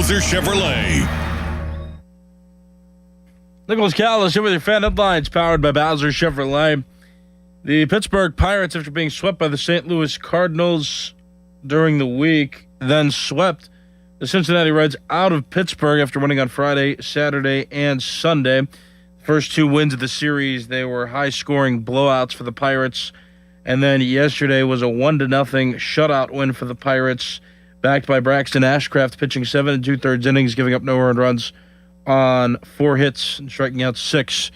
Bowser Chevrolet. Nicholas Callis here with your fan headlines, powered by Bowser Chevrolet. The Pittsburgh Pirates, after being swept by the St. Louis Cardinals during the week, then swept the Cincinnati Reds out of Pittsburgh after winning on Friday, Saturday, and Sunday. First two wins of the series, they were high-scoring blowouts for the Pirates. And then yesterday was a 1-0 shutout win for the Pirates, backed by Braxton Ashcraft, pitching 7 2/3 innings, giving up no earned runs on 4 hits and striking out 6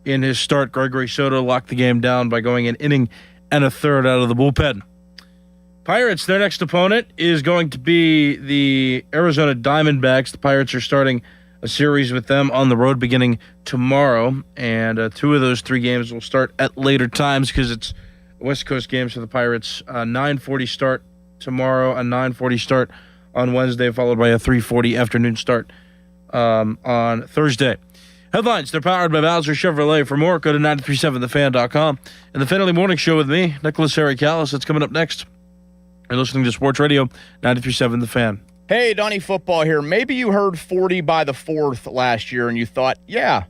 in his start. Gregory Soto locked the game down by going an inning and a third out of the bullpen. Pirates, their next opponent is going to be the Arizona Diamondbacks. The Pirates are starting a series with them on the road beginning tomorrow, and 2 of those 3 games will start at later times because it's West Coast games for the Pirates. 9:40 start tomorrow, a 9:40 start on Wednesday, followed by a 3:40 afternoon start on Thursday. Headlines, they're powered by Bowser Chevrolet. For more, go to 937thefan.com. And the Fan Early Morning Show with me, Nicholas Harry Callis. That's coming up next. You're listening to Sports Radio 93.7 The Fan. Hey, Donnie Football here. Maybe you heard 40 by the 4th last year and you thought, yeah,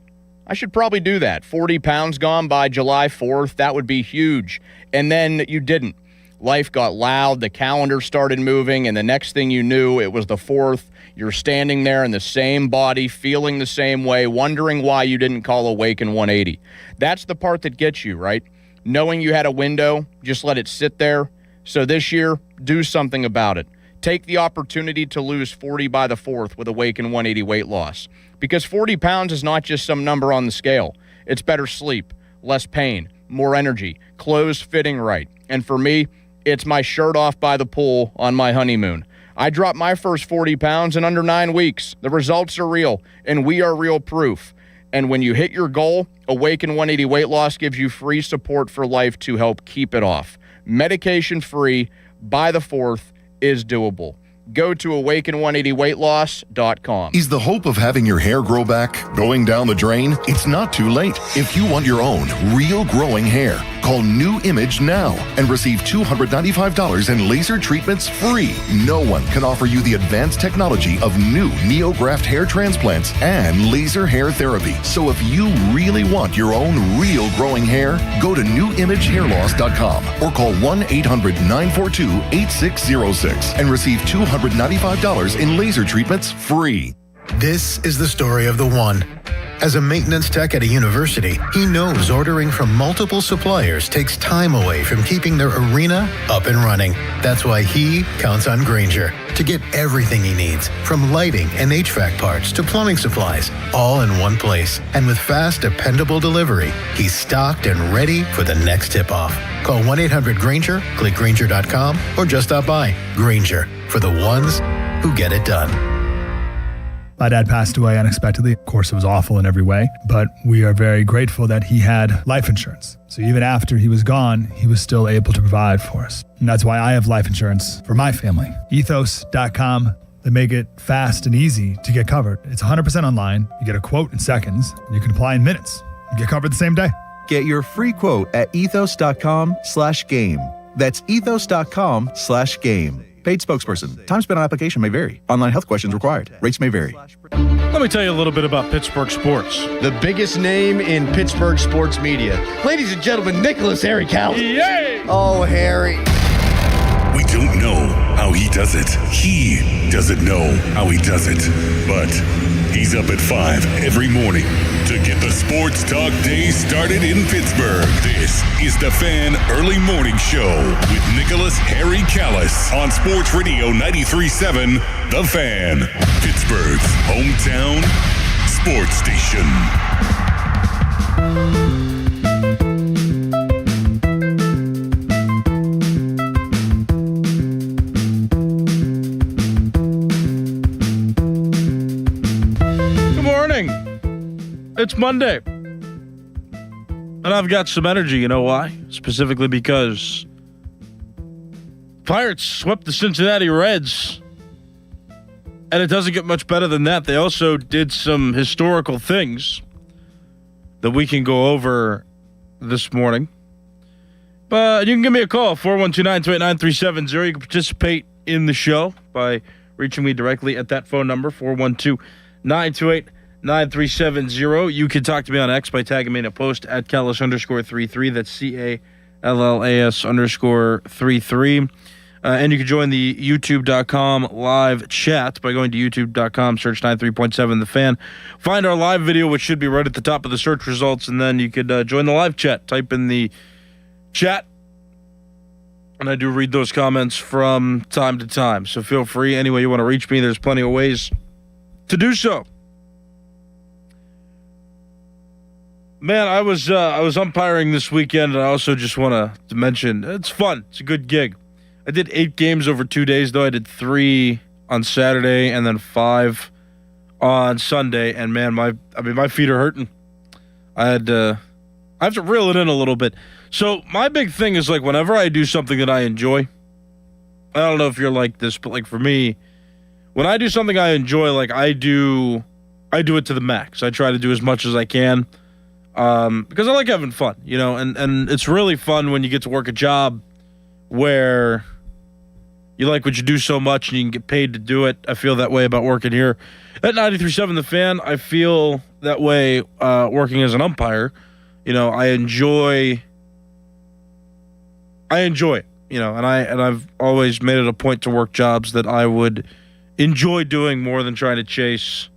I should probably do that. 40 pounds gone by July 4th. That would be huge. And then you didn't. Life got loud. The calendar started moving. And the next thing you knew, it was the 4th. You're standing there in the same body, feeling the same way, wondering why you didn't call Awaken 180. That's the part that gets you, right? Knowing you had a window, just let it sit there. So this year, do something about it. Take the opportunity to lose 40 by the 4th with Awaken 180 weight loss. Because 40 pounds is not just some number on the scale. It's better sleep, less pain, more energy, clothes fitting right. And for me, it's my shirt off by the pool on my honeymoon. I dropped my first 40 pounds in under 9 weeks. The results are real, and we are real proof. And when you hit your goal, Awaken 180 Weight Loss gives you free support for life to help keep it off. Medication-free, by the 4th, is doable. Go to awaken180weightloss.com. Is the hope of having your hair grow back going down the drain? It's not too late. If you want your own real growing hair, call New Image now and receive $295 in laser treatments free. No one can offer you the advanced technology of new NeoGraft hair transplants and laser hair therapy. So if you really want your own real growing hair, go to newimagehairloss.com or call 1-800-942-8606 and receive $295 in laser treatments free. This is the story of the one. As a maintenance tech at a university, he knows ordering from multiple suppliers takes time away from keeping their arena up and running. That's why he counts on Grainger to get everything he needs, from lighting and HVAC parts to plumbing supplies, all in one place. And with fast, dependable delivery, he's stocked and ready for the next tip-off. Call 1-800-GRAINGER, click Grainger.com, or just stop by. Grainger, for the ones who get it done. My dad passed away unexpectedly. Of course, it was awful in every way, but we are very grateful that he had life insurance. So even after he was gone, he was still able to provide for us. And that's why I have life insurance for my family. Ethos.com. They make it fast and easy to get covered. It's 100% online. You get a quote in seconds, and you can apply in minutes. You get covered the same day. Get your free quote at ethos.com/game. That's ethos.com/game. Paid spokesperson. Time spent on application may vary. Online health questions required. Rates may vary. Let me tell you a little bit about Pittsburgh sports. The biggest name in Pittsburgh sports media. Ladies and gentlemen, Nicholas Harry Callis. Yay! Oh, Harry. We don't know how he does it. He doesn't know how he does it. But he's up at 5 every morning to get the sports talk day started in Pittsburgh. This is the Fan Early Morning Show with Nicholas Harry Callis on Sports Radio 93.7 The Fan, Pittsburgh's hometown sports station. It's Monday, and I've got some energy. You know why? Specifically because Pirates swept the Cincinnati Reds, and it doesn't get much better than that. They also did some historical things that we can go over this morning. But you can give me a call, 412-928-9370. You can participate in the show by reaching me directly at that phone number, 412-928-9370. You can talk to me on X by tagging me in a post at Callis_33. That's CALLAS_33. And you can join the YouTube.com live chat by going to YouTube.com, search 93.7 The Fan. Find our live video, which should be right at the top of the search results, and then you could join the live chat. Type in the chat, and I do read those comments from time to time. So feel free, any way you want to reach me, there's plenty of ways to do so. Man, I was umpiring this weekend, and I also just want to mention, it's fun. It's a good gig. I did 8 games over 2 days, though. I did 3 on Saturday and then 5 on Sunday. And man, my feet are hurting. I have to reel it in a little bit. So my big thing is, like, whenever I do something that I enjoy, I don't know if you're like this, but like for me, when I do something I enjoy, like I do it to the max. I try to do as much as I can because I like having fun, you know. And it's really fun when you get to work a job where you like what you do so much and you can get paid to do it. I feel that way about working here at 93.7 The Fan. I feel that way working as an umpire. You know, I enjoy it, you know, and I've always made it a point to work jobs that I would enjoy doing more than trying to chase,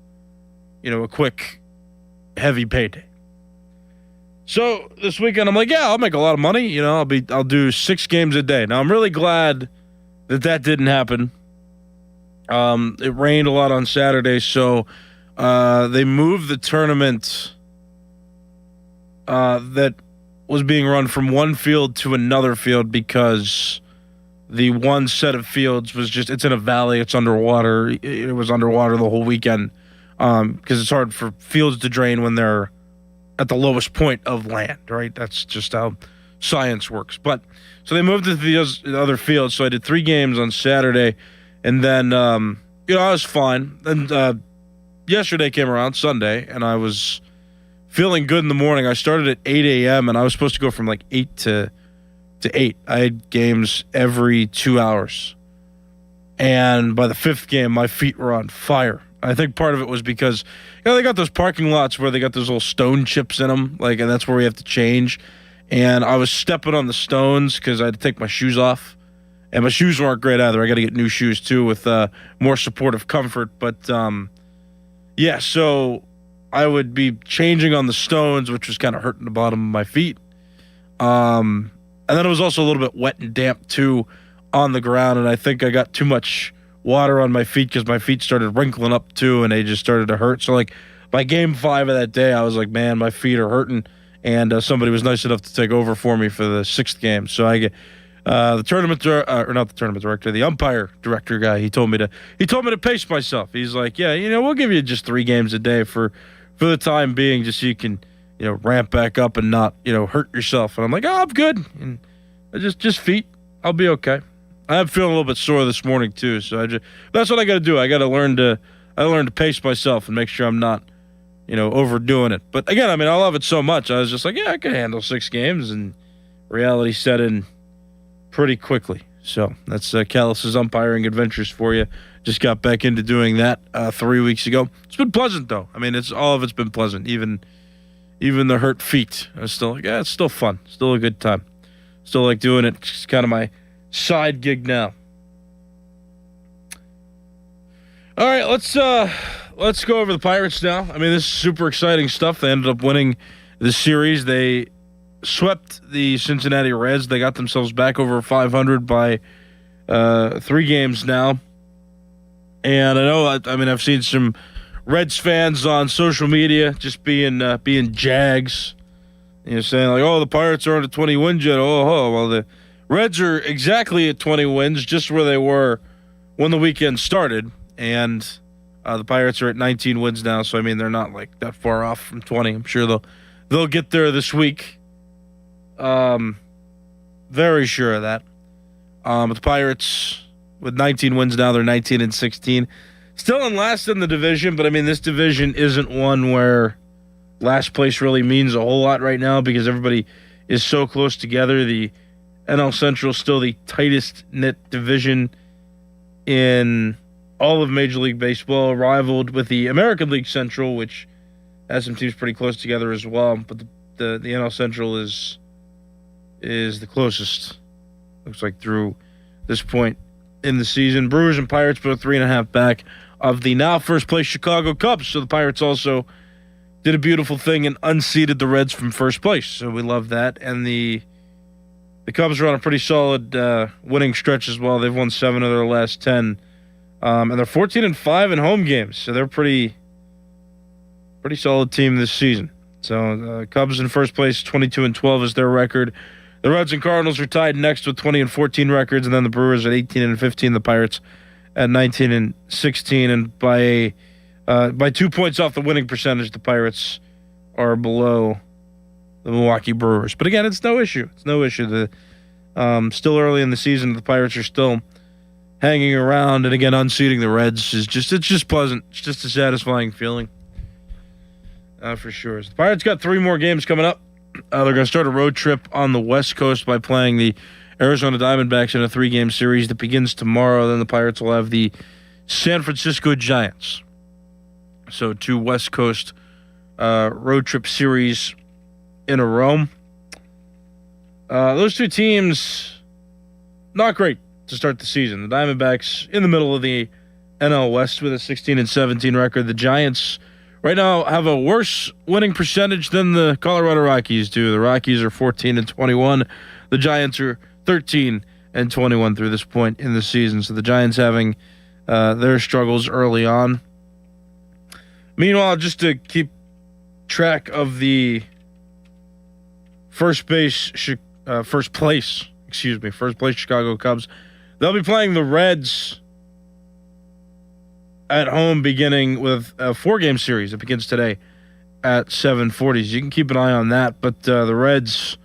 you know, a quick, heavy payday. So this weekend, I'm like, yeah, I'll make a lot of money. You know, I'll do 6 games a day. Now, I'm really glad that didn't happen. It rained a lot on Saturday, so they moved the tournament that was being run from one field to another field because the one set of fields was just, it's in a valley, it's underwater. It was underwater the whole weekend because it's hard for fields to drain when they're at the lowest point of land, right? That's just how science works. But so they moved to the other fields. So I did 3 games on Saturday, and then you know, I was fine. Then yesterday came around, Sunday, and I was feeling good in the morning. I started at 8 a.m. and I was supposed to go from like 8 to 8. I had games every 2 hours, and by the 5th game, my feet were on fire. I think part of it was because, you know, they got those parking lots where they got those little stone chips in them, like, and that's where we have to change. And I was stepping on the stones because I had to take my shoes off, and my shoes weren't great either. I got to get new shoes too with more supportive comfort. But yeah, so I would be changing on the stones, which was kind of hurting the bottom of my feet. And then it was also a little bit wet and damp too on the ground, and I think I got too much water on my feet because my feet started wrinkling up too, and they just started to hurt. So like by game 5 of that day, I was like, man, my feet are hurting, and somebody was nice enough to take over for me for the 6th game. So I get the umpire director guy. He told me to pace myself. He's like, yeah, you know, we'll give you just 3 games a day for the time being, just so you can, you know, ramp back up and not, you know, hurt yourself. And I'm like, oh, I'm good. And just feet, I'll be okay. I'm feeling a little bit sore this morning too, so that's what I got to do. I learn to pace myself and make sure I'm not, you know, overdoing it. But again, I mean, I love it so much. I was just like, yeah, I can handle 6 games, and reality set in pretty quickly. So that's Callis' umpiring adventures for you. Just got back into doing that 3 weeks ago. It's been pleasant though. I mean, all of it's been pleasant. Even the hurt feet. I was still like, yeah, it's still fun. Still a good time. Still like doing it. It's kind of my side gig now. All right, let's go over the Pirates now. I mean, this is super exciting stuff. They ended up winning the series. They swept the Cincinnati Reds. They got themselves back over 500 by 3 games now. And I know, I mean, I've seen some Reds fans on social media just being Jags, you know, saying like, "Oh, the Pirates aren't at 20 wins yet." Well, the Reds are exactly at 20 wins, just where they were when the weekend started, and the Pirates are at 19 wins now. So I mean, they're not like that far off from 20. I'm sure they'll get there this week. Very sure of that. But the Pirates with 19 wins now, they're 19-16, still in last in the division. But I mean, this division isn't one where last place really means a whole lot right now because everybody is so close together. The NL Central is still the tightest knit division in all of Major League Baseball, rivaled with the American League Central, which has some teams pretty close together as well. But the NL Central is the closest, looks like, through this point in the season. Brewers and Pirates both 3.5 back of the now first place Chicago Cubs. So the Pirates also did a beautiful thing and unseated the Reds from first place. So we love that. And the Cubs are on a pretty solid winning stretch as well. They've won 7 of their last 10. And they're 14-5 in home games. So they're pretty solid team this season. So Cubs in first place, 22-12 is their record. The Reds and Cardinals are tied next with 20-14 records, and then the Brewers at 18-15, the Pirates at 19-16, and by 2 points off the winning percentage, the Pirates are below the Milwaukee Brewers. But again, it's no issue. It's no issue. Still early in the season, the Pirates are still hanging around, and again, unseating the Reds it's just pleasant. It's just a satisfying feeling, for sure. So the Pirates got 3 more games coming up. They're going to start a road trip on the West Coast by playing the Arizona Diamondbacks in a 3-game series that begins tomorrow. Then the Pirates will have the San Francisco Giants. So 2 West Coast road trip series in a row. Those 2 teams, not great to start the season. The Diamondbacks in the middle of the NL West with a 16-17 record. The Giants right now have a worse winning percentage than the Colorado Rockies do. The Rockies are 14-21. The Giants are 13-21 through this point in the season. So the Giants having their struggles early on. Meanwhile, just to keep track of the first place Chicago Cubs, they'll be playing the Reds at home, beginning with a 4-game series that begins today at 7:40. So you can keep an eye on that. But the Reds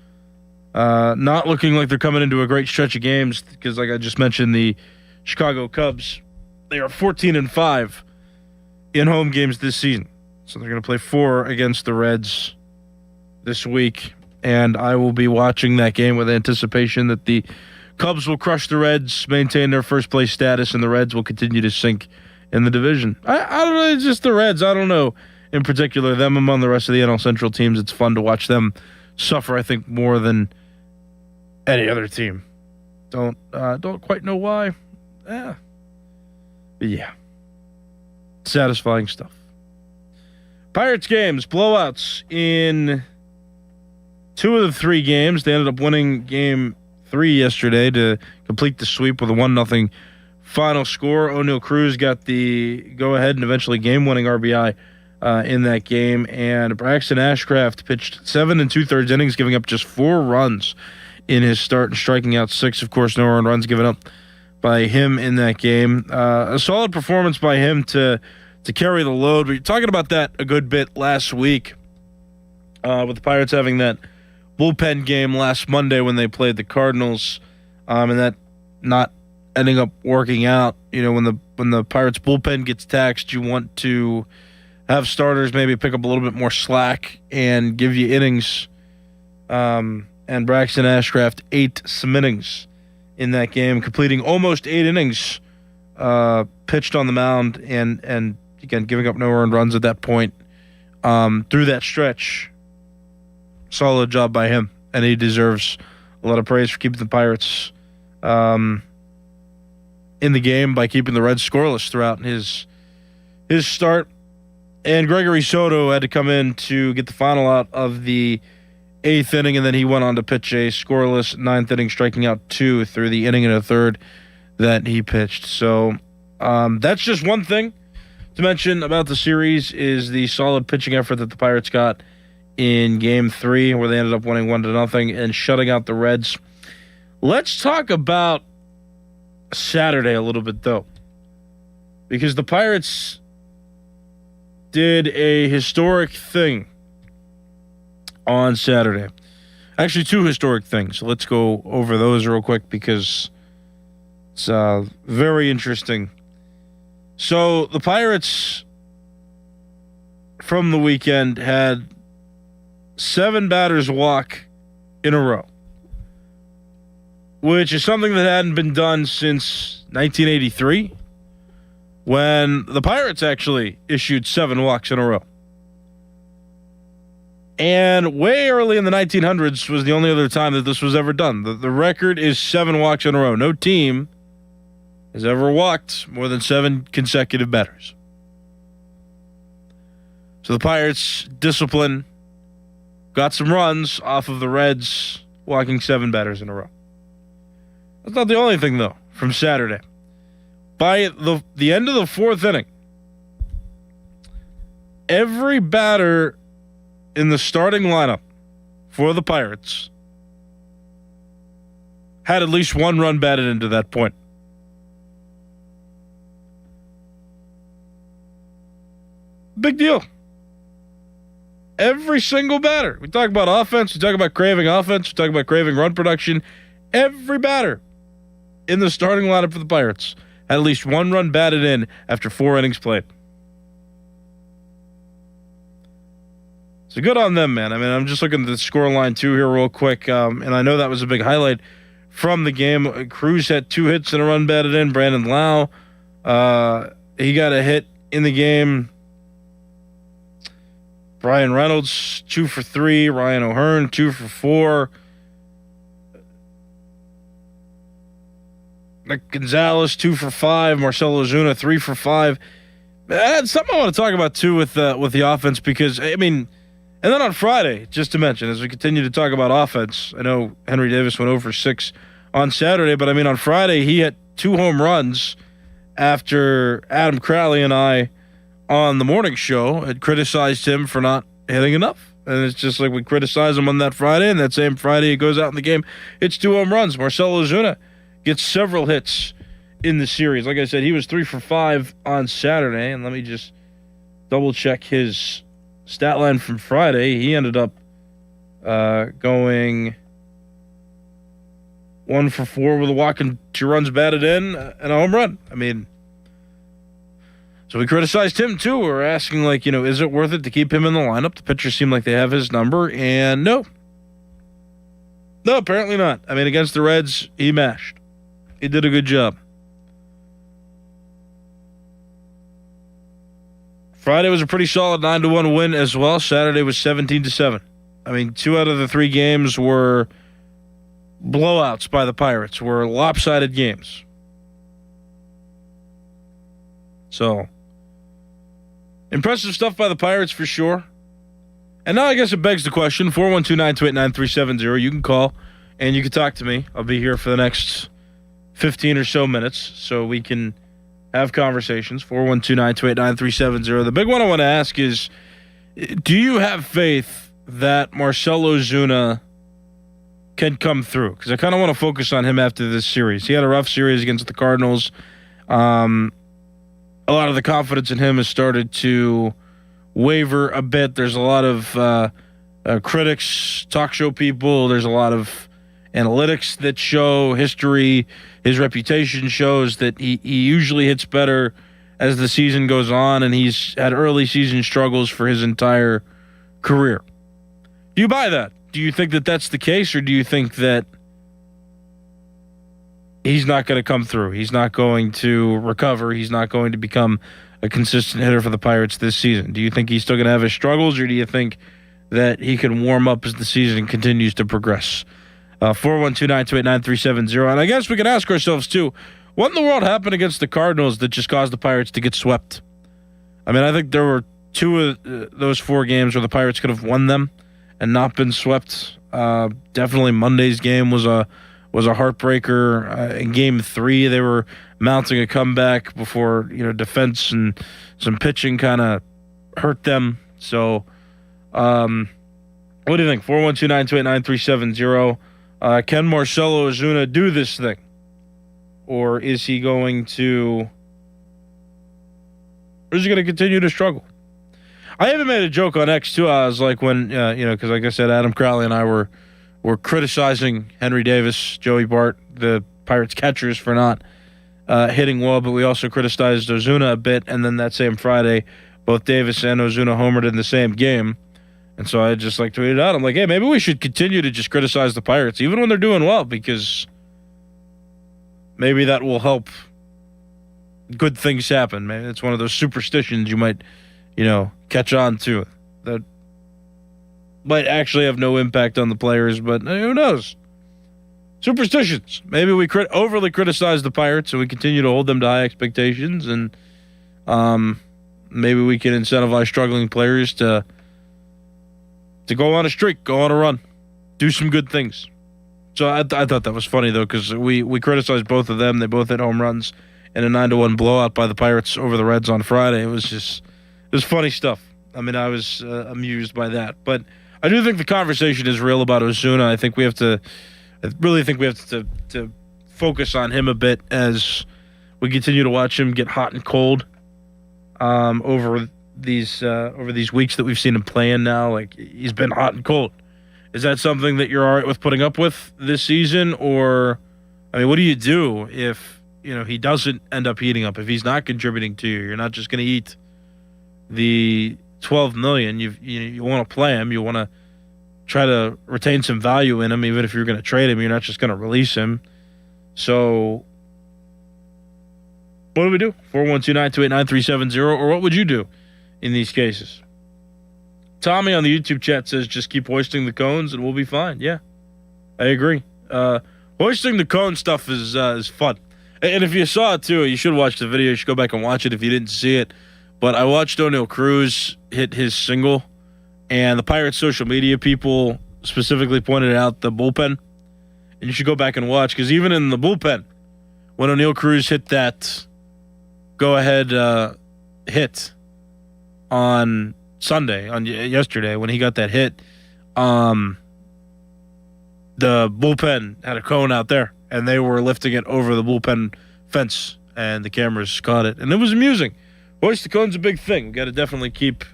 not looking like they're coming into a great stretch of games because, like I just mentioned, the Chicago Cubs, they are 14-5 in home games this season. So they're going to play 4 against the Reds this week. And I will be watching that game with anticipation that the Cubs will crush the Reds, maintain their first place status, and the Reds will continue to sink in the division. I don't know, it's just the Reds. I don't know in particular them among the rest of the NL Central teams. It's fun to watch them suffer, I think, more than any other team. Don't quite know why. But yeah. Satisfying stuff. Pirates games, blowouts in 2 of the 3 games. They ended up winning game 3 yesterday to complete the sweep with a 1-0 final score. O'Neal Cruz got the go-ahead and eventually game-winning RBI in that game. And Braxton Ashcraft pitched 7 2/3 innings, giving up just 4 runs in his start and striking out 6. Of course, no earned runs given up by him in that game. A solid performance by him to carry the load. We were talking about that a good bit last week with the Pirates having that bullpen game last Monday when they played the Cardinals, and that not ending up working out. You know, when the Pirates bullpen gets taxed, you want to have starters maybe pick up a little bit more slack and give you innings. And Braxton Ashcraft 8 some innings in that game, completing almost 8 innings pitched on the mound, and again giving up no earned runs at that point through that stretch. Solid job by him, and he deserves a lot of praise for keeping the Pirates in the game by keeping the Reds scoreless throughout his start. And Gregory Soto had to come in to get the final out of the 8th inning, and then he went on to pitch a scoreless 9th inning, striking out 2 through the inning and a third that he pitched. So that's just one thing to mention about the series is the solid pitching effort that the Pirates got in Game 3, where they ended up winning 1-0 and shutting out the Reds. Let's talk about Saturday a little bit, though, because the Pirates did a historic thing on Saturday. Actually, 2 historic things. So let's go over those real quick because it's very interesting. So the Pirates from the weekend had 7 batters walk in a row, which is something that hadn't been done since 1983, when the Pirates actually issued 7 walks in a row. And way early in the 1900s was the only other time that this was ever done. The record is 7 walks in a row. No team has ever walked more than 7 consecutive batters. So the Pirates' discipline got some runs off of the Reds walking 7 batters in a row. That's not the only thing, though, from Saturday. By the end of the 4th inning, every batter in the starting lineup for the Pirates had at least 1 run batted into that point. Big deal. Every single batter. We talk about offense. We talk about craving offense. We talk about craving run production. Every batter in the starting lineup for the Pirates had at least 1 run batted in after 4 innings played. So good on them, man. I mean, I'm just looking at the scoreline, too, here real quick. And I know that was a big highlight from the game. Cruz had 2 hits and a run batted in. Brandon Lau, he got a hit in the game. Brian Reynolds, 2 for 3. Ryan O'Hearn, 2 for 4. Nick Gonzalez, 2 for 5. Marcell Ozuna, 3 for 5. That's something I want to talk about, too, with the offense, because, I mean, and then on Friday, just to mention, as we continue to talk about offense, I know Henry Davis went 0 for 6 on Saturday, but I mean, on Friday, he hit 2 home runs after Adam Crowley and I on the morning show had criticized him for not hitting enough. And it's just like we criticize him on that Friday, and that same Friday he goes out in the game, it's 2 home runs. Marcell Ozuna gets several hits in the series. Like I said, he was 3 for 5 on Saturday, and let me just double-check his stat line from Friday. He ended up going 1 for 4 with a walk and 2 runs batted in and a home run. I mean, so we criticized him too. We're asking, like, you know, is it worth it to keep him in the lineup? The pitchers seem like they have his number, and no, apparently not. I mean, against the Reds, he mashed. He did a good job. Friday was a pretty solid 9-1 win as well. Saturday was 17-7. I mean, 2 out of the 3 games were blowouts by the Pirates, were lopsided games. So, impressive stuff by the Pirates for sure. And now I guess it begs the question, 412-928-9370. You can call and you can talk to me. I'll be here for the next 15 or so minutes so we can have conversations. 412-928-9370. The big one I want to ask is, do you have faith that Marcell Ozuna can come through? Because I kind of want to focus on him after this series. He had a rough series against the Cardinals. A lot of the confidence in him has started to waver a bit. There's a lot of critics, talk show people. There's a lot of analytics that show history. His reputation shows that he usually hits better as the season goes on, and he's had early season struggles for his entire career. Do you buy that? Do you think that that's the case, or do you think that he's not going to come through? He's not going to recover. He's not going to become a consistent hitter for the Pirates this season. Do you think he's still going to have his struggles, or do you think that he can warm up as the season continues to progress? 412-928-9370. And I guess we can ask ourselves, too, what in the world happened against the Cardinals that just caused the Pirates to get swept? I mean, I think there were 2 of those 4 games where the Pirates could have won them and not been swept. Definitely Monday's game was a heartbreaker. In Game 3, they were mounting a comeback before, defense and some pitching kind of hurt them. So, what do you think? 412-928-9370. Can Marcell Ozuna do this thing? Or is he going to continue to struggle? I even made a joke on X, too. I was like, when, because like I said, Adam Crowley and I were criticizing Henry Davis, Joey Bart, the Pirates catchers, for not hitting well, but we also criticized Ozuna a bit. And then that same Friday, both Davis and Ozuna homered in the same game. And so I just tweeted out, I'm like, hey, maybe we should continue to just criticize the Pirates, even when they're doing well, because maybe that will help good things happen. Man, it's one of those superstitions you might, catch on to that might actually have no impact on the players, but who knows? Superstitions. Maybe we overly criticize the Pirates, and we continue to hold them to high expectations, and maybe we can incentivize struggling players to go on a streak, go on a run, do some good things. So I thought that was funny, though, because we criticized both of them. They both hit home runs in a 9-1 blowout by the Pirates over the Reds on Friday. It was funny stuff. I mean, I was amused by that. But I do think the conversation is real about Ozuna. I really think we have to focus on him a bit as we continue to watch him get hot and cold over these weeks that we've seen him playing now. Like, he's been hot and cold. Is that something that you're all right with putting up with this season? Or, I mean, what do you do if, he doesn't end up heating up? If he's not contributing to you, you're not just going to eat the $12 million. You want to play him. You want to try to retain some value in him, even if you're going to trade him. You're not just going to release him. So what do we do? 412-928-9370, or what would you do in these cases? Tommy on the YouTube chat says just keep hoisting the cones and we'll be fine. Yeah, I agree. Hoisting the cone stuff is fun. And if you saw it too, you should watch the video. You should go back and watch it if you didn't see it. But I watched O'Neal Cruz hit his single, and the Pirates social media people specifically pointed out the bullpen. And you should go back and watch, because even in the bullpen, when O'Neal Cruz hit that go-ahead hit on yesterday, when he got that hit, the bullpen had a cone out there, and they were lifting it over the bullpen fence, and the cameras caught it, and it was amusing. Hoist the cone's a big thing. We got to definitely keep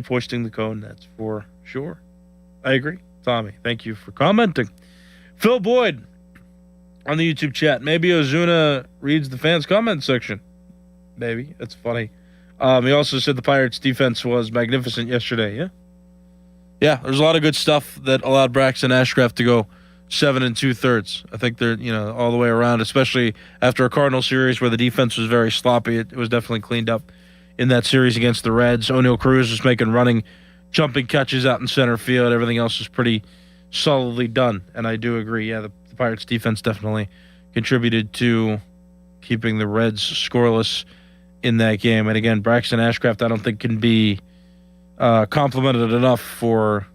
hoisting the cone. That's for sure. I agree, Tommy. Thank you for commenting. Phil Boyd on the YouTube chat. Maybe Ozuna reads the fans' comment section. Maybe. That's funny. He also said the Pirates' defense was magnificent yesterday. Yeah, there's a lot of good stuff that allowed Braxton Ashcraft to go 7 2/3. I think they're, all the way around, especially after a Cardinal series where the defense was very sloppy. It was definitely cleaned up in that series against the Reds. O'Neal Cruz was making jumping catches out in center field. Everything else was pretty solidly done. And I do agree. Yeah, the Pirates defense definitely contributed to keeping the Reds scoreless in that game. And again, Braxton Ashcraft, I don't think can be complimented enough for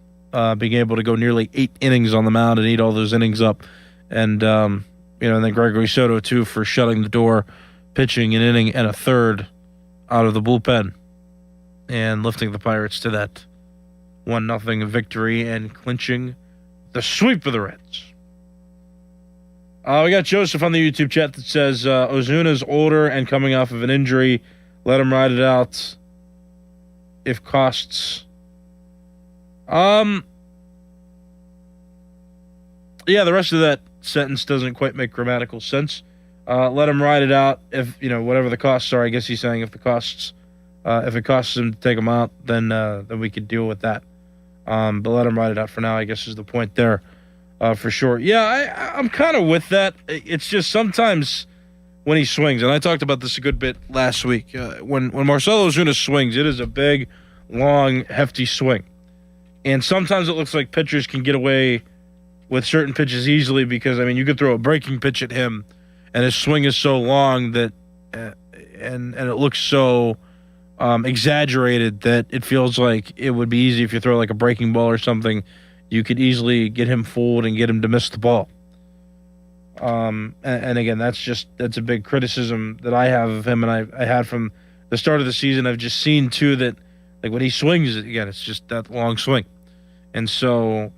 being able to go nearly 8 innings on the mound and eat all those innings up. And, and then Gregory Soto, too, for shutting the door, pitching an inning and a third out of the bullpen and lifting the Pirates to that 1-0 victory and clinching the sweep of the Reds. We got Joseph on the YouTube chat that says Ozuna's older and coming off of an injury. Let him ride it out if costs. Yeah, the rest of that sentence doesn't quite make grammatical sense. Let him ride it out if, whatever the costs are. I guess he's saying if it costs him to take him out, then we could deal with that. But let him ride it out for now, I guess, is the point there. For sure. Yeah, I'm kind of with that. It's just sometimes when he swings, and I talked about this a good bit last week, when Marcell Ozuna swings, it is a big, long, hefty swing. And sometimes it looks like pitchers can get away with certain pitches easily because, you could throw a breaking pitch at him, and his swing is so long that, and it looks so exaggerated that it feels like it would be easy if you throw like a breaking ball or something. You could easily get him fooled and get him to miss the ball. And again, that's a big criticism that I have of him, and I had from the start of the season. I've just seen too that like when he swings, again, it's just that long swing, and so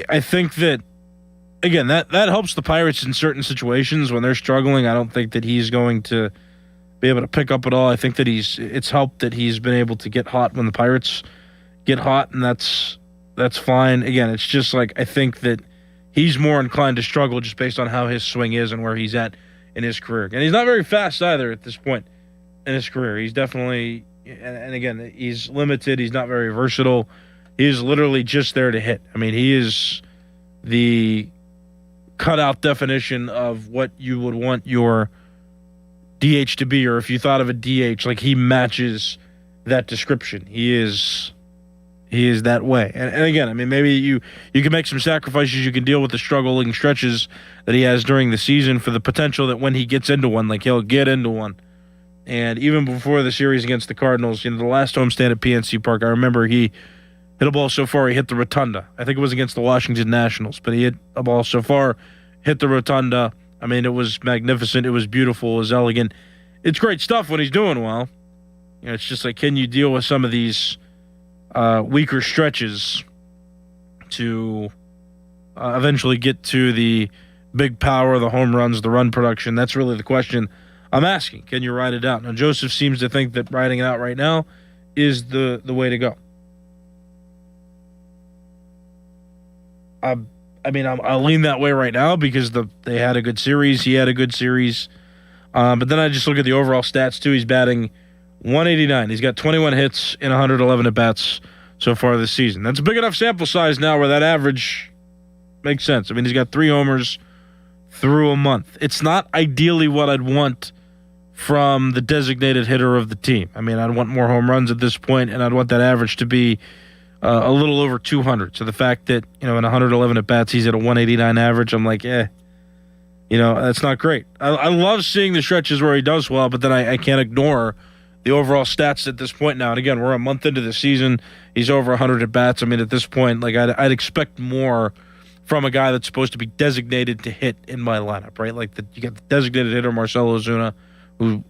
I think that again that helps the Pirates in certain situations when they're struggling. I don't think that he's going to be able to pick up at all. I think that it's helped that he's been able to get hot when the Pirates get hot, and that's fine. Again, it's just like I think that he's more inclined to struggle just based on how his swing is and where he's at in his career. And he's not very fast either at this point in his career. He's definitely, and again, he's limited. He's not very versatile. He is literally just there to hit. He is the cutout definition of what you would want your DH to be, or if you thought of a DH, like he matches that description. He is that way. And again, I mean, maybe you can make some sacrifices. You can deal with the struggling stretches that he has during the season for the potential that when he gets into one, like he'll get into one. And even before the series against the Cardinals, the last homestand at PNC Park, I remember he hit a ball so far he hit the rotunda. I think it was against the Washington Nationals, but he hit a ball so far, hit the rotunda. I mean, it was magnificent. It was beautiful. It was elegant. It's great stuff when he's doing well. It's just like, can you deal with some of these weaker stretches to eventually get to the big power, the home runs, the run production? That's really the question I'm asking. Can you ride it out? Now, Joseph seems to think that riding it out right now is the way to go. I'll lean that way right now because they had a good series. He had a good series. But then I just look at the overall stats, too. He's batting .189. He's got 21 hits in 111 at-bats so far this season. That's a big enough sample size now where that average makes sense. I mean, he's got 3 homers through a month. It's not ideally what I'd want from the designated hitter of the team. I mean, I'd want more home runs at this point, and I'd want that average to be a little over 200. So the fact that, in 111 at-bats, he's at a 189 average, I'm like, that's not great. I love seeing the stretches where he does well, but then I can't ignore the overall stats at this point now. And again, we're a month into the season. He's over 100 at-bats. I mean, at this point, like I'd expect more from a guy that's supposed to be designated to hit in my lineup, right? Like you got the designated hitter, Marcell Ozuna, who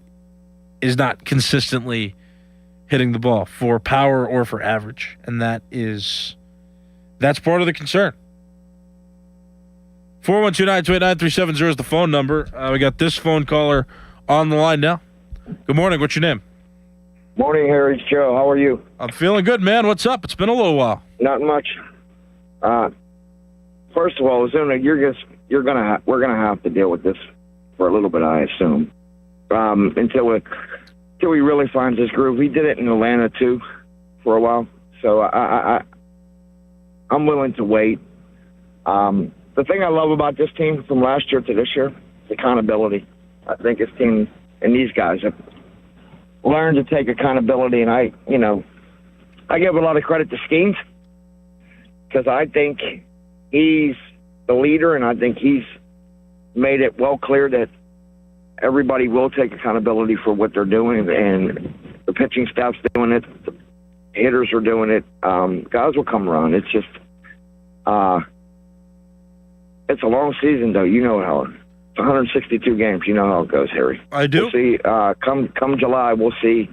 is not consistently hitting the ball for power or for average. And that's part of the concern. 412-928-9370 is the phone number. We got this phone caller on the line now. Good morning. What's your name? Morning, Harry. It's Joe. How are you? I'm feeling good, man. What's up? It's been a little while. Not much. First of all, Ozuna, we're gonna have to deal with this for a little bit, I assume, until he really finds his groove. He did it in Atlanta too, for a while. So I'm willing to wait. The thing I love about this team from last year to this year is accountability. I think this team and these guys have learned to take accountability, and I give a lot of credit to Skeens because I think he's the leader, and I think he's made it well clear that everybody will take accountability for what they're doing, and the pitching staff's doing it, the hitters are doing it, guys will come around. It's just it's a long season, though. You know how it's 162 games. You know how it goes, Harry. I do. We'll see. Come July, we'll see.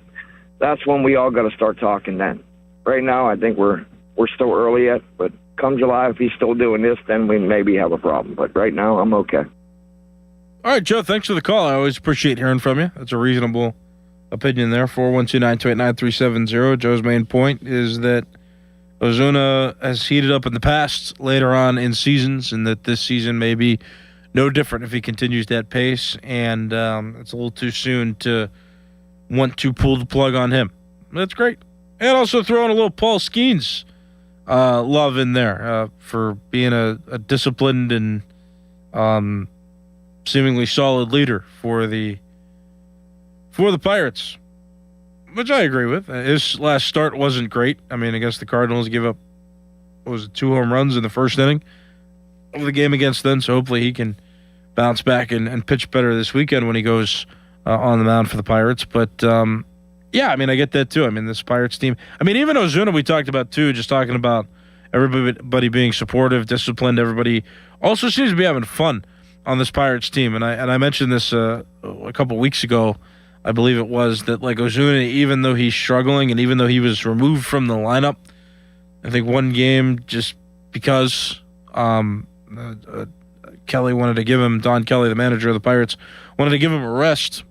That's when we all got to start talking. Then, right now, I think we're still early yet. But come July, if he's still doing this, then we maybe have a problem. But right now, I'm okay. All right, Joe. Thanks for the call. I always appreciate hearing from you. That's a reasonable opinion there. 412-928-9370. Joe's main point is that Ozuna has heated up in the past later on in seasons, and that this season may be no different if he continues that pace, and it's a little too soon to want to pull the plug on him. That's great. And also throw in a little Paul Skeens love in there for being a disciplined and seemingly solid leader for the Pirates. Which I agree with. His last start wasn't great. I mean, against the Cardinals, gave up, 2 home runs in the first inning of the game against them, so hopefully he can bounce back and pitch better this weekend when he goes on the mound for the Pirates. But, I mean, I get that too. I mean, this Pirates team, I mean, even Ozuna we talked about too, just talking about everybody being supportive, disciplined, everybody also seems to be having fun on this Pirates team. And I mentioned this a couple weeks ago, I believe it was, that like Ozuna, even though he's struggling and even though he was removed from the lineup, I think one game just because Kelly wanted to give him, Don Kelly, the manager of the Pirates, wanted to give him a rest.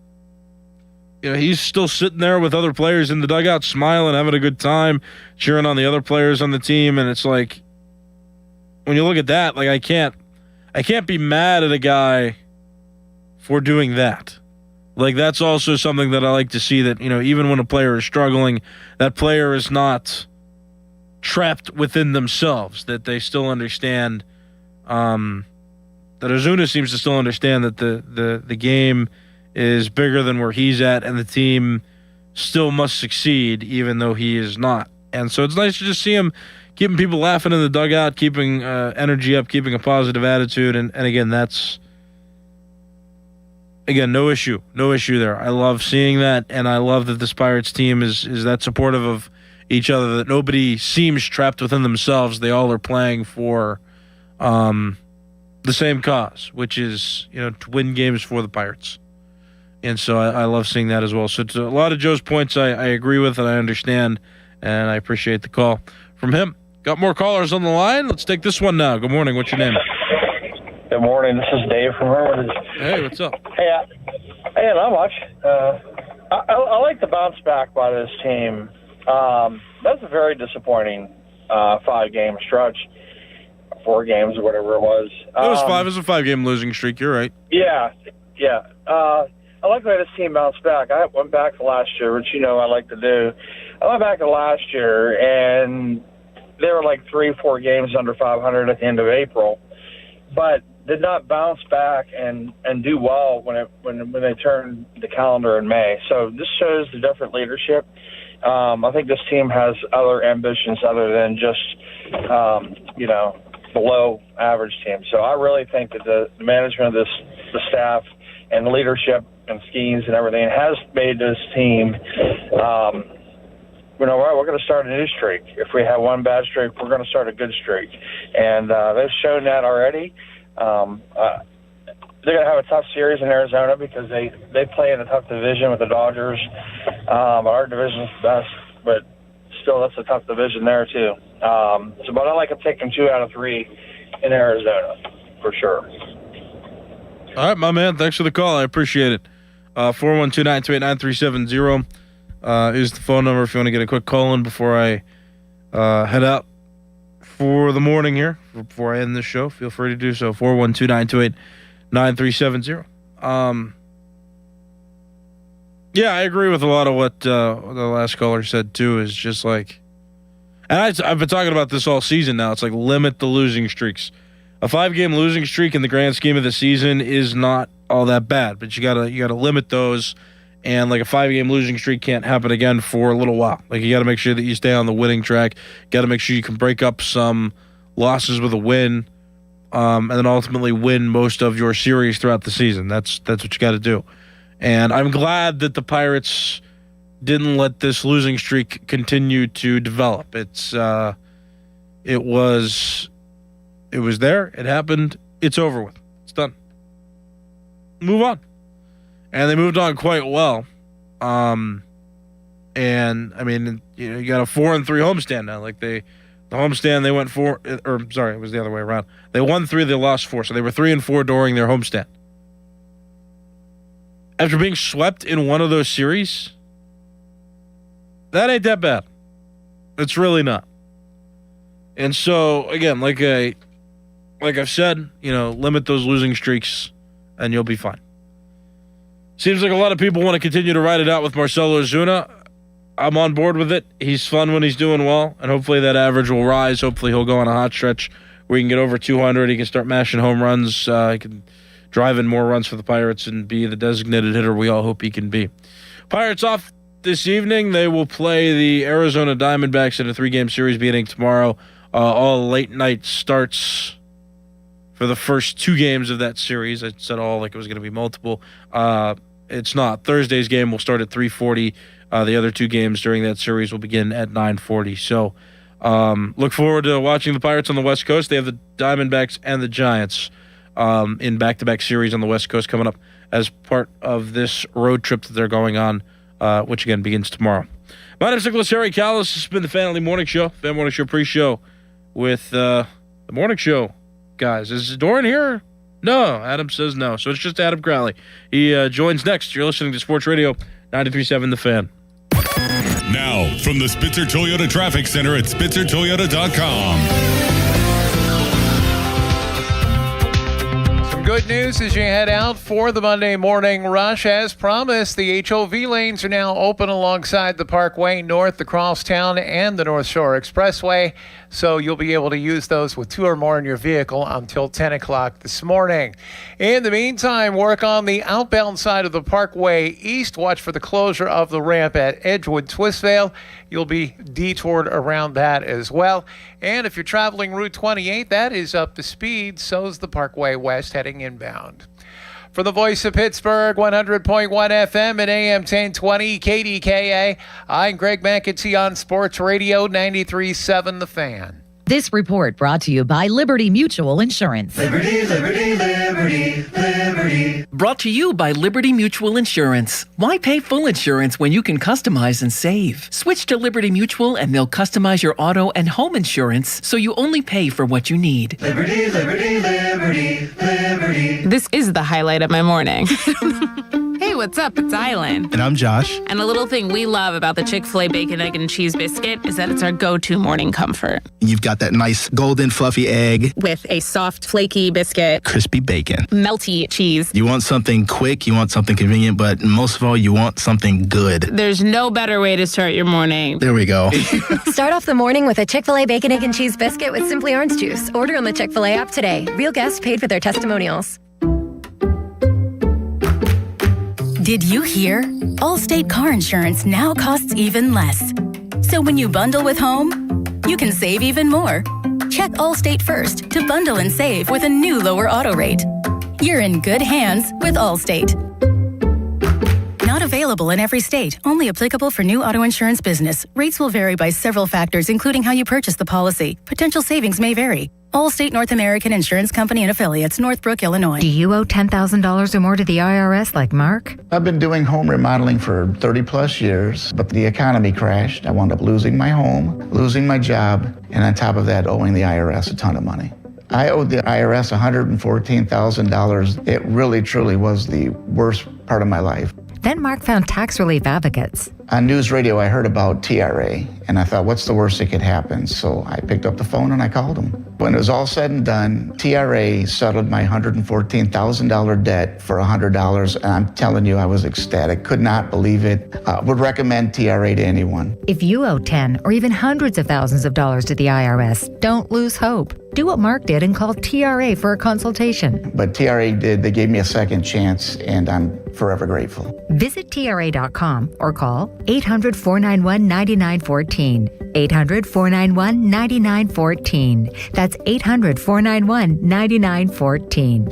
He's still sitting there with other players in the dugout, smiling, having a good time, cheering on the other players on the team. And it's like, when you look at that, like I can't be mad at a guy for doing that. Like, that's also something that I like to see, that, even when a player is struggling, that player is not trapped within themselves, that they still understand, that Ozuna seems to still understand that the game is bigger than where he's at, and the team still must succeed, even though he is not. And so it's nice to just see him keeping people laughing in the dugout, keeping energy up, keeping a positive attitude. And again, that's, no issue there. I love seeing that, and I love that this Pirates team is that supportive of each other, that nobody seems trapped within themselves. They all are playing for the same cause, which is, to win games for the Pirates. And so I love seeing that as well. So to a lot of Joe's points I agree with and I understand, and I appreciate the call from him. Got more callers on the line. Let's take this one now. Good morning. What's your name? Good morning. This is Dave from Hermitage. Hey, what's up? Hey, not much. I like the bounce back by this team. That's a very disappointing 5-game stretch. 4 games or whatever it was. It was 5. It was a 5-game losing streak. You're right. Yeah. I like the way this team bounced back. I went back to last year, which I like to do. I went back to last year, and they were like 3-4 games under 500 at the end of April, but did not bounce back and do well when they turned the calendar in May. So this shows the different leadership. I think this team has other ambitions other than just below average team. So I really think that the management of the staff and the leadership and schemes and everything has made this team, we're going to start a new streak. If we have one bad streak, we're going to start a good streak. And they've shown that already. They're going to have a tough series in Arizona because they play in a tough division with the Dodgers. Our division's the best, but still that's a tough division there too. But I like them taking 2 out of 3 in Arizona for sure. All right, my man. Thanks for the call. I appreciate it. 412-928-9370 is the phone number if you want to get a quick call in before I head out for the morning here. Before I end this show, feel free to do so. 412-928-9370. Yeah, I agree with a lot of what the last caller said too. Is just like, and I've been talking about this all season now. It's like limit the losing streaks. A 5-game losing streak in the grand scheme of the season is not all that bad, but you gotta limit those. And like a 5-game losing streak can't happen again for a little while. Like you got to make sure that you stay on the winning track. Got to make sure you can break up some losses with a win, and then ultimately win most of your series throughout the season. That's what you got to do. And I'm glad that the Pirates didn't let this losing streak continue to develop. It was there. It happened. It's over with. It's done. Move on. And they moved on quite well. And I mean, you got a 4-3 homestand now. Like the homestand, they went 4, or sorry, it was the other way around. They won 3, they lost 4. So they were 3-4 during their homestand. After being swept in one of those series, that ain't that bad. It's really not. And so again, like I've said, limit those losing streaks and you'll be fine. Seems like a lot of people want to continue to ride it out with Marcell Ozuna. I'm on board with it. He's fun when he's doing well, and hopefully that average will rise. Hopefully he'll go on a hot stretch where he can get over 200. He can start mashing home runs. He can drive in more runs for the Pirates and be the designated hitter we all hope he can be. Pirates off this evening. They will play the Arizona Diamondbacks in a 3-game series beginning tomorrow. All late night starts for the first 2 games of that series. I said all like it was going to be multiple. It's not. Thursday's game will start at 3:40. The other 2 games during that series will begin at 9:40. So look forward to watching the Pirates on the West Coast. They have the Diamondbacks and the Giants in back-to-back series on the West Coast coming up as part of this road trip that they're going on, which again begins tomorrow. My name is Nicholas Harry Callis. This has been the Fan Morning Show. Fan Morning Show pre-show with the Morning Show guys. Is Doran here? No, Adam says no. So it's just Adam Crowley. He joins next. You're listening to Sports Radio 93.7 The Fan. Now, from the Spitzer Toyota Traffic Center at SpitzerToyota.com. Some good news as you head out for the Monday morning rush. As promised, the HOV lanes are now open alongside the Parkway North, the Crosstown, and the North Shore Expressway. So you'll be able to use those with 2 or more in your vehicle until 10 o'clock this morning. In the meantime, work on the outbound side of the Parkway East. Watch for the closure of the ramp at Edgewood Twistvale. You'll be detoured around that as well. And if you're traveling Route 28, that is up to speed. So's the Parkway West heading inbound. For the Voice of Pittsburgh, 100.1 FM and AM 1020 KDKA, I'm Greg McAtee on Sports Radio 93.7 The Fan. This report brought to you by Liberty Mutual Insurance. Liberty, Liberty, Liberty, Liberty. Brought to you by Liberty Mutual Insurance. Why pay full insurance when you can customize and save? Switch to Liberty Mutual and they'll customize your auto and home insurance so you only pay for what you need. Liberty, Liberty, Liberty, Liberty. This is the highlight of my morning. Hey, what's up? It's Island. And I'm Josh. And a little thing we love about the Chick-fil-A Bacon, Egg, and Cheese Biscuit is that it's our go-to morning comfort. You've got that nice golden fluffy egg. With a soft, flaky biscuit. Crispy bacon. Melty cheese. You want something quick, you want something convenient, but most of all, you want something good. There's no better way to start your morning. There we go. Start off the morning with a Chick-fil-A Bacon, Egg, and Cheese Biscuit with Simply Orange Juice. Order on the Chick-fil-A app today. Real guests paid for their testimonials. Did you hear? Allstate car insurance now costs even less. So when you bundle with home, you can save even more. Check Allstate first to bundle and save with a new lower auto rate. You're in good hands with Allstate. Not available in every state. Only applicable for new auto insurance business. Rates will vary by several factors, including how you purchase the policy. Potential savings may vary. Allstate North American Insurance Company and Affiliates, Northbrook, Illinois. Do you owe $10,000 or more to the IRS like Mark? I've been doing home remodeling for 30 plus years, but the economy crashed. I wound up losing my home, losing my job, and on top of that, owing the IRS a ton of money. I owed the IRS $114,000. It really, truly was the worst part of my life. Then Mark found tax relief advocates. On news radio, I heard about TRA, and I thought, what's the worst that could happen? So I picked up the phone and I called them. When it was all said and done, TRA settled my $114,000 debt for $100, and I'm telling you, I was ecstatic. Could not believe it. Would recommend TRA to anyone. If you owe 10 or even hundreds of thousands of dollars to the IRS, don't lose hope. Do what Mark did and call TRA for a consultation. But TRA did. They gave me a second chance, and I'm forever grateful. Visit TRA.com or call 800-491-9914. 800-491-9914. That's 800-491-9914.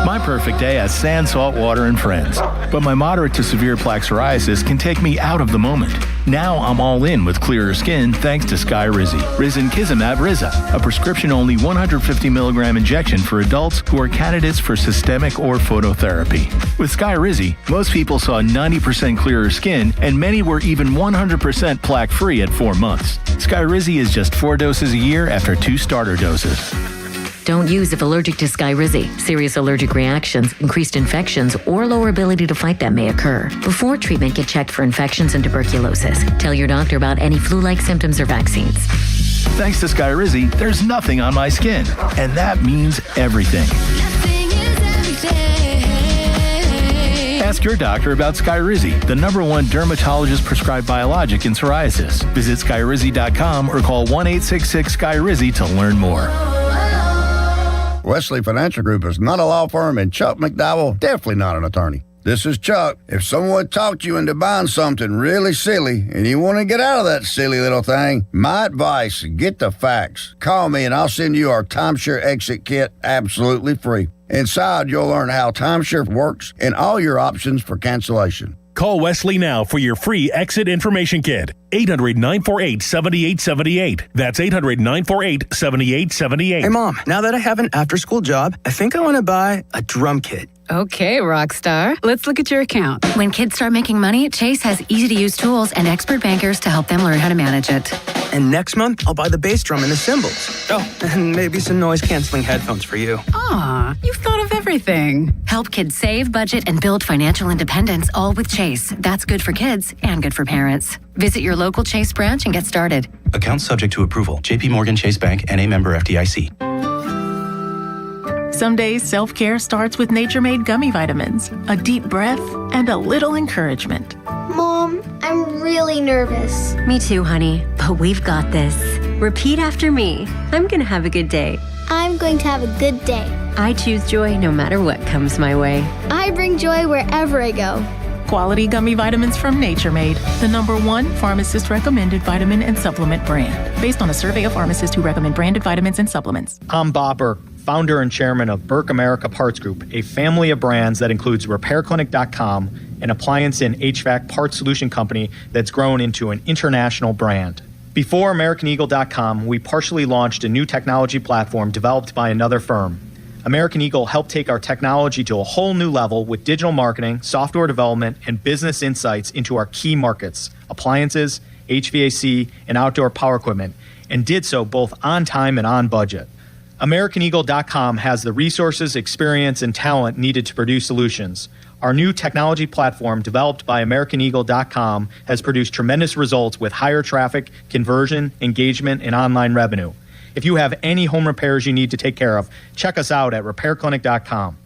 My perfect day has sand, salt water, and friends. But my moderate to severe plaque psoriasis can take me out of the moment. Now I'm all in with clearer skin thanks to Skyrizi. Risankizumab Riza, a prescription-only 150 milligram injection for adults who are candidates for systemic or phototherapy. With Skyrizi, most people saw 90% clearer skin, and many were even 100% plaque-free at 4 months. Skyrizi is just 4 doses a year after 2 starter doses. Don't use if allergic to Skyrizi. Serious allergic reactions, increased infections, or lower ability to fight them may occur. Before treatment, get checked for infections and tuberculosis. Tell your doctor about any flu-like symptoms or vaccines. Thanks to Skyrizi, there's nothing on my skin. And that means everything. Ask your doctor about Skyrizi, the #1 dermatologist-prescribed biologic in psoriasis. Visit Skyrizi.com or call 1-866-SKYRIZI to learn more. Wesley Financial Group is not a law firm, and Chuck McDowell, definitely not an attorney. This is Chuck. If someone talked you into buying something really silly and you want to get out of that silly little thing, my advice, get the facts. Call me and I'll send you our timeshare exit kit absolutely free. Inside, you'll learn how timeshare works and all your options for cancellation. Call Wesley now for your free exit information kit. 800-948-7878. That's 800-948-7878. Hey, Mom, now that I have an after-school job, I think I want to buy a drum kit. Okay, Rockstar. Let's look at your account. When kids start making money, Chase has easy-to-use tools and expert bankers to help them learn how to manage it. And next month, I'll buy the bass drum and the cymbals. Oh, and maybe some noise-canceling headphones for you. Aw, you've thought of everything. Help kids save, budget, and build financial independence, all with Chase. That's good for kids and good for parents. Visit your local Chase branch and get started. Account subject to approval. JP Morgan Chase Bank, N.A. member FDIC. Some days, self-care starts with Nature Made gummy vitamins, a deep breath, and a little encouragement. Mom, I'm really nervous. Me too, honey, but we've got this. Repeat after me. I'm going to have a good day. I'm going to have a good day. I choose joy no matter what comes my way. I bring joy wherever I go. Quality gummy vitamins from Nature Made, the #1 pharmacist-recommended vitamin and supplement brand, based on a survey of pharmacists who recommend branded vitamins and supplements. I'm Bob Burke, founder and chairman of Burke America Parts Group, a family of brands that includes RepairClinic.com, an appliance and HVAC parts solution company that's grown into an international brand. Before AmericanEagle.com, we partially launched a new technology platform developed by another firm. American Eagle helped take our technology to a whole new level with digital marketing, software development, and business insights into our key markets, appliances, HVAC, and outdoor power equipment, and did so both on time and on budget. AmericanEagle.com has the resources, experience, and talent needed to produce solutions. Our new technology platform, developed by AmericanEagle.com, has produced tremendous results with higher traffic, conversion, engagement, and online revenue. If you have any home repairs you need to take care of, check us out at RepairClinic.com.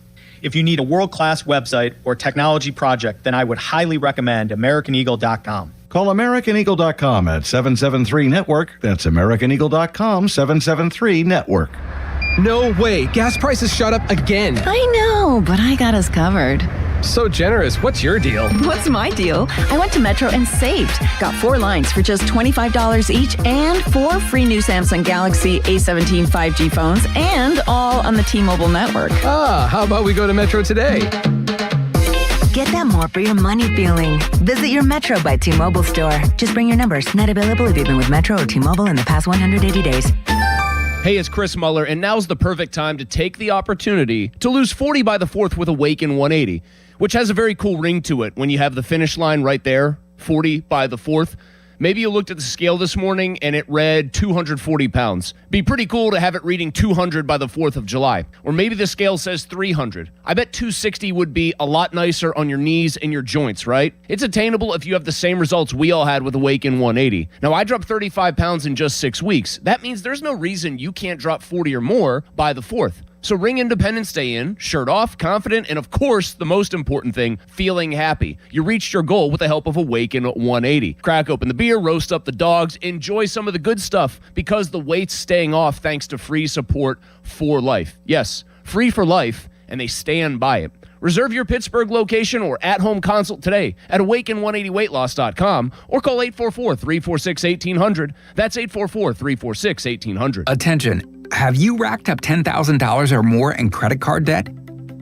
If you need a world-class website or technology project, then I would highly recommend AmericanEagle.com. Call AmericanEagle.com at 773-NETWORK. That's AmericanEagle.com, 773-NETWORK. No way. Gas prices shot up again. I know, but I got us covered. So generous. What's your deal? What's my deal? I went to Metro and saved. Got 4 lines for just $25 each and 4 free new Samsung Galaxy A17 5G phones, and all on the T-Mobile network. How about we go to Metro today? Get that more for your money feeling. Visit your Metro by T-Mobile store. Just bring your numbers. Not available if you've been with Metro or T-Mobile in the past 180 days. Hey, it's Chris Muller, and now's the perfect time to take the opportunity to lose 40 by the 4th with Awaken 180, which has a very cool ring to it when you have the finish line right there, 40 by the 4th. Maybe you looked at the scale this morning and it read 240 pounds. Be pretty cool to have it reading 200 by the 4th of July. Or maybe the scale says 300. I bet 260 would be a lot nicer on your knees and your joints, right? It's attainable if you have the same results we all had with Awaken 180. Now, I dropped 35 pounds in just 6 weeks. That means there's no reason you can't drop 40 or more by the 4th. So ring Independence Day in, shirt off, confident, and of course, the most important thing, feeling happy. You reached your goal with the help of Awaken 180. Crack open the beer, roast up the dogs, enjoy some of the good stuff because the weight's staying off thanks to free support for life. Yes, free for life, and they stand by it. Reserve your Pittsburgh location or at-home consult today at awaken180weightloss.com or call 844-346-1800. That's 844-346-1800. Attention. Have you racked up $10,000 or more in credit card debt?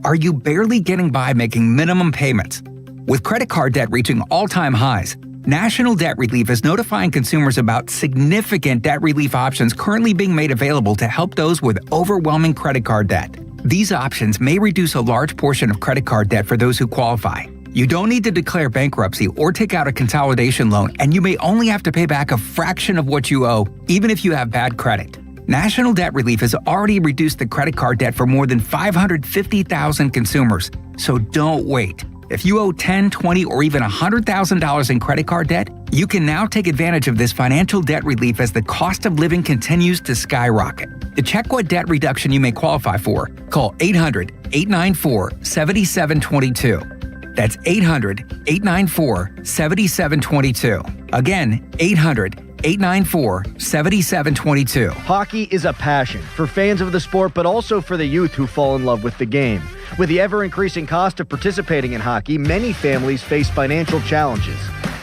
Are you barely getting by making minimum payments? With credit card debt reaching all-time highs, National Debt Relief is notifying consumers about significant debt relief options currently being made available to help those with overwhelming credit card debt. These options may reduce a large portion of credit card debt for those who qualify. You don't need to declare bankruptcy or take out a consolidation loan, and you may only have to pay back a fraction of what you owe, even if you have bad credit. National Debt Relief has already reduced the credit card debt for more than 550,000 consumers, so don't wait. If you owe $10,000, $20,000, or even $100,000 in credit card debt, you can now take advantage of this financial debt relief as the cost of living continues to skyrocket. To check what debt reduction you may qualify for, call 800-894-7722. That's 800-894-7722. Again, 800-894-7722. Hockey is a passion for fans of the sport, but also for the youth who fall in love with the game. With the ever-increasing cost of participating in hockey, many families face financial challenges.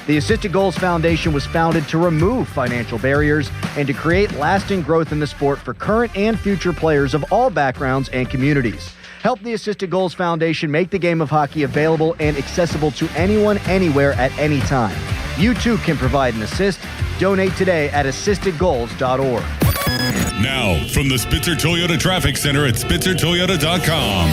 The Assisted Goals Foundation was founded to remove financial barriers and to create lasting growth in the sport for current and future players of all backgrounds and communities. Help the Assisted Goals Foundation make the game of hockey available and accessible to anyone, anywhere, at any time. You too can provide an assist. Donate today at assistedgoals.org. Now, from the Spitzer Toyota Traffic Center at SpitzerToyota.com.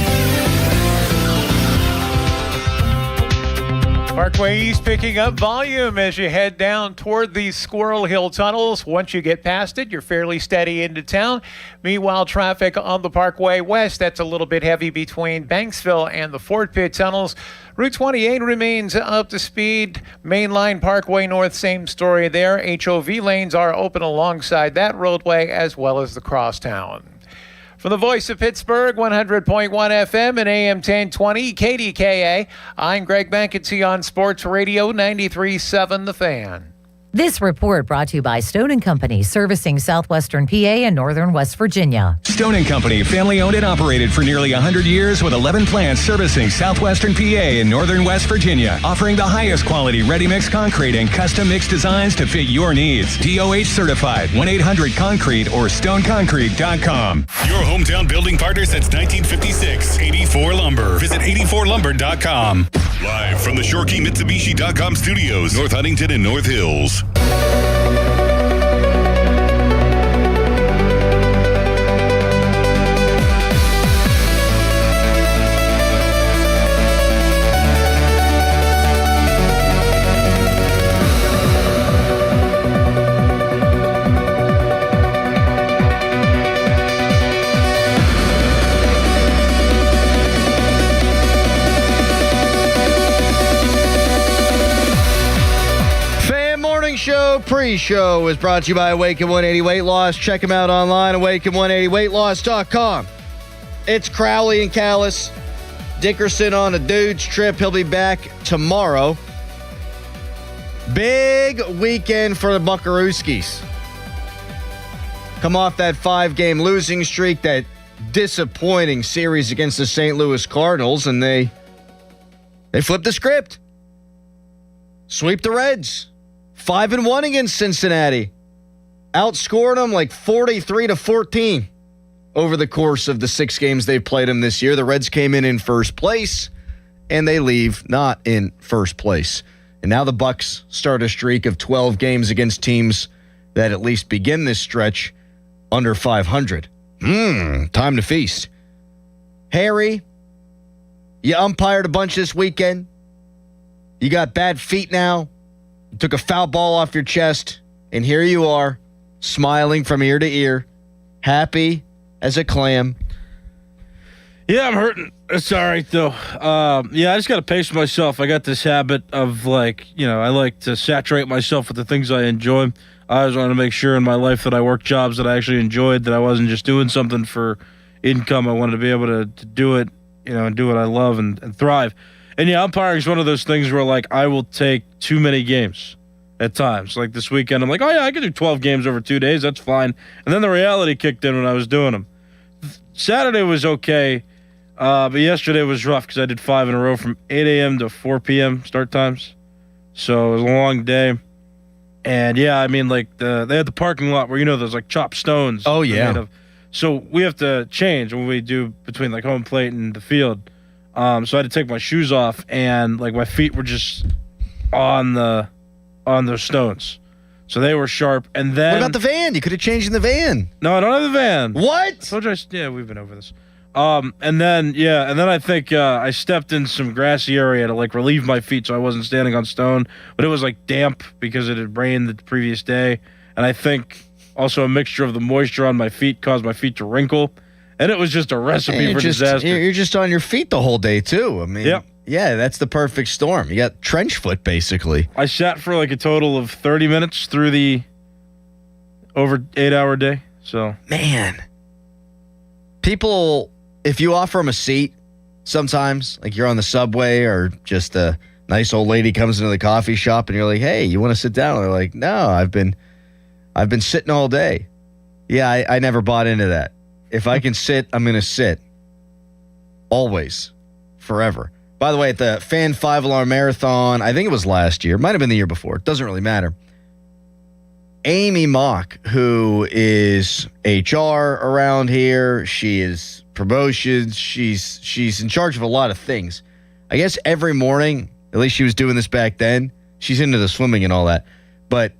Parkway East picking up volume as you head down toward the Squirrel Hill tunnels. Once you get past it, you're fairly steady into town. Meanwhile, traffic on the Parkway West, that's a little bit heavy between Banksville and the Fort Pitt tunnels. Route 28 remains up to speed. Mainline Parkway North, same story there. HOV lanes are open alongside that roadway as well as the crosstown. From the voice of Pittsburgh, 100.1 FM and AM 1020, KDKA, I'm Greg Bankensee on Sports Radio 93.7 The Fan. This report brought to you by Stone & Company, servicing southwestern PA and northern West Virginia. Stone & Company, family owned and operated for nearly 100 years with 11 plants servicing southwestern PA and northern West Virginia, offering the highest quality ready-mix concrete and custom mix designs to fit your needs. DOH certified, 1-800-CONCRETE or stoneconcrete.com. Your hometown building partner since 1956, 84 Lumber. Visit 84lumber.com. Live from the ShoreKeyMitsubishi.com studios, North Huntington and North Hills. Show pre-show is brought to you by Awaken 180 Weight Loss. Check them out online, awaken180weightloss.com. It's Crowley and Callis. Dickerson on a dude's trip. He'll be back tomorrow. Big weekend for the Buckarooskies. Come off that 5-game losing streak, that disappointing series against the St. Louis Cardinals, and they flipped the script. Sweep the Reds. 5-1 against Cincinnati. Outscored them like 43-14 over the course of the 6 games they've played them this year. The Reds came in first place, and they leave not in first place. And now the Bucks start a streak of 12 games against teams that at least begin this stretch under 500. Time to feast. Harry, you umpired a bunch this weekend. You got bad feet now. You took a foul ball off your chest, and here you are, smiling from ear to ear, happy as a clam. Yeah, I'm hurting. It's all right, though. I just got to pace myself. I got this habit of, I like to saturate myself with the things I enjoy. I always want to make sure in my life that I work jobs that I actually enjoyed, that I wasn't just doing something for income. I wanted to be able to do it, and do what I love and thrive. And umpiring is one of those things where, I will take too many games at times. Like this weekend, I'm like, oh, yeah, I can do 12 games over 2 days. That's fine. And then the reality kicked in when I was doing them. Saturday was okay, but yesterday was rough because I did 5 in a row from 8 a.m. to 4 p.m. start times. So it was a long day. And, they had the parking lot where, those, chopped stones. Oh, yeah. So we have to change when we do between, home plate and the field. So I had to take my shoes off, and my feet were just on those stones, so they were sharp. And then what about the van? You could have changed in the van. No, I don't have the van. What? I told you we've been over this. And then I think I stepped in some grassy area to relieve my feet, so I wasn't standing on stone. But it was damp because it had rained the previous day, and I think also a mixture of the moisture on my feet caused my feet to wrinkle. And it was just a recipe for disaster. You're just on your feet the whole day, too. I mean, yep. Yeah, that's the perfect storm. You got trench foot, basically. I sat for a total of 30 minutes through the over 8-hour day. So, man, people, if you offer them a seat, sometimes, you're on the subway or just a nice old lady comes into the coffee shop and you're like, hey, you want to sit down? And they're like, no, I've been sitting all day. Yeah, I never bought into that. If I can sit, I'm going to sit. Always. Forever. By the way, at the Fan 5-Alarm Marathon, I think it was last year. Might have been the year before. It doesn't really matter. Amy Mock, who is HR around here. She is promotions. She's in charge of a lot of things. I guess every morning, at least she was doing this back then. She's into the swimming and all that. But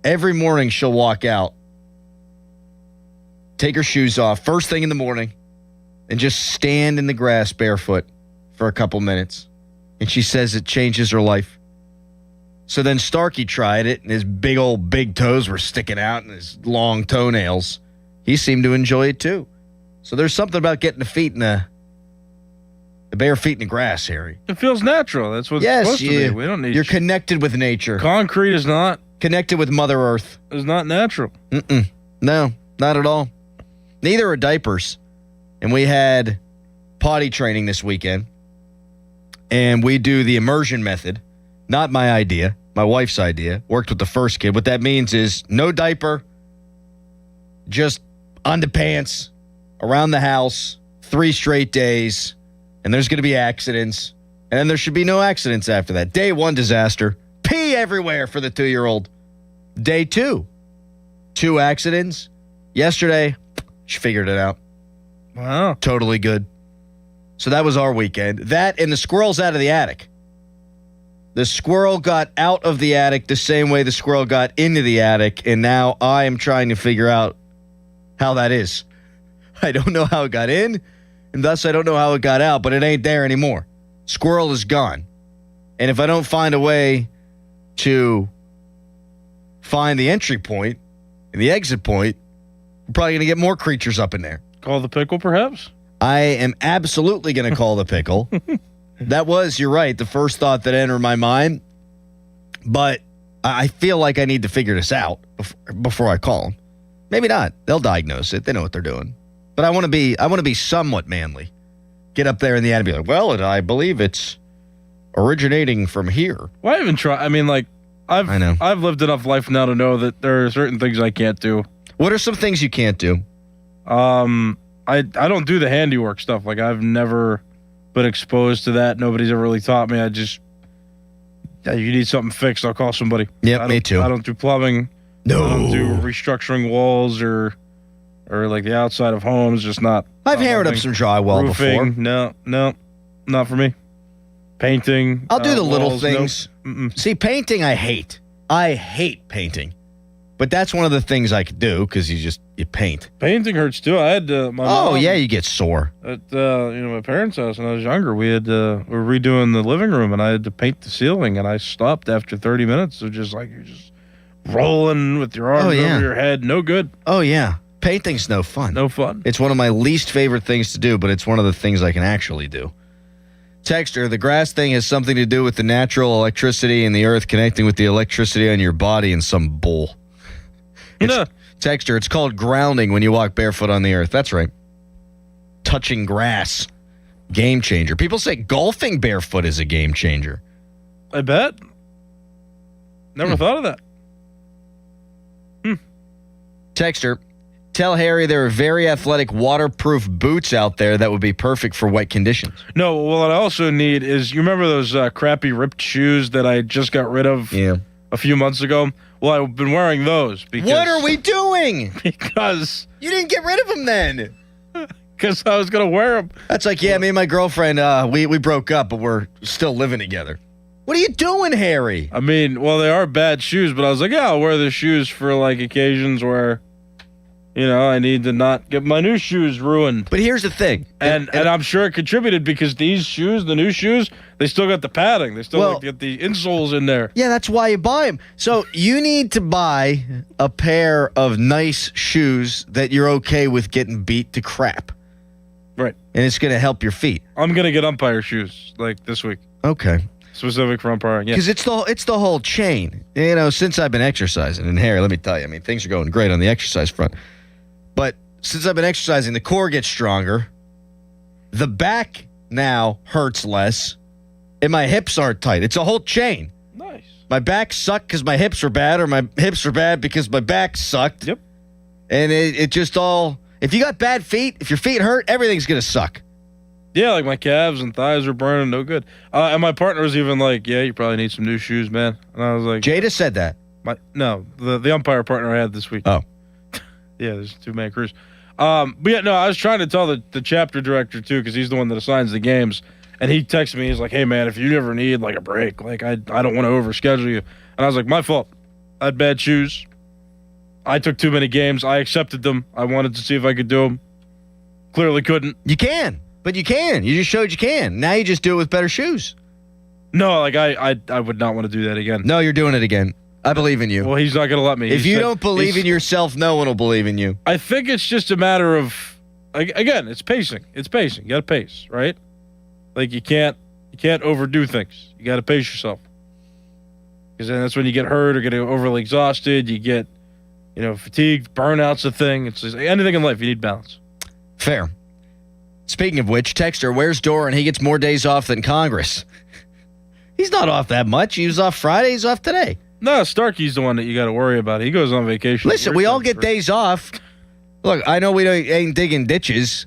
every morning she'll walk out, take her shoes off first thing in the morning, and just stand in the grass barefoot for a couple minutes. And she says it changes her life. So then Starkey tried it, and his big toes were sticking out and his long toenails. He seemed to enjoy it too. So there's something about getting the feet in the bare feet in the grass, Harry. It feels natural. That's what it's supposed to be. We don't need. You're connected with nature. Concrete is not. Connected with Mother Earth. It's not natural. No, not at all. Neither are diapers. And we had potty training this weekend. And we do the immersion method. Not my idea, my wife's idea. Worked with the first kid. What that means is no diaper, just underpants, around the house, 3 straight days. And there's going to be accidents. And then there should be no accidents after that. Day 1, disaster. Pee everywhere for the 2-year-old. Day 2, 2 accidents. Yesterday, she figured it out. Wow. Totally good. So that was our weekend. That and the squirrel's out of the attic. The squirrel got out of the attic the same way the squirrel got into the attic, and now I am trying to figure out how that is. I don't know how it got in, and thus I don't know how it got out, but it ain't there anymore. Squirrel is gone. And if I don't find a way to find the entry point and the exit point, we're probably going to get more creatures up in there. Call the pickle, perhaps? I am absolutely going to call the pickle. That was, you're right, the first thought that entered my mind. But I feel like I need to figure this out before I call them. Maybe not. They'll diagnose it. They know what they're doing. But I want to be somewhat manly. Get up there in the end and be like, well, I believe it's originating from here. Why even try? I mean, like, I've lived enough life now to know that there are certain things I can't do. What are some things you can't do? I don't do the handiwork stuff. Like, I've never been exposed to that. Nobody's ever really taught me. You need something fixed, I'll call somebody. Yep, me too. I don't do plumbing. No. I don't do restructuring walls or like the outside of homes. Just not. I've hammered up some drywall roofing, before. No, not for me. Painting. I'll do the little walls, things. Nope. See, painting I hate. I hate painting. But that's one of the things I could do because you paint. Painting hurts too. I had my mom. Oh yeah, you get sore. At my parents' house when I was younger, we were redoing the living room, and I had to paint the ceiling, and I stopped after 30 minutes of just like you're just rolling with your arms over your head. No good. Oh yeah, painting's no fun. No fun. It's one of my least favorite things to do, but it's one of the things I can actually do. Texter, the grass thing has something to do with the natural electricity in the earth connecting with the electricity on your body and some bull. Texter, it's called grounding when you walk barefoot on the earth. That's right. Touching grass. Game changer. People say golfing barefoot is a game changer. I bet. Never thought of that. Texter, tell Harry there are very athletic waterproof boots out there that would be perfect for wet conditions. No, what I also need is, you remember those crappy ripped shoes that I just got rid of a few months ago? Well, I've been wearing those because... What are we doing? Because... You didn't get rid of them then. Because I was going to wear them. That's like, me and my girlfriend, we broke up, but we're still living together. What are you doing, Harry? I mean, well, they are bad shoes, but I was like, I'll wear the shoes for, like, occasions where, I need to not get my new shoes ruined. But here's the thing. And I'm sure it contributed because these shoes, the new shoes, they still got the padding. They still get the insoles in there. Yeah, that's why you buy them. So you need to buy a pair of nice shoes that you're okay with getting beat to crap. Right. And it's going to help your feet. I'm going to get umpire shoes, like, this week. Okay. Specific for umpiring, yeah. Because it's the whole chain. Since I've been exercising, and Harry, let me tell you, things are going great on the exercise front. But since I've been exercising, the core gets stronger. The back now hurts less. And my hips aren't tight. It's a whole chain. Nice. My back sucked because my hips were bad, or my hips were bad because my back sucked. Yep. And it just all... If you got bad feet, if your feet hurt, everything's going to suck. Yeah, like my calves and thighs were burning, no good. And my partner was even like, you probably need some new shoes, man. And I was like... Jada said that. The umpire partner I had this week. Oh. Yeah, there's a two-man cruise. But yeah, no, I was trying to tell the chapter director, too, because he's the one that assigns the games. And he texted me, he's like, hey, man, if you ever need, like, a break, like, I don't want to overschedule you. And I was like, my fault. I had bad shoes. I took too many games. I accepted them. I wanted to see if I could do them. Clearly couldn't. You can. But you can. You just showed you can. Now you just do it with better shoes. No, like, I would not want to do that again. No, you're doing it again. I believe in you. Well, he's not going to let me. If you don't believe in yourself, no one will believe in you. I think it's just a matter of, again, it's pacing. It's pacing. You got to pace, right? Like, you can't overdo things. You got to pace yourself. Because then that's when you get hurt or get overly exhausted. You get fatigue, burnout's a thing. It's just, anything in life, you need balance. Fair. Speaking of which, Texter, where's Doran? He gets more days off than Congress. He's not off that much. He was off Friday. He's off today. No, Starkey's the one that you got to worry about. He goes on vacation. Listen, we all get days off. Look, I know we ain't digging ditches.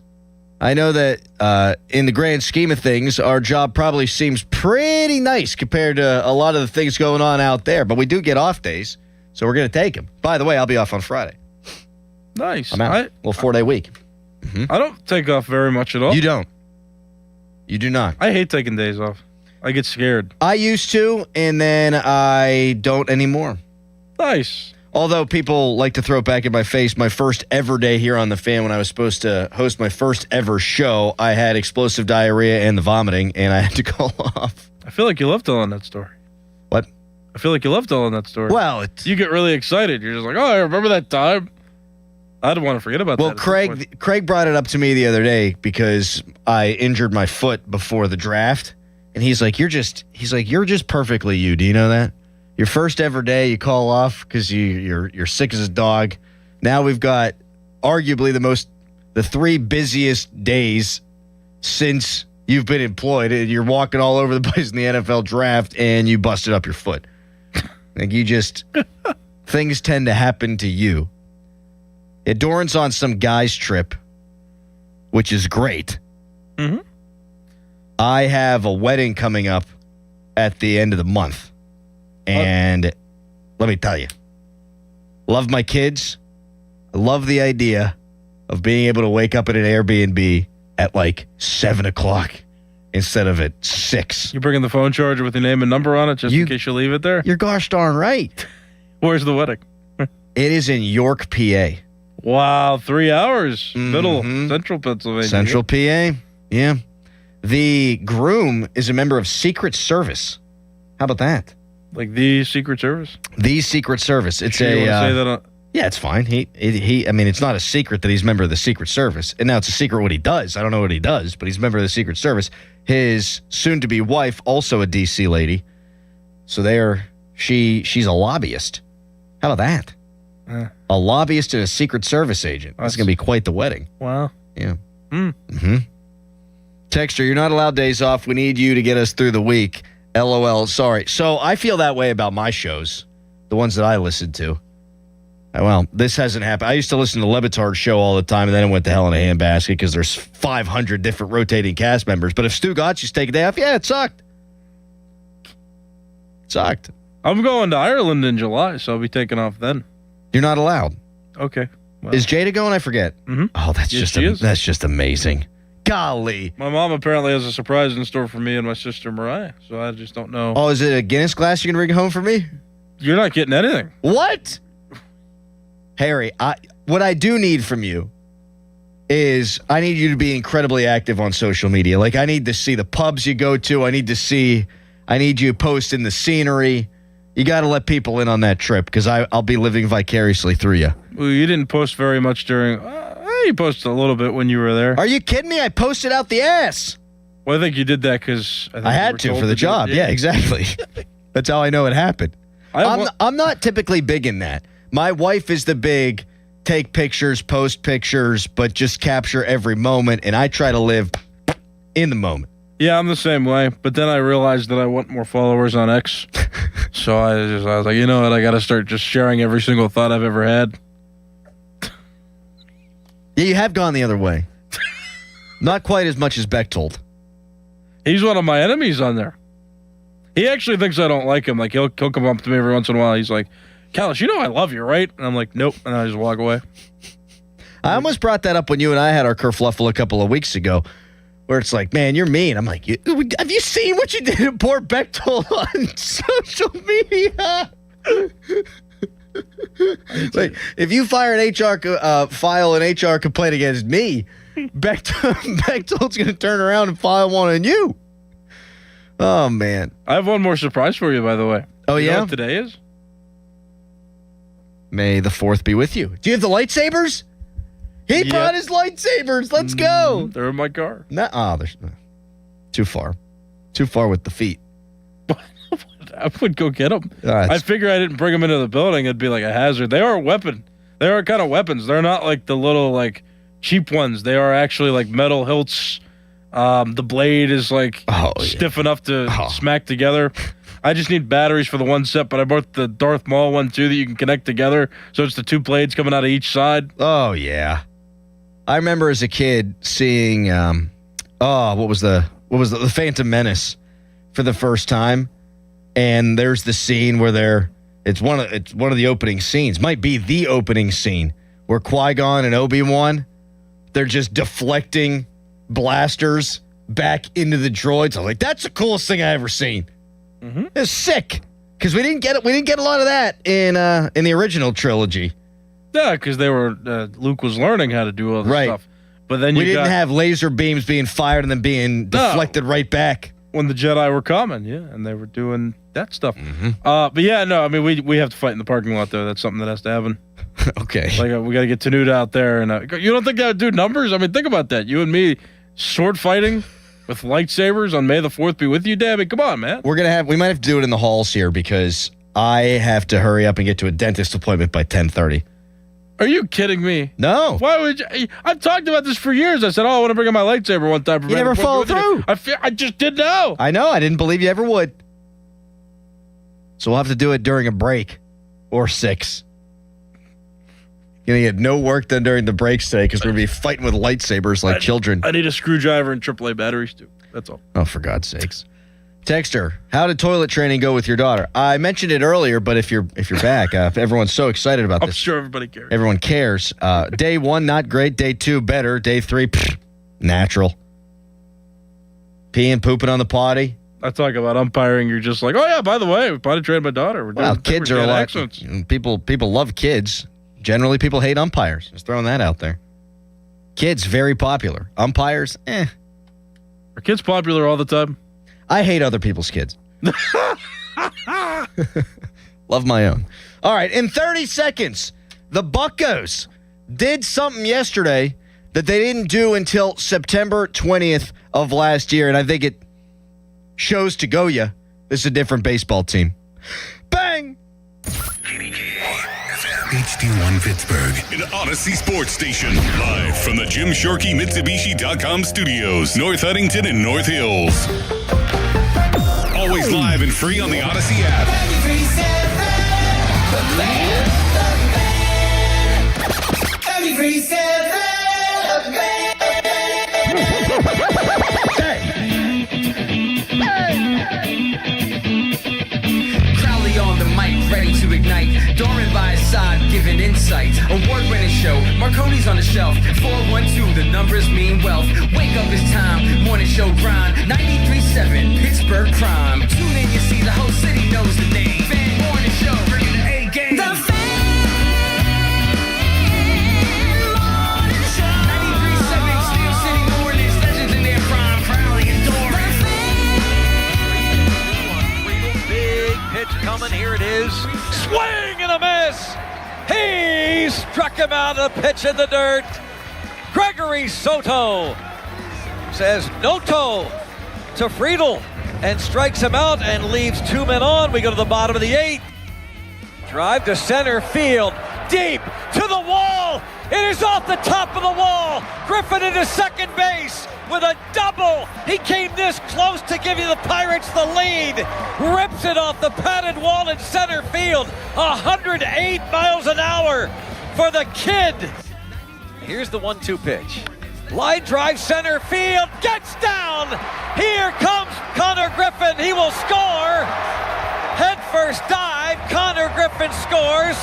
I know that in the grand scheme of things, our job probably seems pretty nice compared to a lot of the things going on out there. But we do get off days, so we're going to take them. By the way, I'll be off on Friday. Nice. I'm out. Well, 4-day week. I don't take off very much at all. You don't. You do not. I hate taking days off. I get scared. I used to, and then I don't anymore. Nice. Although people like to throw it back in my face, my first ever day here on The Fan when I was supposed to host my first ever show, I had explosive diarrhea and the vomiting, and I had to call off. I feel like you love telling that story. What? I feel like you love telling that story. Well, you get really excited. You're just like, oh, I remember that time. I don't want to forget about that. Well, Craig brought it up to me the other day because I injured my foot before the draft, and he's like, you're just perfectly you. Do you know that? Your first ever day, you call off because you're sick as a dog. Now we've got arguably the 3 busiest days since you've been employed. You're walking all over the place in the NFL draft, and you busted up your foot. Like things tend to happen to you. Yeah, Doran's on some guy's trip, which is great. Mm-hmm. I have a wedding coming up at the end of the month. And let me tell you, love my kids. I love the idea of being able to wake up at an Airbnb at like 7 o'clock instead of at 6. You bringing the phone charger with your name and number on it just in case you leave it there? You're gosh darn right. Where's the wedding? It is in York, PA. Wow, 3 hours. Middle, central Pennsylvania. Central PA, yeah. The groom is a member of Secret Service. How about that? Like the Secret Service? The Secret Service. It's say that yeah, it's fine. I mean, it's not a secret that he's a member of the Secret Service. And now it's a secret what he does. I don't know what he does, but he's a member of the Secret Service. His soon-to-be wife, also a D.C. lady. So she's a lobbyist. How about that? A lobbyist and a Secret Service agent. That's going to be quite the wedding. Wow. Yeah. Mm-hmm. Texter, you're not allowed days off. We need you to get us through the week. LOL. Sorry. So I feel that way about my shows, the ones that I listen to. Well, this hasn't happened. I used to listen to Le Batard's show all the time, and then it went to hell in a handbasket because there's 500 different rotating cast members. But if Stu Gotchi's taking a day off, yeah, it sucked. I'm going to Ireland in July, so I'll be taking off then. You're not allowed. Okay. Well. Is Jada going? I forget. Mm-hmm. Oh, that's just amazing. Golly. My mom apparently has a surprise in store for me and my sister Mariah, so I just don't know. Oh, is it a Guinness glass you're going to bring home for me? You're not getting anything. What? Harry, what I do need from you is I need you to be incredibly active on social media. Like, I need to see the pubs you go to. I need you posting the scenery. You got to let people in on that trip because I'll be living vicariously through you. Well, you didn't post very much during... you posted a little bit when you were there. Are you kidding me? I posted out the ass. Well, I think you did that because... I had to for the job. Yeah, exactly. That's how I know it happened. I'm not typically big in that. My wife is the big take pictures, post pictures, but just capture every moment, and I try to live in the moment. Yeah, I'm the same way. But then I realized that I want more followers on X. So I was like, you know what? I got to start just sharing every single thought I've ever had. Yeah, you have gone the other way. Not quite as much as Bechtold. He's one of my enemies on there. He actually thinks I don't like him. Like, he'll come up to me every once in a while. He's like, Callis, you know I love you, right? And I'm like, nope. And I just walk away. I almost brought that up when you and I had our kerfluffle a couple of weeks ago, where it's like, man, you're mean. I'm like, have you seen what you did to poor Bechtold on social media? Like, if you file an HR complaint against me, Bechtold's going to turn around and file one on you. Oh, man. I have one more surprise for you, by the way. Oh, you yeah? know what today is? May the 4th be with you. Do you have the lightsabers? He brought his lightsabers. Let's go. They're in my car. There's too far. Too far with the feet. I would go get them. I figure I didn't bring them into the building. It'd be like a hazard. They are a weapon. They are kind of weapons. They're not like the little like cheap ones. They are actually like metal hilts. The blade is like stiff enough to smack together. I just need batteries for the one set, but I bought the Darth Maul one too that you can connect together. So it's the two blades coming out of each side. Oh yeah, I remember as a kid seeing what was the Phantom Menace for the first time, and there's the scene where it's one of the opening scenes, might be the opening scene where Qui-Gon and Obi-Wan, they're just deflecting blasters back into the droids. I'm like, that's the coolest thing I ever seen. Mm-hmm. It's sick because we didn't get it. We didn't get a lot of that in the original trilogy. Yeah, because they were Luke was learning how to do all this stuff. But then we didn't have laser beams being fired and then being deflected right back when the Jedi were coming. Yeah, and they were doing that stuff. Mm-hmm. But yeah, no, I mean we have to fight in the parking lot though. That's something that has to happen. Okay, like we got to get Tanuda out there, and you don't think that would do numbers? I mean, think about that. You and me sword fighting with lightsabers on May the 4th be with you, damn it. Come on, man. We might have to do it in the halls here because I have to hurry up and get to a dentist appointment by 10:30. Are you kidding me? No. Why would you? I've talked about this for years. I said, I want to bring in my lightsaber one time. You never followed through. I just didn't know. I know. I didn't believe you ever would. So we'll have to do it during a break or 6. You're going to get no work done during the breaks today because we're going to be fighting with lightsabers like children. I need a screwdriver and AAA batteries too. That's all. Oh, for God's sakes. Texter, how did toilet training go with your daughter? I mentioned it earlier, but if you're back, everyone's so excited about this. I'm sure everybody cares. Everyone cares. Day 1, not great. Day 2, better. Day 3, natural. Peeing, pooping on the potty. I talk about umpiring. You're just like, oh yeah, by the way, we potty trained my daughter. Kids are a lot. People love kids. Generally, people hate umpires. Just throwing that out there. Kids, very popular. Umpires, Are kids popular all the time? I hate other people's kids. Love my own. All right, in 30 seconds, the Buccos did something yesterday that they didn't do until September 20th of last year, and I think it shows to Goya. This is a different baseball team. Bang! HD1 Pittsburgh, an Odyssey Sports Station, live from the Jim Shorkey Mitsubishi.com studios, North Huntington and North Hills. Always live and free on the Odyssey app. Crowley on the mic, ready to ignite. Doran by his side, giving insight. Award-winning show, Marconi's on the shelf. 412, the numbers mean wealth. Wake up, it's time, morning show grind. 93.7, Pittsburgh Prime. Tune in, you see the whole city knows the name. Fan morning show, bringing the A game. The Fan Morning Show. 93.7, Steel City Mornings, legends in their prime. Crowley and Doran. Big pitch coming, here it is. Swing and a miss. He struck him out of the pitch in the dirt. Gregory Soto says no-toe to Friedel and strikes him out and leaves 2 men on. We go to the bottom of the 8th. Drive to center field. Deep to the wall. It is off the top of the wall. Griffin into second base with a double. He came this close to giving the Pirates the lead. Rips it off the padded wall in center field. 108 miles an hour for the kid. Here's the 1-2 pitch. Line drive center field. Gets down. Here comes Connor Griffin. He will score. Head first dive. Connor Griffin scores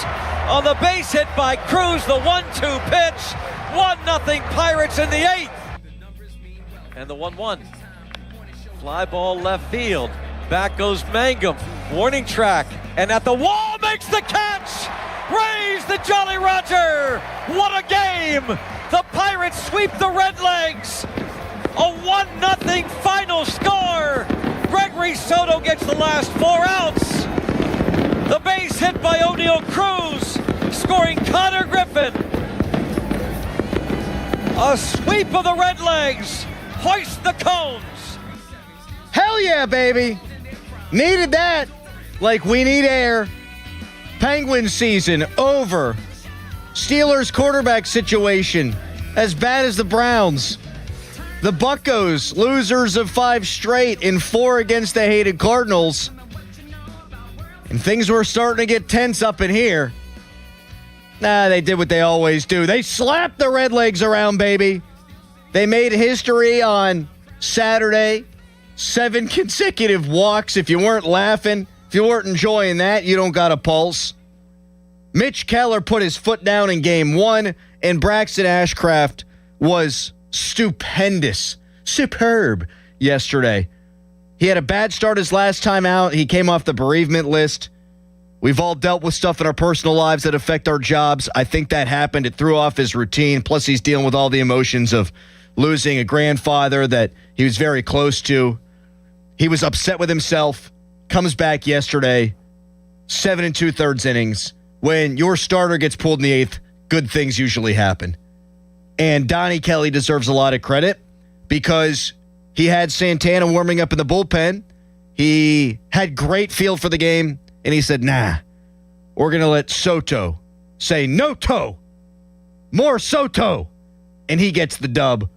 on the base hit by Cruz. The 1-2 pitch. 1-0 Pirates in the 8th. And the 1-1. Fly ball left field. Back goes Mangum. Warning track. And at the wall makes the catch. Raise the Jolly Roger. What a game. The Pirates sweep the Redlegs. A 1-0 final score. Gregory Soto gets the last 4 outs. The base hit by O'Neal Cruz, scoring Connor Griffin. A sweep of the Redlegs. Hoist the cones. Hell yeah, baby. Needed that. Like we need air. Penguin season over. Steelers quarterback situation, as bad as the Browns. The Buccos, losers of 5 straight in 4 against the hated Cardinals. And things were starting to get tense up in here. They did what they always do. They slapped the Redlegs around, baby. They made history on Saturday. 7 consecutive walks. If you weren't laughing, if you weren't enjoying that, you don't got a pulse. Mitch Keller put his foot down in game 1, and Braxton Ashcraft was stupendous, superb yesterday. He had a bad start his last time out. He came off the bereavement list. We've all dealt with stuff in our personal lives that affect our jobs. I think that happened. It threw off his routine. Plus, he's dealing with all the emotions of losing a grandfather that he was very close to. He was upset with himself. Comes back yesterday, 7 2/3 innings. When your starter gets pulled in the 8th, good things usually happen. And Donnie Kelly deserves a lot of credit because he had Santana warming up in the bullpen. He had great feel for the game, and he said, we're going to let Soto say no-to, more Soto, and he gets the dub.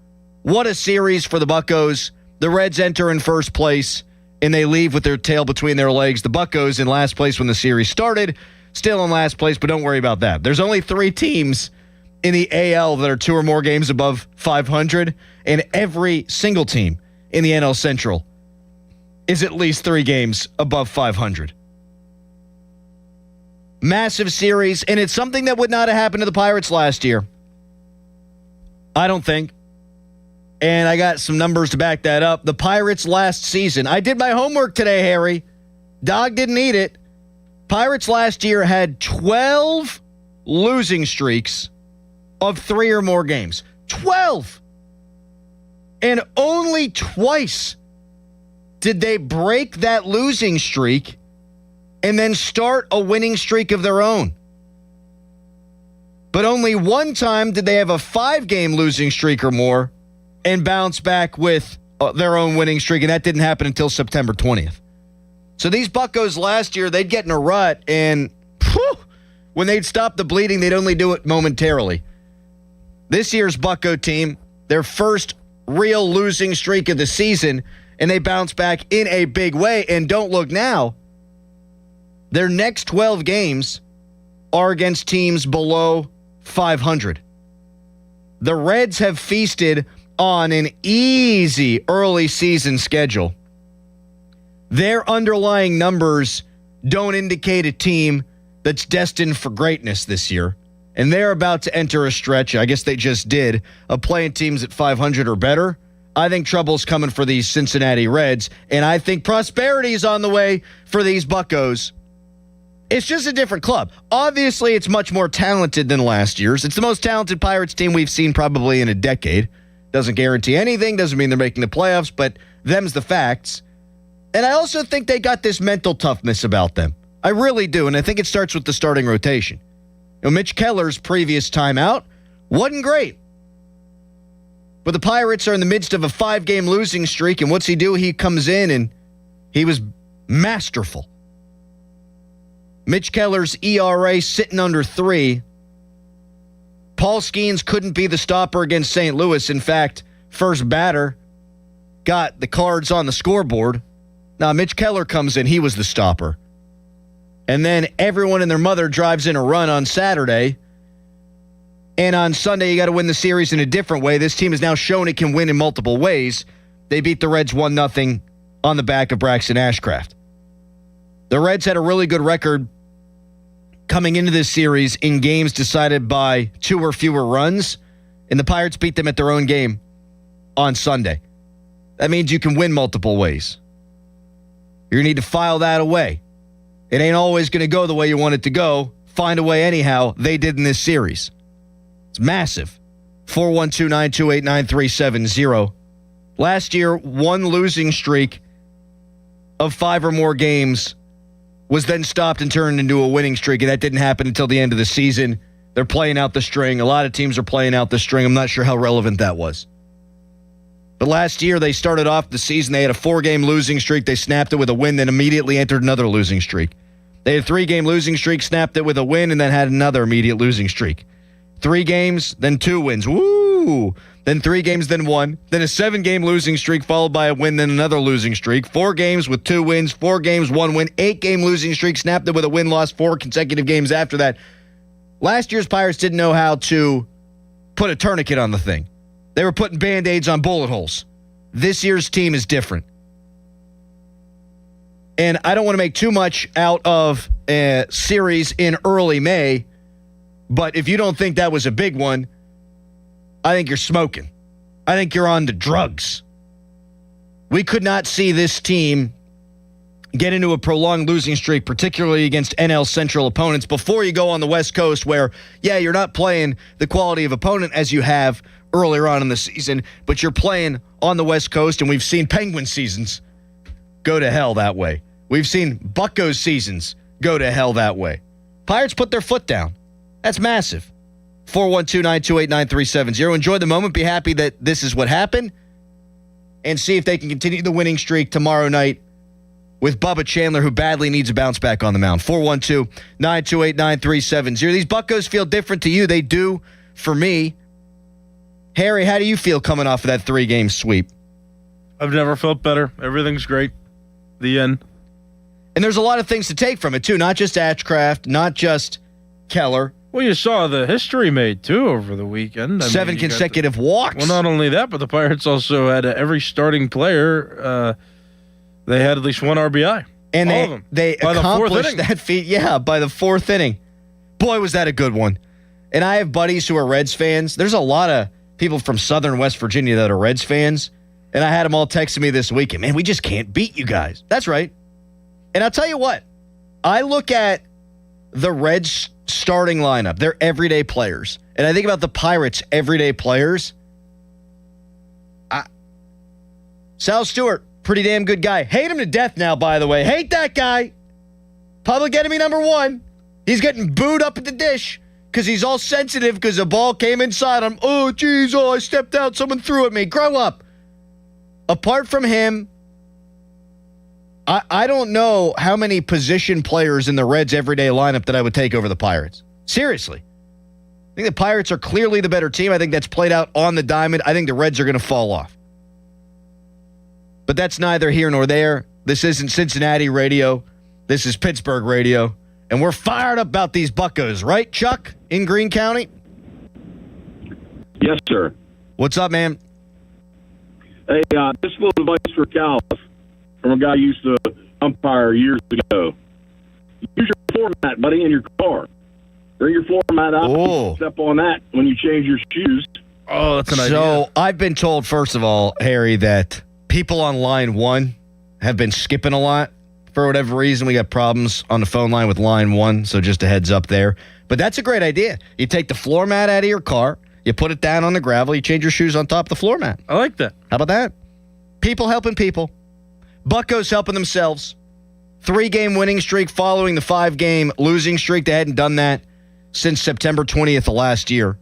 What a series for the Buccos. The Reds enter in first place, and they leave with their tail between their legs. The Buccos in last place when the series started, still in last place, but don't worry about that. There's only 3 teams in the AL that are 2 or more games above 500, and every single team in the NL Central is at least 3 games above 500. Massive series, and it's something that would not have happened to the Pirates last year. I don't think. And I got some numbers to back that up. The Pirates last season, I did my homework today, Harry. Dog didn't eat it. Pirates last year had 12 losing streaks of 3 or more games. 12! And only twice did they break that losing streak and then start a winning streak of their own. But only one time did they have a 5-game losing streak or more and bounce back with their own winning streak, and that didn't happen until September 20th. So these Buccos last year, they'd get in a rut, and when they'd stop the bleeding, they'd only do it momentarily. This year's Bucco team, their first real losing streak of the season, and they bounce back in a big way. And don't look now, their next 12 games are against teams below 500. The Reds have feasted on an easy early season schedule. Their underlying numbers don't indicate a team that's destined for greatness this year. And they're about to enter a stretch, I guess they just did, of playing teams at 500 or better. I think trouble's coming for these Cincinnati Reds, and I think prosperity is on the way for these Buccos. It's just a different club. Obviously, it's much more talented than last year's. It's the most talented Pirates team we've seen probably in a decade. Doesn't guarantee anything, doesn't mean they're making the playoffs, but them's the facts. And I also think they got this mental toughness about them. I really do, and I think it starts with the starting rotation. Mitch Keller's previous timeout wasn't great. But the Pirates are in the midst of a 5-game losing streak, and what's he do? He comes in, and he was masterful. Mitch Keller's ERA sitting under 3. Paul Skeens couldn't be the stopper against St. Louis. In fact, first batter got the Cards on the scoreboard. Now, Mitch Keller comes in. He was the stopper. And then everyone and their mother drives in a run on Saturday. And on Sunday, you got to win the series in a different way. This team has now shown it can win in multiple ways. They beat the Reds 1-0 on the back of Braxton Ashcraft. The Reds had a really good record coming into this series in games decided by 2 or fewer runs, and the Pirates beat them at their own game on Sunday. That means you can win multiple ways. You need to file that away. It ain't always going to go the way you want it to go. Find a way anyhow. They did in this series. It's massive. 412-928-9370. Last year, one losing streak of 5 or more games was then stopped and turned into a winning streak, and that didn't happen until the end of the season. They're playing out the string. A lot of teams are playing out the string. I'm not sure how relevant that was. But last year, they started off the season. They had a 4-game losing streak. They snapped it with a win, then immediately entered another losing streak. They had a 3-game losing streak, snapped it with a win, and then had another immediate losing streak. 3 games, then 2 wins. Woo! Then 3 games, then 1. Then a 7-game losing streak followed by a win, then another losing streak. 4 games with 2 wins, 4 games, 1 win. 8-game losing streak, snapped it with a win-loss, 4 consecutive games after that. Last year's Pirates didn't know how to put a tourniquet on the thing. They were putting Band-Aids on bullet holes. This year's team is different. And I don't want to make too much out of a series in early May, but if you don't think that was a big one, I think you're smoking. I think you're on to drugs. We could not see this team get into a prolonged losing streak, particularly against NL Central opponents, before you go on the West Coast where, yeah, you're not playing the quality of opponent as you have earlier on in the season, but you're playing on the West Coast, and we've seen Penguin seasons go to hell that way. We've seen Buccos seasons go to hell that way. Pirates put their foot down. That's massive. 412-928-9370. Enjoy the moment. Be happy that this is what happened. And see if they can continue the winning streak tomorrow night with Bubba Chandler, who badly needs a bounce back on the mound. 412-928-9370. These Buccos feel different to you. They do for me. Harry, how do you feel coming off of that 3-game sweep? I've never felt better. Everything's great. The end. And there's a lot of things to take from it, too. Not just Ashcraft, not just Keller. Well, you saw the history made, too, over the weekend. 7 consecutive walks. Well, not only that, but the Pirates also had every starting player, they had at least 1 RBI. And all of them. They accomplished that feat, by the 4th inning. Boy, was that a good one. And I have buddies who are Reds fans. There's a lot of people from southern West Virginia that are Reds fans. And I had them all texting me this weekend. Man, we just can't beat you guys. That's right. And I'll tell you what. I look at the Reds starting lineup, they're everyday players. And I think about the Pirates' everyday players. Sal Stewart, pretty damn good guy. Hate him to death now, by the way. Hate that guy. Public enemy number 1. He's getting booed up at the dish because he's all sensitive because the ball came inside him. Oh, geez, I stepped out. Someone threw at me. Grow up. Apart from him, I don't know how many position players in the Reds' everyday lineup that I would take over the Pirates. Seriously. I think the Pirates are clearly the better team. I think that's played out on the diamond. I think the Reds are going to fall off. But that's neither here nor there. This isn't Cincinnati radio. This is Pittsburgh radio. And we're fired up about these Buccos, right, Chuck, in Greene County? Yes, sir. What's up, man? Hey, this little advice for Cal from a guy who used to umpire years ago. Use your floor mat, buddy, in your car. Bring your floor mat out. Oh. Step on that when you change your shoes. Oh, that's an idea. So I've been told, first of all, Harry, that people on line 1 have been skipping a lot. For whatever reason, we got problems on the phone line with line 1, so just a heads up there. But that's a great idea. You take the floor mat out of your car, you put it down on the gravel, you change your shoes on top of the floor mat. I like that. How about that? People helping people. Buccos helping themselves. 3-game winning streak following the 5-game losing streak. They hadn't done that since September 20th of last year.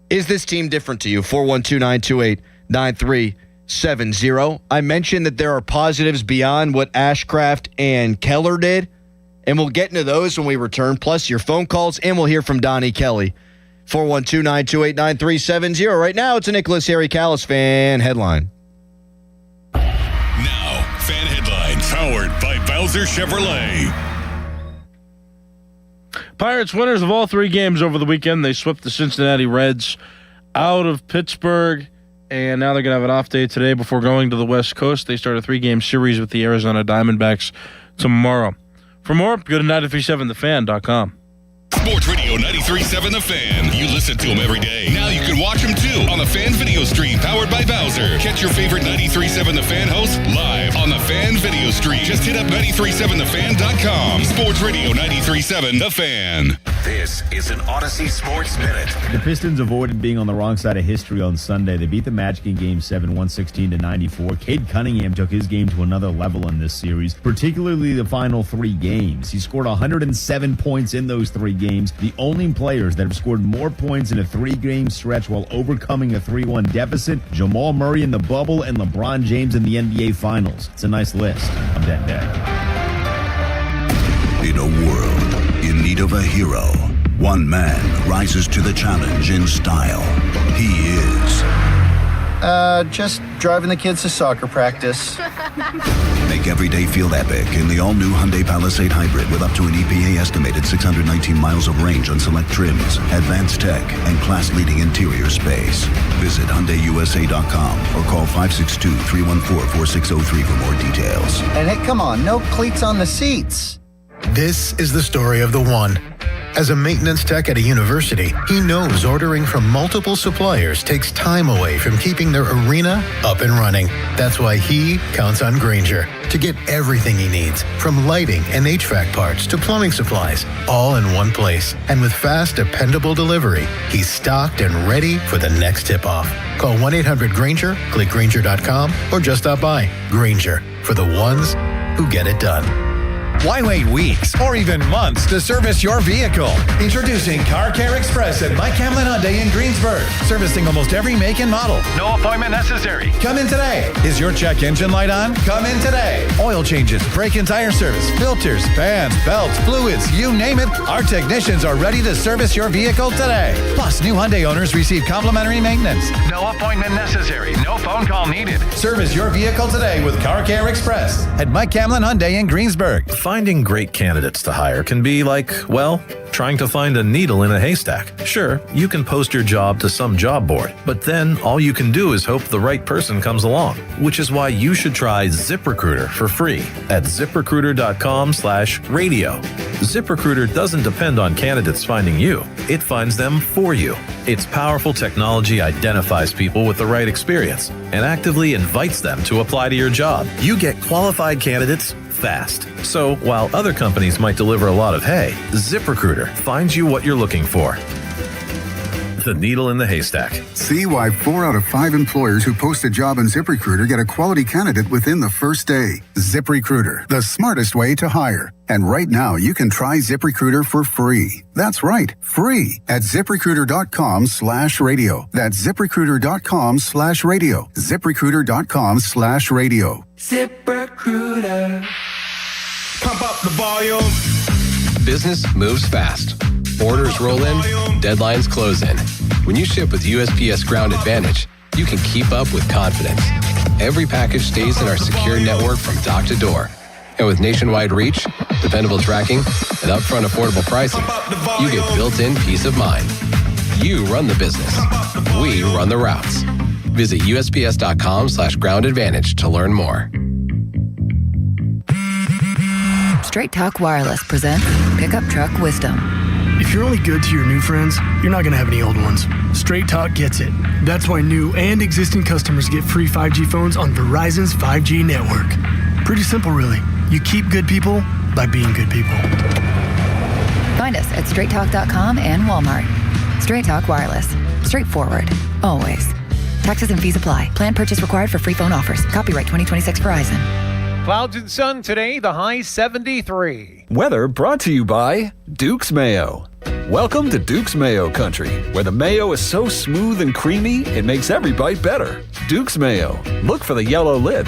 Is this team different to you? 412-928-9370. I mentioned that there are positives beyond what Ashcraft and Keller did, and we'll get into those when we return, plus your phone calls, and we'll hear from Donnie Kelly. 412-928-9370. Right now, it's a Nicholas Harry Callis fan headline. Now, fan headlines powered by Bowser Chevrolet. Pirates winners of all 3 games over the weekend. They swept the Cincinnati Reds out of Pittsburgh, and now they're going to have an off day today before going to the West Coast. They start a 3-game series with the Arizona Diamondbacks tomorrow. For more, go to 937thefan.com. Sports Radio 93.7 The Fan. You listen to them every day. Now you can watch them too on the Fan Video Stream powered by Bowser. Catch your favorite 93.7 The Fan host live on the Fan Video Stream. Just hit up 937thefan.com. Sports Radio 93.7 The Fan. This is an Odyssey Sports Minute. The Pistons avoided being on the wrong side of history on Sunday. They beat the Magic in Game 7, 116-94. Cade Cunningham took his game to another level in this series, particularly the final 3 games. He scored 107 points in those 3 games. The only players that have scored more points in a 3-game stretch while overcoming a 3-1 deficit: Jamal Murray in the bubble and LeBron James in the NBA Finals. It's a nice list. I'm Dan. In a world in need of a hero, One man rises to the challenge in style. He is... just driving the kids to soccer practice. Make every day feel epic in the all-new Hyundai Palisade Hybrid with up to an EPA-estimated 619 miles of range on select trims, advanced tech, and class-leading interior space. Visit HyundaiUSA.com or call 562-314-4603 for more details. And hey, come on, no cleats on the seats. This is the story of the one. As a maintenance tech at a university, he knows ordering from multiple suppliers takes time away from keeping their arena up and running. That's why he counts on Grainger to get everything he needs, from lighting and HVAC parts to plumbing supplies, all in one place. And with fast, dependable delivery, he's stocked and ready for the next tip-off. Call 1-800-GRAINGER, click Grainger.com, or just stop by. Grainger, for the ones who get it done. Why wait weeks or even months to service your vehicle? Introducing Car Care Express at Mike Hamlin Hyundai in Greensburg. Servicing almost every make and model. No appointment necessary. Come in today. Is your check engine light on? Come in today. Oil changes, brake and tire service, filters, fans, belts, fluids, you name it. Our technicians are ready to service your vehicle today. Plus, new Hyundai owners receive complimentary maintenance. No appointment necessary. No phone call needed. Service your vehicle today with Car Care Express at Mike Hamlin Hyundai in Greensburg. Finding great candidates to hire can be like, well, trying to find a needle in a haystack. Sure, you can post your job to some job board, but then all you can do is hope the right person comes along, which is why you should try ZipRecruiter for free at ZipRecruiter.com/radio. ZipRecruiter doesn't depend on candidates finding you. It finds them for you. Its powerful technology identifies people with the right experience and actively invites them to apply to your job. You get qualified candidates fast. So while other companies might deliver a lot of hay, ZipRecruiter finds you what you're looking for. The needle in the haystack. See why 4 out of 5 employers who post a job in ZipRecruiter get a quality candidate within the first day. ZipRecruiter, the smartest way to hire. And right now, you can try ZipRecruiter for free. That's right, free at ZipRecruiter.com/radio. That's ZipRecruiter.com/radio. ZipRecruiter.com/radio. ZipRecruiter. Pump up the volume. Business moves fast. Orders roll in, deadlines close in. When you ship with USPS Ground Advantage, you can keep up with confidence. Every package stays in our secure network from dock to door. And with nationwide reach, dependable tracking, and upfront affordable pricing, you get built-in peace of mind. You run the business. We run the routes. Visit USPS.com/Ground Advantage to learn more. Straight Talk Wireless presents Pickup Truck Wisdom. If you're only good to your new friends, you're not going to have any old ones. Straight Talk gets it. That's why new and existing customers get free 5G phones on Verizon's 5G network. Pretty simple, really. You keep good people by being good people. Find us at straighttalk.com and Walmart. Straight Talk Wireless. Straightforward. Always. Taxes and fees apply. Plan purchase required for free phone offers. Copyright 2026 Verizon. Clouds and sun today, the high 73. Weather brought to you by Duke's Mayo. Welcome to Duke's Mayo Country, where the mayo is so smooth and creamy, it makes every bite better. Duke's Mayo. Look for the yellow lid.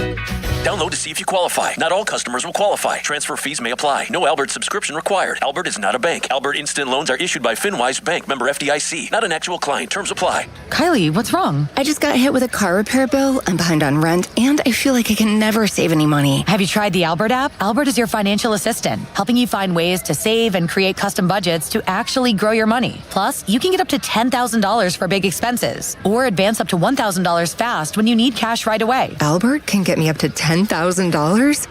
Download to see if you qualify. Not all customers will qualify. Transfer fees may apply. No Albert subscription required. Albert is not a bank. Albert Instant Loans are issued by FinWise Bank, member FDIC. Not an actual client. Terms apply. Kylie, what's wrong? I just got hit with a car repair bill. I'm behind on rent, and I feel like I can never save any money. Have you tried the Albert app? Albert is your financial assistant, helping you find ways to save and create custom budgets to actually grow your money. Plus, you can get up to $10,000 for big expenses, or advance up to $1,000 fast when you need cash right away. Albert can get me up to $10,000?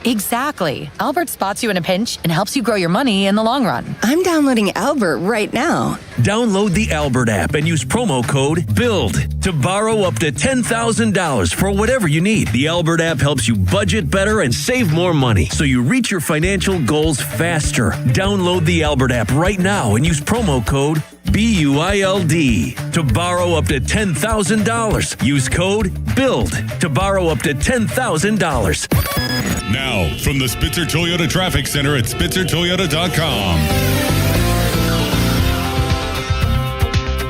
Exactly. Albert spots you in a pinch and helps you grow your money in the long run. I'm downloading Albert right now. Download the Albert app and use promo code BUILD to borrow up to $10,000 for whatever you need. The Albert app helps you budget better and save more money so you reach your financial goals faster. Download the Albert app right now and use promo code BUILD to borrow up to $10,000. Use code BUILD to borrow up to $10,000. Now, from the Spitzer Toyota Traffic Center at SpitzerToyota.com.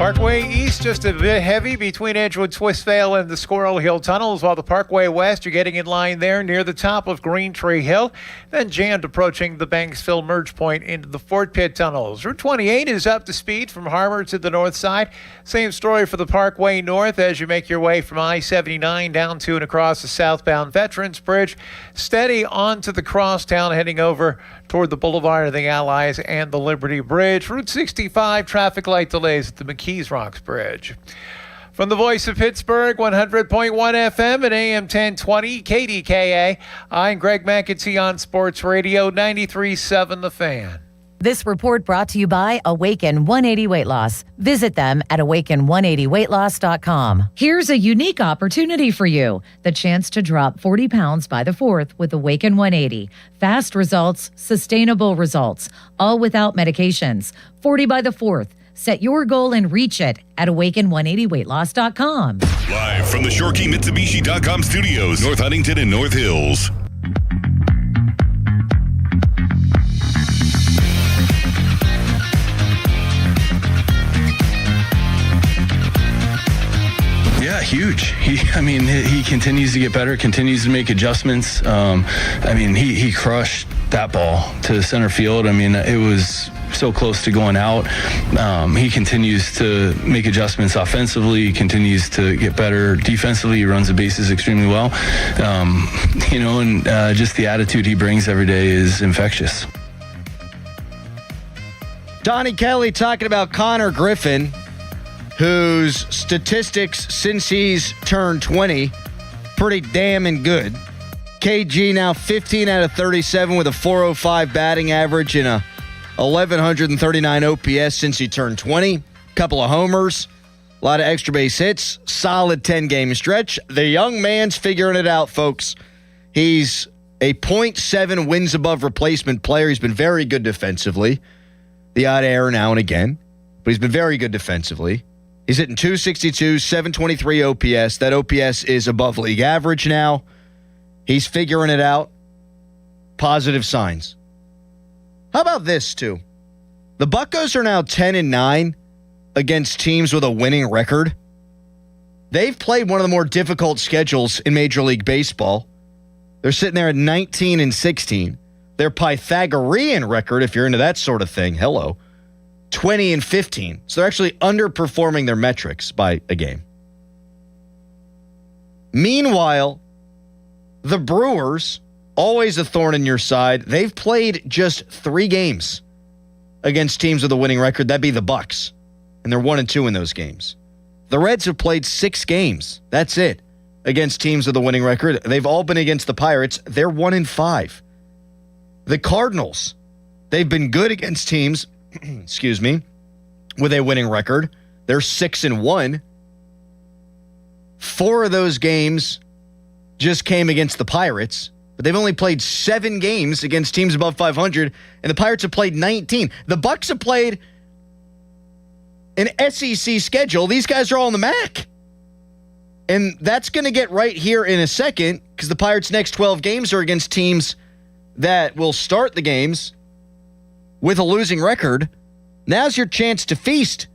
Parkway East just a bit heavy between Edgewood Twistvale and the Squirrel Hill tunnels, while the Parkway West, you're getting in line there near the top of Green Tree Hill, then jammed approaching the Banksville merge point into the Fort Pitt tunnels. Route 28 is up to speed from Harbor to the north side. Same story for the Parkway North as you make your way from I-79 down to and across the southbound Veterans Bridge. Steady onto the crosstown heading over toward the Boulevard of the Allies and the Liberty Bridge. Route 65 traffic light delays at the McKees Rocks Bridge. From the voice of Pittsburgh, 100.1 FM and AM 1020 KDKA, I'm Greg McAtee on Sports Radio 93.7 The Fan. This report brought to you by Awaken 180 Weight Loss. Visit them at awaken180weightloss.com. Here's a unique opportunity for you. The chance to drop 40 pounds by the 4th with Awaken 180. Fast results, sustainable results, all without medications. 40 by the 4th. Set your goal and reach it at awaken180weightloss.com. Live from the ShoreKeyMitsubishi.com studios, North Huntington and North Hills. Yeah, huge. He continues to get better, continues to make adjustments. He crushed that ball to center field. It was so close to going out. He continues to make adjustments offensively, continues to get better defensively. He runs the bases extremely well. Just the attitude he brings every day is infectious. Donnie Kelly talking about Connor Griffin, whose statistics since he's turned 20, pretty damn good. KG now 15 out of 37 with a 405 batting average and a 1,139 OPS since he turned 20. Couple of homers, a lot of extra base hits, solid 10-game stretch. The young man's figuring it out, folks. He's a .7 wins above replacement player. He's been very good defensively. The odd error now and again, but he's been very good defensively. He's hitting .262, 723 OPS. That OPS is above league average now. He's figuring it out. Positive signs. How about this, too? The Buccos are now 10-9 against teams with a winning record. They've played one of the more difficult schedules in Major League Baseball. They're sitting there at 19-16. Their Pythagorean record, if you're into that sort of thing, 20-15. So they're actually underperforming their metrics by a game. Meanwhile, the Brewers, always a thorn in your side, they've played just 3 games against teams with a winning record. That'd be the Bucks. And they're 1-2 in those games. The Reds have played 6 games. That's it. Against teams with a winning record. They've all been against the Pirates. They're 1-5. The Cardinals, they've been good against teams, with a winning record. They're 6-1. 4 of those games just came against the Pirates, but they've only played 7 games against teams above 500, and the Pirates have played 19. The Bucks have played an SEC schedule. These guys are all in the MAC. And that's going to get right here in a second because the Pirates' next 12 games are against teams that will start the games with a losing record. Now's your chance to feast.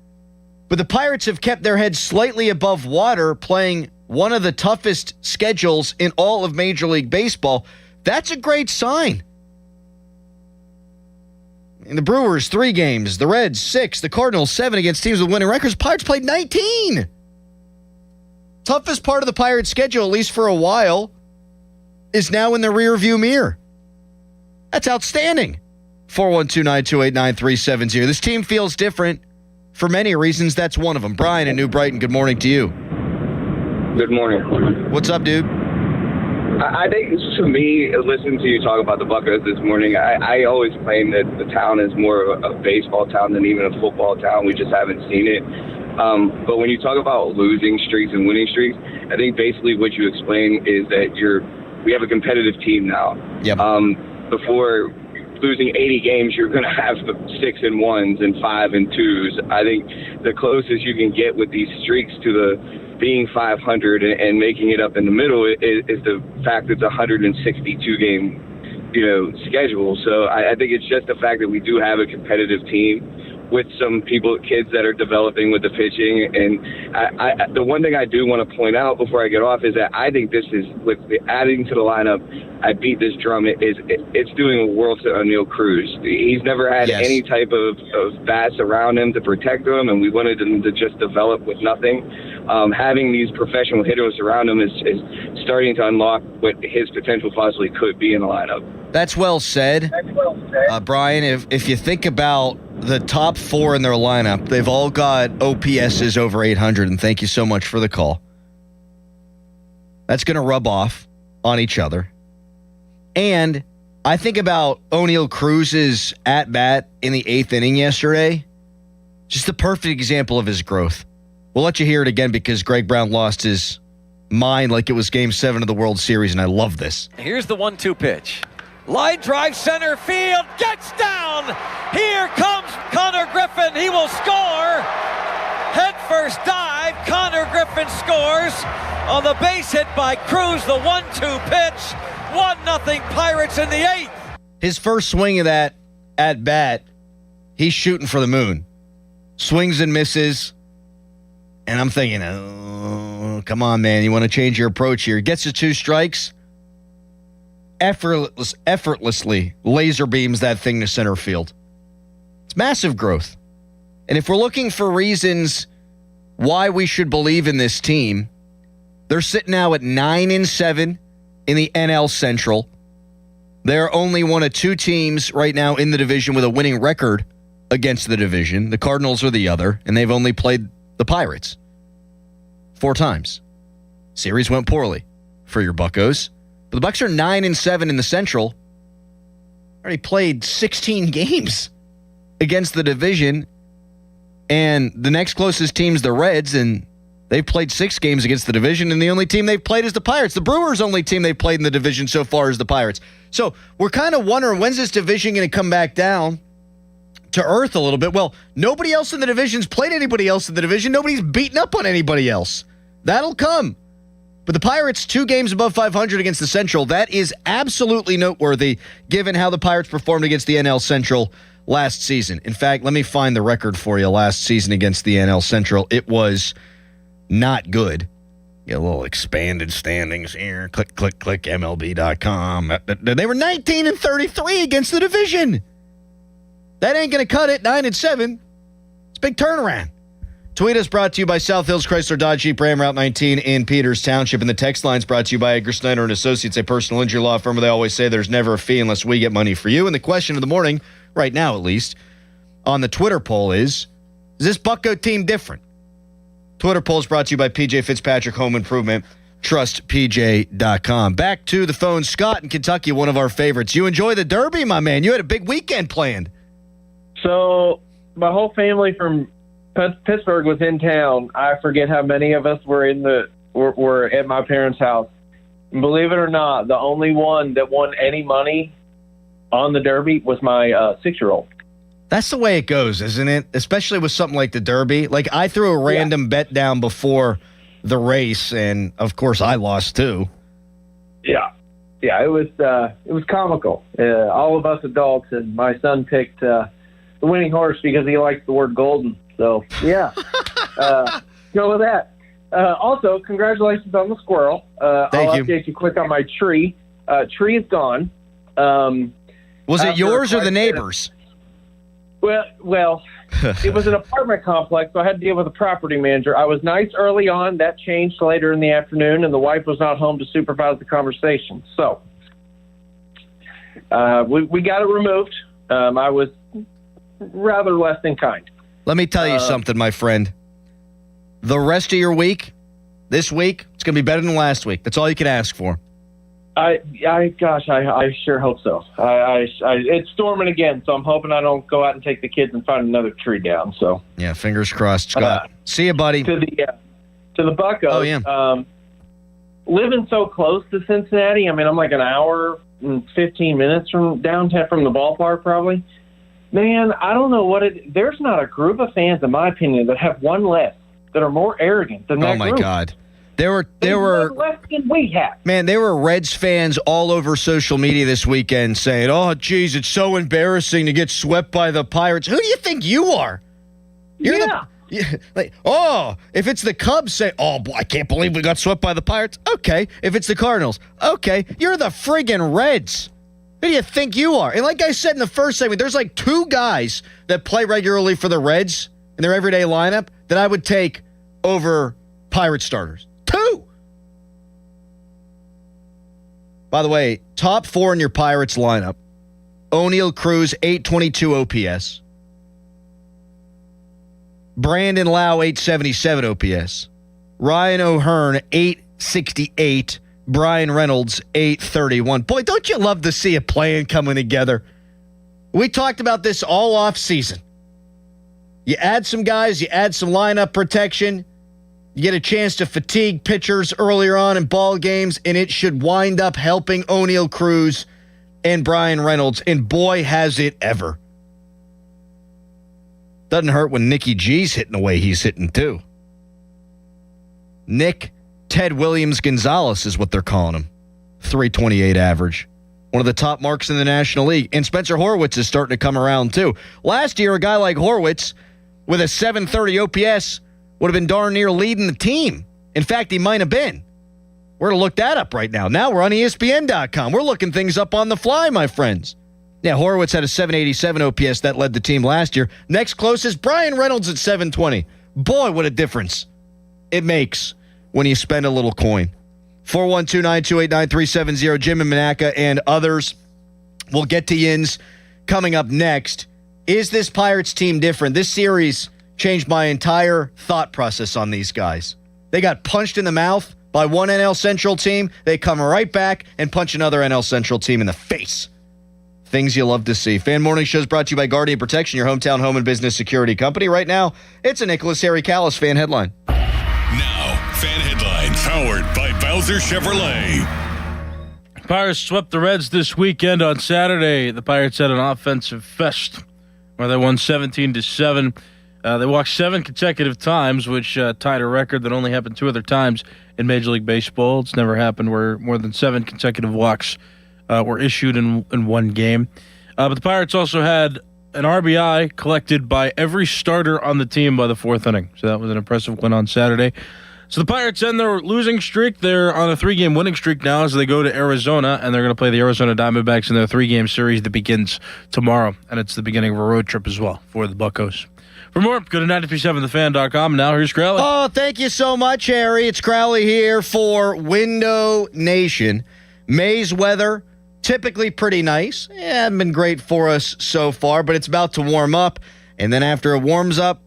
But the Pirates have kept their heads slightly above water playing one of the toughest schedules in all of Major League Baseball. That's a great sign. And the Brewers, 3 games. The Reds, 6. The Cardinals, 7 against teams with winning records. Pirates played 19. Toughest part of the Pirates' schedule, at least for a while, is now in the rearview mirror. That's outstanding. 412-928-9370. This team feels different for many reasons. That's one of them. Brian in New Brighton, good morning to you. Good morning. What's up, dude? I think, to me, listening to you talk about the Buccos this morning, I always claim that the town is more of a baseball town than even a football town. We just haven't seen it. But when you talk about losing streaks and winning streaks, I think basically what you explain is that we have a competitive team now. Yep. Before losing 80 games, you're going to have 6-1s and 5-2s. I think the closest you can get with these streaks to the being 500 and making it up in the middle is the fact it's a 162-game, schedule. So I think it's just the fact that we do have a competitive team. with some kids that are developing with the pitching. And the one thing I do want to point out before I get off is that I think this is, with the adding to the lineup, I beat this drum, it's doing a world to O'Neal Cruz. He's never had any type of bats around him to protect him, and we wanted him to just develop with nothing. Having these professional hitters around him is starting to unlock what his potential possibly could be in the lineup. That's well said. Brian, if you think about the top 4 in their lineup, they've all got OPSs over 800, and thank you so much for the call. That's going to rub off on each other. And I think about O'Neal Cruz's at-bat in the 8th inning yesterday. Just the perfect example of his growth. We'll let you hear it again because Greg Brown lost his mind like it was Game 7 of the World Series, and I love this. Here's the 1-2 pitch. Line drive center field. Gets down. Here comes Connor Griffin. He will score. Head first dive. Connor Griffin scores on the base hit by Cruz. The 1-2 pitch. 1-0 Pirates in the 8th. His first swing of that at bat, he's shooting for the moon. Swings and misses. And I'm thinking, oh, come on, man. You want to change your approach here. Gets to 2 strikes. Effortlessly laser beams that thing to center field. It's massive growth. And if we're looking for reasons why we should believe in this team, they're sitting now at 9-7 in the NL Central. They're only one of 2 teams right now in the division with a winning record against the division. The Cardinals are the other, and they've only played the Pirates 4 times. Series went poorly for your Buccos. But the Bucks are 9-7 in the Central. Already played 16 games against the division. And the next closest team's the Reds, and they've played 6 games against the division, and the only team they've played is the Pirates. The Brewers' only team they've played in the division so far is the Pirates. So we're kind of wondering, when's this division going to come back down to earth a little bit? Well, nobody else in the division's played anybody else in the division. Nobody's beaten up on anybody else. That'll come. But the Pirates, 2 games above 500 against the Central. That is absolutely noteworthy given how the Pirates performed against the NL Central last season. In fact, let me find the record for you last season against the NL Central. It was not good. Get a little expanded standings here. Click, MLB.com. They were 19-33 against the division. That ain't going to cut it. 9-7. It's a big turnaround. Tweet us, brought to you by South Hills Chrysler Dodge Jeep Ram Route 19 in Peters Township. And the text line's brought to you by Edgar Snyder and Associates, a personal injury law firm where they always say there's never a fee unless we get money for you. And the question of the morning, right now at least, on the Twitter poll is this Bucco team different? Twitter poll is brought to you by PJ Fitzpatrick Home Improvement. TrustPJ.com. Back to the phone. Scott in Kentucky, one of our favorites. You enjoy the Derby, my man. You had a big weekend planned. So my whole family from Pittsburgh was in town. I forget how many of us were were at my parents' house. And believe it or not, the only one that won any money on the Derby was my 6-year-old. That's the way it goes, isn't it? Especially with something like the Derby. Like, I threw a random bet down before the race, and of course I lost too. Yeah, it was comical. All of us adults, and my son picked the winning horse because he likes the word golden. So, yeah, go with that. Also, congratulations on the squirrel. I'll update you quick on my tree. Tree is gone. Was it yours or the neighbor's? Well, it was an apartment complex, so I had to deal with a property manager. I was nice early on. That changed later in the afternoon, and the wife was not home to supervise the conversation. So we got it removed. I was rather less than kind. Let me tell you something, my friend. The rest of your week, this week, it's going to be better than last week. That's all you can ask for. I sure hope so. It's storming again, so I'm hoping I don't go out and take the kids and find another tree down. So yeah, fingers crossed, Scott. See you, buddy. To the Buccos. Oh yeah. Living so close to Cincinnati, I mean, I'm like an hour and 15 minutes from downtown, from the ballpark, probably. Man, I don't know there's not a group of fans, in my opinion, that have one less, that are more arrogant than that group. Oh, my God. There were less than we have. Man, there were Reds fans all over social media this weekend saying, "Oh, geez, it's so embarrassing to get swept by the Pirates." Who do you think you are? If it's the Cubs, say, "Oh, boy, I can't believe we got swept by the Pirates." Okay. If it's the Cardinals, okay. You're the friggin' Reds. Who do you think you are? And like I said in the first segment, there's like 2 guys that play regularly for the Reds in their everyday lineup that I would take over Pirate starters. 2. By the way, top 4 in your Pirates lineup. O'Neill Cruz, 822 OPS. Brandon Lau, 877 OPS. Ryan O'Hearn, 868. Brian Reynolds, 831. Boy, don't you love to see a plan coming together? We talked about this all off season. You add some guys, you add some lineup protection, you get a chance to fatigue pitchers earlier on in ball games, and it should wind up helping O'Neill Cruz and Brian Reynolds. And boy, has it ever. Doesn't hurt when Nicky G's hitting the way he's hitting too. Nick Ted Williams Gonzalez is what they're calling him. 328 average. One of the top marks in the National League. And Spencer Horwitz is starting to come around too. Last year, a guy like Horwitz with a 730 OPS would have been darn near leading the team. In fact, he might have been. We're going to look that up right now. Now we're on ESPN.com. We're looking things up on the fly, my friends. Yeah, Horwitz had a 787 OPS that led the team last year. Next closest, Brian Reynolds at 720. Boy, what a difference it makes when you spend a little coin. 412-928-9370. Jim and Manaka and others. We'll get to Yins coming up next. Is this Pirates team different? This series changed my entire thought process on these guys. They got punched in the mouth by one NL Central team. They come right back and punch another NL Central team in the face. Things you love to see. Fan Morning Show is brought to you by Guardian Protection, your hometown home and business security company. Right now, it's a Nicholas Harry Callis fan headline. Now, fan headlines powered by Bowser Chevrolet. Pirates swept the Reds this weekend on Saturday. The Pirates had an offensive fest where they won 17-7. They walked 7 consecutive times, which tied a record that only happened 2 other times in Major League Baseball. It's never happened where more than 7 consecutive walks were issued in one game. But the Pirates also had an RBI collected by every starter on the team by the 4th inning. So that was an impressive win on Saturday. So the Pirates end their losing streak. They're on a 3-game winning streak now as they go to Arizona, and they're going to play the Arizona Diamondbacks in their 3-game series that begins tomorrow. And it's the beginning of a road trip as well for the Buccos. For more, go to 937thefan.com. Now here's Crowley. Oh, thank you so much, Harry. It's Crowley here for Window Nation. May's weather, typically pretty nice. Yeah, hasn't been great for us so far, but it's about to warm up. And then after it warms up,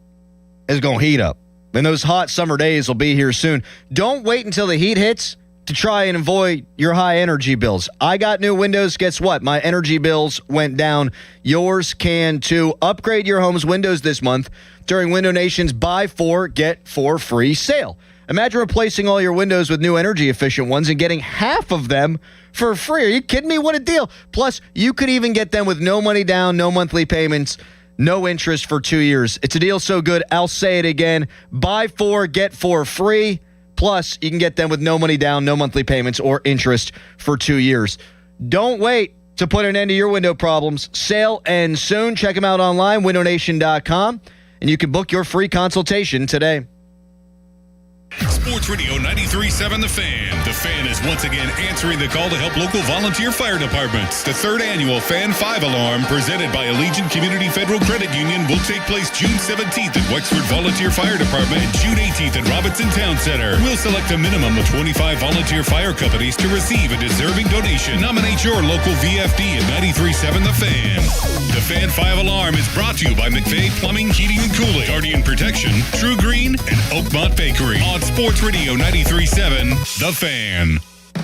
it's going to heat up. And those hot summer days will be here soon. Don't wait until the heat hits to try and avoid your high energy bills. I got new windows. Guess what? My energy bills went down. Yours can too. Upgrade your home's windows this month during Window Nation's Buy 4, Get 4 free sale. Imagine replacing all your windows with new energy efficient ones and getting half of them for free. Are you kidding me? What a deal. Plus, you could even get them with no money down, no monthly payments, no interest for 2 years. It's a deal so good, I'll say it again. Buy 4, get 4 free. Plus, you can get them with no money down, no monthly payments, or interest for 2 years. Don't wait to put an end to your window problems. Sale ends soon. Check them out online, windownation.com, and you can book your free consultation today. Sports Radio 93.7 The Fan. The Fan is once again answering the call to help local volunteer fire departments. The 3rd annual Fan 5 Alarm, presented by Allegiant Community Federal Credit Union, will take place June 17th at Wexford Volunteer Fire Department and June 18th at Robinson Town Center. We'll select a minimum of 25 volunteer fire companies to receive a deserving donation. Nominate your local VFD at 93.7 The Fan. The Fan 5 Alarm is brought to you by McVeigh Plumbing, Heating, and Cooling, Guardian Protection, True Green, and Oakmont Bakery. On Sports Radio 93.7, The Fan.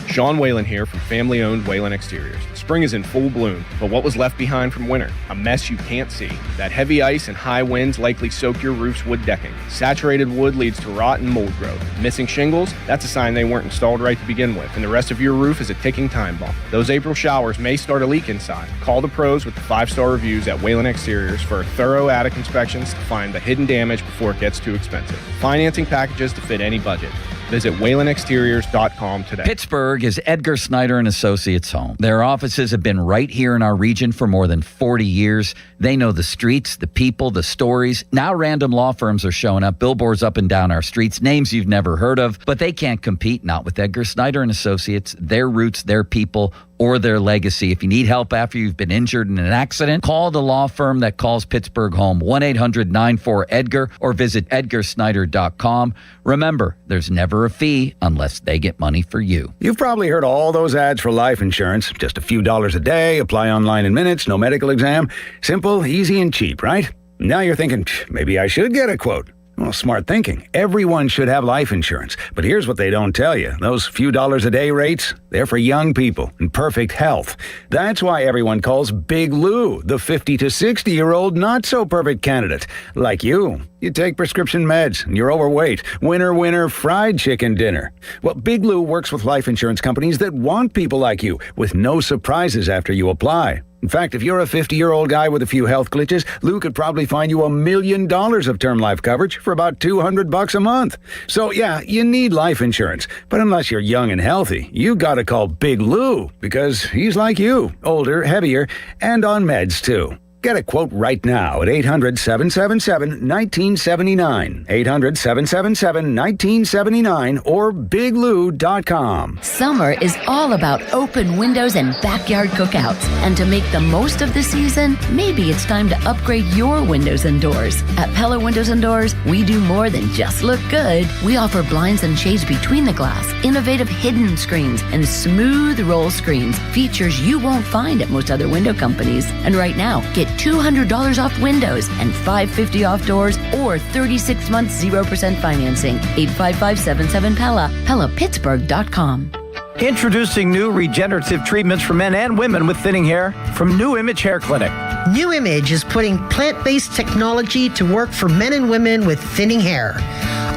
Sean Whalen here from family-owned Whalen Exteriors. Spring is in full bloom, but what was left behind from winter? A mess you can't see. That heavy ice and high winds likely soak your roof's wood decking. Saturated wood leads to rot and mold growth. Missing shingles? That's a sign they weren't installed right to begin with, and the rest of your roof is a ticking time bomb. Those April showers may start a leak inside. Call the pros with the 5-star reviews at Whalen Exteriors for thorough attic inspections to find the hidden damage before it gets too expensive. Financing packages to fit any budget. Visit WhalenExteriors.com today. Pittsburgh is Edgar Snyder and Associates' home. Their offices have been right here in our region for more than 40 years. They know the streets, the people, the stories. Now random law firms are showing up, billboards up and down our streets, names you've never heard of, but they can't compete, not with Edgar Snyder and Associates, their roots, their people, or their legacy. If you need help after you've been injured in an accident, call the law firm that calls Pittsburgh home, 1-800-94-EDGAR, or visit edgarsnyder.com. Remember, there's never a fee unless they get money for you. You've probably heard all those ads for life insurance. Just a few dollars a day, apply online in minutes, no medical exam. Simple, easy, and cheap, right? Now you're thinking, maybe I should get a quote. Well, smart thinking. Everyone should have life insurance. But here's what they don't tell you. Those few dollars a day rates, they're for young people in perfect health. That's why everyone calls Big Lou the 50 to 60-year-old not-so-perfect candidate. Like you. You take prescription meds, and you're overweight. Winner, fried chicken dinner. Well, Big Lou works with life insurance companies that want people like you, with no surprises after you apply. In fact, if you're a 50-year-old guy with a few health glitches, Lou could probably find you $1 million of term life coverage for about $200 a month. So yeah, you need life insurance. But unless you're young and healthy, you gotta call Big Lou, because he's like you, older, heavier, and on meds too. Get a quote right now at 800-777-1979, 800-777-1979, or biglou.com. Summer is all about open windows and backyard cookouts. And to make the most of the season, maybe it's time to upgrade your windows and doors. At Pella Windows and Doors, we do more than just look good. We offer blinds and shades between the glass, innovative hidden screens, and smooth roll screens, features you won't find at most other window companies. And right now, get $200 off windows and $550 off doors, or 36 months 0% financing. 855-77-PELLA, PellaPittsburgh.com. Introducing new regenerative treatments for men and women with thinning hair from New Image Hair Clinic. New Image is putting plant-based technology to work for men and women with thinning hair.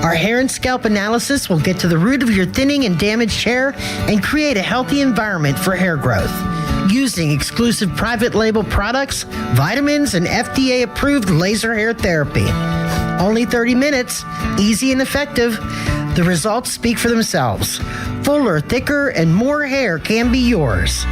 Our hair and scalp analysis will get to the root of your thinning and damaged hair and create a healthy environment for hair growth. Using exclusive private label products, vitamins, and FDA-approved laser hair therapy. Only 30 minutes, easy and effective. The results speak for themselves. Fuller, thicker, and more hair can be yours.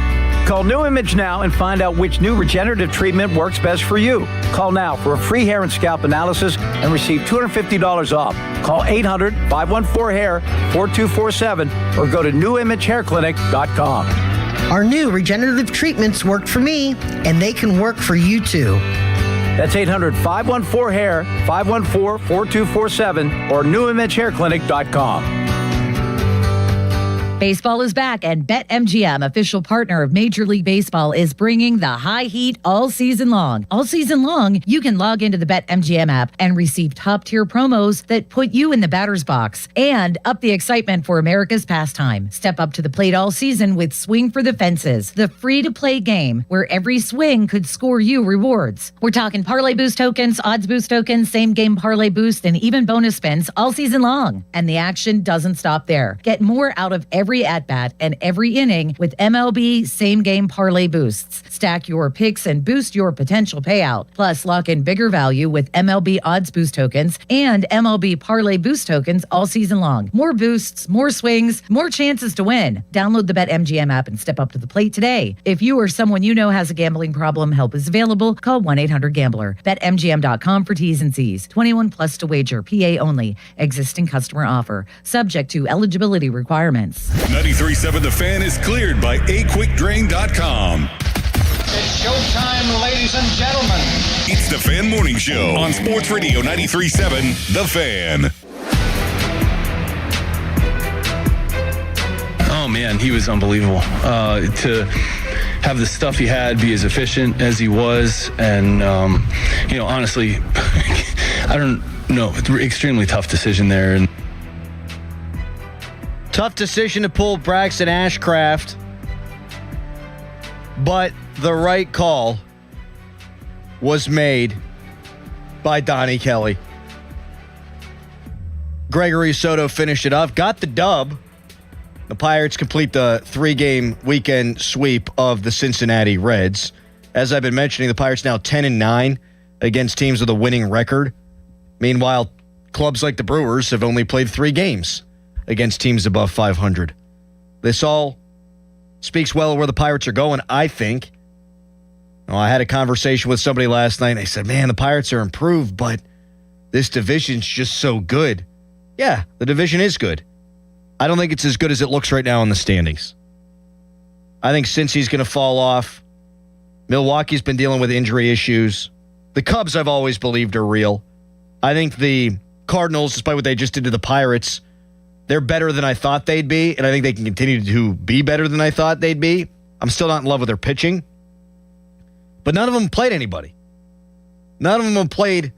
Call New Image now and find out which new regenerative treatment works best for you. Call now for a free hair and scalp analysis and receive $250 off. Call 800-514-HAIR 4247 or go to newimagehairclinic.com. Our new regenerative treatments worked for me, and they can work for you too. That's 800-514-HAIR 514-4247 or newimagehairclinic.com. Baseball is back, and BetMGM, official partner of Major League Baseball, is bringing the high heat all season long. All season long, you can log into the BetMGM app and receive top-tier promos that put you in the batter's box and up the excitement for America's pastime. Step up to the plate all season with Swing for the Fences, the free-to-play game where every swing could score you rewards. We're talking parlay boost tokens, odds boost tokens, same-game parlay boost, and even bonus spins all season long. And the action doesn't stop there. Get more out of every at-bat and every inning with MLB same-game parlay boosts. Stack your picks and boost your potential payout. Plus, lock in bigger value with MLB odds boost tokens and MLB parlay boost tokens all season long. More boosts, more swings, more chances to win. Download the BetMGM app and step up to the plate today. If you or someone you know has a gambling problem, help is available. Call 1-800-GAMBLER. BetMGM.com for T's and C's. 21 plus to wager. PA only. Existing customer offer. Subject to eligibility requirements. 93.7 The Fan is cleared by aquickdrain.com. It's showtime, ladies and gentlemen. It's the Fan Morning Show on Sports Radio 93.7 The Fan. Oh, man, he was unbelievable. To have the stuff he had, be as efficient as he was, and, honestly, I don't know. It's an extremely tough decision there. And tough decision to pull Braxton Ashcraft, but the right call was made by Donnie Kelly. Gregory Soto finished it off, got the dub. The Pirates complete the 3-game weekend sweep of the Cincinnati Reds. As I've been mentioning, the Pirates now 10-9 against teams with a winning record. Meanwhile, clubs like the Brewers have only played 3 games against teams above 500. This all speaks well of where the Pirates are going, I think. I had a conversation with somebody last night, and they said, man, the Pirates are improved, but this division's just so good. Yeah, the division is good. I don't think it's as good as it looks right now in the standings. I think Cincy's going to fall off. Milwaukee's been dealing with injury issues. The Cubs, I've always believed, are real. I think the Cardinals, despite what they just did to the Pirates, they're better than I thought they'd be, and I think they can continue to be better than I thought they'd be. I'm still not in love with their pitching. But none of them played anybody. None of them have played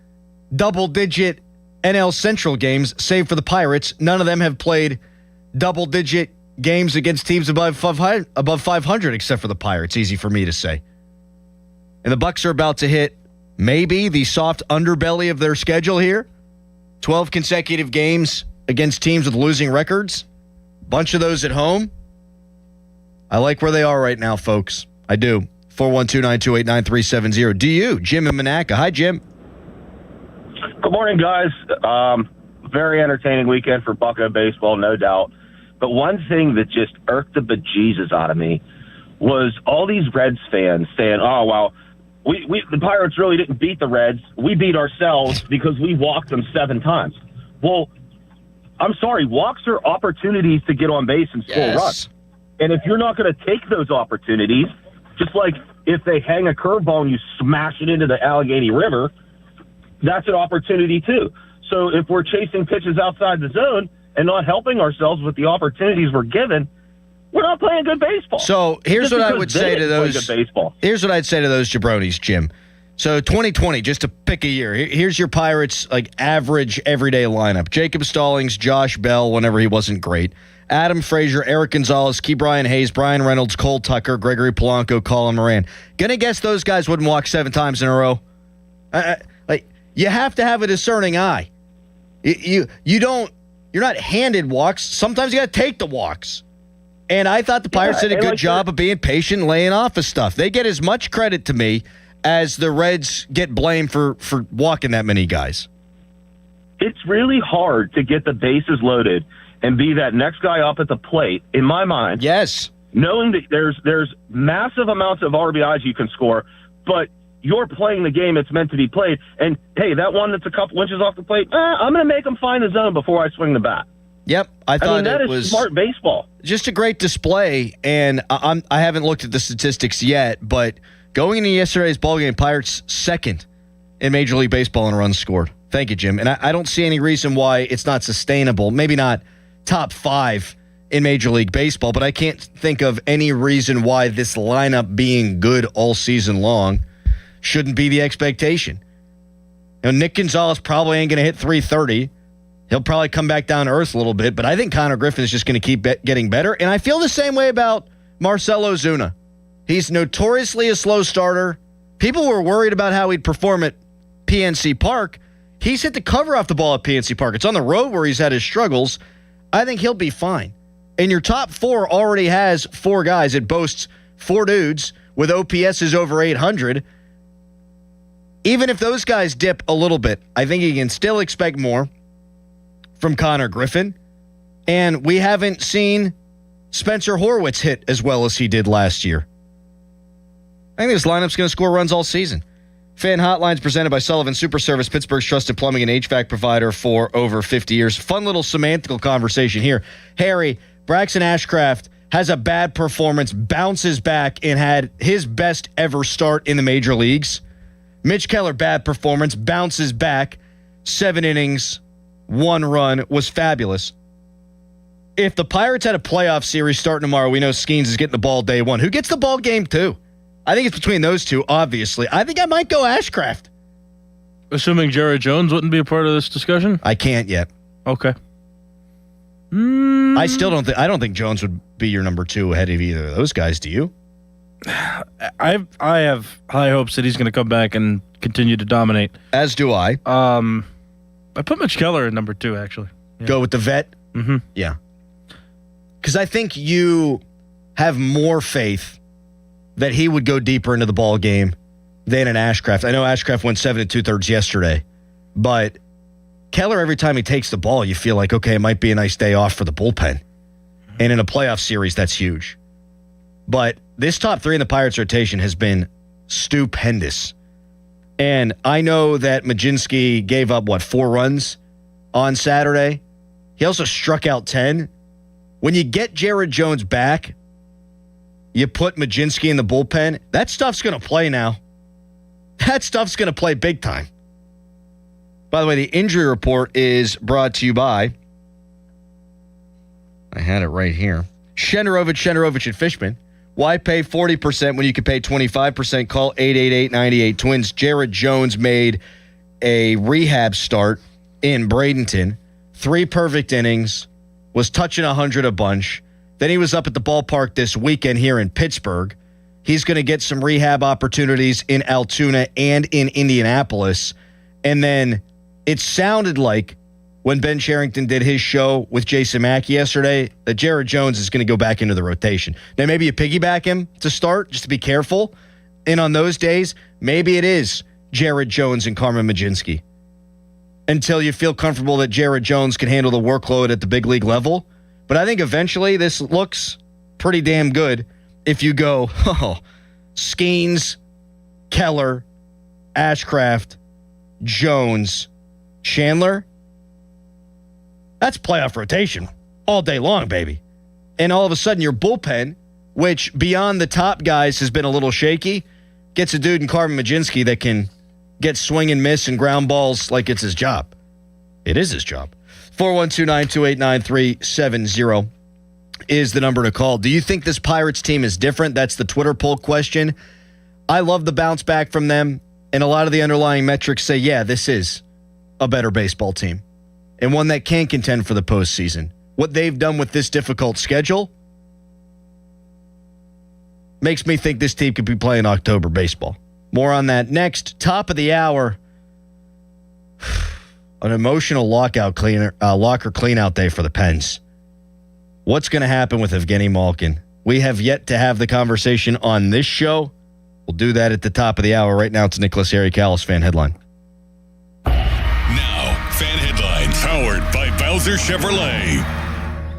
double-digit NL Central games, save for the Pirates. None of them have played double-digit games against teams above 500, except for the Pirates. Easy for me to say. And the Bucks are about to hit maybe the soft underbelly of their schedule here. 12 consecutive games against teams with losing records. Bunch of those at home. I like where they are right now, folks. I do. 412-928-9370. Do you? Jim in Monaca. Hi, Jim. Good morning, guys. Very entertaining weekend for Bucco baseball, no doubt. But one thing that just irked the bejesus out of me was all these Reds fans saying, oh, well, the Pirates really didn't beat the Reds. We beat ourselves because we walked them 7 times. Well, I'm sorry. Walks are opportunities to get on base and score runs. And if you're not going to take those opportunities, just like if they hang a curveball and you smash it into the Allegheny River, that's an opportunity too. So if we're chasing pitches outside the zone and not helping ourselves with the opportunities we're given, we're not playing good baseball. So here's what I would say to those. Here's what I'd say to those jabronis, Jim. So 2020, just to pick a year. Here's your Pirates average everyday lineup: Jacob Stallings, Josh Bell, whenever he wasn't great, Adam Frazier, Eric Gonzalez, Ke'Bryan Hayes, Brian Reynolds, Cole Tucker, Gregory Polanco, Colin Moran. Gonna guess those guys wouldn't walk 7 times in a row. You have to have a discerning eye. You're not handed walks. Sometimes you got to take the walks. And I thought the Pirates did a good job of being patient, laying off of stuff. They get as much credit to me as the Reds get blamed for walking that many guys. It's really hard to get the bases loaded and be that next guy up at the plate, in my mind. Yes. Knowing that there's massive amounts of RBIs you can score, but you're playing the game it's meant to be played. And, hey, that one that's a couple inches off the plate, I'm going to make him find the zone before I swing the bat. Yep, I thought that it is was smart baseball. Just a great display, and I haven't looked at the statistics yet, but going into yesterday's ballgame, Pirates second in Major League Baseball in runs scored. Thank you, Jim. And I don't see any reason why it's not sustainable. Maybe not top 5 in Major League Baseball, but I can't think of any reason why this lineup being good all season long shouldn't be the expectation. Nick Gonzalez probably ain't going to hit 330. He'll probably come back down to earth a little bit, but I think Connor Griffin is just going to keep getting better. And I feel the same way about Marcell Ozuna. He's notoriously a slow starter. People were worried about how he'd perform at PNC Park. He's hit the cover off the ball at PNC Park. It's on the road where he's had his struggles. I think he'll be fine. And your top 4 already has 4 guys. It boasts 4 dudes with OPSs over 800. Even if those guys dip a little bit, I think you can still expect more from Connor Griffin. And we haven't seen Spencer Horwitz hit as well as he did last year. I think this lineup's going to score runs all season. Fan Hotlines presented by Sullivan Super Service, Pittsburgh's trusted plumbing and HVAC provider for over 50 years. Fun little semantical conversation here. Harry, Braxton Ashcraft has a bad performance, bounces back, and had his best ever start in the major leagues. Mitch Keller, bad performance, bounces back, 7 innings, 1 run, was fabulous. If the Pirates had a playoff series starting tomorrow, we know Skeens is getting the ball day 1. Who gets the ball game 2? I think it's between those two, obviously. I think I might go Ashcraft. Assuming Jared Jones wouldn't be a part of this discussion? I can't yet. Okay. I still don't think Jones would be your number 2 ahead of either of those guys. Do you? I have high hopes that he's going to come back and continue to dominate. As do I. I put Mitch Keller at number 2, actually. Yeah. Go with the vet? Mm-hmm. Yeah. Because I think you have more faith that he would go deeper into the ball game than an Ashcraft. I know Ashcraft went 7 2/3 yesterday, but Keller, every time he takes the ball, you feel like, okay, it might be a nice day off for the bullpen. And in a playoff series, that's huge. But this top three in the Pirates rotation has been stupendous. And I know that Mlodzinski gave up, 4 runs on Saturday? He also struck out 10. When you get Jared Jones back, you put Mlodzinski in the bullpen, that stuff's going to play now. That stuff's going to play big time. By the way, the injury report is brought to you by, I had it right here, Shenderovich and Fishman. Why pay 40% when you can pay 25%? Call 888-98-TWINS. Jared Jones made a rehab start in Bradenton. 3 perfect innings, was touching 100 a bunch. Then he was up at the ballpark this weekend here in Pittsburgh. He's going to get some rehab opportunities in Altoona and in Indianapolis. And then it sounded like when Ben Cherington did his show with Jason Mackey yesterday that Jared Jones is going to go back into the rotation. Now, maybe you piggyback him to start just to be careful. And on those days, maybe it is Jared Jones and Carmen Mlodzinski until you feel comfortable that Jared Jones can handle the workload at the big league level. But I think eventually this looks pretty damn good if you go, Skeens, Keller, Ashcraft, Jones, Chandler. That's playoff rotation all day long, baby. And all of a sudden your bullpen, which beyond the top guys has been a little shaky, gets a dude in Carmen Mlodzinski that can get swing and miss and ground balls like it's his job. It is his job. 412-928-9370 is the number to call. Do you think this Pirates team is different? That's the Twitter poll question. I love the bounce back from them, and a lot of the underlying metrics say, yeah, this is a better baseball team and one that can contend for the postseason. What they've done with this difficult schedule makes me think this team could be playing October baseball. More on that next. Top of the hour. An emotional locker cleanout day for the Pens. What's going to happen with Evgeny Malkin? We have yet to have the conversation on this show. We'll do that at the top of the hour. Right now, it's Nicholas Harry-Callis Fan Headline. Now, Fan Headlines, powered by Bowser Chevrolet.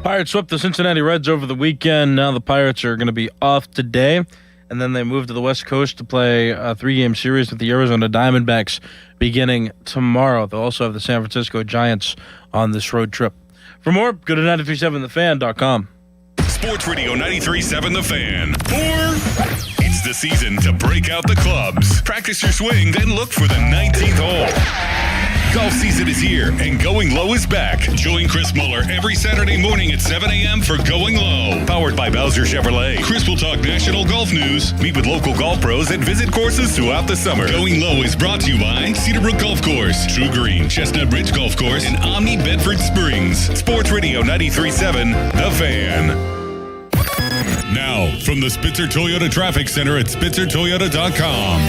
Pirates swept the Cincinnati Reds over the weekend. Now the Pirates are going to be off today, and then they move to the West Coast to play a 3-game series with the Arizona Diamondbacks beginning tomorrow. They'll also have the San Francisco Giants on this road trip. For more, go to 937thefan.com. Sports Radio 93.7 The Fan. It's the season to break out the clubs. Practice your swing, then look for the 19th hole. Golf season is here, and Going Low is back. Join Chris Muller every Saturday morning at 7 a.m. for Going Low. Powered by Bowser Chevrolet. Chris will talk national golf news, meet with local golf pros, and visit courses throughout the summer. Going Low is brought to you by Cedarbrook Golf Course, True Green, Chestnut Ridge Golf Course, and Omni Bedford Springs. Sports Radio 93.7 The Fan. Now, from the Spitzer Toyota Traffic Center at SpitzerToyota.com.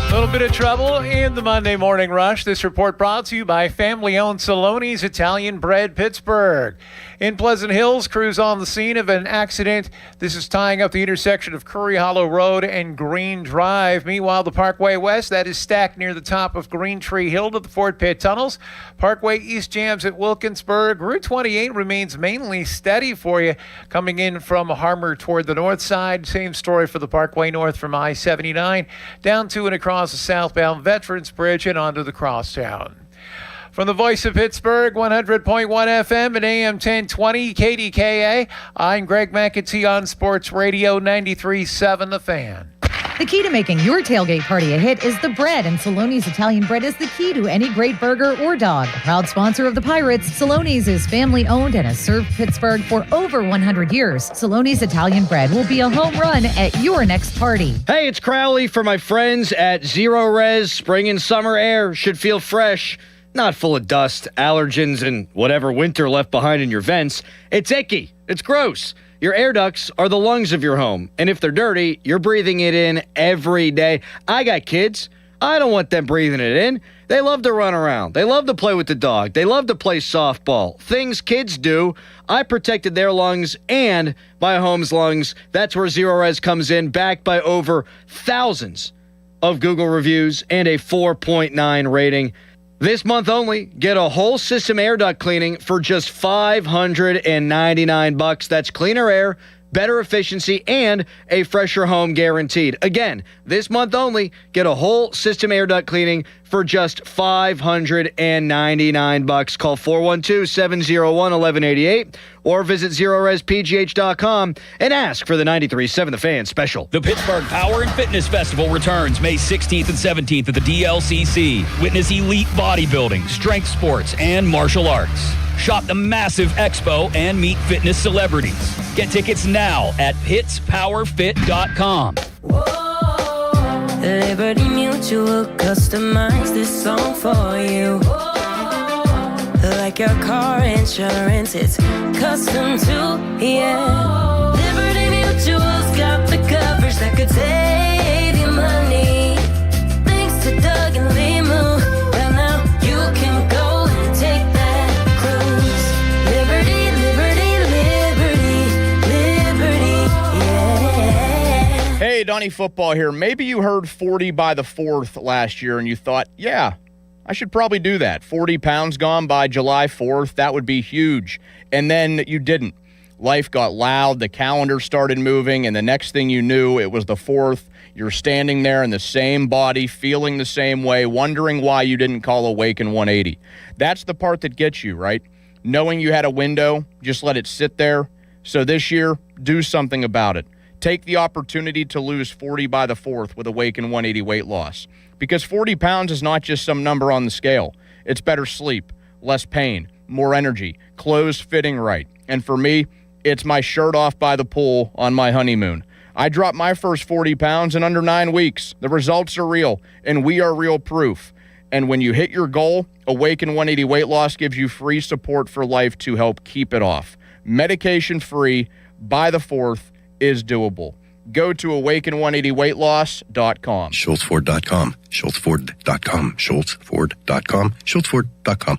A little bit of trouble in the Monday Morning Rush. This report brought to you by family-owned Saloni's Italian Bread Pittsburgh. In Pleasant Hills, crews on the scene of an accident. This is tying up the intersection of Curry Hollow Road and Green Drive. Meanwhile, the Parkway West, that is stacked near the top of Green Tree Hill to the Fort Pitt Tunnels. Parkway East jams at Wilkinsburg. Route 28 remains mainly steady for you coming in from Harmer toward the north side. Same story for the Parkway North from I-79 down to and across the southbound Veterans Bridge and onto the crosstown. From the voice of Pittsburgh, 100.1 FM and AM 1020 KDKA, I'm Greg McEntee on Sports Radio 93.7 The Fan. The key to making your tailgate party a hit is the bread, and Saloni's Italian Bread is the key to any great burger or dog. A proud sponsor of the Pirates, Saloni's is family-owned and has served Pittsburgh for over 100 years. Saloni's Italian Bread will be a home run at your next party. Hey, it's Crowley for my friends at Zero Res. Spring and summer air should feel fresh, not full of dust, allergens, and whatever winter left behind in your vents. It's icky. It's gross. Your air ducts are the lungs of your home, and if they're dirty, you're breathing it in every day. I got kids. I don't want them breathing it in. They love to run around. They love to play with the dog. They love to play softball. Things kids do. I protected their lungs and my home's lungs. That's where Zero Res comes in, backed by over thousands of Google reviews and a 4.9 rating. This month only, get a whole system air duct cleaning for just $599. That's cleaner air, better efficiency, and a fresher home guaranteed. Again, this month only, get a whole system air duct cleaning for just $599. Call 412-701-1188 or visit ZeroResPGH.com and ask for the 93.7 The Fan special. The Pittsburgh Power and Fitness Festival returns May 16th and 17th at the DLCC. Witness elite bodybuilding, strength sports, and martial arts. Shop the massive expo and meet fitness celebrities. Get tickets now at PittsPowerFit.com. Liberty Mutual customized this song for you. Like your car insurance, it's custom too, yeah. Liberty Mutual's got the coverage that could save you money. Thanks to Doug and Limu, well now you can go and take that cruise. Liberty, liberty, yeah. Hey, Donnie Football here. Maybe you heard 40 by the 4th last year and you thought, yeah, I should probably do that. 40 pounds gone by July 4th. That would be huge. And then you didn't. Life got loud. The calendar started moving. And the next thing you knew, it was the 4th. You're standing there in the same body, feeling the same way, wondering why you didn't call Awaken 180. That's the part that gets you, right? Knowing you had a window, just let it sit there. So this year, do something about it. Take the opportunity to lose 40 by the 4th with Awaken 180 weight loss. Because 40 pounds is not just some number on the scale. It's better sleep, less pain, more energy, clothes fitting right. And for me, it's my shirt off by the pool on my honeymoon. I dropped my first 40 pounds in under 9 weeks. The results are real, and we are real proof. And when you hit your goal, Awaken 180 Weight Loss gives you free support for life to help keep it off. Medication-free by the 4th is doable. Go to awaken180weightloss.com. SchultzFord.com. SchultzFord.com. SchultzFord.com. SchultzFord.com.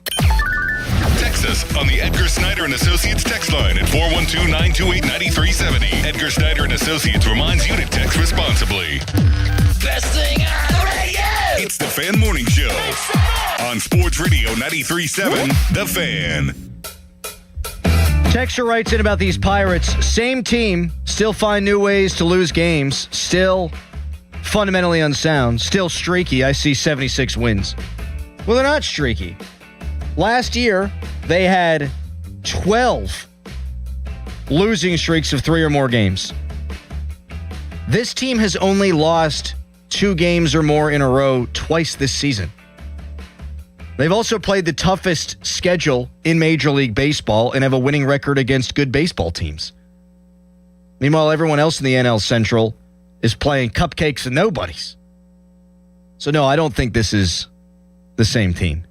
Text us on the Edgar Snyder and Associates text line at 412-928-9370. Edgar Snyder and Associates reminds you to text responsibly. Best thing on the radio! It's the Fan Morning Show on Sports Radio 93.7 The Fan. Texture writes in about these Pirates. Same team, still find new ways to lose games. Still fundamentally unsound. Still streaky. I see 76 wins. Well, they're not streaky. Last year, they had 12 losing streaks of 3 or more games. This team has only lost 2 games or more in a row twice this season. They've also played the toughest schedule in Major League Baseball and have a winning record against good baseball teams. Meanwhile, everyone else in the NL Central is playing cupcakes and nobodies. So no, I don't think this is the same team.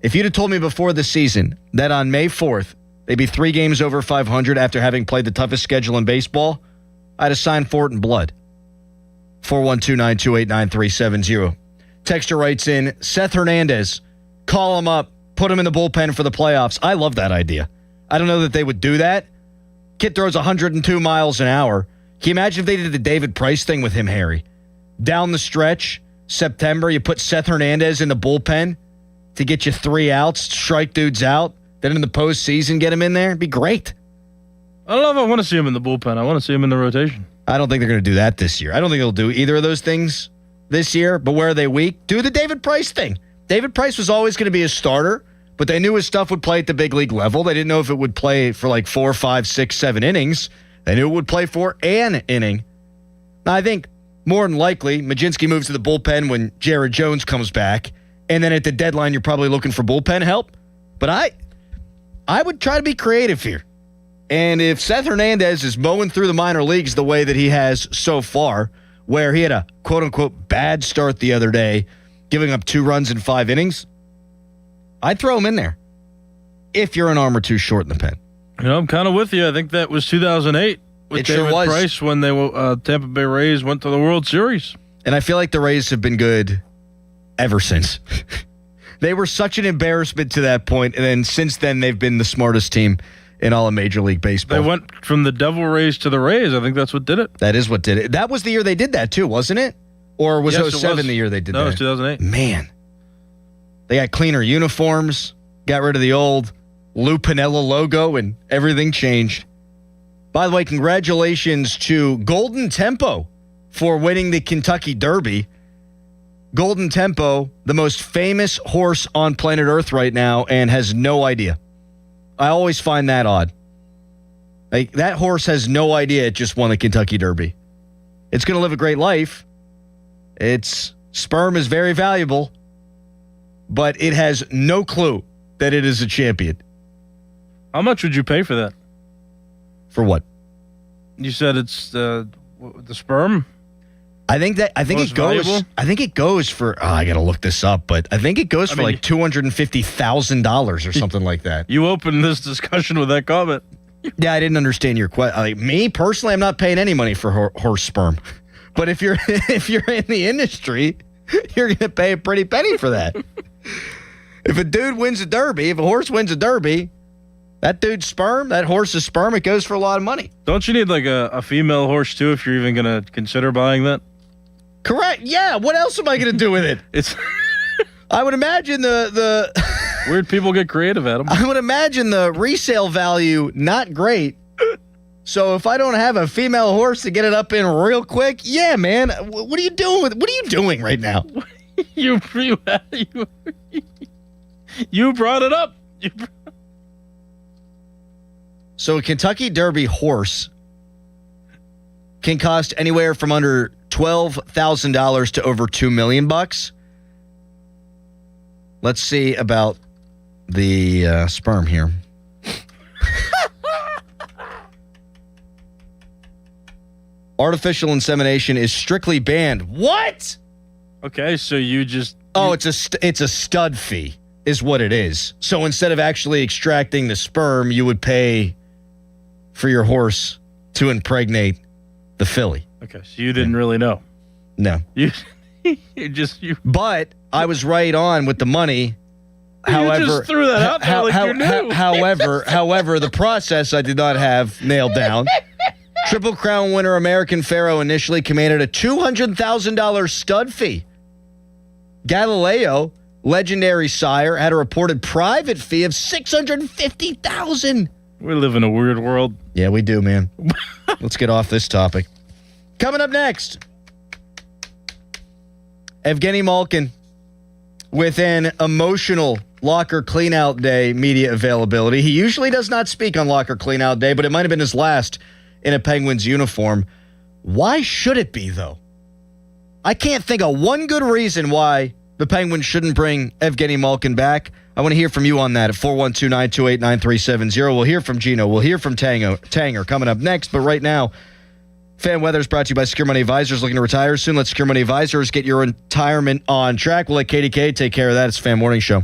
If you'd have told me before the season that on May 4th, they'd be 3 games over 500 after having played the toughest schedule in baseball, I'd have signed for it in blood. 412-928-9370. Texter writes in, Seth Hernandez, call him up, put him in the bullpen for the playoffs. I love that idea. I don't know that they would do that. Kid throws 102 miles an hour. Can you imagine if they did the David Price thing with him, Harry? Down the stretch, September, you put Seth Hernandez in the bullpen to get you 3 outs, strike dudes out. Then in the postseason, get him in there. It'd be great. I don't know if I want to see him in the bullpen. I want to see him in the rotation. I don't think they're going to do that this year. I don't think they'll do either of those things this year. But where are they weak? Do the David Price thing. David Price was always going to be a starter, but they knew his stuff would play at the big league level. They didn't know if it would play for like 4, 5, 6, 7 innings. They knew it would play for an inning. Now, I think more than likely, Majinski moves to the bullpen when Jared Jones comes back, and then at the deadline, you're probably looking for bullpen help. But I would try to be creative here. And if Seth Hernandez is mowing through the minor leagues the way that he has so far, where he had a quote-unquote bad start the other day, giving up 2 runs in 5 innings, I'd throw him in there if you're an arm or 2 short in the pen. You know, I'm kind of with you. I think that was 2008 with David Price when they Tampa Bay Rays went to the World Series. And I feel like the Rays have been good ever since. They were such an embarrassment to that point, and then since then they've been the smartest team in all of Major League Baseball. They went from the Devil Rays to the Rays. I think that's what did it. That is what did it. That was the year they did that too, wasn't it? Or was Yes, it 07 the year they did No, that? it was 2008. Man. They got cleaner uniforms, got rid of the old Lou Piniella logo, and everything changed. By the way, congratulations to Golden Tempo for winning the Kentucky Derby. Golden Tempo, the most famous horse on planet Earth right now, and has no idea. I always find that odd. Like, that horse has no idea it just won the Kentucky Derby. It's going to live a great life. Its sperm is very valuable, but it has no clue that it is a champion. How much would you pay for that? For what? You said it's the sperm? I think it goes. Valuable? I think it goes for. Oh, I got to look this up, but I think it goes for like $250,000 or something like that. You opened this discussion with that comment. Yeah, I didn't understand your question. Like, me personally, I'm not paying any money for horse sperm, but if you're in the industry, you're going to pay a pretty penny for that. If a dude wins a derby, if a horse wins a derby, that dude's sperm, that horse's sperm, it goes for a lot of money. Don't you need like a female horse too if you're even going to consider buying that? Correct. Yeah. What else am I going to do with it? I would imagine the weird people get creative at them. I would imagine the resale value not great. So if I don't have a female horse to get it up in real quick, yeah, man. What are you doing with? What are you doing right now? You brought it up. So a Kentucky Derby horse can cost anywhere from under $12,000 to over $2 million. Let's see about the sperm here. Artificial insemination is strictly banned. What? Okay, so you just... Oh, it's a stud fee is what it is. So instead of actually extracting the sperm, you would pay for your horse to impregnate the filly. Okay, so you didn't really know. No. You. But I was right on with the money. However, you just threw that out there like you knew. However, the process I did not have nailed down. Triple Crown winner American Pharoah initially commanded a $200,000 stud fee. Galileo, legendary sire, had a reported private fee of $650,000. We live in a weird world. Yeah, we do, man. Let's get off this topic. Coming up next, Evgeny Malkin with an emotional locker cleanout day media availability. He usually does not speak on locker cleanout day, but it might have been his last in a Penguins uniform. Why should it be, though? I can't think of one good reason why the Penguins shouldn't bring Evgeny Malkin back. I want to hear from you on that at 412-928-9370. We'll hear from Gino. We'll hear from Tanger coming up next. But right now, Fan Weather is brought to you by Secure Money Advisors. Looking to retire soon? Let Secure Money Advisors get your retirement on track. We'll let KDK take care of that. It's Fan Morning Show.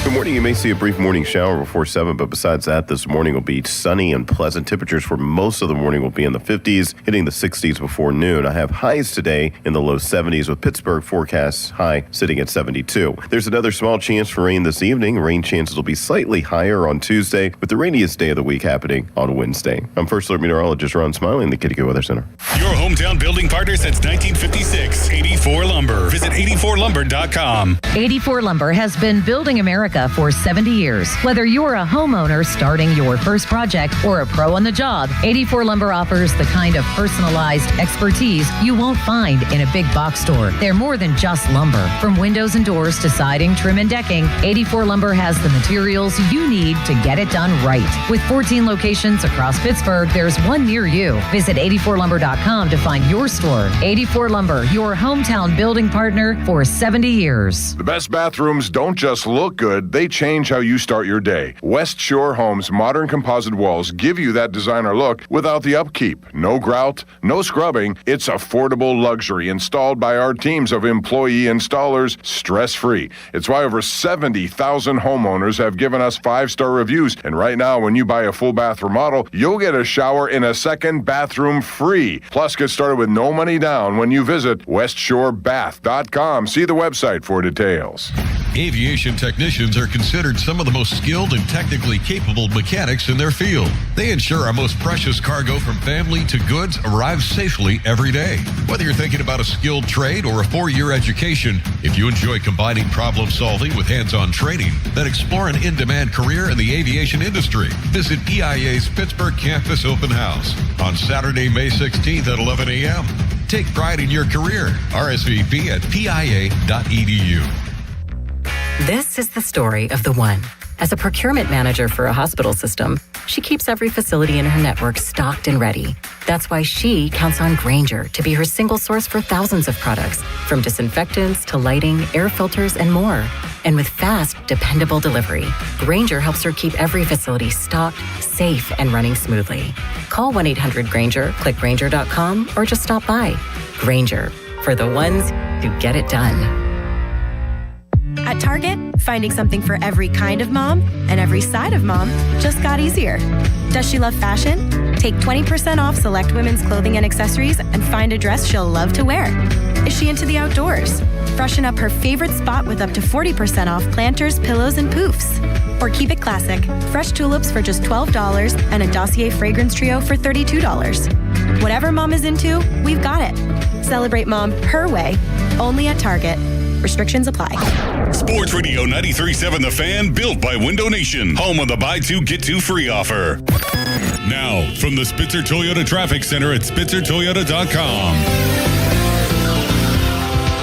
Good morning. You may see a brief morning shower before 7, but besides that, this morning will be sunny and pleasant. Temperatures for most of the morning will be in the 50s, hitting the 60s before noon. I have highs today in the low 70s, with Pittsburgh forecasts high sitting at 72. There's another small chance for rain this evening. Rain chances will be slightly higher on Tuesday, with the rainiest day of the week happening on Wednesday. I'm First Alert Meteorologist Ron Smiley in the KDK Weather Center. Your hometown building partner since 1956, 84 Lumber. Visit 84lumber.com. 84 Lumber has been building America for 70 years. Whether you're a homeowner starting your first project or a pro on the job, 84 Lumber offers the kind of personalized expertise you won't find in a big box store. They're more than just lumber. From windows and doors to siding, trim, and decking, 84 Lumber has the materials you need to get it done right. With 14 locations across Pittsburgh, there's one near you. Visit 84lumber.com to find your store. 84 Lumber, your hometown building partner for 70 years. The best bathrooms don't just look good, they change how you start your day. West Shore Homes modern composite walls give you that designer look without the upkeep. No grout, no scrubbing. It's affordable luxury installed by our teams of employee installers, stress-free. It's why over 70,000 homeowners have given us 5-star reviews. And right now, when you buy a full bath remodel, you'll get a shower in a second bathroom free. Plus, get started with no money down when you visit westshorebath.com. See the website for details. Aviation technicians are considered some of the most skilled and technically capable mechanics in their field. They ensure our most precious cargo from family to goods arrives safely every day. Whether you're thinking about a skilled trade or a 4-year education, if you enjoy combining problem solving with hands-on training, then explore an in-demand career in the aviation industry. Visit PIA's Pittsburgh Campus Open House on Saturday, May 16th at 11 a.m. Take pride in your career. RSVP at pia.edu. This is the story of the one. As a procurement manager for a hospital system, she keeps every facility in her network stocked and ready. That's why she counts on Grainger to be her single source for thousands of products, from disinfectants to lighting, air filters, and more. And with fast, dependable delivery, Grainger helps her keep every facility stocked, safe, and running smoothly. Call 1-800-GRAINGER, click Grainger.com, or just stop by. Grainger, for the ones who get it done. At Target, finding something for every kind of mom and every side of mom just got easier. Does she love fashion? Take 20% off select women's clothing and accessories and find a dress she'll love to wear. Is she into the outdoors? Freshen up her favorite spot with up to 40% off planters, pillows, and poofs. Or keep it classic. Fresh tulips for just $12 and a Dossier fragrance trio for $32. Whatever mom is into, we've got it. Celebrate mom her way, only at Target. Restrictions apply. Sports Radio 93.7 The Fan, built by Window Nation, home of the buy two, get two free offer. Now, from the Spitzer Toyota Traffic Center at SpitzerToyota.com.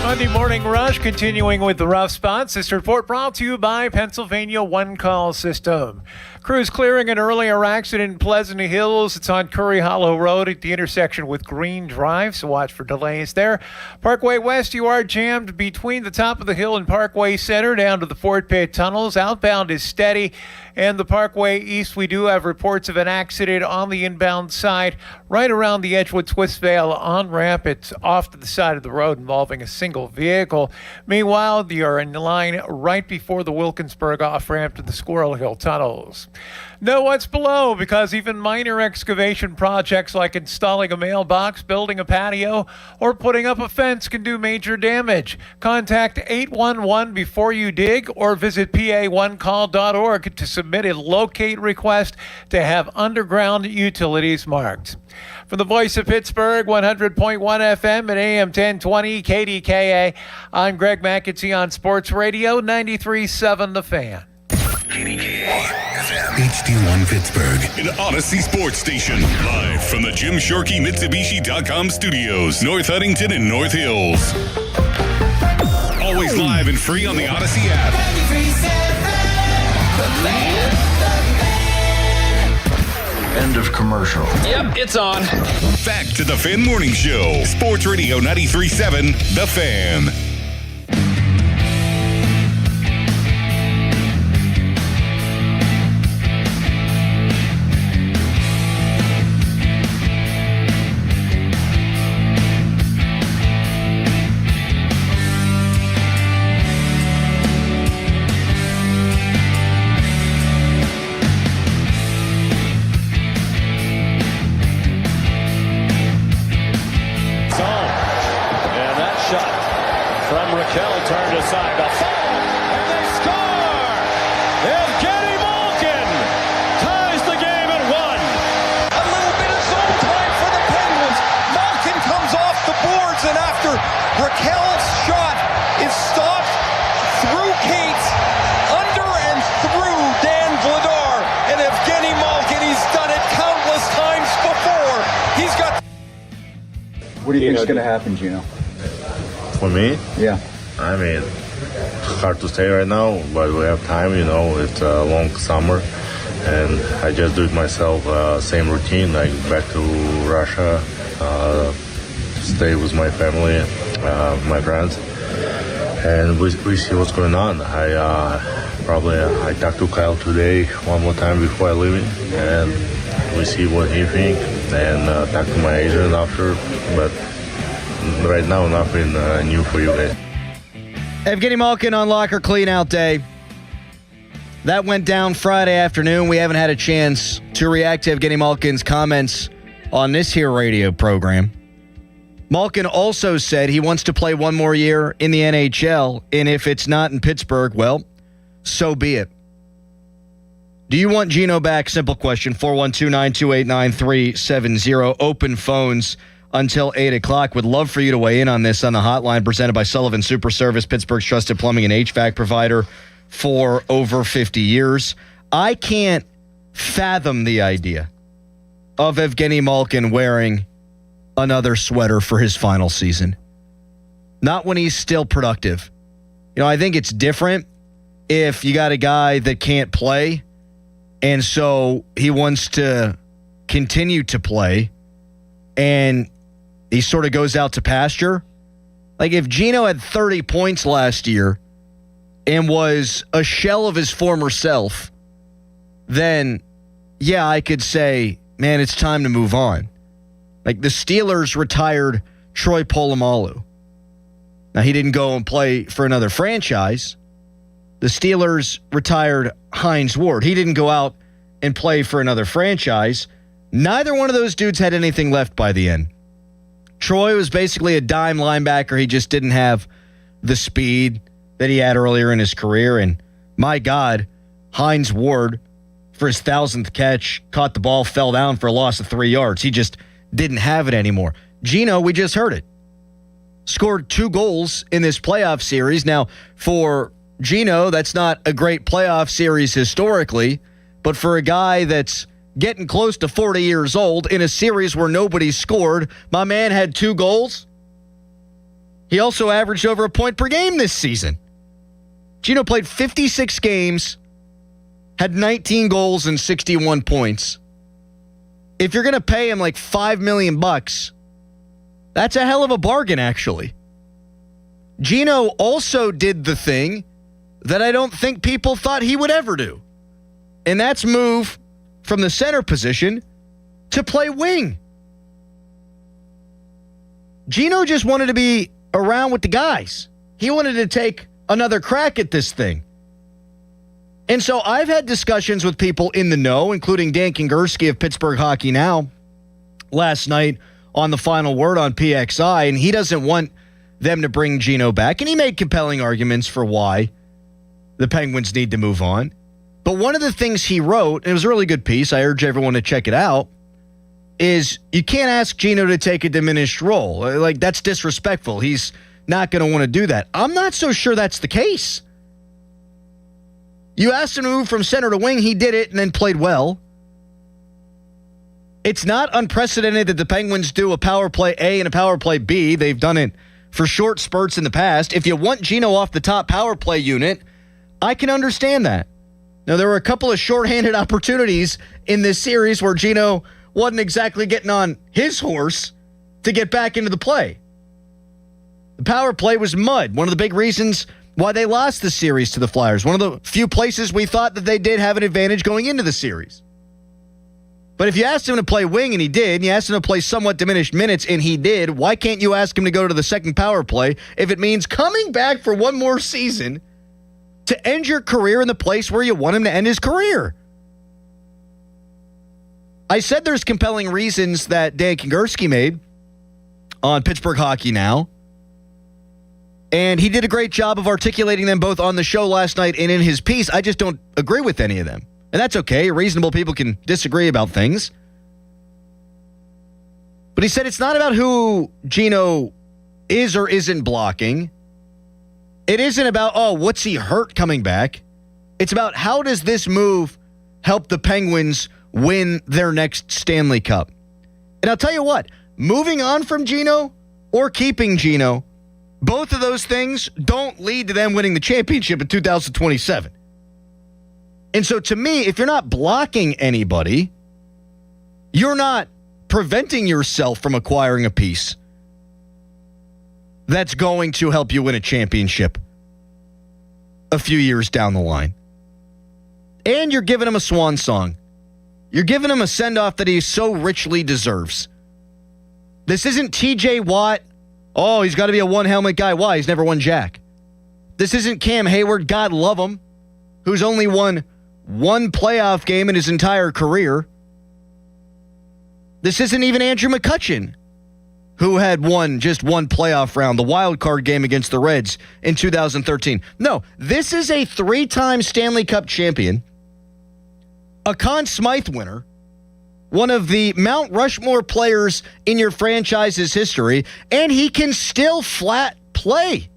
Monday Morning Rush, continuing with the rough spots. This report brought to you by Pennsylvania One Call System. Crews clearing an earlier accident in Pleasant Hills. It's on Curry Hollow Road at the intersection with Green Drive, so watch for delays there. Parkway West, you are jammed between the top of the hill and Parkway Center down to the Fort Pitt tunnels. Outbound is steady. And the Parkway East, we do have reports of an accident on the inbound side right around the Edgewood Swistvale on-ramp. It's off to the side of the road involving a single vehicle. Meanwhile, you're in line right before the Wilkinsburg off-ramp to the Squirrel Hill tunnels. Know what's below, because even minor excavation projects like installing a mailbox, building a patio, or putting up a fence can do major damage. Contact 811 before you dig or visit pa1call.org to submit a locate request to have underground utilities marked. From the voice of Pittsburgh, 100.1 FM and AM 1020 KDKA, I'm Greg McAtee on Sports Radio 93.7 The Fan. HD1 Pittsburgh, an Odyssey sports station, live from the Jim Shorkey Mitsubishi.com studios, North Huntington and North Hills. Always live and free on the Odyssey app. End of commercial. Yep, it's on. Back to the Fan Morning Show. Sports Radio 93.7 The Fan. What do you think is going to happen, Gino? For me? Yeah. I mean, hard to say right now, but we have time, it's a long summer. And I just do it myself, same routine, like back to Russia, stay with my family, my friends. And we see what's going on. I talk to Kyle today one more time before I leave, and we see what he thinks, and talk to my agent after. But right now, nothing new for you guys. Evgeny Malkin on locker clean-out day. That went down Friday afternoon. We haven't had a chance to react to Evgeny Malkin's comments on this here radio program. Malkin also said he wants to play one more year in the NHL, and if it's not in Pittsburgh, well, so be it. Do you want Gino back? Simple question. 412-928-9370. Open phones until 8 o'clock. Would love for you to weigh in on this on the hotline presented by Sullivan Super Service, Pittsburgh's trusted plumbing and HVAC provider for over 50 years. I can't fathom the idea of Evgeny Malkin wearing another sweater for his final season. Not when he's still productive. I think it's different if you got a guy that can't play and so he wants to continue to play and he sort of goes out to pasture. Like if Gino had 30 points last year and was a shell of his former self, then yeah, I could say, man, it's time to move on. Like the Steelers retired Troy Polamalu. Now he didn't go and play for another franchise. The Steelers retired Hines Ward. He didn't go out and play for another franchise. Neither one of those dudes had anything left by the end. Troy was basically a dime linebacker. He just didn't have the speed that he had earlier in his career. And my God, Hines Ward, for his 1,000th catch, caught the ball, fell down for a loss of 3 yards. He just didn't have it anymore. Gino, we just heard it, scored 2 goals in this playoff series. Now, for Gino, that's not a great playoff series historically, but for a guy that's getting close to 40 years old in a series where nobody scored, my man had 2 goals. He also averaged over a point per game this season. Gino played 56 games, had 19 goals and 61 points. If you're going to pay him like $5 million, that's a hell of a bargain, actually. Gino also did the thing that I don't think people thought he would ever do, and that's move from the center position to play wing. Gino just wanted to be around with the guys. He wanted to take another crack at this thing. And so I've had discussions with people in the know, including Dan Kingerski of Pittsburgh Hockey Now last night on the Final Word on PXI, and he doesn't want them to bring Gino back. And he made compelling arguments for why the Penguins need to move on. But one of the things he wrote, and it was a really good piece, I urge everyone to check it out, is you can't ask Gino to take a diminished role. Like, that's disrespectful. He's not going to want to do that. I'm not so sure that's the case. You asked him to move from center to wing, he did it and then played well. It's not unprecedented that the Penguins do a power play A and a power play B. They've done it for short spurts in the past. If you want Gino off the top power play unit, I can understand that. Now, there were a couple of shorthanded opportunities in this series where Gino wasn't exactly getting on his horse to get back into the play. The power play was mud. One of the big reasons why they lost the series to the Flyers. One of the few places we thought that they did have an advantage going into the series. But if you asked him to play wing, and he did, and you asked him to play somewhat diminished minutes, and he did, why can't you ask him to go to the second power play if it means coming back for one more season to end your career in the place where you want him to end his career? I said there's compelling reasons that Dan Kingerski made on Pittsburgh Hockey Now, and he did a great job of articulating them both on the show last night and in his piece. I just don't agree with any of them. And that's okay. Reasonable people can disagree about things. But he said it's not about who Gino is or isn't blocking. It isn't about, oh, what's he hurt coming back? It's about how does this move help the Penguins win their next Stanley Cup? And I'll tell you what, moving on from Gino or keeping Gino, both of those things don't lead to them winning the championship in 2027. And so to me, if you're not blocking anybody, you're not preventing yourself from acquiring a piece that's going to help you win a championship a few years down the line. And you're giving him a swan song. You're giving him a send-off that he so richly deserves. This isn't TJ Watt. Oh, he's got to be a one-helmet guy. Why? He's never won jack. This isn't Cam Hayward, God love him, who's only won one playoff game in his entire career. This isn't even Andrew McCutchen, who had won just one playoff round, the wild card game against the Reds in 2013. No, this is a 3-time Stanley Cup champion, a Conn Smythe winner, one of the Mount Rushmore players in your franchise's history, and he can still flat play.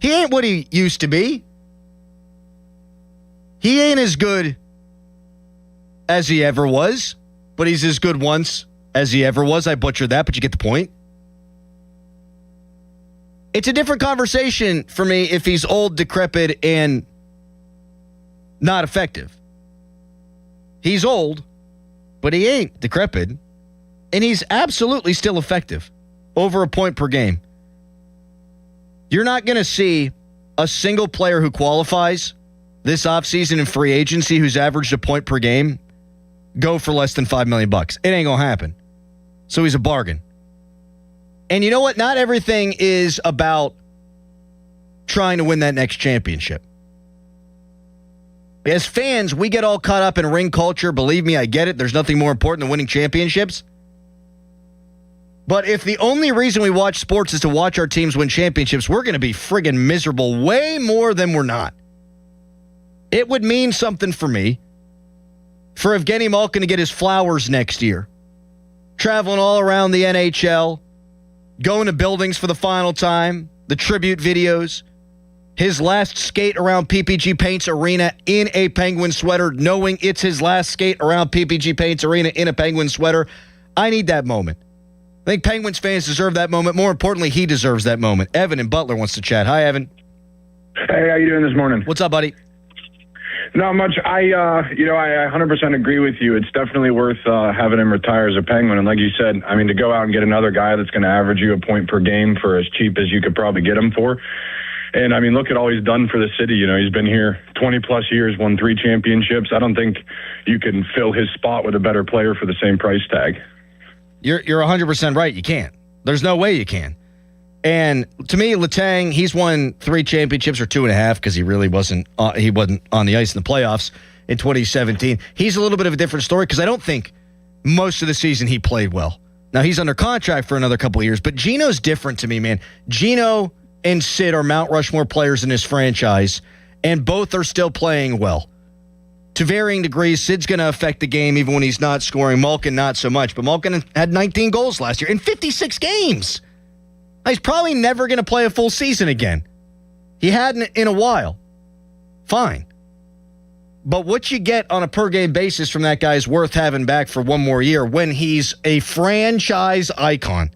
He ain't what he used to be. He ain't as good as he ever was, but he's as good once as he ever was. I butchered that, but you get the point. It's a different conversation for me if he's old, decrepit, and not effective. He's old, but he ain't decrepit, and he's absolutely still effective. Over a point per game. You're not going to see a single player who qualifies this offseason in free agency who's averaged a point per game go for less than $5 million. It ain't going to happen. So he's a bargain. And you know what? Not everything is about trying to win that next championship. As fans, we get all caught up in ring culture. Believe me, I get it. There's nothing more important than winning championships. But if the only reason we watch sports is to watch our teams win championships, we're going to be friggin' miserable way more than we're not. It would mean something for me for Evgeny Malkin to get his flowers next year. Traveling all around the NHL, going to buildings for the final time, the tribute videos, his last skate around PPG Paints Arena in a Penguin sweater, knowing it's his last skate around PPG Paints Arena in a Penguin sweater. I need that moment. I think Penguins fans deserve that moment. More importantly, he deserves that moment. Evan in Butler wants to chat. Hi, Evan. Hey, how you doing this morning? What's up, buddy? Not much. I 100% agree with you. It's definitely worth having him retire as a Penguin. And like you said, I mean, to go out and get another guy that's going to average you a point per game for as cheap as you could probably get him for. And, I mean, look at all he's done for the city. You know, he's been here 20-plus years, won 3 championships. I don't think you can fill his spot with a better player for the same price tag. You're 100% right. You can't. There's no way you can. And to me, Letang, he's won 3 championships or 2.5 because he really wasn't on the ice in the playoffs in 2017. He's a little bit of a different story because I don't think most of the season he played well. Now, he's under contract for another couple of years, but Gino's different to me, man. Gino and Sid are Mount Rushmore players in his franchise, and both are still playing well. To varying degrees, Sid's going to affect the game even when he's not scoring. Malkin, not so much. But Malkin had 19 goals last year in 56 games. He's probably never going to play a full season again. He hadn't in a while. Fine. But what you get on a per-game basis from that guy is worth having back for one more year when he's a franchise icon.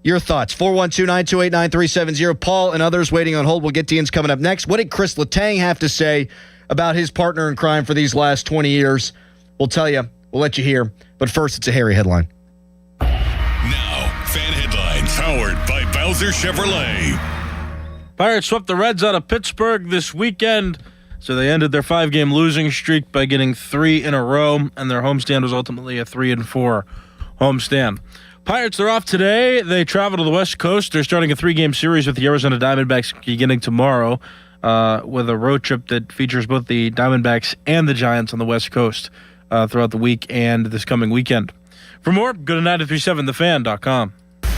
Your thoughts, 412-928-9370. Paul and others waiting on hold. We'll get to Ian's coming up next. What did Chris Letang have to say about his partner in crime for these last 20 years? We'll tell you. We'll let you hear. But first, it's a Harry headline. Now, fan headlines powered by Bowser Chevrolet. Pirates swept the Reds out of Pittsburgh this weekend, so they ended their 5-game losing streak by getting 3 in a row, and their homestand was ultimately a 3-4 homestand. Pirates, they're off today. They travel to the West Coast. They're starting a 3-game series with the Arizona Diamondbacks beginning tomorrow with a road trip that features both the Diamondbacks and the Giants on the West Coast throughout the week and this coming weekend. For more, go to 937thefan.com.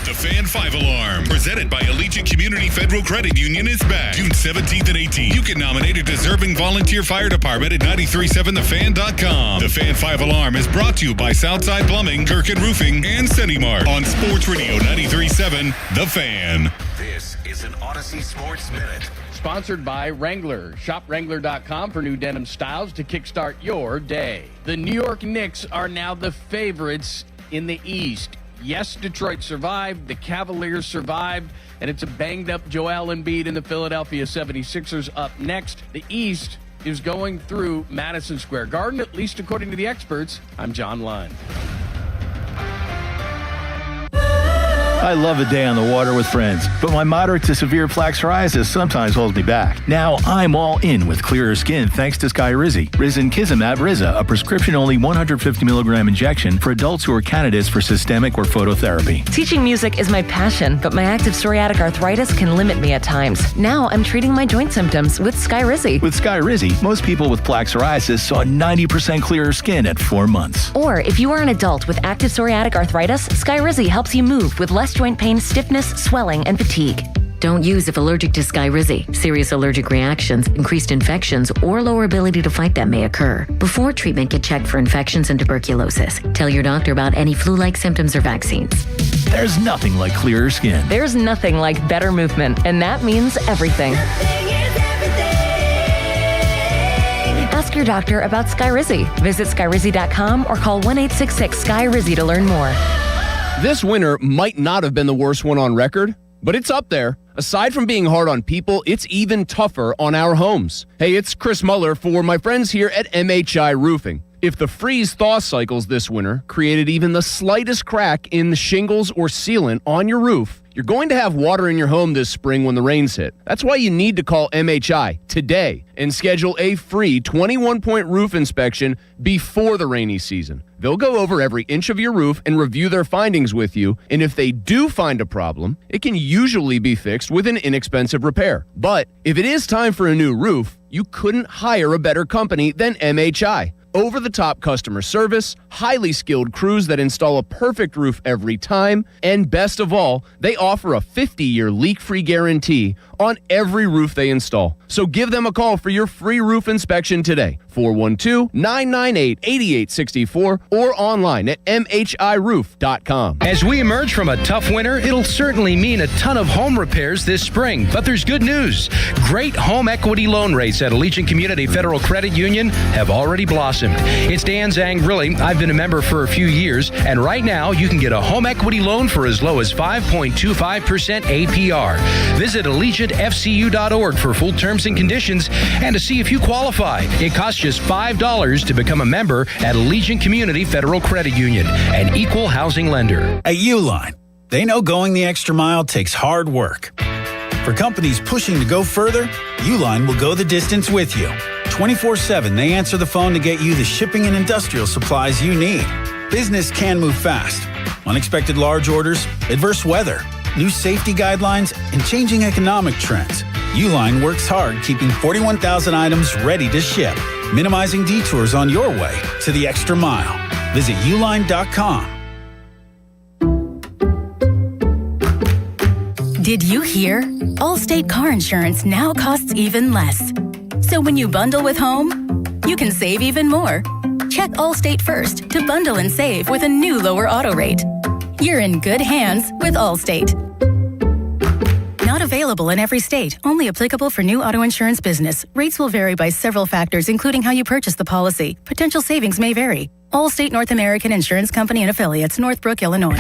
The Fan 5 Alarm, presented by Allegiant Community Federal Credit Union, is back June 17th and 18th. You can nominate a deserving volunteer fire department at 937thefan.com. The Fan 5 Alarm is brought to you by Southside Plumbing, Kirkin Roofing, and CentiMart on Sports Radio 93.7 The Fan. This is an Odyssey Sports Minute. Sponsored by Wrangler. Shop Wrangler.com for new denim styles to kickstart your day. The New York Knicks are now the favorites in the East. Yes, Detroit survived, the Cavaliers survived, and it's a banged-up Joel Embiid and the Philadelphia 76ers up next. The East is going through Madison Square Garden, at least according to the experts. I'm John Lund. I love a day on the water with friends, but my moderate to severe plaque psoriasis sometimes holds me back. Now I'm all in with clearer skin thanks to Skyrizi. Risankizumab Riza, a prescription-only 150 milligram injection for adults who are candidates for systemic or phototherapy. Teaching music is my passion, but my active psoriatic arthritis can limit me at times. Now I'm treating my joint symptoms with Skyrizi. With Skyrizi, most people with plaque psoriasis saw 90% clearer skin at 4 months. Or if you are an adult with active psoriatic arthritis, Skyrizi helps you move with less less joint pain, stiffness, swelling, and fatigue. Don't use if allergic to Skyrizi. Serious allergic reactions, increased infections, or lower ability to fight them may occur. Before treatment, get checked for infections and tuberculosis. Tell your doctor about any flu-like symptoms or vaccines. There's nothing like clearer skin. There's nothing like better movement, and that means everything. Ask your doctor about Skyrizi. Visit Skyrizi.com or call 1-866-SKY-RIZZI to learn more. This winter might not have been the worst one on record, but it's up there. Aside from being hard on people, it's even tougher on our homes. Hey, it's Chris Muller for my friends here at MHI Roofing. If the freeze-thaw cycles this winter created even the slightest crack in the shingles or sealant on your roof, you're going to have water in your home this spring when the rains hit. That's why you need to call MHI today and schedule a free 21-point roof inspection before the rainy season. They'll go over every inch of your roof and review their findings with you, and if they do find a problem, it can usually be fixed with an inexpensive repair. But if it is time for a new roof, you couldn't hire a better company than MHI. Over-the-top customer service, highly skilled crews that install a perfect roof every time, and best of all, they offer a 50-year leak-free guarantee on every roof they install. So give them a call for your free roof inspection today, 412-998-8864, or online at mhiroof.com. As we emerge from a tough winter, it'll certainly mean a ton of home repairs this spring. But there's good news. Great home equity loan rates at Allegiant Community Federal Credit Union have already blossomed. It's Dan Zangrilli. I've been a member for a few years, and right now you can get a home equity loan for as low as 5.25% APR. Visit AllegiantFCU.org for full terms and conditions and to see if you qualify. It costs just $5 to become a member at Allegiant Community Federal Credit Union, an equal housing lender. At Uline, they know going the extra mile takes hard work. For companies pushing to go further, Uline will go the distance with you. 24/7, they answer the phone to get you the shipping and industrial supplies you need. Business can move fast. Unexpected large orders, adverse weather, new safety guidelines, and changing economic trends. Uline works hard keeping 41,000 items ready to ship, minimizing detours on your way to the extra mile. Visit uline.com. Did you hear? Allstate car insurance now costs even less. So when you bundle with home, you can save even more. Check Allstate first to bundle and save with a new lower auto rate. You're in good hands with Allstate. Not available in every state. Only applicable for new auto insurance business. Rates will vary by several factors, including how you purchase the policy. Potential savings may vary. Allstate North American Insurance Company and Affiliates, Northbrook, Illinois.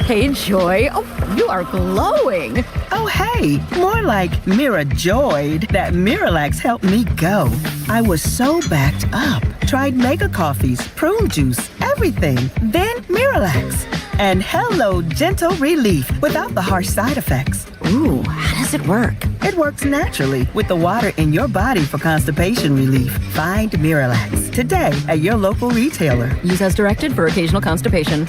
Hey, Joy. Oh, you are glowing. Oh, hey. More like Mira Joyed. That Miralax helped me go. I was so backed up. Tried mega coffees, prune juice, everything. Then Miralax. And hello, gentle relief without the harsh side effects. Ooh, how does it work? It works naturally with the water in your body for constipation relief. Find Miralax today at your local retailer. Use as directed for occasional constipation.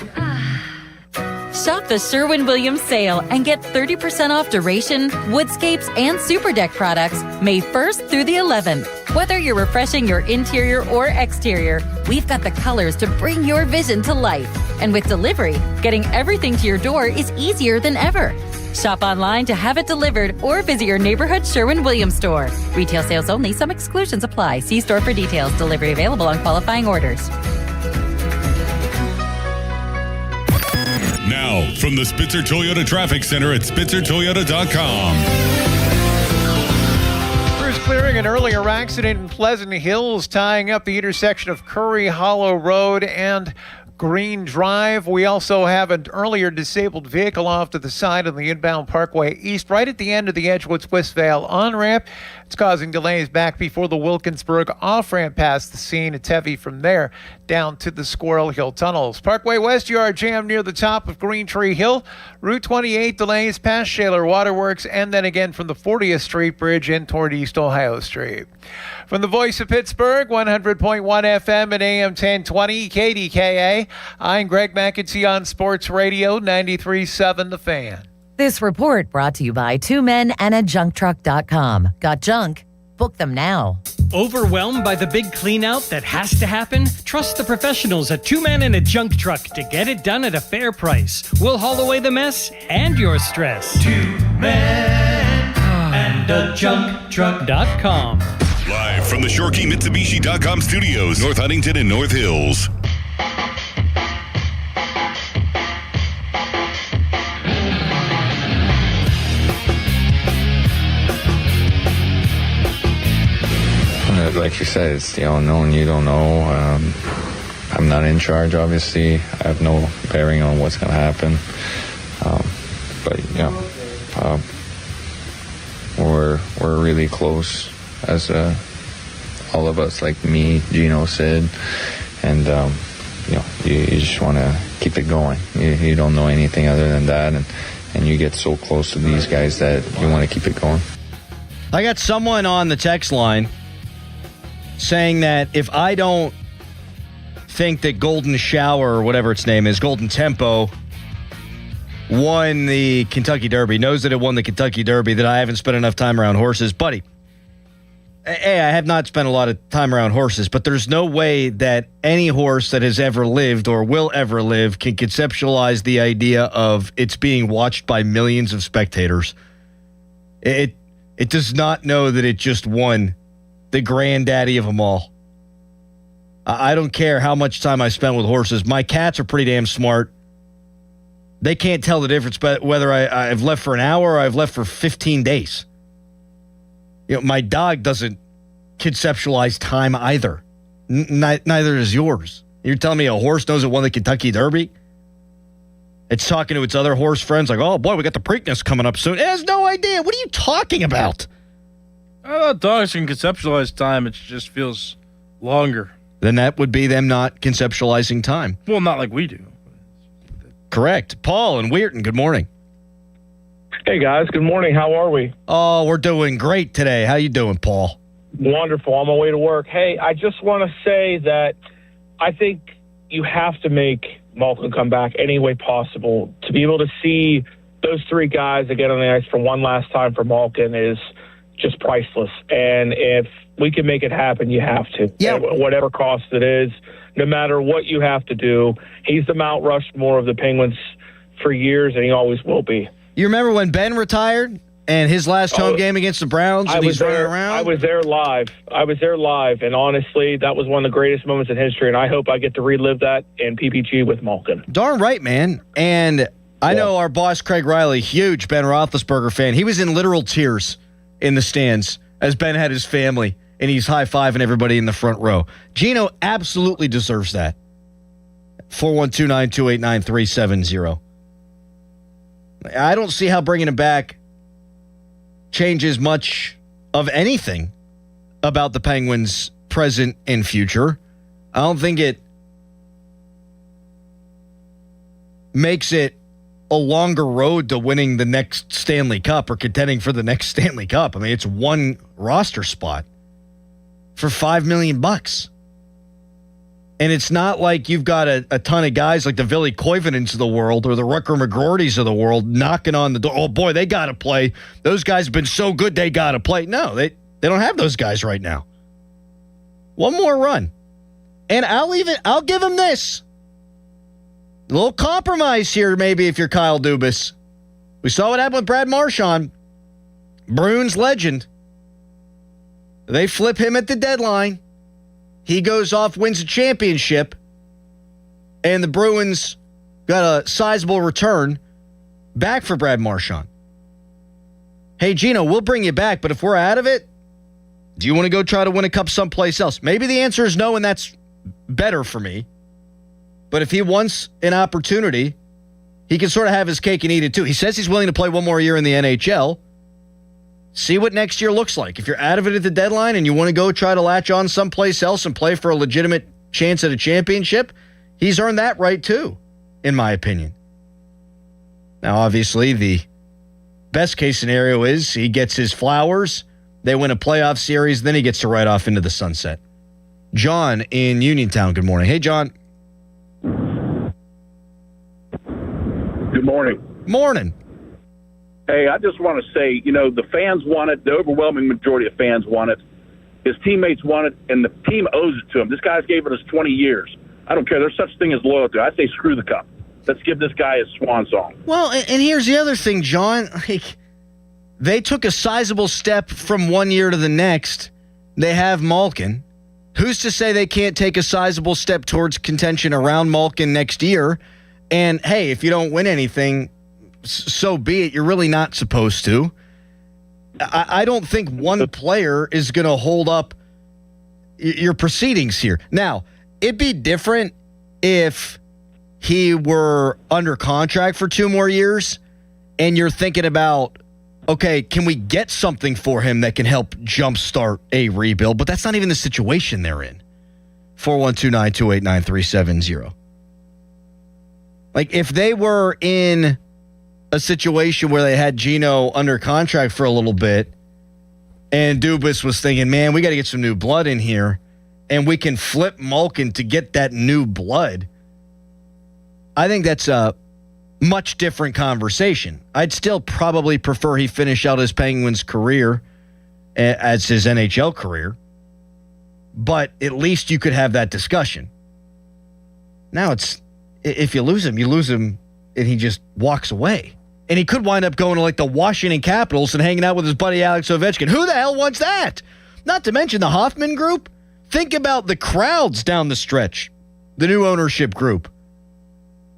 Shop the Sherwin-Williams sale and get 30% off Duration, Woodscapes, and Super Deck products May 1st through the 11th. Whether you're refreshing your interior or exterior, we've got the colors to bring your vision to life. And with delivery, getting everything to your door is easier than ever. Shop online to have it delivered or visit your neighborhood Sherwin-Williams store. Retail sales only. Some exclusions apply. See store for details. Delivery available on qualifying orders. Now, from the Spitzer Toyota Traffic Center at SpitzerToyota.com. Crews clearing an earlier accident in Pleasant Hills, tying up the intersection of Curry Hollow Road and Green Drive. We also have an earlier disabled vehicle off to the side on the inbound Parkway East, right at the end of the Edgewood-Swisvale on-ramp. It's causing delays back before the Wilkinsburg off-ramp past the scene. It's heavy from there down to the Squirrel Hill tunnels. Parkway West, you are jammed near the top of Green Tree Hill. Route 28 delays past Shaler Waterworks, and then again from the 40th Street Bridge in toward East Ohio Street. From the Voice of Pittsburgh, 100.1 FM and AM 1020, KDKA, I'm Greg McEntee on Sports Radio 93.7 The Fan. This report brought to you by 2 Men and a Junk Truck.com. Got junk? Book them now. Overwhelmed by the big clean-out that has to happen? Trust the professionals at Two Men and a Junk Truck to get it done at a fair price. We'll haul away the mess and your stress. 2 Men and a Junk Truck.com. Live from the ShoreKeyMitsubishi.com studios, North Huntington and North Hills. Like you said, it's the unknown. You don't know. I'm not in charge, obviously. I have no bearing on what's going to happen. But, we're really close as all of us, like me, Gino, Sid. And, you just want to keep it going. You don't know anything other than that. And you get so close to these guys that you want to keep it going. I got someone on the text line saying that if I don't think that Golden Shower, or whatever its name is, Golden Tempo, won the Kentucky Derby, knows that it won the Kentucky Derby, that I haven't spent enough time around horses. Buddy, I have not spent a lot of time around horses, but there's no way that any horse that has ever lived or will ever live can conceptualize the idea of it's being watched by millions of spectators. It does not know that it just won the granddaddy of them all. I don't care how much time I spent with horses. My cats are pretty damn smart. They can't tell the difference but whether I've left for an hour or I've left for 15 days. My dog doesn't conceptualize time either. Neither does yours. You're telling me a horse knows it won the Kentucky Derby? It's talking to its other horse friends like, oh boy, we got the Preakness coming up soon. It has no idea. What are you talking about? I thought dogs can conceptualize time. It just feels longer. Then that would be them not conceptualizing time. Well, not like we do. Correct. Paul and Weirton, good morning. Hey, guys. Good morning. How are we? Oh, we're doing great today. How you doing, Paul? Wonderful. On my way to work. Hey, I just want to say that I think you have to make Malkin come back any way possible. To be able to see those three guys again on the ice for one last time for Malkin is just priceless. And if we can make it happen, you have to. Yeah. At whatever cost it is, no matter what you have to do. He's the Mount Rushmore of the Penguins for years, and he always will be. You remember when Ben retired and his last home game against the Browns and he's running around? I was there live. And honestly, that was one of the greatest moments in history, and I hope I get to relive that in PPG with Malkin. Darn right, man. And I know our boss, Craig Riley, huge Ben Roethlisberger fan. He was in literal tears in the stands as Ben had his family, and he's high-fiving everybody in the front row. Gino absolutely deserves that. 412-928-9370. I don't see how bringing him back changes much of anything about the Penguins' present and future. I don't think it makes it a longer road to winning the next Stanley Cup or contending for the next Stanley Cup. I mean, it's one roster spot for $5 million. And it's not like you've got a ton of guys like the Ville Koivunens of the world or the Rutger McGroartys of the world knocking on the door. Oh, boy, they got to play. Those guys have been so good, they got to play. No, they don't have those guys right now. One more run. And I'll give them this. A little compromise here, maybe, if you're Kyle Dubas. We saw what happened with Brad Marchand. Bruins legend. They flip him at the deadline. He goes off, wins a championship, and the Bruins got a sizable return back for Brad Marchand. Hey, Gino, we'll bring you back, but if we're out of it, do you want to go try to win a cup someplace else? Maybe the answer is no, and that's better for me. But if he wants an opportunity, he can sort of have his cake and eat it too. He says he's willing to play one more year in the NHL. See what next year looks like. If you're out of it at the deadline and you want to go try to latch on someplace else and play for a legitimate chance at a championship, he's earned that right too, in my opinion. Now, obviously, the best case scenario is he gets his flowers, they win a playoff series, then he gets to ride off into the sunset. John in Uniontown, good morning. Hey, John. Good morning. Morning. Hey, I just want to say, the fans want it. The overwhelming majority of fans want it. His teammates want it, and the team owes it to him. This guy's given us 20 years. I don't care. There's such thing as loyalty. I say screw the cup. Let's give this guy his swan song. Well, and here's the other thing, John. Like, they took a sizable step from one year to the next. They have Malkin. Who's to say they can't take a sizable step towards contention around Malkin next year? And, hey, if you don't win anything, so be it. You're really not supposed to. I don't think one player is going to hold up your proceedings here. Now, it'd be different if he were under contract for 2 more years and you're thinking about, okay, can we get something for him that can help jumpstart a rebuild? But that's not even the situation they're in. 412-928-9370. Like, if they were in a situation where they had Gino under contract for a little bit and Dubas was thinking, man, we got to get some new blood in here and we can flip Malkin to get that new blood, I think that's a much different conversation. I'd still probably prefer he finish out his Penguins career as his NHL career, but at least you could have that discussion. Now it's, if you lose him and he just walks away. And he could wind up going to like the Washington Capitals and hanging out with his buddy Alex Ovechkin. Who the hell wants that? Not to mention the Hoffman Group. Think about the crowds down the stretch. The new ownership group.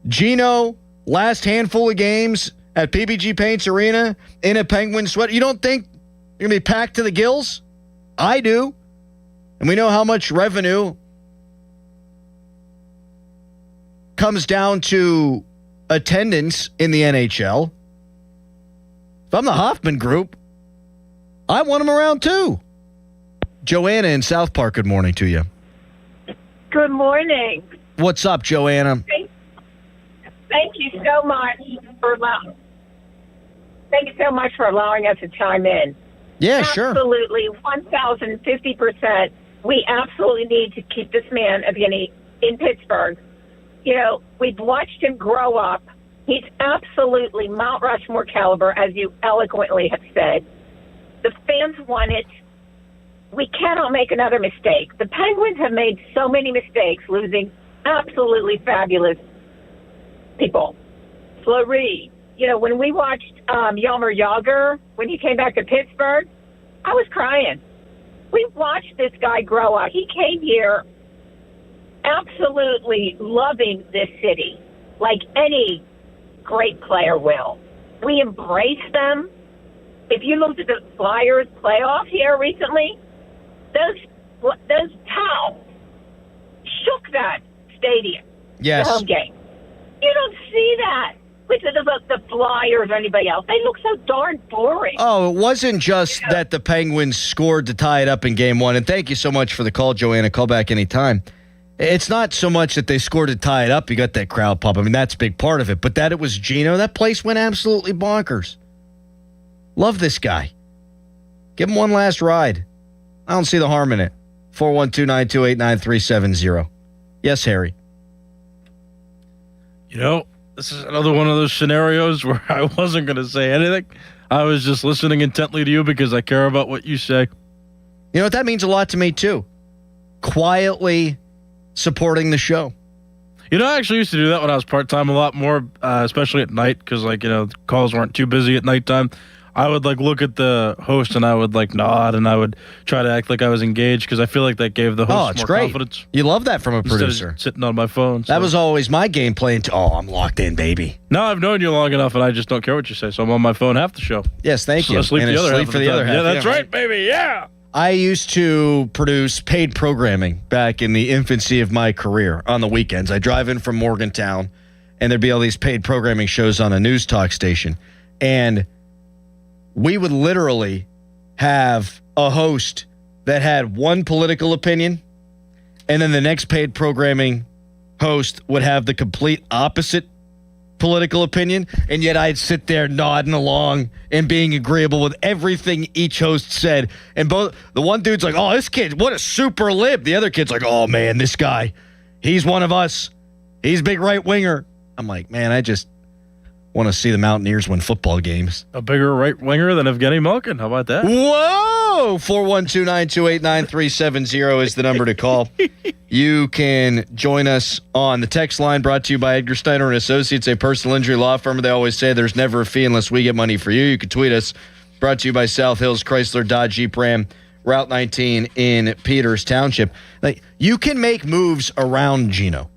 Gino, last handful of games at PPG Paints Arena in a Penguin sweater. You don't think you're going to be packed to the gills? I do. And we know how much revenue comes down to attendance in the NHL. If I'm the Hoffman Group, I want them around too. Joanna in South Park, good morning to you. Good morning. What's up, Joanna? Thank you so much for allowing us to chime in. Yeah, sure. Absolutely, 1,050%. We absolutely need to keep this man in Pittsburgh. You know, we've watched him grow up. He's absolutely Mount Rushmore caliber, as you eloquently have said. The fans want it. We cannot make another mistake. The Penguins have made so many mistakes, losing absolutely fabulous people. Fleury. You know, when we watched Jaromir Jagr, when he came back to Pittsburgh, I was crying. We watched this guy grow up. He came here absolutely loving this city, like any great player will. We embrace them. If you looked at the Flyers playoff here recently, those towels shook that stadium. Yes. The home game. You don't see that with the Flyers or anybody else. They look so darn boring. Oh, it wasn't just that the Penguins scored to tie it up in game 1. And thank you so much for the call, Joanna. Call back anytime. It's not so much that they scored to tie it up. You got that crowd pop. I mean, that's a big part of it. But that it was Gino, that place went absolutely bonkers. Love this guy. Give him one last ride. I don't see the harm in it. 412-928-9370. Yes, Harry. You know, this is another one of those scenarios where I wasn't going to say anything. I was just listening intently to you because I care about what you say. You know what? That means a lot to me, too. Quietly supporting the show. You know, I actually used to do that when I was part-time a lot more, especially at night, because, the calls weren't too busy at nighttime. I would, look at the host, and I would, nod, and I would try to act like I was engaged, because I feel like that gave the host more confidence. You love that from a producer. Instead of sitting on my phone. So. That was always my game plan. I'm locked in, baby. Now I've known you long enough, and I just don't care what you say, so I'm on my phone half the show. Yes, thank you. I sleep and the other half for the other half. Yeah, that's right, baby, yeah! I used to produce paid programming back in the infancy of my career on the weekends. I drive in from Morgantown, and there'd be all these paid programming shows on a news talk station. And we would literally have a host that had one political opinion, and then the next paid programming host would have the complete opposite political opinion, and yet I'd sit there nodding along and being agreeable with everything each host said. And both the one dude's like, "Oh, this kid, what a super lib." The other kid's like, "Oh man, this guy, he's one of us. He's a big right winger." I'm like, man, I just want to see the Mountaineers win football games. A bigger right winger than Evgeny Malkin. How about that? Whoa! go. 412-928-9370 is the number to call. You can join us on the text line brought to you by Edgar Steiner and Associates, a personal injury law firm. They always say there's never a fee unless we get money for you. You can tweet us. Brought to you by South Hills Chrysler Dodge Jeep Ram, Route 19 in Peters Township. Like, you can make moves around Gino.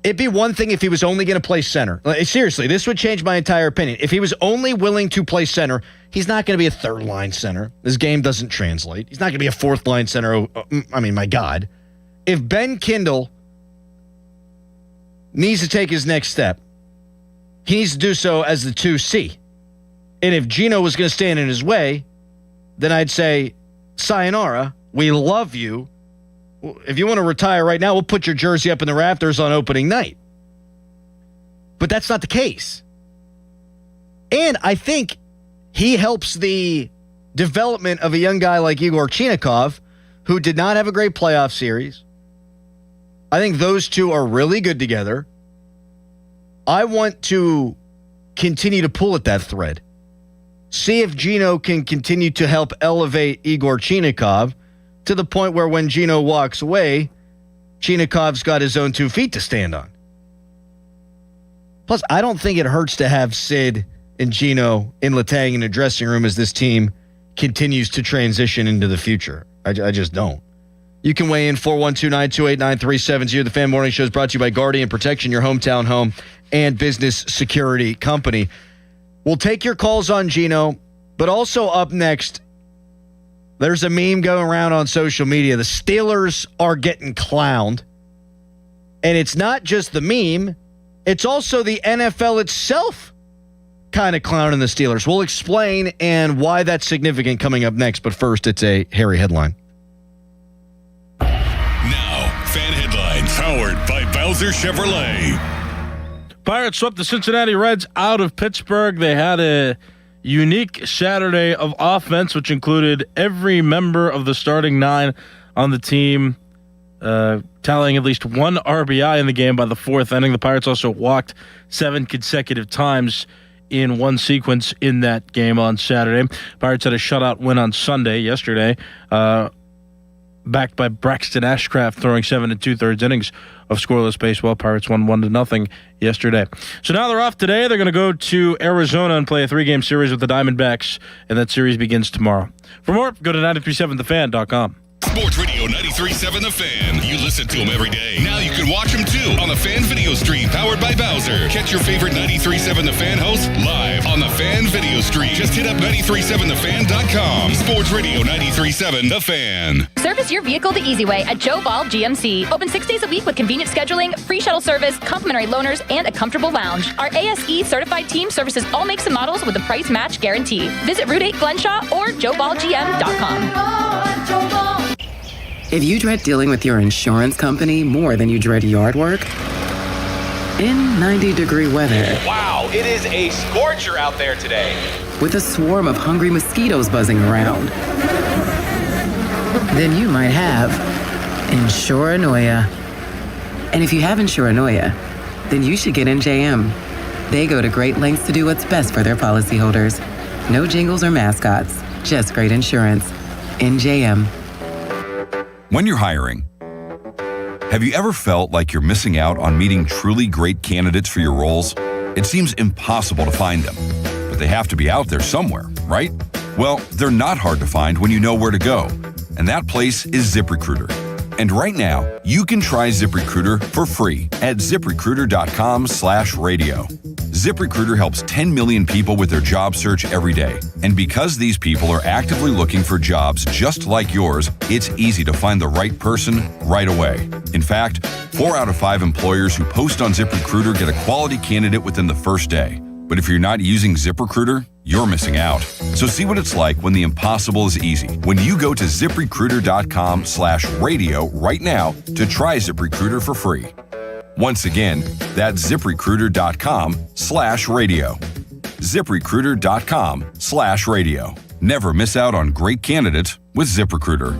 It'd be one thing if he was only going to play center. Like, seriously, this would change my entire opinion. If he was only willing to play center, he's not going to be a third-line center. His game doesn't translate. He's not going to be a fourth-line center. I mean, my God. If Ben Kindle needs to take his next step, he needs to do so as the 2C. And if Gino was going to stand in his way, then I'd say, sayonara, we love you. If you want to retire right now, we'll put your jersey up in the rafters on opening night. But that's not the case. And I think he helps the development of a young guy like Igor Chinakhov, who did not have a great playoff series. I think those two are really good together. I want to continue to pull at that thread. See if Gino can continue to help elevate Igor Chinakhov to the point where when Gino walks away, Chinakhov's got his own 2 feet to stand on. Plus, I don't think it hurts to have Sid and Gino in Letang in a dressing room as this team continues to transition into the future. I just don't. You can weigh in 412-928-9370. The Fan Morning Show is brought to you by Guardian Protection, your hometown home and business security company. We'll take your calls on Gino, but also up next, there's a meme going around on social media. The Steelers are getting clowned. And it's not just the meme. It's also the NFL itself kind of clowning the Steelers. We'll explain and why that's significant coming up next. But first, it's a hairy headline. Now, Fan Headlines, powered by Bowser Chevrolet. Pirates swept the Cincinnati Reds out of Pittsburgh. They had a unique Saturday of offense, which included every member of the starting 9 on the team tallying at least 1 RBI in the game by the 4th inning. The Pirates also walked 7 consecutive times in one sequence in that game on Saturday. Pirates had a shutout win on Sunday, yesterday, backed by Braxton Ashcraft throwing 7 2/3 innings of scoreless baseball. Pirates won 1-0 yesterday. So now they're off today. They're going to go to Arizona and play a 3-game series with the Diamondbacks, and that series begins tomorrow. For more, go to 937thefan.com. Sports Radio 93.7 The Fan. You listen to them every day. Now you can watch them too on the Fan Video Stream powered by Bowser. Catch your favorite 93.7 The Fan host live on the Fan Video Stream. Just hit up 937thefan.com. Sports Radio 93.7 The Fan. Service your vehicle the easy way at Joe Ball GMC. Open 6 days a week with convenient scheduling, free shuttle service, complimentary loaners, and a comfortable lounge. Our ASE certified team services all makes and models with a price match guarantee. Visit Route 8 Glenshaw or JoeBallGM.com. If you dread dealing with your insurance company more than you dread yard work, in 90-degree weather. Wow, it is a scorcher out there today. With a swarm of hungry mosquitoes buzzing around, then you might have Insuranoia. And if you have Insuranoia, then you should get NJM. They go to great lengths to do what's best for their policyholders. No jingles or mascots, just great insurance. NJM. When you're hiring, have you ever felt like you're missing out on meeting truly great candidates for your roles? It seems impossible to find them, but they have to be out there somewhere, right? Well, they're not hard to find when you know where to go, and that place is ZipRecruiter. And right now, you can try ZipRecruiter for free at ZipRecruiter.com/radio. ZipRecruiter helps 10 million people with their job search every day. And because these people are actively looking for jobs just like yours, it's easy to find the right person right away. In fact, 4 out of 5 employers who post on ZipRecruiter get a quality candidate within the first day. But if you're not using ZipRecruiter, you're missing out. So see what it's like when the impossible is easy. When you go to ZipRecruiter.com/radio right now to try ZipRecruiter for free. Once again, that's ZipRecruiter.com/radio. ZipRecruiter.com/radio. Never miss out on great candidates with ZipRecruiter.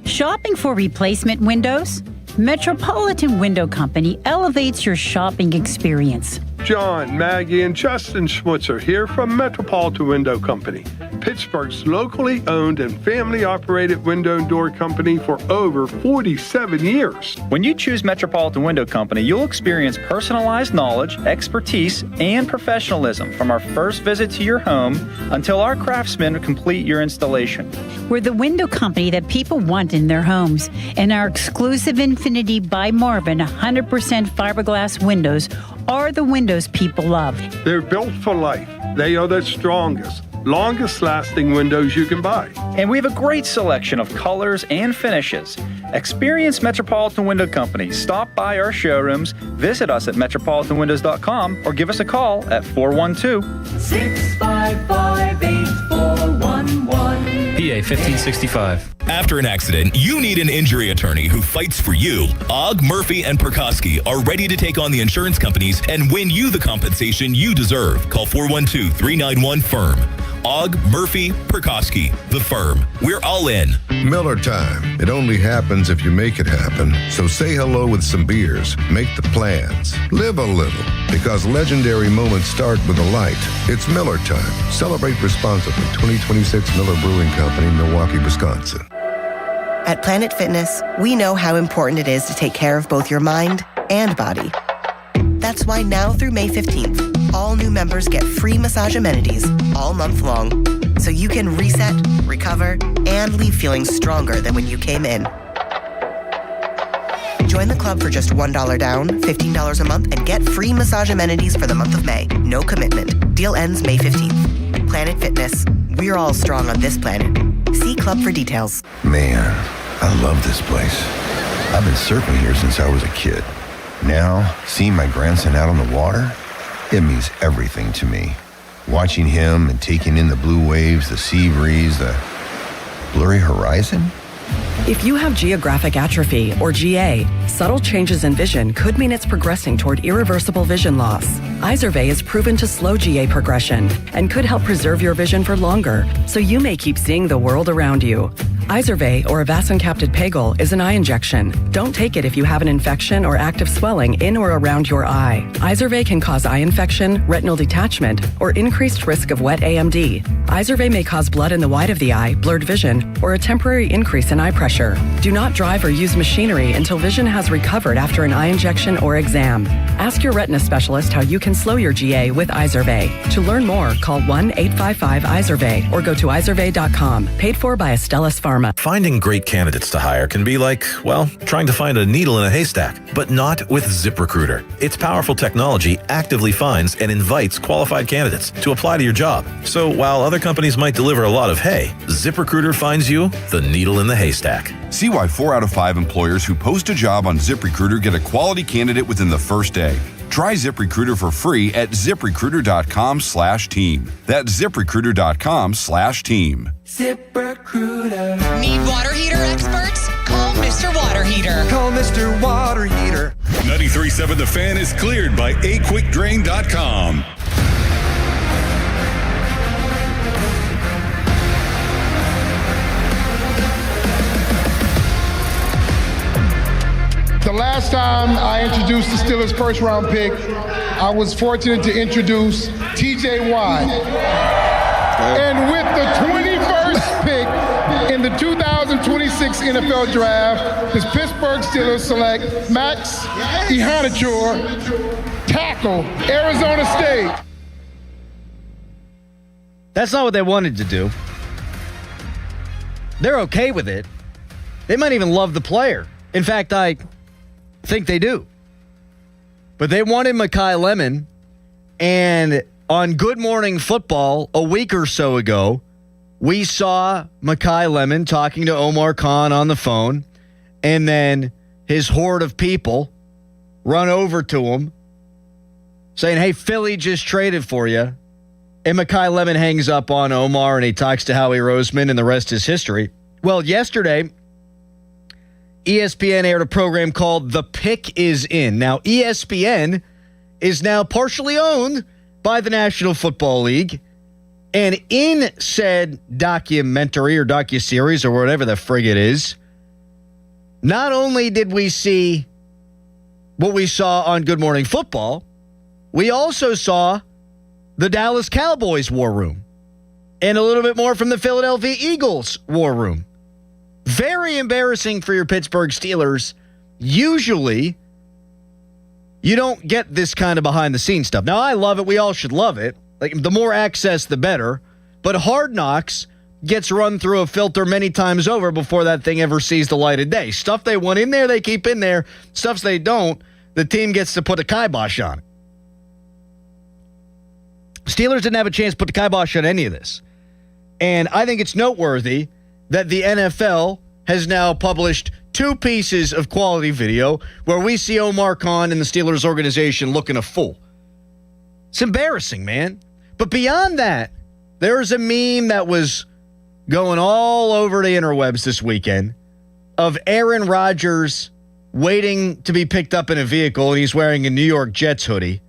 Shopping for replacement windows? Metropolitan Window Company elevates your shopping experience. John, Maggie, and Justin Schmutzer here from Metropolitan Window Company, Pittsburgh's locally owned and family-operated window and door company for over 47 years. When you choose Metropolitan Window Company, you'll experience personalized knowledge, expertise, and professionalism from our first visit to your home until our craftsmen complete your installation. We're the window company that people want in their homes, and our exclusive Infinity by Marvin 100% fiberglass windows are the windows people love. They're built for life. They are the strongest, longest-lasting windows you can buy. And we have a great selection of colors and finishes. Experience Metropolitan Window Company. Stop by our showrooms, visit us at metropolitanwindows.com, or give us a call at 412-655-8411. PA 1565. After an accident, you need an injury attorney who fights for you. Ogg, Murphy, and Perkoski are ready to take on the insurance companies and win you the compensation you deserve. Call 412-391-FIRM. Ogg, Murphy, Perkoski, the firm. We're all in. Miller time. It only happens if you make it happen. So say hello with some beers. Make the plans. Live a little. Because legendary moments start with a light. It's Miller time. Celebrate responsibly. 2026 Miller Brewing Company, Milwaukee, Wisconsin. At Planet Fitness, we know how important it is to take care of both your mind and body. That's why now through May 15th, all new members get free massage amenities all month long, so you can reset, recover, and leave feeling stronger than when you came in. Join the club for just $1 down, $15 a month, and get free massage amenities for the month of May. No commitment. Deal ends May 15th. Planet Fitness. We're all strong on this planet. See club for details. Man, I love this place. I've been surfing here since I was a kid. Now, seeing my grandson out on the water, it means everything to me. Watching him and taking in the blue waves, the sea breeze, the blurry horizon. If you have geographic atrophy, or GA, subtle changes in vision could mean it's progressing toward irreversible vision loss. Izervay is proven to slow GA progression and could help preserve your vision for longer, so you may keep seeing the world around you. Izervay, or avacincaptad pegol, is an eye injection. Don't take it if you have an infection or active swelling in or around your eye. Izervay can cause eye infection, retinal detachment, or increased risk of wet AMD. Izervay may cause blood in the white of the eye, blurred vision, or a temporary increase in eye pressure. Do not drive or use machinery until vision has recovered after an eye injection or exam. Ask your retina specialist how you can slow your GA with Izervay. To learn more, call 1-855-IZERVAY or go to izervay.com. Paid for by Astellas Pharma. Finding great candidates to hire can be like, well, trying to find a needle in a haystack, but not with ZipRecruiter. Its powerful technology actively finds and invites qualified candidates to apply to your job. So while other companies might deliver a lot of hay, ZipRecruiter finds you the needle in the haystack. See why 4 out of 5 employers who post a job on ZipRecruiter get a quality candidate within the first day. Try ZipRecruiter for free at ZipRecruiter.com/team. That's ZipRecruiter.com/team. ZipRecruiter. Need water heater experts? Call Mr. Water Heater. Call Mr. Water Heater. 93.7 The Fan is cleared by aquickdrain.com. The last time I introduced the Steelers' first-round pick, I was fortunate to introduce T.J. Watt. And with the 21st pick in the 2026 NFL Draft, the Pittsburgh Steelers select Max Iheanacho, tackle, Arizona State. That's not what they wanted to do. They're okay with it. They might even love the player. In fact, I think they do. But they wanted Makai Lemon, and on Good Morning Football a week or so ago, we saw Makai Lemon talking to Omar Khan on the phone, and then his horde of people run over to him saying, hey, Philly just traded for you. And Makai Lemon hangs up on Omar, and he talks to Howie Roseman, and the rest is history. Well, yesterday, ESPN aired a program called The Pick Is In. Now, ESPN is now partially owned by the National Football League. And in said documentary or docuseries or whatever the frig it is, not only did we see what we saw on Good Morning Football, we also saw the Dallas Cowboys war room and a little bit more from the Philadelphia Eagles war room. Very embarrassing for your Pittsburgh Steelers. Usually, you don't get this kind of behind-the-scenes stuff. Now, I love it. We all should love it. Like, the more access, the better. But Hard Knocks gets run through a filter many times over before that thing ever sees the light of day. Stuff they want in there, they keep in there. Stuff they don't, the team gets to put a kibosh on it. Steelers didn't have a chance to put the kibosh on any of this. And I think it's noteworthy that the NFL has now published 2 pieces of quality video where we see Omar Khan and the Steelers organization looking a fool. It's embarrassing, man. But beyond that, there's a meme that was going all over the interwebs this weekend of Aaron Rodgers waiting to be picked up in a vehicle, and he's wearing a New York Jets hoodie.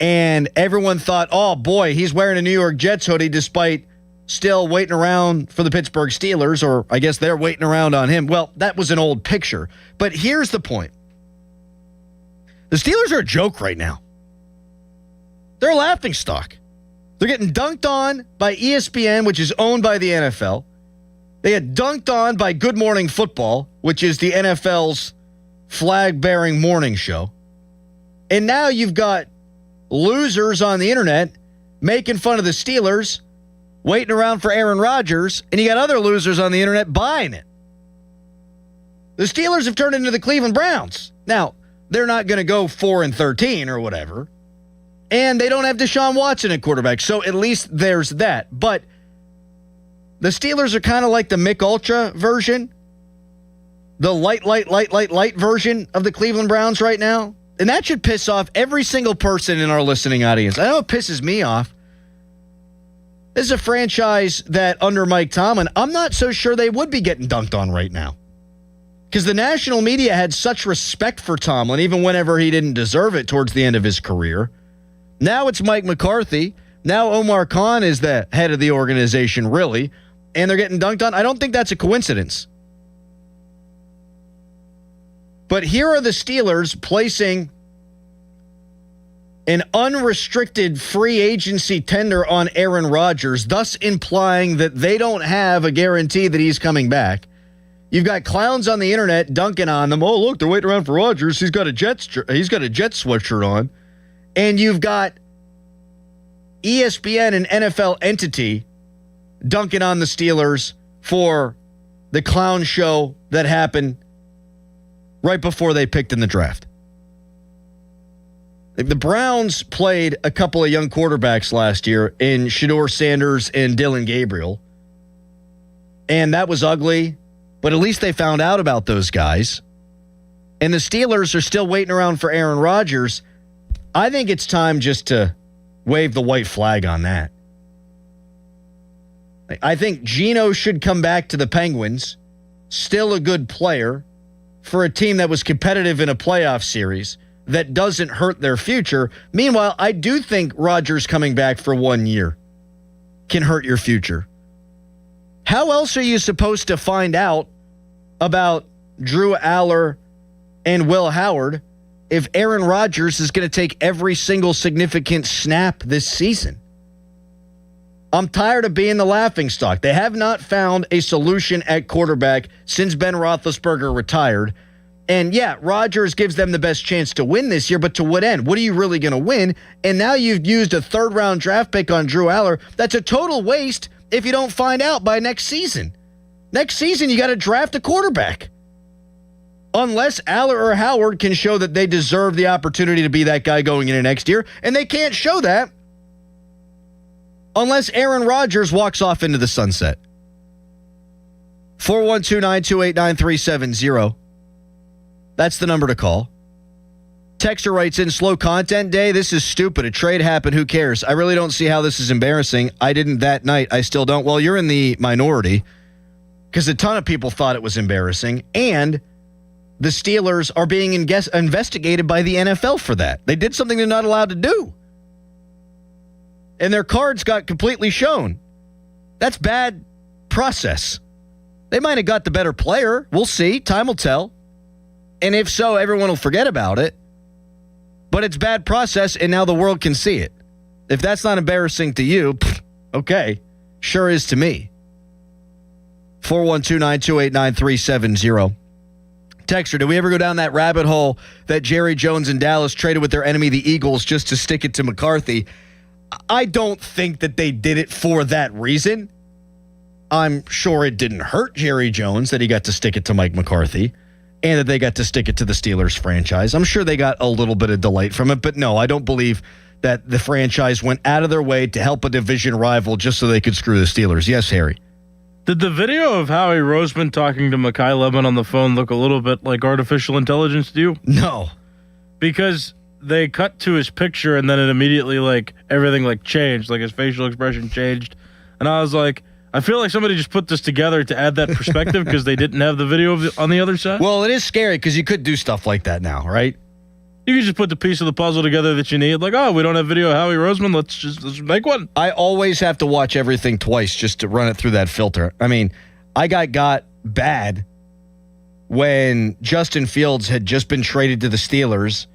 And everyone thought, oh boy, he's wearing a New York Jets hoodie despite still waiting around for the Pittsburgh Steelers, or I guess they're waiting around on him. Well, that was an old picture. But here's the point. The Steelers are a joke right now. They're a laughingstock. They're getting dunked on by ESPN, which is owned by the NFL. They get dunked on by Good Morning Football, which is the NFL's flag-bearing morning show. And now you've got losers on the internet making fun of the Steelers, waiting around for Aaron Rodgers, and you got other losers on the internet buying it. The Steelers have turned into the Cleveland Browns. Now, they're not going to go 4-13 or whatever, and they don't have Deshaun Watson at quarterback, so at least there's that. But the Steelers are kind of like the Mick Ultra version, the light version of the Cleveland Browns right now. And that should piss off every single person in our listening audience. I know it pisses me off. This is a franchise that under Mike Tomlin, I'm not so sure they would be getting dunked on right now. Because the national media had such respect for Tomlin, even whenever he didn't deserve it towards the end of his career. Now it's Mike McCarthy. Now Omar Khan is the head of the organization, really. And they're getting dunked on. I don't think that's a coincidence. But here are the Steelers placing an unrestricted free agency tender on Aaron Rodgers, thus implying that they don't have a guarantee that he's coming back. You've got clowns on the internet dunking on them. Oh, look, they're waiting around for Rodgers. He's got a Jets sweatshirt on. And you've got ESPN, an NFL entity, dunking on the Steelers for the clown show that happened right before they picked in the draft. The Browns played a couple of young quarterbacks last year in Shedeur Sanders and Dylan Gabriel. And that was ugly, but at least they found out about those guys. And the Steelers are still waiting around for Aaron Rodgers. I think it's time just to wave the white flag on that. I think Geno should come back to the Penguins, still a good player, for a team that was competitive in a playoff series that doesn't hurt their future. Meanwhile, I do think Rodgers coming back for 1 year can hurt your future. How else are you supposed to find out about Drew Aller and Will Howard if Aaron Rodgers is going to take every single significant snap this season? I'm tired of being the laughingstock. They have not found a solution at quarterback since Ben Roethlisberger retired. And yeah, Rodgers gives them the best chance to win this year, but to what end? What are you really going to win? And now you've used a third-round draft pick on Drew Aller. That's a total waste if you don't find out by next season. Next season, you got to draft a quarterback. Unless Aller or Howard can show that they deserve the opportunity to be that guy going into next year, and they can't show that unless Aaron Rodgers walks off into the sunset. 412-928-9370. That's the number to call. Texter writes in, slow content day. This is stupid. A trade happened. Who cares? I really don't see how this is embarrassing. I didn't that night. I still don't. Well, you're in the minority because a ton of people thought it was embarrassing. And the Steelers are being investigated by the NFL for that. They did something they're not allowed to do. And their cards got completely shown. That's bad process. They might have got the better player. We'll see. Time will tell. And if so, everyone will forget about it. But it's bad process, and now the world can see it. If that's not embarrassing to you, okay, sure is to me. 412-928-9370. Texter, did we ever go down that rabbit hole that Jerry Jones and Dallas traded with their enemy, the Eagles, just to stick it to McCarthy? I don't think that they did it for that reason. I'm sure it didn't hurt Jerry Jones that he got to stick it to Mike McCarthy and that they got to stick it to the Steelers franchise. I'm sure they got a little bit of delight from it, but no, I don't believe that the franchise went out of their way to help a division rival just so they could screw the Steelers. Yes, Harry. Did the video of Howie Roseman talking to Mekhi Lemon on the phone look a little bit like artificial intelligence to you? No. Because they cut to his picture and then it immediately, everything, changed. Like, his facial expression changed. And I was like, I feel like somebody just put this together to add that perspective because they didn't have the video on the other side. Well, it is scary because you could do stuff like that now, right? You can just put the piece of the puzzle together that you need. Like, oh, we don't have video of Howie Roseman. Let's make one. I always have to watch everything twice just to run it through that filter. I mean, I got bad when Justin Fields had just been traded to the Steelers,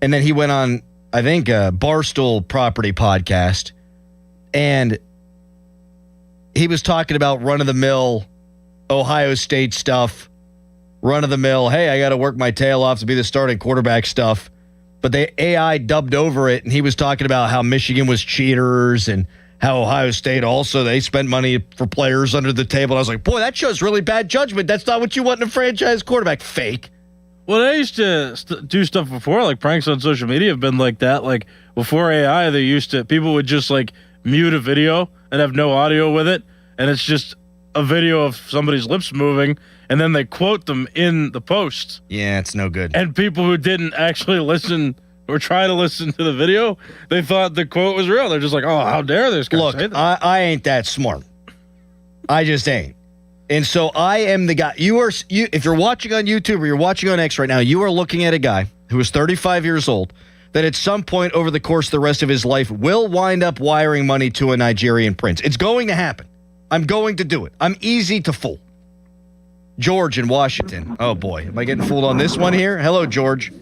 and then he went on, I think, a Barstool Property podcast, and he was talking about run-of-the-mill Ohio State stuff. Run-of-the-mill, hey, I got to work my tail off to be the starting quarterback stuff. But the AI dubbed over it, and he was talking about how Michigan was cheaters and how Ohio State also, they spent money for players under the table. I was like, boy, that shows really bad judgment. That's not what you want in a franchise quarterback. Fake. Well, they used to do stuff before, like pranks on social media have been like that. Like, before AI, people would just, mute a video and have no audio with it, and it's just a video of somebody's lips moving, and then they quote them in the post. Yeah, it's no good. And people who didn't actually listen or try to listen to the video, they thought the quote was real. They're just like, oh, how dare this guy say that? I ain't that smart. I just ain't. And so I am the guy. If you're watching on YouTube or you're watching on X right now, you are looking at a guy who is 35 years old that at some point over the course of the rest of his life will wind up wiring money to a Nigerian prince. It's going to happen. I'm going to do it. I'm easy to fool. George in Washington. Oh, boy. Am I getting fooled on this one here? Hello, George.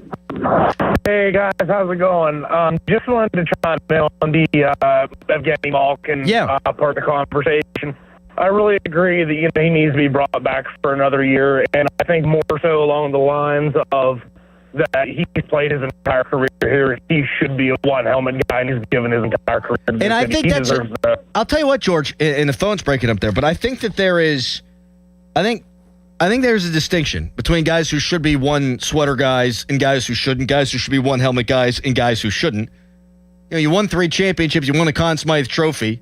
Hey, guys. How's it going? Just wanted to chime in on the Evgeny Malkin part of the conversation. I really agree that he needs to be brought back for another year, and I think more so along the lines of that he's played his entire career here. He should be a one-helmet guy, and he's given his entire career. And I think that's I'll tell you what, George, and the phone's breaking up there, but I think that there is I think there's a distinction between guys who should be one sweater guys and guys who shouldn't, guys who should be one helmet guys and guys who shouldn't. You won 3 championships, you won a Conn Smythe trophy.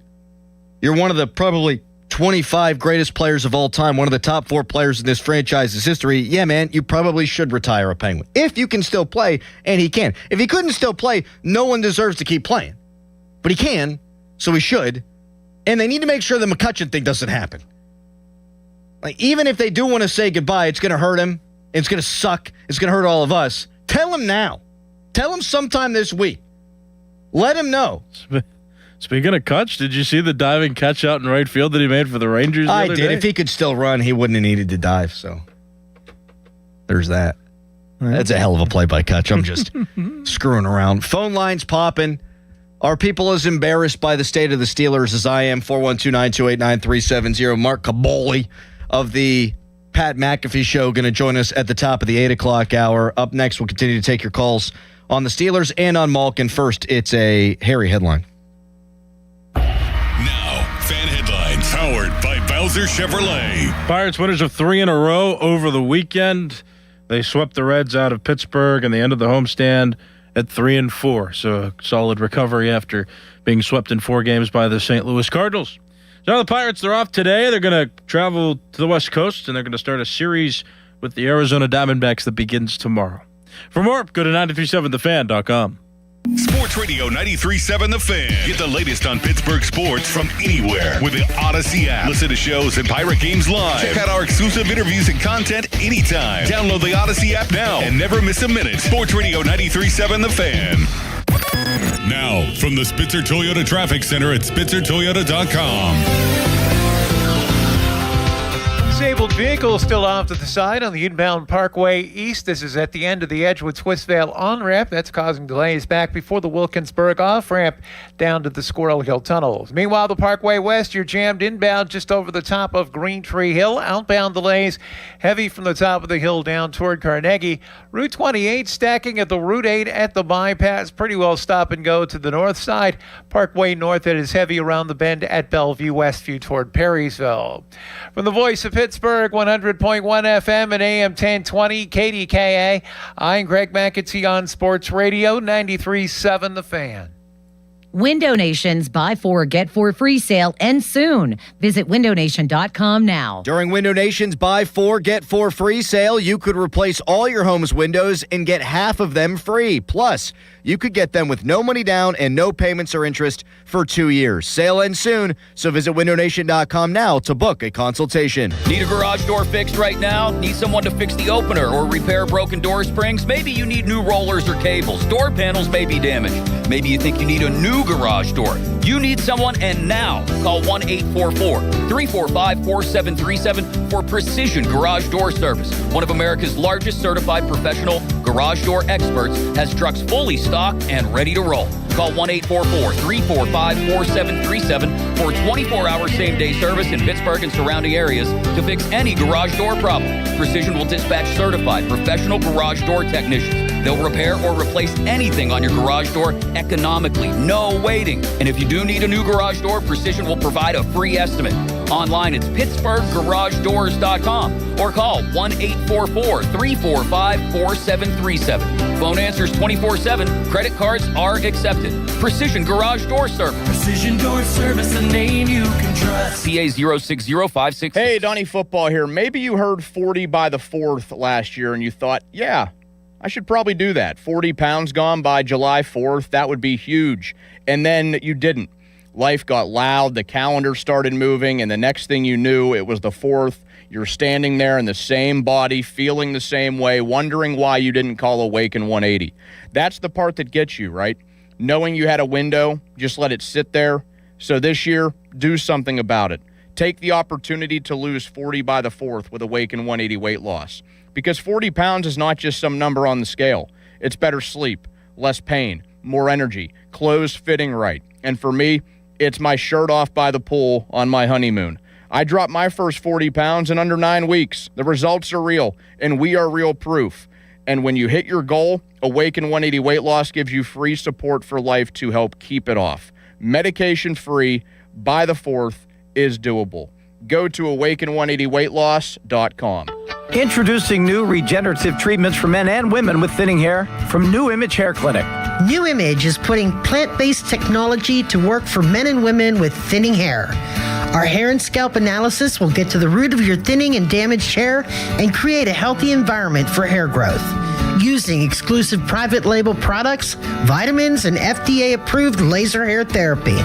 You're one of the probably 25 greatest players of all time, one of the top 4 players in this franchise's history. Yeah, man, you probably should retire a Penguin. If you can still play, and he can. If he couldn't still play, no one deserves to keep playing. But he can, so he should. And they need to make sure the McCutcheon thing doesn't happen. Even if they do want to say goodbye, it's going to hurt him. It's going to suck. It's going to hurt all of us. Tell him now. Tell him sometime this week. Let him know. Speaking of Kutch, did you see the diving catch out in right field that he made for the Rangers the other day? If he could still run, he wouldn't have needed to dive. So there's that. That's a hell of a play by Kutch. I'm just screwing around. Phone lines popping. Are people as embarrassed by the state of the Steelers as I am? 412-928-9370. Mark Caboli of the Pat McAfee Show going to join us at the top of the 8 o'clock hour. Up next, we'll continue to take your calls on the Steelers and on Malkin. First, it's a Harry headline. Fan headlines powered by Bowser Chevrolet. Pirates winners of 3 in a row over the weekend. They swept the Reds out of Pittsburgh and they ended the homestand at 3-4. So a solid recovery after being swept in 4 games by the St. Louis Cardinals. So the Pirates, they're off today. They're going to travel to the West Coast and they're going to start a series with the Arizona Diamondbacks that begins tomorrow. For more, go to 937thefan.com. Sports Radio 93.7 The Fan. Get the latest on Pittsburgh sports from anywhere with the Odyssey app. Listen to shows and Pirate games live. Check out our exclusive interviews and content anytime. Download the Odyssey app now and never miss a minute. Sports Radio 93.7 The Fan. Now, from the Spitzer Toyota Traffic Center at SpitzerToyota.com. Sable Troubled vehicle still off to the side on the inbound Parkway East. This is at the end of the Edgewood Swissvale on-ramp. That's causing delays back before the Wilkinsburg off-ramp down to the Squirrel Hill tunnels. Meanwhile, the Parkway West, you're jammed inbound just over the top of Green Tree Hill. Outbound delays heavy from the top of the hill down toward Carnegie. Route 28 stacking at the Route 8 at the bypass. Pretty well stop and go to the north side. Parkway North, it is heavy around the bend at Bellevue Westview toward Perrysville. From the Voice of Pittsburgh, 100.1 FM and AM 1020 KDKA, I'm Greg McAtee on Sports Radio 93.7 The Fan. Window Nation's Buy 4, Get 4 free sale ends soon. Visit windownation.com now. During Window Nation's Buy 4, Get 4 free sale, you could replace all your home's windows and get half of them free. Plus, you could get them with no money down and no payments or interest for 2 years. Sale ends soon, so visit windownation.com now to book a consultation. Need a garage door fixed right now? Need someone to fix the opener or repair broken door springs? Maybe you need new rollers or cables. Door panels may be damaged. Maybe you think you need a new garage door. You need someone, and now call 1-844-345-4737 for Precision Garage Door Service. One of America's largest certified professional garage door experts has trucks fully stocked and ready to roll. Call 1-844-345-4737 for 24-hour same-day service in Pittsburgh and surrounding areas to fix any garage door problem. Precision will dispatch certified professional garage door technicians. They'll repair or replace anything on your garage door economically, no waiting. And if you do need a new garage door, Precision will provide a free estimate. Online, it's PittsburghGarageDoors.com or call 1-844-345-4737. Phone answers 24/7. Credit cards are accepted. Precision Garage Door Service. Precision Door Service, a name you can trust. PA 06056. Hey, Donnie Football here. Maybe you heard 40 by the 4th last year and you thought, yeah, I should probably do that. 40 pounds gone by July 4th. That would be huge. And then you didn't. Life got loud. The calendar started moving. And the next thing you knew, it was the 4th. You're standing there in the same body, feeling the same way, wondering why you didn't call Awaken 180. That's the part that gets you, right? Knowing you had a window, just let it sit there. So this year, do something about it. Take the opportunity to lose 40 by the 4th with Awaken 180 weight loss. Because 40 pounds is not just some number on the scale. It's better sleep, less pain, more energy, clothes fitting right. And for me, it's my shirt off by the pool on my honeymoon. I dropped my first 40 pounds in under 9 weeks. The results are real, and we are real proof. And when you hit your goal, Awaken 180 Weight Loss gives you free support for life to help keep it off. Medication-free, by the 4th, is doable. Go to awaken180weightloss.com. Introducing new regenerative treatments for men and women with thinning hair from New Image Hair Clinic. New Image is putting plant-based technology to work for men and women with thinning hair. Our hair and scalp analysis will get to the root of your thinning and damaged hair and create a healthy environment for hair growth. Using exclusive private label products, vitamins, and FDA-approved laser hair therapy.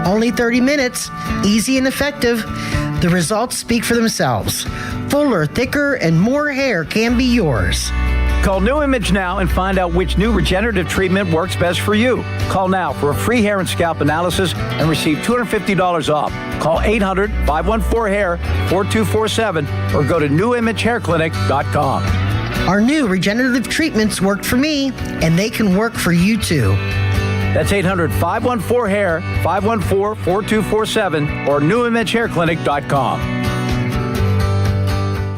Only 30 minutes, easy and effective. The results speak for themselves. Fuller, thicker, and more hair can be yours. Call New Image now and find out which new regenerative treatment works best for you. Call now for a free hair and scalp analysis and receive $250 off. Call 800-514-HAIR 4247 or go to newimagehairclinic.com. Our new regenerative treatments worked for me, and they can work for you too. That's 800-514-HAIR 514-4247 or newimagehairclinic.com.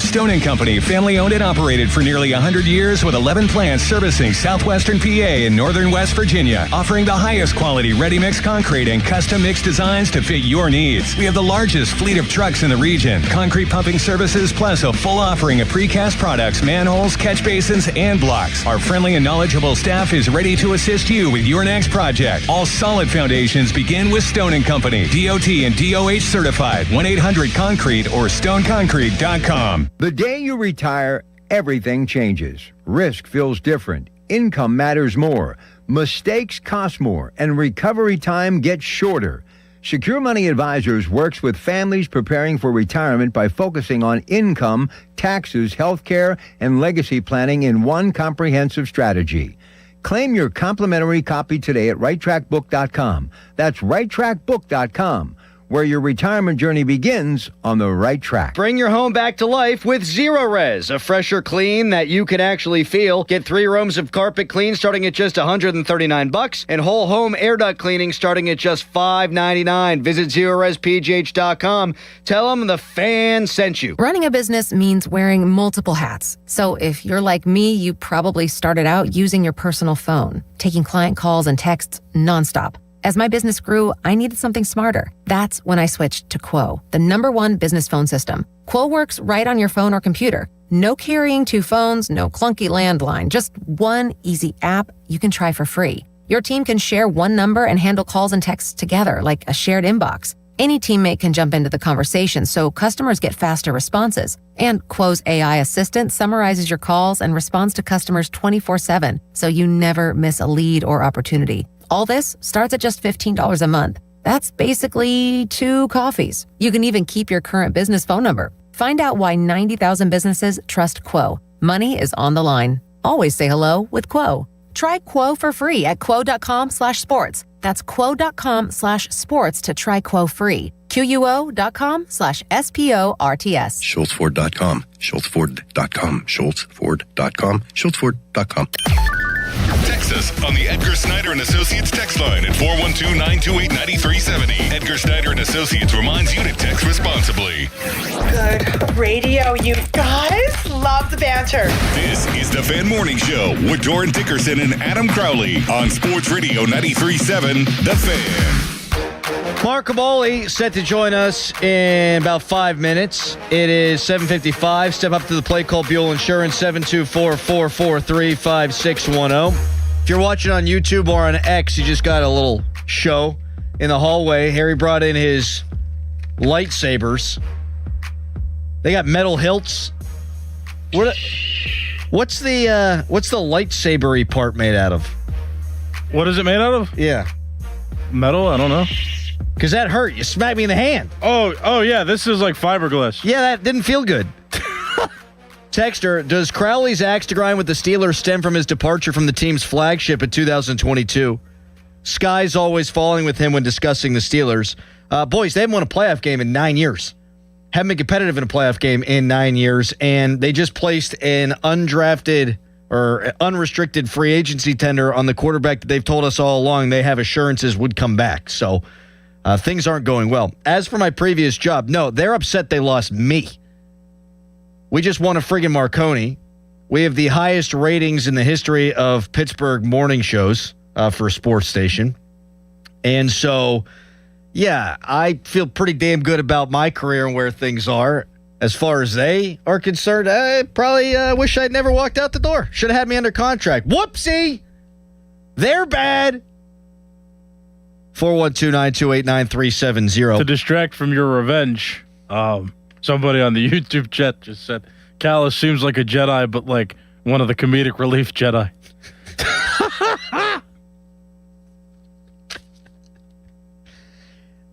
Stone & Company, family-owned and operated for nearly 100 years with 11 plants servicing southwestern PA and northern West Virginia, offering the highest quality ready-mix concrete and custom mix designs to fit your needs. We have the largest fleet of trucks in the region, concrete pumping services, plus a full offering of precast products, manholes, catch basins, and blocks. Our friendly and knowledgeable staff is ready to assist you with your next project. All solid foundations begin with Stone & Company, DOT and DOH certified, 1-800-CONCRETE or stoneconcrete.com. The day you retire, everything changes. Risk feels different. Income matters more. Mistakes cost more, and recovery time gets shorter. Secure Money Advisors works with families preparing for retirement by focusing on income, taxes, healthcare, and legacy planning in one comprehensive strategy. Claim your complimentary copy today at RightTrackBook.com. That's RightTrackBook.com. where your retirement journey begins on the right track. Bring your home back to life with Zero Res, a fresher clean that you can actually feel. Get 3 rooms of carpet clean starting at just $139 and whole home air duct cleaning starting at just $5.99. Visit ZeroResPGH.com. Tell them the fan sent you. Running a business means wearing multiple hats. So if you're like me, you probably started out using your personal phone, taking client calls and texts nonstop. As my business grew, I needed something smarter. That's when I switched to Quo, the #1 business phone system. Quo works right on your phone or computer. No carrying 2 phones, no clunky landline, just one easy app you can try for free. Your team can share one number and handle calls and texts together like a shared inbox. Any teammate can jump into the conversation, so customers get faster responses. And Quo's AI assistant summarizes your calls and responds to customers 24/7, so you never miss a lead or opportunity. All this starts at just $15 a month. That's basically 2 coffees. You can even keep your current business phone number. Find out why 90,000 businesses trust Quo. Money is on the line. Always say hello with Quo. Try Quo for free at quo.com/sports. That's quo.com/sports to try Quo free. QUO.com/SPORTS. SchultzFord.com. SchultzFord.com. SchultzFord.com. SchultzFord.com. Text us on the Edgar Snyder and Associates text line at 412-928-9370. Edgar Snyder and Associates reminds you to text responsibly. Good radio, you guys. Love the banter. This is the Fan Morning Show with Doran Dickerson and Adam Crowley on Sports Radio 93.7 The Fan. Mark Kaboly set to join us in about 5 minutes. It is 7:55. Step up to the plate, call Buell Insurance, 724-443-5610. If you're watching on YouTube or on X, you just got a little show in the hallway. Harry brought in his lightsabers. They got metal hilts. What's the lightsabery part made out of? What is it made out of? Yeah. Metal? I don't know. Because that hurt. You smacked me in the hand. Oh yeah. This is like fiberglass. Yeah, that didn't feel good. Texter, does Crowley's axe to grind with the Steelers stem from his departure from the team's flagship in 2022? Sky's always falling with him when discussing the Steelers. Boys, they haven't won a playoff game in 9 years. Haven't been competitive in a playoff game in 9 years, and they just placed an undrafted or unrestricted free agency tender on the quarterback that they've told us all along they have assurances would come back. So things aren't going well. As for my previous job, no, they're upset they lost me. We just won a friggin' Marconi. We have the highest ratings in the history of Pittsburgh morning shows for a sports station. And so, yeah, I feel pretty damn good about my career and where things are. As far as they are concerned, I probably wish I'd never walked out the door. Should have had me under contract. Whoopsie! They're bad. 412-928-9370. To distract from your revenge, somebody on the YouTube chat just said, Callis seems like a Jedi, but like one of the comedic relief Jedi.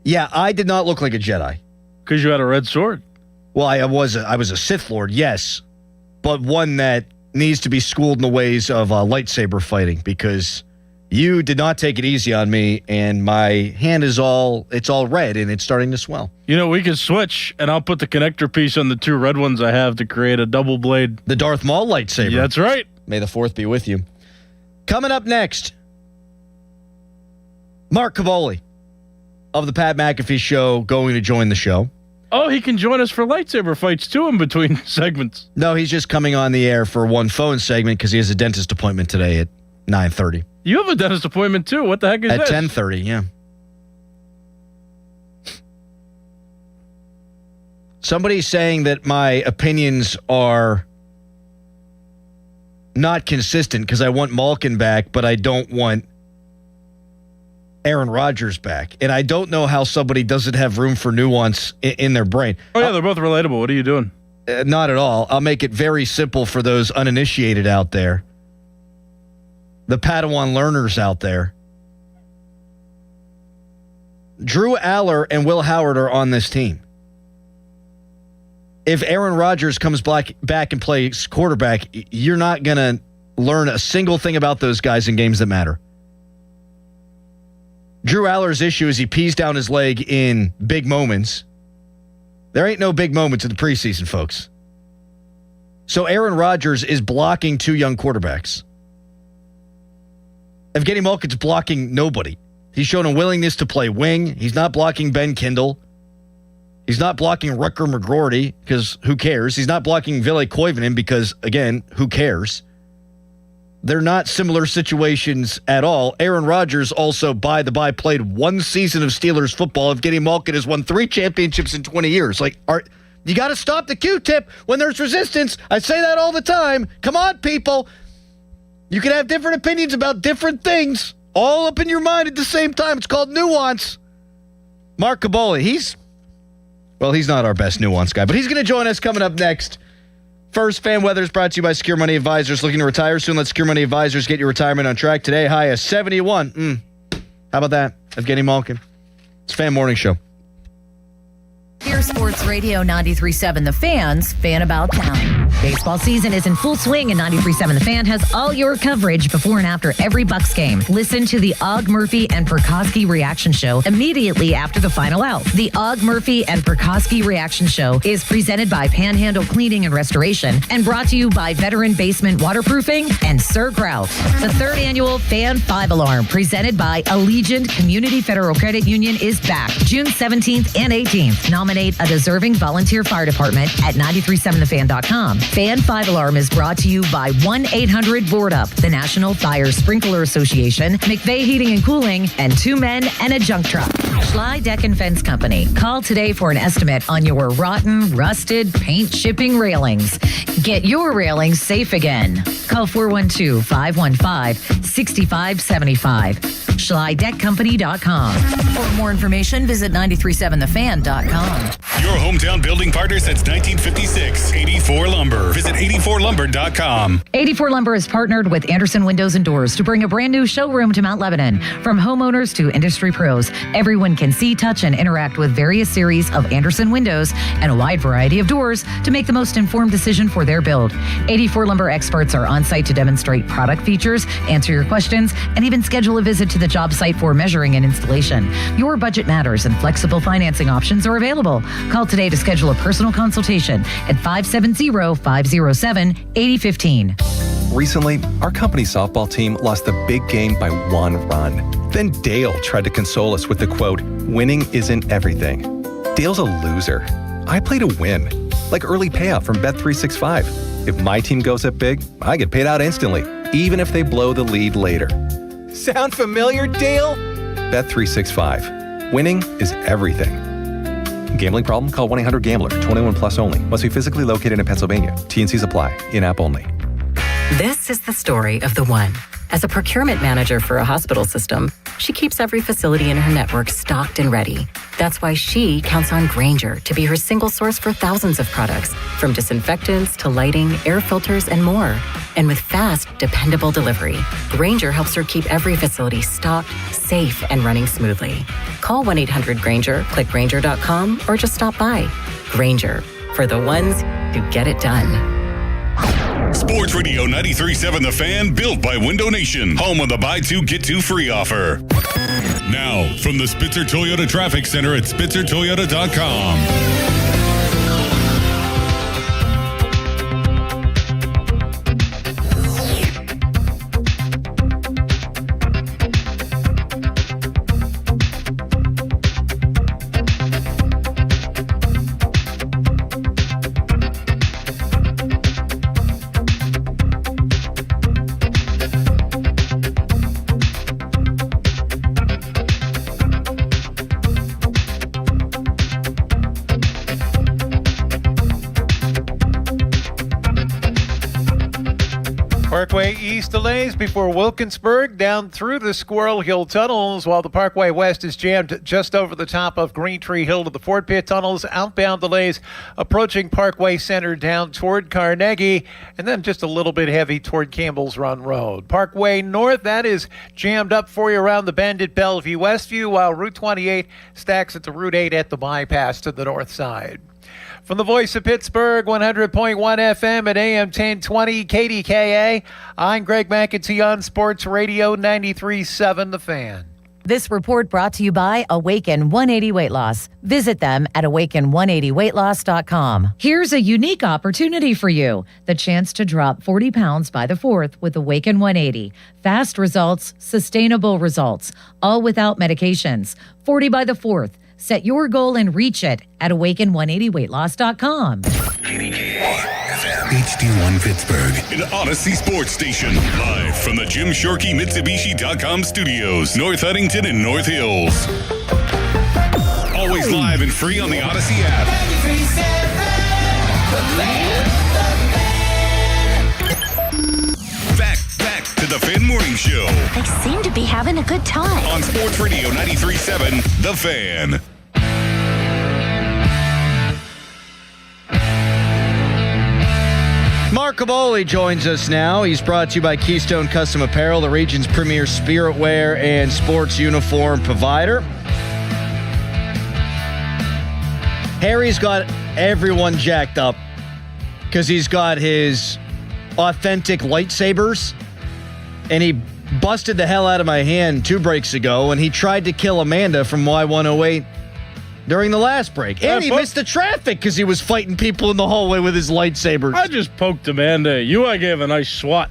Yeah, I did not look like a Jedi. Because you had a red sword. Well, I was a Sith Lord, yes, but one that needs to be schooled in the ways of lightsaber fighting, because you did not take it easy on me, and my hand is all red, and it's starting to swell. You know, we could switch, and I'll put the connector piece on the 2 red ones I have to create a double blade. The Darth Maul lightsaber. Yeah, that's right. May the 4th be with you. Coming up next, Mark Kaboly of the Pat McAfee Show going to join the show. Oh, he can join us for lightsaber fights, too, in between segments. No, he's just coming on the air for one phone segment because he has a dentist appointment today at 9:30. You have a dentist appointment, too. What the heck is at this? At 10:30, yeah. Somebody's saying that my opinions are not consistent because I want Malkin back, but I don't want Aaron Rodgers back. And I don't know how somebody doesn't have room for nuance in their brain. Oh, yeah, they're both relatable. What are you doing? Not at all. I'll make it very simple for those uninitiated out there. The Padawan learners out there. Drew Aller and Will Howard are on this team. If Aaron Rodgers comes back and plays quarterback, you're not going to learn a single thing about those guys in games that matter. Drew Aller's issue is he pees down his leg in big moments. There ain't no big moments in the preseason, folks. So Aaron Rodgers is blocking 2 young quarterbacks. Evgeny Malkin's blocking nobody. He's shown a willingness to play wing. He's not blocking Ben Kindle. He's not blocking Rutger McGroarty because who cares? He's not blocking Ville Koivunen because, again, who cares? They're not similar situations at all. Aaron Rodgers also, by the by, played 1 season of Steelers football. Evgeny Malkin has won 3 championships in 20 years. You got to stop the Q-tip when there's resistance. I say that all the time. Come on, people. You can have different opinions about different things all up in your mind at the same time. It's called nuance. Mark Caboli, he's not our best nuance guy, but he's going to join us coming up next. First, Fan Weather is brought to you by Secure Money Advisors. Looking to retire soon? Let Secure Money Advisors get your retirement on track. Today, high as 71. How about that? Evgeny Malkin. It's Fan Morning Show. Here's Sports Radio 93.7 The Fan's Fan About Town. Baseball season is in full swing, and 93.7 The Fan has all your coverage before and after every Bucks game. Listen to the Og Murphy and Perkowski Reaction Show immediately after the final out. The Og Murphy and Perkowski Reaction Show is presented by Panhandle Cleaning and Restoration and brought to you by Veteran Basement Waterproofing and Sir Grout. The 3rd annual Fan 5 Alarm presented by Allegiant Community Federal Credit Union is back June 17th and 18th. Nominate a deserving volunteer fire department at 937thefan.com. Fan 5 Alarm is brought to you by 1-800-BOARD-UP, the National Fire Sprinkler Association, McVeigh Heating and Cooling, and 2 men and a junk truck. Schley Deck and Fence Company. Call today for an estimate on your rotten, rusted, paint shipping railings. Get your railings safe again. Call 412-515-6575. SchleyDeckCompany.com. For more information, visit 937thefan.com. Your hometown building partner since 1956. 84 Lumber. Visit 84lumber.com. 84 Lumber is partnered with Anderson Windows and Doors to bring a brand new showroom to Mount Lebanon. From homeowners to industry pros, everyone can see, touch, and interact with various series of Anderson windows and a wide variety of doors to make the most informed decision for their build. 84 Lumber experts are on site to demonstrate product features, answer your questions, and even schedule a visit to the job site for measuring and installation. Your budget matters, and flexible financing options are available. Call today to schedule a personal consultation at 570-507-8015. Recently, our company's softball team lost the big game by 1 run. Then Dale tried to console us with the quote, "Winning isn't everything." Dale's a loser. I play to win, like early payout from Bet365. If my team goes up big, I get paid out instantly, even if they blow the lead later. Sound familiar, Dale? Bet365. Winning is everything. Gambling problem? Call 1-800-GAMBLER. 21 plus only. Must be physically located in Pennsylvania. T&Cs apply. In-app only. This is the story of the one. As a procurement manager for a hospital system, she keeps every facility in her network stocked and ready. That's why she counts on Grainger to be her single source for thousands of products, from disinfectants to lighting, air filters, and more. And with fast, dependable delivery, Grainger helps her keep every facility stocked, safe, and running smoothly. Call 1-800-GRAINGER, click Grainger.com, or just stop by. Grainger, for the ones who get it done. Sports Radio 93.7 The Fan, built by Window Nation, home of the buy 2 get 2 free offer. Now, from the Spitzer Toyota Traffic Center at SpitzerToyota.com. Parkway East delays before Wilkinsburg down through the Squirrel Hill tunnels, while the Parkway West is jammed just over the top of Green Tree Hill to the Fort Pitt tunnels. Outbound delays approaching Parkway Center down toward Carnegie, and then just a little bit heavy toward Campbell's Run Road. Parkway North, that is jammed up for you around the bend at Bellevue Westview, while Route 28 stacks at the Route 8 at the bypass to the north side. From the voice of Pittsburgh, 100.1 FM at AM 1020 KDKA, I'm Greg McEntee on Sports Radio 93.7 The Fan. This report brought to you by Awaken 180 Weight Loss. Visit them at awaken180weightloss.com. Here's a unique opportunity for you. The chance to drop 40 pounds by the 4th with Awaken 180. Fast results, sustainable results, all without medications. 40 by the 4th. Set your goal and reach it at awaken180weightloss.com. HD1 Pittsburgh, an Odyssey Sports Station. Live from the Jim Shorkey Mitsubishi.com studios, North Huntington and North Hills. Always live and free on the Odyssey app. Back to the Fan Morning Show. They seem to be having a good time. On Sports Radio 93.7, The Fan. Mark Kaboly joins us now. He's brought to you by Keystone Custom Apparel, the region's premier spirit wear and sports uniform provider. Harry's got everyone jacked up because he's got his authentic lightsabers, and he busted the hell out of my hand 2 breaks ago, and he tried to kill Amanda from Y108 during the last break. And he missed the traffic because he was fighting people in the hallway with his lightsabers. I just poked Amanda. I gave a nice swat.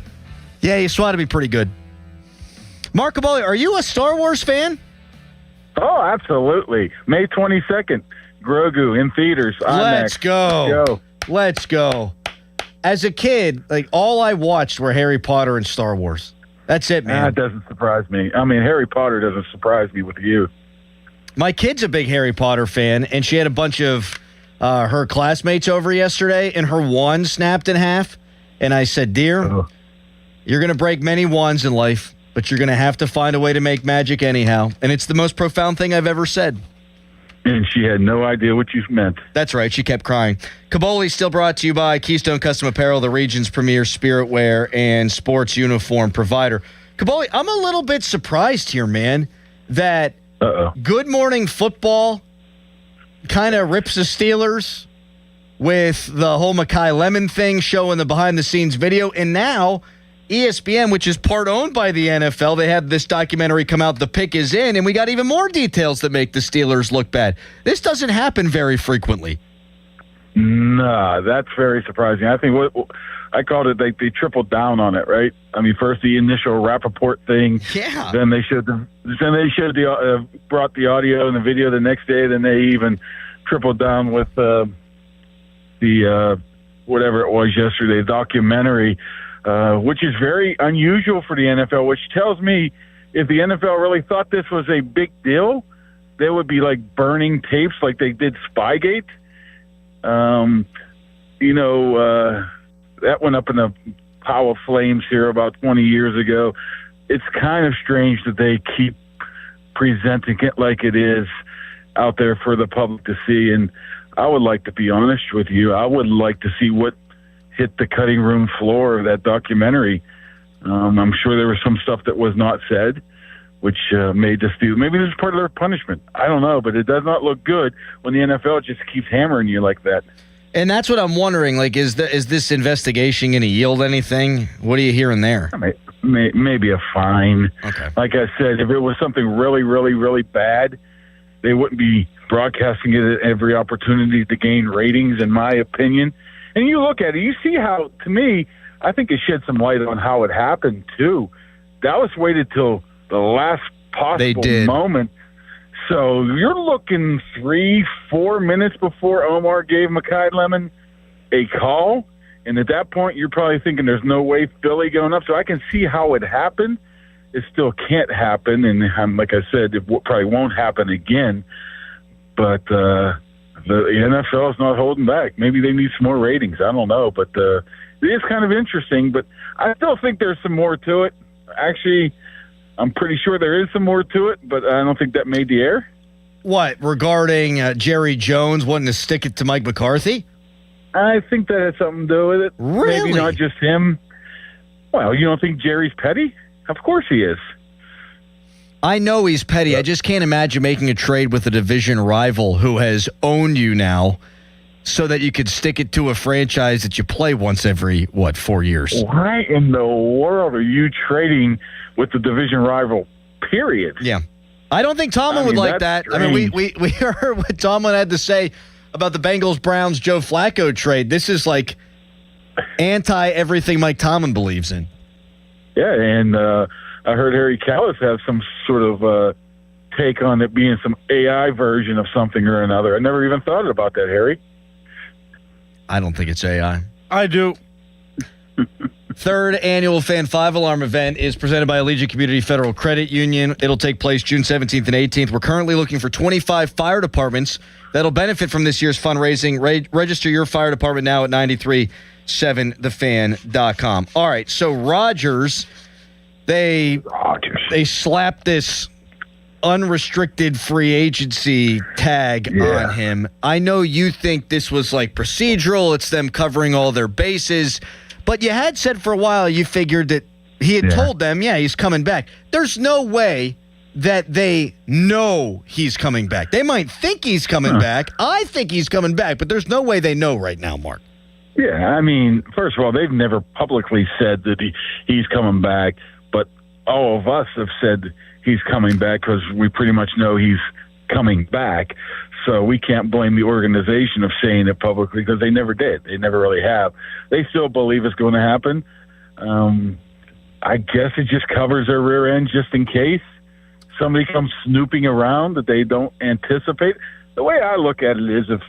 Yeah, you swatted me pretty good. Mark Kaboly, are you a Star Wars fan? Oh, absolutely. May 22nd, Grogu in theaters. Let's go. Let's go. As a kid, all I watched were Harry Potter and Star Wars. That's it, man. That doesn't surprise me. I mean, Harry Potter doesn't surprise me with you. My kid's a big Harry Potter fan, and she had a bunch of her classmates over yesterday, and her wand snapped in half. And I said, "Dear, you're going to break many wands in life, but you're going to have to find a way to make magic anyhow." And it's the most profound thing I've ever said. And she had no idea what you meant. That's right. She kept crying. Kaboly still brought to you by Keystone Custom Apparel, the region's premier spirit wear and sports uniform provider. Kaboly, I'm a little bit surprised here, man, that Good Morning Football kind of rips the Steelers with the whole Makai Lemon thing, showing the behind-the-scenes video. And now ESPN, which is part owned by the NFL, they had this documentary come out, The Pick Is In, and we got even more details that make the Steelers look bad. This doesn't happen very frequently. Nah, that's very surprising. I think what I called it, they tripled down on it, right? I mean, first the initial Rappaport thing. Yeah. Then they brought the audio and the video the next day. Then they even tripled down with the whatever it was yesterday, documentary, which is very unusual for the NFL, which tells me if the NFL really thought this was a big deal, they would be burning tapes like they did Spygate. That went up in a pile of flames here about 20 years ago. It's kind of strange that they keep presenting it like it is out there for the public to see. And I would like to be honest with you. I would like to see what hit the cutting room floor of that documentary. I'm sure there was some stuff that was not said, which made this deal. Maybe this is part of their punishment. I don't know, but it does not look good when the NFL just keeps hammering you like that. And that's what I'm wondering. Is this investigation going to yield anything? What are you hearing there? Maybe a fine. Okay. Like I said, if it was something really, really, really bad, they wouldn't be broadcasting it at every opportunity to gain ratings, in my opinion. And you look at it, you see how, to me, I think it shed some light on how it happened, too. Dallas waited till the last possible moment. So you're looking 3-4 minutes before Omar gave Makai Lemon a call. And at that point, you're probably thinking there's no way Philly going up. So I can see how it happened. It still can't happen. And like I said, it probably won't happen again. But the NFL is not holding back. Maybe they need some more ratings. I don't know. But it is kind of interesting. But I still think there's some more to it. Actually, I'm pretty sure there is some more to it, but I don't think that made the air. What, regarding Jerry Jones wanting to stick it to Mike McCarthy? I think that has something to do with it. Really? Maybe not just him. Well, you don't think Jerry's petty? Of course he is. I know he's petty. I just can't imagine making a trade with a division rival who has owned you now so that you could stick it to a franchise that you play once every, 4 years? Why in the world are you trading with the division rival, period? Yeah. I don't think Tomlin would like that. Strange. I mean, we heard what Tomlin had to say about the Bengals-Browns Joe Flacco trade. This is like anti-everything Mike Tomlin believes in. Yeah, and I heard Harry Callis have some sort of take on it being some AI version of something or another. I never even thought about that, Harry. I don't think it's AI. I do. Third annual Fan 5 Alarm event is presented by Allegiant Community Federal Credit Union. It'll take place June 17th and 18th. We're currently looking for 25 fire departments that'll benefit from this year's fundraising. Register your fire department now at 937thefan.com. All right, so Rodgers, they slapped this unrestricted free agency tag on him. I know you think this was like procedural. It's them covering all their bases. But you had said for a while you figured that he had told them, he's coming back. There's no way that they know he's coming back. They might think he's coming back. I think he's coming back, but there's no way they know right now, Mark. Yeah, I mean, first of all, they've never publicly said that he's coming back, but all of us have said he's coming back because we pretty much know he's coming back. So we can't blame the organization of saying it publicly because they never did. They never really have. They still believe it's going to happen. I guess it just covers their rear end just in case somebody comes snooping around that they don't anticipate. The way I look at it is if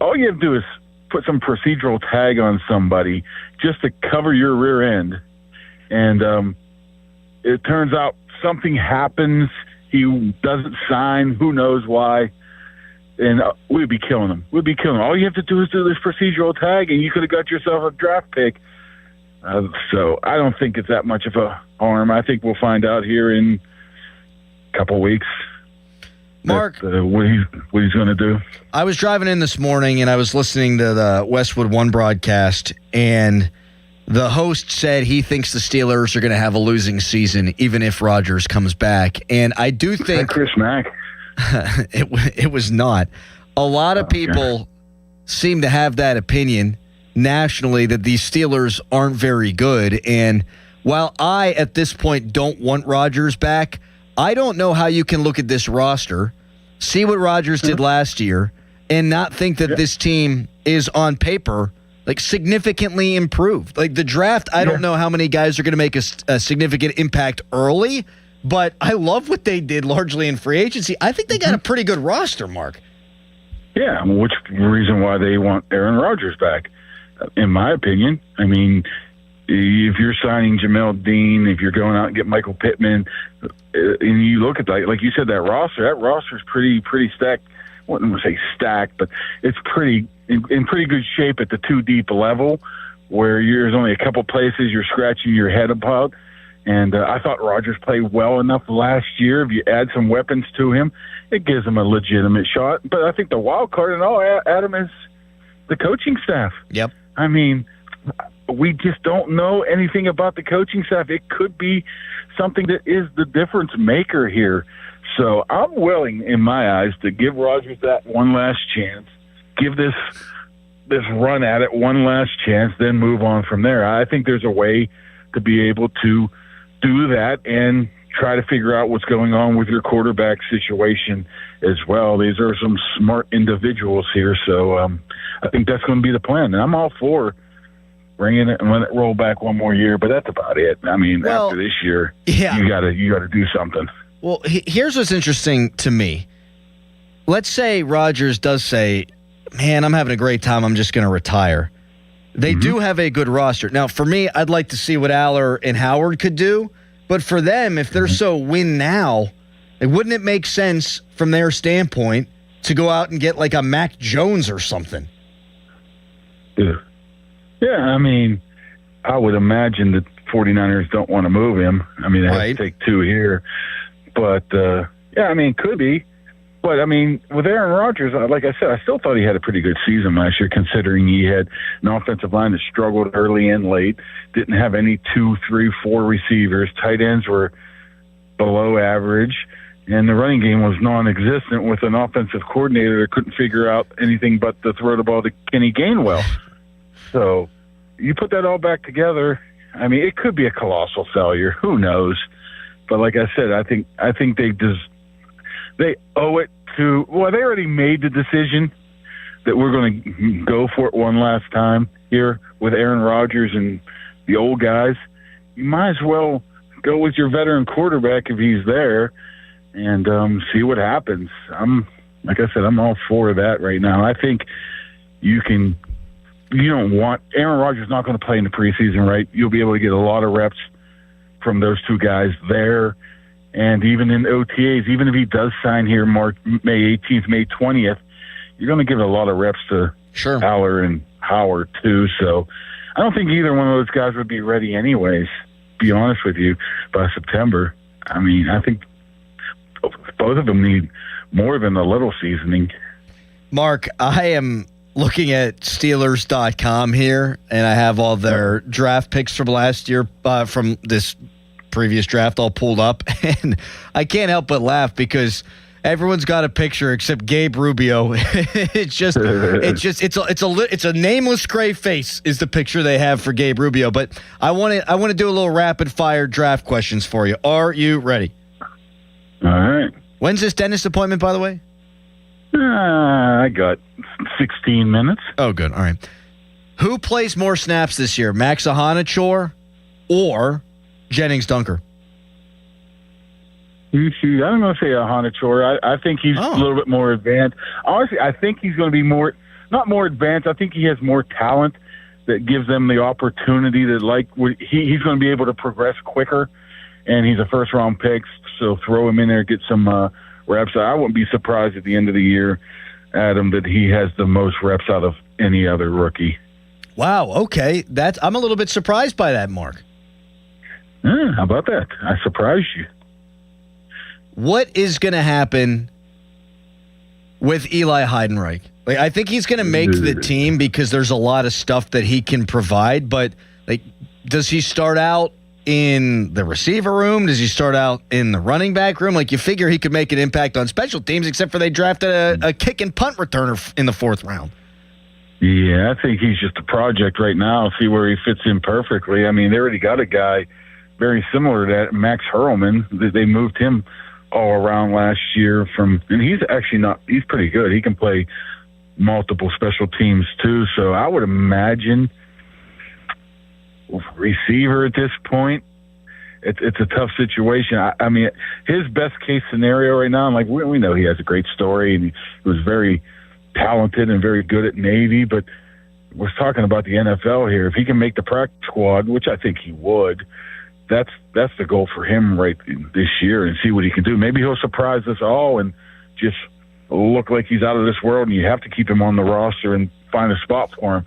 all you have to do is put some procedural tag on somebody just to cover your rear end, and it turns out something happens, he doesn't sign, who knows why, and we'd be killing him. We'd be killing him. All you have to do is do this procedural tag, and you could have got yourself a draft pick. So I don't think it's that much of a harm. I think we'll find out here in a couple weeks, Mark, what he's going to do. I was driving in this morning, and I was listening to the Westwood One broadcast, and the host said he thinks the Steelers are going to have a losing season, even if Rodgers comes back. And I do think Chris Mack. it was not. A lot of people seem to have that opinion nationally that these Steelers aren't very good. And while I, at this point, don't want Rodgers back, I don't know how you can look at this roster, see what Rodgers did last year, and not think that this team is on paper like significantly improved. Like the draft, I don't know how many guys are going to make a significant impact early, but I love what they did largely in free agency. I think they got a pretty good roster, Mark. Yeah, which reason why they want Aaron Rodgers back, in my opinion. I mean, if you're signing Jamel Dean, if you're going out and get Michael Pittman, and you look at that, like you said, that roster's pretty stacked. I wouldn't say stacked, but it's pretty in pretty good shape at the 2 deep level, where there's only a couple places you're scratching your head about. And I thought Rodgers played well enough last year. If you add some weapons to him, it gives him a legitimate shot. But I think the wild card in all, Adam, is the coaching staff. Yep. I mean, we just don't know anything about the coaching staff. It could be something that is the difference maker here. So I'm willing, in my eyes, to give Rodgers that one last chance, give this run at it one last chance, then move on from there. I think there's a way to be able to do that and try to figure out what's going on with your quarterback situation as well. These are some smart individuals here, so I think that's going to be the plan. And I'm all for bringing it and let it roll back one more year, but that's about it. I mean, after this year, you got to do something. Well, here's what's interesting to me. Let's say Rodgers does say, man, I'm having a great time, I'm just going to retire. They do have a good roster. Now, for me, I'd like to see what Aller and Howard could do. But for them, if they're so win now, wouldn't it make sense from their standpoint to go out and get like a Mac Jones or something? Yeah, I mean, I would imagine that 49ers don't want to move him. I mean, they have to take 2 here. But, yeah, I mean, could be. But, I mean, with Aaron Rodgers, like I said, I still thought he had a pretty good season last year, considering he had an offensive line that struggled early and late, didn't have any 2, 3, 4 receivers. Tight ends were below average, and the running game was non-existent with an offensive coordinator that couldn't figure out anything but to throw the ball to Kenny Gainwell. So you put that all back together, I mean, it could be a colossal failure. Who knows? But like I said, I think they just they owe it to, well, they already made the decision that we're going to go for it one last time here with Aaron Rodgers and the old guys. You might as well go with your veteran quarterback if he's there and see what happens. Like I said, I'm all for that right now. I think you don't want, Aaron Rodgers is not going to play in the preseason, right? You'll be able to get a lot of reps from those two guys there. And even in OTAs, even if he does sign here May 18th, May 20th, you're going to give a lot of reps to Haller and Howard too. So I don't think either one of those guys would be ready anyways, to be honest with you, by September. I mean, I think both of them need more than a little seasoning. Mark, I am looking at Steelers.com here, and I have all their draft picks from last year, from this previous draft all pulled up, and I can't help but laugh because everyone's got a picture except Gabe Rubio. It's a nameless gray face is the picture they have for Gabe Rubio. But I want to do a little rapid fire draft questions for you. Are you ready? All right. When's this dentist appointment, by the way? I got 16 minutes. Oh, good. All right. Who plays more snaps this year, Max Ahanichor or Jennings Dunker? I'm going to say Ahanichor. I think he's a little bit more advanced. Honestly, I think he's going to be not more advanced. I think he has more talent that gives them the opportunity to he's going to be able to progress quicker, and he's a first-round pick, so throw him in there, get some reps. I wouldn't be surprised at the end of the year, Adam, that he has the most reps out of any other rookie. Wow, okay. I'm a little bit surprised by that, Mark. How about that? I surprised you. What is going to happen with Eli Heidenreich? I think he's going to make the team because there's a lot of stuff that he can provide, but does he start out in the receiver room? Does he start out in the running back room? You figure he could make an impact on special teams, except for they drafted a kick and punt returner in the 4th round. Yeah, I think he's just a project right now. See where he fits in perfectly. I mean, they already got a guy very similar to that, Max Hurlman. They moved him all around last year and he's actually he's pretty good. He can play multiple special teams too. So I would imagine receiver at this point, it's a tough situation. I mean, his best case scenario right now, we know he has a great story and he was very talented and very good at Navy, but we're talking about the NFL here. If he can make the practice squad, which I think he would, that's the goal for him right this year, and see what he can do. Maybe he'll surprise us all and just look like he's out of this world, and you have to keep him on the roster and find a spot for him.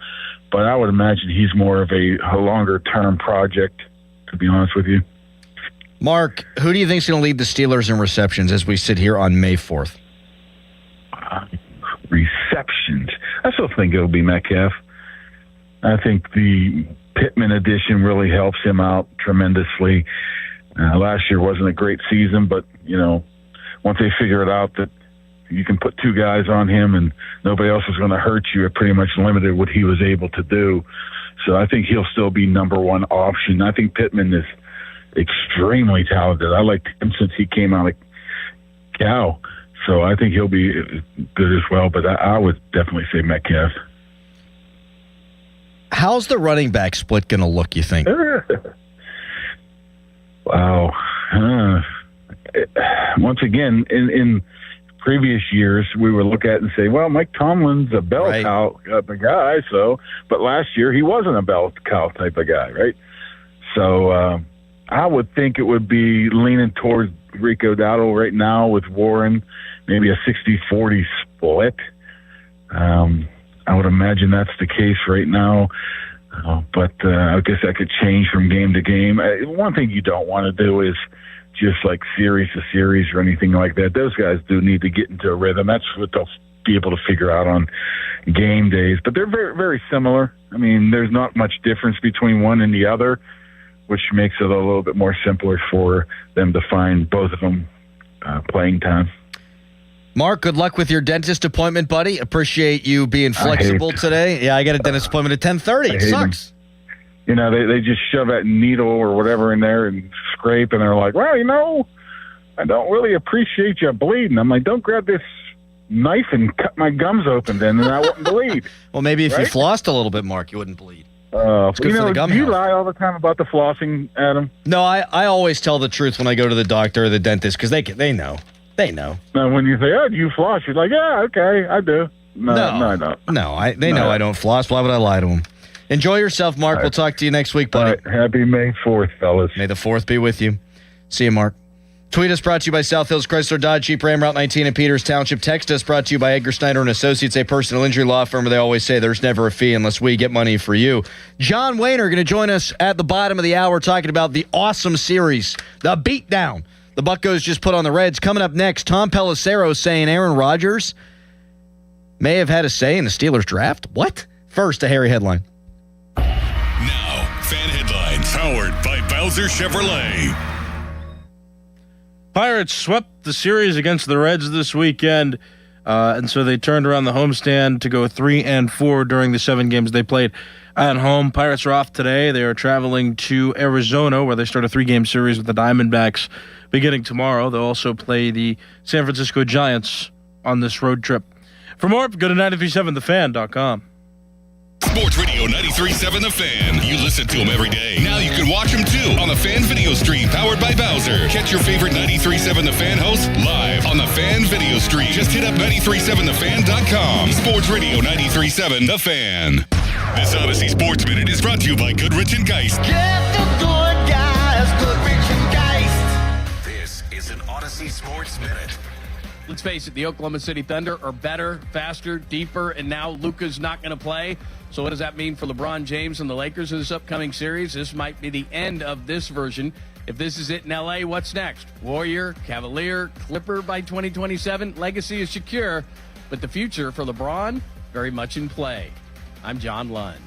But I would imagine he's more of a longer-term project, to be honest with you. Mark, who do you think is going to lead the Steelers in receptions as we sit here on May 4th? Receptions. I still think it'll be Metcalf. I think the Pittman addition really helps him out tremendously. Last year wasn't a great season, but, once they figure it out that you can put 2 guys on him and nobody else is going to hurt you, it pretty much limited what he was able to do. So I think he'll still be number 1 option. I think Pittman is extremely talented. I liked him since he came out of Cal. So I think he'll be good as well, but I would definitely say Metcalf. How's the running back split going to look, you think? Wow. Once again, in previous years, we would look at it and say, well, Mike Tomlin's a bell cow type of guy, but last year he wasn't a bell cow type of guy, right? So I would think it would be leaning towards Rico Dowdle right now with Warren, maybe a 60-40 split. I would imagine that's the case right now, but I guess that could change from game to game. One thing you don't want to do is just series to series or anything like that. Those guys do need to get into a rhythm. That's what they'll be able to figure out on game days. But they're very, very similar. I mean, there's not much difference between one and the other, which makes it a little bit more simpler for them to find both of them playing time. Mark, good luck with your dentist appointment, buddy. Appreciate you being flexible today. Yeah, I got a dentist appointment at 10:30. It sucks. They just shove that needle or whatever in there and scrape, and they're like, well, I don't really appreciate you bleeding. I'm like, don't grab this knife and cut my gums open then, and I wouldn't bleed. Well, maybe if you Right? flossed a little bit, Mark, you wouldn't bleed. It's good for the gum do you health. lie all the time about the flossing, Adam? No, I always tell the truth when I go to the doctor or the dentist because they know. They know. Now, when you say, oh, do you floss? You're like, yeah, okay, I do. No, I don't. No, they know I don't floss. Why would I lie to them? Enjoy yourself, Mark. We'll talk to you next week, buddy. Happy May 4th, fellas. May the 4th be with you. See you, Mark. Tweet us brought to you by South Hills Chrysler Dodge Jeep Ram Route 19 in Peters Township. Text us brought to you by Edgar Snyder and Associates, a personal injury law firm where they always say there's never a fee unless we get money for you. John Wayner going to join us at the bottom of the hour talking about the awesome series, the beatdown the Buccos just put on the Reds. Coming up next, Tom Pelissero saying Aaron Rodgers may have had a say in the Steelers draft. What? First, a hairy headline. Now, fan headlines powered by Bowser Chevrolet. Pirates swept the series against the Reds this weekend, and so they turned around the homestand to go 3-4 during the 7 games they played at home. Pirates are off today. They are traveling to Arizona, where they start a 3-game series with the Diamondbacks beginning tomorrow. They'll also play the San Francisco Giants on this road trip. For more, go to 937thefan.com. Sports Radio 93.7 The Fan. You listen to them every day. Now you can watch them too on the Fan Video Stream powered by Bowser. Catch your favorite 93.7 The Fan hosts live on the Fan Video Stream. Just hit up 937thefan.com. Sports Radio 93.7 The Fan. This Odyssey Sports Minute is brought to you by Goodrich and Geist. Get the good guys, Goodrich and Geist. This is an Odyssey Sports Minute. Let's face it, the Oklahoma City Thunder are better, faster, deeper, and now Luka's not going to play. So what does that mean for LeBron James and the Lakers in this upcoming series? This might be the end of this version. If this is it in L.A., what's next? Warrior, Cavalier, Clipper by 2027? Legacy is secure, but the future for LeBron, very much in play. I'm John Lund.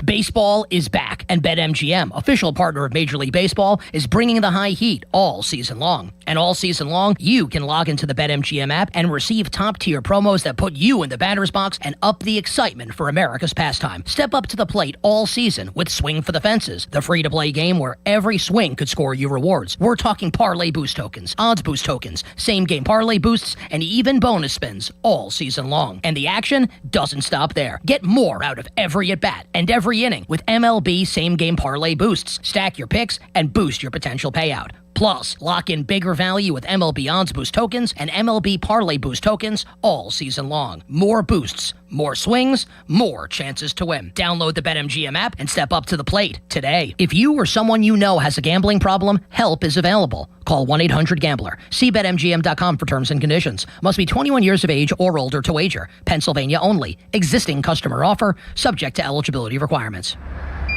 Baseball is back, and BetMGM, official partner of Major League Baseball, is bringing the high heat all season long. And all season long, you can log into the BetMGM app and receive top-tier promos that put you in the batter's box and up the excitement for America's pastime. Step up to the plate all season with Swing for the Fences, the free-to-play game where every swing could score you rewards. We're talking parlay boost tokens, odds boost tokens, same-game parlay boosts, and even bonus spins all season long. And the action doesn't stop there. Get more out of every at-bat and every inning with MLB same-game parlay boosts. Stack your picks and boost your potential payout. Plus, lock in bigger value with MLB Odds Boost tokens and MLB Parlay Boost tokens all season long. More boosts, more swings, more chances to win. Download the BetMGM app and step up to the plate today. If you or someone you know has a gambling problem, help is available. Call 1-800-GAMBLER. See BetMGM.com for terms and conditions. Must be 21 years of age or older to wager. Pennsylvania only. Existing customer offer. Subject to eligibility requirements.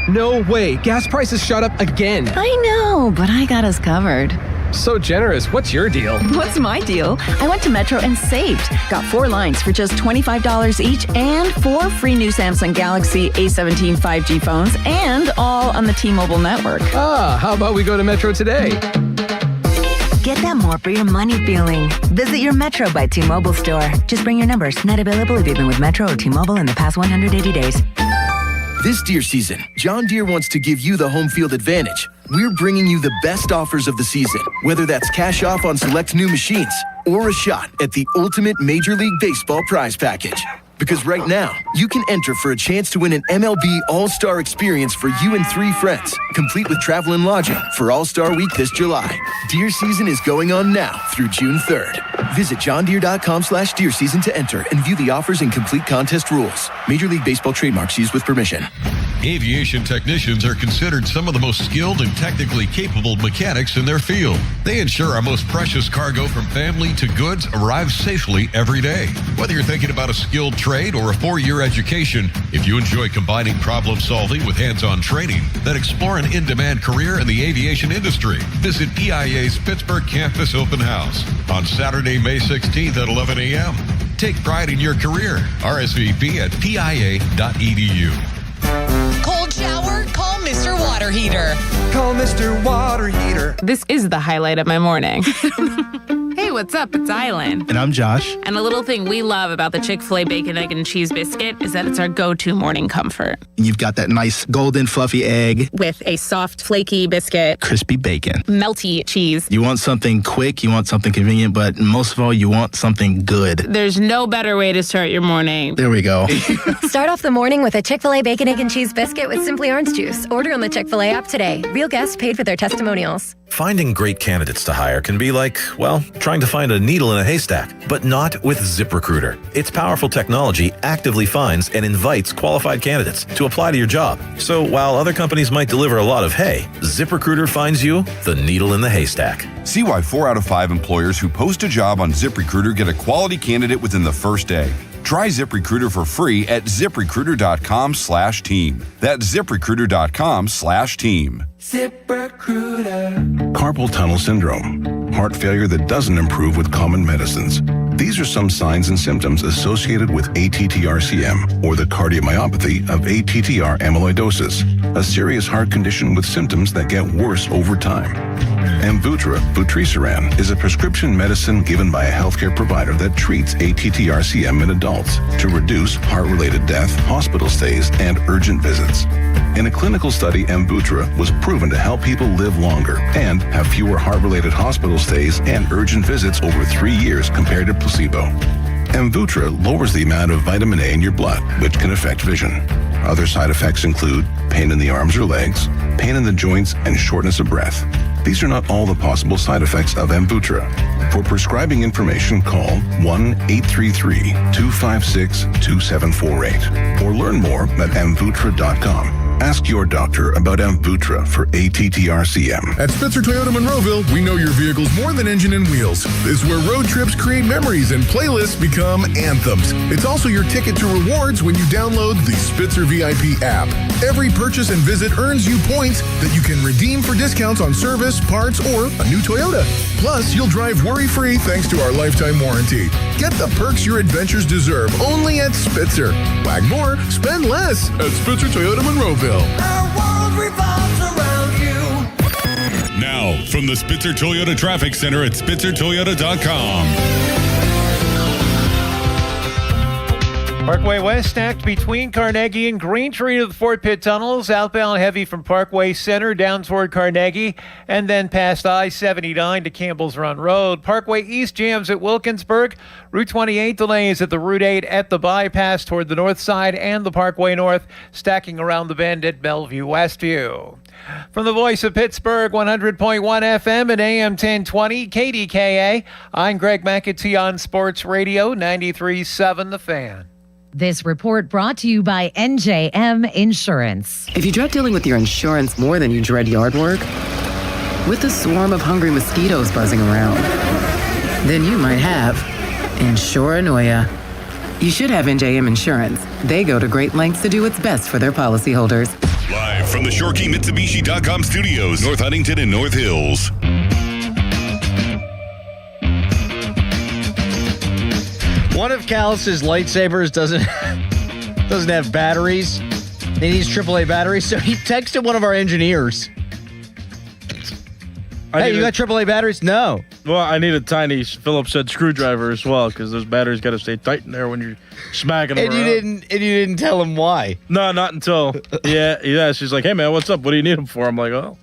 No way. Gas prices shot up again. I know, but I got us covered. So generous. What's your deal? What's my deal? I went to Metro and saved. Got 4 lines for just $25 each and 4 free new Samsung Galaxy A17 5G phones and all on the T-Mobile network. Ah, how about we go to Metro today? Get that more for your money feeling. Visit your Metro by T-Mobile store. Just bring your numbers. Not available if you've been with Metro or T-Mobile in the past 180 days. This Deere season, John Deere wants to give you the home field advantage. We're bringing you the best offers of the season, whether that's cash off on select new machines or a shot at the ultimate Major League Baseball prize package. Because right now, you can enter for a chance to win an MLB All-Star experience for you and 3 friends, complete with travel and lodging for All-Star Week this July. Deer season is going on now through June 3rd. Visit johndeere.com/deer season to enter and view the offers and complete contest rules. Major League Baseball trademarks used with permission. Aviation technicians are considered some of the most skilled and technically capable mechanics in their field. They ensure our most precious cargo from family to goods arrives safely every day. Whether you're thinking about a skilled trade or a 4-year education, if you enjoy combining problem solving with hands-on training, then explore an in-demand career in the aviation industry. Visit PIA's Pittsburgh Campus Open House on Saturday, May 16th at 11 a.m. Take pride in your career. RSVP at pia.edu. Cold shower? Call Mr. Water Heater. Call Mr. Water Heater. This is the highlight of my morning. Hey, what's what's up? It's Island. And I'm Josh. And a little thing we love about the Chick-fil-A Bacon, Egg, and Cheese Biscuit is that it's our go-to morning comfort. You've got that nice golden fluffy egg. With a soft, flaky biscuit. Crispy bacon. Melty cheese. You want something quick, you want something convenient, but most of all, you want something good. There's no better way to start your morning. There we go. Start off the morning with a Chick-fil-A Bacon, Egg, and Cheese Biscuit with Simply Orange Juice. Order on the Chick-fil-A app today. Real guests paid for their testimonials. Finding great candidates to hire can be like, well, trying to find a needle in a haystack, but not with ZipRecruiter. Its powerful technology actively finds and invites qualified candidates to apply to your job. So while other companies might deliver a lot of hay, ZipRecruiter finds you the needle in the haystack. See why 4 out of 5 employers who post a job on ZipRecruiter get a quality candidate within the first day. Try ZipRecruiter for free at ZipRecruiter.com/team. That's ZipRecruiter.com/team. ZipRecruiter. Carpal tunnel syndrome, heart failure that doesn't improve with common medicines. These are some signs and symptoms associated with ATTR-CM, or the cardiomyopathy of ATTR amyloidosis, a serious heart condition with symptoms that get worse over time. Amvuttra, vutrisiran, is a prescription medicine given by a healthcare provider that treats ATTR-CM in adults to reduce heart-related death, hospital stays, and urgent visits. In a clinical study, Amvuttra was proven to help people live longer and have fewer heart-related hospital stays and urgent visits over 3 years compared to placebo. Amvuttra lowers the amount of vitamin A in your blood, which can affect vision. Other side effects include pain in the arms or legs, pain in the joints, and shortness of breath. These are not all the possible side effects of Amvuttra. For prescribing information, call 1-833-256-2748 or learn more at amvuttra.com. Ask your doctor about Amvuttra for ATTR-CM. At Spitzer Toyota Monroeville, we know your vehicle's more than engine and wheels. This is where road trips create memories and playlists become anthems. It's also your ticket to rewards when you download the Spitzer VIP app. Every purchase and visit earns you points that you can redeem for discounts on service, parts, or a new Toyota. Plus, you'll drive worry-free thanks to our lifetime warranty. Get the perks your adventures deserve only at Spitzer. Wag more, spend less at Spitzer Toyota Monroeville. Now, from the Spitzer Toyota Traffic Center at SpitzerToyota.com. Parkway West stacked between Carnegie and Green Tree to the Fort Pitt tunnels. Outbound heavy from Parkway Center down toward Carnegie and then past I-79 to Campbell's Run Road. Parkway East jams at Wilkinsburg. Route 28 delays at the Route 8 at the bypass toward the north side and the Parkway North, stacking around the bend at Bellevue Westview. From the voice of Pittsburgh, 100.1 FM and AM 1020 KDKA, I'm Greg McAtee on Sports Radio 93.7 The Fan. This report brought to you by NJM Insurance. If you dread dealing with your insurance more than you dread yard work, with a swarm of hungry mosquitoes buzzing around, then you might have Insuranoia. You should have NJM Insurance. They go to great lengths to do what's best for their policyholders. Live from the ShoreKeyMitsubishi.com studios, North Huntington and North Hills. One of Callus's lightsabers doesn't have batteries. He needs AAA batteries, so he texted one of our engineers. Hey, you got AAA batteries? No. Well, I need a tiny Phillips head screwdriver as well, because those batteries got to stay tight in there when you're smacking them around. You didn't tell him why? No, not until yeah. She's like, "Hey man, what's up? What do you need them for?" I'm like, "Oh,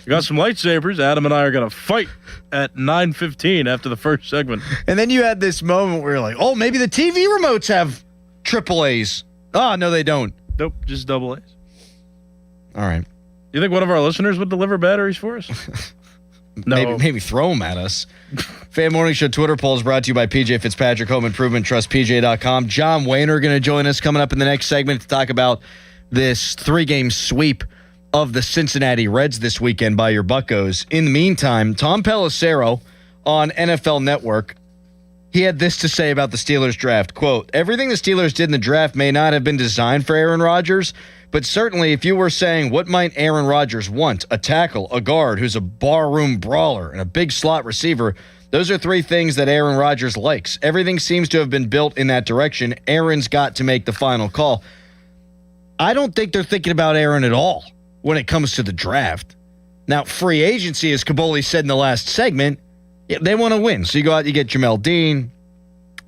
you got some lightsabers. Adam and I are gonna fight at 9:15 after the first segment." And then you had this moment where you're like, "Oh, maybe the TV remotes have AAAs." Oh, no, they don't. Nope, just AA. All right. You think one of our listeners would deliver batteries for us? No. Maybe throw them at us. Fan Morning Show Twitter poll is brought to you by PJ Fitzpatrick Home Improvement Trust, PJ.com. John Wayner going to join us coming up in the next segment to talk about this 3-game sweep of the Cincinnati Reds this weekend by your Buccos. In the meantime, Tom Pelissero on NFL Network, he had this to say about the Steelers draft. Quote, "Everything the Steelers did in the draft may not have been designed for Aaron Rodgers, but certainly if you were saying what might Aaron Rodgers want, a tackle, a guard who's a barroom brawler, and a big slot receiver, those are 3 things that Aaron Rodgers likes. Everything seems to have been built in that direction. Aaron's got to make the final call." I don't think they're thinking about Aaron at all when it comes to the draft. Now, free agency, as Kaboli said in the last segment, Yeah, they want to win. So you go out, you get Jamel Dean,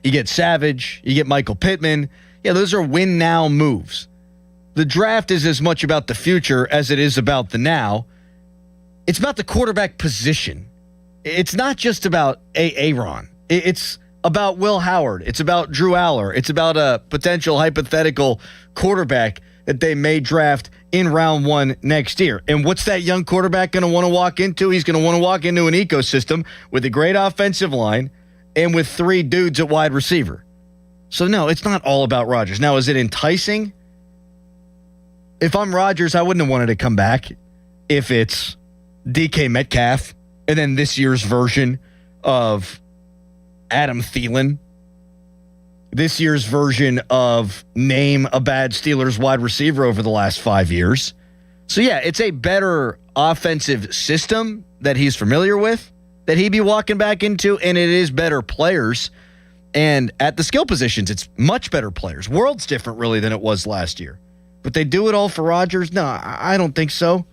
you get Savage, you get Michael Pittman. Yeah, those are win now moves. The draft is as much about the future as it is about the now. It's about the quarterback position. It's not just about Aaron. It's about Will Howard. It's about Drew Aller. It's about a potential hypothetical quarterback that they may draft in round 1 next year. And what's that young quarterback going to want to walk into? He's going to want to walk into an ecosystem with a great offensive line and with 3 dudes at wide receiver. So, no, it's not all about Rodgers. Now, is it enticing? If I'm Rodgers, I wouldn't have wanted to come back if it's DK Metcalf and then this year's version of Adam Thielen, this year's version of name a bad Steelers wide receiver over the last 5 years. So, yeah, it's a better offensive system that he's familiar with that he'd be walking back into, and it is better players. And at the skill positions, it's much better players. World's different, really, than it was last year. But they do it all for Rodgers? No, I don't think so.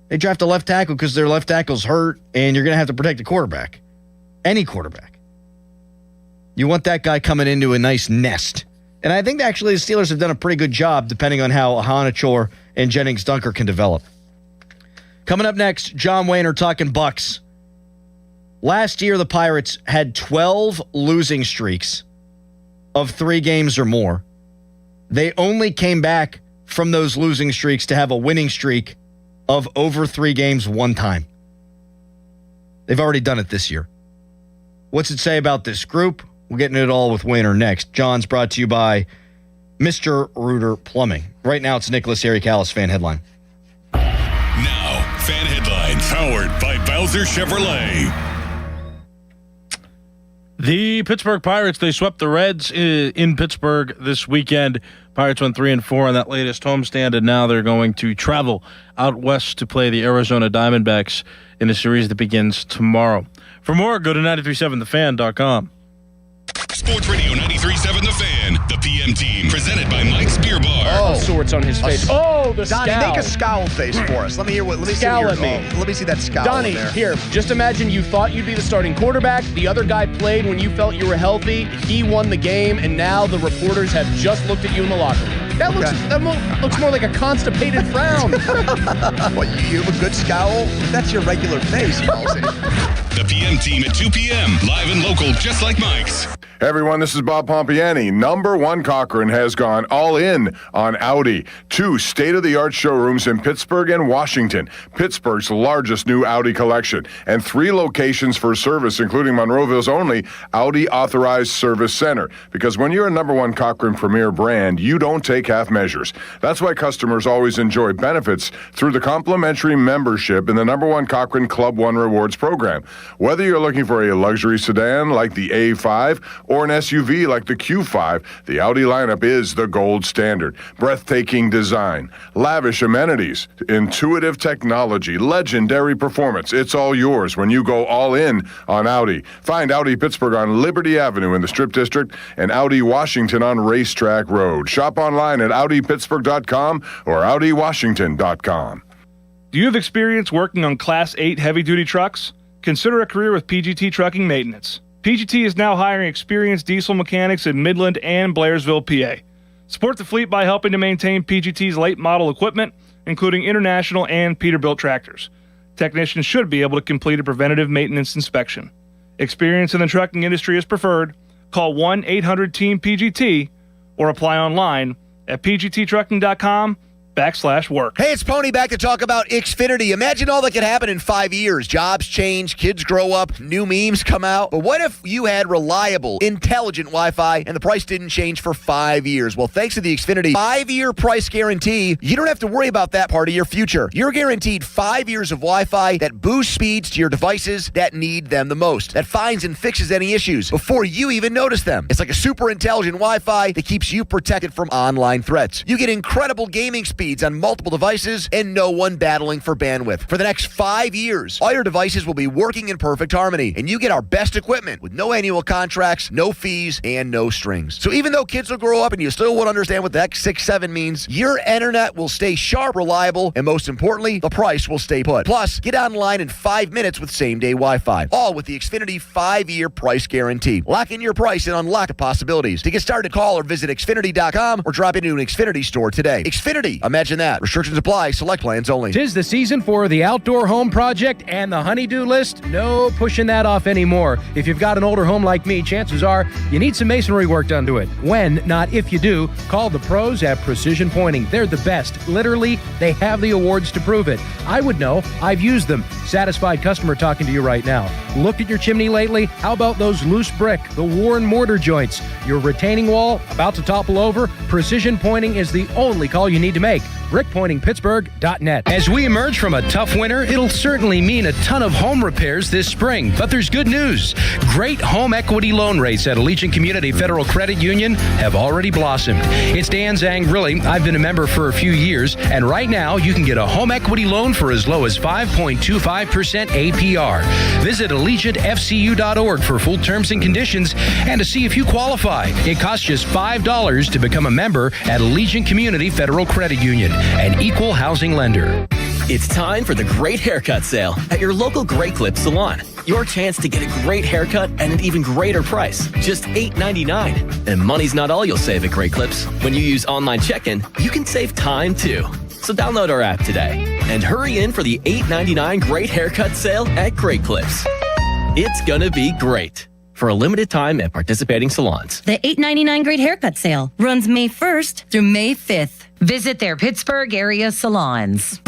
They draft a left tackle because their left tackle's hurt, and you're going to have to protect the quarterback. Any quarterback. You want that guy coming into a nice nest. And I think actually the Steelers have done a pretty good job depending on how Hanachor and Jennings Dunker can develop. Coming up next, John Wayner talking Bucks. Last year, the Pirates had 12 losing streaks of 3 games or more. They only came back from those losing streaks to have a winning streak of over 3 games one time. They've already done it this year. What's it say about this group? We'll get into it all with Wayner next. John's brought to you by Mr. Rooter Plumbing. Right now, it's Nicholas Ericalis Fan Headline. Now, Fan Headlines, powered by Bowser Chevrolet. The Pittsburgh Pirates, they swept the Reds in Pittsburgh this weekend. Pirates went 3-4 on that latest homestand, and now they're going to travel out west to play the Arizona Diamondbacks in a series that begins tomorrow. For more, go to 937thefan.com. Sports Radio 93.7 The Fan, the PM team, presented by Mike's Beer Bar. Oh, sorts on his face. Oh, the Donnie, scowl. make a scowl face for us. Let me hear what. Let me Scowl see at me. Let me see that scowl. Donnie, in there. here, just imagine you thought you'd be the starting quarterback. The other guy played when you felt you were healthy. He won the game, and now the reporters have just looked at you in the locker room. That looks more like a constipated frown. What, you have a good scowl? That's your regular face, Halsey. The PM team at 2 p.m., live and local, just like Mike's. Hey everyone, this is Bob Pompiani. Number One Cochrane has gone all in on Audi. 2 state-of-the-art showrooms in Pittsburgh and Washington, Pittsburgh's largest new Audi collection, and 3 locations for service, including Monroeville's only Audi Authorized Service Center. Because when you're a Number One Cochrane Premier brand, you don't take half measures. That's why customers always enjoy benefits through the complimentary membership in the Number One Cochrane Club One Rewards program. Whether you're looking for a luxury sedan like the A5 or an SUV like the Q5, the Audi lineup is the gold standard. Breathtaking design, lavish amenities, intuitive technology, legendary performance. It's all yours when you go all in on Audi. Find Audi Pittsburgh on Liberty Avenue in the Strip District and Audi Washington on Racetrack Road. Shop online at AudiPittsburgh.com or AudiWashington.com. Do you have experience working on Class 8 heavy-duty trucks? Consider a career with PGT Trucking Maintenance. PGT is now hiring experienced diesel mechanics in Midland and Blairsville, PA. Support the fleet by helping to maintain PGT's late model equipment, including international and Peterbilt tractors. Technicians should be able to complete a preventative maintenance inspection. Experience in the trucking industry is preferred. Call 1-800-TEAM-PGT or apply online at pgttrucking.com/work. Hey, it's Pony back to talk about Xfinity. Imagine all that could happen in 5 years. Jobs change, kids grow up, new memes come out. But what if you had reliable, intelligent Wi-Fi and the price didn't change for 5 years? Well, thanks to the Xfinity 5-year price guarantee, you don't have to worry about that part of your future. You're guaranteed 5 years of Wi-Fi that boosts speeds to your devices that need them the most, that finds and fixes any issues before you even notice them. It's like a super intelligent Wi-Fi that keeps you protected from online threats. You get incredible gaming speed speeds on multiple devices and no one battling for bandwidth. For the next 5 years, all your devices will be working in perfect harmony, and you get our best equipment with no annual contracts, no fees, and no strings. So even though kids will grow up and you still won't understand what the X67 means, your internet will stay sharp, reliable, and most importantly, the price will stay put. Plus, get online in 5 minutes with same-day Wi-Fi, all with the Xfinity 5-year price guarantee. Lock in your price and unlock the possibilities. To get started, call or visit Xfinity.com or drop into an Xfinity store today. Xfinity, imagine that. Restrictions apply. Select plans only. 'Tis the season for the outdoor home project and the honey-do list. No pushing that off anymore. If you've got an older home like me, chances are you need some masonry work done to it. When, not if you do, call the pros at Precision Pointing. They're the best. Literally, they have the awards to prove it. I would know. I've used them. Satisfied customer talking to you right now. Looked at your chimney lately? How about those loose brick, the worn mortar joints? Your retaining wall about to topple over? Precision Pointing is the only call you need to make. BrickPointingPittsburgh.net. As we emerge from a tough winter, it'll certainly mean a ton of home repairs this spring. But there's good news. Great home equity loan rates at Allegiant Community Federal Credit Union have already blossomed. It's Dan Zangrilli. I've been a member for a few years, and right now you can get a home equity loan for as low as 5.25% APR. Visit AllegiantFCU.org for full terms and conditions and to see if you qualify. It costs just $5 to become a member at Allegiant Community Federal Credit Union, an equal housing lender. It's time for the Great Haircut Sale at your local Great Clips salon. Your chance to get a great haircut at an even greater price, just $8.99. And money's not all you'll save at Great Clips. When you use online check-in, you can save time too. So download our app today and hurry in for the $8.99 Great Haircut Sale at Great Clips. It's gonna be great. For a limited time at participating salons. The $8.99 Great Haircut Sale runs May 1st through May 5th. Visit their Pittsburgh area salons.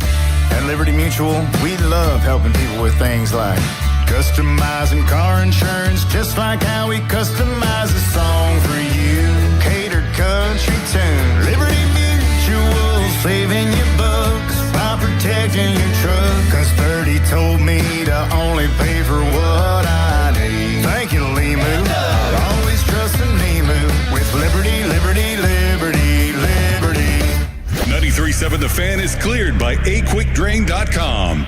At Liberty Mutual, we love helping people with things like customizing car insurance, just like how we customize a song for you. Catered country tune. Liberty Mutual, saving you bucks by protecting your truck. Cause 30 told me to only pay for what I need. Thank you, Limu. Always trust in Limu with Liberty, Liberty, Liberty, Liberty. 93.7 The Fan is cleared by aquickdrain.com.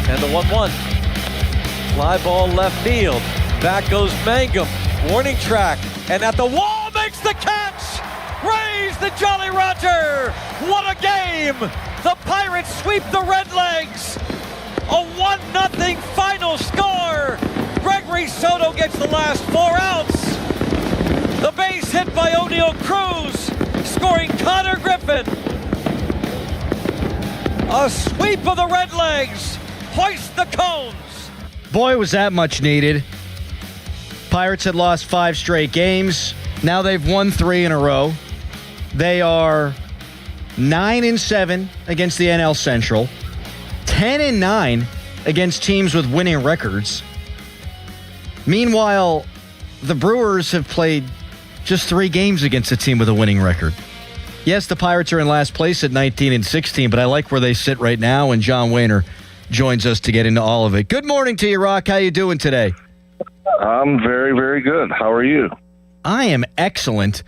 And the 1-1. Fly ball left field. Back goes Mangum. Warning track. And at the wall makes the catch. Raise the Jolly Roger. What a game. The Pirates sweep the Redlegs. A 1-0 final score. Gregory Soto gets the last 4 outs. The base hit by O'Neill Cruz, scoring Connor Griffin. A sweep of the Redlegs. Hoist the cones. Boy, was that much needed. Pirates had lost 5 straight games. Now they've won 3 in a row. They are 9-7 against the NL Central, 10-9 against teams with winning records. Meanwhile, the Brewers have played just 3 games against a team with a winning record. Yes, the Pirates are in last place at 19-16, but I like where they sit right now, and John Wehner joins us to get into all of it. Good morning to you, Rock. How you doing today? I'm very, very good. How are you? I am excellent.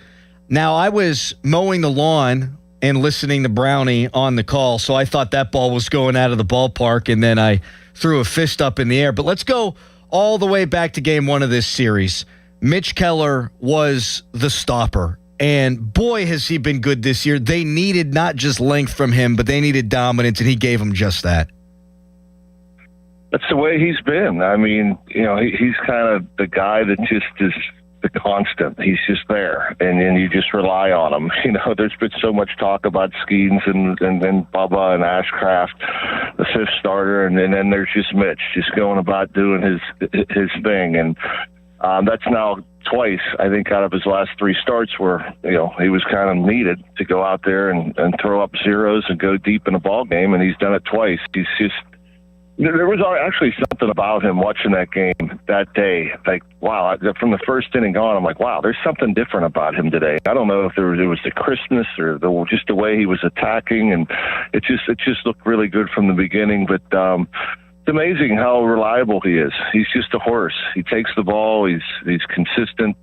Now, I was mowing the lawn and listening to Brownie on the call, so I thought that ball was going out of the ballpark, and then I threw a fist up in the air. But let's go all the way back to game 1 of this series. Mitch Keller was the stopper, and boy, has he been good this year. They needed not just length from him, but they needed dominance, and he gave them just that. That's the way he's been. I mean, you know, he's kind of the guy that just is the constant. He's just there, and you just rely on him. You know, there's been so much talk about Skeens and then Bubba and Ashcraft, the 5th starter, and then there's just Mitch just going about doing his thing, and that's now twice, I think, out of his last 3 starts where, you know, he was kind of needed to go out there and throw up zeros and go deep in a ball game, and he's done it twice. He's just There was actually something about him watching that game that day. Like, wow, from the first inning on, I'm like, wow, there's something different about him today. I don't know if it was the crispness or just the way he was attacking, and it just looked really good from the beginning. But it's amazing how reliable he is. He's just a horse. He takes the ball. He's consistent.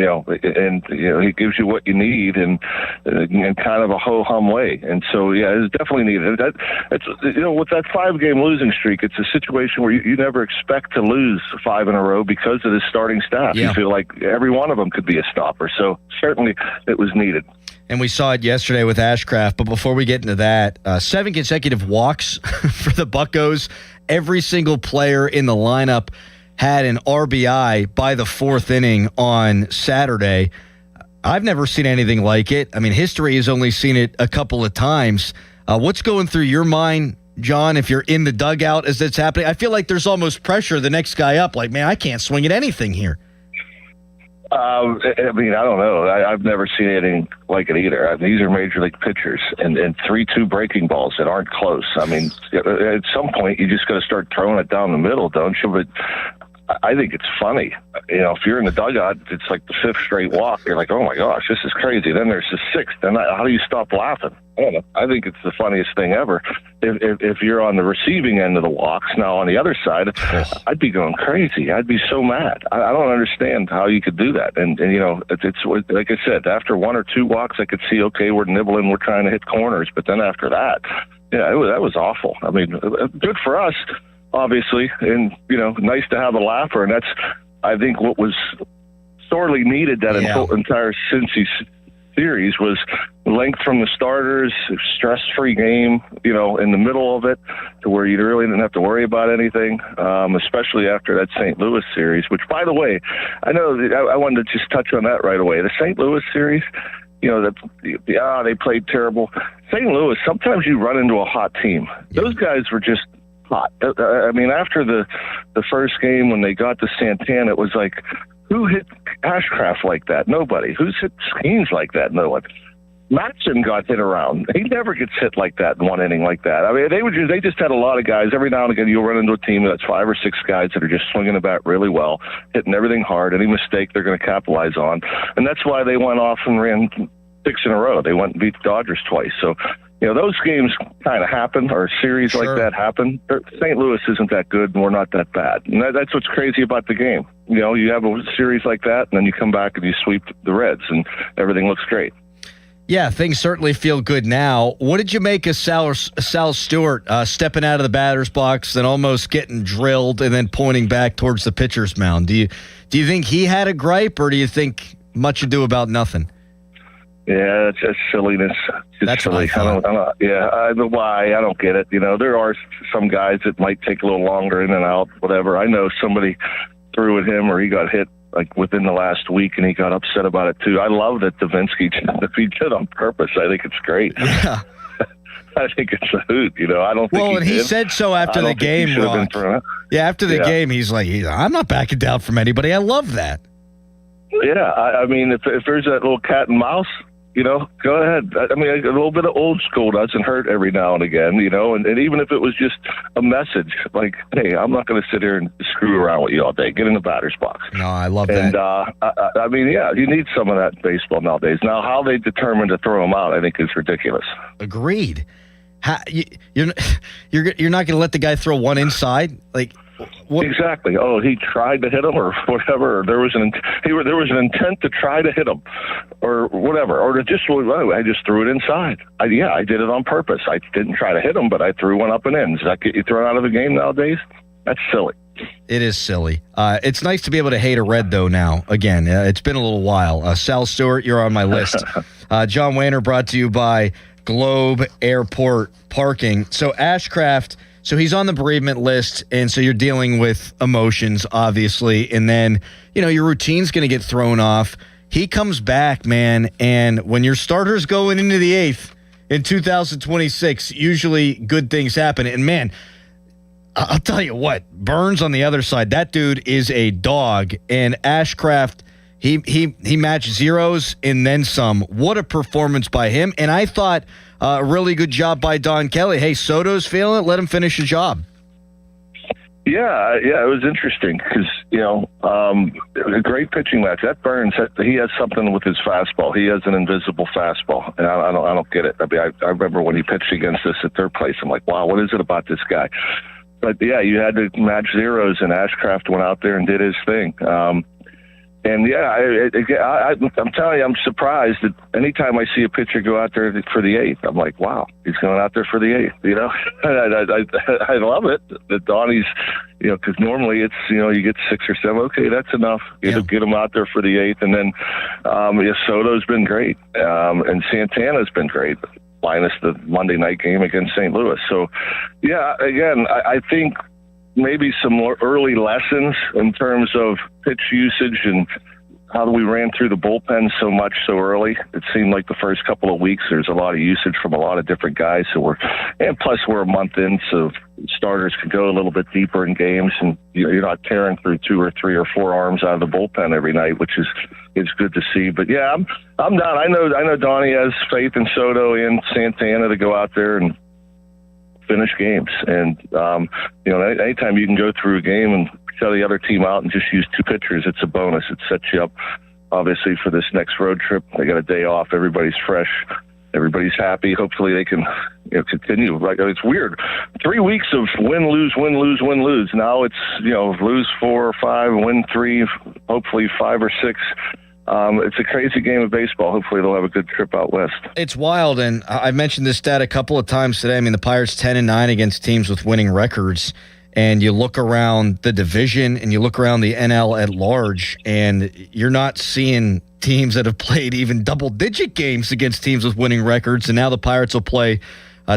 And he gives you what you need in kind of a ho-hum way. And so, yeah, it's definitely needed. It's with that 5-game losing streak, it's a situation where you never expect to lose 5 in a row because of the starting staff. Yeah. You feel like every one of them could be a stopper. So certainly it was needed. And we saw it yesterday with Ashcraft. But before we get into that, 7 consecutive walks for the Buccos. Every single player in the lineup had an RBI by the 4th inning on Saturday. I've never seen anything like it. I mean, history has only seen it a couple of times. What's going through your mind, John, if you're in the dugout as it's happening? I feel like there's almost pressure the next guy up. Like, man, I can't swing at anything here. I mean, I don't know. I've never seen anything like it either. These are major league pitchers, and 3-2 breaking balls that aren't close. I mean, at some point, you just got to start throwing it down the middle, don't you? But I think it's funny. If you're in the dugout, it's like the 5th straight walk. You're like, oh my gosh, this is crazy. Then there's the 6th. And how do you stop laughing? I don't know. I think it's the funniest thing ever. If you're on the receiving end of the walks, now on the other side, I'd be going crazy. I'd be so mad. I don't understand how you could do that. And it's like I said, after 1 or 2 walks, I could see, okay, we're nibbling, we're trying to hit corners. But then after that, yeah, that was awful. I mean, good for us, obviously, and nice to have a laugher, and that's, I think, what was sorely needed that entire Cincy series was length from the starters, stress-free game, in the middle of it, to where you really didn't have to worry about anything, especially after that St. Louis series, which, by the way, I know that I wanted to just touch on that right away. The St. Louis series, they played terrible. St. Louis, sometimes you run into a hot team. Those guys were just hot. I mean, after the first game when they got to Santana, it was like, who hit Ashcraft like that? Nobody. Who's hit Skeens like that? No one. Matson got hit around. He never gets hit like that in one inning like that. I mean, they just had a lot of guys. Every now and again, you'll run into a team that's 5 or 6 guys that are just swinging the bat really well, hitting everything hard. Any mistake, they're going to capitalize on. And that's why they went off and ran 6 in a row. They went and beat the Dodgers twice. So, those games kind of happen, or series like that happen. St. Louis isn't that good, and we're not that bad. And that's what's crazy about the game. You have a series like that, and then you come back and you sweep the Reds, and everything looks great. Yeah, things certainly feel good now. What did you make of Sal Stewart stepping out of the batter's box and almost getting drilled and then pointing back towards the pitcher's mound? Do you think he had a gripe, or do you think much ado about nothing? Yeah, it's just silliness. That's silly. I don't know why. I don't get it. There are some guys that might take a little longer in and out, whatever. I know somebody threw at him, or he got hit like within the last week, and he got upset about it too. I love that Davinsky did on purpose. I think it's great. Yeah. I think it's a hoot. I don't think. Well, and he said so after the game, Rock. Yeah, after the game, he's like, I'm not backing down from anybody. I love that. Yeah, I mean, if there's that little cat and mouse, go ahead. I mean, a little bit of old school doesn't hurt every now and again, and even if it was just a message like, hey, I'm not going to sit here and screw around with you all day. Get in the batter's box. No, I love that. And, I mean, yeah, you need some of that in baseball nowadays. Now, how they determine to throw them out, I think, is ridiculous. Agreed. You're not going to let the guy throw one inside? Like, what? Exactly. Oh, he tried to hit him, or whatever. There was an intent to try to him, or whatever. Or I just threw it inside. I did it on purpose. I didn't try to hit him, but I threw one up and in. Does that get you thrown out of the game nowadays? That's silly. It is silly. It's nice to be able to hate a Red, though, now. Again, it's been a little while. Sal Stewart, you're on my list. John Wehner, brought to you by Globe Airport Parking. So Ashcraft, so he's on the bereavement list, and so you're dealing with emotions, obviously, and then, your routine's going to get thrown off. He comes back, man, and when your starter's going into the 8th in 2026, usually good things happen. And, man, I'll tell you what, Burns on the other side, that dude is a dog, and Ashcraft, he matched zeros and then some. What a performance by him. And I thought a really good job by Don Kelly. Hey, Soto's feeling it. Let him finish the job. Yeah, it was interesting because, a great pitching match. That Burns, he has something with his fastball. He has an invisible fastball, and I don't get it. I mean, I remember when he pitched against us at third place. I'm like, wow, what is it about this guy? But yeah, you had to match zeros, and Ashcraft went out there and did his thing. And yeah, I'm telling you, I'm surprised that anytime I see a pitcher go out there for the eighth, I'm like, wow, he's going out there for the eighth. I love it that Donnie's, because normally it's, you get 6 or 7. Okay, that's enough. Get him out there for the eighth. And then Soto's been great, and Santana's been great, minus the Monday night game against St. Louis. So, yeah, again, I think maybe some more early lessons in terms of pitch usage and how we ran through the bullpen so much so early. It seemed like the first couple of weeks there's a lot of usage from a lot of different guys. And plus we're a month in, so starters can go a little bit deeper in games, and you're not tearing through 2 or 3 or 4 arms out of the bullpen every night, which is good to see. But yeah, I'm down. I know Donnie has faith in Soto and Santana to go out there and finish games. And, anytime you can go through a game and tell the other team out and just use 2 pitchers, it's a bonus. It sets you up, obviously, for this next road trip. They got a day off. Everybody's fresh. Everybody's happy. Hopefully they can continue. Like, it's weird. 3 weeks of win, lose, win, lose, win, lose. Now it's, lose 4 or 5, win 3, hopefully 5 or 6. It's a crazy game of baseball. Hopefully they'll have a good trip out west. It's wild, and I mentioned this stat a couple of times today. I mean, the Pirates 10-9 against teams with winning records, and you look around the division and you look around the NL at large, and you're not seeing teams that have played even double-digit games against teams with winning records, and now the Pirates will play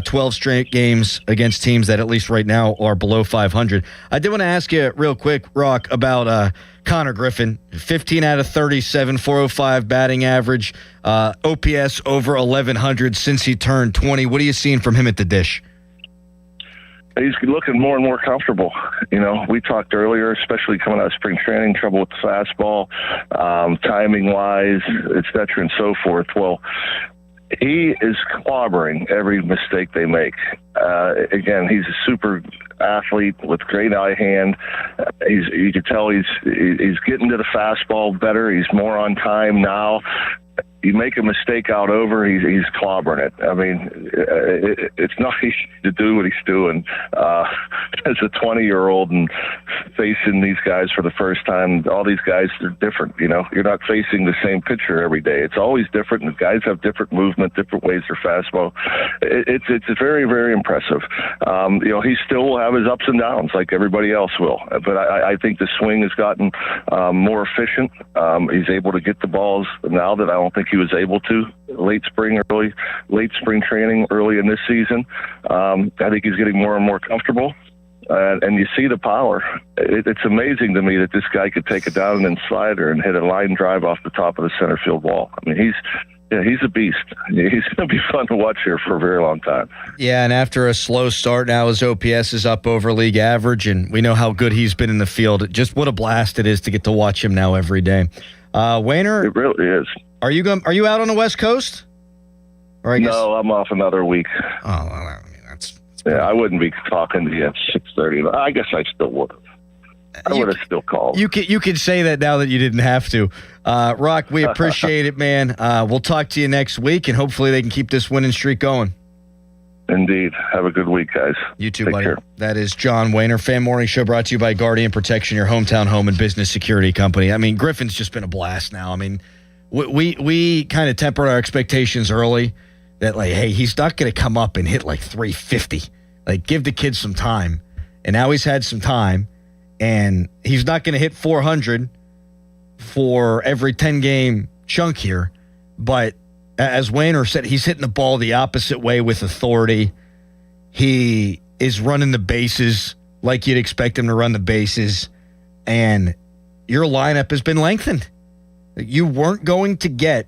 12 straight games against teams that at least right now are below 500. I did want to ask you real quick, Rock, about Connor Griffin. 15 out of 37, 405 batting average, OPS over 1,100 since he turned 20. What are you seeing from him at the dish? He's looking more and more comfortable. We talked earlier, especially coming out of spring training, trouble with the fastball, timing-wise, et cetera, and so forth. Well, he is clobbering every mistake they make. Again, he's a super athlete with great eye hand. You can tell he's getting to the fastball better. He's more on time now. You make a mistake out over, he's clobbering it. I mean, it's not easy to do what he's doing as a 20-year-old and facing these guys for the first time. All these guys are different, You're not facing the same pitcher every day. It's always different, and guys have different movement, different ways their fastball. It's very, very impressive. He still will have his ups and downs like everybody else will. But I think the swing has gotten more efficient. He's able to get the balls now that I don't think he was able to late spring training early in this season. I think he's getting more and more comfortable. And you see the power. It's amazing to me that this guy could take a down and slider and hit a line drive off the top of the center field wall. I mean, he's a beast. He's going to be fun to watch here for a very long time. Yeah, and after a slow start, now his OPS is up over league average, and we know how good he's been in the field. Just what a blast it is to get to watch him now every day. Wayner, it really is. Are you out on the West Coast? Or No, I'm off another week. Oh, well, I mean, that's I wouldn't be talking to you at 6:30. I guess I still would have. I would have still called. You could say that now that you didn't have to. Rock, we appreciate it, man. We'll talk to you next week, and hopefully they can keep this winning streak going. Indeed. Have a good week, guys. You too, Take buddy. care. That is John Wayner. Fan Morning Show brought to you by Guardian Protection, your hometown home and business security company. I mean, Griffin's just been a blast now. I mean, we kind of tempered our expectations early that, like, hey, he's not going to come up and hit like 350. Like, give the kid some time. And now he's had some time, and he's not going to hit 400 for every 10-game chunk here. But as Wayner said, he's hitting the ball the opposite way with authority. He is running the bases like you'd expect him to run the bases. And your lineup has been lengthened. You weren't going to get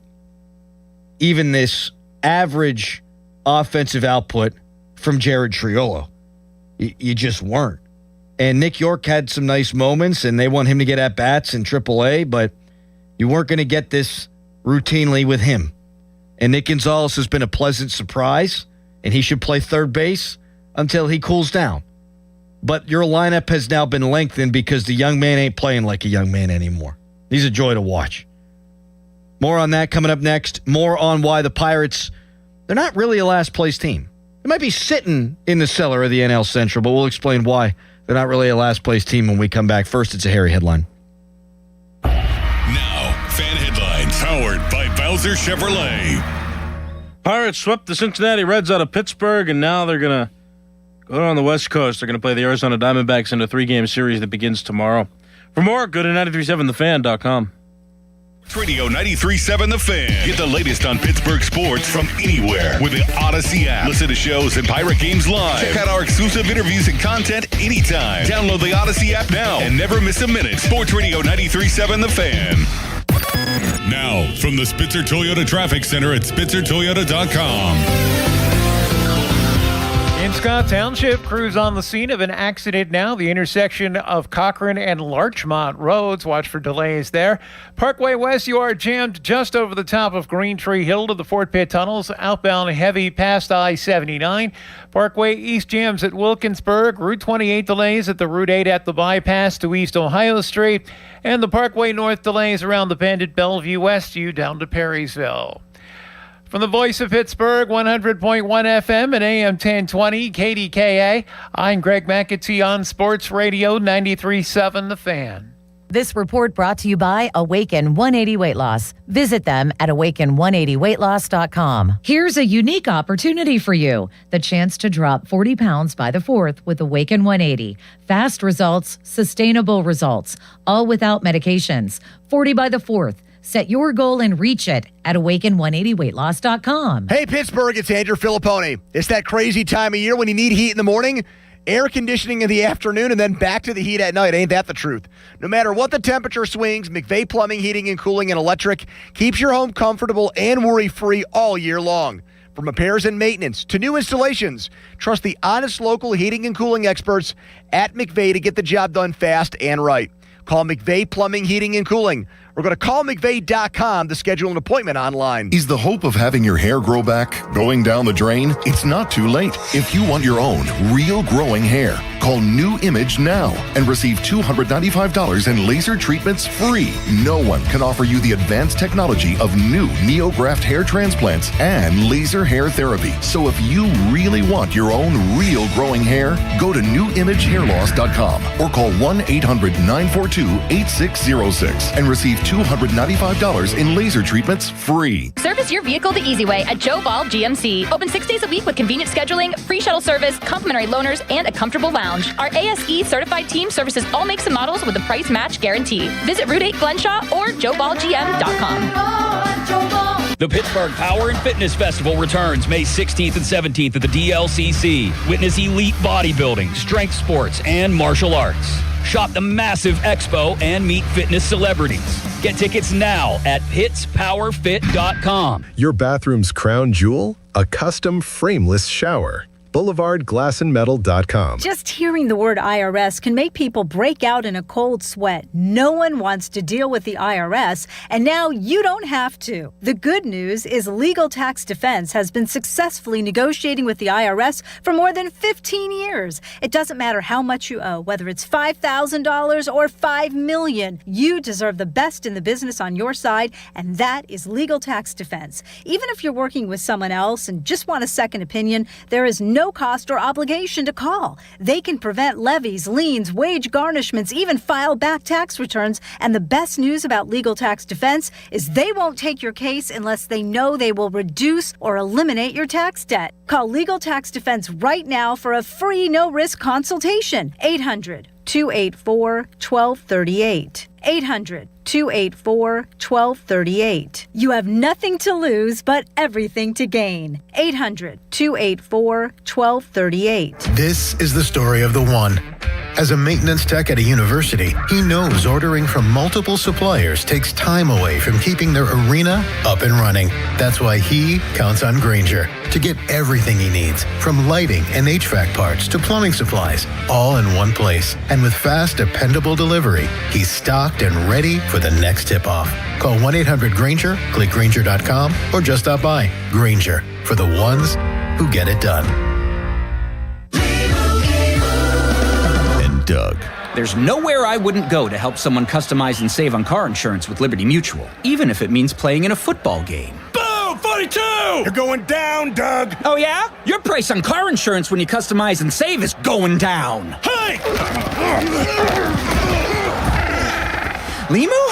even this average offensive output from Jared Triolo. You just weren't. And Nick York had some nice moments, and they want him to get at-bats in AAA, but you weren't going to get this routinely with him. And Nick Gonzalez has been a pleasant surprise, and he should play third base until he cools down. but your lineup has now been lengthened because the young man ain't playing like a young man anymore. He's a joy to watch. More on that coming up next. More on why the Pirates, they're not really a last-place team. They might be sitting in the cellar of the NL Central, but we'll explain why they're not really a last-place team when we come back. First, it's a Harry headline. Now, fan headlines powered by Bowser Chevrolet. Pirates swept the Cincinnati Reds out of Pittsburgh, and now they're going to go on the West Coast. They're going to play the Arizona Diamondbacks in a 3-game series that begins tomorrow. For more, go to 937thefan.com. Radio 93.7 The Fan. Get the latest on Pittsburgh sports from anywhere with the Odyssey app. Listen to shows and Pirate games live. Check out our exclusive interviews and content anytime. Download the Odyssey app now and never miss a minute. Sports Radio 93.7 The Fan. Now, from the Spitzer Toyota Traffic Center at SpitzerToyota.com. In Scott Township, crews on the scene of an accident now. The intersection of Cochrane and Larchmont Roads. Watch for delays there. Parkway West, you are jammed just over the top of Green Tree Hill to the Fort Pitt Tunnels. Outbound heavy past I-79. Parkway East jams at Wilkinsburg. Route 28 delays at the Route 8 at the bypass to East Ohio Street. And the Parkway North delays around the bend at Bellevue Westview down to Perrysville. From the voice of Pittsburgh, 100.1 FM and AM 1020, KDKA, I'm Greg McAtee on Sports Radio 93.7 The Fan. This report brought to you by Awaken 180 Weight Loss. Visit them at awaken180weightloss.com. Here's a unique opportunity for you. The chance to drop 40 pounds by the 4th with Awaken 180. Fast results, sustainable results, all without medications. 40 by the 4th. Set your goal and reach it at awaken180weightloss.com. Hey, Pittsburgh, it's Andrew Filippone. It's that crazy time of year when you need heat in the morning, air conditioning in the afternoon, and then back to the heat at night. Ain't that the truth? No matter what the temperature swings, McVeigh Plumbing, Heating, and Cooling and Electric keeps your home comfortable and worry-free all year long. From repairs and maintenance to new installations, trust the honest local heating and cooling experts at McVeigh to get the job done fast and right. Call McVeigh Plumbing, Heating, and Cooling, or go to callmcveigh.com to schedule an appointment online. Is the hope of having your hair grow back going down the drain? It's not too late. If you want your own real growing hair, call New Image now and receive $295 in laser treatments free. No one can offer you the advanced technology of new NeoGraft hair transplants and laser hair therapy. So if you really want your own real growing hair, go to newimagehairloss.com or call 1-800-942-8606 and receive $295 in laser treatments free. Service your vehicle the easy way at Joe Ball GMC. Open 6 days a week with convenient scheduling, free shuttle service, complimentary loaners, and a comfortable lounge. Our ASE certified team services all makes and models with a price match guarantee. Visit Route 8 Glenshaw or JoeBallGM.com. The Pittsburgh Power and Fitness Festival returns May 16th and 17th at the DLCC. Witness elite bodybuilding, strength sports, and martial arts. Shop the massive expo and meet fitness celebrities. Get tickets now at hitspowerfit.com. Your bathroom's crown jewel? A custom frameless shower. BoulevardGlassandMetal.com. Just hearing the word IRS can make people break out in a cold sweat. No one wants to deal with the IRS, and now you don't have to. The good news is Legal Tax Defense has been successfully negotiating with the IRS for more than 15 years. It doesn't matter how much you owe, whether it's $5,000 or $5 million. You deserve the best in the business on your side, and that is Legal Tax Defense. Even if you're working with someone else and just want a second opinion, there is no cost or obligation to call. They can prevent levies, liens, wage garnishments, even file back tax returns. And the best news about Legal Tax Defense is they won't take your case unless they know they will reduce or eliminate your tax debt. Call Legal Tax Defense right now for a free no-risk consultation. 800-284-1238. 800-284-1238. You have nothing to lose but everything to gain. 800-284-1238. This is the story of the one. As a maintenance tech at a university, he knows ordering from multiple suppliers takes time away from keeping their arena up and running. That's why he counts on Grainger to get everything he needs, from lighting and HVAC parts to plumbing supplies, all in one place. And with fast, dependable delivery, he's stocked and ready for the next tip-off. Call 1-800-GRAINGER, click Grainger.com, or just stop by. Grainger, for the ones who get it done. Doug. There's nowhere I wouldn't go to help someone customize and save on car insurance with Liberty Mutual, even if it means playing in a football game. Boom! 42! You're going down, Doug! Oh, yeah? Your price on car insurance when you customize and save is going down. Hey! Limu?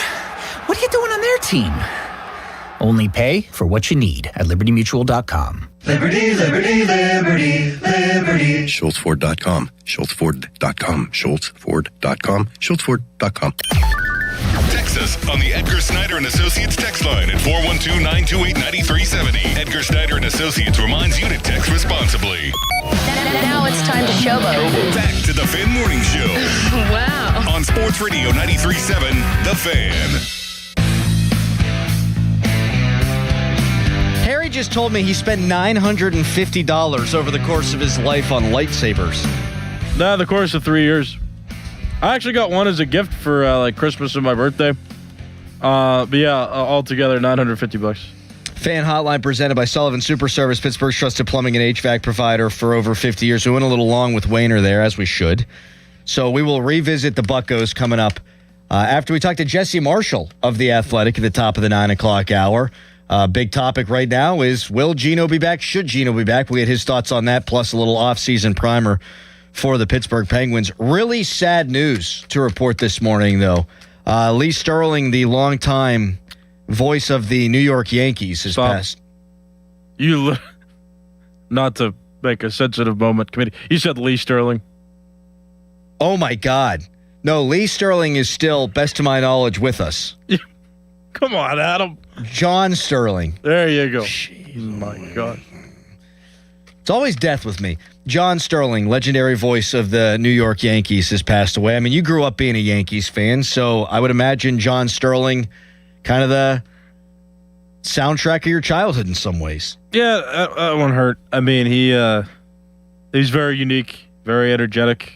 What are you doing on their team? Only pay for what you need at libertymutual.com. Liberty, liberty, liberty, liberty. SchultzFord.com. SchultzFord.com. SchultzFord.com. SchultzFord.com. Text us on the Edgar Snyder and Associates text line at 412-928-9370. Edgar Snyder and Associates reminds you to text responsibly. Now it's time to showboat. Back to the Fan Morning Show. Wow. On Sports Radio 93.7, The Fan. Harry just told me he spent $950 over the course of his life on lightsabers. No, the course of 3 years. I actually got one as a gift for like Christmas and my birthday. But yeah, altogether $950. Fan Hotline presented by Sullivan Super Service, Pittsburgh's trusted plumbing and HVAC provider for over 50 years. We went a little long with Wayner there, as we should. So we will revisit the Buccos coming up after we talk to Jesse Marshall of The Athletic at the top of the 9 o'clock hour. Big topic right now is, will Geno be back? Should Geno be back? We get his thoughts on that, plus a little off-season primer for the Pittsburgh Penguins. Really sad news to report this morning, though. Lee Sterling, the longtime voice of the New York Yankees, has passed. Not to make a sensitive moment, committee. You said Lee Sterling. Oh, my God. No, Lee Sterling is still, best to my knowledge, with us. Come on, Adam. John Sterling. There you go. Jeez, my God. It's always death with me. John Sterling, legendary voice of the New York Yankees, has passed away. I mean, you grew up being a Yankees fan, so I would imagine John Sterling kind of the soundtrack of your childhood in some ways. Yeah, that one hurt. I mean, he's very unique, very energetic.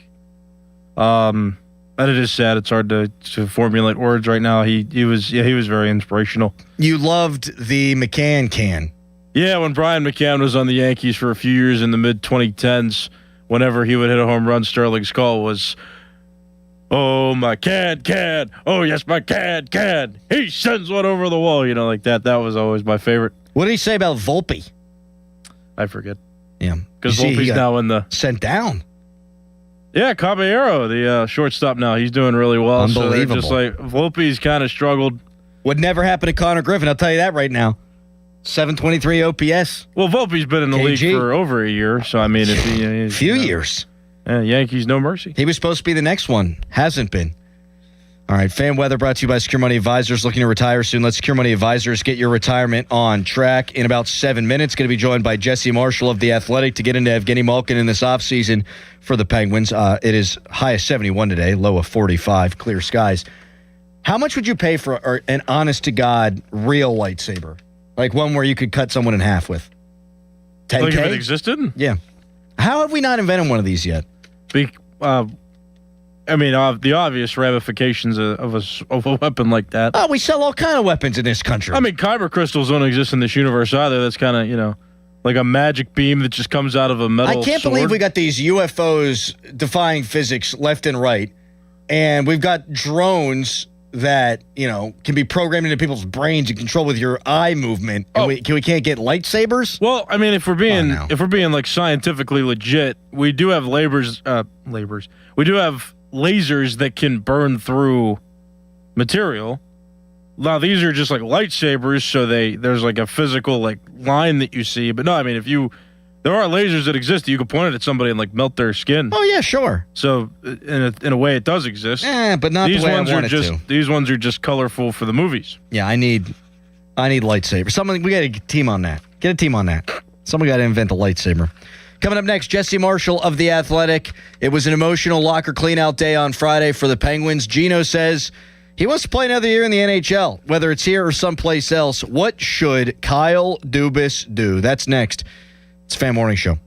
And it is sad. It's hard to formulate words right now. He was very inspirational. You loved the McCann can. Yeah, when Brian McCann was on the Yankees for a few years in the mid-2010s, whenever he would hit a home run, Sterling's call was, "Oh, my can. Oh, yes, my can. He sends one over the wall," like that. That was always my favorite. What did he say about Volpe? I forget. Yeah. Because Volpe's now in the... Sent down. Yeah, Caballero, the shortstop now. He's doing really well. Unbelievable. So just like Volpe's kind of struggled. Would never happen to Connor Griffin, I'll tell you that right now. 723 OPS. Well, Volpe's been in the league for over a year, so I mean, if few years. Yeah, Yankees, no mercy. He was supposed to be the next one. Hasn't been. All right, fan weather brought to you by Secure Money Advisors. Looking to retire soon? Let Secure Money Advisors get your retirement on track in about 7 minutes. Going to be joined by Jesse Marshall of The Athletic to get into Evgeny Malkin in this offseason for the Penguins. It is high of 71 today, low of 45, clear skies. How much would you pay for an honest-to-God real lightsaber? Like one where you could cut someone in half with? $10K? Like if it existed? Yeah. How have we not invented one of these yet? The obvious ramifications of a weapon like that. Oh, we sell all kind of weapons in this country. I mean, kyber crystals don't exist in this universe either. That's kind of, like a magic beam that just comes out of a metal I can't sword. believe we got these UFOs defying physics left and right, and we've got drones that, can be programmed into people's brains and controlled with your eye movement, and we can't get lightsabers? Well, I mean, if we're being like scientifically legit, we do have We do have lasers that can burn through material. Now these are just like lightsabers, so there's like a physical like line that you see. But no, I mean, there are lasers that exist. You can point it at somebody and like melt their skin. Oh yeah, sure. So in a way, it does exist. But not these the way ones I want it to. These ones are just colorful for the movies. Yeah, I need lightsabers. We got to team on that. Get a team on that. Someone got to invent a lightsaber. Coming up next, Jesse Marshall of The Athletic. It was an emotional locker cleanout day on Friday for the Penguins. Geno says he wants to play another year in the NHL, whether it's here or someplace else. What should Kyle Dubas do? That's next. It's Fan Morning Show.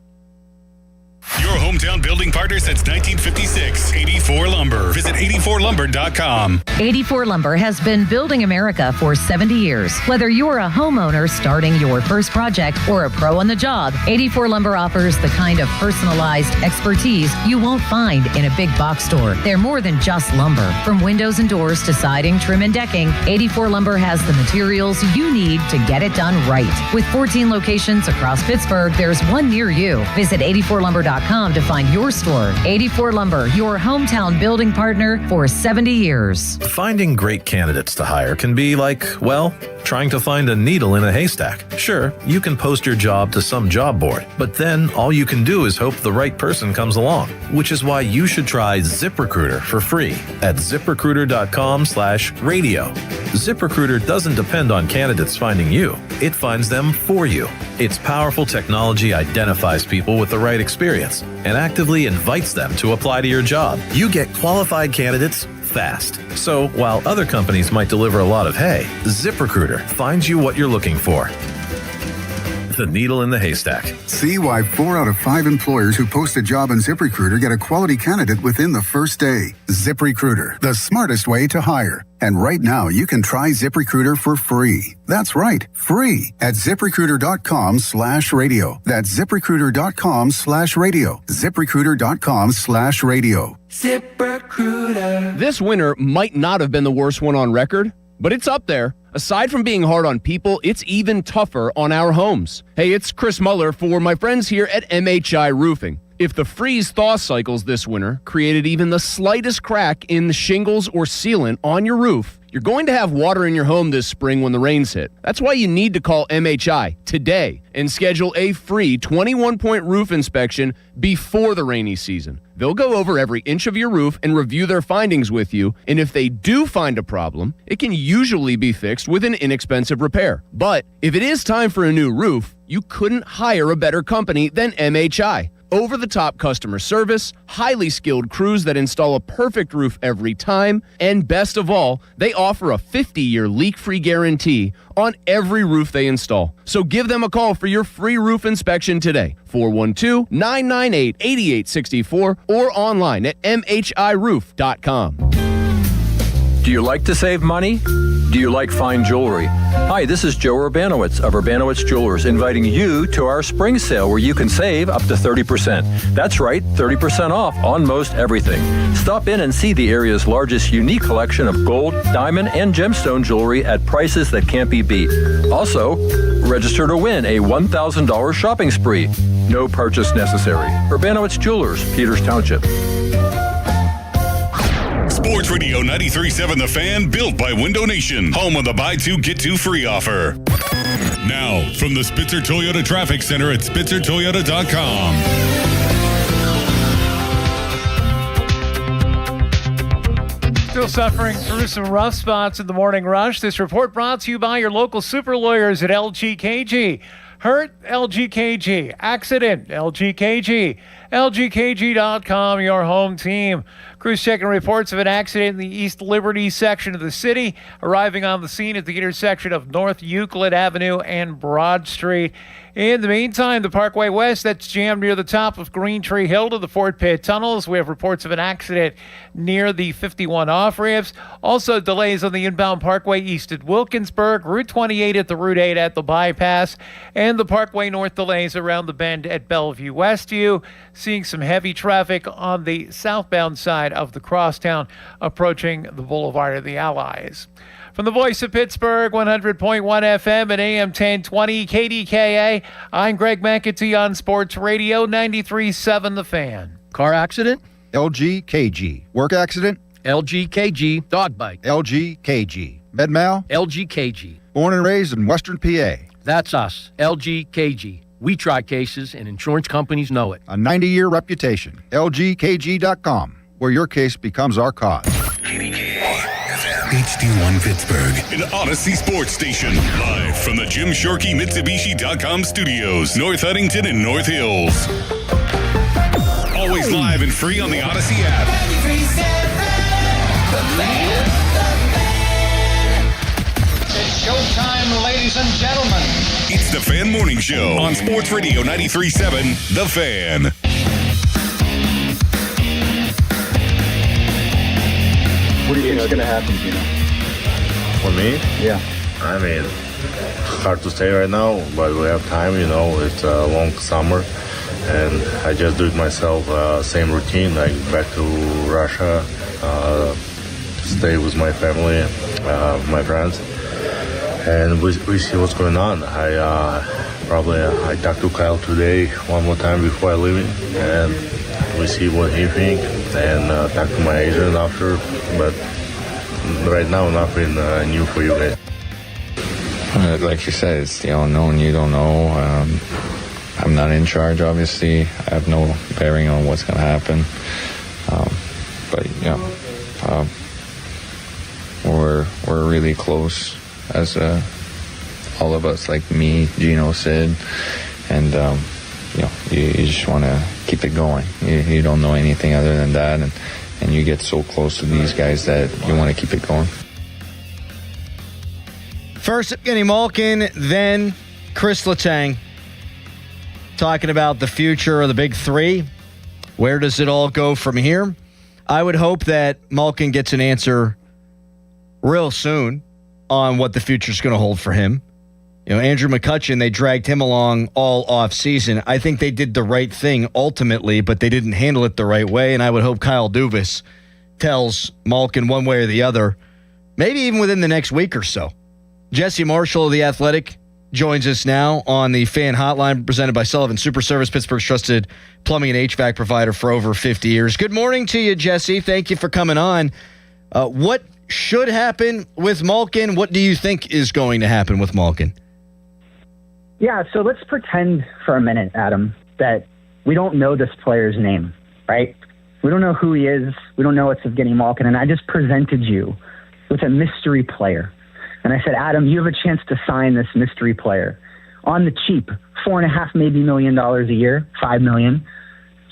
Your home hometown building partner since 1956. 84 Lumber. Visit 84lumber.com. 84 Lumber has been building America for 70 years. Whether you're a homeowner starting your first project or a pro on the job, 84 Lumber offers the kind of personalized expertise you won't find in a big box store. They're more than just lumber. From windows and doors to siding, trim, and decking, 84 Lumber has the materials you need to get it done right. With 14 locations across Pittsburgh, there's one near you. Visit 84lumber.com to find your store. 84 Lumber, your hometown building partner for 70 years. Finding great candidates to hire can be like, well, trying to find a needle in a haystack. Sure, you can post your job to some job board, but then all you can do is hope the right person comes along, which is why you should try ZipRecruiter for free at ZipRecruiter.com/radio. ZipRecruiter doesn't depend on candidates finding you. It finds them for you. Its powerful technology identifies people with the right experience and actively invites them to apply to your job. You get qualified candidates fast. So while other companies might deliver a lot of hay, ZipRecruiter finds you what you're looking for. The needle in the haystack. See why 4 out of 5 employers who post a job on ZipRecruiter get a quality candidate within the first day. ZipRecruiter, the smartest way to hire. And right now, you can try ZipRecruiter for free. That's right, free at ZipRecruiter.com/radio. That's ZipRecruiter.com/radio. ZipRecruiter.com/radio. ZipRecruiter. This winter might not have been the worst one on record, but it's up there. Aside from being hard on people, it's even tougher on our homes. Hey, it's Chris Muller for my friends here at MHI Roofing. If the freeze-thaw cycles this winter created even the slightest crack in the shingles or sealant on your roof, you're going to have water in your home this spring when the rains hit. That's why you need to call MHI today and schedule a free 21-point roof inspection before the rainy season. They'll go over every inch of your roof and review their findings with you, and if they do find a problem, it can usually be fixed with an inexpensive repair. But if it is time for a new roof, you couldn't hire a better company than MHI. Over-the-top customer service, highly skilled crews that install a perfect roof every time, and best of all, they offer a 50-year leak-free guarantee on every roof they install. So give them a call for your free roof inspection today, 412-998-8864, or online at mhiroof.com. Do you like to save money? Do you like fine jewelry? Hi, this is Joe Urbanowitz of Urbanowitz Jewelers, inviting you to our spring sale where you can save up to 30%. That's right, 30% off on most everything. Stop in and see the area's largest unique collection of gold, diamond, and gemstone jewelry at prices that can't be beat. Also, register to win a $1,000 shopping spree. No purchase necessary. Urbanowitz Jewelers, Peters Township. Sports Radio 93.7 The Fan, built by Window Nation, home of the buy two, get two free offer. Now, from the Spitzer Toyota Traffic Center at SpitzerToyota.com. Still suffering through some rough spots in the morning rush. This report brought to you by your local super lawyers at LGKG. Hurt? LGKG. Accident? LGKG. LGKG.com, your home team. Crews checking reports of an accident in the East Liberty section of the city, arriving on the scene at the intersection of North Euclid Avenue and Broad Street. In the meantime, the Parkway West, that's jammed near the top of Green Tree Hill to the Fort Pitt tunnels. We have reports of an accident near the 51 off-ramps. Also delays on the inbound Parkway East at Wilkinsburg, Route 28 at the Route 8 at the bypass, and the Parkway North delays around the bend at Bellevue Westview. Seeing some heavy traffic on the southbound side of the crosstown approaching the Boulevard of the Allies. From the voice of Pittsburgh, 100.1 FM and AM 1020 KDKA, I'm Greg McAtee on Sports Radio 93.7 The Fan. Car accident? LGKG. Work accident? LGKG. Dog bite? LGKG. Med mal? LGKG. Born and raised in Western PA? That's us. LGKG. We try cases and insurance companies know it. A 90-year reputation. LGKG.com, where your case becomes our cause. HD1 Pittsburgh, an Odyssey Sports Station. Live from the Jim Shorkey Mitsubishi.com studios, North Huntington and North Hills. Always live and free on the Odyssey app. It's showtime, ladies and gentlemen. It's the Fan Morning Show on Sports Radio 93.7 The Fan. What do you think is going to happen, Gino? For me? Yeah. I mean, hard to say right now, but we have time, it's a long summer, and I just do it myself, same routine, like back to Russia, stay with my family, my friends, and we see what's going on. I talked to Kyle today one more time before I leave, and we see what he thinks, and talk to my agent after, but right now nothing new for you guys. Like you said, it's the unknown. You don't know. I'm not in charge, obviously. I have no bearing on what's going to happen. But we're really close, as all of us, like me, Gino, Sid, and you just want to keep it going. You don't know anything other than that, and you get so close to these guys that you want to keep it going. First, Evgeny Malkin, then Chris Letang, talking about the future of the big three. Where does it all go from here? I would hope that Malkin gets an answer real soon on what the future is going to hold for him. Andrew McCutchen, they dragged him along all off season. I think they did the right thing ultimately, but they didn't handle it the right way, and I would hope Kyle Dubas tells Malkin one way or the other, maybe even within the next week or so. Jesse Marshall of The Athletic joins us now on the fan hotline presented by Sullivan Super Service, Pittsburgh's trusted plumbing and HVAC provider for over 50 years. Good morning to you, Jesse. Thank you for coming on. What should happen with Malkin? What do you think is going to happen with Malkin? Yeah, so let's pretend for a minute, Adam, that we don't know this player's name, right? We don't know who he is. We don't know what's Evgeny Malkin, and I just presented you with a mystery player. And I said, Adam, you have a chance to sign this mystery player on the cheap, $4.5 maybe million a year, $5 million.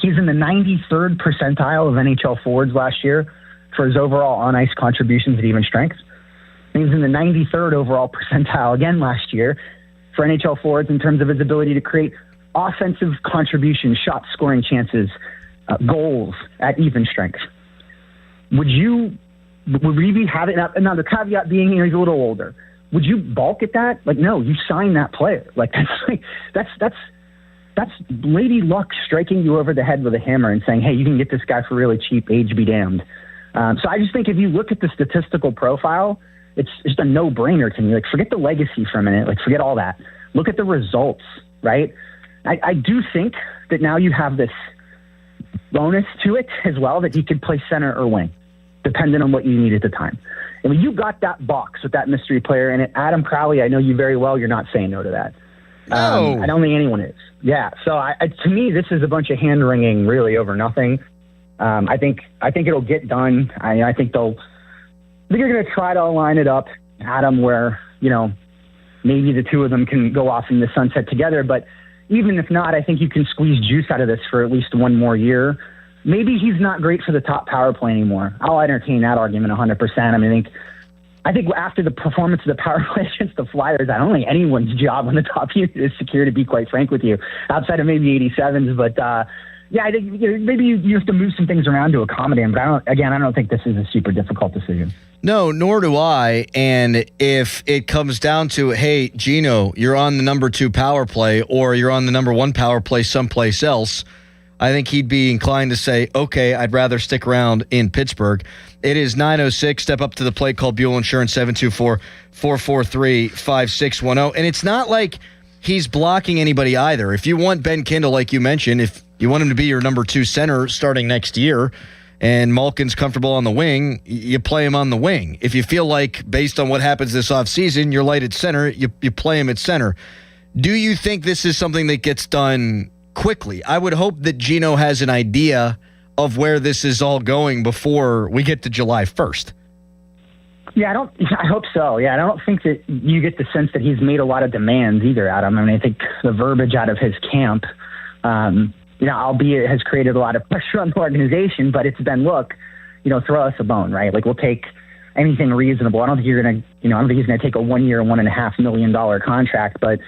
He's in the 93rd percentile of NHL forwards last year for his overall on-ice contributions at even strength. He was in the 93rd overall percentile again last year for NHL forwards in terms of his ability to create offensive contributions, shot scoring chances, goals at even strength. Would we be having, now the caveat being he's a little older, would you balk at that? Like, no, you sign that player. Like, that's Lady Luck striking you over the head with a hammer and saying, hey, you can get this guy for really cheap, age be damned. So I just think if you look at the statistical profile, it's just a no-brainer to me. Like, forget the legacy for a minute. Like, forget all that. Look at the results, right? I do think that now you have this bonus to it as well, that he could play center or wing, depending on what you need at the time. And when you got that box with that mystery player in it, Adam Crowley, I know you very well, you're not saying no to that. No. I don't think anyone is. Yeah, so to me, this is a bunch of hand-wringing really over nothing. I think it'll get done. I think they're going to try to line it up, Adam, where, maybe the two of them can go off in the sunset together. But even if not, I think you can squeeze juice out of this for at least one more year. Maybe he's not great for the top power play anymore. I'll entertain that argument 100%. I think after the performance of the power play against the Flyers, I don't think anyone's job on the top unit is secure, to be quite frank with you, outside of maybe 87s. But I think maybe you have to move some things around to accommodate him. But I don't think this is a super difficult decision. No, nor do I. And if it comes down to, hey, Gino, you're on the number 2 power play or you're on the number 1 power play someplace else, I think he'd be inclined to say, okay, I'd rather stick around in Pittsburgh. It is 9:06. Step up to the plate. Call Buell Insurance 724-443-5610. And it's not like he's blocking anybody either. If you want Ben Kindle, like you mentioned, if you want him to be your number 2 center starting next year, and Malkin's comfortable on the wing, you play him on the wing. If you feel like, based on what happens this offseason, you're light at center, you play him at center. Do you think this is something that gets done quickly? I would hope that Gino has an idea of where this is all going before we get to July 1st. Yeah, I hope so. Yeah, I don't think that you get the sense that he's made a lot of demands either, Adam. I think the verbiage out of his camp, albeit has created a lot of pressure on the organization, but it's been, look, throw us a bone, right? Like, we'll take anything reasonable. I don't think he's going to take a 1 year, $1.5 million contract, but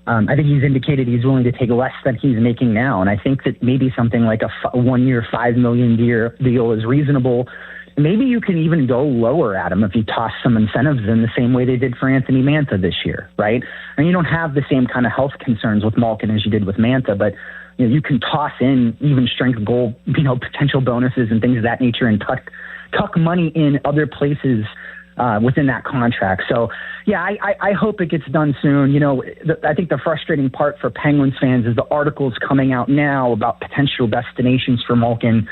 I think he's indicated he's willing to take less than he's making now. And I think that maybe something like a 1 year, $5 million deal is reasonable. maybe you can even go lower at him if you toss some incentives in the same way they did for Anthony Mantha this year, right? And you don't have the same kind of health concerns with Malkin as you did with Mantha, but you can toss in even strength goal, potential bonuses and things of that nature, and tuck money in other places within that contract. So, yeah, I hope it gets done soon. I think the frustrating part for Penguins fans is the articles coming out now about potential destinations for Malkin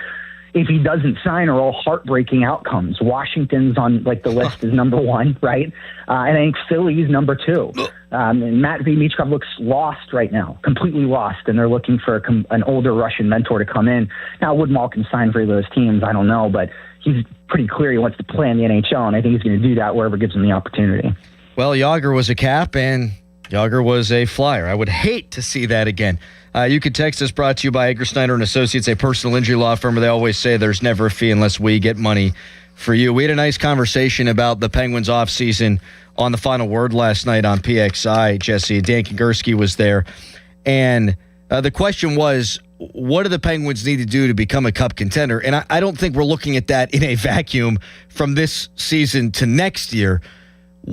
if he doesn't sign are all heartbreaking outcomes. Washington's on the list is number one, right? And I think Philly's number two. And Matvei Michkov looks lost right now, completely lost, and they're looking for an older Russian mentor to come in. Now, would Malkin sign for those teams? I don't know, but he's pretty clear he wants to play in the NHL, and I think he's going to do that wherever gives him the opportunity. Well, Jágr was a Cap, and Jágr was a Flyer. I would hate to see that again. You can text us, brought to you by Egger Snyder & Associates, a personal injury law firm where they always say there's never a fee unless we get money for you. We had a nice conversation about the Penguins offseason on the Final Word last night on PXI, Jesse. Dan Kingerski was there. And the question was, what do the Penguins need to do to become a Cup contender? And I don't think we're looking at that in a vacuum from this season to next year.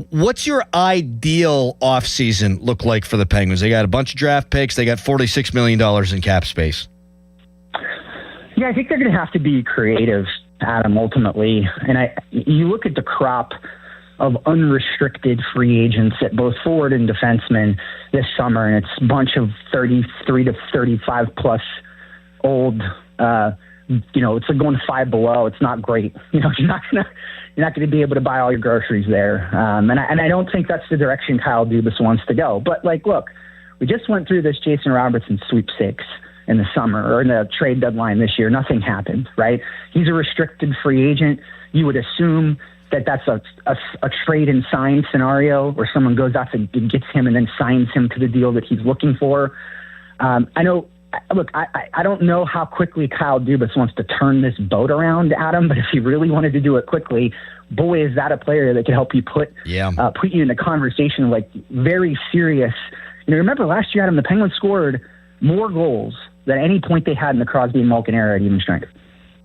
What's your ideal offseason look like for the Penguins? They got a bunch of draft picks. They got $46 million in cap space. Yeah, I think they're going to have to be creative, Adam, ultimately. And you look at the crop of unrestricted free agents at both forward and defenseman this summer, and it's a bunch of 33 to 35 plus old, it's like going 5 below. It's not great. You're not going to be able to buy all your groceries there. And I don't think that's the direction Kyle Dubas wants to go. But look, we just went through this Jason Robertson sweepstakes in the summer or in the trade deadline this year. Nothing happened, right? He's a restricted free agent. You would assume that that's a trade and sign scenario where someone goes out and gets him and then signs him to the deal that he's looking for. I know. Look, I don't know how quickly Kyle Dubas wants to turn this boat around, Adam, but if he really wanted to do it quickly, boy, is that a player that could help you put you in a conversation very serious. Remember last year, Adam, the Penguins scored more goals than any point they had in the Crosby and Malkin era at even strength,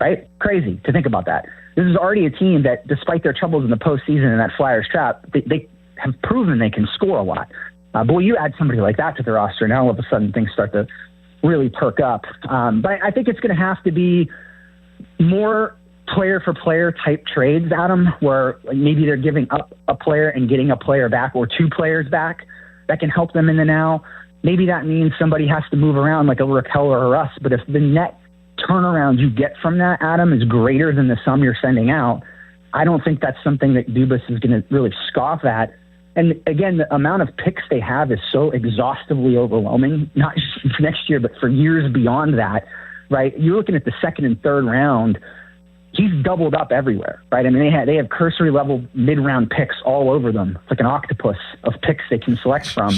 right? Crazy to think about that. This is already a team that, despite their troubles in the postseason and that Flyers trap, they have proven they can score a lot. Boy, you add somebody like that to the roster, now all of a sudden things start to really perk up. But I think it's going to have to be more player-for-player type trades, Adam, where maybe they're giving up a player and getting a player back or two players back that can help them in the now. Maybe that means somebody has to move around like a Raquel or a Russ, but if the net turnaround you get from that, Adam, is greater than the sum you're sending out, I don't think that's something that Dubas is going to really scoff at. And again, the amount of picks they have is so exhaustively overwhelming, not just for next year, but for years beyond that, right? You're looking at the second and third round. He's doubled up everywhere, right? I mean, they have cursory level mid-round picks all over them. It's like an octopus of picks they can select from.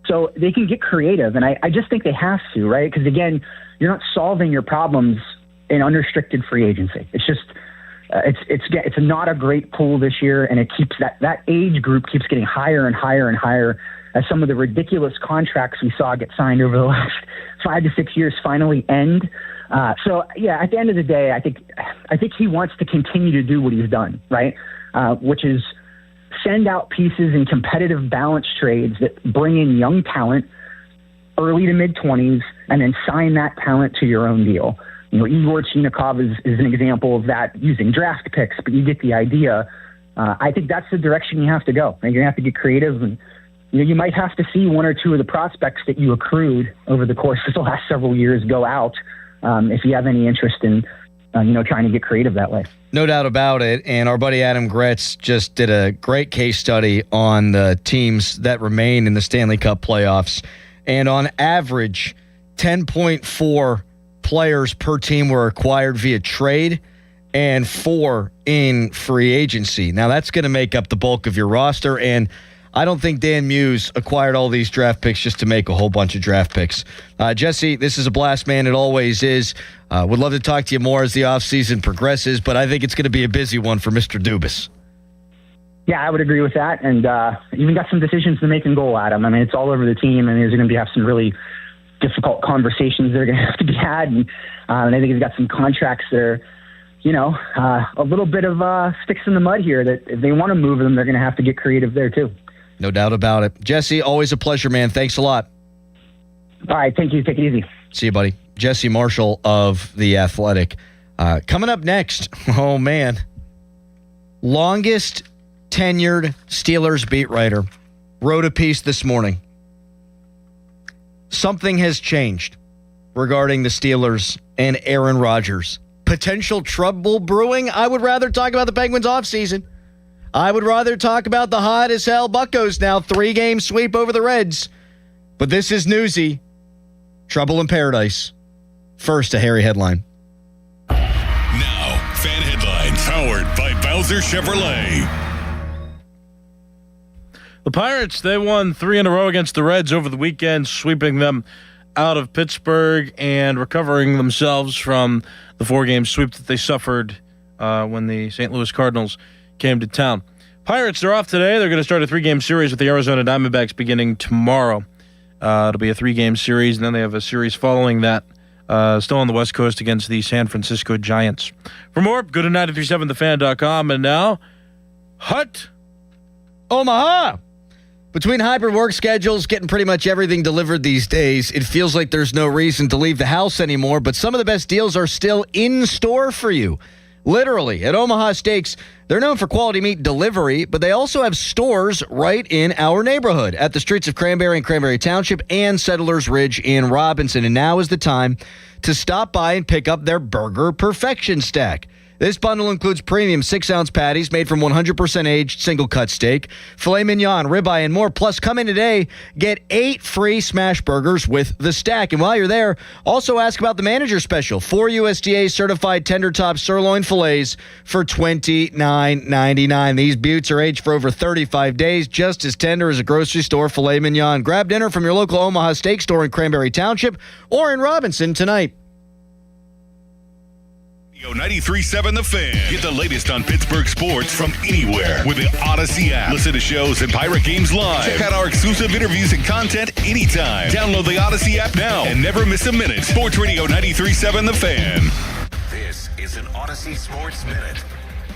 So they can get creative, and I just think they have to, right? Because again, you're not solving your problems in unrestricted free agency. It's just it's not a great pool this year, and it keeps that age group keeps getting higher and higher and higher as some of the ridiculous contracts we saw get signed over the last 5 to 6 years finally end. So yeah, at the end of the day, I think he wants to continue to do what he's done, right? Which is send out pieces in competitive balance trades that bring in young talent, early to mid-20s, and then sign that talent to your own deal. Igor Chinakhov is an example of that using draft picks, but you get the idea. I think that's the direction you have to go. You're going to have to get creative, and you might have to see one or two of the prospects that you accrued over the course of the last several years go out if you have any interest in trying to get creative that way. No doubt about it. And our buddy Adam Gretz just did a great case study on the teams that remain in the Stanley Cup playoffs. And on average, 10.4 players per team were acquired via trade and 4 in free agency. Now, that's going to make up the bulk of your roster. And I don't think Dan Muse acquired all these draft picks just to make a whole bunch of draft picks. Jesse, this is a blast, man. It always is. Would love to talk to you more as the offseason progresses, but I think it's going to be a busy one for Mr. Dubas. Yeah, I would agree with that. And even got some decisions to make in goal, Adam. I mean, it's all over the team, and there's going to have some really difficult conversations that are going to have to be had. And I think he's got some contracts that are a little bit of sticks in the mud here that if they want to move them, they're going to have to get creative there too. No doubt about it. Jesse, always a pleasure, man. Thanks a lot. All right, thank you. Take it easy. See you, buddy. Jesse Marshall of The Athletic. Coming up next, oh, man. Longest tenured Steelers beat writer wrote a piece this morning. Something has changed regarding the Steelers and Aaron Rodgers. Potential trouble brewing? I would rather talk about the Penguins offseason. I would rather talk about the hot as hell Buccos now 3-game sweep over the Reds. But this is newsy. Trouble in paradise. First, a hairy headline. Now, fan headlines powered by Bowser Chevrolet. The Pirates, they won 3 in a row against the Reds over the weekend, sweeping them out of Pittsburgh and recovering themselves from the 4-game sweep that they suffered when the St. Louis Cardinals came to town. Pirates are off today. They're going to start a 3-game series with the Arizona Diamondbacks beginning tomorrow. It'll be a 3-game series, and then they have a series following that, still on the West Coast against the San Francisco Giants. For more, go to 937thefan.com. And now, Hut Omaha. Between hybrid work schedules, getting pretty much everything delivered these days, it feels like there's no reason to leave the house anymore, but some of the best deals are still in store for you. Literally, at Omaha Steaks, they're known for quality meat delivery, but they also have stores right in our neighborhood at the streets of Cranberry and Cranberry Township and Settlers Ridge in Robinson. And now is the time to stop by and pick up their Burger Perfection Stack. This bundle includes premium 6-ounce patties made from 100% aged single-cut steak, filet mignon, ribeye, and more. Plus, come in today, get 8 free smash burgers with the stack. And while you're there, also ask about the manager special. 4 USDA certified tender top sirloin fillets for $29.99. These buttes are aged for over 35 days, just as tender as a grocery store filet mignon. Grab dinner from your local Omaha Steak store in Cranberry Township or in Robinson tonight. 93.7 The Fan. Get the latest on Pittsburgh sports from anywhere with the Odyssey app. Listen to shows and Pirate Games live. Check out our exclusive interviews and content anytime. Download the Odyssey app now and never miss a minute. Sports Radio 93.7 The Fan. This is an Odyssey Sports Minute.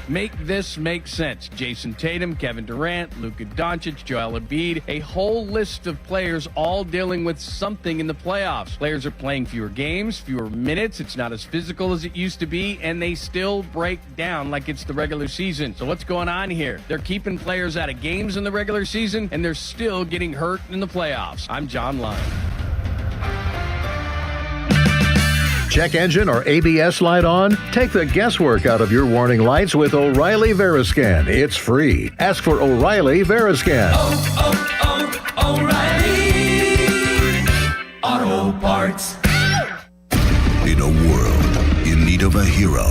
Make this make sense. Jason Tatum, Kevin Durant, Luka Doncic, Joel Embiid, a whole list of players all dealing with something in the playoffs. Players are playing fewer games, fewer minutes. It's not as physical as it used to be, and they still break down like it's the regular season. So what's going on here? They're keeping players out of games in the regular season, and they're still getting hurt in the playoffs. I'm John Lyon. Check engine or ABS light on? Take the guesswork out of your warning lights with O'Reilly Veriscan. It's free. Ask for O'Reilly Veriscan. O'Reilly Auto Parts. In a world in need of a hero,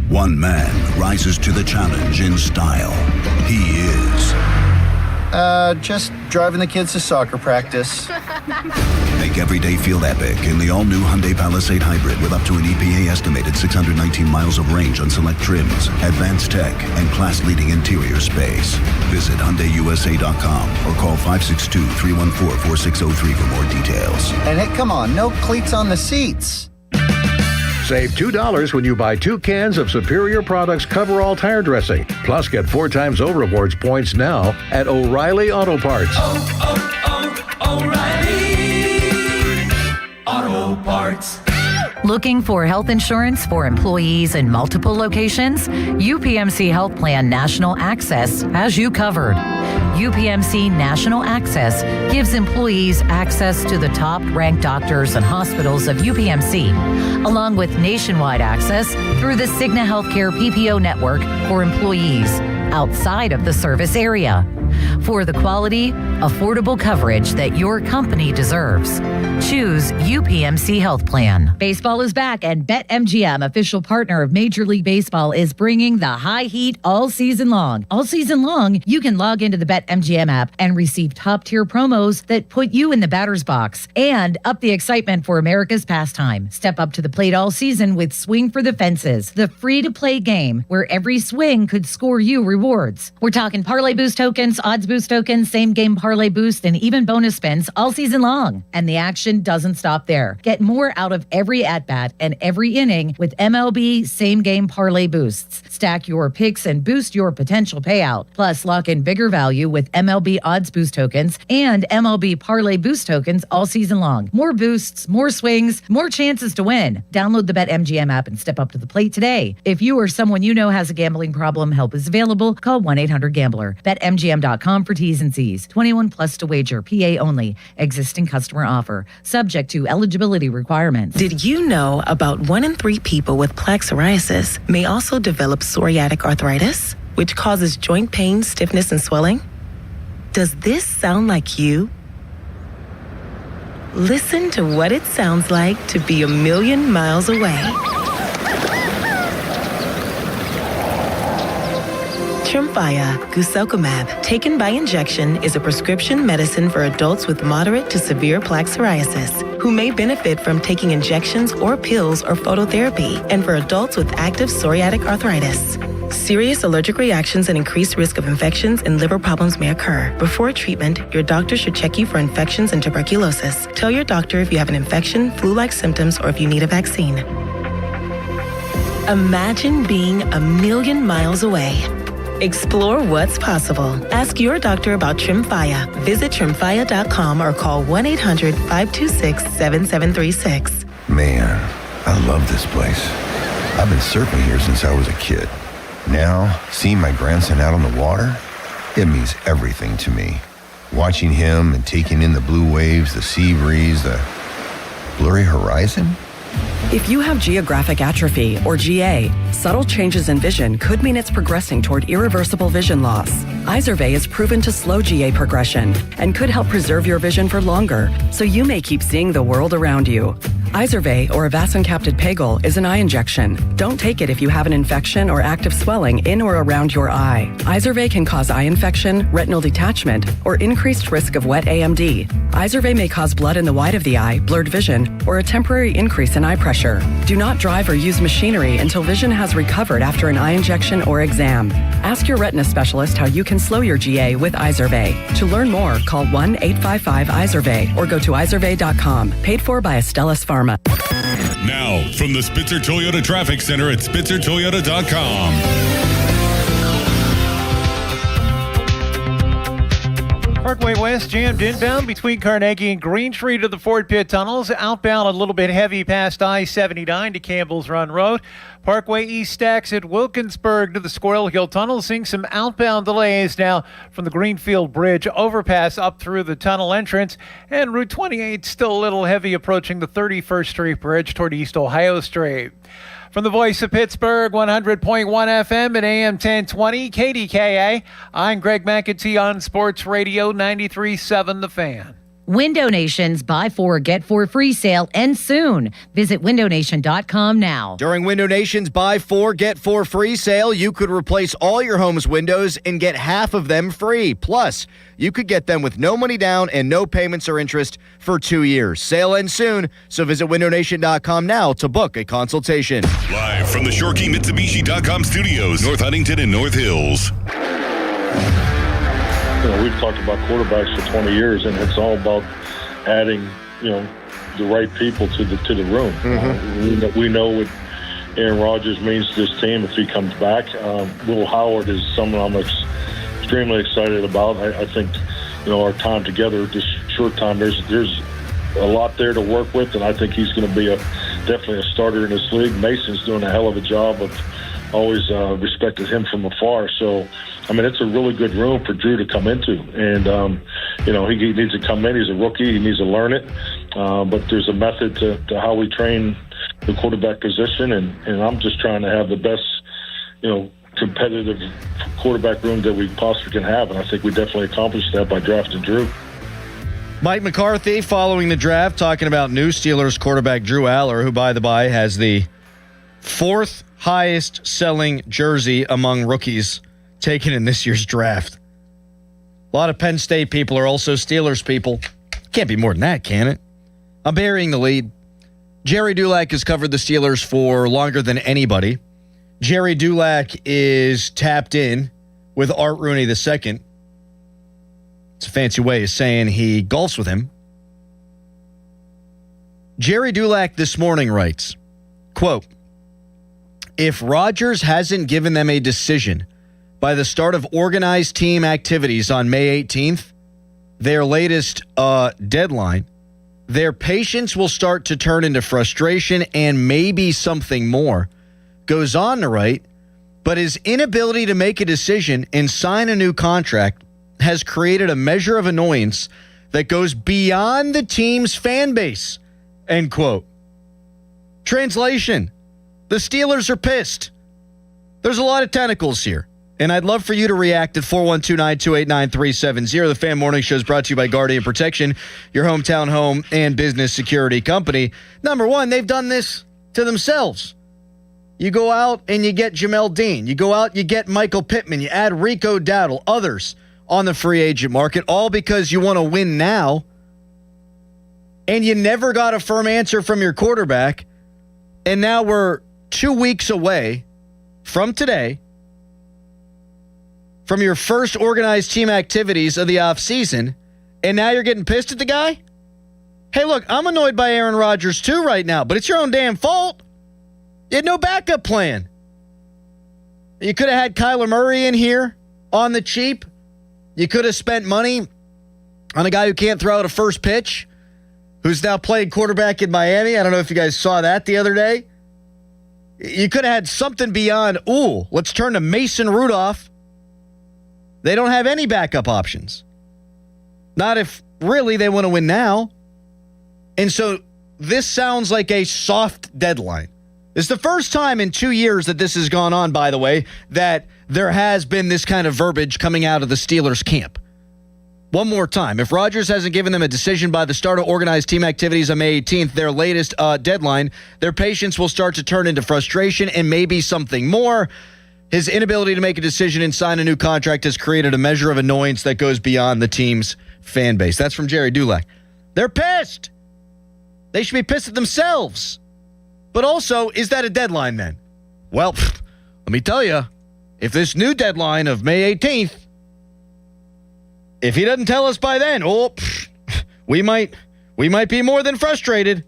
one man rises to the challenge in style. He is... just driving the kids to soccer practice. Make every day feel epic in the all-new Hyundai Palisade Hybrid with up to an EPA-estimated 619 miles of range on select trims, advanced tech, and class-leading interior space. Visit HyundaiUSA.com or call 562-314-4603 for more details. And hey, come on, no cleats on the seats. Save $2 when you buy 2 cans of Superior Products Coverall tire dressing. Plus, get 4 times O Rewards points now at O'Reilly Auto Parts. O'Reilly Auto Parts. Looking for health insurance for employees in multiple locations? UPMC Health Plan National Access has you covered. UPMC National Access gives employees access to the top-ranked doctors and hospitals of UPMC, along with nationwide access through the Cigna Healthcare PPO network for employees outside of the service area. For the quality, affordable coverage that your company deserves, choose UPMC Health Plan. Baseball is back, and BetMGM, official partner of Major League Baseball, is bringing the high heat all season long. All season long, you can log into the BetMGM app and receive top-tier promos that put you in the batter's box and up the excitement for America's pastime. Step up to the plate all season with Swing for the Fences, the free-to-play game where every swing could score you rewards. We're talking parlay boost tokens, odds boost tokens, same game parlay parlay boost, and even bonus spins all season long. And the action doesn't stop there. Get more out of every at-bat and every inning with MLB same-game parlay boosts. Stack your picks and boost your potential payout. Plus, lock in bigger value with MLB odds boost tokens and MLB parlay boost tokens all season long. More boosts, more swings, more chances to win. Download the BetMGM app and step up to the plate today. If you or someone you know has a gambling problem, help is available. Call 1-800-GAMBLER. BetMGM.com for T's and C's. 21 plus to wager. PA only. Existing customer offer. Subject to eligibility requirements. Did you know about 1 in 3 people with plaque psoriasis may also develop psoriatic arthritis, which causes joint pain, stiffness, and swelling? Does this sound like you? Listen to what it sounds like to be a million miles away. Tremfya guselkumab, taken by injection, is a prescription medicine for adults with moderate to severe plaque psoriasis who may benefit from taking injections or pills or phototherapy, and for adults with active psoriatic arthritis. Serious allergic reactions and increased risk of infections and liver problems may occur. Before treatment, your doctor should check you for infections and tuberculosis. Tell your doctor if you have an infection, flu-like symptoms, or if you need a vaccine. Imagine being a million miles away. Explore what's possible. Ask your doctor about Tremfya. Visit Tremfya.com or call 1-800-526-7736. Man, I love this place. I've been surfing here since I was a kid. Now, seeing my grandson out on the water, it means everything to me. Watching him and taking in the blue waves, the sea breeze, the blurry horizon. If you have geographic atrophy, or GA, subtle changes in vision could mean it's progressing toward irreversible vision loss. Izervay is proven to slow GA progression and could help preserve your vision for longer, so you may keep seeing the world around you. Izervay, or avacincaptad pegol, is an eye injection. Don't take it if you have an infection or active swelling in or around your eye. Izervay can cause eye infection, retinal detachment, or increased risk of wet AMD. Izervay may cause blood in the white of the eye, blurred vision, or a temporary increase in eye pressure. Do not drive or use machinery until vision has recovered after an eye injection or exam. Ask your retina specialist how you can slow your GA with Izervay. To learn more, call 1-855-IZERVAY or go to izervay.com. Paid for by Astellas Pharma. Now, from the Spitzer Toyota Traffic Center at SpitzerToyota.com. Parkway West jammed inbound between Carnegie and Green Tree to the Ford Pit Tunnels. Outbound a little bit heavy past I-79 to Campbell's Run Road. Parkway East stacks at Wilkinsburg to the Squirrel Hill Tunnel. Seeing some outbound delays now from the Greenfield Bridge overpass up through the tunnel entrance. And Route 28 still a little heavy approaching the 31st Street Bridge toward East Ohio Street. From the Voice of Pittsburgh, 100.1 FM and AM 1020, KDKA, I'm Greg McAtee on Sports Radio 93.7 The Fan. Window Nation's Buy 4, Get 4 free sale ends soon. Visit windownation.com now. During Window Nation's Buy 4, Get 4 free sale, you could replace all your home's windows and get half of them free. Plus, you could get them with no money down and no payments or interest for 2 years. Sale ends soon, so visit windownation.com now to book a consultation. Live from the ShoreKeyMitsubishi.com studios, North Huntington and North Hills. You know, we've talked about quarterbacks for 20 years, and it's all about adding, the right people to the room. Mm-hmm. We know what Aaron Rodgers means to this team if he comes back. Will Howard is someone I'm extremely excited about. I think, our time together, this short time, there's a lot there to work with, and I think he's going to be definitely a starter in this league. Mason's doing a hell of a job. I've always respected him from afar. So, it's a really good room for Drew to come into. And, he needs to come in. He's a rookie. He needs to learn it. But there's a method to how we train the quarterback position. And I'm just trying to have the best, competitive quarterback room that we possibly can have. And I think we definitely accomplished that by drafting Drew. Mike McCarthy, following the draft, talking about new Steelers quarterback Drew Aller, who, by the by, has the 4th highest selling jersey among rookies taken in this year's draft. A lot of Penn State people are also Steelers people. Can't be more than that, can it? I'm burying the lead. Jerry Dulac has covered the Steelers for longer than anybody. Jerry Dulac is tapped in with Art Rooney II. It's a fancy way of saying he golfs with him. Jerry Dulac this morning writes, quote, if Rodgers hasn't given them a decision by the start of organized team activities on May 18th, their latest deadline, their patience will start to turn into frustration and maybe something more. Goes on to write, but his inability to make a decision and sign a new contract has created a measure of annoyance that goes beyond the team's fan base, end quote. Translation, the Steelers are pissed. There's a lot of tentacles here. And I'd love for you to react at 412-928-9370. The Fan Morning Show is brought to you by Guardian Protection, your hometown home and business security company. Number one, they've done this to themselves. You go out and you get Jamel Dean. You go out, you get Michael Pittman. You add Rico Dowdle, others on the free agent market, all because you want to win now. And you never got a firm answer from your quarterback. And now we're 2 weeks away from today, from your first organized team activities of the offseason, and now you're getting pissed at the guy? Hey, look, I'm annoyed by Aaron Rodgers too right now, but it's your own damn fault. You had no backup plan. You could have had Kyler Murray in here on the cheap. You could have spent money on a guy who can't throw out a first pitch, who's now playing quarterback in Miami. I don't know if you guys saw that the other day. You could have had something beyond, let's turn to Mason Rudolph. They don't have any backup options. Not if really they want to win now. And so this sounds like a soft deadline. It's the first time in 2 years that this has gone on, by the way, that there has been this kind of verbiage coming out of the Steelers camp. One more time. If Rodgers hasn't given them a decision by the start of organized team activities on May 18th, their latest deadline, their patience will start to turn into frustration and maybe something more. His inability to make a decision and sign a new contract has created a measure of annoyance that goes beyond the team's fan base. That's from Jerry Dulac. They're pissed. They should be pissed at themselves. But also, is that a deadline then? Well, let me tell you, if this new deadline of May 18th, if he doesn't tell us by then, we might be more than frustrated.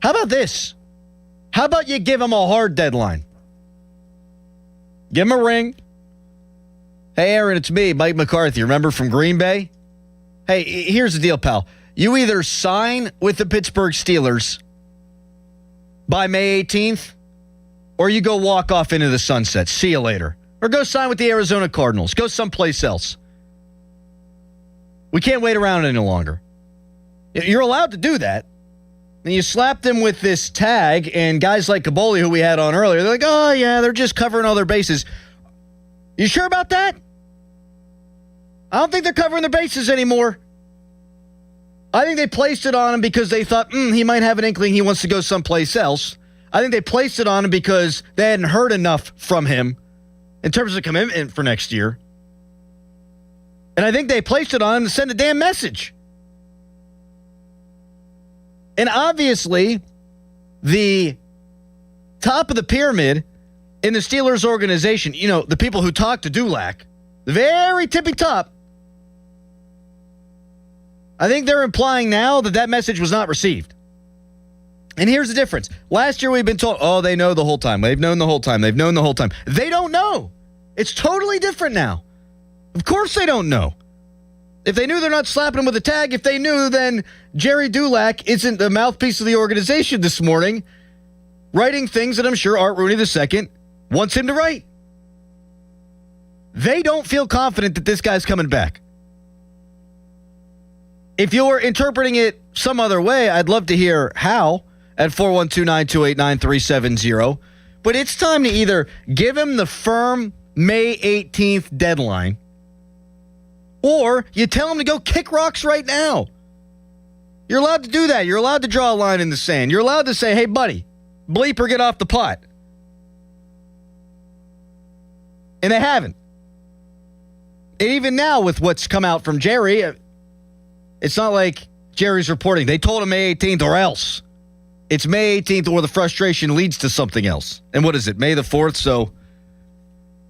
How about this? How about you give him a hard deadline? Give him a ring. Hey, Aaron, it's me, Mike McCarthy. Remember from Green Bay? Hey, here's the deal, pal. You either sign with the Pittsburgh Steelers by May 18th, or you go walk off into the sunset. See you later. Or go sign with the Arizona Cardinals. Go someplace else. We can't wait around any longer. You're allowed to do that. And you slap them with this tag, and guys like Kaboli, who we had on earlier, they're like, oh, yeah, they're just covering all their bases. You sure about that? I don't think they're covering their bases anymore. I think they placed it on him because they thought, he might have an inkling he wants to go someplace else. I think they placed it on him because they hadn't heard enough from him in terms of commitment for next year. And I think they placed it on him to send a damn message. And obviously, the top of the pyramid in the Steelers organization, the people who talk to Dulac, the very tippy top, I think they're implying now that message was not received. And here's the difference. Last year we've been told, they know the whole time. They've known the whole time. They've known the whole time. They don't know. It's totally different now. Of course they don't know. If they knew, they're not slapping him with a tag. If they knew, then Jerry Dulac isn't the mouthpiece of the organization this morning, writing things that I'm sure Art Rooney II wants him to write. They don't feel confident that this guy's coming back. If you're interpreting it some other way, I'd love to hear how at 412-928-9370. But it's time to either give him the firm May 18th deadline, or you tell him to go kick rocks right now. You're allowed to do that. You're allowed to draw a line in the sand. You're allowed to say, hey, buddy, bleep or get off the pot. And they haven't. And even now with what's come out from Jerry, it's not like Jerry's reporting. They told him May 18th or else. It's May 18th or the frustration leads to something else. And what is it? May the 4th, so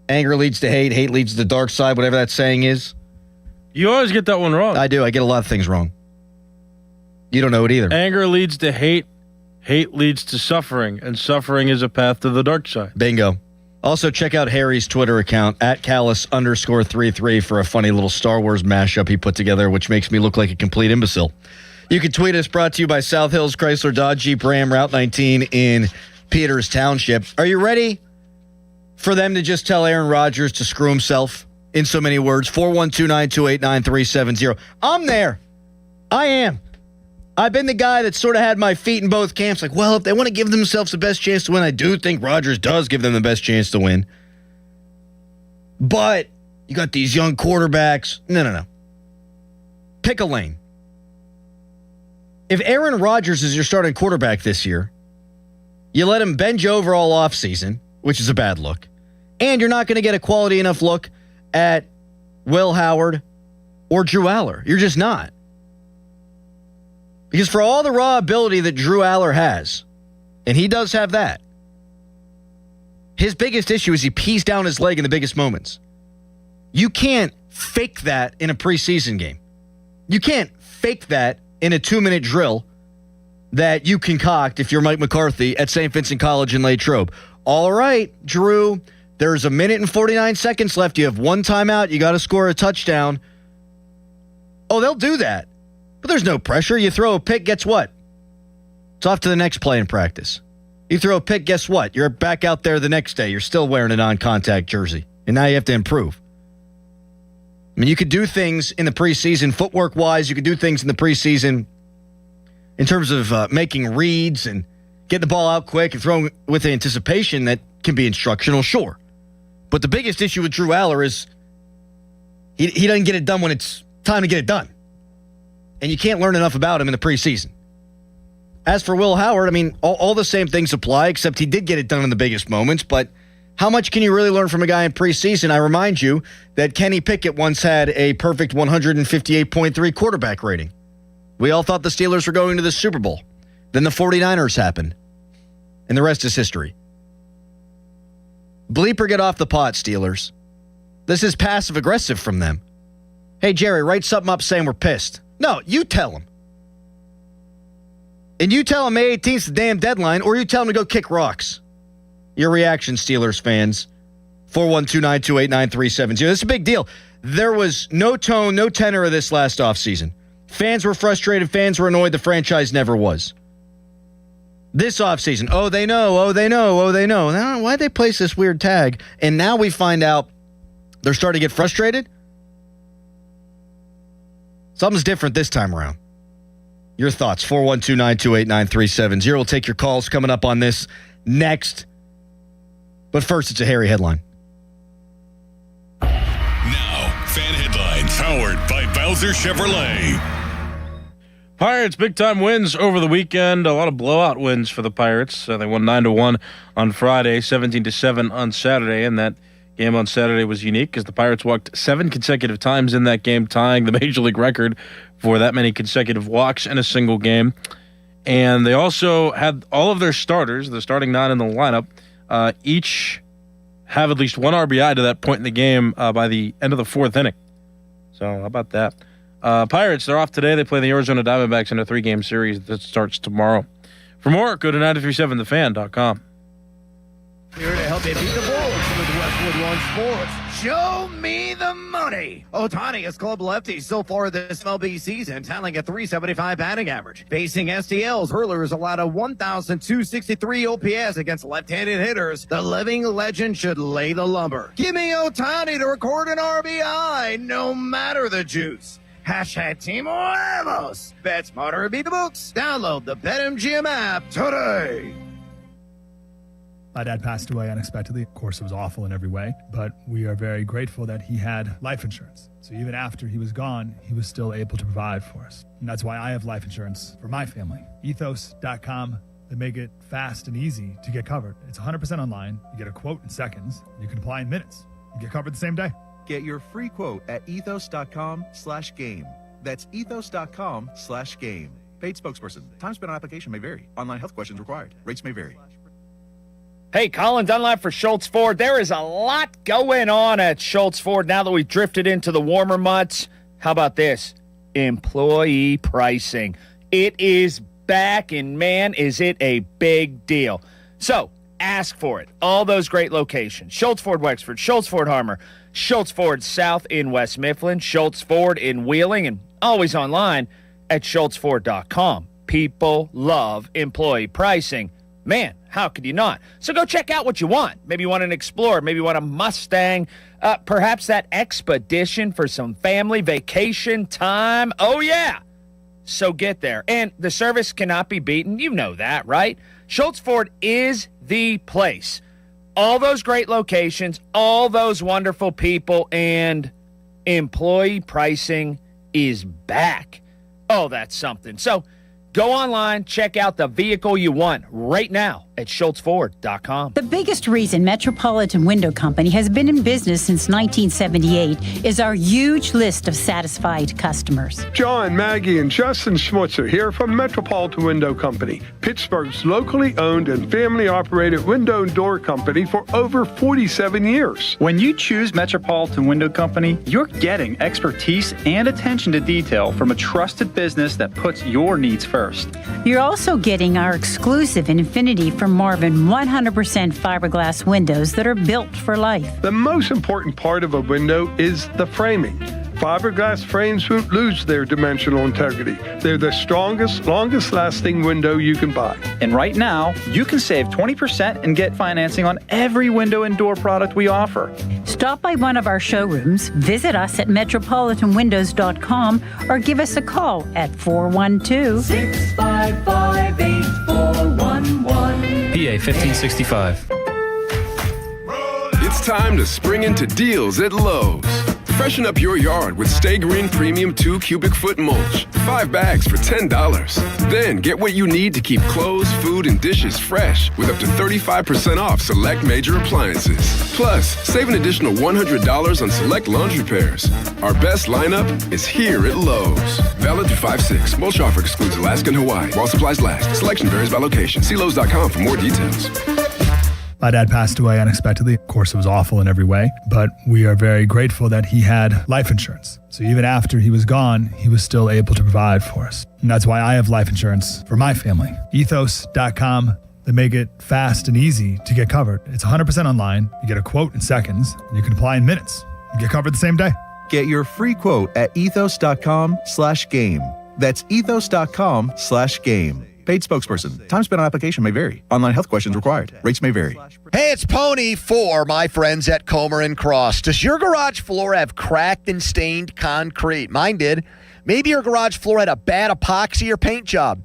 anger leads to hate, hate leads to the dark side, whatever that saying is. You always get that one wrong. I do. I get a lot of things wrong. You don't know it either. Anger leads to hate. Hate leads to suffering, and suffering is a path to the dark side. Bingo. Also, check out Harry's Twitter account, @Callus_33, for a funny little Star Wars mashup he put together, which makes me look like a complete imbecile. You can tweet us, brought to you by South Hills Chrysler Dodge Jeep Ram, Route 19 in Peters Township. Are you ready for them to just tell Aaron Rodgers to screw himself in so many words? 412-928-9370. I'm there. I am. I've been the guy that sort of had my feet in both camps. Like, well, if they want to give themselves the best chance to win, I do think Rodgers does give them the best chance to win. But you got these young quarterbacks. No. Pick a lane. If Aaron Rodgers is your starting quarterback this year, you let him bend you over all offseason, which is a bad look, and you're not going to get a quality enough look at Will Howard or Drew Aller. You're just not. Because for all the raw ability that Drew Aller has, and he does have that, his biggest issue is he pees down his leg in the biggest moments. You can't fake that in a preseason game. You can't fake that in a 2-minute drill that you concoct if you're Mike McCarthy at St. Vincent College in Latrobe. All right, Drew, there's 1 minute and 49 seconds left. You have one timeout. You got to score a touchdown. Oh, they'll do that. But there's no pressure. You throw a pick, guess what? It's off to the next play in practice. You throw a pick, guess what? You're back out there the next day. You're still wearing a non-contact jersey. And now you have to improve. I mean, you could do things in the preseason, footwork-wise. You could do things in the preseason in terms of making reads and getting the ball out quick and throwing with anticipation that can be instructional, sure. But the biggest issue with Drew Aller is he doesn't get it done when it's time to get it done. And you can't learn enough about him in the preseason. As for Will Howard, I mean, all the same things apply, except he did get it done in the biggest moments. But how much can you really learn from a guy in preseason? I remind you that Kenny Pickett once had a perfect 158.3 quarterback rating. We all thought the Steelers were going to the Super Bowl. Then the 49ers happened. And the rest is history. Bleeper, get off the pot, Steelers. This is passive-aggressive from them. Hey, Jerry, write something up saying we're pissed. No, you tell him. And you tell him May 18th is the damn deadline, or you tell him to go kick rocks. Your reaction, Steelers fans. 412-928-9370. This is a big deal. There was no tone, no tenor of this last offseason. Fans were frustrated. Fans were annoyed. The franchise never was. This offseason, oh, they know. Now, why'd they place this weird tag? And now we find out they're starting to get frustrated? Something's different this time around. Your thoughts, 412-928-9370. We'll take your calls coming up on this next. But first, it's a Harry headline. Now, fan headlines powered by Bowser Chevrolet. Pirates big-time wins over the weekend. A lot of blowout wins for the Pirates. They won 9-1 on Friday, 17-7 on Saturday, and that game on Saturday was unique because the Pirates walked 7 consecutive times in that game, tying the Major League record for that many consecutive walks in a single game. And they also had all of their starters, the starting 9 in the lineup, each have at least one RBI to that point in the game by the end of the 4th inning. So how about that? Pirates, they're off today. They play the Arizona Diamondbacks in a 3-game series that starts tomorrow. For more, go to 937thefan.com. Here to help you beat the Bulls with Westwood One Sports. Show me the money. Ohtani has club lefties so far this MLB season, tallying a .375 batting average. Facing STLs, hurlers allowed a 1,263 OPS against left-handed hitters. The living legend should lay the lumber. Give me Ohtani to record an RBI, no matter the juice. Hashtag Team Huevos. Bet smarter, beat the books. Download the BetMGM app today. My dad passed away unexpectedly. Of course, it was awful in every way, but we are very grateful that he had life insurance. So even after he was gone, he was still able to provide for us. And that's why I have life insurance for my family. Ethos.com. They make it fast and easy to get covered. It's 100% online. You get a quote in seconds. You can apply in minutes. You get covered the same day. Get your free quote at ethos.com/game. That's ethos.com/game. Paid spokesperson. Time spent on application may vary. Online health questions required. Rates may vary. Hey, Colin Dunlap for Schultz Ford. There is a lot going on at Schultz Ford now that we've drifted into the warmer months. how about this? Employee pricing. It is back, and man, is it a big deal. So ask for it. All those great locations. Schultz Ford Wexford, Schultz Ford Harmer, Schultz Ford South in West Mifflin, Schultz Ford in Wheeling, and always online at schultzford.com. People love employee pricing. Man, how could you not? So go check out what you want. Maybe you want an Explorer. Maybe you want a Mustang. Perhaps that Expedition for some family vacation time. Oh, yeah. So get there. And the service cannot be beaten. You know that, right? Schultz Ford is the place. All those great locations, all those wonderful people, and employee pricing is back. Oh, that's something. So go online, check out the vehicle you want right now at schultzford.com. The biggest reason Metropolitan Window Company has been in business since 1978 is our huge list of satisfied customers. John, Maggie, and Justin Schmutzer here from Metropolitan Window Company, Pittsburgh's locally owned and family-operated window and door company for over 47 years. When you choose Metropolitan Window Company, you're getting expertise and attention to detail from a trusted business that puts your needs first. You're also getting our exclusive Infinity from Marvin 100% fiberglass windows that are built for life. The most important part of a window is the framing. Fiberglass frames won't lose their dimensional integrity. They're the strongest, longest-lasting window you can buy. And right now, you can save 20% and get financing on every window and door product we offer. Stop by one of our showrooms, visit us at metropolitanwindows.com, or give us a call at 412-655-8411. PA 1565. It's time to spring into deals at Lowe's. Freshen up your yard with Stay Green Premium 2 cubic foot mulch. 5 bags for $10. Then get what you need to keep clothes, food, and dishes fresh with up to 35% off select major appliances. Plus, save an additional $100 on select laundry repairs. Our best lineup is here at Lowe's. Valid through 5/6. Mulch offer excludes Alaska and Hawaii. While supplies last. Selection varies by location. See Lowe's.com for more details. My dad passed away unexpectedly. Of course, it was awful in every way, but we are very grateful that he had life insurance. So even after he was gone, he was still able to provide for us. And that's why I have life insurance for my family. Ethos.com. They make it fast and easy to get covered. It's 100% online. You get a quote in seconds, and you can apply in minutes. You get covered the same day. Get your free quote at ethos.com/game. That's ethos.com/game. Paid spokesperson. Time spent on application may vary. Online health questions required. Rates may vary. Hey, it's Pony for my friends at Comer and Cross. Does your garage floor have cracked and stained concrete? Mine did. Maybe your garage floor had a bad epoxy or paint job.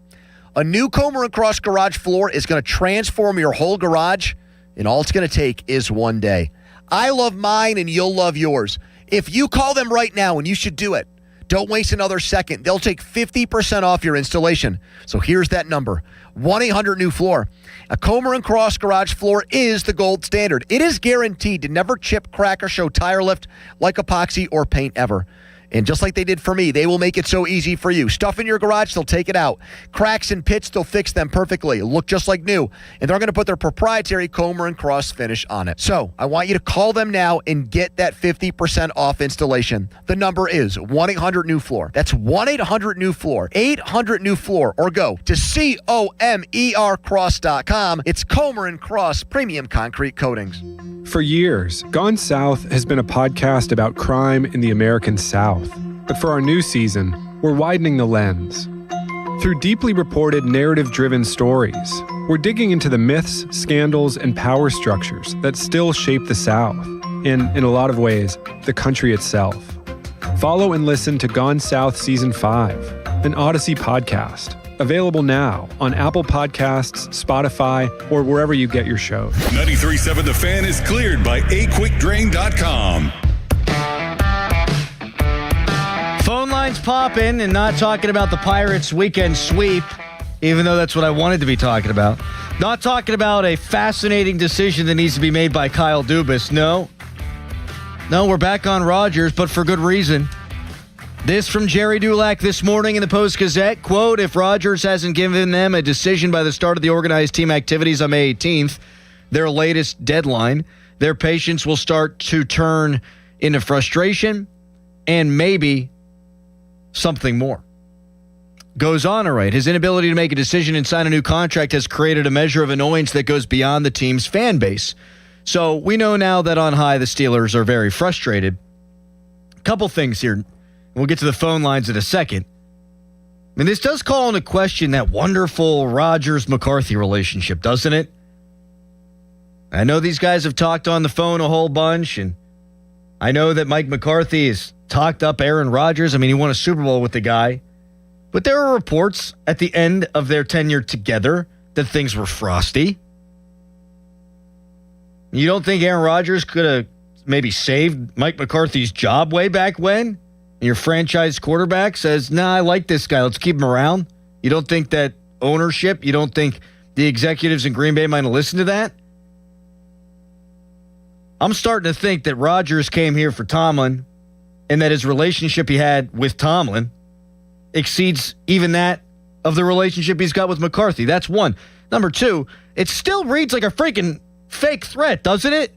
A new Comer and Cross garage floor is going to transform your whole garage, and all it's going to take is one day. I love mine, and you'll love yours. If you call them right now, and you should do it, don't waste another second. They'll take 50% off your installation. So here's that number, 1-800-NEW-FLOOR. A Comer and Cross garage floor is the gold standard. It is guaranteed to never chip, crack, or show tire lift like epoxy or paint ever. And just like they did for me, they will make it so easy for you. Stuff in your garage, they'll take it out. Cracks and pits, they'll fix them perfectly. Look just like new. And they're going to put their proprietary Comer and Cross finish on it. So I want you to call them now and get that 50% off installation. The number is 1-800-NEW-FLOOR. That's 1-800-NEW-FLOOR. 800-NEW-FLOOR. Or go to COMERCross.com. It's Comer and Cross Premium Concrete Coatings. For years, Gone South has been a podcast about crime in the American South. But for our new season, we're widening the lens. Through deeply reported, narrative-driven stories, we're digging into the myths, scandals, and power structures that still shape the South, and, in a lot of ways, the country itself. Follow and listen to Gone South Season 5, an Odyssey podcast. Available now on Apple Podcasts, Spotify, or wherever you get your shows. 93.7 The Fan is cleared by aquickdrain.com. Phone lines popping, and not talking about the Pirates' weekend sweep, even though that's what I wanted to be talking about. Not talking about a fascinating decision that needs to be made by Kyle Dubas. No, we're back on Rodgers, but for good reason. This from Jerry Dulac this morning in the Post-Gazette. Quote, if Rodgers hasn't given them a decision by the start of the organized team activities on May 18th, their latest deadline, their patience will start to turn into frustration and maybe something more. Goes on to write, his inability to make a decision and sign a new contract has created a measure of annoyance that goes beyond the team's fan base. So we know now that on high, the Steelers are very frustrated. A couple things here. We'll get to the phone lines in a second. I mean, this does call into question that wonderful Rodgers-McCarthy relationship, doesn't it? I know these guys have talked on the phone a whole bunch, and I know that Mike McCarthy has talked up Aaron Rodgers. I mean, he won a Super Bowl with the guy. But there are reports at the end of their tenure together that things were frosty. You don't think Aaron Rodgers could have maybe saved Mike McCarthy's job way back when? And your franchise quarterback says, nah, I like this guy. Let's keep him around. You don't think that ownership, you don't think the executives in Green Bay might have listened to that? I'm starting to think that Rodgers came here for Tomlin and that his relationship he had with Tomlin exceeds even that of the relationship he's got with McCarthy. That's one. Number two, it still reads like a freaking fake threat, doesn't it?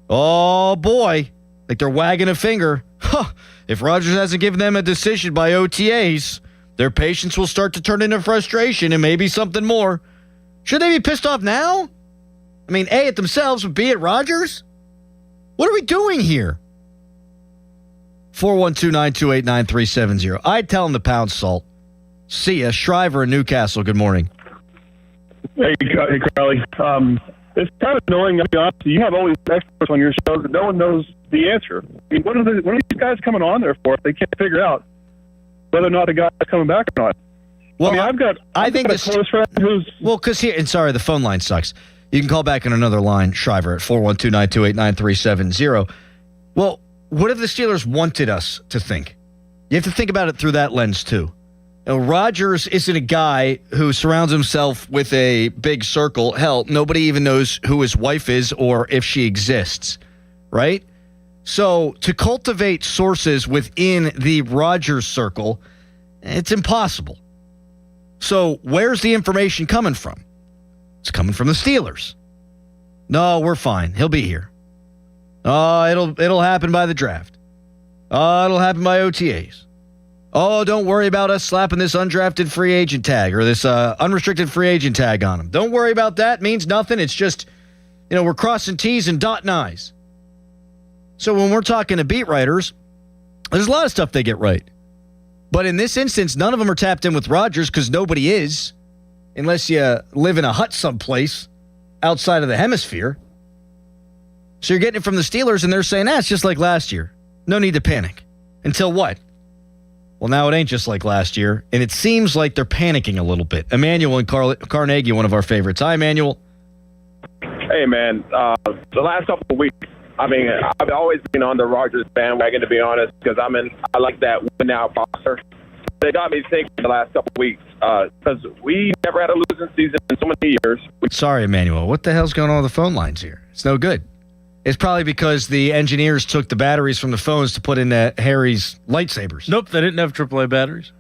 Oh, boy. Like they're wagging a finger. Huh. If Rodgers hasn't given them a decision by OTAs, their patience will start to turn into frustration and maybe something more. Should they be pissed off now? I mean, A, at themselves, but B, at Rodgers? What are we doing here? 412-928-9370. I'd tell him to pound salt. See ya. Shriver in Newcastle. Good morning. Hey, Crowley. It's kind of annoying, to be honest. You have all these experts on your show that no one knows the answer. I mean, what are these guys coming on there for if they can't figure out whether or not the guy's coming back or not? Well, I mean, I've got a close friend who's... Well, because here, and sorry, the phone line sucks. You can call back on another line, Shriver, at 412-928-9370. Well, what if the Steelers wanted us to think? You have to think about it through that lens, too. You know, Rodgers isn't a guy who surrounds himself with a big circle. Hell, nobody even knows who his wife is or if she exists, right? So to cultivate sources within the Rodgers circle, it's impossible. So where's the information coming from? It's coming from the Steelers. No, we're fine. He'll be here. Oh, it'll happen by the draft. Oh, it'll happen by OTAs. Oh, don't worry about us slapping this undrafted free agent tag or this unrestricted free agent tag on him. Don't worry about that. It means nothing. It's just, we're crossing T's and dotting I's. So when we're talking to beat writers, there's a lot of stuff they get right. But in this instance, none of them are tapped in with Rodgers because nobody is, unless you live in a hut someplace outside of the hemisphere. So you're getting it from the Steelers, and they're saying, it's just like last year. No need to panic. Until what? Well, now it ain't just like last year, and it seems like they're panicking a little bit. Emmanuel in Carnegie, one of our favorites. Hi, Emmanuel. Hey, man. The last couple of weeks, I mean, I've always been on the Rodgers bandwagon, to be honest, because I like that win-now posture. They got me thinking the last couple of weeks, because we never had a losing season in so many years. Sorry, Emmanuel. What the hell's going on with the phone lines here? It's no good. It's probably because the engineers took the batteries from the phones to put in Harry's lightsabers. Nope, they didn't have AAA batteries.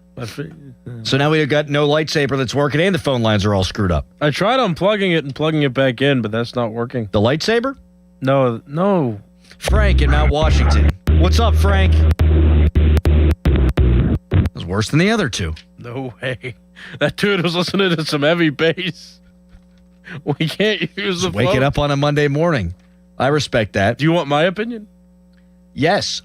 So now we've got no lightsaber that's working and the phone lines are all screwed up. I tried unplugging it and plugging it back in, but that's not working. The lightsaber? No. Frank in Mount Washington. What's up, Frank? It was worse than the other two. No way. That dude was listening to some heavy bass. We can't use the phone. Waking up on a Monday morning. I respect that. Do you want my opinion? Yes.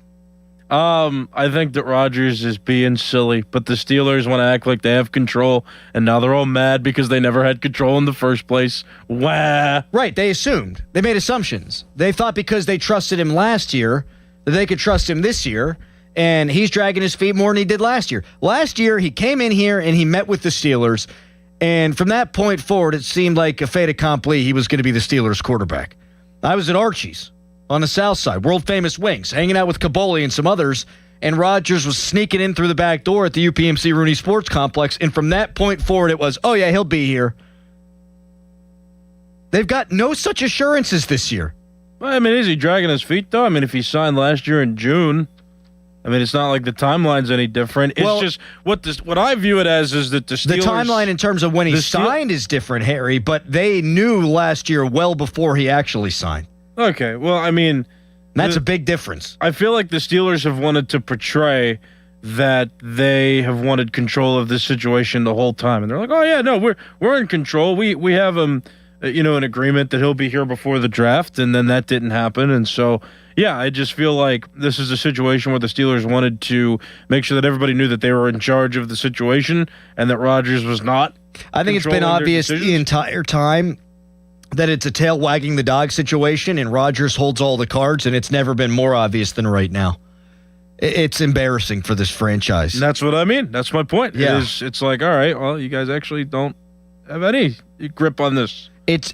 I think that Rodgers is being silly, but the Steelers want to act like they have control, and now they're all mad because they never had control in the first place. Wah. Right, they assumed. They made assumptions. They thought because they trusted him last year that they could trust him this year, and he's dragging his feet more than he did last year. Last year, he came in here and he met with the Steelers, and from that point forward, it seemed like a fait accompli. He was going to be the Steelers quarterback. I was at Archie's on the south side, world-famous wings, hanging out with Caboli and some others, and Rodgers was sneaking in through the back door at the UPMC Rooney Sports Complex, and from that point forward, it was, oh, yeah, he'll be here. They've got no such assurances this year. Well, I mean, is he dragging his feet, though? I mean, if he signed last year in June, I mean, it's not like the timeline's any different. It's just what I view it as is that the Steelers... The timeline in terms of when he signed is different, Harry, but they knew last year well before he actually signed. Okay, well, I mean... That's a big difference. I feel like the Steelers have wanted to portray that they have wanted control of this situation the whole time, and they're like, "Oh yeah, no, we're in control. We have an agreement that he'll be here before the draft," and then that didn't happen, and so yeah, I just feel like this is a situation where the Steelers wanted to make sure that everybody knew that they were in charge of the situation and that Rodgers was not. I think it's been obvious the entire time that it's a tail wagging the dog situation, and Rodgers holds all the cards, and it's never been more obvious than right now. It's embarrassing for this franchise. And that's what I mean. That's my point. Yeah. It's like, all right, well, you guys actually don't have any grip on this. It's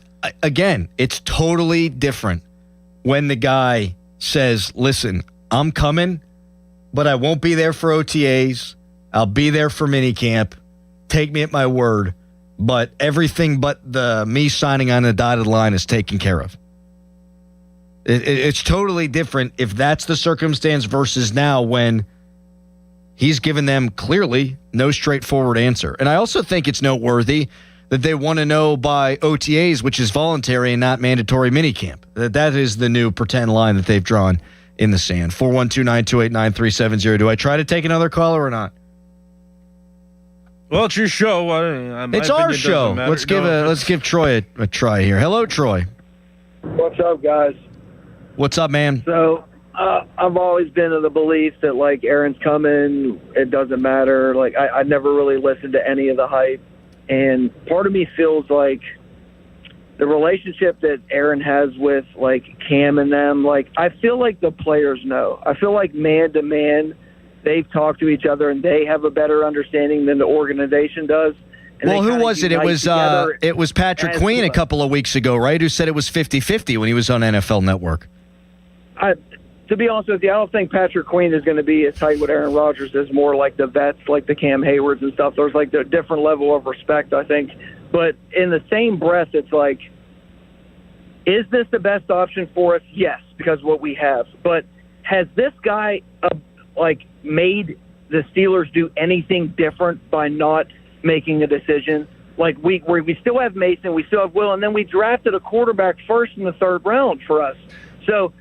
totally different when the guy says, listen, I'm coming, but I won't be there for OTAs. I'll be there for minicamp. Take me at my word. But everything but me signing on the dotted line is taken care of. It's totally different if that's the circumstance versus now when he's given them clearly no straightforward answer. And I also think it's noteworthy that they want to know by OTAs, which is voluntary and not mandatory minicamp. That is the new pretend line that they've drawn in the sand. 412-928-9370. Do I try to take another caller or not? Well, it's your show. It's our show. Let's give Troy a try here. Hello, Troy. What's up, guys? What's up, man? So I've always been of the belief that, like, Aaron's coming, it doesn't matter. Like, I never really listened to any of the hype. And part of me feels like the relationship that Aaron has with, like, Cam and them, like, I feel like the players know. I feel like man to man, they've talked to each other and they have a better understanding than the organization does. And well, who was it? It was Patrick Queen a couple of weeks ago, right? Who said it was 50-50 when he was on NFL Network. To be honest with you, I don't think Patrick Queen is going to be as tight with Aaron Rodgers as more like the vets, like the Cam Haywards and stuff. There's like a different level of respect, I think. But in the same breath, it's like, is this the best option for us? Yes, because of what we have. But has this guy made the Steelers do anything different by not making a decision? Like we still have Mason, we still have Will, and then we drafted a quarterback first in the third round for us. So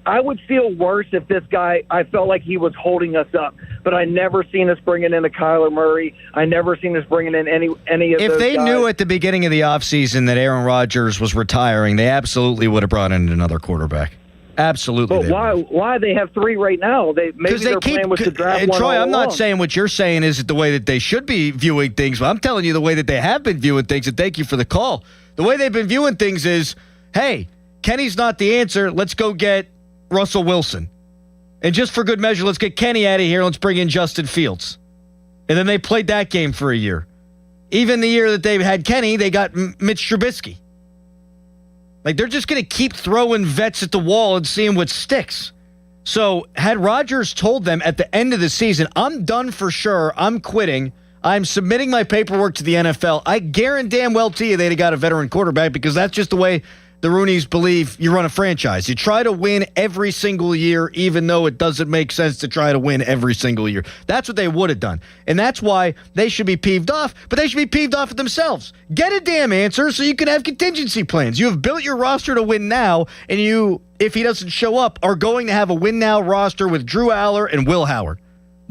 I would feel worse if this guy, I felt like he was holding us up. But I never seen us bringing in a Kyler Murray. I never seen us bringing in any of those If they guys. knew at the beginning of the offseason that Aaron Rodgers was retiring, they absolutely would have brought in another quarterback. Absolutely. But why they have three right now? Maybe their plan was to draft one. Troy, all I'm not along. saying what you're saying is the way that they should be viewing things, but I'm telling you the way that they have been viewing things, and thank you for the call. The way they've been viewing things is, hey, Kenny's not the answer. Let's go get Russell Wilson. And just for good measure, let's get Kenny out of here. Let's bring in Justin Fields. And then they played that game for a year. Even the year that they had Kenny, they got Mitch Trubisky. Like, they're just going to keep throwing vets at the wall and seeing what sticks. So had Rodgers told them at the end of the season, I'm done for sure, I'm quitting, I'm submitting my paperwork to the NFL, I guarantee damn well to you they'd have got a veteran quarterback, because that's just the way the Rooneys believe you run a franchise. You try to win every single year, even though it doesn't make sense to try to win every single year. That's what they would have done. And that's why they should be peeved off, but they should be peeved off at themselves. Get a damn answer so you can have contingency plans. You have built your roster to win now, and you, if he doesn't show up, are going to have a win now roster with Drew Aller and Will Howard.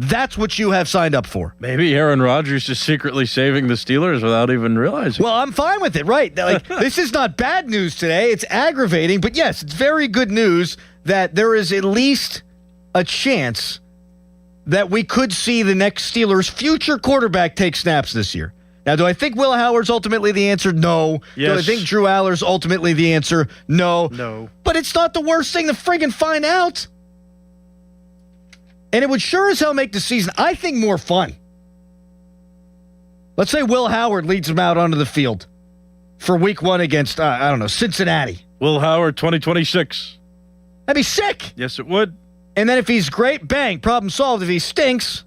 That's what you have signed up for. Maybe Aaron Rodgers is secretly saving the Steelers without even realizing. Well, I'm fine with it, right? Like, this is not bad news today. It's aggravating, but yes, it's very good news that there is at least a chance that we could see the next Steelers' future quarterback take snaps this year. Now, do I think Will Howard's ultimately the answer? No. Yes. Do I think Drew Aller's ultimately the answer? No. No. But it's not the worst thing to friggin' find out. And it would sure as hell make the season, I think, more fun. Let's say Will Howard leads them out onto the field for week one against, Cincinnati. Will Howard 2026. That'd be sick. Yes, it would. And then if he's great, bang, problem solved. If he stinks,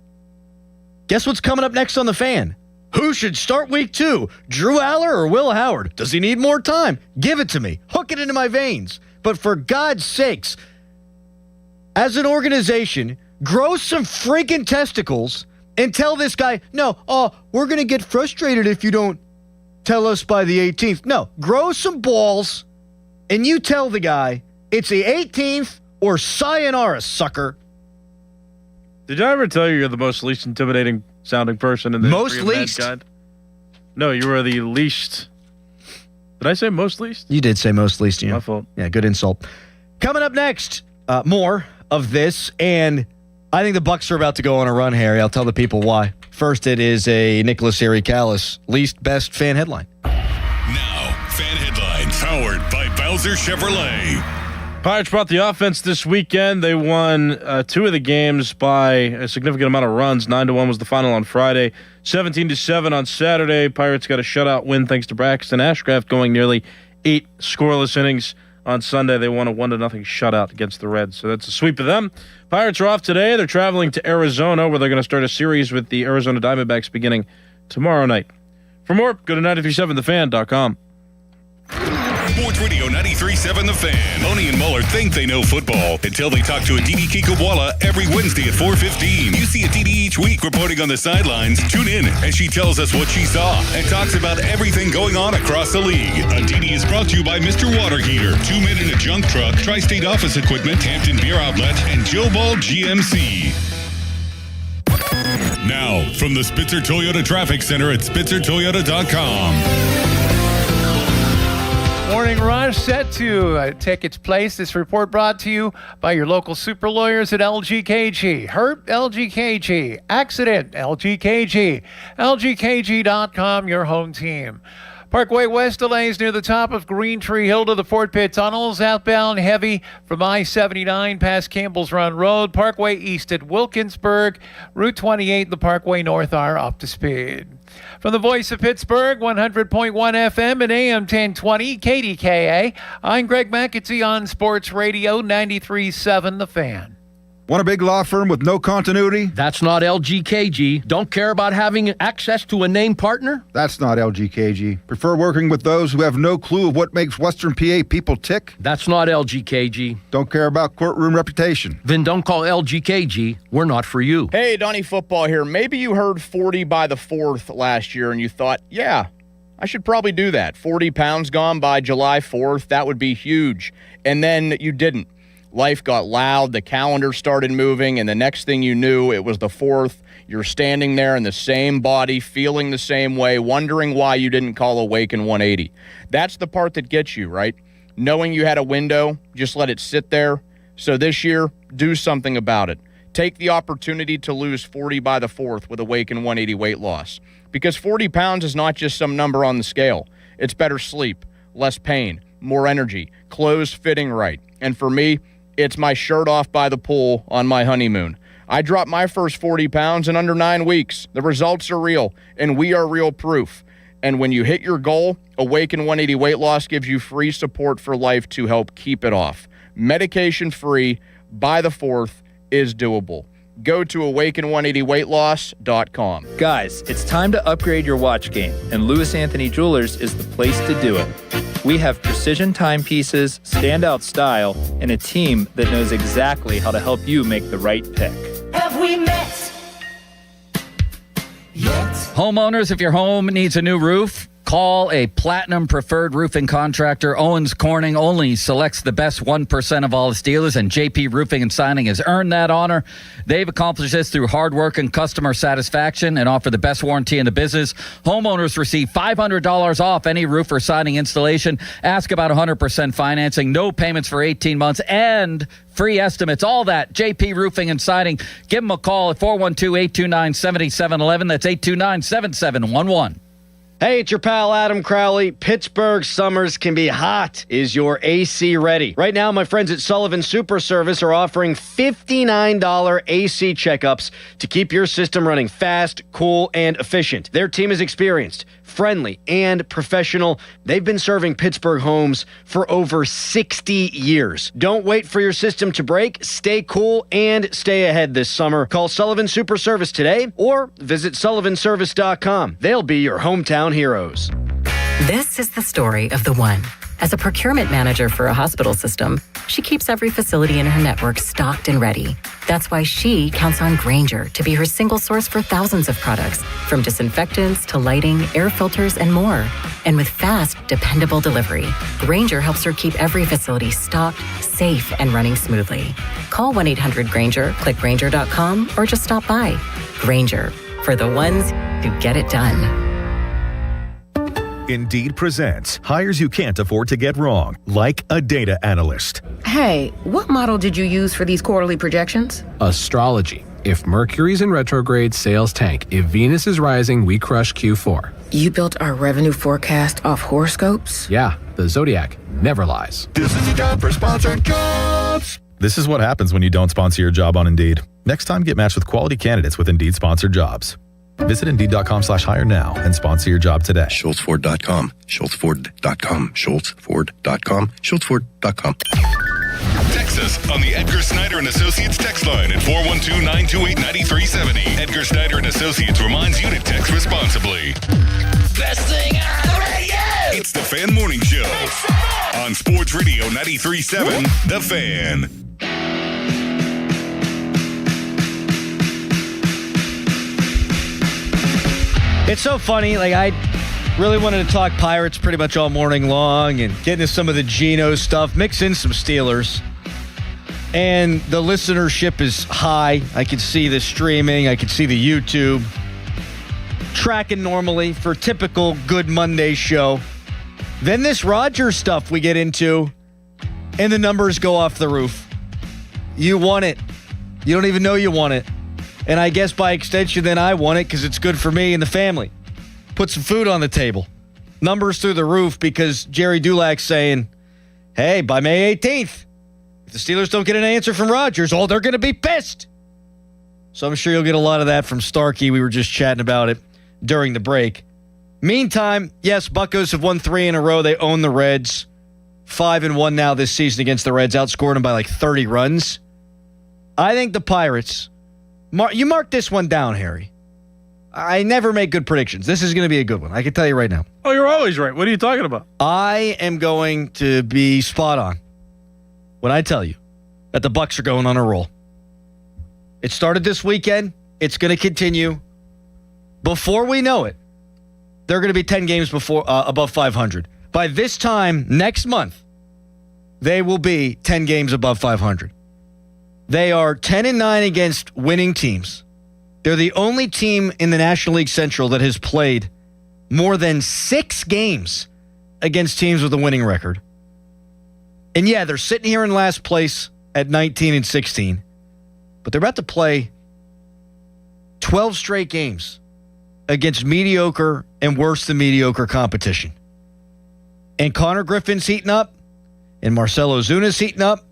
guess what's coming up next on The Fan? Who should start week 2? Drew Aller or Will Howard? Does he need more time? Give it to me. Hook it into my veins. But for God's sakes, as an organization, grow some freaking testicles and tell this guy, no, we're going to get frustrated if you don't tell us by the 18th. No, grow some balls and you tell the guy it's the 18th or sayonara, sucker. Did I ever tell you you're the most least intimidating sounding person in the Most history of least? mankind? No, you were the least. Did I say most least? You did say most least, yeah. My fault. Yeah, good insult. Coming up next, more of this, and I think the Bucks are about to go on a run, Harry. I'll tell the people why. First, it is a Nicholas Harry-Callis least best fan headline. Now, fan headlines powered by Bowser Chevrolet. Pirates brought the offense this weekend. They won 2 of the games by a significant amount of runs. 9-1 was the final on Friday. 17-7 on Saturday. Pirates got a shutout win thanks to Braxton Ashcraft going nearly 8 scoreless innings. On Sunday, they won a 1-0 shutout against the Reds. So that's a sweep of them. Pirates are off today. They're traveling to Arizona, where they're going to start a series with the Arizona Diamondbacks beginning tomorrow night. For more, go to 937thefan.com. Sports Radio 93.7 The Fan. Boney and Muller think they know football until they talk to Aditi Kikawala every Wednesday at 4:15. You see Aditi each week reporting on the sidelines. Tune in as she tells us what she saw and talks about everything going on across the league. Aditi is brought to you by Mr. Water Heater, 2 Men in a Junk Truck, Tri-State Office Equipment, Hampton Beer Outlet, and Joe Ball GMC. Now, from the Spitzer Toyota Traffic Center at SpitzerToyota.com. Morning rush set to take its place. This report brought to you by your local super lawyers at LGKG. Hurt? LGKG. Accident? LGKG. LGKG.com, your home team. Parkway West delays near the top of Green Tree Hill to the Fort Pitt Tunnels. Outbound heavy from I-79 past Campbell's Run Road. Parkway East at Wilkinsburg. Route 28 and the Parkway North are up to speed. From the voice of Pittsburgh, 100.1 FM and AM 1020, KDKA, I'm Greg McAtee on Sports Radio 93.7 The Fan. Want a big law firm with no continuity? That's not LGKG. Don't care about having access to a name partner? That's not LGKG. Prefer working with those who have no clue of what makes Western PA people tick? That's not LGKG. Don't care about courtroom reputation? Then don't call LGKG. We're not for you. Hey, Donnie Football here. Maybe you heard 40 by the 4th last year and you thought, yeah, I should probably do that. 40 pounds gone by July 4th. That would be huge. And then you didn't. Life got loud, the calendar started moving, and the next thing you knew, it was the 4th. You're standing there in the same body, feeling the same way, wondering why you didn't call Awaken 180. That's the part that gets you, right? Knowing you had a window, just let it sit there. So this year, do something about it. Take the opportunity to lose 40 by the 4th with Awaken 180 weight loss. Because 40 pounds is not just some number on the scale. It's better sleep, less pain, more energy, clothes fitting right. And for me, it's my shirt off by the pool on my honeymoon. I dropped my first 40 pounds in under 9 weeks. The results are real, and we are real proof. And when you hit your goal, Awaken 180 Weight Loss gives you free support for life to help keep it off. Medication-free, by the 4th, is doable. Go to awaken180weightloss.com. Guys, it's time to upgrade your watch game, and Louis Anthony Jewelers is the place to do it. We have precision timepieces, standout style, and a team that knows exactly how to help you make the right pick. Have we met yet? Homeowners, if your home needs a new roof, call a Platinum Preferred Roofing Contractor. Owens Corning only selects the best 1% of all its dealers, and JP Roofing and Signing has earned that honor. They've accomplished this through hard work and customer satisfaction and offer the best warranty in the business. Homeowners receive $500 off any roof or siding installation. Ask about 100% financing, no payments for 18 months, and free estimates. All that, JP Roofing and Siding. Give them a call at 412-829-7711. That's 829-7711. Hey, it's your pal Adam Crowley. Pittsburgh summers can be hot. Is your AC ready? Right now, my friends at Sullivan Super Service are offering $59 AC checkups to keep your system running fast, cool, and efficient. Their team is experienced, friendly, and professional. They've been serving Pittsburgh homes for over 60 years. Don't wait for your system to break. Stay cool and stay ahead this summer. Call Sullivan Super Service today or visit sullivanservice.com. They'll be your hometown heroes. This is the story of the one. As a procurement manager for a hospital system, she keeps every facility in her network stocked and ready. That's why she counts on Grainger to be her single source for thousands of products, from disinfectants to lighting, air filters, and more. And with fast, dependable delivery, Grainger helps her keep every facility stocked, safe and running smoothly. Call 1-800-GRANGER, click Grainger.com, or just stop by. Grainger, for the ones who get it done. Indeed presents hires you can't afford to get wrong, like a data analyst. Hey, what model did you use for these quarterly projections? Astrology. If Mercury's in retrograde, sales tank. If Venus is rising, we crush Q4. You built our revenue forecast off horoscopes? Yeah, the Zodiac never lies. This is a job for sponsored jobs. This is what happens when you don't sponsor your job on Indeed. Next time, get matched with quality candidates with Indeed sponsored jobs. Visit Indeed.com/hire now and sponsor your job today. SchultzFord.com. SchultzFord.com. SchultzFord.com. SchultzFord.com. Text us on the Edgar Snyder and Associates text line at 412-928-9370. Edgar Snyder and Associates reminds you to text responsibly. Best thing on the radio! It's the Fan Morning Show on Sports Radio 93.7, The Fan. It's so funny. Like, I really wanted to talk Pirates pretty much all morning long and get into some of the Geno stuff, mix in some Steelers. And the listenership is high. I can see the streaming. I can see the YouTube. Tracking normally for typical good Monday show. Then this Rodgers stuff we get into, and the numbers go off the roof. You want it. You don't even know you want it. And I guess by extension, then I want it because it's good for me and the family. Put some food on the table. Numbers through the roof because Jerry Dulac's saying, hey, by May 18th, if the Steelers don't get an answer from Rodgers, they're going to be pissed. So I'm sure you'll get a lot of that from Starkey. We were just chatting about it during the break. Meantime, yes, Buccos have won 3 in a row. They own the Reds. 5-1 now this season against the Reds. Outscored them by like 30 runs. I think the Pirates... You mark this one down, Harry. I never make good predictions. This is going to be a good one. I can tell you right now. Oh, you're always right. What are you talking about? I am going to be spot on when I tell you that the Bucs are going on a roll. It started this weekend. It's going to continue. Before we know it, they're going to be 10 games above 500. By this time next month, they will be 10 games above 500. They are 10-9 against winning teams. They're the only team in the National League Central that has played more than 6 games against teams with a winning record. And yeah, they're sitting here in last place at 19-16, but they're about to play 12 straight games against mediocre and worse than mediocre competition. And Connor Griffin's heating up, and Marcell Ozuna's heating up.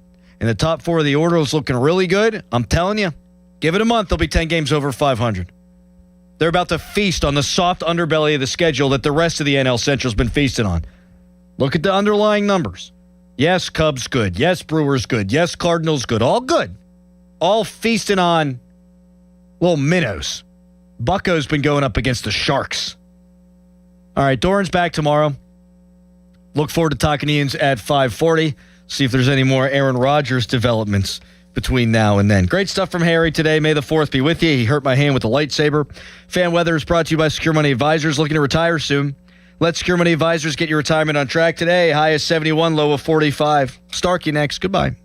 And the top 4 of the order is looking really good. I'm telling you, give it a month, they'll be 10 games over 500. They're about to feast on the soft underbelly of the schedule that the rest of the NL Central's been feasting on. Look at the underlying numbers. Yes, Cubs good. Yes, Brewers good. Yes, Cardinals good. All good. All feasting on little minnows. Bucco's been going up against the Sharks. All right, Doran's back tomorrow. Look forward to talking to Ian's at 5:40. See if there's any more Aaron Rodgers developments between now and then. Great stuff from Harry today. May the 4th be with you. He hurt my hand with a lightsaber. Fan Weather is brought to you by Secure Money Advisors. Looking to retire soon? Let Secure Money Advisors get your retirement on track today. High of 71, low of 45. Starkey next. Goodbye.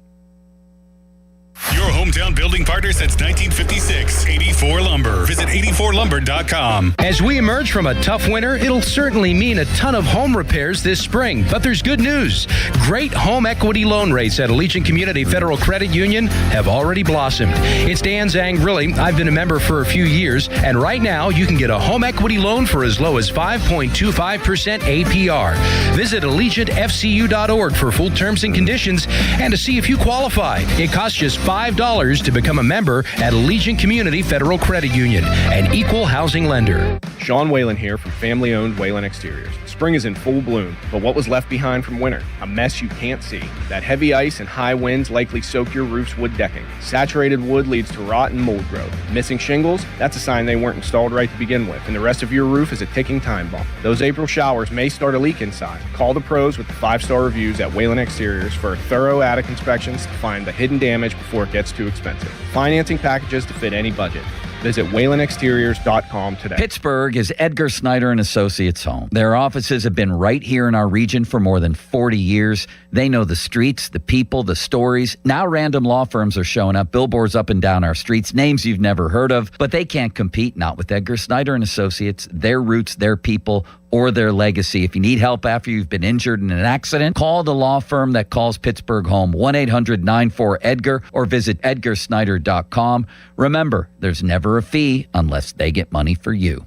Your hometown building partner since 1956, 84 Lumber. Visit 84lumber.com. As we emerge from a tough winter, it'll certainly mean a ton of home repairs this spring. But there's good news. Great home equity loan rates at Allegiant Community Federal Credit Union have already blossomed. It's Dan Zangrilli. I've been a member for a few years, and right now you can get a home equity loan for as low as 5.25% APR. Visit AllegiantFCU.org for full terms and conditions and to see if you qualify. It costs just $5 to become a member at Allegiant Community Federal Credit Union, an equal housing lender. Sean Whalen here from family-owned Whalen Exteriors. Spring is in full bloom, but what was left behind from winter? A mess you can't see. That heavy ice and high winds likely soak your roof's wood decking. Saturated wood leads to rot and mold growth. Missing shingles? That's a sign they weren't installed right to begin with, and the rest of your roof is a ticking time bomb. Those April showers may start a leak inside. Call the pros with the 5-star reviews at Whalen Exteriors for thorough attic inspections to find the hidden damage before it gets too expensive. Financing packages to fit any budget. Visit WhalenExteriors.com today. Pittsburgh is Edgar Snyder and Associates home. Their offices have been right here in our region for more than 40 years. They know the streets, the people, the stories. Now random law firms are showing up, billboards up and down our streets, names you've never heard of, but they can't compete, not with Edgar Snyder and Associates, their roots, their people, or their legacy. If you need help after you've been injured in an accident, call the law firm that calls Pittsburgh home, 1-800-94-EDGAR, or visit edgarsnyder.com. Remember, there's never a fee unless they get money for you.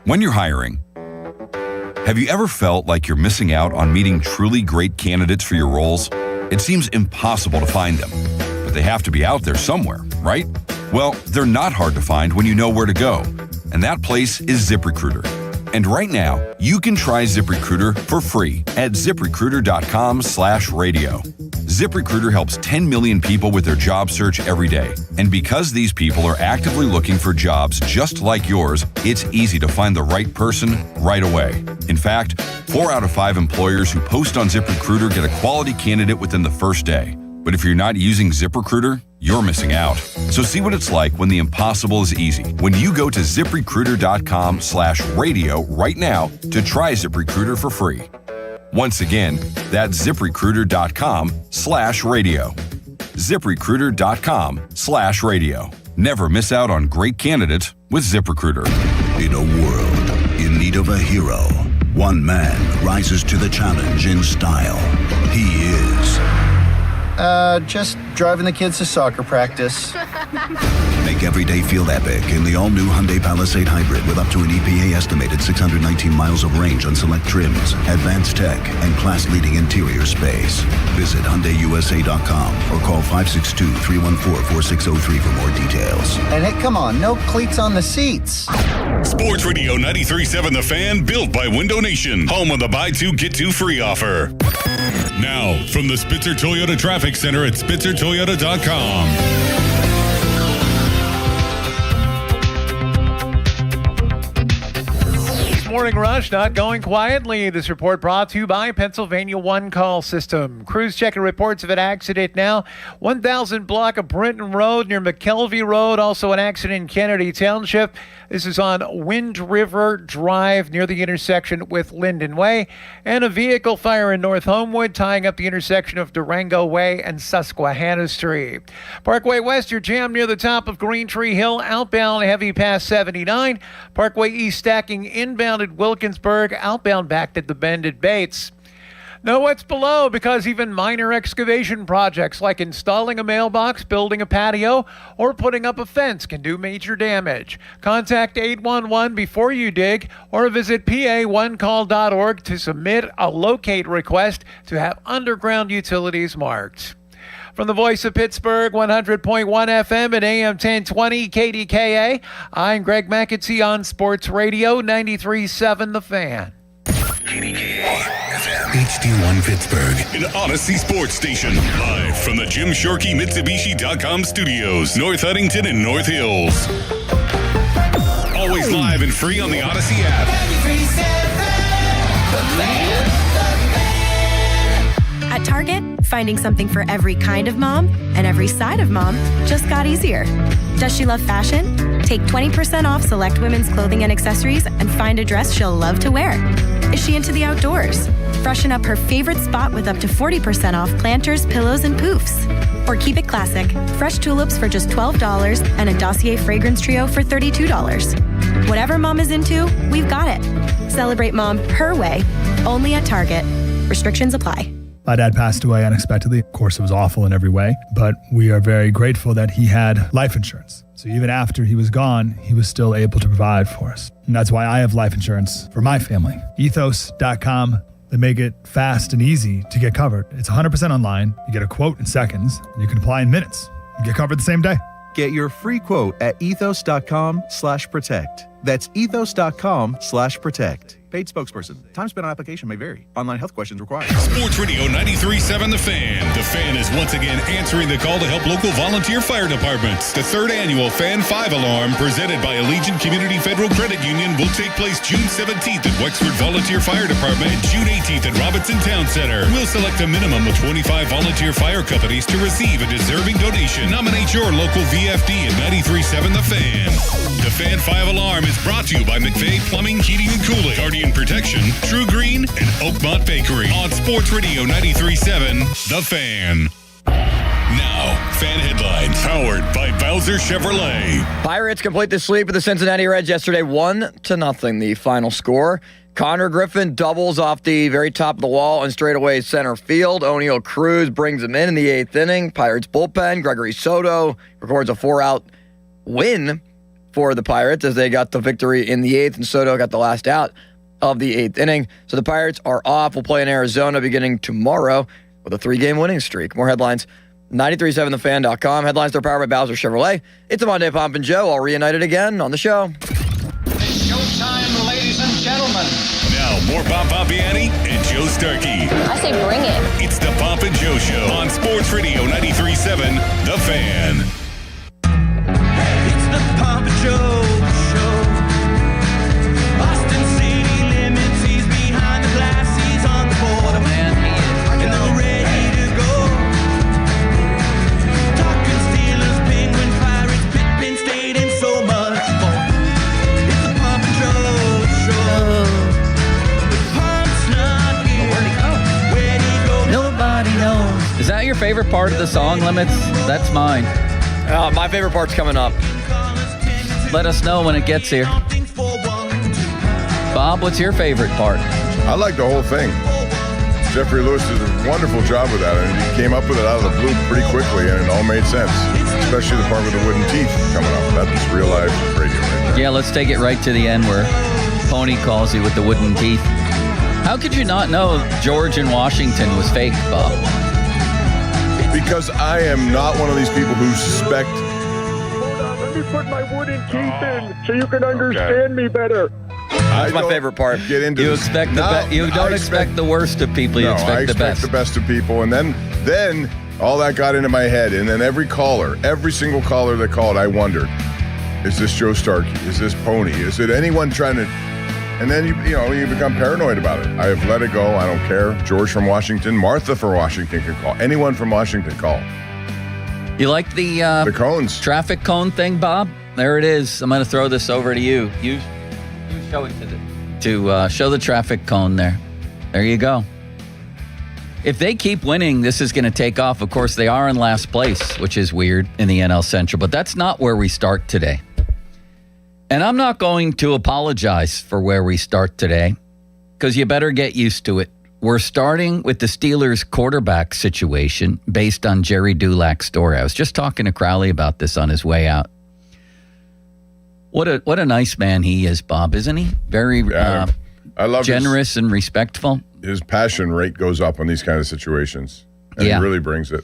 When you're hiring, have you ever felt like you're missing out on meeting truly great candidates for your roles? It seems impossible to find them, but they have to be out there somewhere, right? Well, they're not hard to find when you know where to go, and that place is ZipRecruiter. And right now, you can try ZipRecruiter for free at ZipRecruiter.com/radio. ZipRecruiter helps 10 million people with their job search every day. And because these people are actively looking for jobs just like yours, it's easy to find the right person right away. In fact, 4 out of 5 employers who post on ZipRecruiter get a quality candidate within the first day. But if you're not using ZipRecruiter, you're missing out. So see what it's like when the impossible is easy. When you go to ZipRecruiter.com/radio right now to try ZipRecruiter for free. Once again, that's ZipRecruiter.com/radio. ZipRecruiter.com/radio. Never miss out on great candidates with ZipRecruiter. In a world in need of a hero, one man rises to the challenge in style. He is... just driving the kids to soccer practice. Make every day feel epic in the all-new Hyundai Palisade Hybrid with up to an EPA estimated 619 miles of range on select trims, advanced tech, and class-leading interior space. Visit HyundaiUSA.com or call 562-314-4603 for more details. And hey, come on, no cleats on the seats. Sports Radio 93.7 The Fan, built by Window Nation, home of the buy two, get two free offer. Now, from the Spitzer Toyota Traffic Center at SpitzerToyota.com. Morning Rush, not going quietly. This report brought to you by Pennsylvania One Call System. Crews checking reports of an accident now. 1000 block of Brinton Road near McKelvey Road. Also an accident in Kennedy Township. This is on Wind River Drive near the intersection with Linden Way. And a vehicle fire in North Homewood tying up the intersection of Durango Way and Susquehanna Street. Parkway West, you're jammed near the top of Green Tree Hill. Outbound heavy past 79. Parkway East stacking inbound at Wilkinsburg, outbound back to the Bend at Bates. Know what's below, because even minor excavation projects like installing a mailbox, building a patio, or putting up a fence can do major damage. Contact 811 before you dig, or visit pa1call.org to submit a locate request to have underground utilities marked. From the voice of Pittsburgh, 100.1 FM and AM 1020 KDKA, I'm Greg McAtee on Sports Radio 93.7 The Fan. KDKA FM. HD1 Pittsburgh. An Odyssey Sports Station. Live from the Jim Shorkey Mitsubishi.com studios, North Huntington and North Hills. Always live and free on the Odyssey app. 93.7 The Fan. At Target, finding something for every kind of mom and every side of mom just got easier. Does she love fashion? Take 20% off select women's clothing and accessories and find a dress she'll love to wear. Is she into the outdoors? Freshen up her favorite spot with up to 40% off planters, pillows, and poofs. Or keep it classic. Fresh tulips for just $12 and a Dossier fragrance trio for $32. Whatever mom is into, we've got it. Celebrate mom her way, only at Target. Restrictions apply. My dad passed away unexpectedly. Of course, it was awful in every way, but we are very grateful that he had life insurance. So even after he was gone, he was still able to provide for us. And that's why I have life insurance for my family. Ethos.com. They make it fast and easy to get covered. It's 100% online. You get a quote in seconds, and you can apply in minutes. You get covered the same day. Get your free quote at ethos.com/protect. That's ethos.com/protect. Paid spokesperson. Time spent on application may vary. Online health questions required. Sports Radio 93.7 The Fan. The Fan is once again answering the call to help local volunteer fire departments. The third annual Fan 5 Alarm, presented by Allegiant Community Federal Credit Union, will take place June 17th at Wexford Volunteer Fire Department and June 18th at Robinson Town Center. We'll select a minimum of 25 volunteer fire companies to receive a deserving donation. Nominate your local VFD at 93.7 The Fan. The Fan 5 Alarm is brought to you by McVeigh Plumbing, Heating, and Cooling, Guardian Protection, True Green, and Oakmont Bakery. On Sports Radio 93.7 The Fan. Now, Fan Headlines, powered by Bowser Chevrolet. Pirates complete the sweep of the Cincinnati Reds yesterday, 1-0, the final score. Connor Griffin doubles off the very top of the wall and straightaway center field. O'Neill Cruz brings him in the 8th inning. Pirates bullpen, Gregory Soto records a 4-out win for the Pirates as they got the victory in the 8th, and Soto got the last out of the 8th inning. So the Pirates are off. We'll play in Arizona beginning tomorrow with a 3-game winning streak. More headlines, 937thefan.com. Headlines are powered by Bowser Chevrolet. It's a Monday Pomp and Joe, all reunited again on the show. It's showtime, ladies and gentlemen. Now, more Bob Pompiani and Joe Starkey. I say bring it. It's the Pomp and Joe Show on Sports Radio 93.7 The Fan. It's the Pomp and Joe Show. Austin City limits, he's behind the glass, he's on the border, man, he is. And they're ready to go. Talking Steelers, Penguins, Pirates, Pitt, State, and so much more. It's the Pomp and Joe Show. The Pomp's not here. Where'd he go? Where'd he go? Nobody knows. Is that your favorite part of the song, Limits? That's mine. My favorite part's coming up. Let us know when it gets here. Bob, what's your favorite part? I like the whole thing. Jeffrey Lewis did a wonderful job with that, and he came up with it out of the blue pretty quickly, and it all made sense. Especially the part with the wooden teeth coming up. That's real life radio right there. Yeah, let's take it right to the end where Pony calls you with the wooden teeth. How could you not know George in Washington was fake, Bob? Because I am not one of these people who suspect. Let me put my wooden teeth in so you can understand me better. That's my favorite part. Get into You this. expect the No, you don't expect the worst of people. You No, expect I the best. the best of people, and then all that got into my head, and then every single caller that called, I wondered, is this Joe Starkey? Is this Pony? Is it anyone trying to? And then you become paranoid about it. I have let it go. I don't care. George from Washington, Martha from Washington can call. Anyone from Washington call. You like the cones, traffic cone thing, Bob? There it is. I'm going to throw this over to you. You show it to show the traffic cone there. There you go. If they keep winning, this is going to take off. Of course, they are in last place, which is weird in the NL Central, but that's not where we start today. And I'm not going to apologize for where we start today, because you better get used to it. We're starting with the Steelers quarterback situation based on Jerry Dulac's story. I was just talking to Crowley about this on his way out. What a nice man he is, Bob, isn't he? Very I love generous and respectful. His passion rate goes up on these kind of situations, and he really brings it.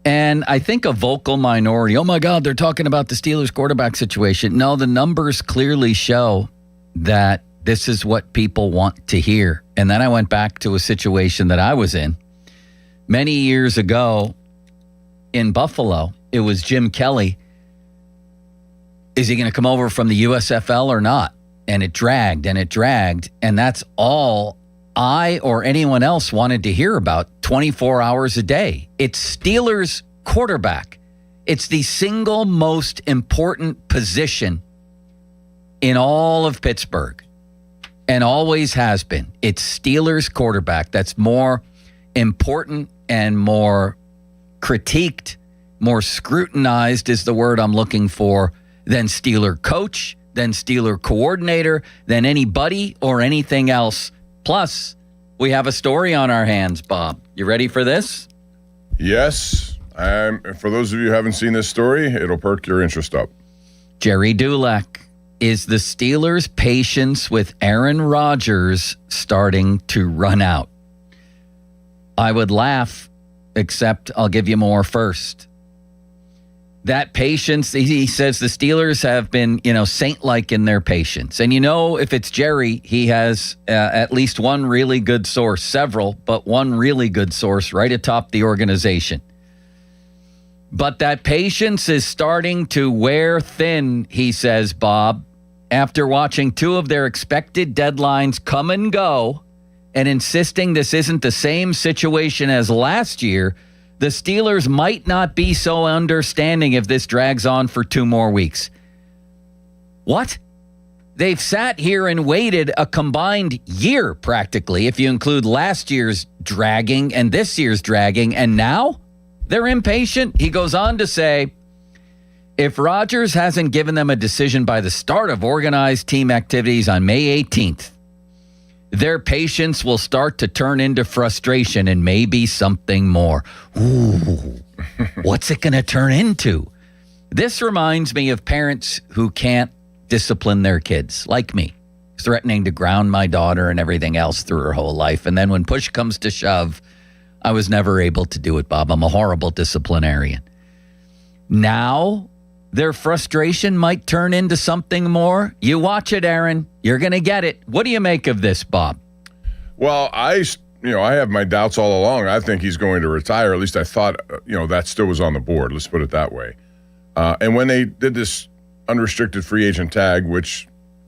And I think a vocal minority, oh my God, they're talking about the Steelers quarterback situation. No, the numbers clearly show that this is what people want to hear. And then I went back to a situation that I was in many years ago in Buffalo. It was Jim Kelly. Is he going to come over from the USFL or not? And it dragged and it dragged. And that's all I or anyone else wanted to hear about 24 hours a day. It's Steelers quarterback. It's the single most important position in all of Pittsburgh and always has been. It's Steelers quarterback. That's more important and more critiqued, more scrutinized is the word I'm looking for, than Steeler coach, than Steeler coordinator, than anybody or anything else. Plus, we have a story on our hands, Bob. You ready for this? Yes. For those of you who haven't seen this story, it'll perk your interest up. Jerry Dulac. Is the Steelers' patience with Aaron Rodgers starting to run out? I would laugh, except I'll give you more first. That patience, he says the Steelers have been, saint-like in their patience. And if it's Jerry, he has at least one really good source, several, but one really good source right atop the organization. But that patience is starting to wear thin, he says, Bob, after watching two of their expected deadlines come and go and insisting this isn't the same situation as last year. The Steelers might not be so understanding if this drags on for 2 more weeks. What? They've sat here and waited a combined year, practically, if you include last year's dragging and this year's dragging, and now they're impatient? He goes on to say, if Rodgers hasn't given them a decision by the start of organized team activities on May 18th, their patience will start to turn into frustration and maybe something more. Ooh, what's it going to turn into? This reminds me of parents who can't discipline their kids, like me, threatening to ground my daughter and everything else through her whole life. And then when push comes to shove, I was never able to do it, Bob. I'm a horrible disciplinarian. Now, their frustration might turn into something more. You watch it, Aaron. You're going to get it. What do you make of this, Bob? Well, I have my doubts all along. I think he's going to retire. At least I thought, that still was on the board. Let's put it that way. And when they did this unrestricted free agent tag, which,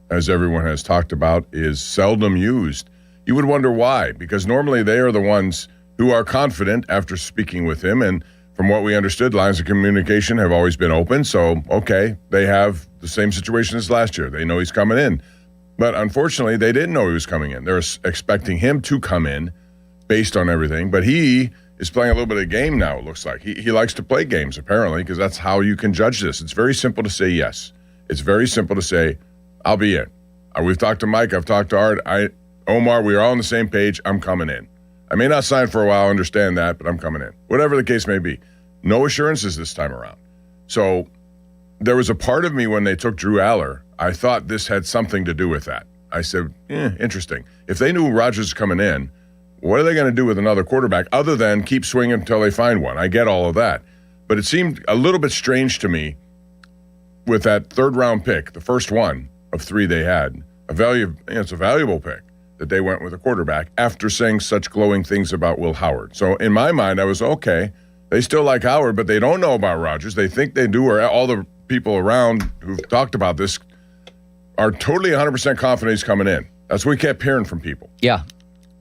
as everyone has talked about, is seldom used, you would wonder why. Because normally they are the ones who are confident after speaking with him. And from what we understood, lines of communication have always been open. So, okay, they have the same situation as last year. They know he's coming in. But unfortunately, they didn't know he was coming in. They're expecting him to come in based on everything. But he is playing a little bit of game now, it looks like. He likes to play games, apparently, because that's how you can judge this. It's very simple to say yes. It's very simple to say, I'll be in. We've talked to Mike. I've talked to Art. Omar, we are all on the same page. I'm coming in. I may not sign for a while, understand that, but I'm coming in. Whatever the case may be. No assurances this time around. So there was a part of me when they took Drew Aller, I thought this had something to do with that. I said, interesting. If they knew Rodgers was coming in, what are they going to do with another quarterback other than keep swinging until they find one? I get all of that. But it seemed a little bit strange to me with that third-round pick, the first one of 3 they had, it's a valuable pick that they went with a quarterback after saying such glowing things about Will Howard. So in my mind, I was, okay, they still like Howard, but they don't know about Rodgers. They think they do, or all the people around who've talked about this are totally 100% confident he's coming in. That's what we kept hearing from people. Yeah.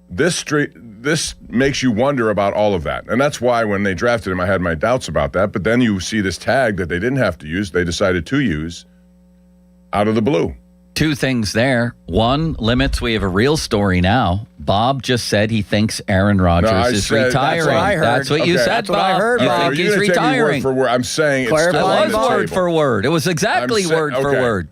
This makes you wonder about all of that. And that's why when they drafted him, I had my doubts about that. But then you see this tag that they didn't have to use, they decided to use out of the blue. 2 things there. One, limits. We have a real story now. Bob just said he thinks Aaron Rodgers is retiring. That's what I heard. That's what you said, That's what Bob. I heard, You Bob. think he's retiring. Word for word. I'm saying Clarify, it's still on the word table. for word. It was exactly word for word.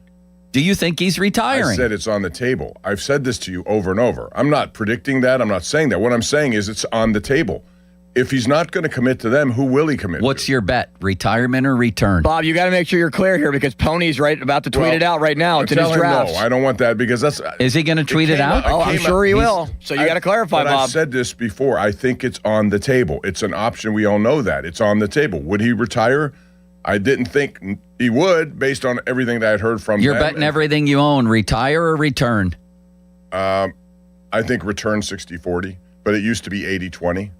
Do you think he's retiring? I said it's on the table. I've said this to you over and over. I'm not predicting that. I'm not saying that. What I'm saying is it's on the table. If he's not going to commit to them, who will he commit to? What's your bet? Retirement or return? Bob, you got to make sure you're clear here because Pony's about to tweet it out right now. It's in his drafts. No, I don't want that because that's. Is he going to tweet it out? Oh, I'm sure he will. So you got to clarify, Bob. I've said this before. I think it's on the table. It's an option. We all know that. It's on the table. Would he retire? I didn't think he would based on everything that I'd heard from You're them. betting everything you own. Retire or return? I think return 60-40, but it used to be 80-20.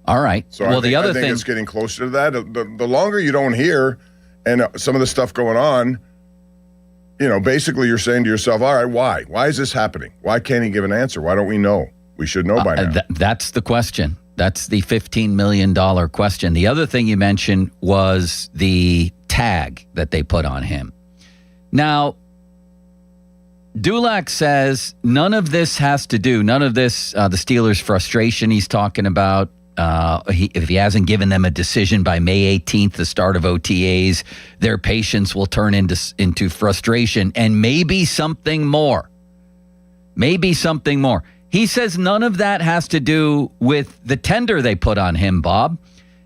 All right. So well, I think it's getting closer to that. The longer you don't hear and some of the stuff going on, basically you're saying to yourself, all right, why? Why is this happening? Why can't he give an answer? Why don't we know? We should know by now. That's the question. That's the $15 million question. The other thing you mentioned was the tag that they put on him. Now, Dulac says none of this, the Steelers' frustration he's talking about, if he hasn't given them a decision by May 18th, the start of OTAs, their patience will turn into frustration and maybe something more. He says none of that has to do with the tender they put on him, Bob.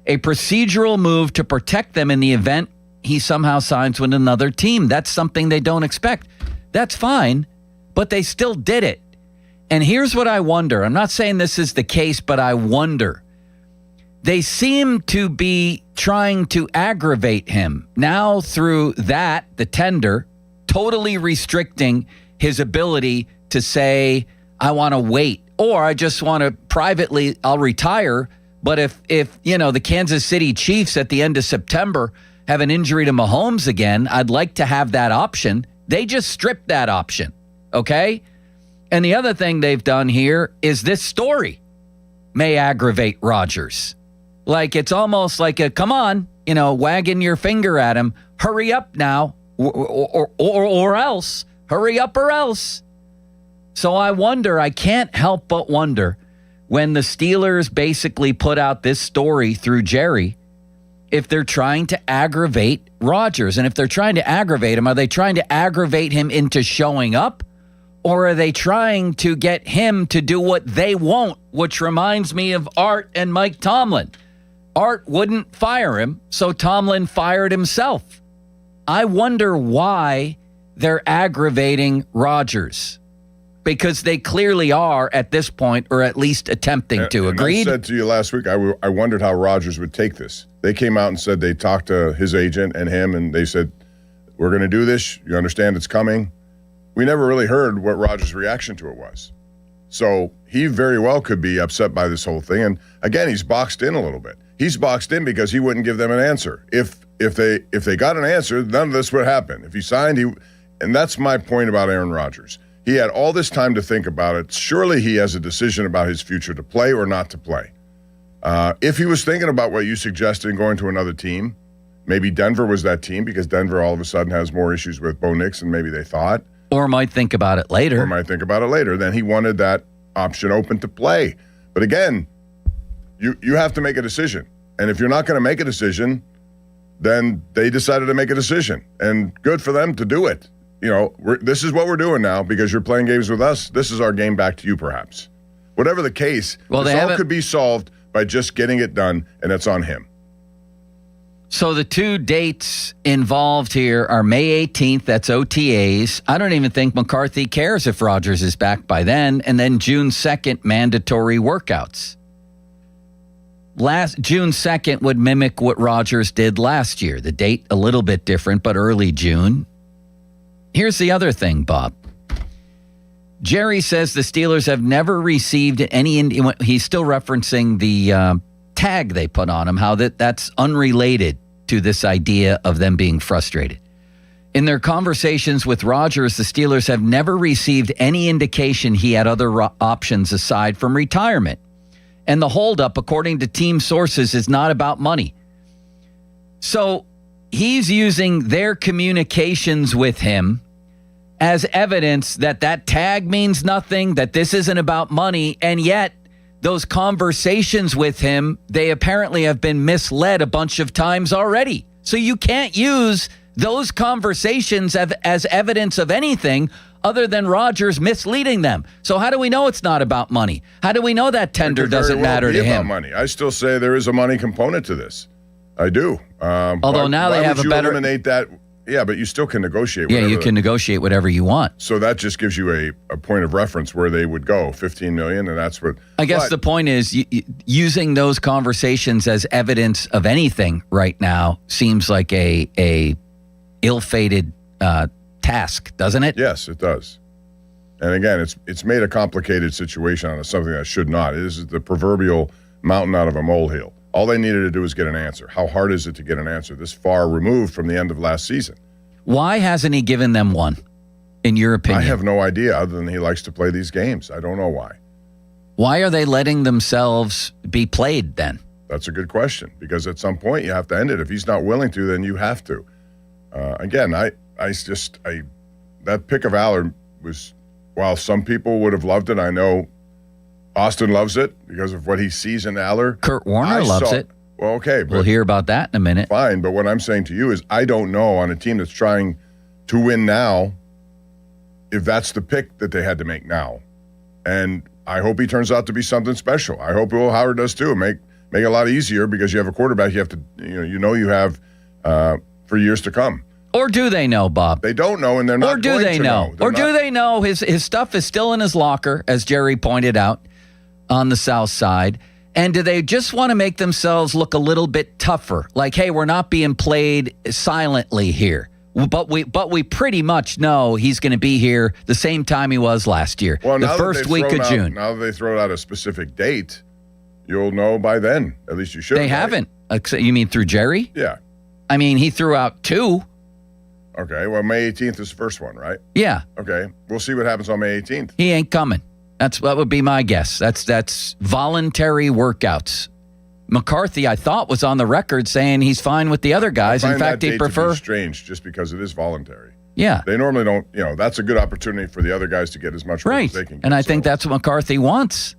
A procedural move to protect them in the event he somehow signs with another team. That's something they don't expect. That's fine, but they still did it. And here's what I wonder. I'm not saying this is the case, but I wonder. they seem to be trying to aggravate him. Now through that, the tender, totally restricting his ability to say, I want to wait, or I just want to privately, I'll retire. But if the Kansas City Chiefs at the end of September have an injury to Mahomes again, I'd like to have that option. They just stripped that option, okay? And the other thing they've done here is this story may aggravate Rodgers. Like, it's almost like a, come on, wagging your finger at him. Hurry up now, or else. Hurry up or else. So I can't help but wonder, when the Steelers basically put out this story through Jerry, if they're trying to aggravate Rodgers. And if they're trying to aggravate him, are they trying to aggravate him into showing up? Or are they trying to get him to do what they won't, which reminds me of Art and Mike Tomlin. Art wouldn't fire him, so Tomlin fired himself. I wonder why they're aggravating Rodgers. Because they clearly are at this point, or at least attempting to. Agreed? I said to you last week, I wondered how Rodgers would take this. They came out and said they talked to his agent and him, and they said, we're going to do this. You understand it's coming. We never really heard what Rodgers' reaction to it was. So he very well could be upset by this whole thing. And again, he's boxed in a little bit. He's boxed in because he wouldn't give them an answer. If they got an answer, none of this would happen. If he signed, and that's my point about Aaron Rodgers. He had all this time to think about it. Surely he has a decision about his future, to play or not to play. If he was thinking about what you suggested, going to another team, maybe Denver was that team, because Denver all of a sudden has more issues with Bo Nix than maybe they thought. Or might think about it later. Then he wanted that option open to play. But again, you have to make a decision. And if you're not going to make a decision, then they decided to make a decision. And good for them to do it. This is what we're doing now because you're playing games with us. This is our game back to you, perhaps. Whatever the case, this all could be solved by just getting it done, and it's on him. So the two dates involved here are May 18th, that's OTAs. I don't even think McCarthy cares if Rodgers is back by then. And then June 2nd, mandatory workouts. June 2nd would mimic what Rodgers did last year. The date a little bit different, but early June. Here's the other thing, Bob. Jerry says the Steelers have never received any. He's still referencing the tag they put on him, how that's unrelated to this idea of them being frustrated. In their conversations with Rodgers, the Steelers have never received any indication he had other options aside from retirement. And the holdup, according to team sources, is not about money. So he's using their communications with him as evidence that tag means nothing, that this isn't about money, and yet those conversations with him, they apparently have been misled a bunch of times already. So you can't use those conversations as evidence of anything other than Rodgers misleading them. So how do we know it's not about money? How do we know that tender doesn't matter to him? About money. I still say there is a money component to this. I do. Although now they have a better... eliminate that? Yeah, but you still can negotiate. Yeah, you can negotiate whatever you want. So that just gives you a point of reference where they would go, $15 million, and that's what... I guess the point is using those conversations as evidence of anything right now seems like a ill-fated task, doesn't it? Yes, it does. And again, it's made a complicated situation out of something that should not. It is the proverbial mountain out of a molehill. All they needed to do was get an answer. How hard is it to get an answer this far removed from the end of last season? Why hasn't he given them one, in your opinion? I have no idea, other than he likes to play these games. I don't know why. Why are they letting themselves be played then? That's a good question, because at some point you have to end it. If he's not willing to, then you have to. Again, that pick of Allard was, while some people would have loved it, I know Austin loves it because of what he sees in Allard. Kurt Warner loves it. Well, okay. But we'll hear about that in a minute. Fine, but what I'm saying to you is I don't know on a team that's trying to win now if that's the pick that they had to make now. And I hope he turns out to be something special. I hope Will Howard does too. Make it a lot easier because you have a quarterback you have to you have for years to come. Or do they know, Bob? They don't know, and they're not going to know. Or do they know his stuff is still in his locker, as Jerry pointed out, on the south side, And do they just want to make themselves look a little bit tougher? Like, hey, we're not being played silently here. But we pretty much know he's going to be here the same time he was last year, Well, the now that first they've week of thrown out- June. Now that they throw out a specific date, you'll know by then. At least you should. They haven't. You mean through Jerry? Yeah. I mean, he threw out 2. Okay. Well, May 18th is the first one, right? Yeah. Okay. We'll see what happens on May 18th. He ain't coming. That would be my guess. That's voluntary workouts. McCarthy, I thought, was on the record saying he's fine with the other guys. I In find fact, that he'd date to prefer. be strange just because it is voluntary. Yeah. They normally don't, that's a good opportunity for the other guys to get as much work Right. as they can get. And I think that's what McCarthy wants.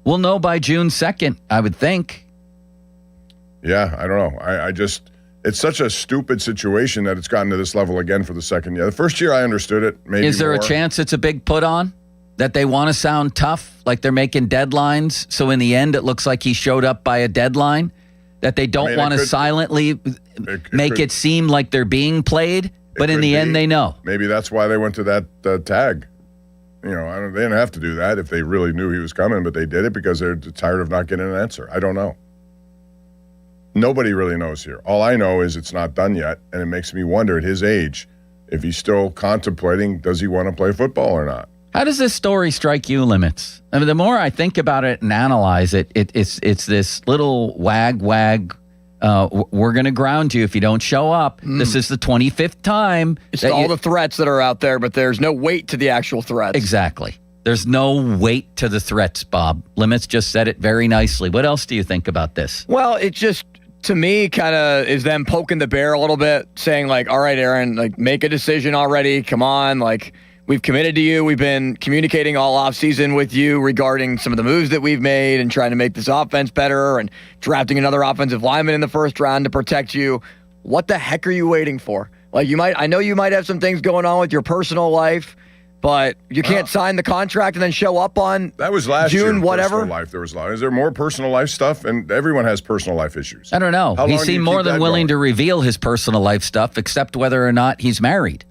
We'll know by June 2nd, I would think. Yeah, I don't know. I just, it's such a stupid situation that it's gotten to this level again for the second year. The first year I understood it, maybe Is there more. a chance it's a big put on? That they want to sound tough, like they're making deadlines, so in the end it looks like he showed up by a deadline? That they don't want to silently make it seem like they're being played, but in the end they know. Maybe that's why they went to that tag. They didn't have to do that if they really knew he was coming, but they did it because they're tired of not getting an answer. I don't know. Nobody really knows here. All I know is it's not done yet, and it makes me wonder at his age, if he's still contemplating, does he want to play football or not? How does this story strike you, Limits? I mean, the more I think about it and analyze it, it's this little wag. We're going to ground you if you don't show up. This is the 25th time. It's all the threats that are out there, but there's no weight to the actual threats. Exactly. There's no weight to the threats, Bob. Limits just said it very nicely. What else do you think about this? Well, it just, to me, kind of is them poking the bear a little bit, saying like, all right, Aaron, like make a decision already. Come on, like we've committed to you. We've been communicating all offseason with you regarding some of the moves that we've made and trying to make this offense better and drafting another offensive lineman in the first round to protect you. What the heck are you waiting for? Like I know you might have some things going on with your personal life, but you can't sign the contract and then show up on that was last June, year, whatever. Personal life, there was a lot. Is there more personal life stuff? And everyone has personal life issues. I don't know. How He long do you seemed keep more than that willing going? to reveal his personal life stuff, except whether or not he's married.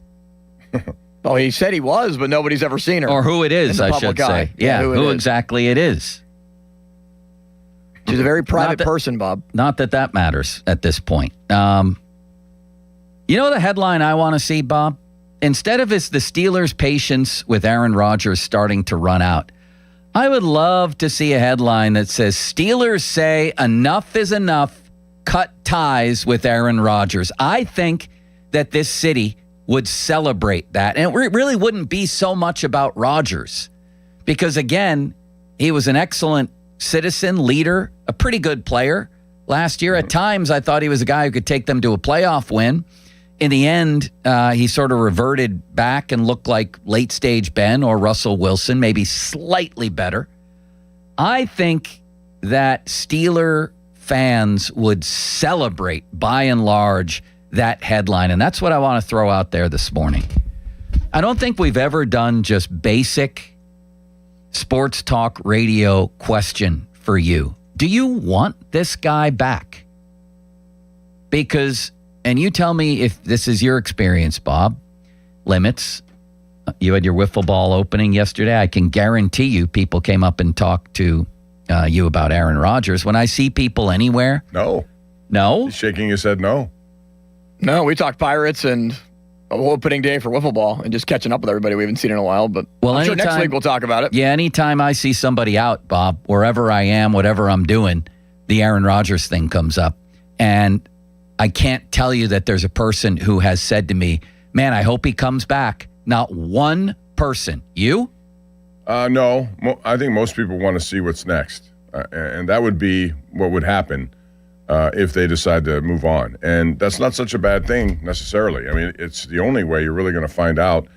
Oh, he said he was, but nobody's ever seen her. Or who it in is, the I public should eye. say. Yeah, who it who is. exactly it is. She's a very private that- person, Bob. Not that matters at this point. You know the headline I want to see, Bob? Instead of the Steelers' patience with Aaron Rodgers starting to run out, I would love to see a headline that says, Steelers say enough is enough, cut ties with Aaron Rodgers. I think that this city would celebrate that. And it really wouldn't be so much about Rodgers because, again, he was an excellent citizen, leader, a pretty good player. Last year, at times, I thought he was a guy who could take them to a playoff win. In the end, he sort of reverted back and looked like late-stage Ben or Russell Wilson, maybe slightly better. I think that Steeler fans would celebrate, by and large, that headline. And that's what I want to throw out there this morning. I don't think we've ever done just basic sports talk radio question for you. Do you want this guy back? Because, and you tell me if this is your experience, Bob, Limits, you had your wiffle ball opening yesterday. I can guarantee you people came up and talked to you about Aaron Rodgers. When I see people anywhere. No. He's shaking his head no. No, we talked Pirates and opening day for wiffle ball and just catching up with everybody we haven't seen in a while. But I'm sure next week we'll talk about it. Yeah, anytime I see somebody out, Bob, wherever I am, whatever I'm doing, the Aaron Rodgers thing comes up. And I can't tell you that there's a person who has said to me, man, I hope he comes back. Not one person. You? No. I think most people want to see what's next. And that would be what would happen if they decide to move on. And that's not such a bad thing necessarily. I mean, it's the only way you're really going to find out.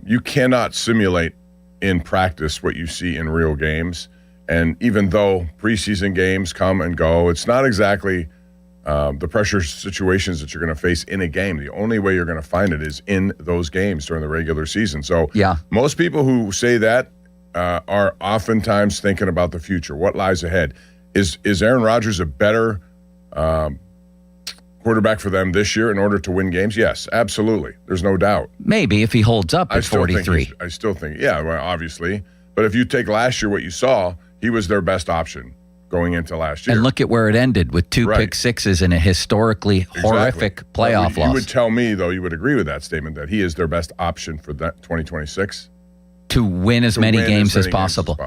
You cannot simulate in practice what you see in real games. And even though preseason games come and go, it's not exactly the pressure situations that you're going to face in a game. The only way you're going to find it is in those games during the regular season. So yeah, most people who say that are oftentimes thinking about the future, what lies ahead. Is Aaron Rodgers a better quarterback for them this year in order to win games? Yes, absolutely. There's no doubt. Maybe if he holds up at 43. I still think, yeah, well, obviously. But if you take last year, what you saw, he was their best option going into last year. And look at where it ended with 2 Right. pick sixes and a historically horrific playoff You loss. would tell me, though, you would agree with that statement that he is their best option for that 2026? To win as many games as possible.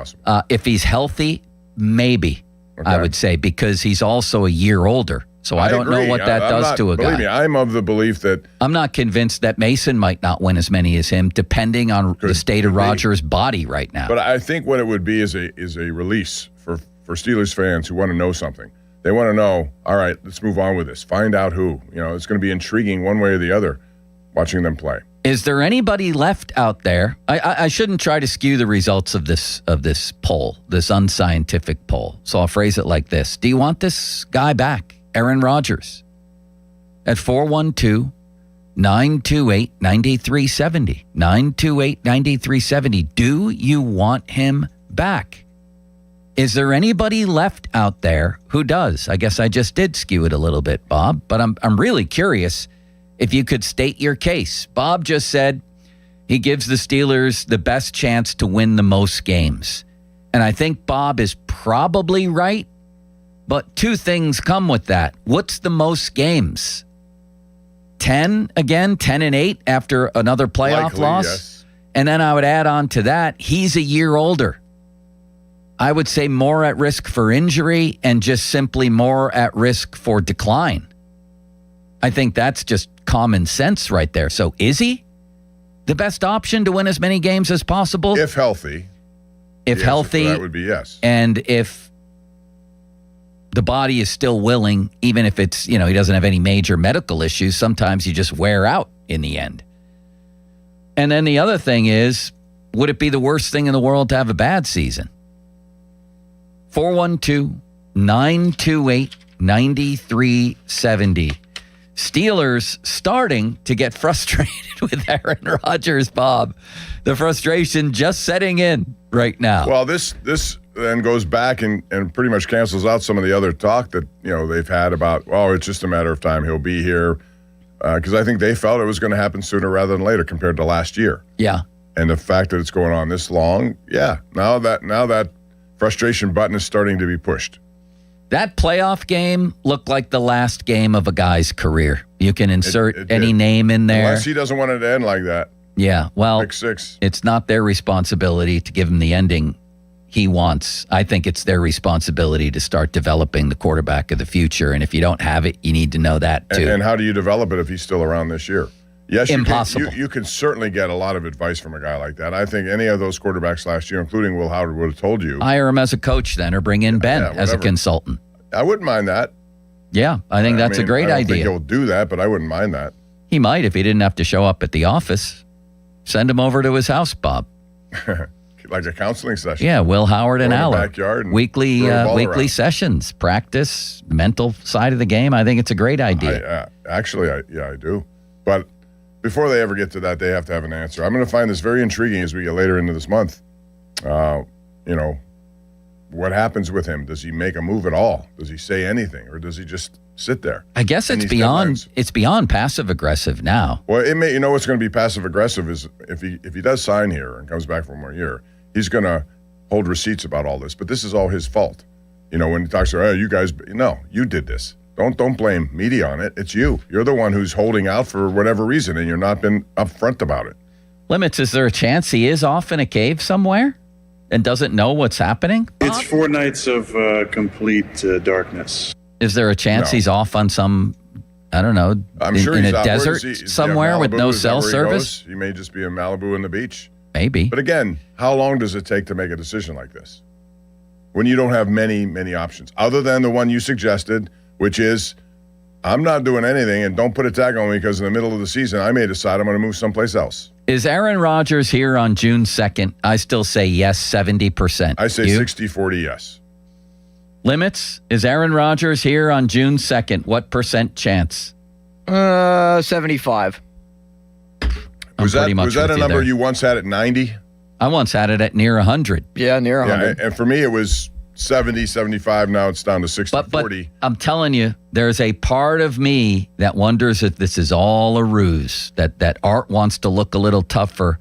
If he's healthy, maybe, I would say, because he's also a year older. So I don't know agree. what that I'm does not- to a believe guy. me, I'm of the belief that I'm not convinced that Mason might not win as many as him, depending on the state of Rodgers' body right now. But I think what it would be is a release for Steelers fans who want to know something. They want to know, all right, let's move on with this. Find out who. It's going to be intriguing one way or the other watching them play. Is there anybody left out there? I shouldn't try to skew the results of this poll, this unscientific poll. So I'll phrase it like this. Do you want this guy back, Aaron Rodgers? At 412-928-9370. 928-9370. Do you want him back? Is there anybody left out there who does? I guess I just did skew it a little bit, Bob, but I'm really curious if you could state your case. Bob just said he gives the Steelers the best chance to win the most games. And I think Bob is probably right, but two things come with that. What's the most games? 10 again, 10-8 after another playoff Likely, loss? yes. And then I would add on to that, he's a year older. I would say more at risk for injury and just simply more at risk for decline. I think that's just common sense right there. So is he the best option to win as many games as possible? If healthy. If The answer healthy. for that would be yes. And if the body is still willing, even if it's, he doesn't have any major medical issues, sometimes you just wear out in the end. And then the other thing is, would it be the worst thing in the world to have a bad season? 412-928-9370. Steelers starting to get frustrated with Aaron Rodgers, Bob. The frustration just setting in right now. Well, this then goes back and pretty much cancels out some of the other talk that they've had about, it's just a matter of time he'll be here, because I think they felt it was going to happen sooner rather than later compared to last year. Yeah. And the fact that it's going on this long, now that frustration button is starting to be pushed. That playoff game looked like the last game of a guy's career. You can insert any name in there. Unless he doesn't want it to end like that. Yeah, well, Pick six. It's not their responsibility to give him the ending he wants. I think it's their responsibility to start developing the quarterback of the future. And if you don't have it, you need to know that too. And how do you develop it if he's still around this year? Yes, Impossible. You can certainly get a lot of advice from a guy like that. I think any of those quarterbacks last year, including Will Howard, would have told you. Hire him as a coach then, or bring in Ben as a consultant. I wouldn't mind that. Yeah, I think that's a great I don't idea. think he'll do that, but I wouldn't mind that. He might if he didn't have to show up at the office. Send him over to his house, Bob. Like a counseling session. Yeah, Will Howard and Go in the Aller. backyard and Weekly throw a ball weekly around. sessions, practice, mental side of the game. I think it's a great idea. I do. But before they ever get to that, they have to have an answer. I'm going to find this very intriguing as we get later into this month. What happens with him? Does he make a move at all? Does he say anything, or does he just sit there? I guess And it's these deadlines? beyond passive aggressive now. Well, what's going to be passive aggressive is if he does sign here and comes back for one more year, he's going to hold receipts about all this. But this is all his fault. When he talks about, you guys, no, you did this. Don't blame media on it. It's you. You're the one who's holding out for whatever reason, and you're not been upfront about it. Limits, is there a chance he is off in a cave somewhere and doesn't know what's happening? It's 4 nights of complete darkness. Is there a chance he's off on some, I don't know, I'm in, sure in he's a out. desert Where is he? somewhere with Malibu? no Is that cell where he service? goes? He may just be in Malibu in the beach. Maybe. But again, how long does it take to make a decision like this? When you don't have many, many options, other than the one you suggested, which is, I'm not doing anything, and don't put a tag on me because in the middle of the season, I may decide I'm going to move someplace else. Is Aaron Rodgers here on June 2nd? I still say yes, 70%. I say You? 60-40 yes. Limits, is Aaron Rodgers here on June 2nd? What percent chance? 75. Was that pretty much a with you number there. you once had at 90? I once had it at near 100. Yeah, near 100. Yeah, and for me, it was 70, 75. Now it's down to 60, But 40. I'm telling you, there's a part of me that wonders if this is all a ruse, that Art wants to look a little tougher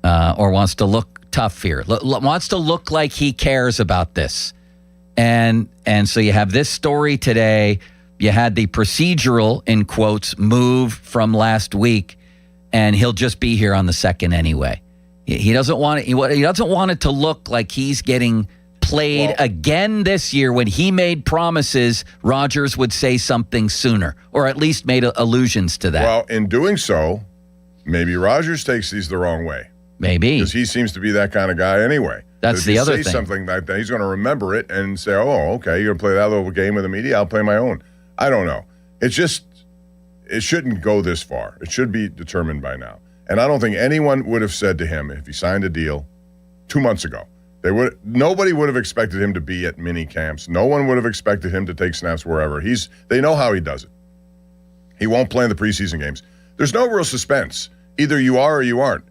or wants to look tough here. Wants to look like he cares about this. And so you have this story today. You had the procedural, in quotes, move from last week, and he'll just be here on the 2nd anyway. He doesn't want it. He doesn't want it to look like he's getting played again this year when he made promises Rodgers would say something sooner, or at least made allusions to that. Well, in doing so, maybe Rodgers takes these the wrong way. Maybe. Because he seems to be that kind of guy anyway. That's the other thing. If you say something like that, he's going to remember it and say, oh, okay, you're going to play that little game with the media, I'll play my own. I don't know. It shouldn't go this far. It should be determined by now. And I don't think anyone would have said to him if he signed a deal 2 months ago. Nobody would have expected him to be at mini camps. No one would have expected him to take snaps wherever. They know how he does it. He won't play in the preseason games. There's no real suspense. Either you are or you aren't.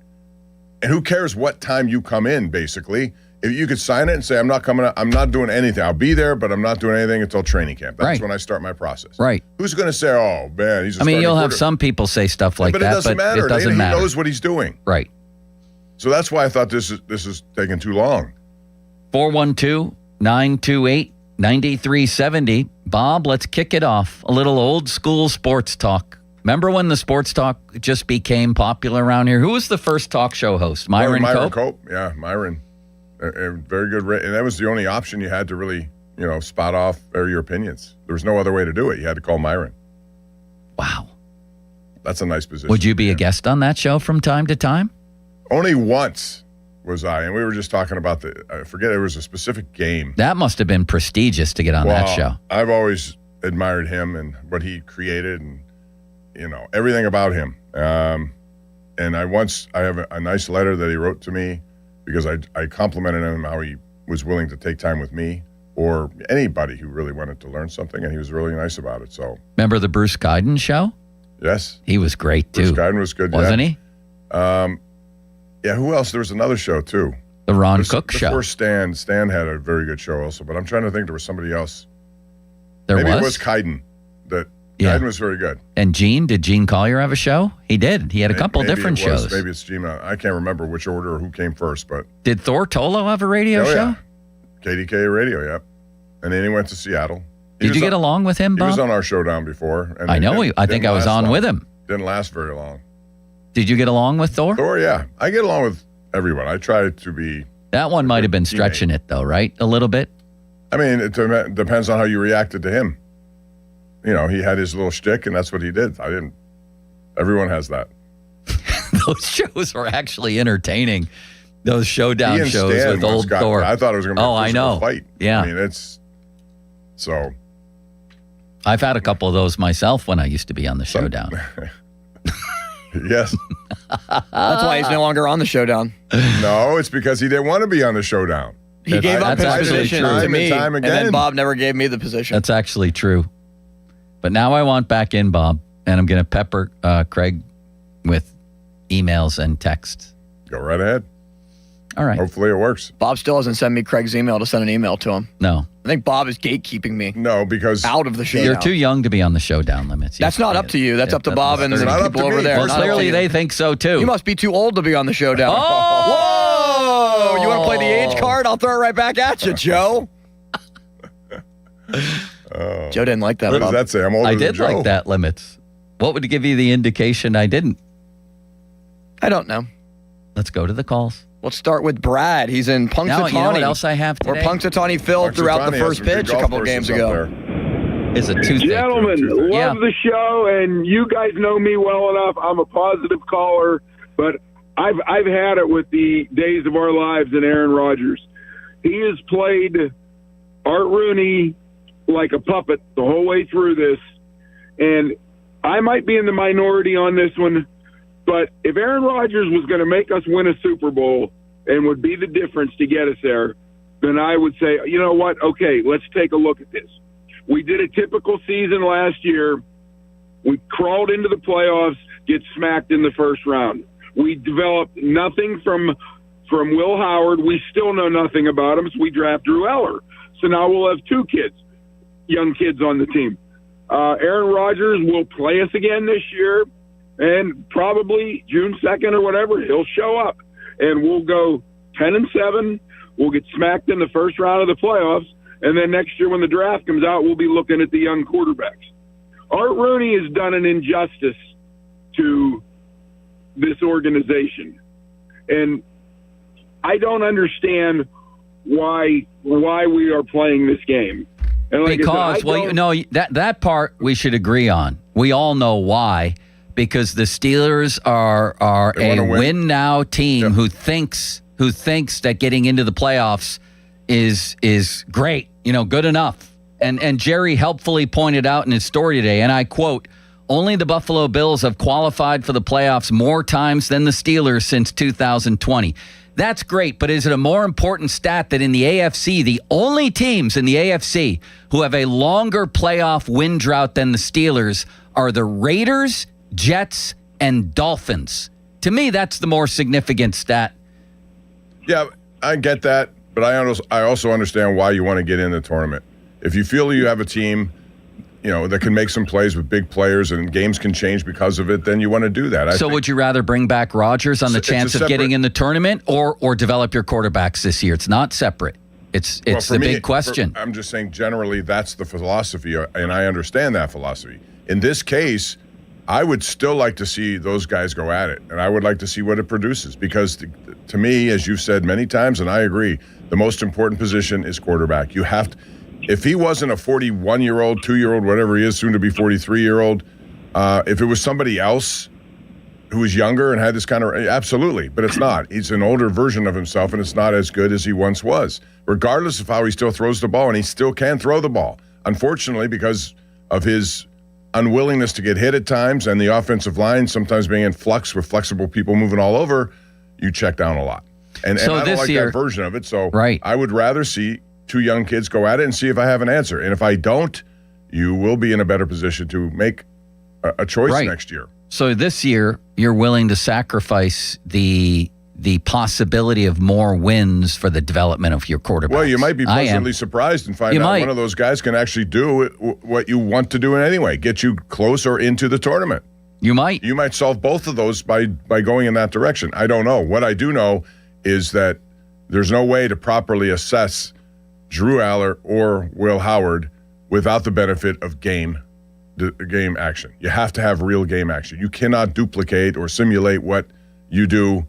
And who cares what time you come in, basically? If you could sign it and say, I'm not coming out, I'm not doing anything. I'll be there, but I'm not doing anything until training camp. That's when I start my process. Right. Who's going to say, oh, man, he's a starting you'll have quarterback. some people say stuff like but that, it doesn't matter. It doesn't matter. He knows what he's doing. Right. So that's why I thought this is taking too long. 412-928-9370. Bob, let's kick it off. A little old school sports talk. Remember when the sports talk just became popular around here? Who was the first talk show host? Myron Cope? Yeah, Myron. Very good. And that was the only option you had to really, spot off your opinions. There was no other way to do it. You had to call Myron. Wow. That's a nice position. Would you be a guest on that show from time to time? Only once was I, and we were just talking about I forget, it was a specific game. That must have been prestigious to get on that show. I've always admired him and what he created and, everything about him. And I have a nice letter that he wrote to me because I complimented him how he was willing to take time with me or anybody who really wanted to learn something, and he was really nice about it. So remember the Bruce Guiden show? Yes. He was great, too. Bruce Guiden was good, wasn't he? Yeah, who else? There was another show, too. The Ron Cook show. Before Stan had a very good show also, but I'm trying to think there was somebody else. Maybe it was Guiden. Guiden was very good. And did Gene Collier have a show? He did. He had a couple different shows. Maybe it's Gene. I can't remember which order or who came first, but. Did Thor Tolo have a radio show? Yeah. KDK radio, yeah. And then he went to Seattle. Did you get along with him, Bob? He was on our showdown before. And I know. I think I was on with him. Didn't last very long. Did you get along with Thor? Thor, yeah. I get along with everyone. I try to be. That one might have been stretching it, though, right? A little bit? I mean, it depends on how you reacted to him. He had his little shtick, and that's what he did. I didn't. Everyone has that. Those shows were actually entertaining. Those showdown shows Stan with old Thor. I thought it was going to be a physical fight. Yeah. I mean, it's so. I've had a couple of those myself when I used to be on the showdown. Yes. That's why he's no longer on the showdown. No, it's because he didn't want to be on the showdown. He gave up his position to me, and then Bob never gave me the position. That's actually true. But now I want back in, Bob, and I'm going to pepper Craig with emails and texts. Go right ahead. All right. Hopefully it works. Bob still hasn't sent me Craig's email to send an email to him. No. I think Bob is gatekeeping me. No, because out of the showdown. You're too young to be on the showdown limits. That's not up to you. That's up to Bob and the people over there. Well, clearly they think so, too. You must be too old to be on the showdown. Oh! Whoa! You want to play the age card? I'll throw it right back at you, Joe. Joe didn't like that. What does that say? I'm older I than did Joe. like that limits. What would give you the indication I didn't? I don't know. Let's go to the calls. Let's start with Brad. He's in Punxsutawney. Now, you know what else I have today? Where Punxsutawney Phil threw out the first pitch a couple games ago. Is a toothache. Gentlemen, love the show, and you guys know me well enough. I'm a positive caller, but I've had it with the days of our lives and Aaron Rodgers. He has played Art Rooney like a puppet the whole way through this, and I might be in the minority on this one, but if Aaron Rodgers was going to make us win a Super Bowl and would be the difference to get us there, then I would say, you know what, okay, let's take a look at this. We did a typical season last year. We crawled into the playoffs, get smacked in the first round. We developed nothing from Will Howard. We still know nothing about him, so we draft Drew Eller. So now we'll have two young kids on the team. Aaron Rodgers will play us again this year, and probably June 2nd or whatever, he'll show up, and we'll go 10-7. We'll get smacked in the first round of the playoffs, and then next year when the draft comes out, we'll be looking at the young quarterbacks. Art Rooney has done an injustice to this organization, and I don't understand why we are playing this game. And like that part we should agree on. We all know why, because the Steelers are a win now team who thinks that getting into the playoffs is great, good enough. And Jerry helpfully pointed out in his story today, and I quote, "Only the Buffalo Bills have qualified for the playoffs more times than the Steelers since 2020. That's great, but is it a more important stat that in the AFC, the only teams in the AFC who have a longer playoff win drought than the Steelers are the Raiders, Jets, and Dolphins? To me, that's the more significant stat. Yeah, I get that, but I also understand why you want to get in the tournament. If you feel you have a team, that can make some plays with big players and games can change because of it, then you want to do that. So would you rather bring back Rodgers on the chance of getting in the tournament or develop your quarterbacks this year? It's not separate. It's the big question. I'm just saying generally that's the philosophy, and I understand that philosophy. In this case, I would still like to see those guys go at it, and I would like to see what it produces because to me, as you've said many times, and I agree, the most important position is quarterback. You have to. If he wasn't a 41-year-old, 2-year-old, whatever he is, soon to be 43-year-old, if it was somebody else who was younger and had this kind of, absolutely, but it's not. He's an older version of himself, and it's not as good as he once was, regardless of how he still throws the ball, and he still can throw the ball. Unfortunately, because of his unwillingness to get hit at times and the offensive line sometimes being in flux with flexible people moving all over, you check down a lot. And I don't like that version of it, so I would rather see two young kids go at it and see if I have an answer. And if I don't, you will be in a better position to make a choice next year. So this year, you're willing to sacrifice the possibility of more wins for the development of your quarterback. Well, you might be pleasantly surprised and find out one of those guys can actually do what you want to do anyway, get you close or into the tournament. You might. You might solve both of those by going in that direction. I don't know. What I do know is that there's no way to properly assess Drew Aller or Will Howard without the benefit of game action. You have to have real game action. You cannot duplicate or simulate what you do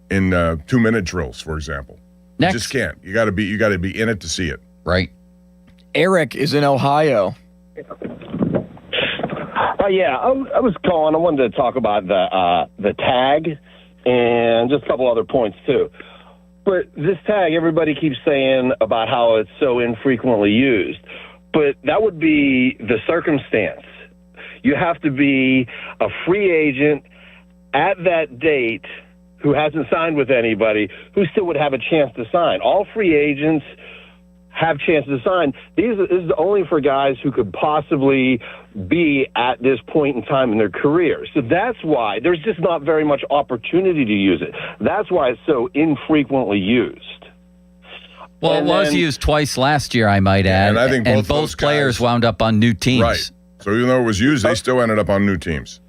in 2-minute drills, for example. You just can't. You got to be in it to see it. Right. Eric is in Ohio. Yeah, I was calling. I wanted to talk about the tag and just a couple other points too. But this tag, everybody keeps saying about how it's so infrequently used. But that would be the circumstance. You have to be a free agent at that date who hasn't signed with anybody who still would have a chance to sign. All free agents have chances to sign. This is only for guys who could possibly be at this point in time in their career. So that's why there's just not very much opportunity to use it. That's why it's so infrequently used. Well, it was used twice last year, I might add. And I think both players wound up on new teams. Right. So even though it was used, they still ended up on new teams.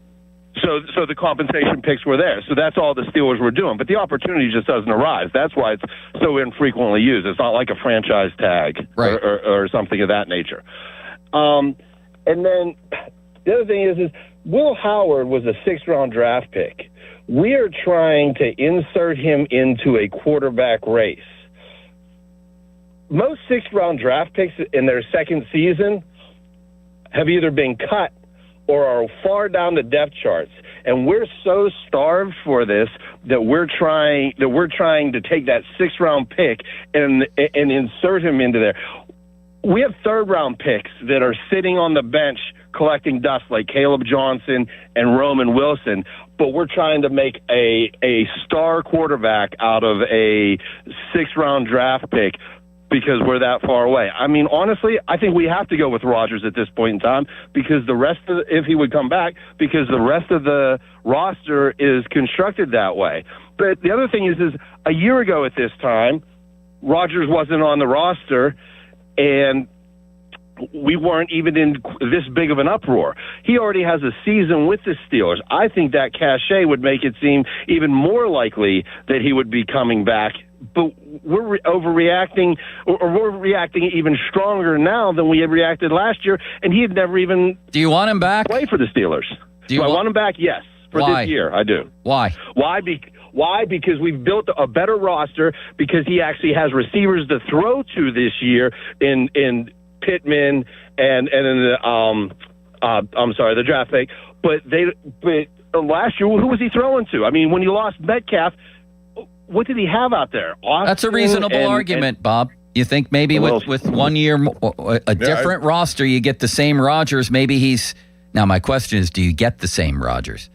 So the compensation picks were there. So that's all the Steelers were doing. But the opportunity just doesn't arise. That's why it's so infrequently used. It's not like a franchise tag or something of that nature. And then the other thing is Will Howard was a 6th-round draft pick. We are trying to insert him into a quarterback race. Most 6th-round draft picks in their second season have either been cut or are far down the depth charts. And we're so starved for this that we're trying to take that 6th-round pick and insert him into there. We have 3rd-round picks that are sitting on the bench collecting dust like Caleb Johnson and Roman Wilson, but we're trying to make a star quarterback out of a 6th-round draft pick because we're that far away. I mean, honestly, I think we have to go with Rodgers at this point in time because if he would come back, because the rest of the roster is constructed that way. But the other thing is a year ago at this time, Rodgers wasn't on the roster, and we weren't even in this big of an uproar. He already has a season with the Steelers. I think that cachet would make it seem even more likely that he would be coming back we're overreacting, or we're reacting even stronger now than we had reacted last year, and he had never even. Do you want him back? Play for the Steelers. Do I want him back? Yes, for Why? this year, I do. Why? Why? Why? Because we've built a better roster. Because he actually has receivers to throw to this year in Pittman and in the the draft pick. But last year, who was he throwing to? I mean, when you lost Metcalf, what did he have out there? Austin That's a reasonable argument, Bob. You think maybe with 1 year, a different roster, you get the same Rodgers. Maybe he's... Now, my question is, do you get the same Rodgers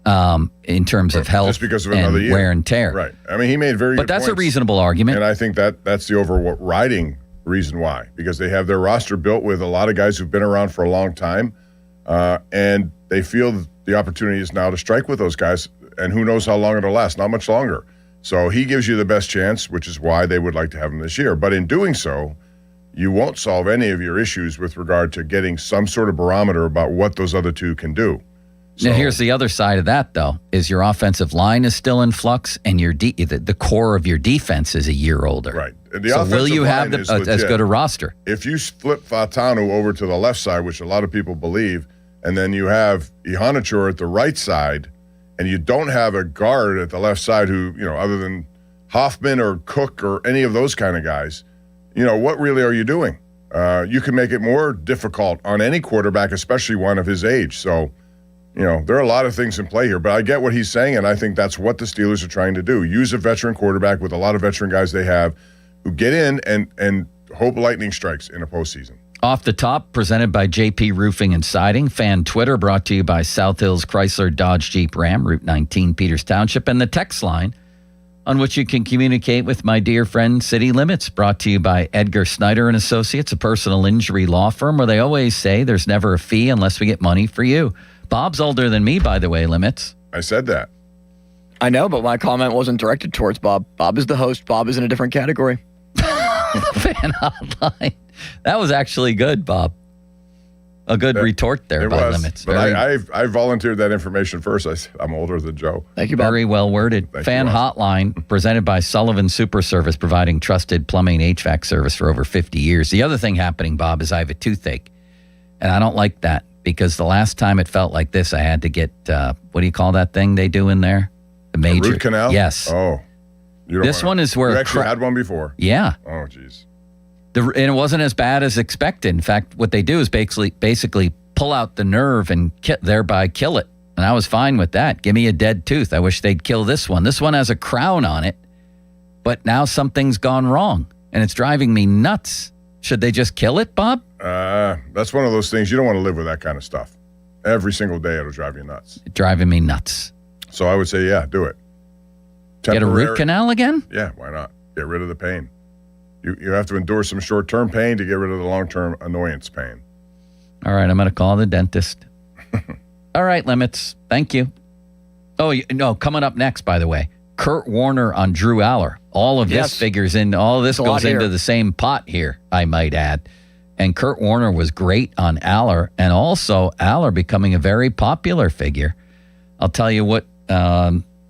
in terms of health just because of another and year. wear and tear? Right. I mean, he made very But good that's a points. reasonable argument. And I think that's the overriding reason why. Because they have their roster built with a lot of guys who've been around for a long time. And they feel the opportunity is now to strike with those guys. And who knows how long it'll last. Not much longer. So he gives you the best chance, which is why they would like to have him this year. But in doing so, you won't solve any of your issues with regard to getting some sort of barometer about what those other two can do. Now, here's the other side of that, though, is your offensive line is still in flux, and your the core of your defense is a year older. Right. The so will offensive you have line is as legit. good a roster? If you flip Fatanu over to the left side, which a lot of people believe, and then you have Ihanachour at the right side, and you don't have a guard at the left side who, other than Hoffman or Cook or any of those kind of guys, what really are you doing? You can make it more difficult on any quarterback, especially one of his age. So, there are a lot of things in play here, but I get what he's saying, and I think that's what the Steelers are trying to do. Use a veteran quarterback with a lot of veteran guys they have who get in and hope lightning strikes in a postseason. Off the top, presented by JP Roofing and Siding. Fan Twitter brought to you by South Hills Chrysler Dodge Jeep Ram, Route 19, Peters Township, and the text line on which you can communicate with my dear friend City Limits, brought to you by Edgar Snyder and Associates, a personal injury law firm where they always say there's never a fee unless we get money for you. Bob's older than me, by the way, Limits. I said that. I know, but my comment wasn't directed towards Bob. Bob is the host. Bob is in a different category. Fan hotline. That was actually good, Bob. A good retort there by Limits. But I volunteered that information first. I said, I'm older than Joe. Thank you, Bob. Very well worded. Fan hotline presented by Sullivan Super Service, providing trusted plumbing HVAC service for over 50 years. The other thing happening, Bob, is I have a toothache, and I don't like that because the last time it felt like this, I had to get what do you call that thing they do in there? The major root canal. Yes. Oh, This one is where you a actually had one before. Yeah. Oh, jeez. And it wasn't as bad as expected. In fact, what they do is basically pull out the nerve and thereby kill it. And I was fine with that. Give me a dead tooth. I wish they'd kill this one. This one has a crown on it, but now something's gone wrong, and it's driving me nuts. Should they just kill it, Bob? That's one of those things you don't want to live with that kind of stuff. Every single day it'll drive you nuts. Driving me nuts. So I would say, yeah, do it. Get a root canal again? Yeah, why not? Get rid of the pain. You have to endure some short-term pain to get rid of the long-term annoyance pain. All right, I'm going to call the dentist. All right, Limits. Thank you. Oh, no, coming up next, by the way, Kurt Warner on Drew Aller. All of this figures in, all of this goes into the same pot here, I might add. And Kurt Warner was great on Aller, and also Aller becoming a very popular figure. I'll tell you what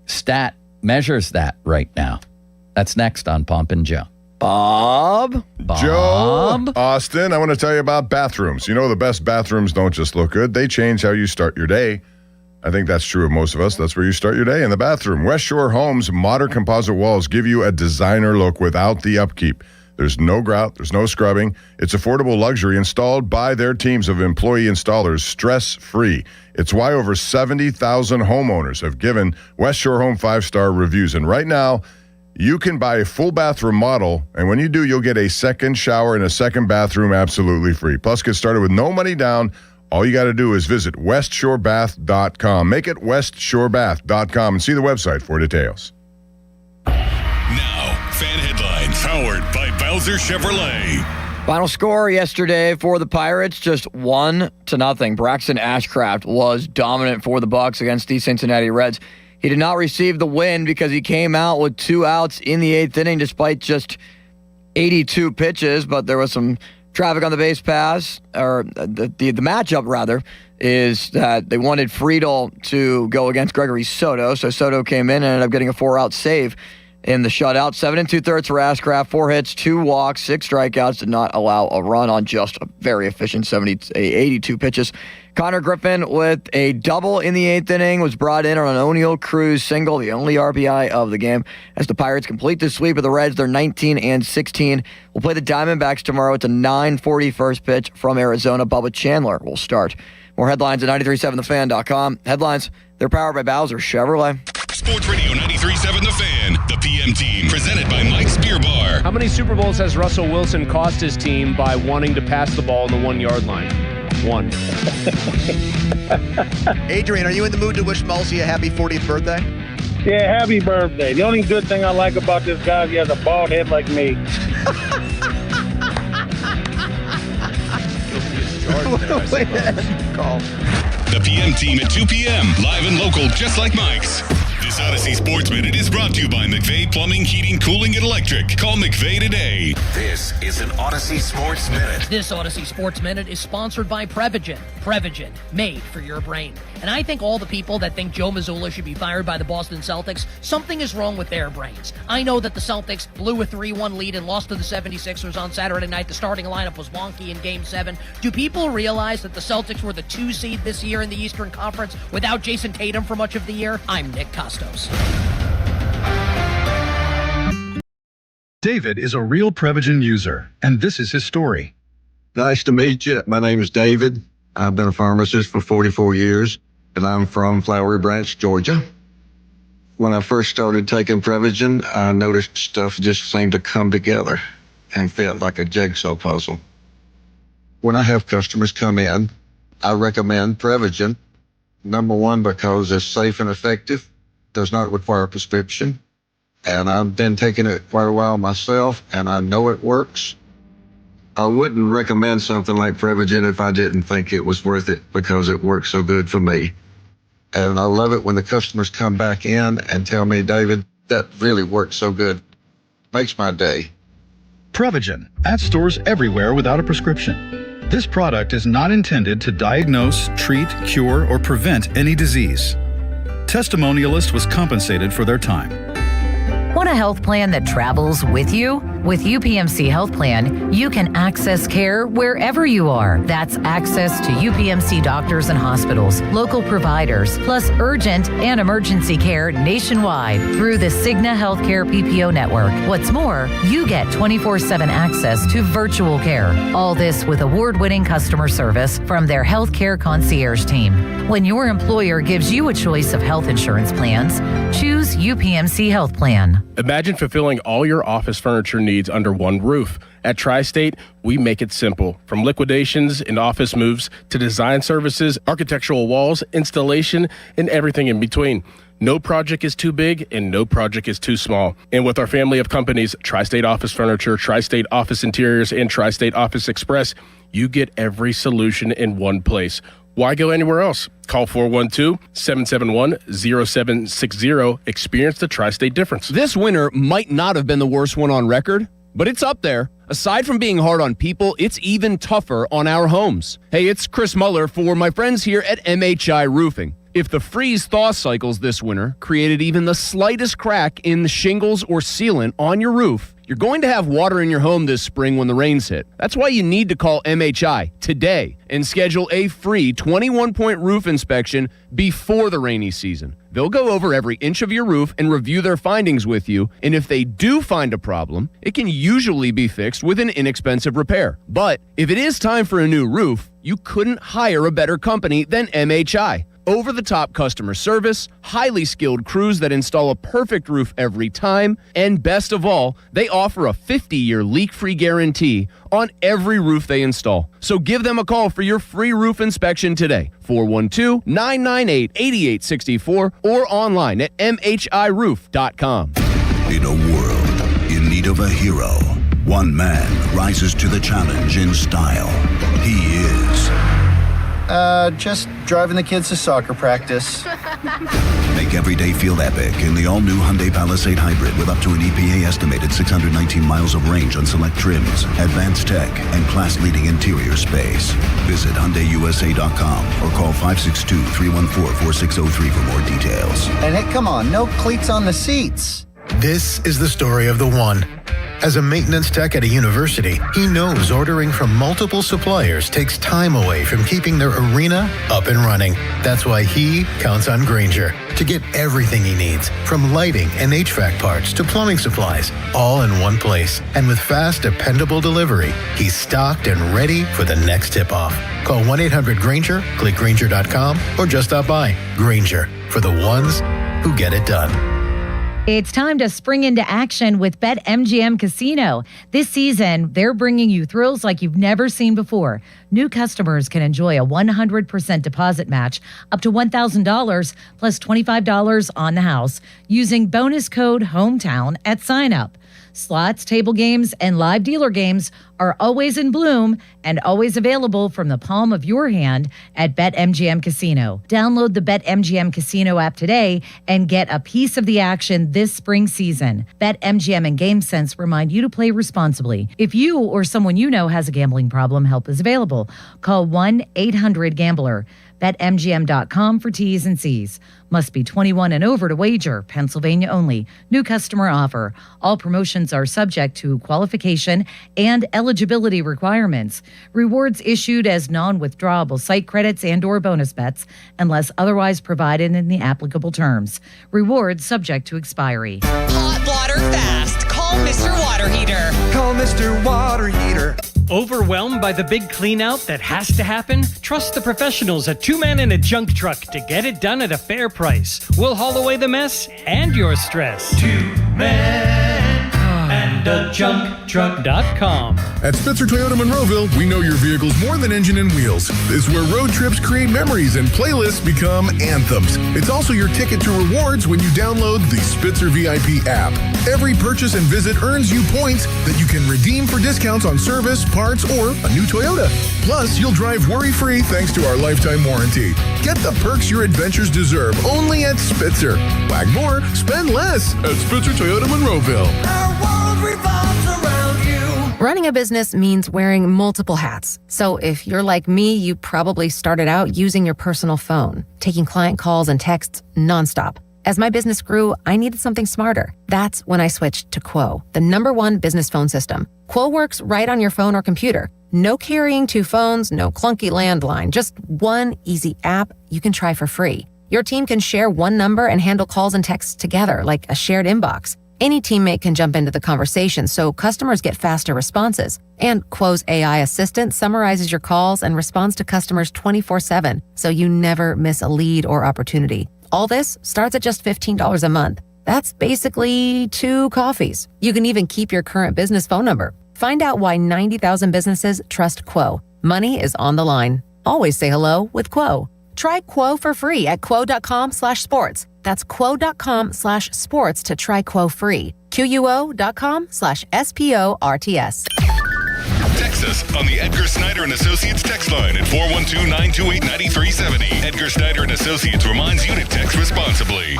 stat measures that right now. That's next on Pomp and Joe. Bob? Joe, Austin, I want to tell you about bathrooms. The best bathrooms don't just look good. They change how you start your day. I think that's true of most of us. That's where you start your day, in the bathroom. West Shore Homes modern composite walls give you a designer look without the upkeep. There's no grout. There's no scrubbing. It's affordable luxury installed by their teams of employee installers, stress-free. It's why over 70,000 homeowners have given West Shore Home 5-star reviews. And right now, you can buy a full bathroom model, and when you do, you'll get a second shower and a second bathroom absolutely free. Plus, get started with no money down. All you got to do is visit westshorebath.com. Make it westshorebath.com and see the website for details. Now, fan headlines powered by Bowser Chevrolet. Final score yesterday for the Pirates, just 1-0. Braxton Ashcraft was dominant for the Bucs against the Cincinnati Reds. He did not receive the win because he came out with 2 outs in the 8th inning despite just 82 pitches, but there was some traffic on the base pass, or the matchup, rather, is that they wanted Friedel to go against Gregory Soto, so Soto came in and ended up getting a 4-out save. in the shutout. 7 2/3 for Ashcraft, 4 hits, 2 walks, 6 strikeouts, did not allow a run on just a very efficient 82 pitches. Connor Griffin with a double in the 8th inning was brought in on an O'Neill Cruz single, the only RBI of the game. As the Pirates complete the sweep of the Reds, they're 19-16. We'll play the Diamondbacks tomorrow. It's a 9:40 first pitch from Arizona. Bubba Chandler will start. More headlines at 937thefan.com. Headlines, they're powered by Bowser Chevrolet. Sports Radio 93.7 The Fan, the PM team, presented by Mike's Beer Bar. How many Super Bowls has Russell Wilson cost his team by wanting to pass the ball on the 1-yard line? 1. Adrian, are you in the mood to wish Mulsey a happy 40th birthday? Yeah, happy birthday. The only good thing I like about this guy is he has a bald head like me. The PM team at 2 p.m. live and local, just like Mike's. This Odyssey Sports Minute is brought to you by McVeigh Plumbing, Heating, Cooling, and Electric. Call McVeigh today. This is an Odyssey Sports Minute. This Odyssey Sports Minute is sponsored by Prevagen. Prevagen, made for your brain. And I think all the people that think Joe Mazzulla should be fired by the Boston Celtics, something is wrong with their brains. I know that the Celtics blew a 3-1 lead and lost to the 76ers on Saturday night. The starting lineup was wonky in Game 7. Do people realize that the Celtics were the 2 seed this year in the Eastern Conference without Jason Tatum for much of the year? I'm Nick Costos. David is a real Prevagen user, and this is his story. Nice to meet you. My name is David. I've been a pharmacist for 44 years, and I'm from Flowery Branch, Georgia. When I first started taking Prevagen, I noticed stuff just seemed to come together and felt like a jigsaw puzzle. When I have customers come in, I recommend Prevagen. Number one, because it's safe and effective, does not require a prescription. And I've been taking it quite a while myself, and I know it works. I wouldn't recommend something like Prevagen if I didn't think it was worth it, because it works so good for me. And I love it when the customers come back in and tell me, David, that really works so good. Makes my day. Prevagen, at stores everywhere without a prescription. This product is not intended to diagnose, treat, cure, or prevent any disease. Testimonialist was compensated for their time. Want a health plan that travels with you? With UPMC Health Plan, you can access care wherever you are. That's access to UPMC doctors and hospitals, local providers, plus urgent and emergency care nationwide through the Cigna Healthcare PPO network. What's more, you get 24/7 access to virtual care. All this with award-winning customer service from their healthcare concierge team. When your employer gives you a choice of health insurance plans, choose UPMC Health Plan. Imagine fulfilling all your office furniture needs under one roof. At Tri-State, we make it simple. From liquidations and office moves to design services, architectural walls, installation, and everything in between. No project is too big and no project is too small. And with our family of companies, Tri-State Office Furniture, Tri-State Office Interiors, and Tri-State Office Express, you get every solution in one place. Why go anywhere else? Call 412-771-0760. Experience the Tri-State difference. This winter might not have been the worst one on record, but it's up there. Aside from being hard on people, it's even tougher on our homes. Hey, it's Chris Muller for my friends here at MHI Roofing. If the freeze-thaw cycles this winter created even the slightest crack in the shingles or sealant on your roof, you're going to have water in your home this spring when the rains hit. That's why you need to call MHI today and schedule a free 21-point roof inspection before the rainy season. They'll go over every inch of your roof and review their findings with you, and if they do find a problem, it can usually be fixed with an inexpensive repair. But if it is time for a new roof, you couldn't hire a better company than MHI. Over-the-top customer service, highly skilled crews that install a perfect roof every time, and best of all, they offer a 50-year leak-free guarantee on every roof they install. So give them a call for your free roof inspection today, 412-998-8864, or online at mhiroof.com. In a world in need of a hero, one man rises to the challenge in style. He is... just driving the kids to soccer practice. Make every day feel epic in the all-new Hyundai Palisade Hybrid with up to an EPA-estimated 619 miles of range on select trims, advanced tech, and class-leading interior space. Visit HyundaiUSA.com or call 562-314-4603 for more details. And hey, come on, no cleats on the seats. This is the story of the one. As a maintenance tech at a university, he knows ordering from multiple suppliers takes time away from keeping their arena up and running. That's why he counts on Grainger to get everything he needs, from lighting and HVAC parts to plumbing supplies, all in one place. And with fast, dependable delivery, he's stocked and ready for the next tip-off. Call 1-800-GRAINGER, click Grainger.com, or just stop by. Grainger, for the ones who get it done. It's time to spring into action with BetMGM Casino. This season, they're bringing you thrills like you've never seen before. New customers can enjoy a 100% deposit match up to $1,000 plus $25 on the house using bonus code HOMETOWN at sign-up. Slots, table games, and live dealer games are always in bloom and always available from the palm of your hand at BetMGM Casino. Download the BetMGM Casino app today and get a piece of the action this spring season. BetMGM and GameSense remind you to play responsibly. If you or someone you know has a gambling problem, help is available. Call 1-800-GAMBLER. BetMGM.com for T's and C's. Must be 21 and over to wager. Pennsylvania only. New customer offer. All promotions are subject to qualification and eligibility requirements. Rewards issued as non-withdrawable site credits and or bonus bets unless otherwise provided in the applicable terms. Rewards subject to expiry. Hot water fast. Call Mr. Water Heater. Call Mr. Water Heater. Overwhelmed by the big clean-out that has to happen? Trust the professionals at Two Men and a Junk Truck to get it done at a fair price. We'll haul away the mess and your stress. 2 Men and a JunkTruck.com. At Spitzer Toyota Monroeville, we know your vehicle's more than engine and wheels. It's where road trips create memories and playlists become anthems. It's also your ticket to rewards when you download the Spitzer VIP app. Every purchase and visit earns you points that you can redeem for discounts on service, parts, or a new Toyota. Plus, you'll drive worry-free thanks to our lifetime warranty. Get the perks your adventures deserve only at Spitzer. Wag more, spend less at Spitzer Toyota Monroeville. Running a business means wearing multiple hats. So if you're like me, you probably started out using your personal phone, taking client calls and texts nonstop. As my business grew, I needed something smarter. That's when I switched to Quo, the #1 business phone system. Quo works right on your phone or computer. No carrying 2 phones, no clunky landline, just one easy app you can try for free. Your team can share one number and handle calls and texts together like a shared inbox. Any teammate can jump into the conversation, so customers get faster responses. And Quo's AI assistant summarizes your calls and responds to customers 24/7, so you never miss a lead or opportunity. All this starts at just $15 a month. That's basically 2 coffees. You can even keep your current business phone number. Find out why 90,000 businesses trust Quo. Money is on the line. Always say hello with Quo. Try Quo for free at quo.com/sports. That's quo.com/sports to try Quo free. QUO.com/SPORTS. Text us on the Edgar Snyder and Associates text line at 412-928-9370. Edgar Snyder and Associates reminds you to text responsibly.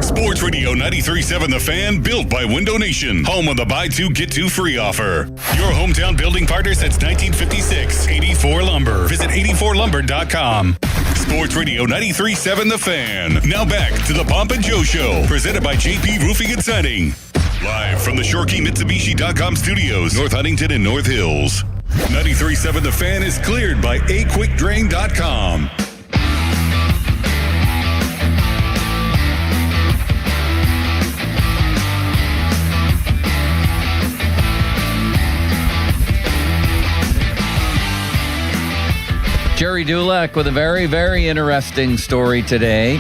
Sports Radio 93.7 The Fan, built by Window Nation, home of the buy 2 get 2 free offer. Your hometown building partner since 1956. 84 Lumber. Visit 84lumber.com. Sports Radio 93.7 The Fan. Now back to the Pomp and Joe Show, presented by JP Roofing and Siding. Live from the ShoreKeyMitsubishi.com studios, North Huntington and North Hills. 93.7 The Fan is cleared by AQuickDrain.com. Jerry Dulac with a very, very interesting story today.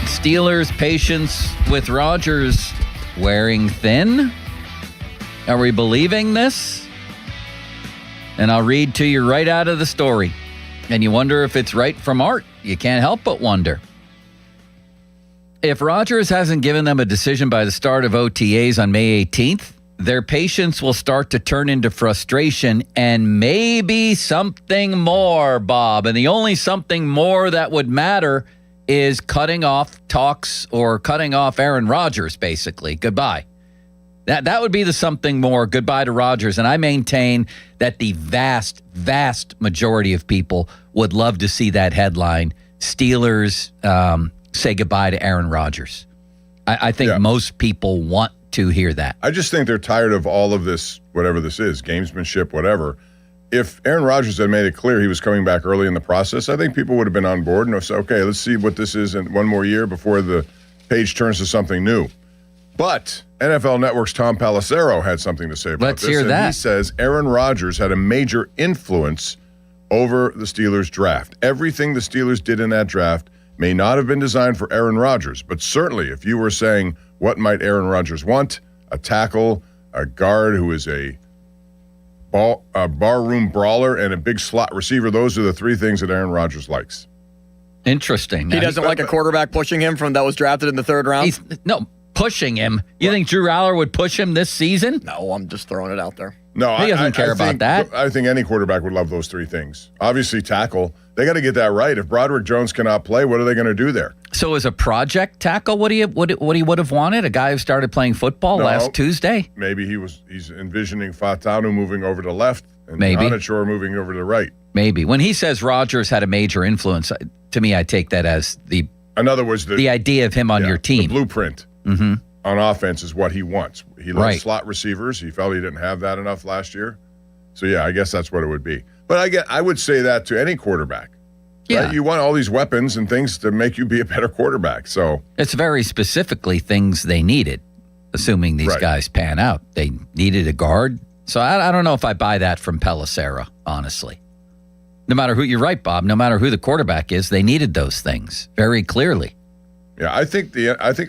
Steelers' patience with Rodgers wearing thin. Are we believing this? And I'll read to you right out of the story. And you wonder if it's right from Art. You can't help but wonder. If Rodgers hasn't given them a decision by the start of OTAs on May 18th, their patience will start to turn into frustration and maybe something more, Bob. And the only something more that would matter is cutting off talks or cutting off Aaron Rodgers, basically. Goodbye. That would be the something more. Goodbye to Rodgers. And I maintain that the vast, vast majority of people would love to see that headline. Steelers say goodbye to Aaron Rodgers. I think most people want to hear that. I just think they're tired of all of this, whatever this is, gamesmanship, whatever. If Aaron Rodgers had made it clear he was coming back early in the process, I think people would have been on board and said, okay, let's see what this is in one more year before the page turns to something new. But NFL Network's Tom Pelissero had something to say about Let's this. hear that. He says Aaron Rodgers had a major influence over the Steelers draft. Everything the Steelers did in that draft may not have been designed for Aaron Rodgers, but certainly if you were saying what might Aaron Rodgers want, a tackle, a guard who is a barroom brawler, and a big slot receiver, those are the three things that Aaron Rodgers likes. Interesting. He doesn't like a quarterback pushing him that was drafted in the third round? Pushing him. You think Drew Aller would push him this season? No, I'm just throwing it out there. No, he doesn't care about that. I think any quarterback would love those three things. Obviously, tackle. They got to get that right. If Broderick Jones cannot play, what are they going to do there? So as a project tackle, what he would have wanted? A guy who started playing football last Tuesday? Maybe he's envisioning Fatanu moving over to left and Maybe. Onachor moving over to the right. Maybe. When he says Rodgers had a major influence, to me, I take that as in other words, the idea of him on your team. The blueprint on offense is what he wants. He loves slot receivers. He felt he didn't have that enough last year. So, yeah, I guess that's what it would be. But I would say that to any quarterback. Yeah. Right? You want all these weapons and things to make you be a better quarterback. So it's very specifically things they needed, assuming these guys pan out. They needed a guard. So I don't know if I buy that from Pelissero, honestly. No matter who, you're right, Bob, no matter who the quarterback is, they needed those things very clearly. Yeah, I think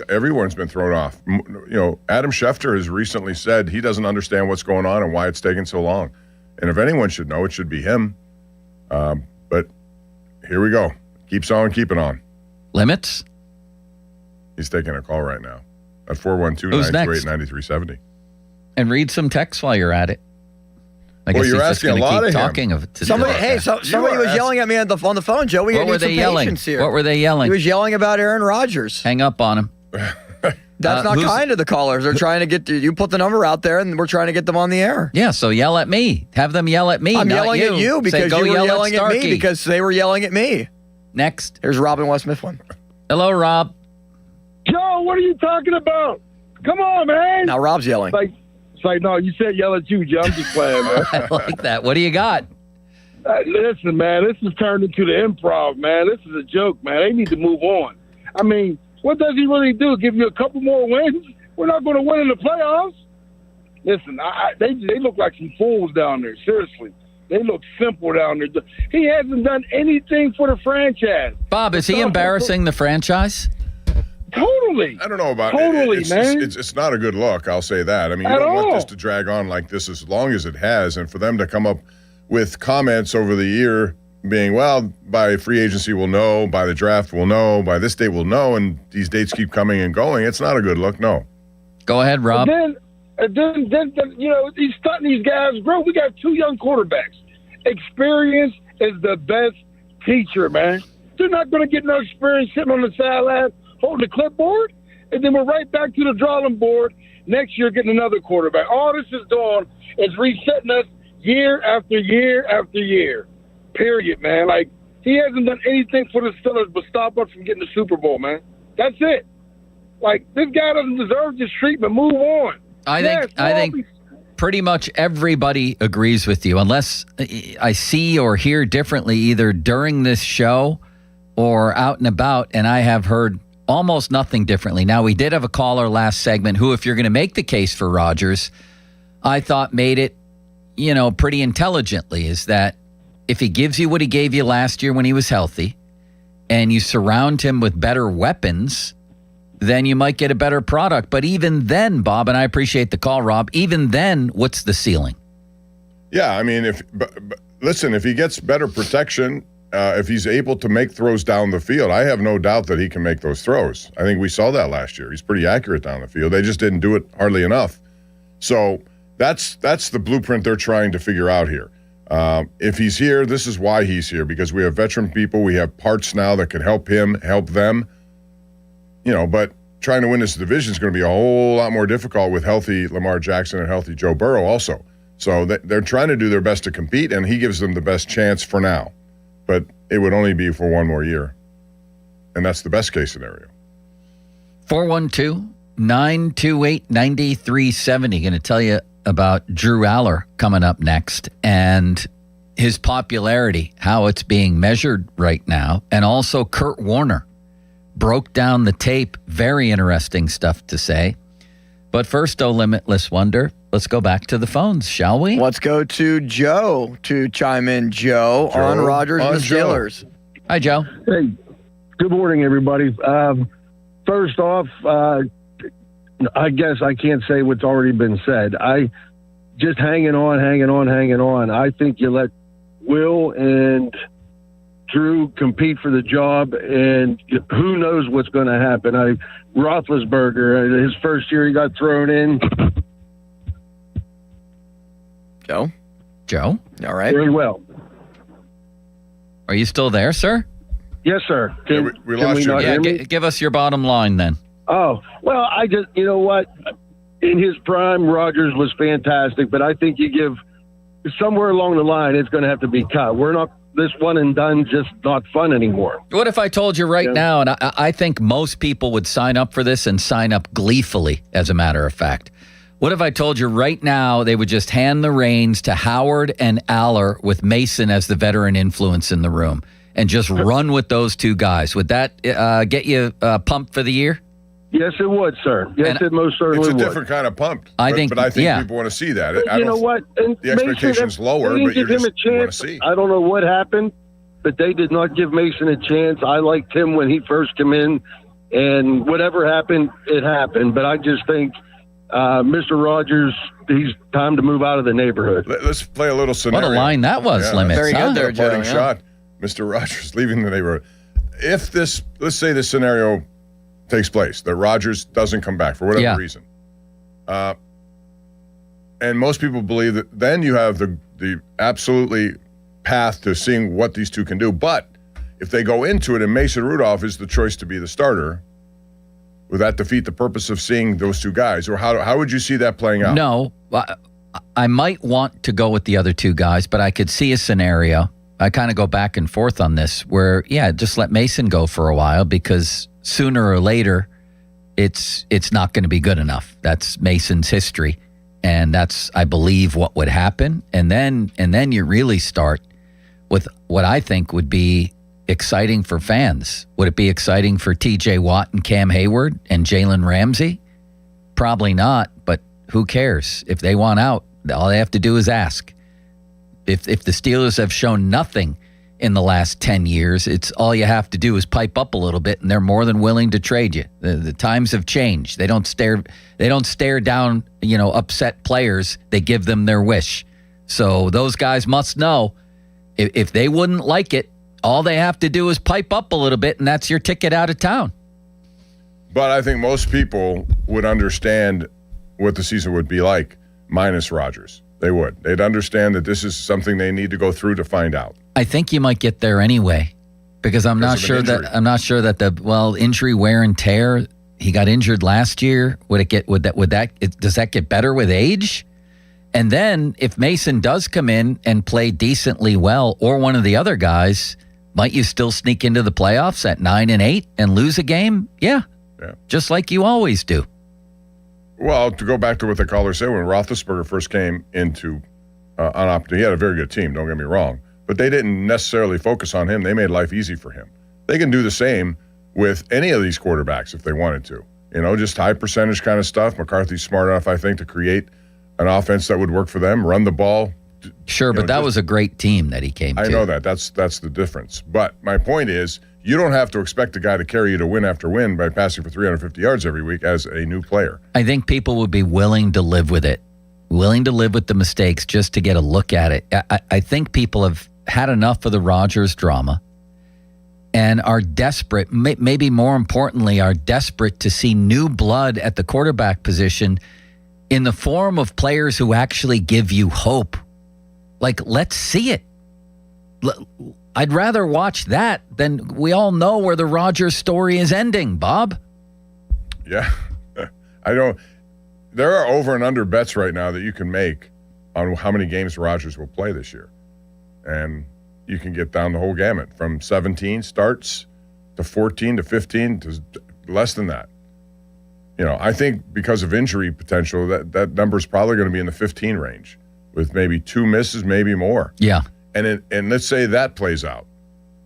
everyone's been thrown off. Adam Schefter has recently said he doesn't understand what's going on and why it's taking so long. And if anyone should know, it should be him. But here we go. Keeps on keeping on. Limits? He's taking a call right now at 412-928-9370. And read some text while you're at it. I Well, guess you're he's just asking a gonna lot keep of him. talking of it. Somebody was yelling at me on the phone, Joe. We What need were some they yelling? patience here. What were they yelling? He was yelling about Aaron Rodgers. Hang up on him. That's not kind to the callers. They're trying to get you put the number out there, and we're trying to get them on the air. Yeah, so yell at me. Have them yell at me. I'm not yelling at you because Say, you were yell yelling at me Starkey. because they were yelling at me. Next. Here's Rob in West Mifflin. Hello, Rob. Joe, what are you talking about? Come on, man. Now Rob's yelling. It's like, no, you said yell at you, Joe. I'm just playing, man. I like that. What do you got? Listen, man, this has turned into the improv, man. This is a joke, man. They need to move on. I mean, what does he really do? Give you a couple more wins? We're not going to win in the playoffs. Listen, they look like some fools down there. Seriously. They look simple down there. He hasn't done anything for the franchise. Bob, is he embarrassing the franchise? Totally. I don't know about totally, it. man. It's not a good look, I'll say that. I mean, you don't want this to drag on like this as long as it has, and for them to come up with comments over the year being, well, by free agency we'll know, by the draft we'll know, by this date we'll know, and these dates keep coming and going. It's not a good look, no. Go ahead, Rob. Then he's starting these guys grow. We got two young quarterbacks. Experience is the best teacher, man. They're not going to get no experience sitting on the sideline holding the clipboard, and then we're right back to the drawing board next year getting another quarterback. All this is doing is resetting us year after year after year. Period, man. Like, he hasn't done anything for the Steelers but stop us from getting the Super Bowl, man. That's it. Like, this guy doesn't deserve this treatment. Move on. I think pretty much everybody agrees with you, unless I see or hear differently either during this show or out and about, and I have heard almost nothing differently. Now, we did have a caller last segment who, if you're going to make the case for Rodgers, I thought made it, pretty intelligently, is that if he gives you what he gave you last year when he was healthy and you surround him with better weapons, then you might get a better product. But even then, Bob, and I appreciate the call, Rob, even then, what's the ceiling? Yeah, I mean, if he gets better protection, if he's able to make throws down the field, I have no doubt that he can make those throws. I think we saw that last year. He's pretty accurate down the field. They just didn't do it hardly enough. So that's the blueprint they're trying to figure out here. If he's here, this is why he's here, because we have veteran people. We have parts now that can help him, help them. But trying to win this division is going to be a whole lot more difficult with healthy Lamar Jackson and healthy Joe Burrow also. So they're trying to do their best to compete, and he gives them the best chance for now. But it would only be for one more year. And that's the best case scenario. 412-928-9370. Going to tell you about Drew Aller coming up next and his popularity, how it's being measured right now, and also Kurt Warner broke down the tape. Very interesting stuff to say. But first, oh, Limitless Wonder, let's go back to the phones, shall we? Let's go to Joe to chime in. Joe on Rogers and the Steelers. Hi, Joe. Hey, good morning, everybody. First off, I guess I can't say what's already been said. I just hanging on. I think you let Will and Drew compete for the job, and who knows what's going to happen. Roethlisberger, his first year, he got thrown in. Joe? All right. Very well. Are you still there, sir? Yes, sir. We lost you. Yeah, give us your bottom line then. Oh, well, you know what? In his prime, Rodgers was fantastic, but I think you give somewhere along the line, it's going to have to be cut. We're not, this one and done, just not fun anymore. What if I told you right now, and I think most people would sign up for this and sign up gleefully, as a matter of fact. What if I told you right now they would just hand the reins to Howard and Aller with Mason as the veteran influence in the room and just run with those two guys? Would that get you pumped for the year? Yes, it would, sir. Yes, it most certainly would. It's a different kind of pumped. I think people want to see that. You know what? And the expectation's lower, they didn't but you give him a chance. want to see. I don't know what happened, but they did not give Mason a chance. I liked him when he first came in, and whatever happened, it happened. But I just think Mr. Rodgers, he's time to move out of the neighborhood. Let's play a little scenario. What a line that was, Limits. Very good there, Joe. Parting shot. Mr. Rodgers leaving the neighborhood. If this, let's say this scenario takes place, that Rodgers doesn't come back for whatever reason. And most people believe that then you have the absolutely path to seeing what these two can do. But if they go into it and Mason Rudolph is the choice to be the starter, would that defeat the purpose of seeing those two guys? Or how would you see that playing out? No, I might want to go with the other two guys, but I could see a scenario. I kind of go back and forth on this where, just let Mason go for a while because sooner or later, it's not going to be good enough. That's Mason's history, and that's, I believe, what would happen. And then you really start with what I think would be exciting for fans. Would it be exciting for T.J. Watt and Cam Hayward and Jalen Ramsey? Probably not, but who cares? If they want out, all they have to do is ask. If the Steelers have shown nothing in the last 10 years, it's all you have to do is pipe up a little bit, and they're more than willing to trade you. The times have changed. They don't stare down, upset players. They give them their wish. So those guys must know if they wouldn't like it, all they have to do is pipe up a little bit, and that's your ticket out of town. But I think most people would understand what the season would be like minus Rodgers. They would. They'd understand that this is something they need to go through to find out. I think you might get there anyway, because I'm not sure that the injury wear and tear. He got injured last year. Does that get better with age? And then if Mason does come in and play decently well, or one of the other guys, might you still sneak into the playoffs at 9-8 and lose a game? Yeah. Just like you always do. Well, to go back to what the caller said, when Roethlisberger first came into he had a very good team, don't get me wrong, but they didn't necessarily focus on him. They made life easy for him. They can do the same with any of these quarterbacks if they wanted to. Just high percentage kind of stuff. McCarthy's smart enough, I think, to create an offense that would work for them, run the ball. Sure, but that was a great team that he came to. I know that. That's the difference. But my point is, you don't have to expect a guy to carry you to win after win by passing for 350 yards every week as a new player. I think people would be willing to live with it, willing to live with the mistakes just to get a look at it. I think people have had enough of the Rodgers drama and are desperate, maybe more importantly, are desperate to see new blood at the quarterback position in the form of players who actually give you hope. Like, let's see it. I'd rather watch that than we all know where the Rodgers story is ending, Bob. Yeah. There are over and under bets right now that you can make on how many games Rodgers will play this year. And you can get down the whole gamut from 17 starts to 14 to 15 to less than that. I think because of injury potential, that number is probably going to be in the 15 range with maybe 2 misses, maybe more. Yeah. And let's say that plays out.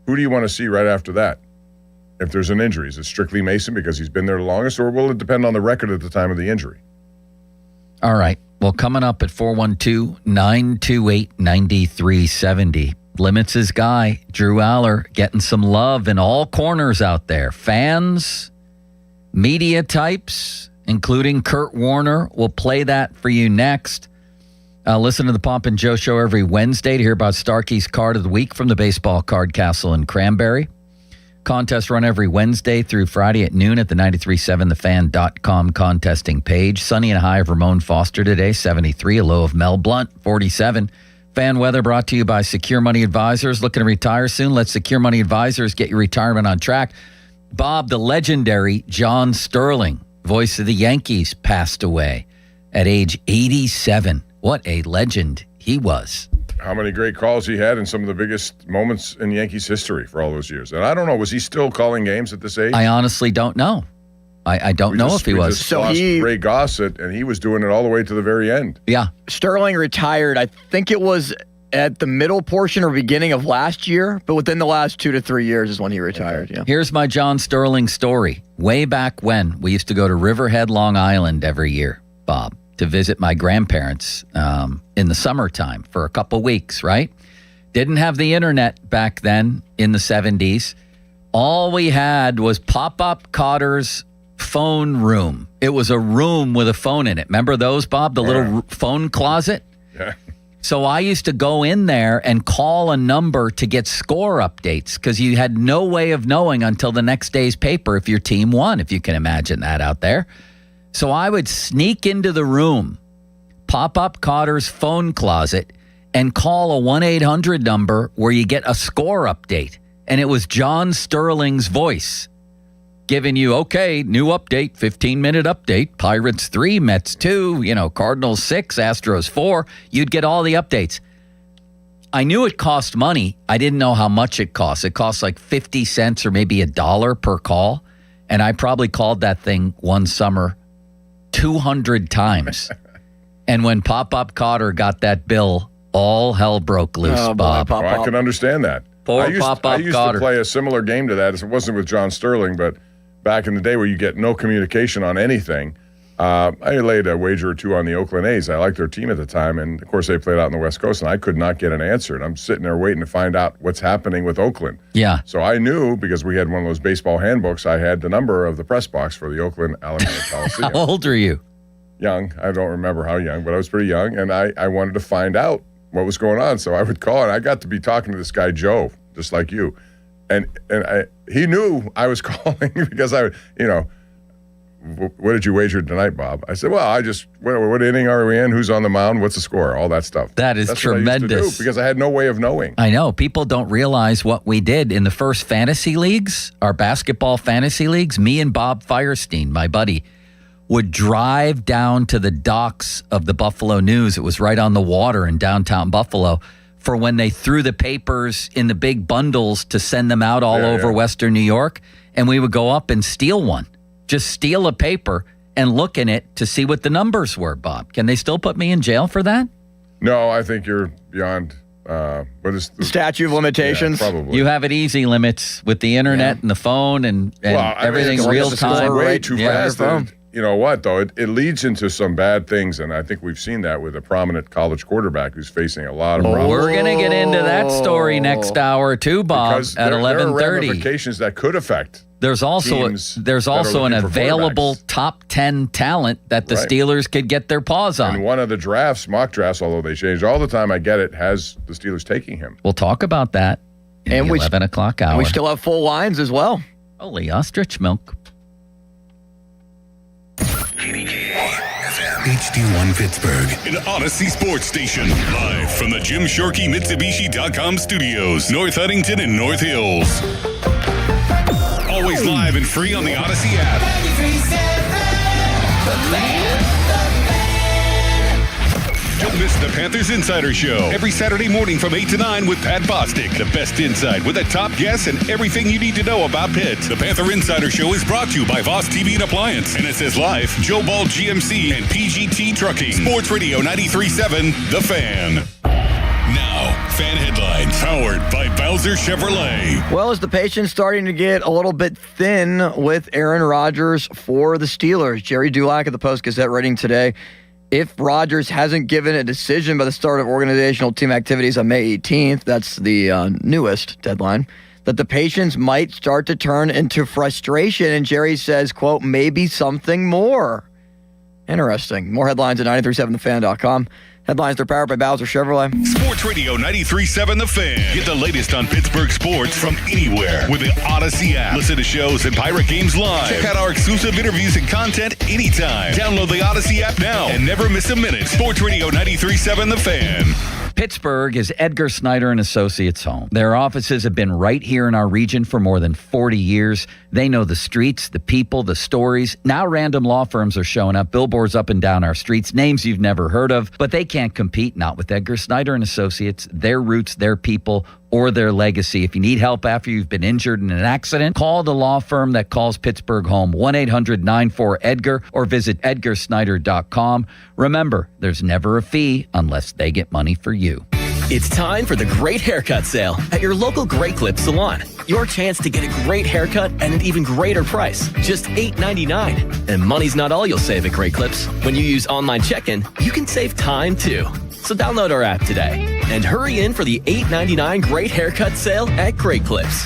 Who do you want to see right after that? If there's an injury, is it strictly Mason because he's been there the longest, or will it depend on the record at the time of the injury? All right. Well, coming up at 412-928-9370, Limits his guy, Drew Aller, getting some love in all corners out there. Fans, media types, including Kurt Warner. We'll play that for you next. Listen to the Pomp and Joe Show every Wednesday to hear about Starkey's Card of the Week from the Baseball Card Castle in Cranberry. Contests run every Wednesday through Friday at noon at the 937thefan.com contesting page. Sunny and a high of Ramon Foster today, 73. A low of Mel Blunt, 47. Fan weather brought to you by Secure Money Advisors. Looking to retire soon? Let Secure Money Advisors get your retirement on track. Bob, the legendary John Sterling, voice of the Yankees, passed away at age 87. What a legend he was. How many great calls he had in some of the biggest moments in Yankees history for all those years. And I don't know, was he still calling games at this age? I honestly don't know. I don't know if he was. So Ray Gossett, and he was doing it all the way to the very end. Yeah. Sterling retired, I think it was at the middle portion or beginning of last year, but within the last 2 to 3 years is when he retired. Yeah. Here's my John Sterling story. Way back when, we used to go to Riverhead, Long Island every year, Bob, to visit my grandparents in the summertime for a couple weeks, right? Didn't have the internet back then in the 70s. All we had was Pop-Up Cotter's phone room. It was a room with a phone in it. Remember those, Bob? The little phone closet? Yeah. So I used to go in there and call a number to get score updates because you had no way of knowing until the next day's paper if your team won, if you can imagine that out there. So I would sneak into the room, Pop-Up Cotter's phone closet, and call a 1-800 number where you get a score update. And it was John Sterling's voice giving you, okay, new update, 15-minute update, Pirates 3, Mets 2, Cardinals 6, Astros 4. You'd get all the updates. I knew it cost money. I didn't know how much it cost. It cost like 50 cents or maybe $1 per call. And I probably called that thing one summer 200 times. And when Pop-Up Cotter got that bill, all hell broke loose, Bob. I can understand that. Poor I used Cotter. to play a similar game to that. It wasn't with John Sterling, but back in the day where you get no communication on anything. I laid a wager or two on the Oakland A's. I liked their team at the time, and, of course, they played out on the West Coast, and I could not get an answer. And I'm sitting there waiting to find out what's happening with Oakland. Yeah. So I knew, because we had one of those baseball handbooks, I had the number of the press box for the Oakland Alameda Coliseum. How old are you? Young. I don't remember how young, but I was pretty young, and I wanted to find out what was going on. So I would call, and I got to be talking to this guy, Joe, just like you. And he knew I was calling because what did you wager tonight, Bob? I said, well, what inning are we in? Who's on the mound? What's the score? All that stuff. That's tremendous. What I used to do because I had no way of knowing. I know. People don't realize what we did in the first fantasy leagues, our basketball fantasy leagues. Me and Bob Firestein, my buddy, would drive down to the docks of the Buffalo News. It was right on the water in downtown Buffalo for when they threw the papers in the big bundles to send them out all over Western New York. And we would go up and steal one. Just steal a paper and look in it to see what the numbers were, Bob. Can they still put me in jail for that? No, I think you're beyond what is the statute of limitations? Yeah, probably. You have it easy limits with the internet and the phone and everything real time. Way too fast. You know what, though? It leads into some bad things, and I think we've seen that with a prominent college quarterback who's facing a lot of problems. We're going to get into that story next hour, too, Bob, because at 11:30. There are ramifications that could affect There's also an available top 10 talent that the Steelers could get their paws on. And one of the mock drafts, although they change all the time, I get it, has the Steelers taking him. We'll talk about that in the 11 o'clock hour. We still have full lines as well. Holy ostrich milk. HD1 Pittsburgh, an Odyssey Sports Station, live from the Jim Shorkey Mitsubishi.com studios, North Huntington and North Hills. Always live and free on the Odyssey app. Don't miss is the Panthers Insider Show. Every Saturday morning from 8 to 9 with Pat Bostic. The best insight with the top guests and everything you need to know about Pitt. The Panther Insider Show is brought to you by Voss TV and Appliance. And it says live, Joe Ball GMC and PGT Trucking. Sports Radio 93.7, The Fan. Now, fan headlines powered by Bowser Chevrolet. Well, is the patience starting to get a little bit thin with Aaron Rodgers for the Steelers? Jerry Dulac of the Post-Gazette writing today, if Rodgers hasn't given a decision by the start of organizational team activities on May 18th, that's the newest deadline, that the patience might start to turn into frustration. And Jerry says, quote, maybe something more. Interesting. More headlines at 937thefan.com. Headlines, they're powered by Bowser Chevrolet. Sports Radio 93.7 The Fan. Get the latest on Pittsburgh sports from anywhere with the Odyssey app. Listen to shows and Pirate Games live. Check out our exclusive interviews and content anytime. Download the Odyssey app now and never miss a minute. Sports Radio 93.7 The Fan. Pittsburgh is Edgar Snyder and Associates' home. Their offices have been right here in our region for more than 40 years. They know the streets, the people, the stories. Now random law firms are showing up, billboards up and down our streets, names you've never heard of, but they can't compete, not with Edgar Snyder and Associates, their roots, their people, or their legacy. If you need help after you've been injured in an accident, call the law firm that calls Pittsburgh home, 1-800-94-EDGAR, or visit edgarsnyder.com. Remember, there's never a fee unless they get money for you. It's time for the Great Haircut Sale at your local Great Clips salon. Your chance to get a great haircut at an even greater price, just $8.99. And money's not all you'll save at Great Clips. When you use online check-in, you can save time too. So download our app today and hurry in for the $8.99 Great Haircut Sale at Great Clips.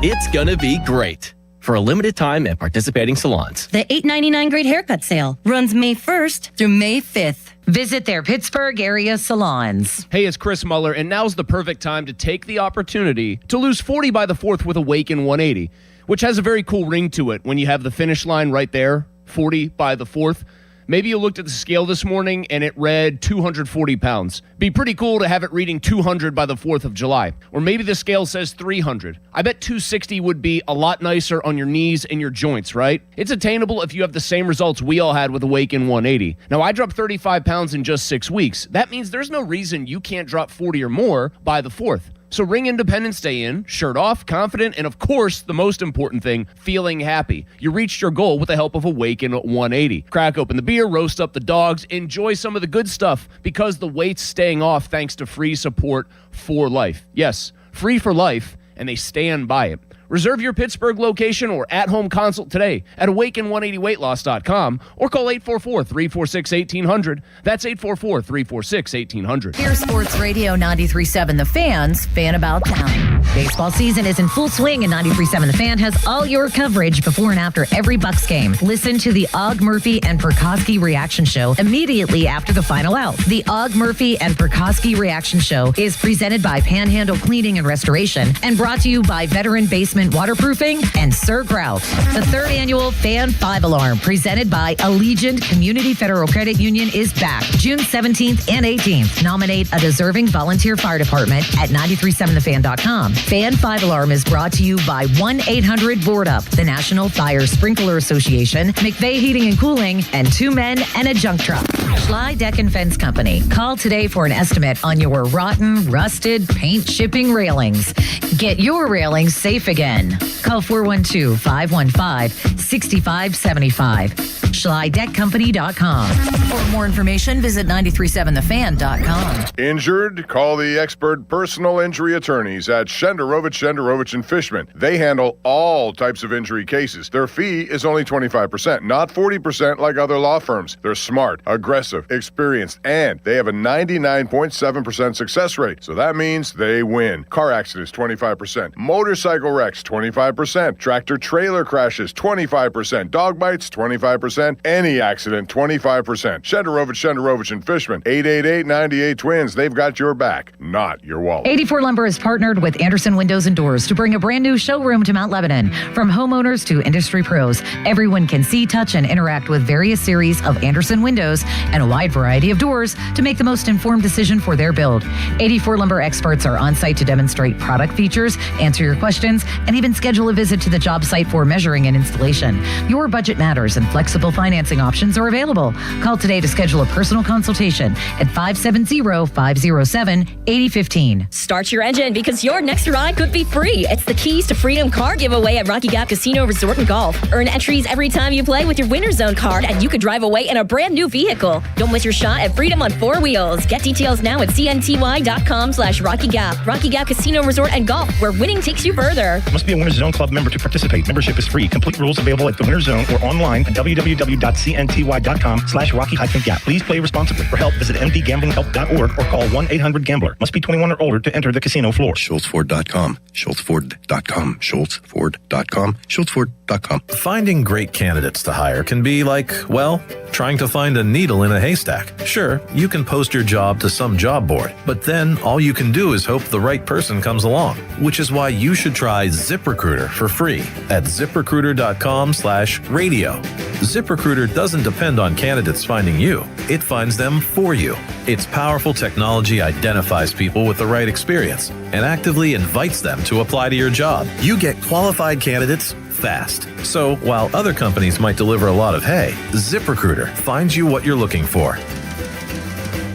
It's gonna be great. For a limited time at participating salons. The $8.99 Great Haircut Sale runs May 1st through May 5th. Visit their Pittsburgh area salons. Hey, it's Chris Muller, and now's the perfect time to take the opportunity to lose 40 by the 4th with Awaken 180, which has a very cool ring to it when you have the finish line right there, 40 by the 4th. Maybe you looked at the scale this morning and it read 240 pounds. Be pretty cool to have it reading 200 by the 4th of July. Or maybe the scale says 300. I bet 260 would be a lot nicer on your knees and your joints, right? It's attainable if you have the same results we all had with Awaken 180. Now, I dropped 35 pounds in just 6 weeks. That means there's no reason you can't drop 40 or more by the 4th. So ring Independence Day in, shirt off, confident, and of course, the most important thing, feeling happy. You reached your goal with the help of Awaken 180. Crack open the beer, roast up the dogs, enjoy some of the good stuff because the weight's staying off thanks to free support for life. Yes, free for life, and they stand by it. Reserve your Pittsburgh location or at-home consult today at awaken180weightloss.com or call 844-346-1800. That's 844-346-1800. Here's Sports Radio 93.7 The Fan's Fan About Town. Baseball season is in full swing, and 93.7 The Fan has all your coverage before and after every Bucks game. Listen to the Og Murphy and Perkowski Reaction Show immediately after the final out. The Og Murphy and Perkowski Reaction Show is presented by Panhandle Cleaning and Restoration and brought to you by Veteran Basement Waterproofing and Sir Grout. The 3rd annual Fan 5 Alarm presented by Allegiant Community Federal Credit Union is back June 17th and 18th. Nominate a deserving volunteer fire department at 937thefan.com. Fan 5 Alarm is brought to you by 1-800-BOARD-UP, the National Fire Sprinkler Association, McVeigh Heating and Cooling, and 2 men and a junk truck. Schley Deck and Fence Company. Call today for an estimate on your rotten, rusted, paint chipping railings. Get your railings safe again. Call 412-515-6575. SchleyDeckCompany.com. For more information, visit 937thefan.com. Injured? Call the expert personal injury attorneys at Shenderovich and Fishman. They handle all types of injury cases. Their fee is only 25%, not 40% like other law firms. They're smart, aggressive, experienced, and they have a 99.7% success rate. So that means they win. Car accidents, 25%. Motorcycle wrecks, 25%. Tractor trailer crashes, 25%. Dog bites, 25%. Any accident, 25%. Shenderovich and Fishman, 888-98-TWINS. They've got your back, not your wallet. 84 Lumber is partnered with Anderson Anderson Windows and Doors to bring a brand new showroom to Mount Lebanon. From homeowners to industry pros, everyone can see, touch, and interact with various series of Anderson windows and a wide variety of doors to make the most informed decision for their build. 84 Lumber experts are on site to demonstrate product features, answer your questions, and even schedule a visit to the job site for measuring and installation. Your budget matters and flexible financing options are available. Call today to schedule a personal consultation at 570-507-8015. Start your engine because your next ride could be free. It's the Keys to Freedom car giveaway at Rocky Gap Casino Resort and Golf. Earn entries every time you play with your Winner's Zone card, and you could drive away in a brand new vehicle. Don't miss your shot at freedom on 4 wheels. Get details now at cnty.com/Rocky Gap. Rocky Gap Casino Resort and Golf, where winning takes you further. Must be a Winner's Zone Club member to participate. Membership is free. Complete rules available at the Winner's Zone or online at www.cnty.com/Rocky-Gap. Please play responsibly. For help, visit mdgamblinghelp.org or call 1-800-GAMBLER. Must be 21 or older to enter the casino floor. SchultzFord.com. SchultzFord.com. SchultzFord.com. SchultzFord.com. Finding great candidates to hire can be like, well, trying to find a needle in a haystack. Sure, you can post your job to some job board, but then all you can do is hope the right person comes along, which is why you should try ZipRecruiter for free at ZipRecruiter.com/radio. ZipRecruiter doesn't depend on candidates finding you. It finds them for you. Its powerful technology identifies people with the right experience and actively invites them to apply to your job. You get qualified candidates fast. So while other companies might deliver a lot of hay, ZipRecruiter finds you what you're looking for.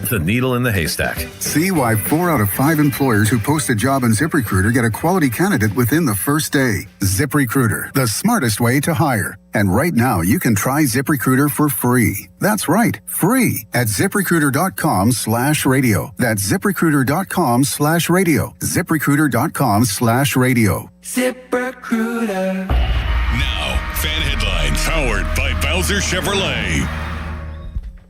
The needle in the haystack. See why 4 out of 5 employers who post a job on ZipRecruiter get a quality candidate within the first day. ZipRecruiter, the smartest way to hire. And right now, you can try ZipRecruiter for free. That's right, free at ZipRecruiter.com/radio. That's ZipRecruiter.com/radio. ZipRecruiter.com/radio. ZipRecruiter. Now, fan headlines powered by Bowser Chevrolet.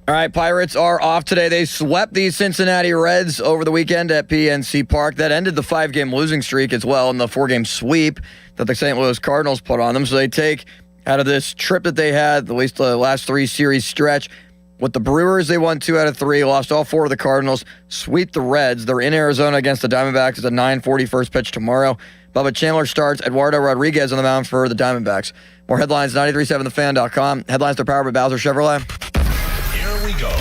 All right, Pirates are off today. They swept the Cincinnati Reds over the weekend at PNC Park. That ended the 5-game losing streak as well in the 4-game sweep that the St. Louis Cardinals put on them. So they take out of this trip that they had, at least the last 3 series stretch. With the Brewers, they won 2 out of 3, lost all 4 of the Cardinals, sweep the Reds. They're in Arizona against the Diamondbacks. It's a 9:40 first pitch tomorrow. Bubba Chandler starts. Eduardo Rodriguez on the mound for the Diamondbacks. More headlines, 937thefan.com. Headlines are powered by Bowser Chevrolet. We go.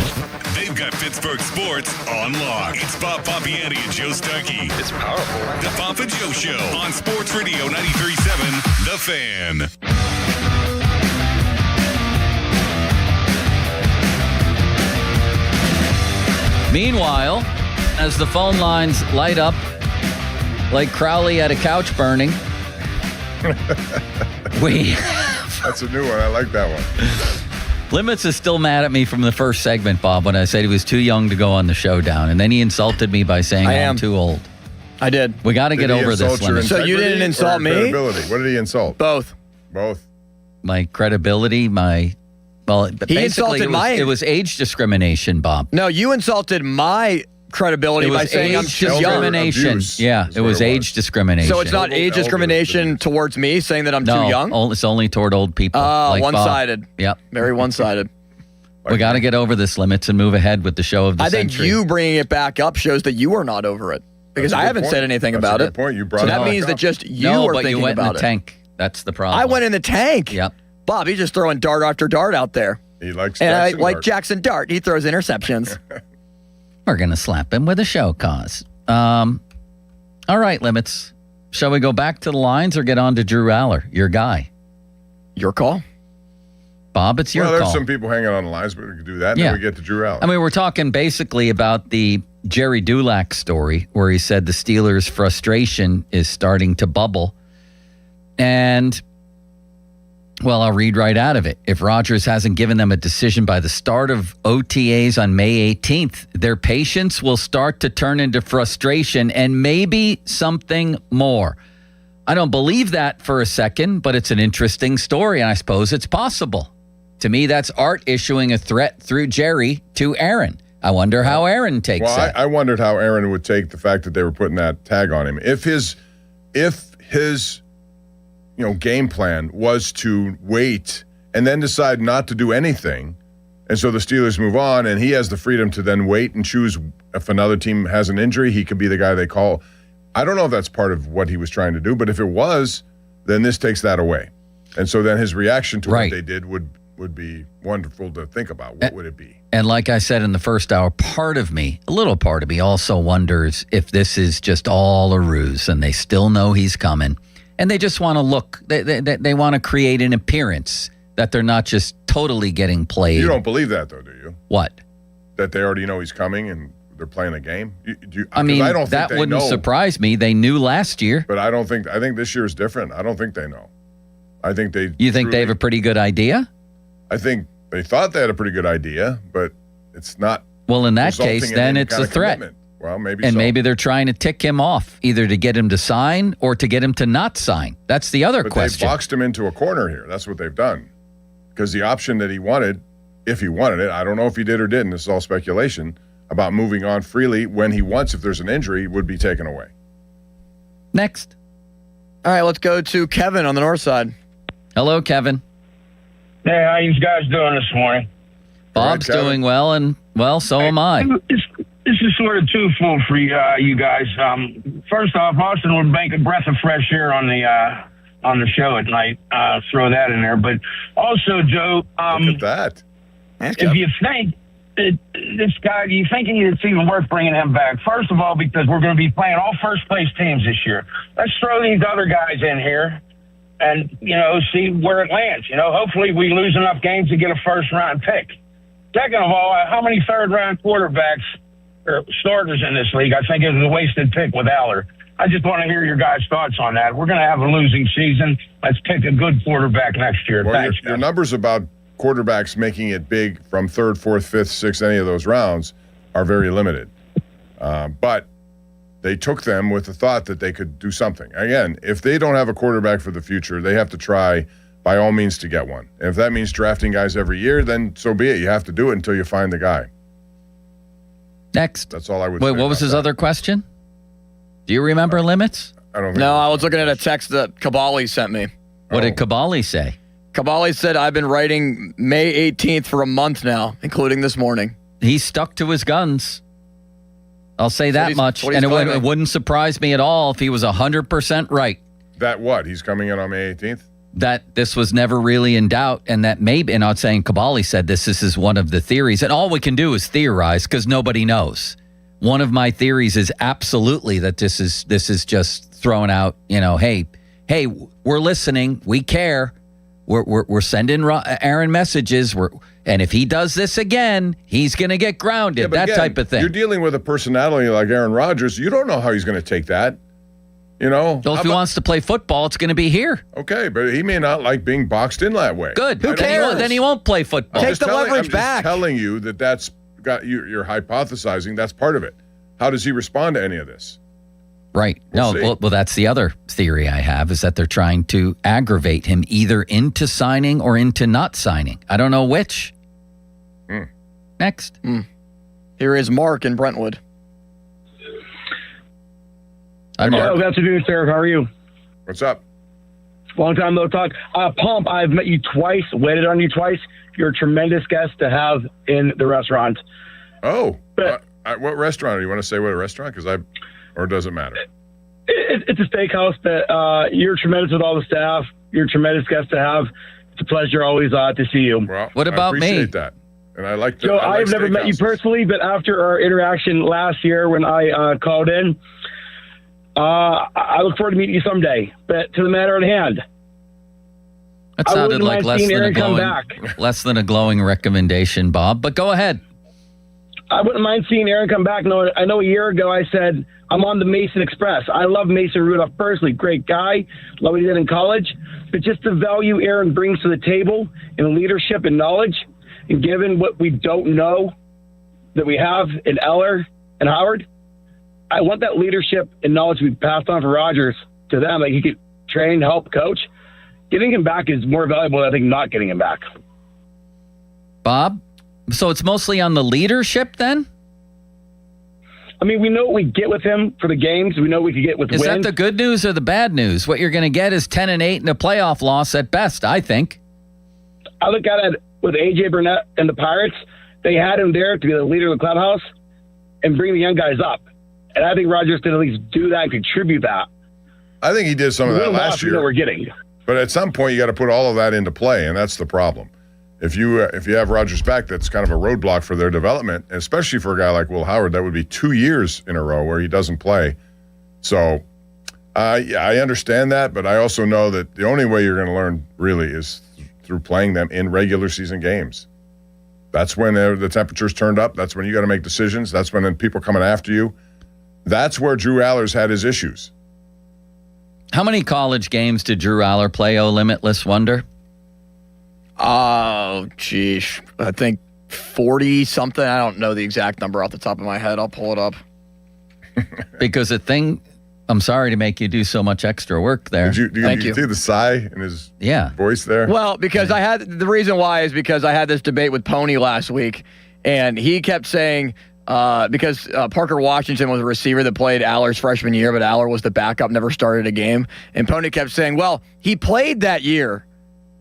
They've got Pittsburgh sports on lock. It's Bob Pompiani and Joe Starkey. It's powerful. The Pop and Joe Show on Sports Radio 93.7 The Fan. Meanwhile, as the phone lines light up like Crowley at a couch burning, That's a new one. I like that one. Limits is still mad at me from the first segment, Bob, when I said he was too young to go on the showdown. And then he insulted me by saying I'm too old. I did. We got to get over this, Limits. So you didn't insult me? Credibility. What did he insult? Both. My credibility, he basically it was age discrimination, Bob. No, you insulted my credibility by saying I'm too young. Discrimination. Yeah, it was age discrimination. So it's not age discrimination towards me saying that I'm too young? No, it's only toward old people. Oh, one-sided. Bob. Yep. Very one-sided. We got to get over this, Limits, and move ahead with the show of the century. I think you bringing it back up shows that you are not over it. Because I haven't said anything about it. Point. You brought so it that back means up. that just you no, are but thinking you went about in the it. tank. That's the problem. I went in the tank. Yep. Bob, he's just throwing dart after dart out there. He likes and Jackson like Dart. Jackson Dart, he throws interceptions. We're going to slap him with a show cause. All right, Limits. Shall we go back to the lines or get on to Drew Aller, your guy? Your call. Bob, it's your well, call. there's some people hanging on the lines, but we can do that. And then we get to Drew Aller. I mean, we're talking basically about the Jerry Dulac story where he said the Steelers' frustration is starting to bubble. And, well, I'll read right out of it. If Rodgers hasn't given them a decision by the start of OTAs on May 18th, their patience will start to turn into frustration and maybe something more. I don't believe that for a second, but it's an interesting story, and I suppose it's possible. To me, that's Art issuing a threat through Jerry to Aaron. I wonder how Aaron takes it. I wondered how Aaron would take the fact that they were putting that tag on him. If his game plan was to wait and then decide not to do anything, and so the Steelers move on, and he has the freedom to then wait and choose if another team has an injury, he could be the guy they call. I don't know if that's part of what he was trying to do, but if it was, then this takes that away. And so then his reaction to what they did would be wonderful to think about. What would it be? And like I said in the first hour, a little part of me also wonders if this is just all a ruse and they still know he's coming. And they just want to look, they want to create an appearance that they're not just totally getting played. You don't believe that, though, do you? What? That they already know he's coming and they're playing a game? I mean, I don't think that they wouldn't know. surprise me. They knew last year. But I think this year is different. I don't think they know. I think they. You think they have a pretty good idea? I think they thought they had a pretty good idea, but it's not. Well, in that resulting case, in then any it's kind a of threat. commitment. Well, maybe And so. maybe they're trying to tick him off, either to get him to sign or to get him to not sign. That's the other But question. they boxed him into a corner here. That's what they've done. Because the option that he wanted, if he wanted it, I don't know if he did or didn't, this is all speculation, about moving on freely when he wants, if there's an injury, would be taken away. Next. All right, let's go to Kevin on the north side. Hello, Kevin. Hey, how you guys doing this morning? Bob's doing well, and, well, so am I. This is sort of twofold for you guys. First off, Austin would make a breath of fresh air on the show at night. Throw that in there. But also, Joe, look at that. If you think this guy, do you think it's even worth bringing him back? First of all, because we're going to be playing all first-place teams this year. Let's throw these other guys in here and, see where it lands. Hopefully we lose enough games to get a first-round pick. Second of all, how many third-round quarterbacks or starters in this league? I think it was a wasted pick with Aller. I just want to hear your guys' thoughts on that. We're going to have a losing season. Let's pick a good quarterback next year. Well, Thanks. your numbers about quarterbacks making it big from third, fourth, fifth, sixth, any of those rounds are very limited. But they took them with the thought that they could do something. Again, if they don't have a quarterback for the future, they have to try by all means to get one. And if that means drafting guys every year, then so be it. You have to do it until you find the guy. Next. That's all I would Wait, say. what was his other question? Do you remember limits? I don't think No, I was looking at a text that Kabali sent me. What did Kabali say? Kabali said, I've been writing May 18th for a month now, including this morning. He stuck to his guns. I'll say that much. what he's And it claiming. wouldn't surprise me at all if he was 100% right. That what? He's coming in on May 18th? That this was never really in doubt, and that maybe, and I'm not saying Kabali said this is one of the theories, and all we can do is theorize because nobody knows. One of my theories is absolutely that this is just throwing out, hey, we're listening, we care, we're sending Aaron messages, and if he does this again, he's going to get grounded, Yeah, but that again, type of thing. You're dealing with a personality like Aaron Rodgers. You don't know how he's going to take that. So if he wants to play football, it's going to be here. Okay, but he may not like being boxed in that way. Good. Then he won't play football. I'm just telling you that's got you're hypothesizing. That's part of it. How does he respond to any of this? Right. We'll see. Well, that's the other theory I have is that they're trying to aggravate him either into signing or into not signing. I don't know which. Next. Here is Mark in Brentwood. Hi, Mark. Hello, good afternoon, sir. How are you? What's up? Long time no talk. Pump, I've met you twice, waited on you twice. You're a tremendous guest to have in the restaurant. Oh, what restaurant? Do you want to say what a restaurant? Or does it matter? It's a steakhouse, but you're tremendous with all the staff. You're a tremendous guest to have. It's a pleasure always to see you. Well, what about I appreciate that. And I like So I've never met you personally, but after our interaction last year when I called in, I look forward to meeting you someday. But to the matter at hand, That I sounded wouldn't like mind seeing Aaron come back. less than a glowing recommendation, Bob. But go ahead. I wouldn't mind seeing Aaron come back. No, I know a year ago I said I'm on the Mason Express. I love Mason Rudolph personally. Great guy. Love what he did in college. But just the value Aaron brings to the table in leadership and knowledge, and given what we don't know that we have in Eller and Howard, I want that leadership and knowledge to be passed on for Rodgers to them. Like he could train, help, coach. Getting him back is more valuable than I think not getting him back. Bob? So it's mostly on the leadership then? I mean, we know what we get with him for the games. We know what we could get with Is wins. that the good news or the bad news? What you're going to get is 10-8 and a playoff loss at best, I think. I look at it with A.J. Burnett and the Pirates. They had him there to be the leader of the clubhouse and bring the young guys up. And I think Rodgers can at least do that and contribute that. I think he did some of that last year. That we're getting. But at some point, you got to put all of that into play, and that's the problem. If you have Rodgers back, that's kind of a roadblock for their development, and especially for a guy like Will Howard. That would be 2 years in a row where he doesn't play. So I understand that, but I also know that the only way you're going to learn really is through playing them in regular season games. That's when the temperature's turned up. That's when you got to make decisions. That's when people coming after you. That's where Drew Aller's had his issues. How many college games did Drew Aller play, Limitless Wonder? Oh, geez. I think 40-something. I don't know the exact number off the top of my head. I'll pull it up. Because I'm sorry to make you do so much extra work there. Thank you. See the sigh in his voice there? Well, because the reason why is because I had this debate with Pony last week, and he kept saying, because Parker Washington was a receiver that played Aller's freshman year, but Aller was the backup, never started a game. And Pony kept saying, well, he played that year.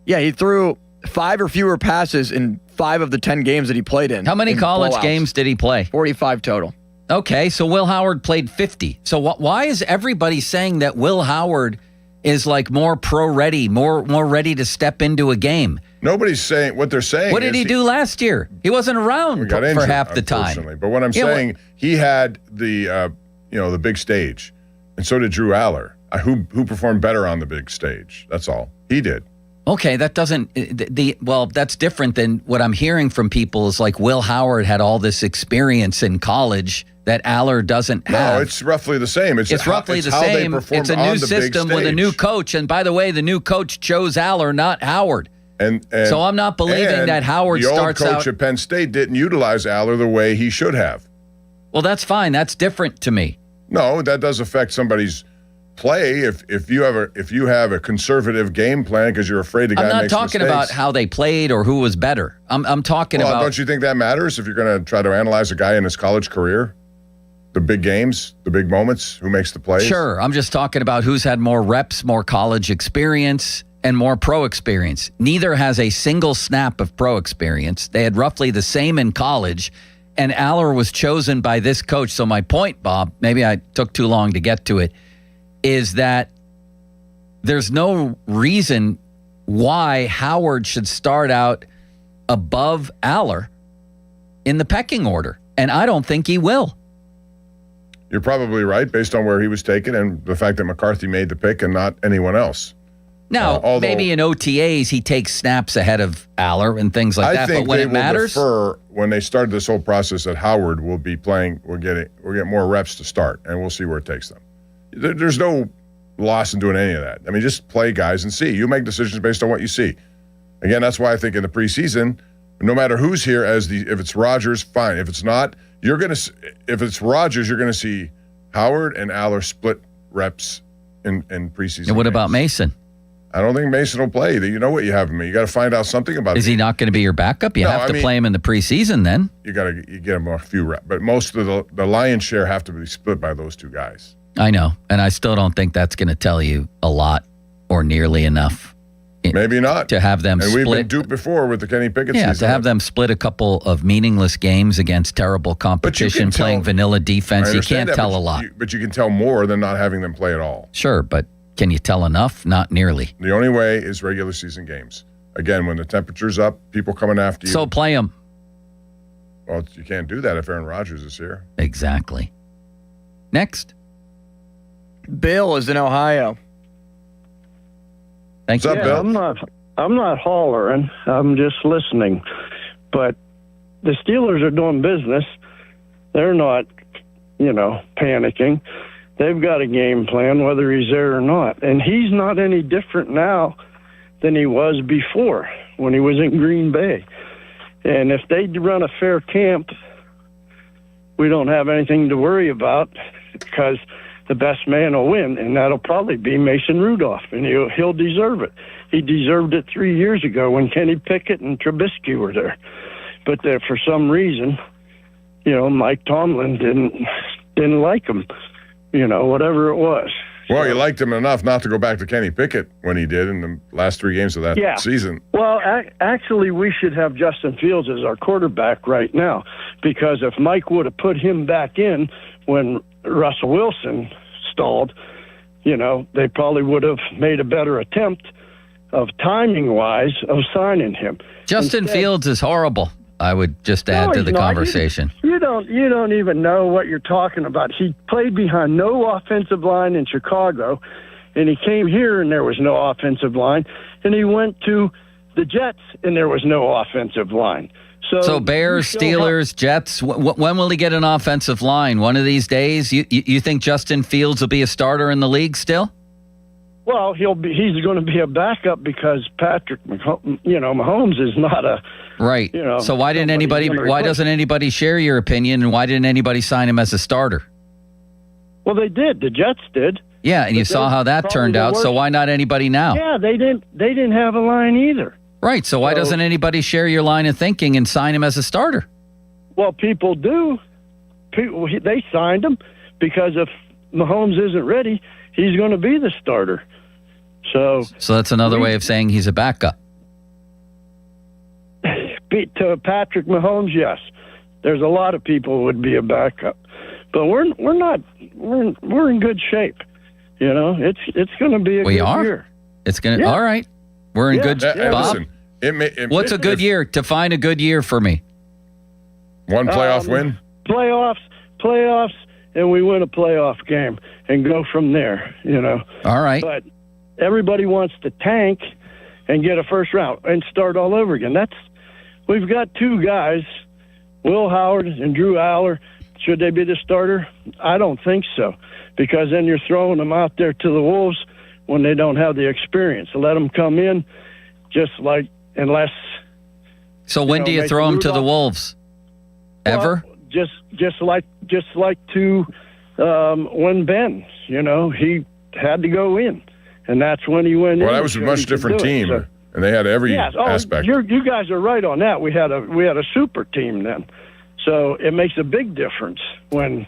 Yeah, he threw 5 or fewer passes in 5 of the 10 games that he played in. How many college blowouts. games did he play? 45 total. Okay, so Will Howard played 50. So why is everybody saying that Will Howard is like more pro-ready, more ready to step into a game? Nobody's saying what they're saying. What did he do last year? He wasn't around for half the time. But what I'm saying, he had the the big stage, and so did Drew Aller, who performed better on the big stage. That's all he did. Okay, that doesn't that's different than what I'm hearing from people is like Will Howard had all this experience in college that Aller doesn't have. No, it's roughly the same. It's roughly the same. It's a new system with a new coach, and by the way, the new coach chose Aller, not Howard. And so I'm not believing that Howard starts out. The old coach at Penn State didn't utilize Aller the way he should have. Well, that's fine. That's different to me. No, that does affect somebody's play if you have a conservative game plan because you're afraid the guy makes mistakes. I'm not talking about how they played or who was better. I'm talking about. Don't you think that matters if you're going to try to analyze a guy in his college career? The big games, the big moments, who makes the plays? Sure. I'm just talking about who's had more reps, more college experience, and more pro experience. Neither has a single snap of pro experience. They had roughly the same in college, and Aller was chosen by this coach. So my point, Bob, maybe I took too long to get to it, is that there's no reason why Howard should start out above Aller in the pecking order, and I don't think he will. You're probably right based on where he was taken and the fact that McCarthy made the pick and not anyone else. Now, maybe in OTAs he takes snaps ahead of Aller and things like that, but when it matters, defer when they start this whole process that Howard will be playing, we'll get more reps to start, and we'll see where it takes them. There's no loss in doing any of that. I mean, just play guys and see. You make decisions based on what you see. Again, that's why I think in the preseason, no matter who's here, if it's Rodgers, fine. If it's not, if it's Rodgers, you're gonna see Howard and Aller split reps in preseason. And what about Mason? I don't think Mason will play. You know what you have him. You got to find out something about. Is he not going to be your backup? You have to play him in the preseason then. You get him a few reps, but most of the lion's share have to be split by those two guys. I know, and I still don't think that's going to tell you a lot or nearly enough. Maybe not. To have them split. And we've been duped before with the Kenny Pickett season. Yeah, to have them split a couple of meaningless games against terrible competition, playing vanilla defense. You can't tell a lot. But you can tell more than not having them play at all. Sure, but can you tell enough? Not nearly. The only way is regular season games. Again, when the temperature's up, people coming after you. So play them. Well, you can't do that if Aaron Rodgers is here. Exactly. Next. Bill is in Ohio. Thank you. What's up, Bill? I'm not hollering. I'm just listening. But the Steelers are doing business. They're not, panicking. They've got a game plan, whether he's there or not. And he's not any different now than he was before when he was in Green Bay. And if they run a fair camp, we don't have anything to worry about because the best man will win, and that'll probably be Mason Rudolph, and he'll deserve it. He deserved it 3 years ago when Kenny Pickett and Trubisky were there. But for some reason, Mike Tomlin didn't like him, whatever it was. Well, you liked him enough not to go back to Kenny Pickett when he did in the last 3 games of that season. Well, actually, we should have Justin Fields as our quarterback right now, because if Mike would have put him back in when Russell Wilson stalled, they probably would have made a better attempt of timing-wise of signing him. Justin Fields is horrible. I would just add to the conversation. You don't even know what you're talking about. He played behind no offensive line in Chicago, and he came here and there was no offensive line, and he went to the Jets and there was no offensive line. So Bears, Steelers, Jets. When will he get an offensive line? One of these days. You think Justin Fields will be a starter in the league still? Well, he's going to be a backup because Patrick, Mahomes is not a right. So why didn't anybody? Why doesn't anybody share your opinion, and why didn't anybody sign him as a starter? Well, they did. The Jets did. Yeah, and you saw how that turned out. So why not anybody now? Yeah, they didn't have a line either. Right. So why doesn't anybody share your line of thinking and sign him as a starter? Well, people do. They signed him because if Mahomes isn't ready, he's going to be the starter. So that's another way of saying he's a backup. To Patrick Mahomes, yes. There's a lot of people who would be a backup, but we're not. We're in good shape. It's going to be a good year. It's going to. Yeah. All right. We're in good. Bob, listen, what's a good year? Define a good year for me. One playoff win. Playoffs, and we win a playoff game and go from there. All right. But everybody wants to tank and get a first round and start all over again. We've got 2 guys, Will Howard and Drew Aller. Should they be the starter? I don't think so, because then you're throwing them out there to the Wolves when they don't have the experience. So let them come in, unless. So when do you throw them to the Wolves? Ever? Well, just like to when Ben, he had to go in, and that's when he went in. Well, that was a much different team, and they had every aspect. You guys are right on that. We had a super team then, so it makes a big difference when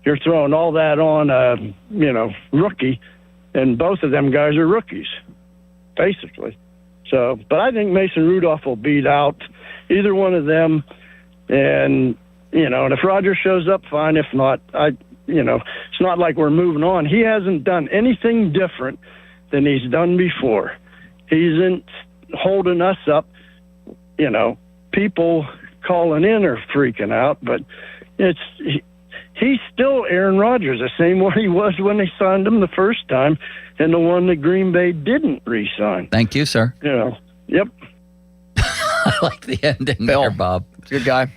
you're throwing all that on a rookie, and both of them guys are rookies, basically. So, but I think Mason Rudolph will beat out either one of them, and and if Rodgers shows up, fine. If not, it's not like we're moving on. He hasn't done anything different than he's done before. He isn't holding us up. People calling in are freaking out, but he's still Aaron Rodgers, the same way he was when they signed him the first time, and the one that Green Bay didn't re-sign. Thank you, sir. Yep. I like the ending there, Bob. Good guy.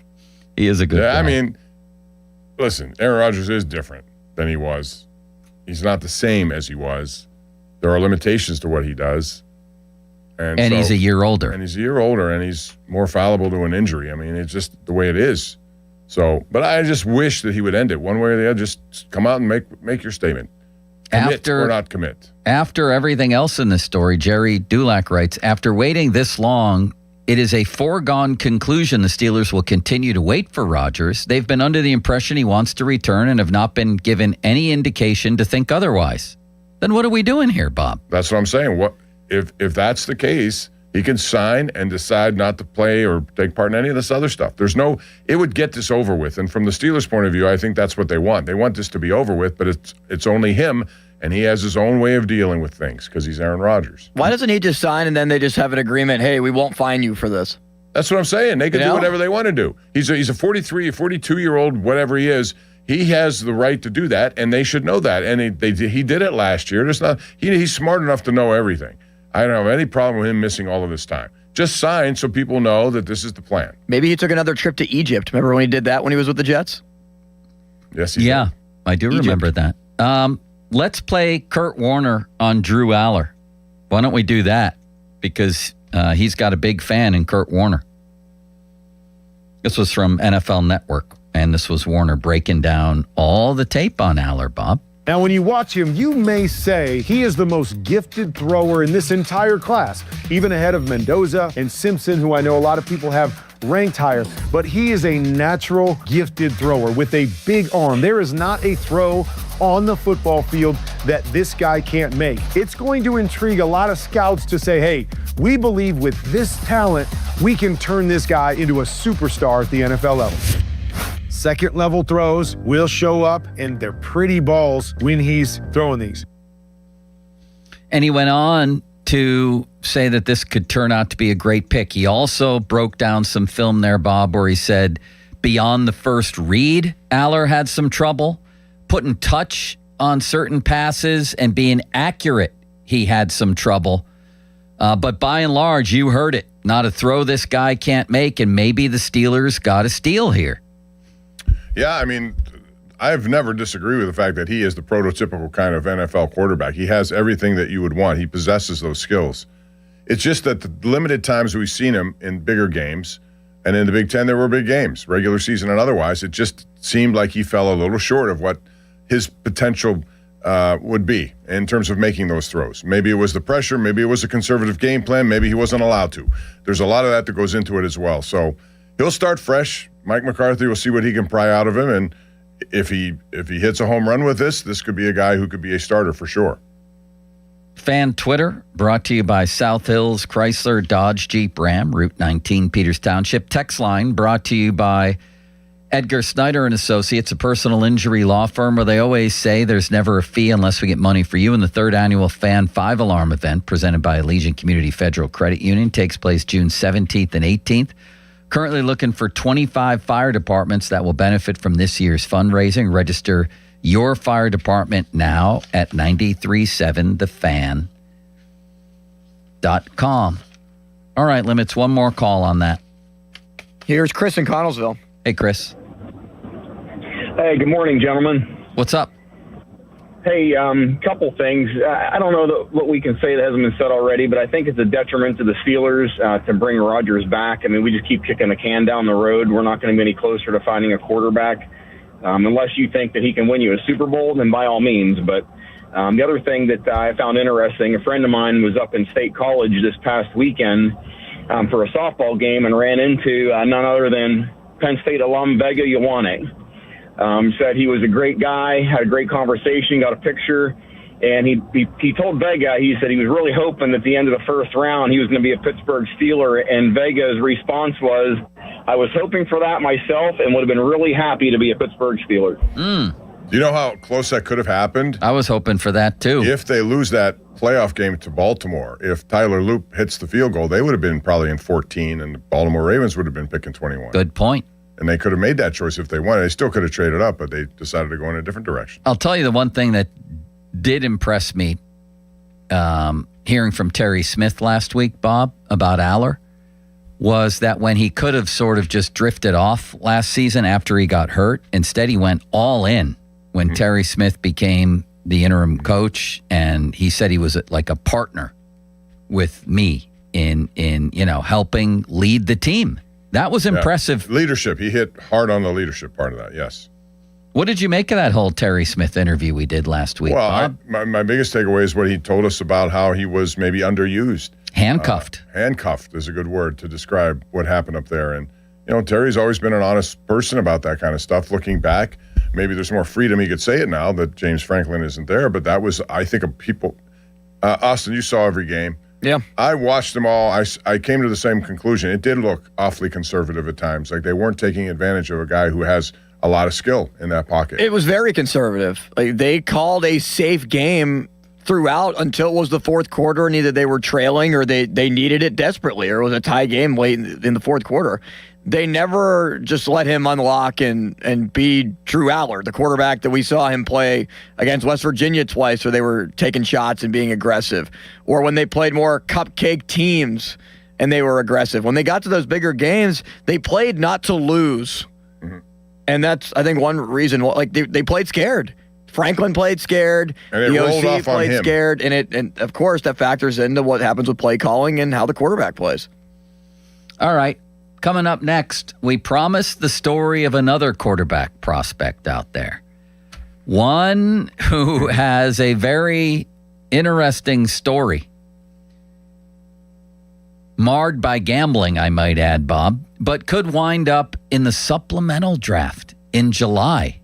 He is a good guy. I mean, listen, Aaron Rodgers is different than he was. He's not the same as he was. There are limitations to what he does. And he's a year older. And he's a year older, and he's more fallible to an injury. I mean, it's just the way it is. So, but I just wish that he would end it one way or the other. Just come out and make your statement. Commit or not commit. After everything else in this story, Jerry Dulac writes, after waiting this long, it is a foregone conclusion the Steelers will continue to wait for Rodgers. They've been under the impression he wants to return and have not been given any indication to think otherwise. Then what are we doing here, Bob? That's what I'm saying. What if that's the case, he can sign and decide not to play or take part in any of this other stuff. It would get this over with. And from the Steelers' point of view, I think that's what they want. They want this to be over with, but it's only him, and he has his own way of dealing with things because he's Aaron Rodgers. Why doesn't he just sign and then they just have an agreement, hey, we won't fine you for this? That's what I'm saying. They can do whatever they want to do. He's a 43, 42-year-old, whatever he is. He has the right to do that, and they should know that. And he did it last year. He's smart enough to know everything. I don't have any problem with him missing all of this time. Just sign so people know that this is the plan. Maybe he took another trip to Egypt. Remember when he did that when he was with the Jets? Yes, he did. I do remember that. Let's play Kurt Warner on Drew Aller. Why don't we do that? Because he's got a big fan in Kurt Warner. This was from NFL Network, and this was Warner breaking down all the tape on Aller, Bob. Now, when you watch him, you may say he is the most gifted thrower in this entire class, even ahead of Mendoza and Simpson, who I know a lot of people have ranked higher. But he is a natural gifted thrower with a big arm. There is not a throw on the football field that this guy can't make. It's going to intrigue a lot of scouts to say, hey, we believe with this talent, we can turn this guy into a superstar at the NFL level. Second level throws will show up, and they're pretty balls when he's throwing these. And he went on to say that this could turn out to be a great pick. He also broke down some film there, Bob, where he said beyond the first read, Aller had some trouble. Putting touch on certain passes and being accurate, he had some trouble. But by and large, you heard it. Not a throw this guy can't make, and maybe the Steelers got a steal here. Yeah, I mean, I've never disagreed with the fact that he is the prototypical kind of NFL quarterback. He has everything that you would want. He possesses those skills. It's just that the limited times we've seen him in bigger games, and in the Big Ten there were big games, regular season and otherwise, it just seemed like he fell a little short of what his potential would be in terms of making those throws. Maybe it was the pressure, maybe it was a conservative game plan, maybe he wasn't allowed to. There's a lot of that goes into it as well. So he'll start fresh. Mike McCarthy will see what he can pry out of him, and if he hits a home run with this could be a guy who could be a starter for sure. Fan Twitter, brought to you by South Hills Chrysler Dodge Jeep Ram, Route 19, Peters Township. Text line, brought to you by Edgar Snyder & Associates, a personal injury law firm where they always say there's never a fee unless we get money for you. And the third annual Fan 5-Alarm event presented by Allegiant Community Federal Credit Union takes place June 17th and 18th. Currently looking for 25 fire departments that will benefit from this year's fundraising. Register your fire department now at 937thefan.com. All right, Limits, one more call on that. Here's Chris in Connellsville. Hey, Chris. Hey, good morning, gentlemen. What's up? Hey, couple things. I don't know what we can say that hasn't been said already, but I think it's a detriment to the Steelers to bring Rodgers back. I mean, we just keep kicking the can down the road. We're not going to be any closer to finding a quarterback. Unless you think that he can win you a Super Bowl, then by all means. But the other thing that I found interesting, a friend of mine was up in State College this past weekend for a softball game and ran into none other than Penn State alum Vega Ioane. Said he was a great guy, had a great conversation, got a picture, and he told Vega, he said he was really hoping that at the end of the first round he was going to be a Pittsburgh Steeler, and Vega's response was, I was hoping for that myself and would have been really happy to be a Pittsburgh Steeler. Do you know how close that could have happened? I was hoping for that too. If they lose that playoff game to Baltimore, if Tyler Loop hits the field goal, they would have been probably in 14, and the Baltimore Ravens would have been picking 21. Good point. And they could have made that choice if they wanted. They still could have traded up, but they decided to go in a different direction. I'll tell you the one thing that did impress me, hearing from Terry Smith last week, Bob, about Aller, was that when he could have sort of just drifted off last season after he got hurt, instead he went all in when Terry Smith became the interim coach, and he said he was like a partner with me in helping lead the team. That was impressive. Leadership. He hit hard on the leadership part of that, yes. What did you make of that whole Terry Smith interview we did last week, Bob? My biggest takeaway is what he told us about how he was maybe underused. Handcuffed. Handcuffed is a good word to describe what happened up there. And, Terry's always been an honest person about that kind of stuff. Looking back, maybe there's more freedom he could say it now that James Franklin isn't there. But that was, I think, of people. Austin, you saw every game. Yeah. I watched them all. I came to the same conclusion. It did look awfully conservative at times. Like they weren't taking advantage of a guy who has a lot of skill in that pocket. It was very conservative. Like they called a safe game throughout until it was the fourth quarter, and either they were trailing or they needed it desperately, or it was a tie game late in the fourth quarter. They never just let him unlock and be Drew Aller, the quarterback that we saw him play against West Virginia twice, where they were taking shots and being aggressive, or when they played more cupcake teams and they were aggressive. When they got to those bigger games, they played not to lose. Mm-hmm. And that's, I think, one reason. Like they played scared. Franklin played scared. And the rolled OC off on played him. scared. And of course, that factors into what happens with play calling and how the quarterback plays. All right. Coming up next, we promised the story of another quarterback prospect out there. One who has a very interesting story. Marred by gambling, I might add, Bob, but could wind up in the supplemental draft in July.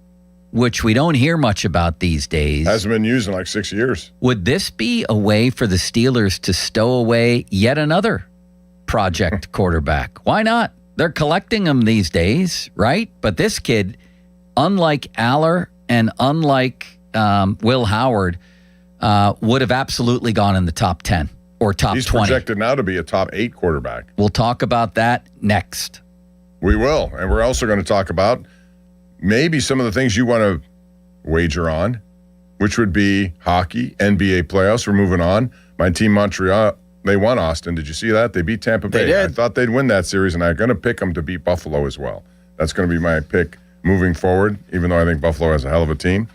which we don't hear much about these days. Hasn't been used in like 6 years. Would this be a way for the Steelers to stow away yet another project quarterback? Why not? They're collecting them these days, right? But this kid, unlike Aller and unlike Will Howard, would have absolutely gone in the top 10 or top 20. He's projected now to be a top 8 quarterback. We'll talk about that next. We will. And we're also going to talk about maybe some of the things you want to wager on, which would be hockey, NBA playoffs. We're moving on. My team, Montreal, they won Austin. Did you see that? They beat Tampa Bay. They did. I thought they'd win that series, and I'm going to pick them to beat Buffalo as well. That's going to be my pick moving forward, even though I think Buffalo has a hell of a team.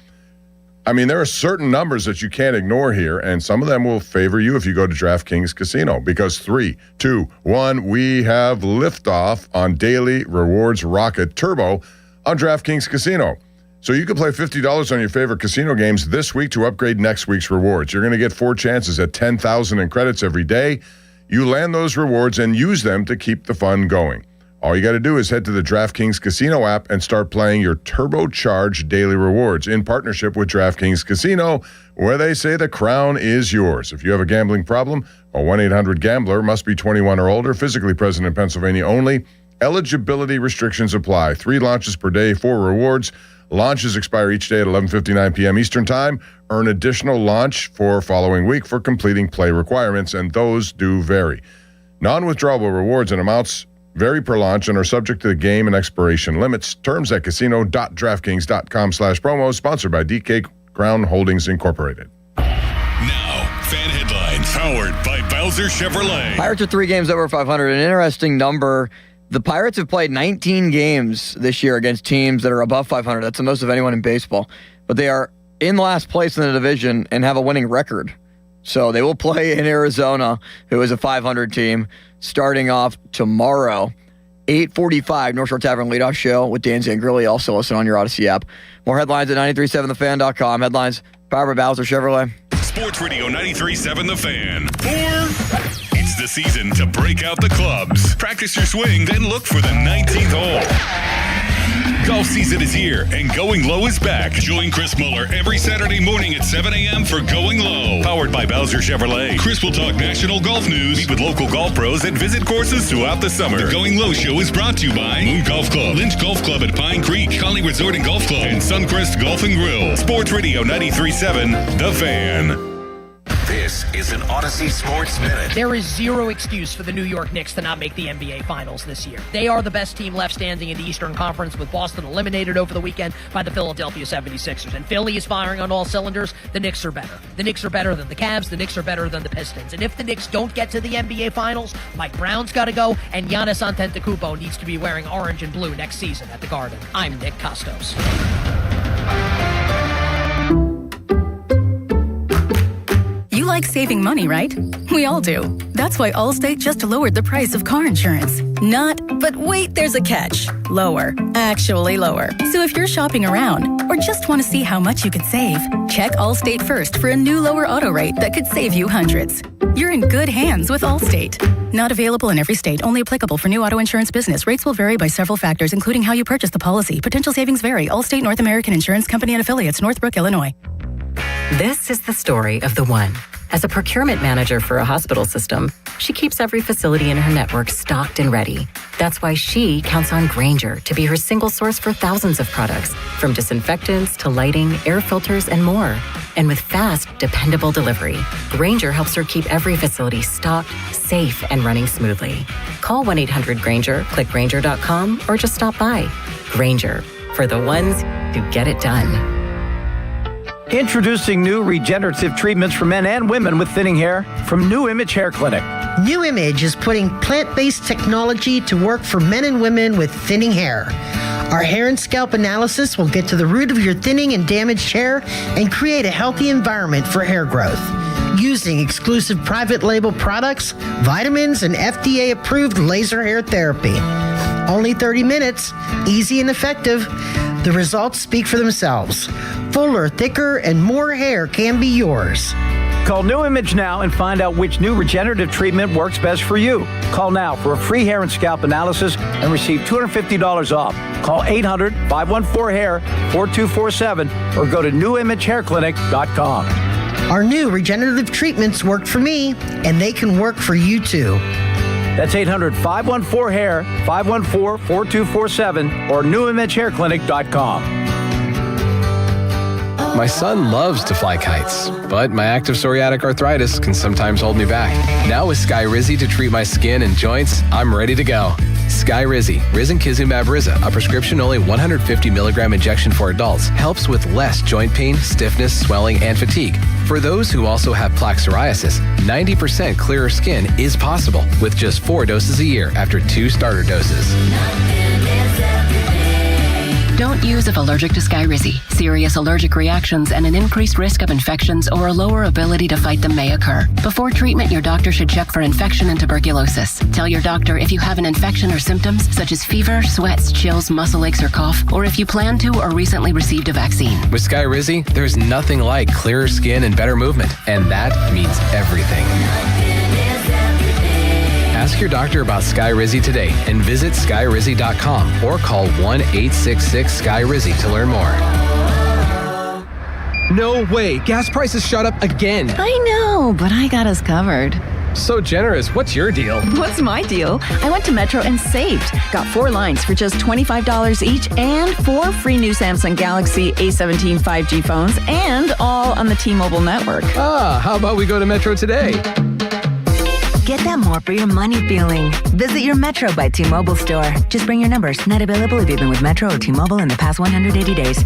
I mean, there are certain numbers that you can't ignore here, and some of them will favor you if you go to DraftKings Casino, because 3, 2, 1, we have liftoff on Daily Rewards Rocket Turbo on DraftKings Casino. So you can play $50 on your favorite casino games this week to upgrade next week's rewards. You're going to get 4 chances at 10,000 in credits every day. You land those rewards and use them to keep the fun going. All you got to do is head to the DraftKings Casino app and start playing your turbocharged daily rewards in partnership with DraftKings Casino, where they say the crown is yours. If you have a gambling problem, call 1-800-GAMBLER, must be 21 or older, physically present in Pennsylvania only. Eligibility restrictions apply. 3 launches per day, 4 rewards. Launches expire each day at 11:59 p.m. Eastern Time. Earn additional launch for following week for completing play requirements, and those do vary. Non-withdrawable rewards and amounts vary per launch and are subject to the game and expiration limits. Terms at casino.draftkings.com/promo. Sponsored by DK Crown Holdings Incorporated. Now, fan headlines powered by Bowser Chevrolet. Pirates are 3 games over 500. An interesting number. The Pirates have played 19 games this year against teams that are above 500. That's the most of anyone in baseball. But they are in last place in the division and have a winning record. So they will play in Arizona, who is a 500 team, starting off tomorrow. 8:45, North Shore Tavern leadoff show with Dan Zangrilli. Also listen on your Odyssey app. More headlines at 937thefan.com. Headlines powered by Bowser Chevrolet. Sports Radio 93.7 The Fan. It's the season to break out the clubs. Practice your swing, then look for the 19th hole. Golf season is here, and Going Low is back. Join Chris Muller every Saturday morning at 7 a.m. for Going Low. Powered by Bowser Chevrolet. Chris will talk national golf news, meet with local golf pros, and visit courses throughout the summer. The Going Low show is brought to you by Moon Golf Club, Lynch Golf Club at Pine Creek, Colony Resort and Golf Club, and Suncrest Golf and Grill. Sports Radio 93.7 The Fan. This is an Odyssey Sports Minute. There is zero excuse for the New York Knicks to not make the NBA Finals this year. They are the best team left standing in the Eastern Conference, with Boston eliminated over the weekend by the Philadelphia 76ers. And Philly is firing on all cylinders. The Knicks are better. The Knicks are better than the Cavs. The Knicks are better than the Pistons. And if the Knicks don't get to the NBA Finals, Mike Brown's got to go, and Giannis Antetokounmpo needs to be wearing orange and blue next season at the Garden. I'm Nick Costos. You like saving money, right? We all do. That's why Allstate just lowered the price of car insurance. Not, but wait, there's a catch. Lower. Actually lower. So if you're shopping around or just want to see how much you could save, check Allstate first for a new lower auto rate that could save you hundreds. You're in good hands with Allstate. Not available in every state. Only applicable for new auto insurance business. Rates will vary by several factors, including how you purchase the policy. Potential savings vary. Allstate North American Insurance Company and Affiliates, Northbrook, Illinois. This is the story of the one. As a procurement manager for a hospital system, she keeps every facility in her network stocked and ready. That's why she counts on Grainger to be her single source for thousands of products, from disinfectants to lighting, air filters, and more. And with fast, dependable delivery, Grainger helps her keep every facility stocked, safe, and running smoothly. Call 1-800-GRAINGER, click Grainger.com, or just stop by. Grainger, for the ones who get it done. Introducing new regenerative treatments for men and women with thinning hair from New Image Hair Clinic. New Image is putting plant-based technology to work for men and women with thinning hair. Our hair and scalp analysis will get to the root of your thinning and damaged hair and create a healthy environment for hair growth. Using exclusive private label products, vitamins, and FDA-approved laser hair therapy. Only 30 minutes, easy and effective. The results speak for themselves. Fuller, thicker, and more hair can be yours. Call New Image now and find out which new regenerative treatment works best for you. Call now for a free hair and scalp analysis and receive $250 off. Call 800-514-HAIR 4247 or go to newimagehairclinic.com. Our new regenerative treatments worked for me, and they can work for you too. That's 800-514-HAIR 514-4247 or newimagehairclinic.com. My son loves to fly kites, but my active psoriatic arthritis can sometimes hold me back. Now with Skyrizi to treat my skin and joints, I'm ready to go. Skyrizi, risankizumab Riza, a prescription-only 150 milligram injection for adults, helps with less joint pain, stiffness, swelling, and fatigue. For those who also have plaque psoriasis, 90% clearer skin is possible with just 4 doses a year after 2 starter doses. Don't use if allergic to Skyrizi. Serious allergic reactions and an increased risk of infections or a lower ability to fight them may occur. Before treatment, your doctor should check for infection and tuberculosis. Tell your doctor if you have an infection or symptoms such as fever, sweats, chills, muscle aches, or cough, or if you plan to or recently received a vaccine. With Skyrizi, there's nothing like clearer skin and better movement, and that means everything. Ask your doctor about Skyrizi today and visit Skyrizi.com or call 1-866-SKY-RIZI to learn more. No way. Gas prices shot up again. I know, but I got us covered. So generous. What's your deal? What's my deal? I went to Metro and saved. Got 4 lines for just $25 each and 4 free new Samsung Galaxy A17 5G phones and all on the T-Mobile network. How about we go to Metro today? Get that more for your money feeling. Visit your Metro by T-Mobile store. Just bring your numbers. Not available if you've been with Metro or T-Mobile in the past 180 days.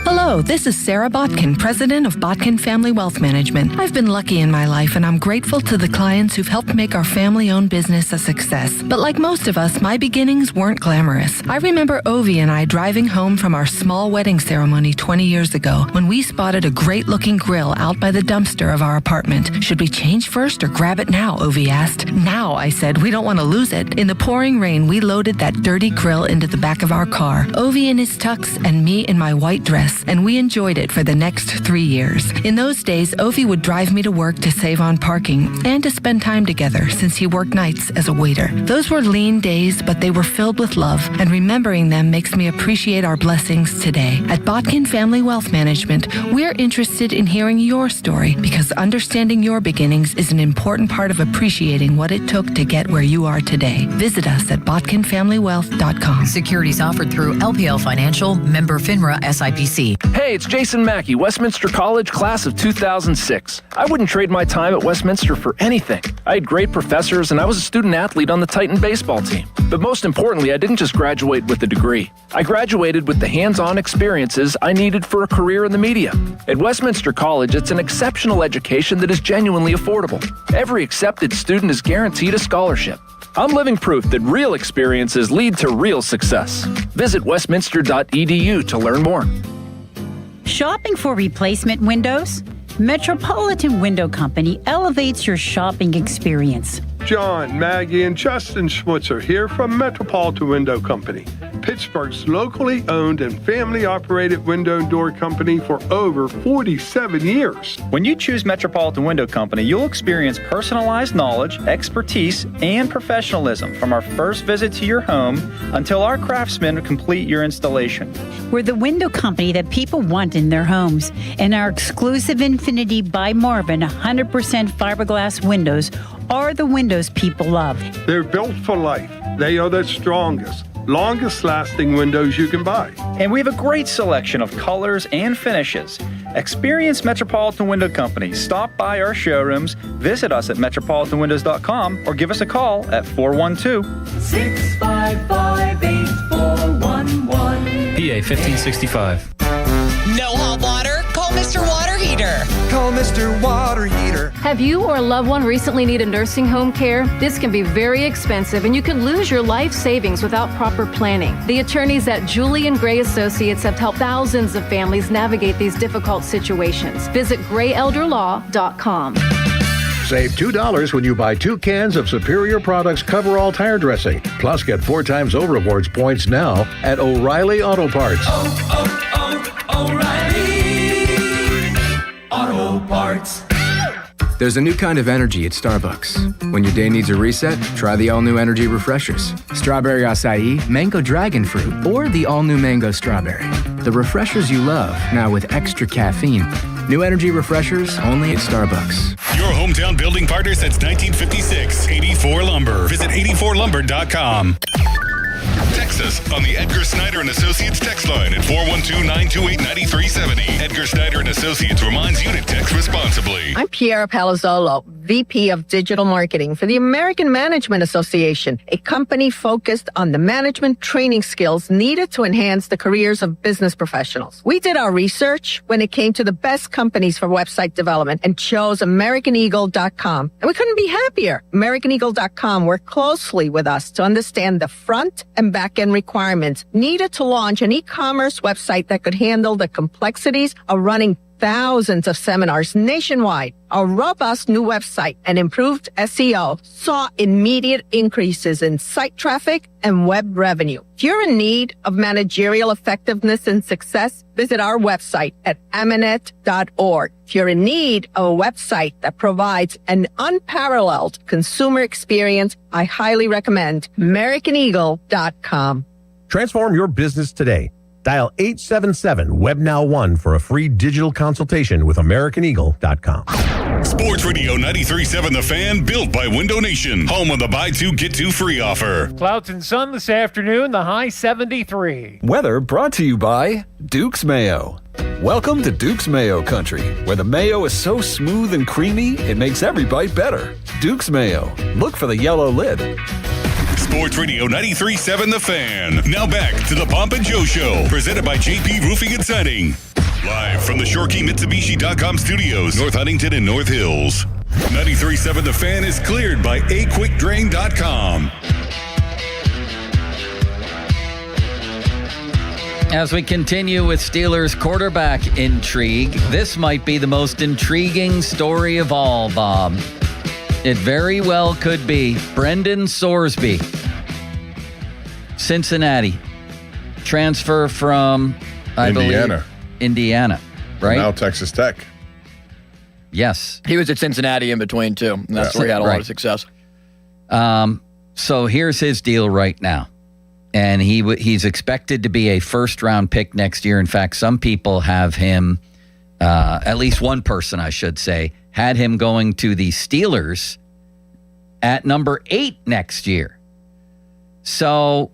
Hello, this is Sarah Botkin, president of Botkin Family Wealth Management. I've been lucky in my life, and I'm grateful to the clients who've helped make our family-owned business a success. But like most of us, my beginnings weren't glamorous. I remember Ovi and I driving home from our small wedding ceremony 20 years ago when we spotted a great-looking grill out by the dumpster of our apartment. Should we change first or grab it now, Ovi asked. Now, I said, we don't want to lose it. In the pouring rain, we loaded that dirty grill into the back of our car. Ovi in his tux and me in my white dress. And we enjoyed it for the next 3 years. In those days, Ovi would drive me to work to save on parking and to spend time together since he worked nights as a waiter. Those were lean days, but they were filled with love, and remembering them makes me appreciate our blessings today. At Botkin Family Wealth Management, we're interested in hearing your story because understanding your beginnings is an important part of appreciating what it took to get where you are today. Visit us at botkinfamilywealth.com. Securities offered through LPL Financial, member FINRA SIPC. Hey, it's Jason Mackey, Westminster College, class of 2006. I wouldn't trade my time at Westminster for anything. I had great professors, and I was a student athlete on the Titan baseball team. But most importantly, I didn't just graduate with a degree. I graduated with the hands-on experiences I needed for a career in the media. At Westminster College, it's an exceptional education that is genuinely affordable. Every accepted student is guaranteed a scholarship. I'm living proof that real experiences lead to real success. Visit westminster.edu to learn more. Shopping for replacement windows? Metropolitan Window Company elevates your shopping experience. John, Maggie, and Justin Schmutzer here from Metropolitan Window Company, Pittsburgh's locally owned and family-operated window and door company for over 47 years. When you choose Metropolitan Window Company, you'll experience personalized knowledge, expertise, and professionalism from our first visit to your home until our craftsmen complete your installation. We're the window company that people want in their homes, and our exclusive Infinity by Marvin 100% fiberglass windows are the windows people love. They're built for life. They are the strongest, longest lasting windows you can buy. And we have a great selection of colors and finishes. Experience Metropolitan Window Company. Stop by our showrooms, visit us at metropolitanwindows.com, or give us a call at 412-655-8411. PA 1565. No hot water? Call Mr. Water Heater. Call Mr. Water Heater. Have you or a loved one recently needed nursing home care? This can be very expensive, and you could lose your life savings without proper planning. The attorneys at Julian Gray Associates have helped thousands of families navigate these difficult situations. Visit grayelderlaw.com. Save $2 when you buy 2 cans of Superior Products Coverall Tire Dressing. Plus, get 4 times O-Rewards points now at O'Reilly Auto Parts. O'Reilly Auto Parts. There's a new kind of energy at Starbucks. When your day needs a reset, try the all-new energy refreshers. Strawberry acai, mango dragon fruit, or the all-new mango strawberry. The refreshers you love, now with extra caffeine. New energy refreshers only at Starbucks. Your hometown building partner since 1956. 84 Lumber. Visit 84lumber.com. Text us on the Edgar Snyder and Associates text line at 412-928-9370. Edgar Snyder and Associates reminds you to text responsibly. I'm Piera Palazzolo, VP of Digital Marketing for the American Management Association, a company focused on the management training skills needed to enhance the careers of business professionals. We did our research when it came to the best companies for website development and chose AmericanEagle.com. And we couldn't be happier. AmericanEagle.com worked closely with us to understand the front and back-end requirements needed to launch an e-commerce website that could handle the complexities of running thousands of seminars nationwide. Our robust new website and improved SEO saw immediate increases in site traffic and web revenue. If you're in need of managerial effectiveness and success, visit our website at Amanet.org. If you're in need of a website that provides an unparalleled consumer experience, I highly recommend AmericanEagle.com. Transform your business today. Dial 877-WebNow1 for a free digital consultation with AmericanEagle.com. Sports Radio 93.7 The Fan, built by Window Nation. Home of the buy two, get two free offer. Clouds and sun this afternoon, the high 73. Weather brought to you by Duke's Mayo. Welcome to Duke's Mayo Country, where the mayo is so smooth and creamy, it makes every bite better. Duke's Mayo. Look for the yellow lid. Sports Radio 93.7 The Fan. Now back to the Pomp and Joe Show, presented by JP Roofing and Siding. Live from the ShoreKeyMitsubishi.com studios, North Huntington and North Hills. 93.7 The Fan is cleared by AQuickDrain.com. As we continue with Steelers quarterback intrigue, this might be the most intriguing story of all, Bob. It very well could be. Brendan Sorsby, Cincinnati, transfer from, I believe, Indiana, right? Now Texas Tech. Yes. He was at Cincinnati in between, too. And that's where he had a lot of success. So here's his deal right now. And he's expected to be a first-round pick next year. In fact, some people have him, at least one person, I should say, had him going to the Steelers at number 8 next year. So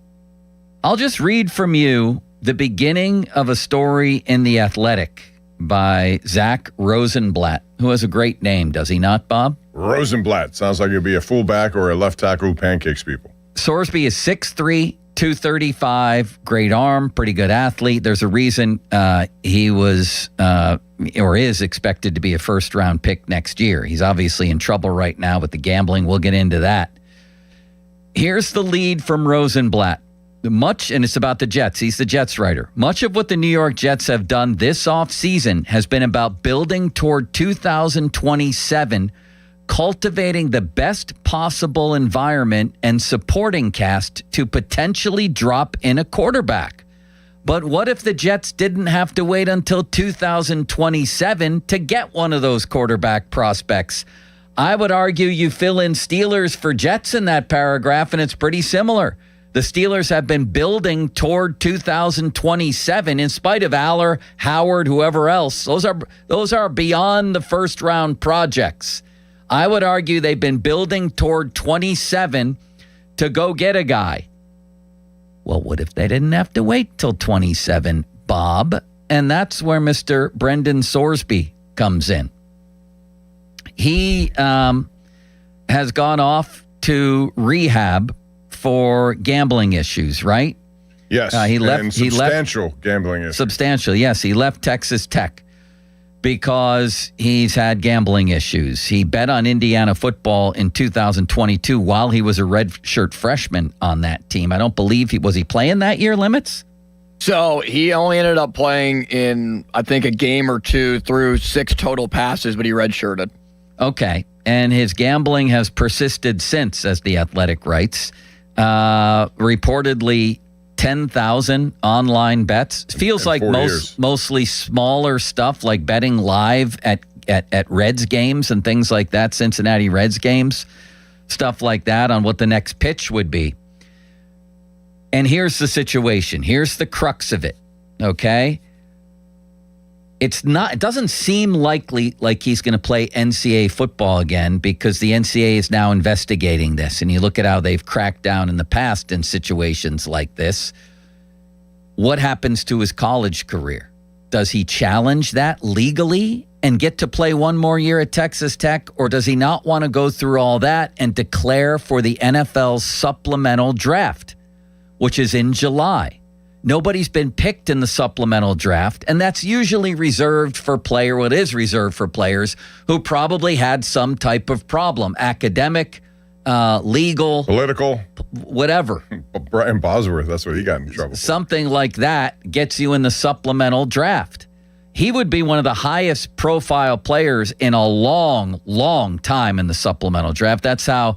I'll just read from you the beginning of a story in The Athletic by Zach Rosenblatt, who has a great name, does he not, Bob? Rosenblatt. Sounds like it'd be a fullback or a left tackle who pancakes people. Sorsby is 6'3", 235, great arm, pretty good athlete. There's a reason he was or is expected to be a first-round pick next year. He's obviously in trouble right now with the gambling. We'll get into that. Here's the lead from Rosenblatt. And it's about the Jets. He's the Jets writer. Much of what the New York Jets have done this offseason has been about building toward 2027, cultivating the best possible environment and supporting cast to potentially drop in a quarterback. But what if the Jets didn't have to wait until 2027 to get one of those quarterback prospects? I would argue you fill in Steelers for Jets in that paragraph, and it's pretty similar. The Steelers have been building toward 2027 in spite of Aller, Howard, whoever else. Those are beyond the first-round projects. I would argue they've been building toward 27 to go get a guy. Well, what if they didn't have to wait till 27, Bob? And that's where Mr. Brendan Sorsby comes in. He has gone off to rehab for gambling issues, right? Yes, substantial gambling issues. Substantial, yes. He left Texas Tech because he's had gambling issues. He bet on Indiana football in 2022 while he was a redshirt freshman on that team. I don't believe was he playing that year, Limits? So he only ended up playing in, I think, a game or two through 6 total passes, but he redshirted. Okay. And his gambling has persisted since, as The Athletic writes. Reportedly 10,000 online bets. Feels like mostly smaller stuff like betting live at at Reds games and things like that, Cincinnati Reds games, stuff like that on what the next pitch would be. And here's the situation. Here's the crux of it, okay? It doesn't seem likely like he's going to play NCAA football again because the NCAA is now investigating this. And you look at how they've cracked down in the past in situations like this. What happens to his college career? Does he challenge that legally and get to play one more year at Texas Tech? Or does he not want to go through all that and declare for the NFL's supplemental draft, which is in July? Nobody's been picked in the supplemental draft, and that's usually reserved for players who probably had some type of problem, academic, legal, political, whatever. Brian Bosworth, that's what he got in trouble for. Something like that gets you in the supplemental draft. He would be one of the highest profile players in a long, long time in the supplemental draft. That's how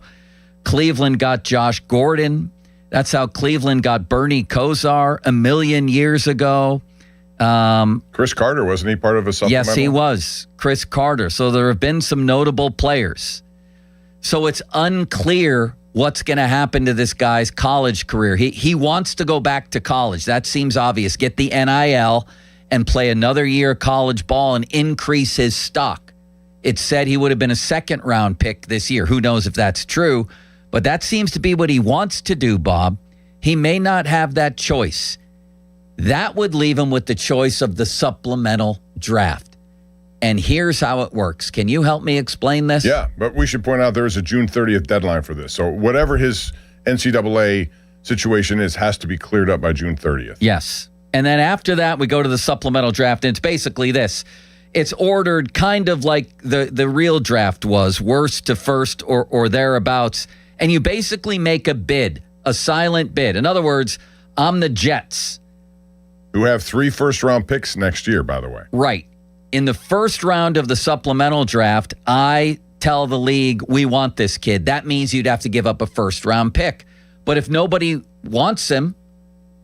Cleveland got Josh Gordon. That's how Cleveland got Bernie Kosar a million years ago. Chris Carter, wasn't he part of a supplemental? Yes, he was. Chris Carter. So there have been some notable players. So it's unclear what's going to happen to this guy's college career. He wants to go back to college. That seems obvious. Get the NIL and play another year of college ball and increase his stock. It said he would have been a second-round pick this year. Who knows if that's true? But that seems to be what he wants to do, Bob. He may not have that choice. That would leave him with the choice of the supplemental draft. And here's how it works. Can you help me explain this? Yeah, but we should point out there is a June 30th deadline for this. So whatever his NCAA situation is has to be cleared up by June 30th. Yes. And then after that, we go to the supplemental draft. And it's basically this. It's ordered kind of like the real draft was, worst to first or thereabouts. And you basically make a bid, a silent bid. In other words, I'm the Jets. Who have 3 first-round picks next year, by the way. Right. In the first round of the supplemental draft, I tell the league, we want this kid. That means you'd have to give up a first-round pick. But if nobody wants him,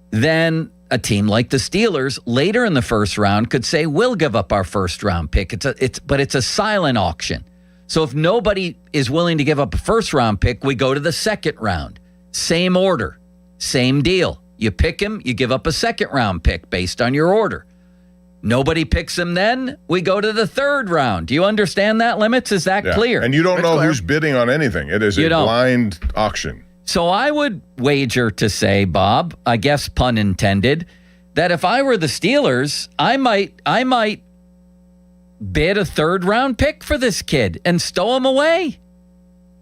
then a team like the Steelers later in the first round could say, we'll give up our first-round pick. But it's a silent auction. So if nobody is willing to give up a first-round pick, we go to the second round. Same order, same deal. You pick him, you give up a second-round pick based on your order. Nobody picks him then, we go to the third round. Do you understand that, Limits? Is that clear? And you don't know who's bidding on anything. It is a blind auction. So I would wager to say, Bob, I guess pun intended, that if I were the Steelers, I might bid a third-round pick for this kid and stow him away.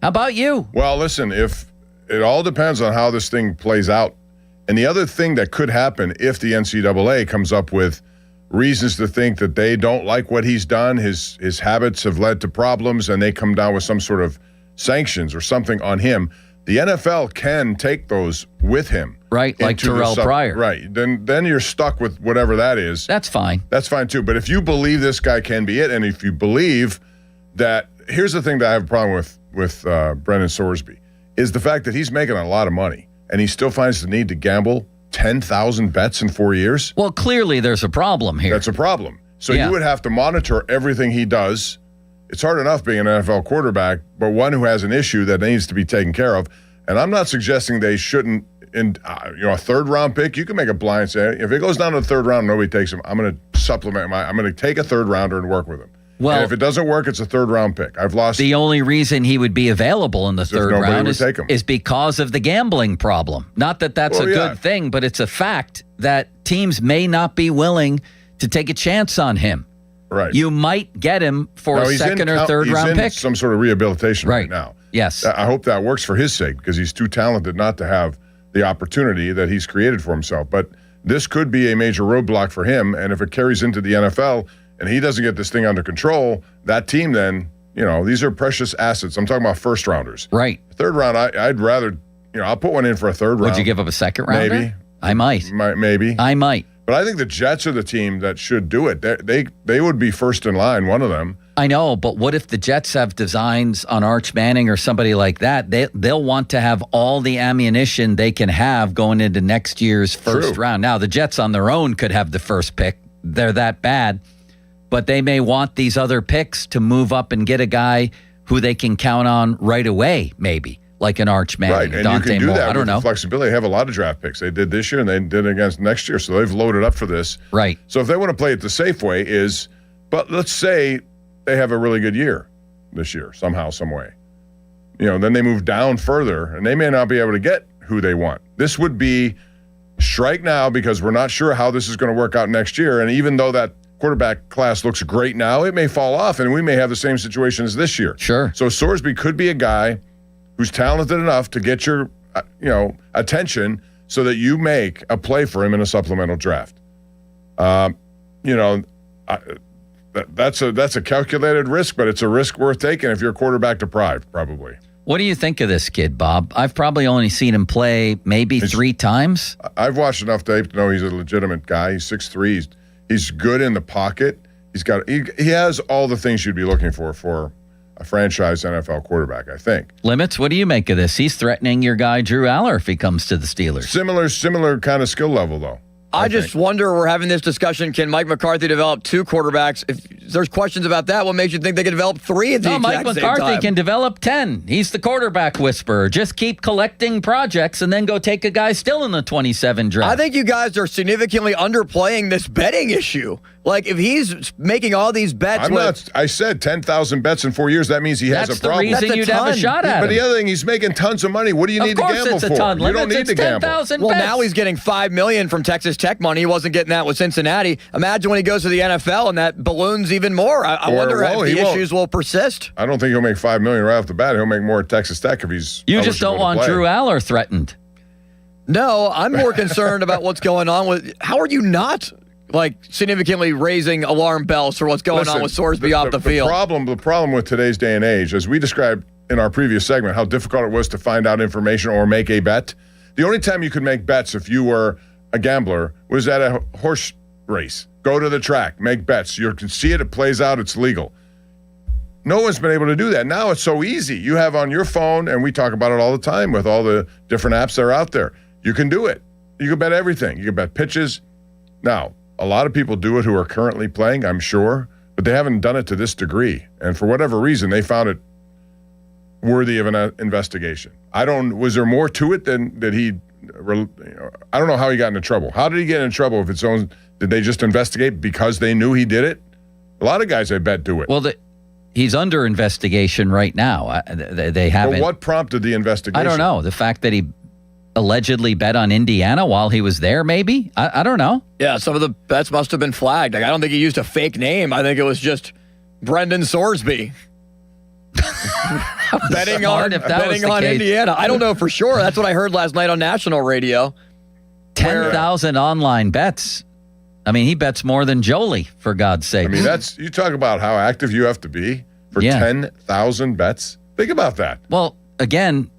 How about you? Well, listen, if it all depends on how this thing plays out. And the other thing that could happen if the NCAA comes up with reasons to think that they don't like what he's done, his habits have led to problems, and they come down with some sort of sanctions or something on him, the NFL can take those with him. Right, like Terrell Pryor. Right. Then you're stuck with whatever that is. That's fine. That's fine, too. But if you believe this guy can be it, and if you believe that, here's the thing that I have a problem with Brendan Sorsby, is the fact that he's making a lot of money, and he still finds the need to gamble 10,000 bets in 4 years. Well, clearly there's a problem here. That's a problem. So you would have to monitor everything he does. It's hard enough being an NFL quarterback, but one who has an issue that needs to be taken care of. And I'm not suggesting they shouldn't, a third-round pick, you can make a blind say, if it goes down to the third round, nobody takes him, I'm going to supplement I'm going to take a third-rounder and work with him. Well, and if it doesn't work, it's a third-round pick. I've lost. The only reason he would be available in the third round is because of the gambling problem. Not that that's a good thing, but it's a fact that teams may not be willing to take a chance on him. Right. You might get him for a second or third round pick. Some sort of rehabilitation right now. Yes. I hope that works for his sake because he's too talented not to have the opportunity that he's created for himself. But this could be a major roadblock for him, and if it carries into the NFL and he doesn't get this thing under control, that team then, these are precious assets. I'm talking about first rounders. Right. Third round, I'd rather, I'll put one in for a third round. Would you give up a second rounder? Maybe. I might. Maybe. I might. But I think the Jets are the team that should do it. They would be first in line, one of them. I know, but what if the Jets have designs on Arch Manning or somebody like that? They'll want to have all the ammunition they can have going into next year's first round. Now, the Jets on their own could have the first pick. They're that bad. but they may want these other picks to move up and get a guy who they can count on right away, maybe, like an Arch Manning, right, and Dante you can do Moore. that I don't with know. Flexibility. They have a lot of draft picks. They did this year, and they did it against next year, so they've loaded up for this. Right. So if they want to play it the safe way but let's say they have a really good year this year, somehow, some way. Then they move down further, and they may not be able to get who they want. This would be strike now because we're not sure how this is going to work out next year, and even though that quarterback class looks great now, it may fall off, and we may have the same situation as this year. Sure. So Sorsby could be a guy who's talented enough to get your, attention so that you make a play for him in a supplemental draft. That's a calculated risk, but it's a risk worth taking if you're quarterback deprived, probably. What do you think of this kid, Bob? I've probably only seen him play maybe 3 times. I've watched enough tape to know he's a legitimate guy. He's 6'3". He's good in the pocket. He has all the things you'd be looking for a franchise NFL quarterback, I think. Limits, what do you make of this? He's threatening your guy Drew Aller if he comes to the Steelers. Similar kind of skill level, though. I just wonder, we're having this discussion, can Mike McCarthy develop 2 quarterbacks? If there's questions about that, what makes you think they can develop 3 at the exact Mike McCarthy same time? can develop 10. He's the quarterback whisperer. Just keep collecting projects and then go take a guy still in the 27 draft. I think you guys are significantly underplaying this betting issue. Like, if he's making all these bets I said 10,000 bets in 4 years. That means he has a problem. That's the reason you'd have a shot at him. But the other thing, he's making tons of money. What do you need to gamble for? You don't need to gamble. Well, now he's getting $5 million from Texas Tech money. He wasn't getting that with Cincinnati. Imagine when he goes to the NFL and that balloons even more. I wonder if the issues will persist. I don't think he'll make $5 million right off the bat. He'll make more at Texas Tech if he's. You just don't want Drew Aller threatened. No, I'm more concerned about what's going on with. How are you not significantly raising alarm bells for what's going on with Sorsby off the field? The problem with today's day and age, as we described in our previous segment, how difficult it was to find out information or make a bet. The only time you could make bets if you were a gambler was at a horse race. Go to the track, make bets. You can see it plays out, it's legal. No one's been able to do that. Now it's so easy. You have on your phone, and we talk about it all the time with all the different apps that are out there. You can do it. You can bet everything. You can bet pitches. Now, a lot of people do it who are currently playing, I'm sure, but they haven't done it to this degree. And for whatever reason, they found it worthy of an investigation. Was there more to it than that he, I don't know how he got into trouble. How did he get in trouble if it's own, did they just investigate because they knew he did it? A lot of guys, I bet, do it. Well, he's under investigation right now. They haven't. But what prompted the investigation? I don't know. The fact that he allegedly bet on Indiana while he was there, maybe? I don't know. Yeah, some of the bets must have been flagged. I don't think he used a fake name. I think it was just Brendan Sorsby. betting on Indiana. I don't know for sure. That's what I heard last night on national radio. 10,000 online bets. I mean, he bets more than Jolie, for God's sake. I mean, you talk about how active you have to be for 10,000 bets. Think about that. Well, again,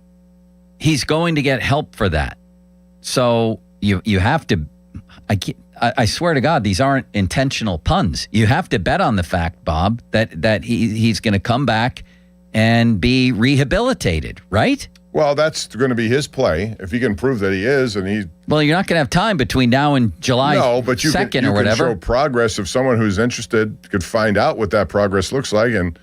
he's going to get help for that. So you have to, I swear to God, these aren't intentional puns. You have to bet on the fact, Bob, that he's going to come back and be rehabilitated, right? Well, that's going to be his play if he can prove that he is, and he. Well, you're not going to have time between now and July 2nd or whatever. Can show progress if someone who's interested could find out what that progress looks like, and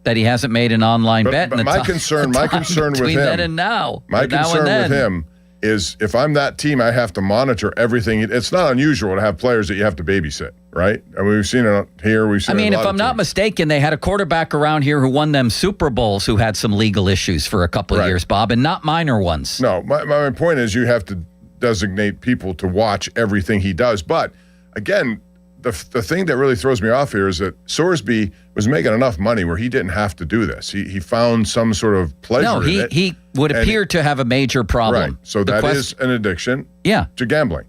that he hasn't made an online bet. But my concern with him, then and now, my concern with him is if I'm that team, I have to monitor everything. It's not unusual to have players that you have to babysit, right? I mean, we've seen it here. We've seen. I mean, if I'm not mistaken, they had a quarterback around here who won them Super Bowls who had some legal issues for a couple of years, Bob, and not minor ones. No, my point is you have to designate people to watch everything he does. But again, the thing that really throws me off here is that Sorsby was making enough money where he didn't have to do this. He found some sort of pleasure in it. He would appear to have a major problem. Right. So that is an addiction to gambling.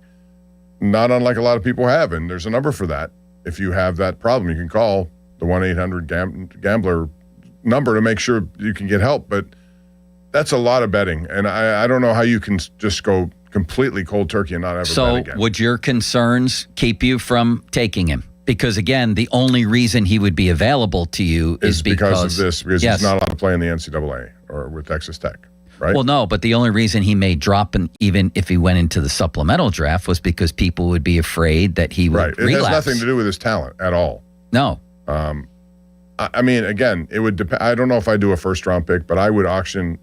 Not unlike a lot of people have, and there's a number for that. If you have that problem, you can call the 1-800-GAMBLER number to make sure you can get help. But that's a lot of betting, and I don't know how you can just go completely cold turkey and not ever bet again. So would your concerns keep you from taking him? Because, again, the only reason he would be available to you is because of this, because he's not allowed to play in the NCAA or with Texas Tech, right? Well, no, but the only reason he may drop, even if he went into the supplemental draft, was because people would be afraid that he would relapse. It has nothing to do with his talent at all. No. I mean, again, it would depend. I don't know if I do a first-round pick, but I would auction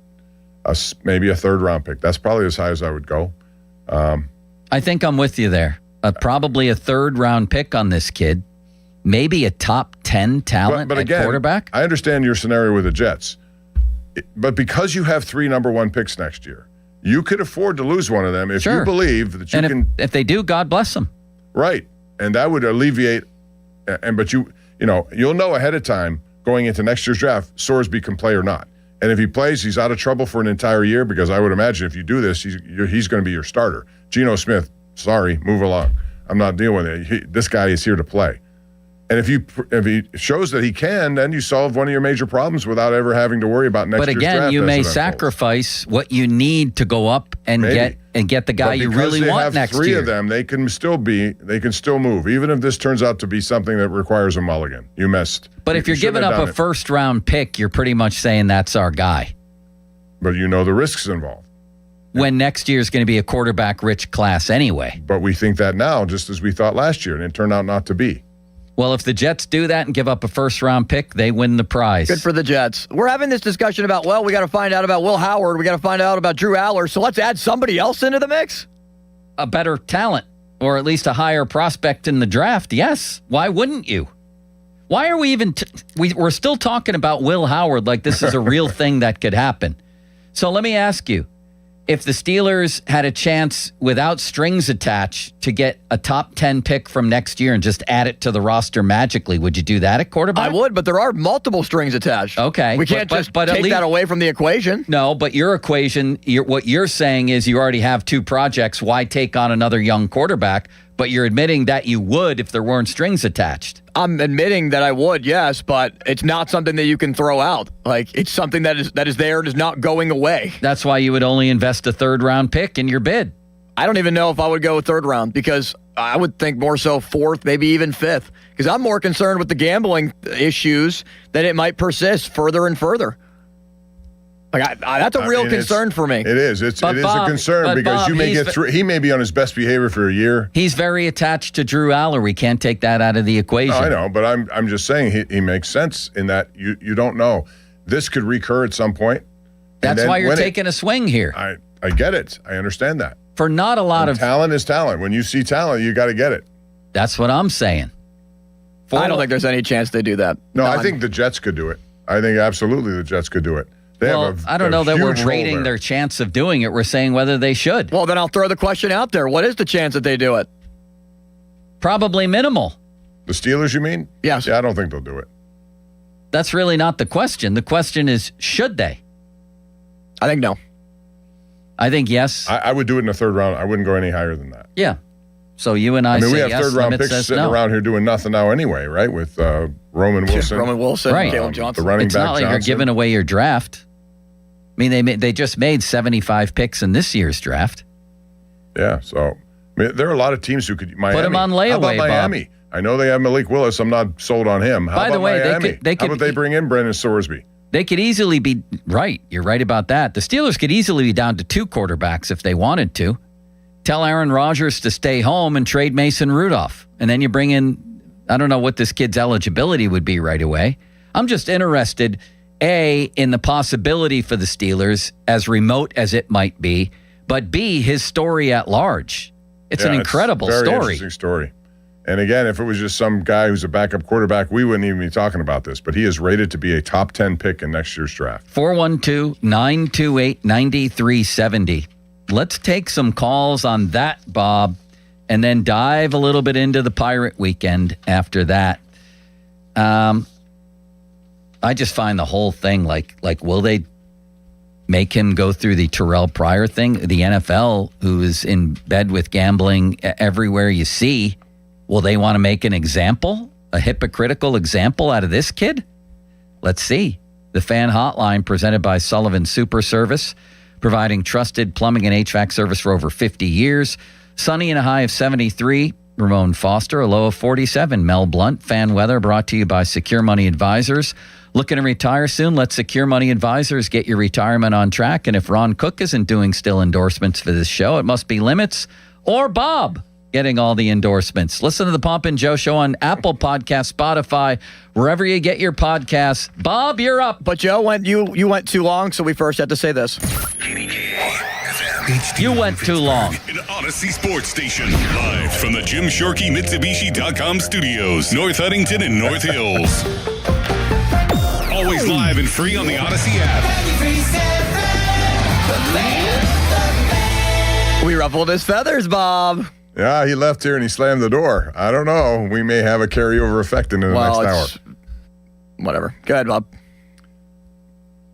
maybe a third-round pick. That's probably as high as I would go. I think I'm with you there. Probably a third-round pick on this kid. Maybe a top 10 talent but at again, quarterback. I understand your scenario with the Jets. But because you have 3 number 1 picks next year, you could afford to lose one of them if you believe that you can. If they do, God bless them. Right. And that would alleviate. But you'll know ahead of time going into next year's draft, Sorsby can play or not. And if he plays, he's out of trouble for an entire year because I would imagine if you do this, he's going to be your starter. Geno Smith, sorry, move along. I'm not dealing with it. This guy is here to play. And if he shows that he can, then you solve one of your major problems without ever having to worry about next year's draft. But again, you may sacrifice what you need to go up and get the guy you really want next year. Because they have 3 of them, they can still move. Even if this turns out to be something that requires a mulligan. You missed. But if you're giving up a first-round pick, you're pretty much saying that's our guy. But you know the risks involved. When next year is going to be a quarterback-rich class anyway. But we think that now, just as we thought last year, and it turned out not to be. Well, if the Jets do that and give up a first-round pick, they win the prize. Good for the Jets. We're having this discussion about, we got to find out about Will Howard. We got to find out about Drew Aller. So let's add somebody else into the mix? A better talent, or at least a higher prospect in the draft, yes. Why wouldn't you? Why are we even... we're still talking about Will Howard like this is a real thing that could happen. So let me ask you, if the Steelers had a chance without strings attached to get a top 10 pick from next year and just add it to the roster magically, would you do that at quarterback? I would, but there are multiple strings attached. Okay. We can't just take that away from the equation. No, but your equation, what you're saying is you already have 2 projects. Why take on another young quarterback? But you're admitting that you would if there weren't strings attached. I'm admitting that I would, yes, but it's not something that you can throw out. Like, it's something that is there and is not going away. That's why you would only invest a third-round pick in your bid. I don't even know if I would go third round because I would think more so 4th, maybe even 5th, because I'm more concerned with the gambling issues that it might persist further and further. Like that's a real concern for me. It is. It is a concern because you may get through. He may be on his best behavior for a year. He's very attached to Drew Aller. We can't take that out of the equation. No, I know, but I'm just saying he makes sense in that you don't know. This could recur at some point. That's why you're taking a swing here. I get it. I understand that. For not a lot of talent is talent. When you see talent, you got to get it. That's what I'm saying. I don't think there's any chance they do that. No, I think the Jets could do it. I think absolutely the Jets could do it. I don't know that we're rating their chance of doing it. We're saying whether they should. Well, then I'll throw the question out there. What is the chance that they do it? Probably minimal. The Steelers, you mean? Yes. Yeah, I don't think they'll do it. That's really not the question. The question is, should they? I think no. I think yes. I would do it in the 3rd round. I wouldn't go any higher than that. Yeah. So you and I mean, say we have yes, 3rd-round picks sitting around here doing nothing now anyway, right? With Roman Wilson. Right. Caleb Johnson. The running it's back not like Johnson. you're giving away your draft. I mean, they just made 75 picks in this year's draft. Yeah, so there are a lot of teams who could. Miami. Put them on layaway, How about Miami? Bob? I know they have Malik Willis. I'm not sold on him. How By about the way, Miami? How about they bring in Brendan Sorsby? They could easily be right. You're right about that. The Steelers could easily be down to 2 quarterbacks if they wanted to. Tell Aaron Rodgers to stay home and trade Mason Rudolph. And then you bring in, I don't know what this kid's eligibility would be right away. I'm just interested, A, in the possibility for the Steelers, as remote as it might be, but B, his story at large. It's an incredible very story. Interesting story. And again, if it was just some guy who's a backup quarterback, we wouldn't even be talking about this. But he is rated to be a top 10 pick in next year's draft. 412-928-9370. Let's take some calls on that, Bob, and then dive a little bit into the Pirate weekend after that. I just find the whole thing like will they make him go through the Terrell Pryor thing? The NFL, who is in bed with gambling everywhere you see, will they want to make an example, a hypocritical example out of this kid? Let's see. The Fan Hotline presented by Sullivan Super Service, providing trusted plumbing and HVAC service for over 50 years. Sunny and a high of 73. Ramon Foster, a low of 47. Mel Blunt, fan weather brought to you by Secure Money Advisors. Looking to retire soon? Let Secure Money Advisors get your retirement on track. And if Ron Cook isn't doing still endorsements for this show, it must be Limits or Bob. getting all the endorsements. Listen to the Pomp and Joe Show on Apple Podcasts, Spotify, wherever you get your podcasts. Bob, you're up. But Joe, you went too long, so we first had to say this. You went too long. An Odyssey Sports Station. Live from the Jim Shorkey Mitsubishi.com studios, North Huntington and North Hills. Always live and free on the Odyssey app. We ruffled his feathers, Bob. Yeah, he left here and he slammed the door. I don't know. We may have a carryover effect into the next hour. Whatever. Go ahead, Bob.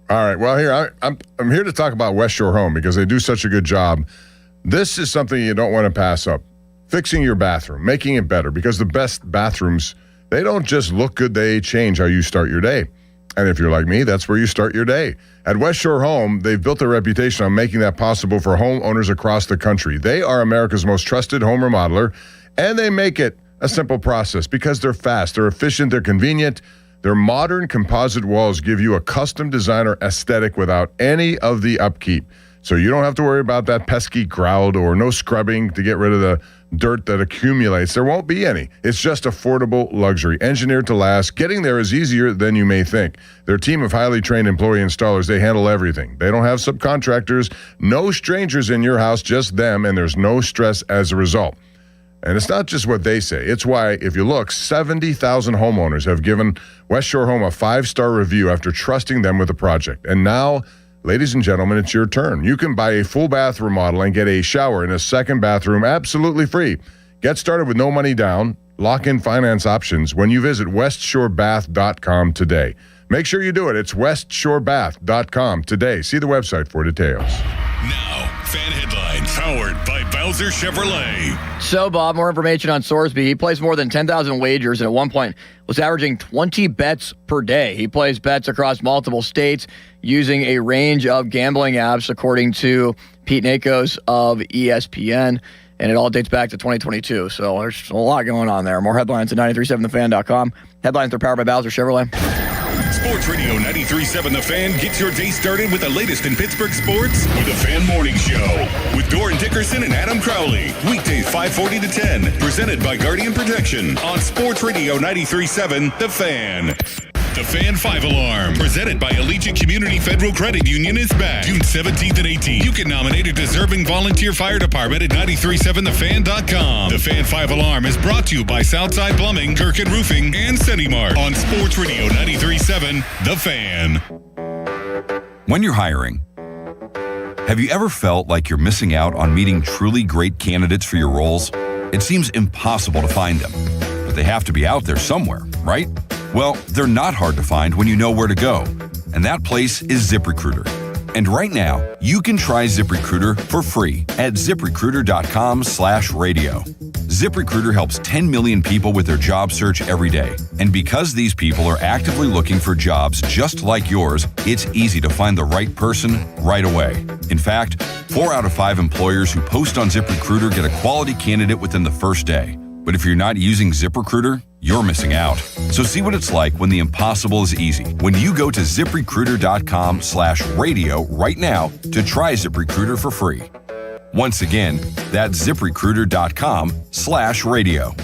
All right. Well, here I'm here to talk about West Shore Home because they do such a good job. This is something you don't want to pass up. Fixing your bathroom, making it better, because the best bathrooms, they don't just look good, they change how you start your day. And if you're like me, that's where you start your day. At West Shore Home, they've built a reputation on making that possible for homeowners across the country. They are America's most trusted home remodeler, and they make it a simple process because they're fast, they're efficient, they're convenient. Their modern composite walls give you a custom designer aesthetic without any of the upkeep. So you don't have to worry about that pesky grout or no scrubbing to get rid of the dirt that accumulates. There won't be any. It's just affordable luxury, engineered to last. Getting there is easier than you may think. Their team of highly trained employee installers, they handle everything. They don't have subcontractors, no strangers in your house, just them, and there's no stress as a result. And it's not just what they say. It's why, if you look, 70,000 homeowners have given West Shore Home a 5-star review after trusting them with a project. And now, ladies and gentlemen, it's your turn. You can buy a full bath remodel and get a shower and a second bathroom absolutely free. Get started with no money down, lock-in finance options when you visit westshorebath.com today. Make sure you do it. It's westshorebath.com today. See the website for details. Now, fan headlines powered by Bowser Chevrolet. So, Bob, more information on Sorsby. He plays more than 10,000 wagers and at one point was averaging 20 bets per day. He plays bets across multiple states using a range of gambling apps, according to Pete Nakos of ESPN. And it all dates back to 2022. So there's a lot going on there. More headlines at 937thefan.com. Headlines are powered by Bowser Chevrolet. Sports Radio 93.7 The Fan gets your day started with the latest in Pittsburgh sports with the Fan Morning Show with Doran Dickerson and Adam Crowley. Weekdays 5:40 to 10. Presented by Guardian Protection on Sports Radio 93.7 The Fan. The Fan 5 Alarm, presented by Allegiant Community Federal Credit Union, is back June 17th and 18th. You can nominate a deserving volunteer fire department at 937thefan.com. The Fan 5 Alarm is brought to you by Southside Plumbing, Kirkin Roofing, and CentiMark on Sports Radio 93.7 The Fan. When you're hiring, have you ever felt like you're missing out on meeting truly great candidates for your roles? It seems impossible to find them, but they have to be out there somewhere, right? Well, they're not hard to find when you know where to go, and that place is ZipRecruiter. And right now, you can try ZipRecruiter for free at ZipRecruiter.com/radio. ZipRecruiter helps 10 million people with their job search every day. And because these people are actively looking for jobs just like yours, it's easy to find the right person right away. In fact, 4 out of 5 employers who post on ZipRecruiter get a quality candidate within the first day. But if you're not using ZipRecruiter, you're missing out. So see what it's like when the impossible is easy. When you go to ZipRecruiter.com/radio right now to try ZipRecruiter for free. Once again, that's ZipRecruiter.com/radio.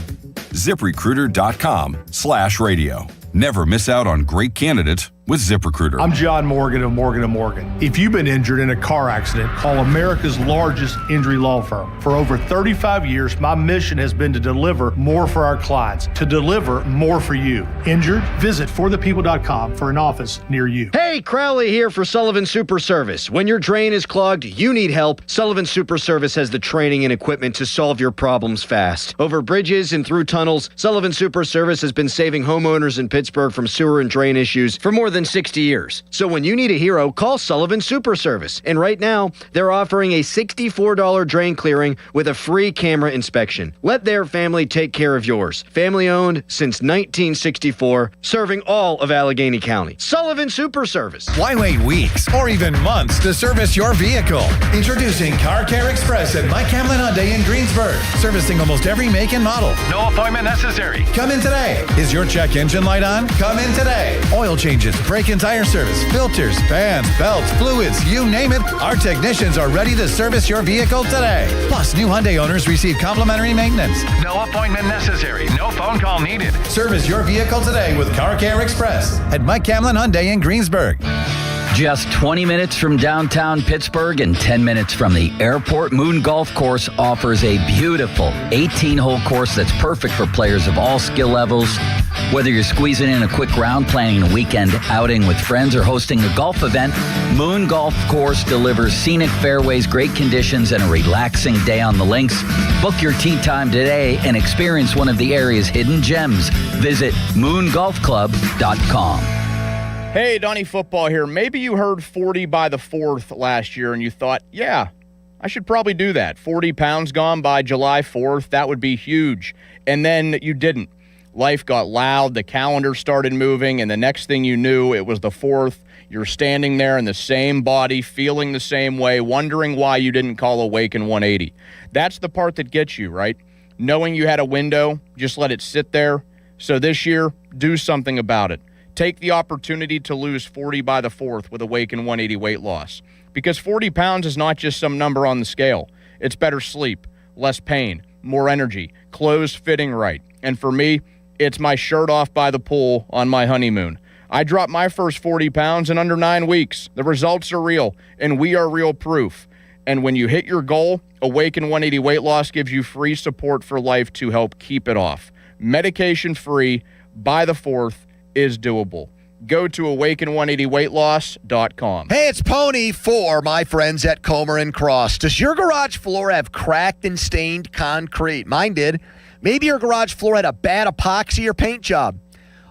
ZipRecruiter.com/radio. Never miss out on great candidates with ZipRecruiter. I'm John Morgan of Morgan & Morgan. If you've been injured in a car accident, call America's largest injury law firm. For over 35 years, my mission has been to deliver more for our clients, to deliver more for you. Injured? Visit forthepeople.com for an office near you. Hey, Crowley here for Sullivan Super Service. When your drain is clogged, you need help. Sullivan Super Service has the training and equipment to solve your problems fast. Over bridges and through tunnels, Sullivan Super Service has been saving homeowners in Pittsburgh from sewer and drain issues for more than 60 years. So when you need a hero, call Sullivan Super Service. And right now, they're offering a $64 drain clearing with a free camera inspection. Let their family take care of yours. Family owned since 1964, serving all of Allegheny County. Sullivan Super Service. Why wait weeks or even months to service your vehicle? Introducing Car Care Express at Mike Hamlin Hyundai in Greensburg. Servicing almost every make and model. No appointment necessary. Come in today. Is your check engine light on? Come in today. Oil changes, brake and tire service, filters, fans, belts, fluids, you name it. Our technicians are ready to service your vehicle today. Plus, new Hyundai owners receive complimentary maintenance. No appointment necessary. No phone call needed. Service your vehicle today with Car Care Express at Mike Camlin Hyundai in Greensburg. Just 20 minutes from downtown Pittsburgh and 10 minutes from the airport, Moon Golf Course offers a beautiful 18-hole course that's perfect for players of all skill levels. Whether you're squeezing in a quick round, planning a weekend outing with friends, or hosting a golf event, Moon Golf Course delivers scenic fairways, great conditions, and a relaxing day on the links. Book your tee time today and experience one of the area's hidden gems. Visit moongolfclub.com. Hey, Donnie Football here. Maybe you heard 40 by the 4th last year and you thought, yeah, I should probably do that. 40 pounds gone by July 4th. That would be huge. And then you didn't. Life got loud. The calendar started moving. And the next thing you knew, it was the 4th. You're standing there in the same body, feeling the same way, wondering why you didn't call Awaken 180. That's the part that gets you, right? Knowing you had a window, just let it sit there. So this year, do something about it. Take the opportunity to lose 40 by the 4th with Awaken 180 weight loss. Because 40 pounds is not just some number on the scale. It's better sleep, less pain, more energy, clothes fitting right. And for me, it's my shirt off by the pool on my honeymoon. I dropped my first 40 pounds in under 9 weeks. The results are real, and we are real proof. And when you hit your goal, Awaken 180 weight loss gives you free support for life to help keep it off. Medication-free by the 4th is doable. Go to awaken180weightloss.com. Hey, it's Pony for my friends at Comer and Cross. Does your garage floor have cracked and stained concrete? Mine did. Maybe your garage floor had a bad epoxy or paint job.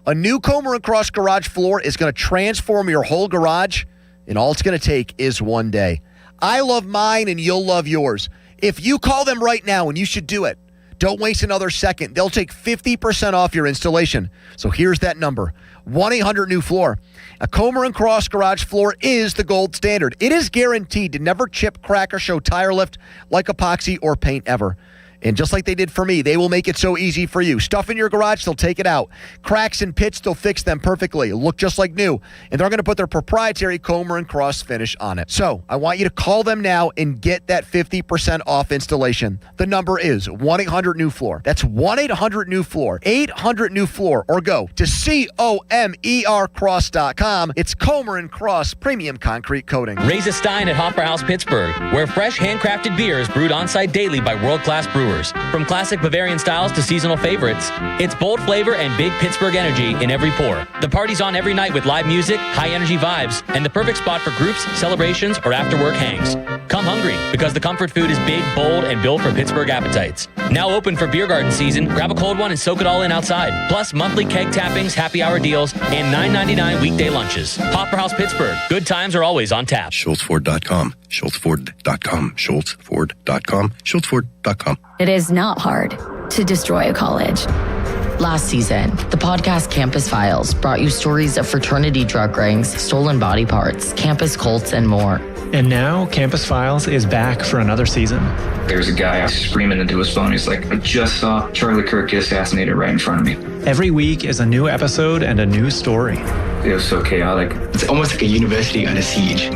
A new Comer and Cross garage floor is going to transform your whole garage, and all it's going to take is one day. I love mine, and you'll love yours. If you call them right now, and you should do it, don't waste another second. They'll take 50% off your installation. So here's that number, 1-800-NEW-FLOOR. A Comer and Cross garage floor is the gold standard. It is guaranteed to never chip, crack, or show tire lift like epoxy or paint ever. And just like they did for me, they will make it so easy for you. Stuff in your garage, they'll take it out. Cracks and pits, they'll fix them perfectly. Look just like new. And they're going to put their proprietary Comer and Cross finish on it. So I want you to call them now and get that 50% off installation. The number is 1-800-NEW-FLOOR. That's 1-800-NEW-FLOOR. 800-NEW-FLOOR. Or go to COMERcross.com. It's Comer and Cross Premium Concrete Coating. Raise a stein at Hopper House Pittsburgh, where fresh handcrafted beer is brewed on-site daily by world-class brewers. From classic Bavarian styles to seasonal favorites, it's bold flavor and big Pittsburgh energy in every pour. The party's on every night with live music, high-energy vibes, and the perfect spot for groups, celebrations, or after-work hangs. Come hungry, because the comfort food is big, bold, and built for Pittsburgh appetites. Now open for beer garden season, grab a cold one and soak it all in outside. Plus monthly keg tappings, happy hour deals, and $9.99 weekday lunches. Hopper House Pittsburgh. Good times are always on tap. SchultzFord.com. SchultzFord.com. SchultzFord.com. SchultzFord.com. It is not hard to destroy a college. Last season, the podcast Campus Files brought you stories of fraternity drug rings, stolen body parts, campus cults, and more. And now, Campus Files is back for another season. There's a guy screaming into his phone. He's like, I just saw Charlie Kirk get assassinated right in front of me. Every week is a new episode and a new story. It was so chaotic. It's almost like a university under siege.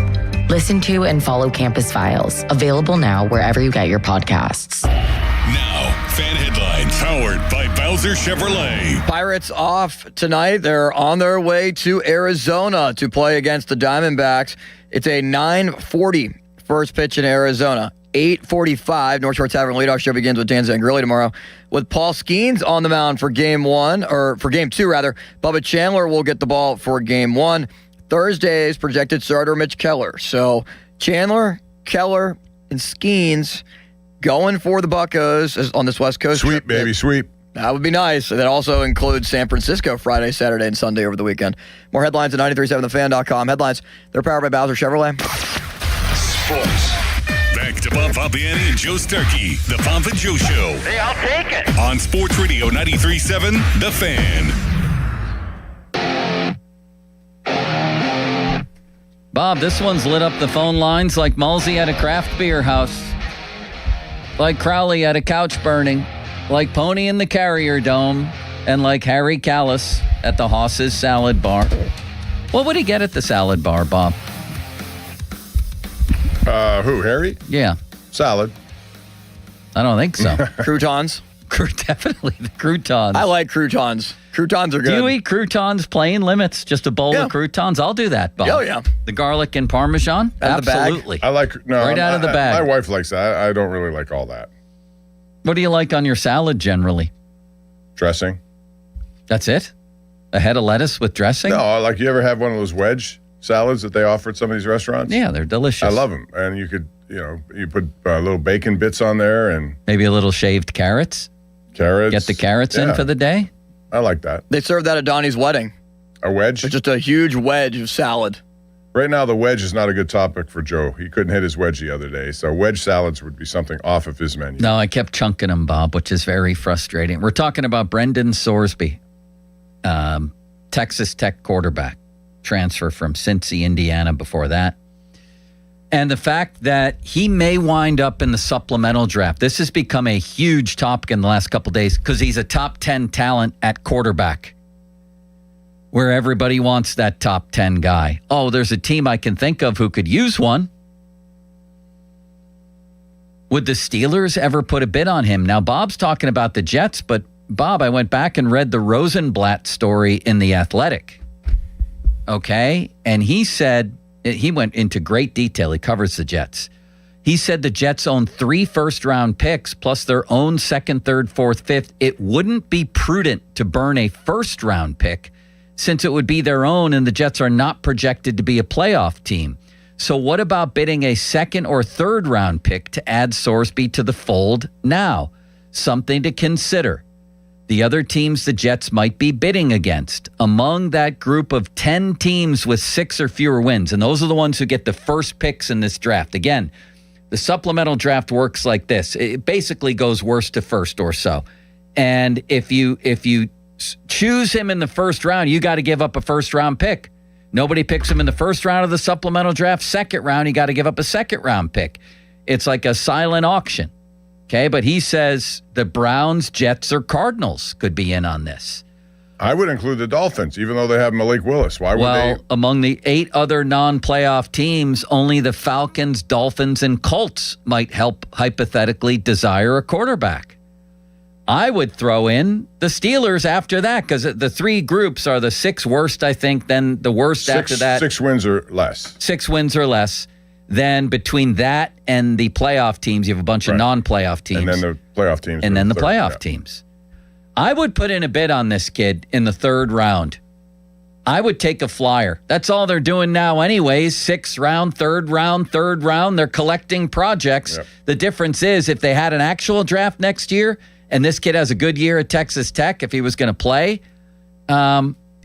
Listen to and follow Campus Files. Available now wherever you get your podcasts. Now, fan headlines powered by Bowser Chevrolet. Pirates off tonight. They're on their way to Arizona to play against the Diamondbacks. It's a 9:40 first pitch in Arizona. 8:45, North Shore Tavern leadoff show begins with Dan Zangrilli tomorrow with Paul Skeens on the mound for game 2, rather. Bubba Chandler will get the ball for game 1. Thursday's projected starter, Mitch Keller. So Chandler, Keller, and Skeens going for the Buccos on this West Coast. Sweep, baby, sweep. That would be nice. That also includes San Francisco Friday, Saturday, and Sunday over the weekend. More headlines at 937thefan.com. Headlines, they're powered by Bowser Chevrolet. Sports. Back to Bob Pompiani and Joe Starkey, the Pomp and Joe Show. Hey, I'll take it. On Sports Radio 93.7, The Fan. Bob, this one's lit up the phone lines like Mulsey at a craft beer house, like Crowley at a couch burning, like Pony in the Carrier Dome, and like Harry Callis at the Haas's Salad Bar. What would he get at the salad bar, Bob? Who, Harry? Yeah. Salad. I don't think so. Croutons? Definitely the croutons. I like croutons. Croutons are good. Do you eat croutons plain limits? Just a bowl of croutons? I'll do that, Bob. Oh, yeah. The garlic and Parmesan? Out of the bag? Absolutely. I like Right out of the bag. My wife likes that. I don't really like all that. What do you like on your salad generally? Dressing. That's it? A head of lettuce with dressing? No, like you ever have one of those wedge salads that they offer at some of these restaurants? Yeah, they're delicious. I love them. And you could, you put little bacon bits on there and maybe a little shaved carrots. Get the carrots in for the day. I like that. They served that at Donnie's wedding. A wedge? It's just a huge wedge of salad. Right now, the wedge is not a good topic for Joe. He couldn't hit his wedge the other day. So wedge salads would be something off of his menu. No, I kept chunking them, Bob, which is very frustrating. We're talking about Brendan Sorsby, Texas Tech quarterback, transfer from Cincy, Indiana before that. And the fact that he may wind up in the supplemental draft. This has become a huge topic in the last couple of days because he's a top 10 talent at quarterback, where everybody wants that top 10 guy. Oh, there's a team I can think of who could use one. Would the Steelers ever put a bid on him? Now, Bob's talking about the Jets, but Bob, I went back and read the Rosenblatt story in The Athletic. Okay? And he said, he went into great detail. He covers the Jets. He said the Jets own 3 first-round picks plus their own second, third, fourth, fifth. It wouldn't be prudent to burn a first-round pick since it would be their own and the Jets are not projected to be a playoff team. So what about bidding a second or third round pick to add Sorsby to the fold now? Something to consider. The other teams the Jets might be bidding against. Among that group of 10 teams with 6 or fewer wins, and those are the ones who get the first picks in this draft. Again, the supplemental draft works like this. It basically goes worst to first or so. And if you choose him in the first round, you got to give up a first round pick. Nobody picks him in the first round of the supplemental draft. Second round, you got to give up a second round pick. It's like a silent auction. Okay, but he says the Browns, Jets, or Cardinals could be in on this. I would include the Dolphins, even though they have Malik Willis. Why would they? Well, among the 8 other non-playoff teams, only the Falcons, Dolphins, and Colts might help hypothetically desire a quarterback. I would throw in the Steelers after that because the 3 groups are the 6 worst, I think, then the worst after that. 6 wins or less. 6 wins or less. Then between that and the playoff teams, you have a bunch of non-playoff teams. And then the playoff teams. And then the playoff teams. I would put in a bid on this kid in the 3rd round. I would take a flyer. That's all they're doing now anyways. 6th round, 3rd round, 3rd round. They're collecting projects. Yep. The difference is if they had an actual draft next year and this kid has a good year at Texas Tech, if he was going to play,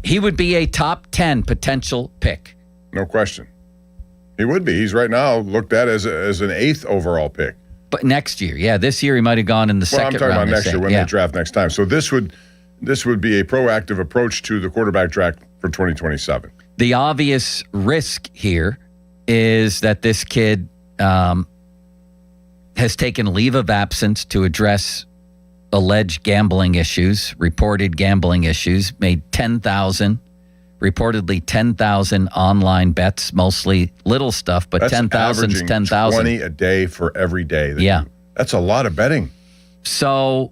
he would be a top 10 potential pick. No question. He would be. He's right now looked at as an 8th overall pick. But next year, yeah. This year he might have gone in the second round. I'm talking about next year when they draft next time. So this would be a proactive approach to the quarterback draft for 2027. The obvious risk here is that this kid has taken a leave of absence to address alleged gambling issues, reported gambling issues, made reportedly 10,000 online bets, mostly little stuff, but 10,000 is 10,000. 20 a day for every day. That's a lot of betting. So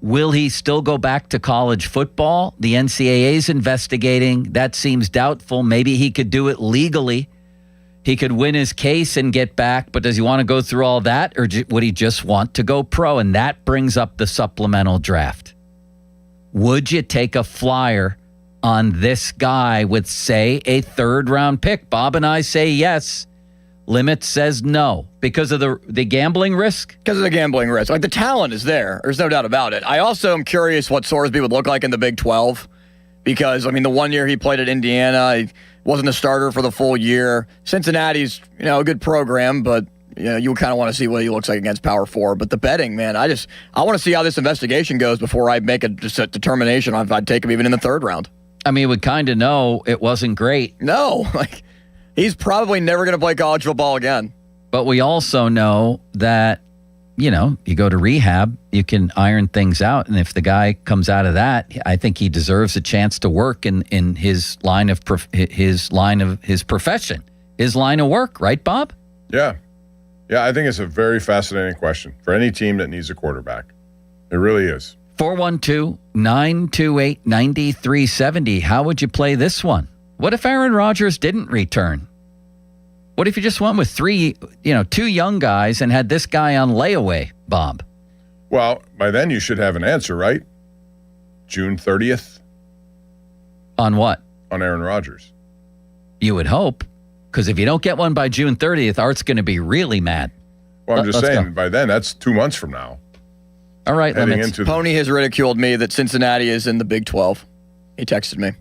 will he still go back to college football? The NCAA's investigating. That seems doubtful. Maybe he could do it legally. He could win his case and get back, but does he want to go through all that, or would he just want to go pro? And that brings up the supplemental draft. Would you take a flyer on this guy with, say, a 3rd round pick? Bob and I say yes. Limit says no. Because of the gambling risk? Because of the gambling risk. Like, the talent is there. There's no doubt about it. I also am curious what Sorsby would look like in the Big 12. Because, I mean, the one year he played at Indiana, he wasn't a starter for the full year. Cincinnati's, a good program, but you kind of want to see what he looks like against Power 4. But the betting, man, I want to see how this investigation goes before I make a determination on if I'd take him even in the 3rd round. I mean, we kind of know it wasn't great. No, he's probably never going to play college football again. But we also know that you go to rehab, you can iron things out. And if the guy comes out of that, I think he deserves a chance to work in his line of his profession, his line of work. Right, Bob? Yeah. Yeah, I think it's a very fascinating question for any team that needs a quarterback. It really is. 412-928-9370. How would you play this one? What if Aaron Rodgers didn't return? What if you just went with two young guys and had this guy on layaway, Bob? Well, by then you should have an answer, right? June 30th? On what? On Aaron Rodgers. You would hope, because if you don't get one by June 30th, Art's going to be really mad. Well, I'm just saying, by then, that's 2 months from now. All right, Pony has ridiculed me that Cincinnati is in the Big 12. He texted me.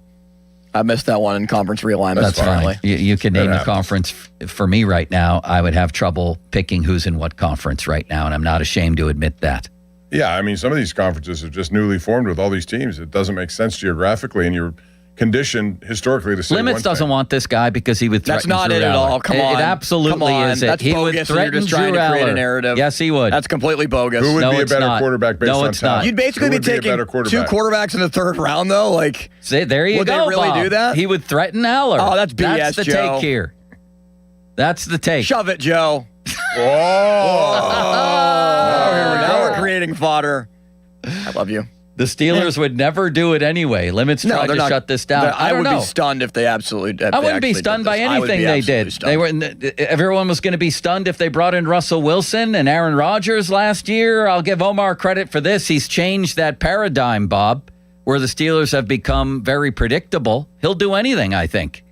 I missed that one in conference realignment. That's fine. You can name a conference for me right now. I would have trouble picking who's in what conference right now, and I'm not ashamed to admit that. Yeah, I mean, some of these conferences are just newly formed with all these teams. It doesn't make sense geographically, and you're conditioned historically to say Limits doesn't want this guy because he would threaten That's not Drew it at Aller. all. Come on. It absolutely is. That's he bogus. would threaten You're just trying Drew to create Aller. a narrative. Yes, he would. That's completely bogus. Who would be a better quarterback based on talent? You'd basically be taking two quarterbacks in the third round, though. There you would go, they really Bob. do that? He would threaten Aller. Oh, that's BS, That's the Joe. take here. That's the take. Shove it, Joe. Now we're creating fodder. I love you. The Steelers would never do it anyway. Limits tried to shut this down. I don't would know. be stunned if they absolutely. I wouldn't be stunned by anything they did. Everyone was going to be stunned if they brought in Russell Wilson and Aaron Rodgers last year. I'll give Omar credit for this. He's changed that paradigm, Bob, where the Steelers have become very predictable. He'll do anything, I think.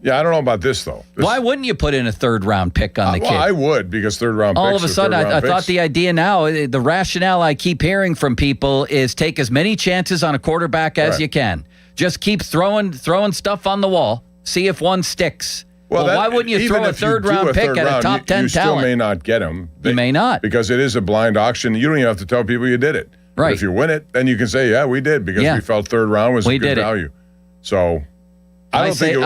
Yeah, I don't know about this, though. Why wouldn't you put in a third-round pick on the kid? Well, I would, because third-round picks All of a sudden, I thought the idea now, the rationale I keep hearing from people is take as many chances on a quarterback as you can. Just keep throwing stuff on the wall. See if one sticks. Well, why wouldn't you throw a third-round pick at a top 10 you still talent? may not get him. You may not. Because it is a blind auction. You don't even have to tell people you did it. Right. But if you win it, then you can say, yeah, we did, because we felt third round was a good value. So I don't think it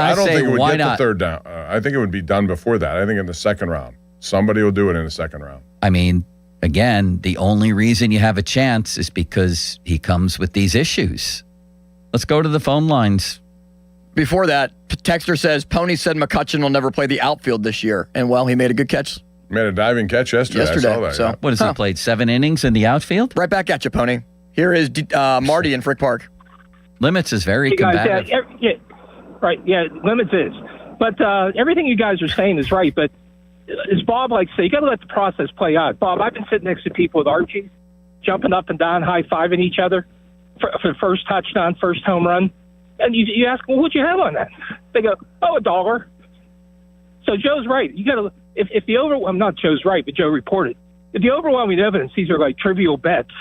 would get the third down. I think it would be done before that. I think in the second round. Somebody will do it in the second round. I mean, again, the only reason you have a chance is because he comes with these issues. Let's go to the phone lines. Before that, Texter says, Pony said McCutcheon will never play the outfield this year. And, well, he made a good catch. Made a diving catch yesterday. I saw that, so, What has he played, 7 innings in the outfield? Right back at you, Pony. Here is Marty in Frick Park. Limits is very combative. Right, Limits is. But everything you guys are saying is right. But as Bob likes to say, you got to let the process play out. Bob, I've been sitting next to people with Archie, jumping up and down, high-fiving each other for first touchdown, first home run. And you ask, well, what'd you have on that? They go, $1. So Joe's right. You got to, if the not Joe's right, but Joe reported. If the overwhelming evidence, these are like trivial bets.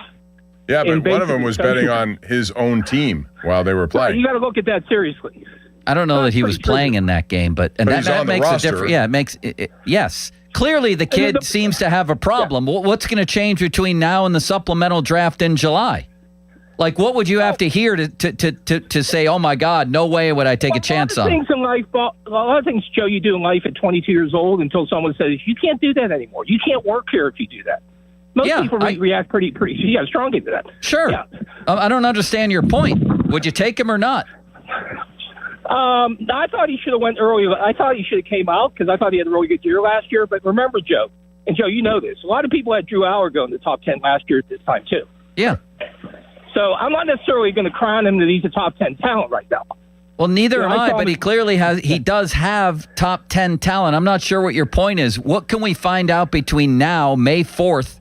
Yeah, but one of them was betting on his own team while they were playing. Right, you got to look at that seriously. I don't know that he was playing in that game, but that makes a difference. Yeah, it makes yes. Clearly, the kid seems to have a problem. Yeah. What's going to change between now and the supplemental draft in July? Like, what would you have to hear to say, oh, my God, no way would I take a chance on? Things in life, a lot of things, Joe, you do in life at 22 years old until someone says, you can't do that anymore. You can't work here if you do that. Most people react pretty strongly to that. Sure. Yeah. I don't understand your point. Would you take him or not? I thought he should have went early. I thought he should have came out because I thought he had a really good year last year. But remember, Joe, and Joe, you know this. A lot of people had Drew Aller go in the top 10 last year at this time, too. Yeah. So I'm not necessarily going to crown him that he's a top 10 talent right now. Well, neither am I, but he clearly does have top 10 talent. I'm not sure what your point is. What can we find out between now, May 4th,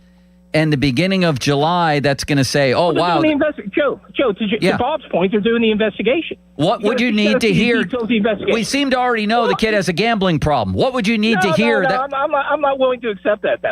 and the beginning of July that's going to say, oh, wow. Joe, to Bob's point, they're doing the investigation. What would you need to hear? We seem to already know the kid has a gambling problem. What would you need to hear? I'm not willing to accept that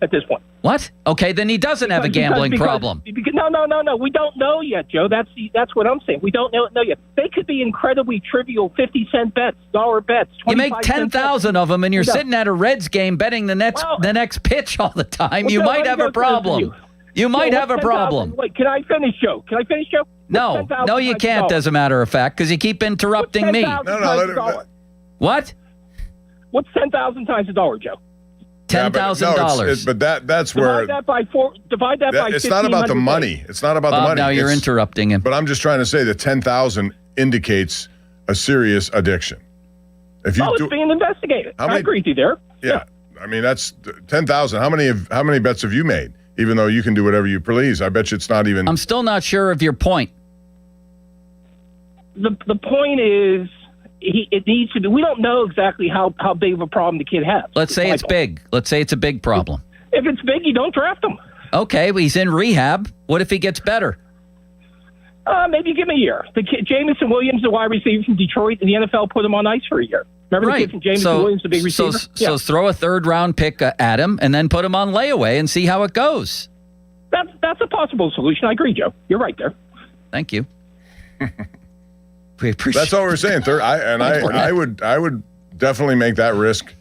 at this point. What? Okay, then he doesn't have a gambling problem. No. We don't know yet, Joe. That's what I'm saying. We don't know yet. They could be incredibly trivial 50-cent bets, dollar bets. You make 10,000 of them, and you're sitting at a Reds game betting the next pitch all the time. Well, you Joe, might have a problem. You might have a problem. Wait, can I finish, Joe? No, you can't, as a matter of fact, because you keep interrupting me. What? What? What's 10,000 times a dollar, Joe? $10,000. But that's where Divide that by 4. Divide that by. it's not about the money. It's not about the Bob, money. now you're interrupting him. But I'm just trying to say that 10,000 indicates a serious addiction. If you it's being investigated. I agree with you there. Yeah. I mean, that's 10,000. How many bets have you made? Even though you can do whatever you please, I bet you it's not even. I'm still not sure of your point. The point is, it needs to be. We don't know exactly how big of a problem the kid has. Let's say it's big. Let's say it's a big problem. If it's big, you don't draft him. Okay, well, he's in rehab. What if he gets better? Maybe give him a year. The kid, Jameson Williams, the wide receiver from Detroit, and the NFL put him on ice for a year. Remember the kid from Jameson Williams, the big receiver? So throw a third-round pick at him and then put him on layaway and see how it goes. That's a possible solution. I agree, Joe. You're right there. Thank you. We appreciate. That's all we're saying. I would definitely make that risk.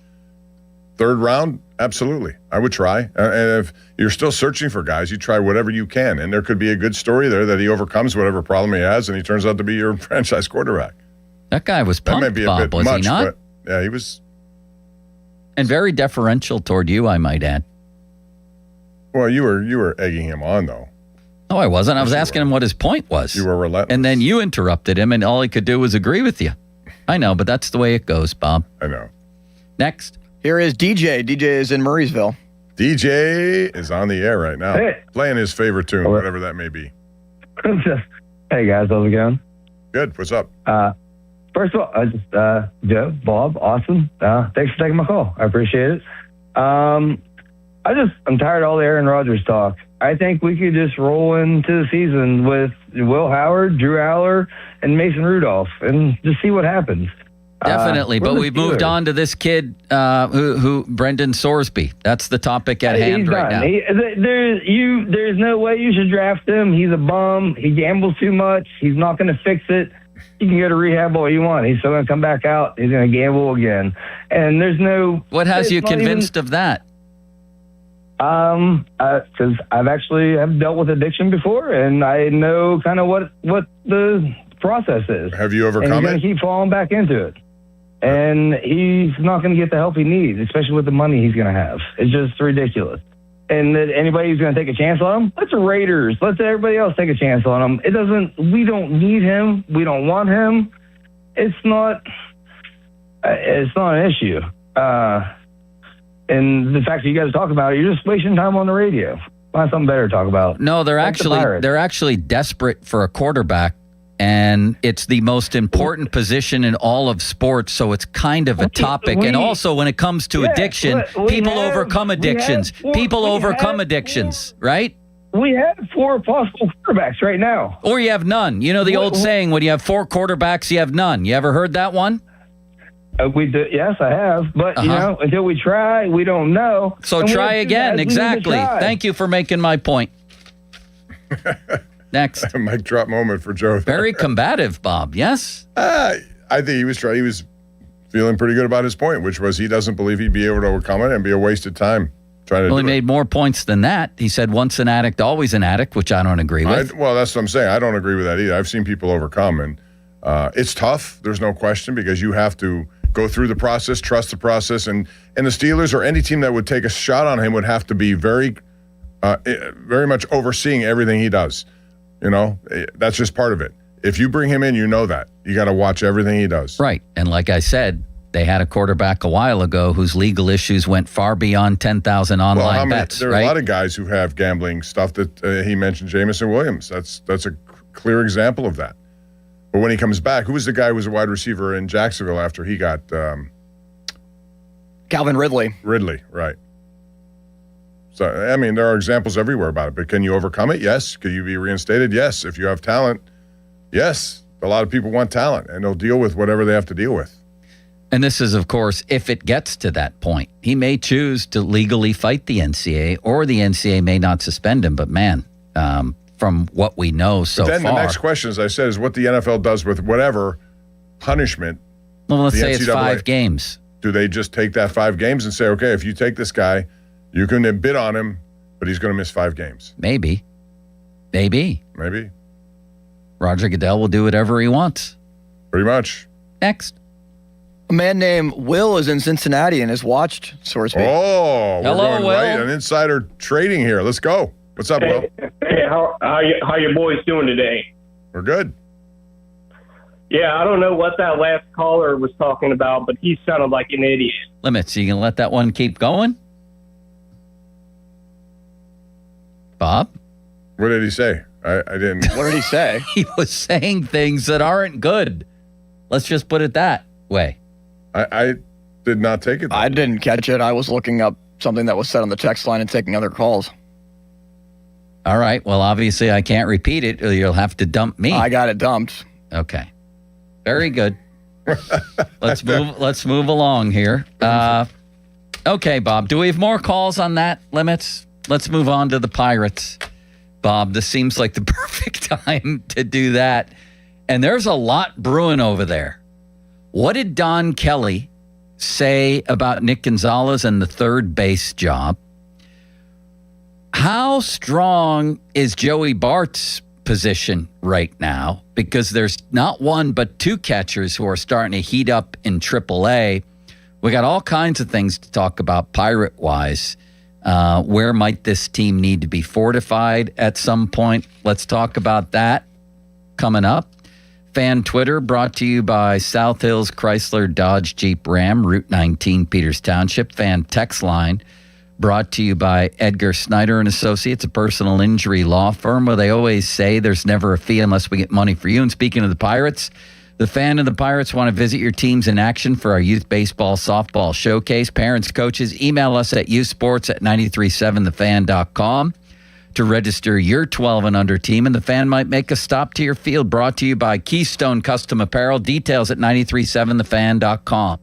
Third round, absolutely. I would try. And if you're still searching for guys, you try whatever you can. And there could be a good story there that he overcomes whatever problem he has, and he turns out to be your franchise quarterback. That guy was pumped, that may be a Bob, bit was much, he not? But yeah, he was. And very deferential toward you, I might add. Well, you were egging him on, though. No, I wasn't. I was asking him what his point was. You were relentless. And then you interrupted him, and all he could do was agree with you. I know, but that's the way it goes, Bob. I know. Next. Here is DJ. DJ is in Murraysville. DJ is on the air right now, Hey. playing his favorite tune, whatever that may be. Hey guys, how's it going? Good. What's up? First of all, Joe, Bob, awesome. Thanks for taking my call. I appreciate it. I'm tired of all the Aaron Rodgers talk. I think we could just roll into the season with Will Howard, Drew Aller, and Mason Rudolph, and just see what happens. Definitely, but we've moved on to this kid, who Brendan Sorsby. That's the topic at hand right now. There's no way you should draft him. He's a bum. He gambles too much. He's not going to fix it. You can go to rehab all you want. He's still going to come back out. He's going to gamble again. And there's no. What has you convinced of that? Because I've dealt with addiction before, and I know kind of what the process is. Have you And overcome he's going it? to keep falling back into it. And he's not going to get the help he needs, especially with the money he's going to have. It's just ridiculous. And that anybody who's going to take a chance on him, let the Raiders, let everybody else take a chance on him. We don't need him. We don't want him. It's not an issue. And the fact that you guys talk about it, you're just wasting time on the radio. Find something better to talk about. No, they're actually desperate for a quarterback, and it's the most important position in all of sports, so it's kind of a topic. And also, when it comes to addiction, people overcome addictions. People overcome addictions, right? We have 4 possible quarterbacks right now. Or you have none. You know the old saying, when you have 4 quarterbacks, you have none. You ever heard that one? We do, yes, I have. But, until we try, we don't know. So And try we- again. we need to Exactly. try. Thank you for making my point. Next. Mic drop moment for Joe. Very combative, Bob. Yes? I think he was feeling pretty good about his point, which was he doesn't believe he'd be able to overcome it and be a wasted time trying to Well, he do it. made more points than that. He said once an addict, always an addict, which I don't agree with. Well, that's what I'm saying. I don't agree with that either. I've seen people overcome, and it's tough. There's no question, because you have to go through the process, trust the process, and the Steelers or any team that would take a shot on him would have to be very much overseeing everything he does. You know, that's just part of it. If you bring him in, you know that. You got to watch everything he does. Right. And like I said, they had a quarterback a while ago whose legal issues went far beyond 10,000 online bets. There are right? a lot of guys who have gambling stuff that he mentioned. Jameson Williams. That's a clear example of that. But when he comes back, who was the guy who was a wide receiver in Jacksonville after he got Calvin Ridley. Ridley, right. So, I mean, there are examples everywhere about it. But can you overcome it? Yes. Could you be reinstated? Yes. If you have talent, yes. A lot of people want talent, and they'll deal with whatever they have to deal with. And this is, of course, if it gets to that point. He may choose to legally fight the NCAA, or the NCAA may not suspend him. But, man, from what we know so But then far. the next question, as I said, is what the NFL does with whatever punishment. Well, let's the say it's NCAA 5 games. Do they just take that 5 games and say, okay, if you take this guy, you can then bid on him, but he's going to miss 5 games? Maybe. Roger Goodell will do whatever he wants. Pretty much. Next. A man named Will is in Cincinnati and is watched, so to speak. Oh, Hello, we're going Will. right on insider trading here. Let's go. What's up, Will? Hey, how you boys doing today? We're good. Yeah, I don't know what that last caller was talking about, but he sounded like an idiot. Limits, you can let that one keep going? Bob? What did he say? I didn't. What did he say? He was saying things that aren't good. Let's just put it that way. I did not take it. I didn't catch it. I was looking up something that was said on the text line and taking other calls. All right. Well, obviously, I can't repeat it, or you'll have to dump me. I got it dumped. Okay. Very good. Let's move along here. Okay, Bob. Do we have more calls on that, Limits? Let's move on to the Pirates. Bob, this seems like the perfect time to do that. And there's a lot brewing over there. What did Don Kelly say about Nick Gonzalez and the third base job? How strong is Joey Bart's position right now? Because there's not one but two catchers who are starting to heat up in AAA. We got all kinds of things to talk about Pirate-wise. Where might this team need to be fortified at some point? Let's talk about that coming up. Fan Twitter brought to you by South Hills Chrysler Dodge Jeep Ram, Route 19, Peters Township. Fan text line brought to you by Edgar Snyder and Associates, a personal injury law firm where they always say there's never a fee unless we get money for you. And speaking of the Pirates, the Fan and the Pirates want to visit your teams in action for our youth baseball, softball showcase. Parents, coaches, email us at youthsports@937thefan.com to register your 12 and under team, and the Fan might make a stop to your field. Brought to you by Keystone Custom Apparel. Details at 937thefan.com.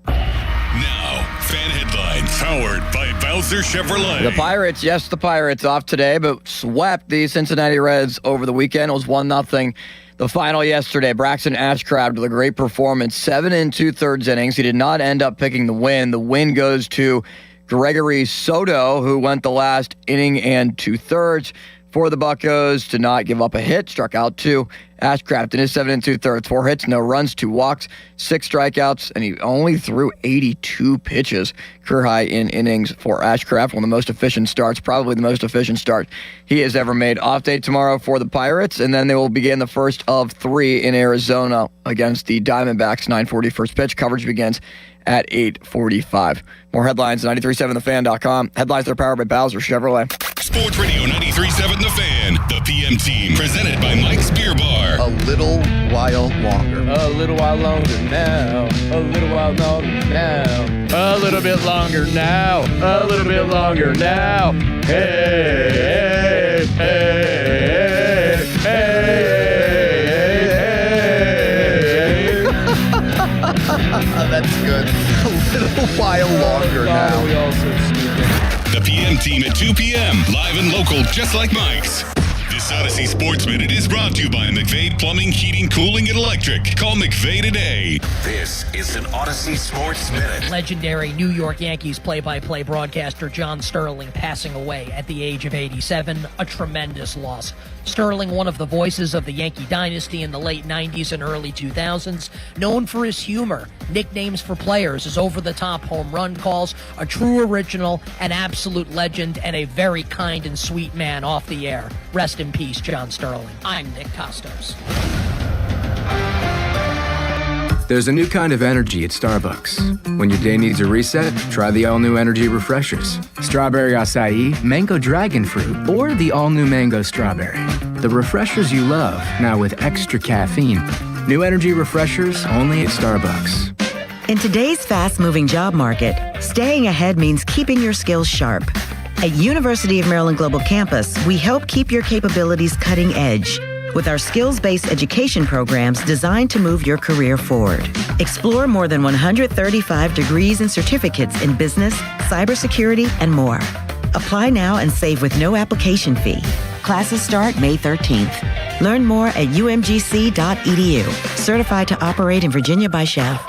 Now, fan headlines powered by Bowser Chevrolet. The Pirates, yes, the Pirates off today, but swept the Cincinnati Reds over the weekend. It was 1-0. The final yesterday, Braxton Ashcraft with a great performance, 7 2/3 innings. He did not end up picking the win. The win goes to Gregory Soto, who went the last inning and 2/3 for the Buccos to not give up a hit. Struck out 2. Ashcraft in his 7 2/3, 4 hits, no runs, 2 walks, 6 strikeouts, and he only threw 82 pitches. Career high in innings for Ashcraft. One of the most efficient starts, probably the most efficient start he has ever made. Off day tomorrow for the Pirates, and then they will begin the first of 3 in Arizona against the Diamondbacks. 9:40 first pitch. Coverage begins at 8:45. More headlines at 937thefan.com. Headlines that are powered by Bowser Chevrolet. Sports Radio 93.7 The Fan, the PM team, presented by Mike's Beer Bar. A little while longer. A little while longer now. A little while longer now. A little bit longer now. A little bit longer now. Hey, hey, hey, hey, hey. That's good. A little while longer now. We also the PM team at 2 p.m. Live and local, just like Mike's. This Odyssey Sports Minute is brought to you by McVade Plumbing, Heating, Cooling, and Electric. Call McVade today. This is an Odyssey Sports Minute. Legendary New York Yankees play-by-play broadcaster John Sterling passing away at the age of 87. A tremendous loss. Sterling, one of the voices of the Yankee dynasty in the late 90s and early 2000s, known for his humor, nicknames for players, his over-the-top home run calls, a true original, an absolute legend, and a very kind and sweet man off the air. Rest in peace, John Sterling. I'm Nick Costos. There's a new kind of energy at Starbucks. When your day needs a reset, try the all-new energy refreshers. Strawberry acai, mango dragon fruit, or the all-new mango strawberry. The refreshers you love, now with extra caffeine. New energy refreshers only at Starbucks. In today's fast-moving job market, staying ahead means keeping your skills sharp. At University of Maryland Global Campus, we help keep your capabilities cutting edge with our skills-based education programs designed to move your career forward. Explore more than 135 degrees and certificates in business, cybersecurity, and more. Apply now and save with no application fee. Classes start May 13th. Learn more at umgc.edu. Certified to operate in Virginia by Chef.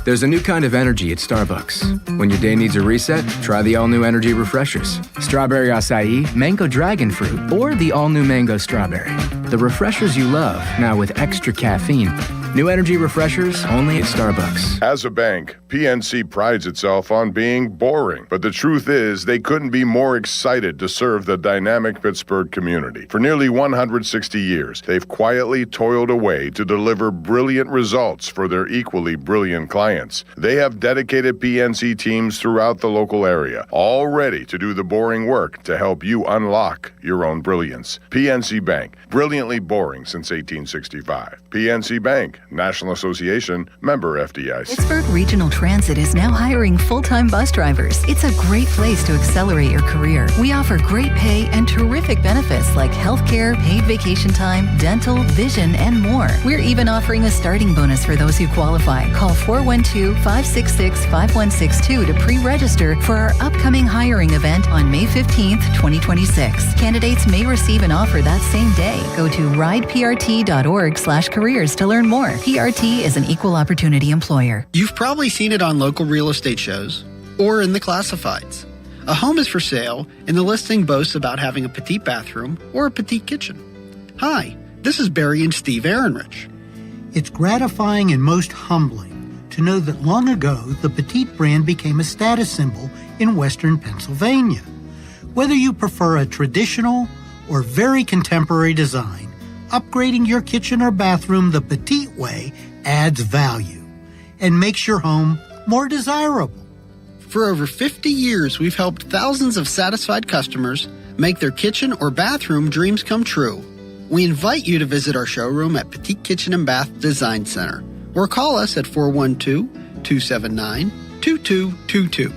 There's a new kind of energy at Starbucks. When your day needs a reset, try the all-new energy refreshers. Strawberry acai, mango dragon fruit, or the all-new mango strawberry. The refreshers you love, now with extra caffeine. New energy refreshers only at Starbucks. As a bank, PNC prides itself on being boring. But the truth is, they couldn't be more excited to serve the dynamic Pittsburgh community. For nearly 160 years, they've quietly toiled away to deliver brilliant results for their equally brilliant clients. They have dedicated PNC teams throughout the local area, all ready to do the boring work to help you unlock your own brilliance. PNC Bank, brilliantly boring since 1865. PNC Bank, National Association, member FDIC. Pittsburgh Regional Transit is now hiring full-time bus drivers. It's a great place to accelerate your career. We offer great pay and terrific benefits like healthcare, paid vacation time, dental, vision, and more. We're even offering a starting bonus for those who qualify. Call 412-566-5162 to pre-register for our upcoming hiring event on May 15th, 2026. Candidates may receive an offer that same day. Go to rideprt.org/careers to learn more. PRT is an equal opportunity employer. You've probably seen it on local real estate shows or in the classifieds. A home is for sale, and the listing boasts about having a petite bathroom or a petite kitchen. Hi, this is Barry and Steve Ehrenrich. It's gratifying and most humbling to know that long ago the Petite brand became a status symbol in Western Pennsylvania. Whether you prefer a traditional or very contemporary design, upgrading your kitchen or bathroom the Petite way adds value and makes your home more desirable. For over 50 years, we've helped thousands of satisfied customers make their kitchen or bathroom dreams come true. We invite you to visit our showroom at Petite Kitchen and Bath Design Center or call us at 412-279-2222.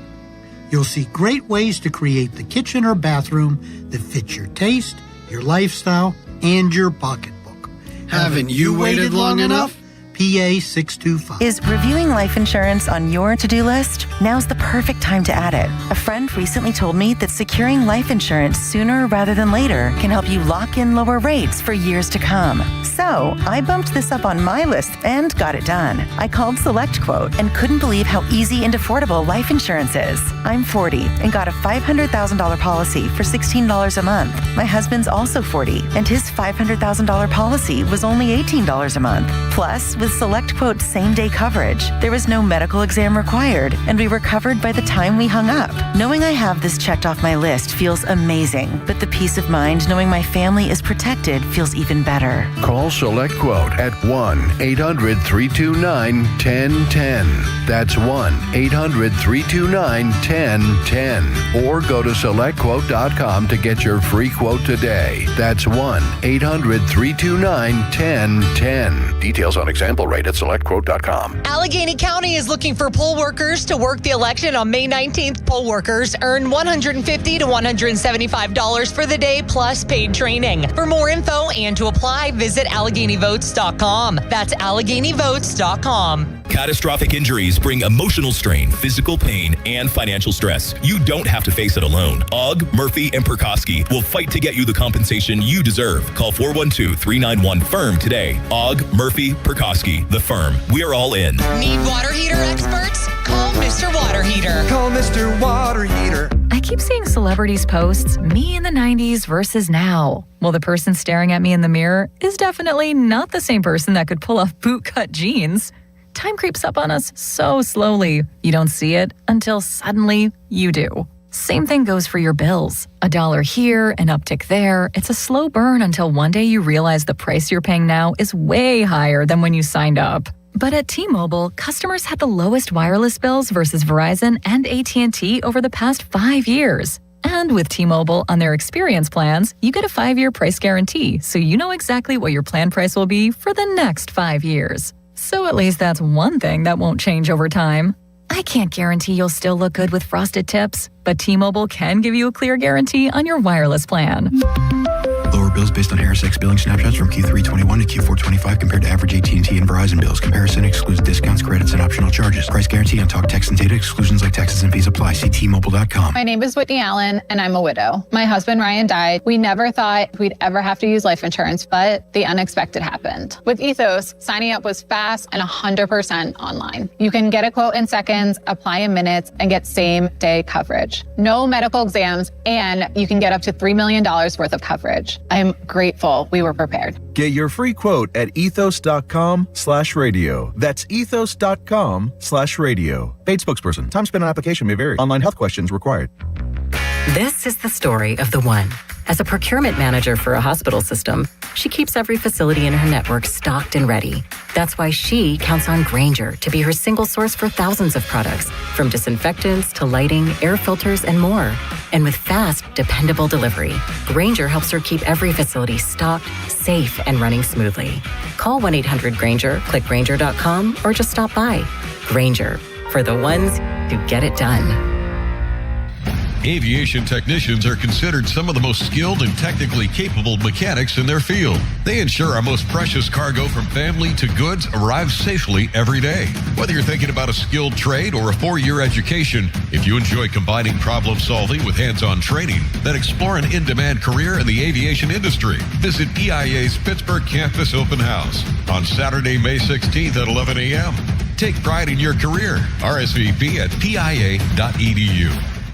You'll see great ways to create the kitchen or bathroom that fits your taste, your lifestyle, and your pocketbook. Haven't you waited long enough? PA 625. Is reviewing life insurance on your to-do list? Now's the perfect time to add it. A friend recently told me that securing life insurance sooner rather than later can help you lock in lower rates for years to come. So I bumped this up on my list and got it done. I called SelectQuote and couldn't believe how easy and affordable life insurance is. I'm 40 and got a $500,000 policy for $16 a month. My husband's also 40 and his $500,000 policy was only $18 a month. Plus, with SelectQuote same-day coverage, there was no medical exam required, and we were covered by the time we hung up. Knowing I have this checked off my list feels amazing, but the peace of mind knowing my family is protected feels even better. Call SelectQuote at 1-800-329-1010. That's 1-800-329-1010. Or go to SelectQuote.com to get your free quote today. That's 1-800-329-1010. Details on example rate at SelectQuote.com. Allegheny County is looking for poll workers to work the election on May 19th. Poll workers earn $150 to $175 for the day plus paid training. For more info and to apply, visit AlleghenyVotes.com. That's AlleghenyVotes.com. Catastrophic injuries bring emotional strain, physical pain, and financial stress. You don't have to face it alone. Ogg, Murphy, and Perkoski will fight to get you the compensation you deserve. Call 412-391-FIRM today. Ogg, Murphy, Perkoski, the firm. We're all in. Need water heater experts? Call Mr. Water Heater. Call Mr. Water Heater. I keep seeing celebrities post me in the 90s versus now. Well, the person staring at me in the mirror is definitely not the same person that could pull off bootcut jeans. Time creeps up on us so slowly. You don't see it until suddenly you do. Same thing goes for your bills. $1 here, an uptick there. It's a slow burn until one day you realize the price you're paying now is way higher than when you signed up. But at T-Mobile, customers had the lowest wireless bills versus Verizon and AT&T over the past 5 years. And with T-Mobile on their experience plans, you get a 5-year price guarantee, so you know exactly what your plan price will be for the next 5 years. So at least that's one thing that won't change over time. I can't guarantee you'll still look good with frosted tips, but T-Mobile can give you a clear guarantee on your wireless plan. Lower bills based on HarrisX billing snapshots from Q3 21 to Q4 25 compared to average AT&T and Verizon bills. Comparison excludes discounts, credits, and optional charges. Price guarantee on talk, text, and data. Exclusions like taxes and fees apply. See T-Mobile.com. My name is Whitney Allen, and I'm a widow. My husband, Ryan, died. We never thought we'd ever have to use life insurance, but the unexpected happened. With Ethos, signing up was fast and 100% online. You can get a quote in seconds, apply in minutes, and get same-day coverage. No medical exams, and you can get up to $3 million worth of coverage. I I'm grateful we were prepared. Get your free quote at ethos.com/radio. That's ethos.com/radio. Paid spokesperson. Time spent on application may vary. Online health questions required. This is the story of the one. As a procurement manager for a hospital system, she keeps every facility in her network stocked and ready. That's why she counts on Grainger to be her single source for thousands of products, from disinfectants to lighting, air filters, and more. And with fast, dependable delivery, Grainger helps her keep every facility stocked, safe, and running smoothly. Call 1-800-GRAINGER, click Grainger.com, or just stop by. Grainger, for the ones who get it done. Aviation technicians are considered some of the most skilled and technically capable mechanics in their field. They ensure our most precious cargo from family to goods arrives safely every day. Whether you're thinking about a skilled trade or a 4-year education, if you enjoy combining problem solving with hands-on training, then explore an in-demand career in the aviation industry. Visit PIA's Pittsburgh Campus Open House on Saturday, May 16th at 11 a.m. Take pride in your career. RSVP at pia.edu.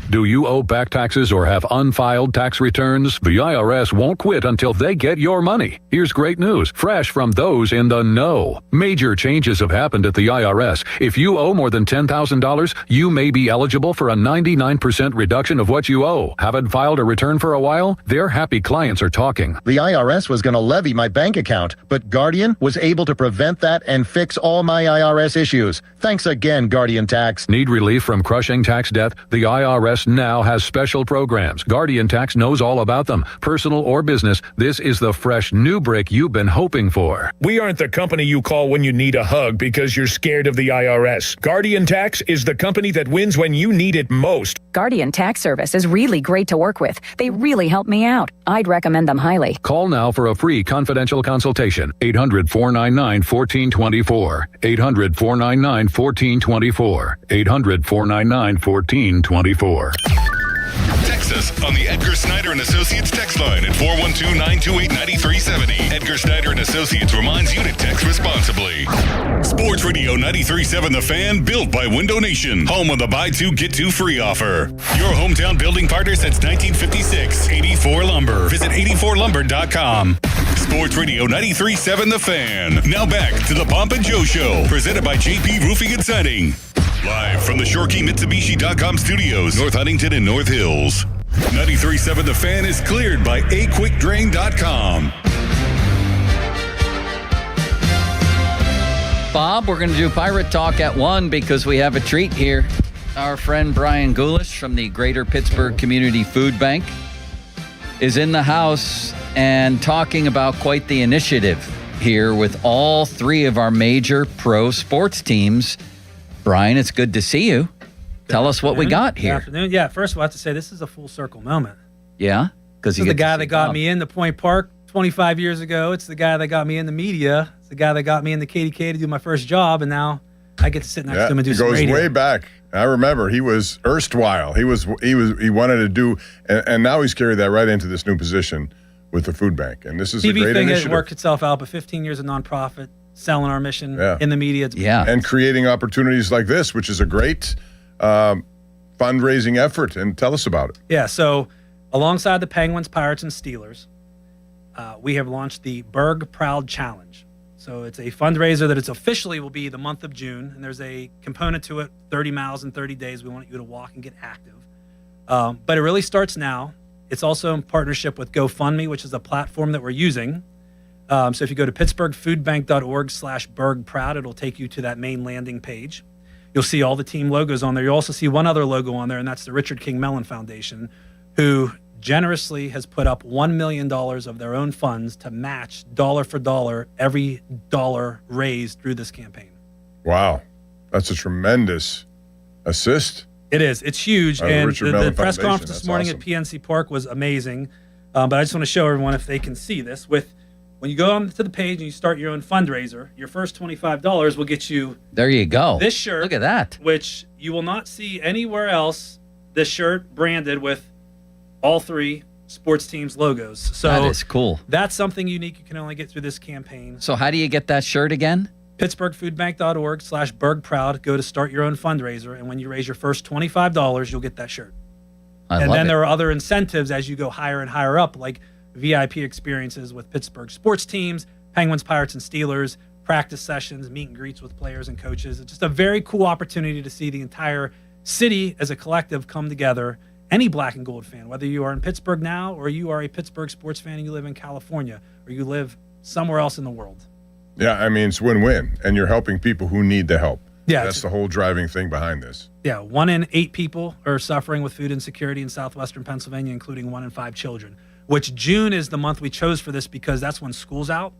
Do you owe back taxes or have unfiled tax returns? The IRS won't quit until they get your money. Here's great news, fresh from those in the know. Major changes have happened at the IRS. If you owe more than $10,000, you may be eligible for a 99% reduction of what you owe. Haven't filed a return for a while? Their happy clients are talking. The IRS was going to levy my bank account, but Guardian was able to prevent that and fix all my IRS issues. Thanks again, Guardian Tax. Need relief from crushing tax debt? The IRS now has special programs. Guardian Tax knows all about them. Personal or business, this is the fresh new break you've been hoping for. We aren't the company you call when you need a hug because you're scared of the IRS. Guardian Tax is the company that wins when you need it most. Guardian Tax Service is really great to work with. They really help me out. I'd recommend them highly. Call now for a free confidential consultation. 800-499-1424. 800-499-1424. 800-499-1424. Text us on the Edgar Snyder and Associates text line at 412-928-9370. Edgar Snyder and Associates reminds you to text responsibly. Sports Radio 93.7 The Fan, built by Window Nation, home of the buy two, get two free offer. Your hometown building partner since 1956. 84 Lumber. Visit 84lumber.com. Sports Radio 93.7 The Fan. Now back to the Pomp and Joe Show, presented by JP Roofing and Siding. Live from the ShoreKeyMitsubishi.com studios, North Huntington and North Hills. 93.7 The Fan is cleared by AQuickDrain.com. Bob, we're going to do Pirate Talk at 1 because we have a treat here. Our friend Brian Gulish from the Greater Pittsburgh Community Food Bank is in the house and talking about quite the initiative here with all three of our major pro sports teams. Brian, it's good to see you. Tell us what we got here. Good afternoon. Yeah, first of all, I have to say this is a full circle moment. Yeah? Because he's the guy that got me into Point Park 25 years ago. It's the guy that got me in the media. It's the guy that got me in the KDK to do my first job, and now I get to sit next to him and do some radio. It goes way back. I remember he was erstwhile. He wanted to do, and now he's carried that right into this new position with the food bank. And this is a great initiative. TV thing worked itself out, but 15 years of nonprofit, selling our mission in the media. And creating opportunities like this, which is a great fundraising effort. And tell us about it. Yeah, so alongside the Penguins, Pirates, and Steelers, we have launched the Berg Proud Challenge. So it's a fundraiser that it's officially will be the month of June, and there's a component to it, 30 miles in 30 days. We want you to walk and get active. But it really starts now. It's also in partnership with GoFundMe, which is a platform that we're using. So if you go to pittsburghfoodbank.org/BergProud, it'll take you to that main landing page. You'll see all the team logos on there. You'll also see one other logo on there, and that's the Richard King Mellon Foundation, who generously has put up $1 million of their own funds to match dollar for dollar every dollar raised through this campaign. Wow. That's a tremendous assist. It is. It's huge. And the press conference this morning at PNC Park was amazing. But I just want to show everyone if they can see this. When you go onto the page and you start your own fundraiser, your first $25 will get you there you go. This shirt. Look at that. Which you will not see anywhere else. This shirt branded with all three sports teams' logos. So that is cool. That's something unique you can only get through this campaign. So how do you get that shirt again? pittsburghfoodbank.org/BergProud. Go to start your own fundraiser, and when you raise your first $25, you'll get that shirt. And then there are other incentives as you go higher and higher up, like VIP experiences with Pittsburgh sports teams, Penguins, Pirates, and Steelers, practice sessions, meet and greets with players and coaches. It's just a very cool opportunity to see the entire city as a collective come together. Any black and gold fan, whether you are in Pittsburgh now or you are a Pittsburgh sports fan and you live in California or you live somewhere else in the world. Yeah, I mean, it's win-win, and you're helping people who need the help. Yeah, that's the whole driving thing behind this. Yeah, 1 in 8 people are suffering with food insecurity in southwestern Pennsylvania, including 1 in 5 children, which June is the month we chose for this because that's when school's out.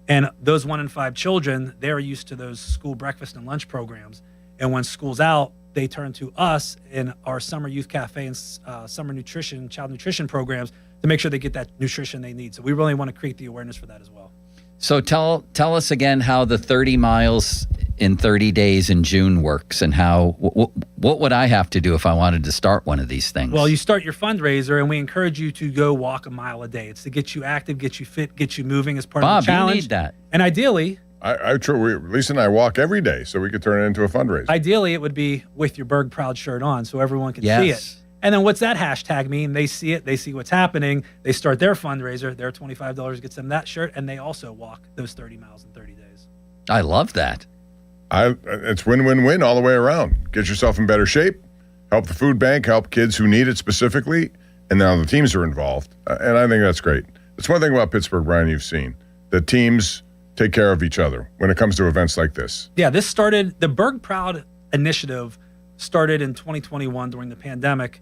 And those 1 in 5 children, they're used to those school breakfast and lunch programs. And when school's out, they turn to us in our summer youth cafe and summer nutrition, child nutrition programs to make sure they get that nutrition they need. So we really want to create the awareness for that as well. So tell us again how the 30 miles in 30 days in June works, and how what would I have to do if I wanted to start one of these things? Well, you start your fundraiser, and we encourage you to go walk a mile a day. It's to get you active, get you fit, get you moving as part Bob, of the challenge. you need that. And ideally, Lisa and I walk every day, so we could turn it into a fundraiser. Ideally, it would be with your Berg Proud shirt on, so everyone can see it. And then what's that hashtag mean? They see it, they see what's happening, they start their fundraiser, their $25 gets them that shirt, and they also walk those 30 miles in 30 days. I love that. It's win-win-win all the way around. Get yourself in better shape, help the food bank, help kids who need it specifically, and now the teams are involved. And I think that's great. That's one thing about Pittsburgh, Brian, you've seen. The teams take care of each other when it comes to events like this. Yeah, the Berg Proud initiative started in 2021 during the pandemic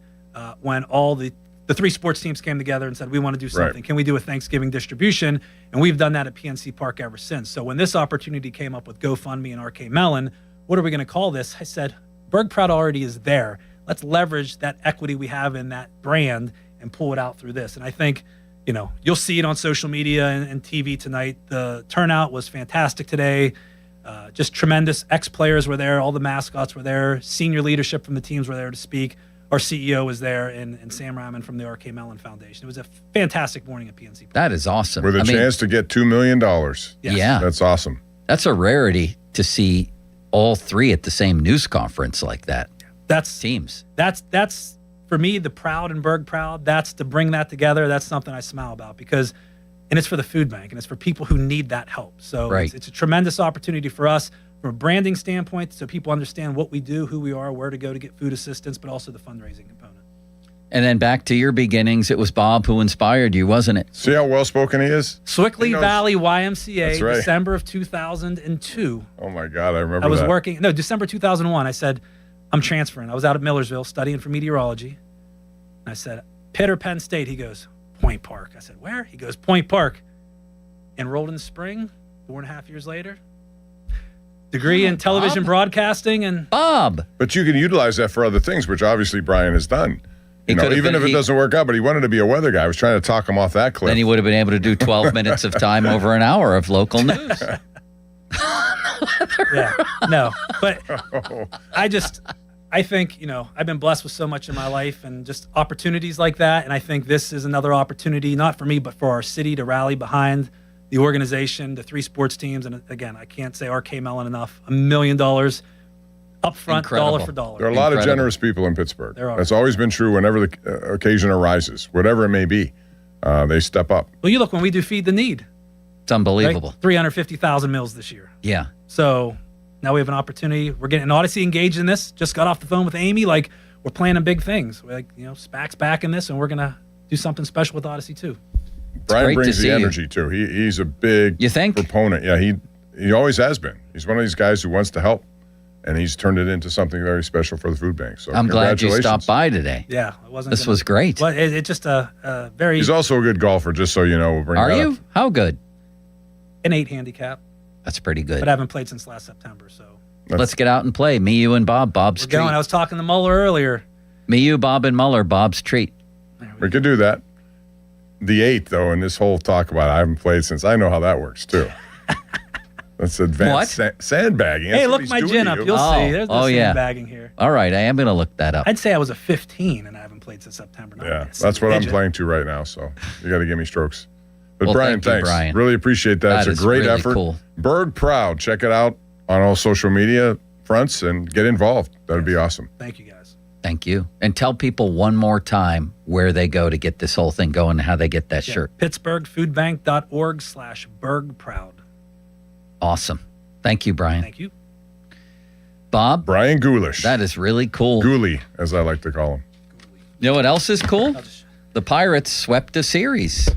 when all the 3 sports teams came together and said, we want to do something. Right. Can we do a Thanksgiving distribution? And we've done that at PNC Park ever since. So when this opportunity came up with GoFundMe and RK Mellon, what are we going to call this? I said, Berg Proud already is there. Let's leverage that equity we have in that brand and pull it out through this. And I think, you'll see it on social media and TV tonight. The turnout was fantastic today. Just tremendous. Ex-players were there. All the mascots were there. Senior leadership from the teams were there to speak. Our CEO was there, and Sam Ryman from the RK Mellon Foundation. It was a fantastic morning at PNC Park. That is awesome. With a chance to get $2 million. Yes. Yeah. That's awesome. That's a rarity to see all 3 at the same news conference like that. That's teams. That's for me, the Proud and Berg Proud. That's to bring that together. That's something I smile about because it's for the food bank and it's for people who need that help. So it's a tremendous opportunity for us from a branding standpoint, so people understand what we do, who we are, where to go to get food assistance, but also the fundraising component. And then back to your beginnings, it was Bob who inspired you, wasn't it? See how well-spoken he is? Swickley Valley YMCA, That's right. December of 2002. Oh, my God, I remember I was that. working, December 2001. I said, I'm transferring. I was out at Millersville studying for meteorology. And I said, Pitt or Penn State? He goes, Point Park. I said, where? He goes, Point Park. Enrolled in the spring, 4.5 years later. Degree in television broadcasting and Bob. But you can utilize that for other things, which obviously Brian has done. Even if it doesn't work out, but he wanted to be a weather guy. I was trying to talk him off that cliff. Then he would have been able to do 12 minutes of time over an hour of local news. Yeah, no, but I think, I've been blessed with so much in my life and just opportunities like that. And I think this is another opportunity, not for me, but for our city to rally behind the organization, the 3 sports teams. And again, I can't say RK Mellon enough. $1 million up front, dollar for dollar. There are a lot of generous people in Pittsburgh. There are. That's always been true whenever the occasion arises, whatever it may be. They step up. Well, you look, when we do Feed the Need. It's unbelievable. Right? 350,000 meals this year. Yeah. So now we have an opportunity. We're getting Odyssey engaged in this. Just got off the phone with Amy. We're planning big things. SPAC's back in this, and we're going to do something special with Odyssey, too. Brian brings the energy, too. He's a big proponent. Yeah, he always has been. He's one of these guys who wants to help, and he's turned it into something very special for the food bank. So I'm glad you stopped by today. Yeah, it wasn't. This was great. Well, it's just a very. He's also a good golfer, just so you know. We'll bring Are that you? up. How good? An 8 handicap. That's pretty good. But I haven't played since last September, so. Let's get out and play. Me, you, and Bob. Bob's We're treat. going. I was talking to Muller earlier. Me, you, Bob, and Muller. Bob's treat. We could do that. The 8th, though, and this whole talk about I haven't played since, I know how that works, too. That's advanced sandbagging. That's Hey, what look he's my doing gin to up. you. You'll see. There's no sandbagging here. All right, I am going to look that up. I'd say I was a 15 and I haven't played since September. Yeah, that's what I'm playing to right now, so you got to give me strokes. But Well, Brian, thank you, thanks. Brian. Really appreciate that. That It's is a great really effort. cool. Berg Proud. Check it out on all social media fronts and get involved. That would be awesome. Thank you, guys. Thank you. And tell people one more time where they go to get this whole thing going and how they get that shirt. PittsburghFoodBank.org/BergProud. Awesome. Thank you, Brian. Thank you. Bob? Brian Gulish. That is really cool. Gooley, as I like to call him. You know what else is cool? The Pirates swept a series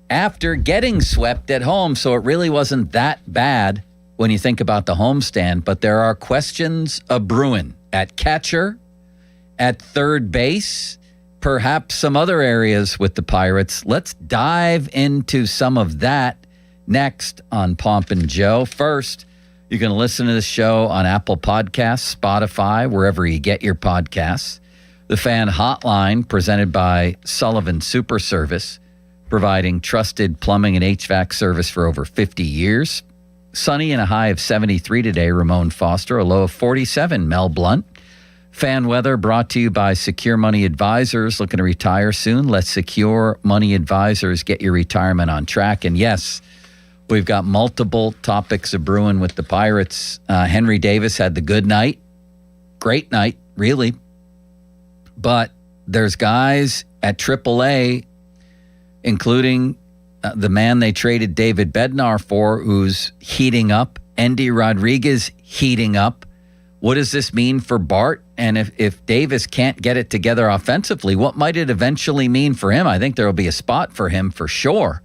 after getting swept at home, so it really wasn't that bad when you think about the homestand, but there are questions a-brewing at catcher, at third base, perhaps some other areas with the Pirates. Let's dive into some of that next on Pomp and Joe. First, you can listen to the show on Apple Podcasts, Spotify, wherever you get your podcasts. The Fan Hotline, presented by Sullivan Super Service, providing trusted plumbing and HVAC service for over 50 years. Sunny and a high of 73 today, Ramon Foster. A low of 47, Mel Blunt. Fan weather brought to you by Secure Money Advisors. Looking to retire soon? Let Secure Money Advisors get your retirement on track. And yes, we've got multiple topics of brewing with the Pirates. Henry Davis had the good night. Great night, really. But there's guys at AAA, including the man they traded David Bednar for, who's heating up. Endy Rodriguez heating up. What does this mean for Bart? And if Davis can't get it together offensively, what might it eventually mean for him? I think there will be a spot for him for sure.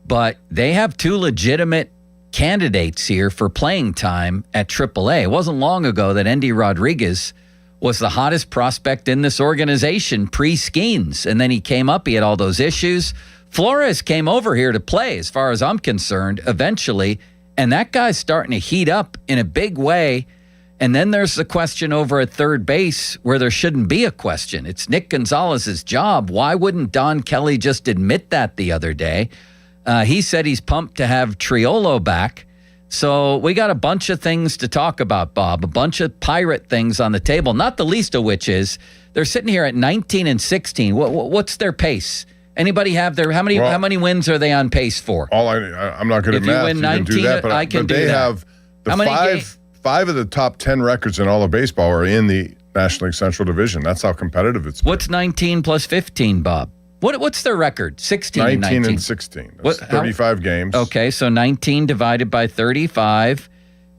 But they have two legitimate candidates here for playing time at AAA. It wasn't long ago that Endy Rodriguez was the hottest prospect in this organization pre-Skeens. And then he came up, he had all those issues. Flores came over here to play, as far as I'm concerned, eventually. And that guy's starting to heat up in a big way. And then there's the question over at third base where there shouldn't be a question. It's Nick Gonzalez's job. Why wouldn't Don Kelly just admit that the other day? He said he's pumped to have Triolo back. So we got a bunch of things to talk about, Bob, a bunch of Pirate things on the table, not the least of which is they're sitting here at 19 and 16. What's their pace? Anybody have their, how many wins are they on pace for? I'm not good at If math. you win 19, can do that, but, I can but do they that. have the five of the top 10 records in all of baseball are in the National League Central Division. That's how competitive it's been. What's 19 plus 15, Bob? What's their record? 16, 19 and 16. That's 35 games. Okay, so 19 divided by 35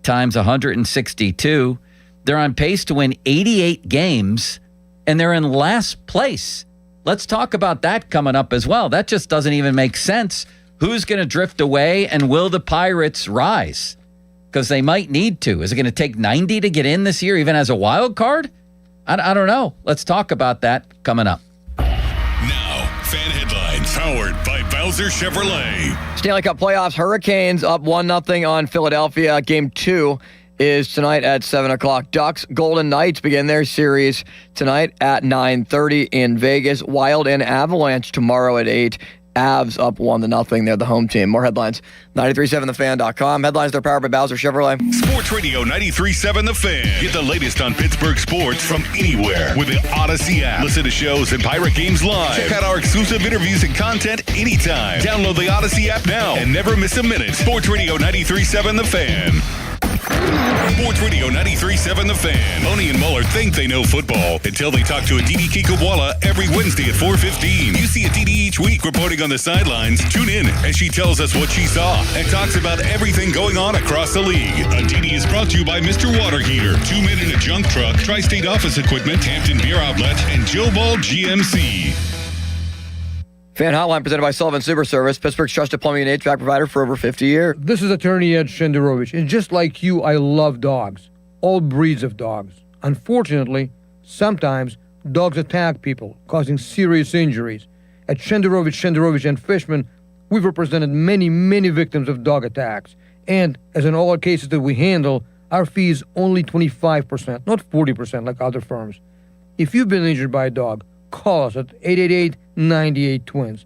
times 162. They're on pace to win 88 games, and they're in last place. Let's talk about that coming up as well. That just doesn't even make sense. Who's going to drift away, and will the Pirates rise? Because they might need to. Is it going to take 90 to get in this year, even as a wild card? I don't know. Let's talk about that coming up. Now, Fan Headlines, powered by Bowser Chevrolet. Stanley Cup playoffs, Hurricanes up 1-0 on Philadelphia. Game 2 is tonight at 7 o'clock. Ducks, Golden Knights begin their series tonight at 9:30 in Vegas. Wild and Avalanche tomorrow at 8. Avs up 1-0. They're the home team. More headlines, 937thefan.com. Headlines, they're powered by Bowser Chevrolet. Sports Radio 93.7 The Fan. Get the latest on Pittsburgh sports from anywhere with the Odyssey app. Listen to shows and Pirate games live. Check out our exclusive interviews and content anytime. Download the Odyssey app now and never miss a minute. Sports Radio 93.7 The Fan. Sports Radio 93.7 The Fan. Boney and Muller think they know football until they talk to Aditi Kikawala every Wednesday at 4:15. You see Aditi each week reporting on the sidelines. Tune in as she tells us what she saw and talks about everything going on across the league. Aditi is brought to you by Mr. Water Heater, 2 Men in a Junk Truck, Tri-State Office Equipment, Hampton Beer Outlet, and Joe Ball GMC. Fan Hotline presented by Sullivan Super Service, Pittsburgh's trusted plumbing and HVAC provider for over 50 years. This is attorney Ed Shenderovich, and just like you, I love dogs. All breeds of dogs. Unfortunately, sometimes dogs attack people, causing serious injuries. At Shenderovich, and Fishman, we've represented many, many victims of dog attacks. And, as in all cases that we handle, our fee is only 25%, not 40% like other firms. If you've been injured by a dog, call us at 888-98-TWINS.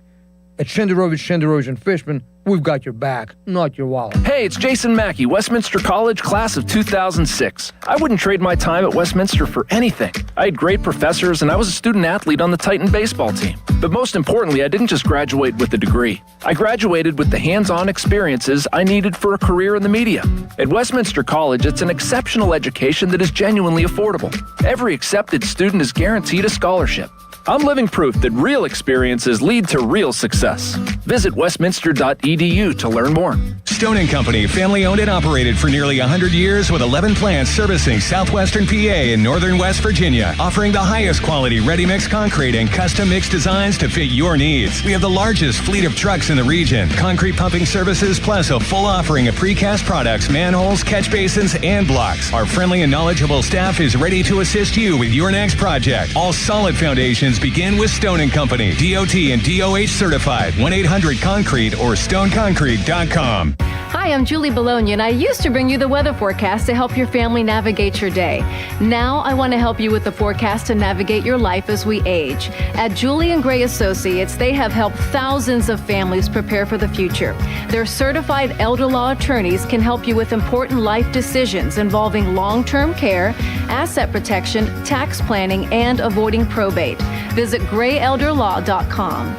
At Shenderovich, and Fishman, we've got your back, not your wallet. Hey, it's Jason Mackey, Westminster College, class of 2006. I wouldn't trade my time at Westminster for anything. I had great professors, and I was a student athlete on the Titan baseball team. But most importantly, I didn't just graduate with a degree. I graduated with the hands-on experiences I needed for a career in the media. At Westminster College, it's an exceptional education that is genuinely affordable. Every accepted student is guaranteed a scholarship. I'm living proof that real experiences lead to real success. Visit westminster.edu to learn more. Stone & Company, family owned and operated for nearly 100 years with 11 plants servicing southwestern PA and northern West Virginia, offering the highest quality ready-mix concrete and custom mix designs to fit your needs. We have the largest fleet of trucks in the region, concrete pumping services, plus a full offering of precast products, manholes, catch basins, and blocks. Our friendly and knowledgeable staff is ready to assist you with your next project. All solid foundations begin with Stone & Company, DOT and DOH certified, 1-800-CONCRETE or stoneconcrete.com. Hi, I'm Julie Bologna, and I used to bring you the weather forecast to help your family navigate your day. Now I want to help you with the forecast to navigate your life as we age. At Julie & Gray Associates, they have helped thousands of families prepare for the future. Their certified elder law attorneys can help you with important life decisions involving long-term care, asset protection, tax planning, and avoiding probate. Visit grayelderlaw.com.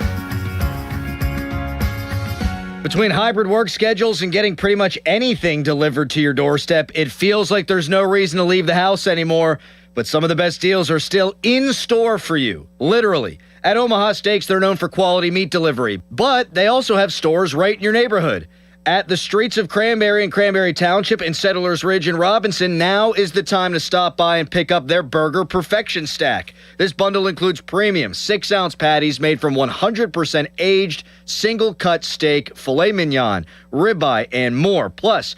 Between hybrid work schedules and getting pretty much anything delivered to your doorstep, it feels like there's no reason to leave the house anymore. But some of the best deals are still in store for you, literally. At Omaha Steaks, they're known for quality meat delivery, but they also have stores right in your neighborhood. At the streets of Cranberry and Cranberry Township and Settlers Ridge and Robinson, now is the time to stop by and pick up their Burger Perfection Stack. This bundle includes premium 6-ounce patties made from 100% aged, single-cut steak, filet mignon, ribeye, and more. Plus,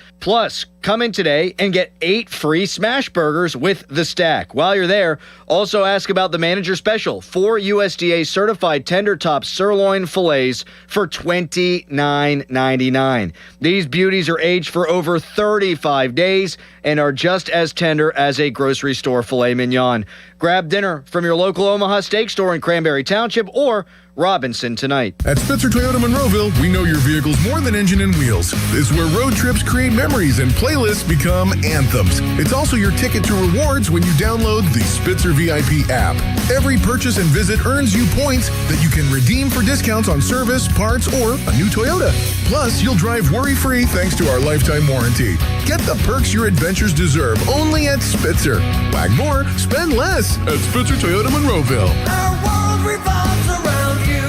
come in today and get 8 free smash burgers with the stack. While you're there, also ask about the manager special, 4 USDA certified tender top sirloin fillets for $29.99. These beauties are aged for over 35 days and are just as tender as a grocery store filet mignon. Grab dinner from your local Omaha Steak store in Cranberry Township or Robinson tonight. At Spitzer Toyota Monroeville, we know your vehicle's more than engine and wheels. This is where road trips create memories and playlists become anthems. It's also your ticket to rewards when you download the Spitzer VIP app. Every purchase and visit earns you points that you can redeem for discounts on service, parts, or a new Toyota. Plus, you'll drive worry-free thanks to our lifetime warranty. Get the perks your adventures deserve only at Spitzer. Buy more, spend less at Spitzer Toyota Monroeville. Our world revolves around you.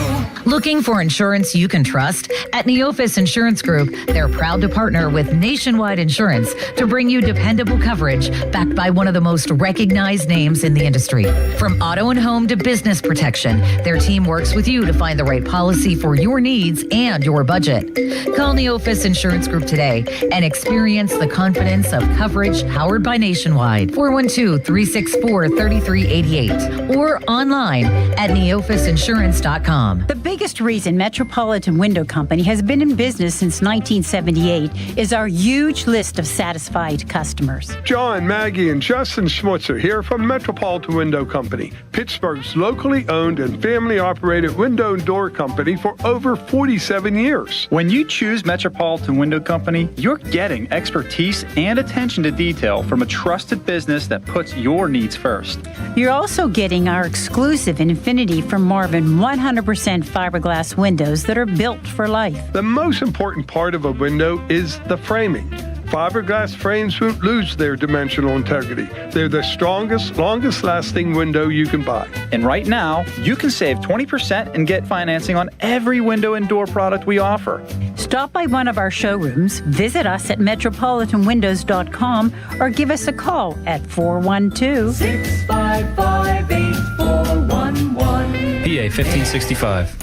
Looking for insurance you can trust? At Neophis Insurance Group, they're proud to partner with Nationwide Insurance to bring you dependable coverage backed by one of the most recognized names in the industry. From auto and home to business protection, their team works with you to find the right policy for your needs and your budget. Call Neophis Insurance Group today and experience the confidence of coverage powered by Nationwide. 412-364-3388 or online at neophisinsurance.com. The biggest reason Metropolitan Window Company has been in business since 1978 is our huge list of satisfied customers. John, Maggie, and Justin Schmutzer here from Metropolitan Window Company, Pittsburgh's locally owned and family-operated window and door company for over 47 years. When you choose Metropolitan Window Company, you're getting expertise and attention to detail from a trusted business that puts your needs first. You're also getting our exclusive Infinity from Marvin 100% fiberglass windows that are built for life. The most important part of a window is the framing. Fiberglass frames won't lose their dimensional integrity. They're the strongest, longest-lasting window you can buy. And right now, you can save 20% and get financing on every window and door product we offer. Stop by one of our showrooms, visit us at metropolitanwindows.com, or give us a call at 412-655-8411. PA 1565.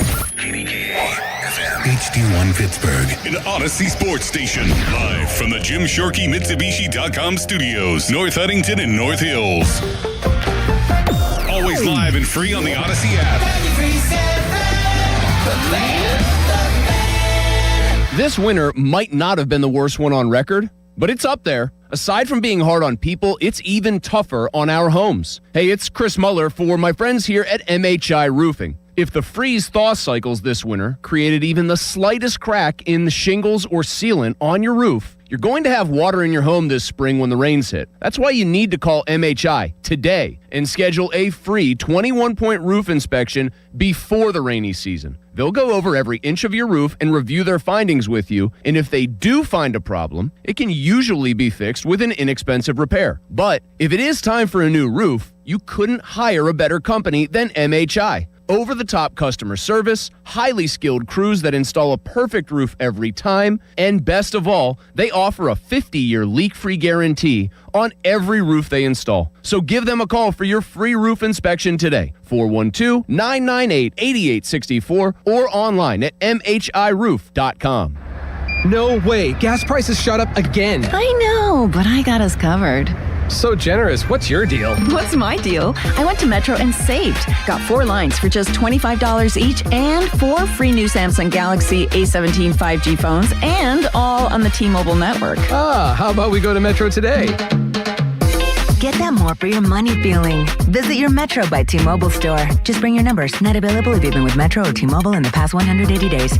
HD1 Pittsburgh, an Odyssey Sports Station, live from the Jim Shorkey Mitsubishi.com studios, North Huntington and North Hills. Always live and free on the Odyssey app. This winter might not have been the worst one on record, but it's up there. Aside from being hard on people, it's even tougher on our homes. Hey, it's Chris Muller for my friends here at MHI Roofing. If the freeze-thaw cycles this winter created even the slightest crack in the shingles or sealant on your roof, you're going to have water in your home this spring when the rains hit. That's why you need to call MHI today and schedule a free 21-point roof inspection before the rainy season. They'll go over every inch of your roof and review their findings with you, and if they do find a problem, it can usually be fixed with an inexpensive repair. But if it is time for a new roof, you couldn't hire a better company than MHI. Over-the-top customer service, highly skilled crews that install a perfect roof every time, and best of all, they offer a 50-year leak-free guarantee on every roof they install. So give them a call for your free roof inspection today, 412-998-8864, or online at mhiroof.com. No way, gas prices shot up again. I know, but I got us covered. So generous. What's your deal? What's my deal? I went to Metro and saved. Got 4 lines for just $25 each and 4 free new Samsung Galaxy A17 5G phones, and all on the T-Mobile network. How about we go to Metro today? Get that more for your money feeling. Visit your Metro by T-Mobile store. Just bring your numbers. Not available if you've been with Metro or T-Mobile in the past 180 days.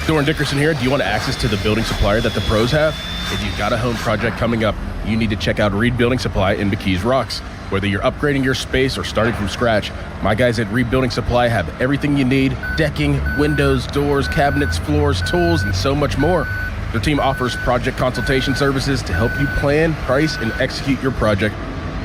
Doran Dickerson here. Do you want access to the building supplier that the pros have? If you've got a home project coming up, you need to check out Reed Building Supply in McKees Rocks. Whether you're upgrading your space or starting from scratch, my guys at Reed Building Supply have everything you need: decking, windows, doors, cabinets, floors, tools, and so much more. Their team offers project consultation services to help you plan, price, and execute your project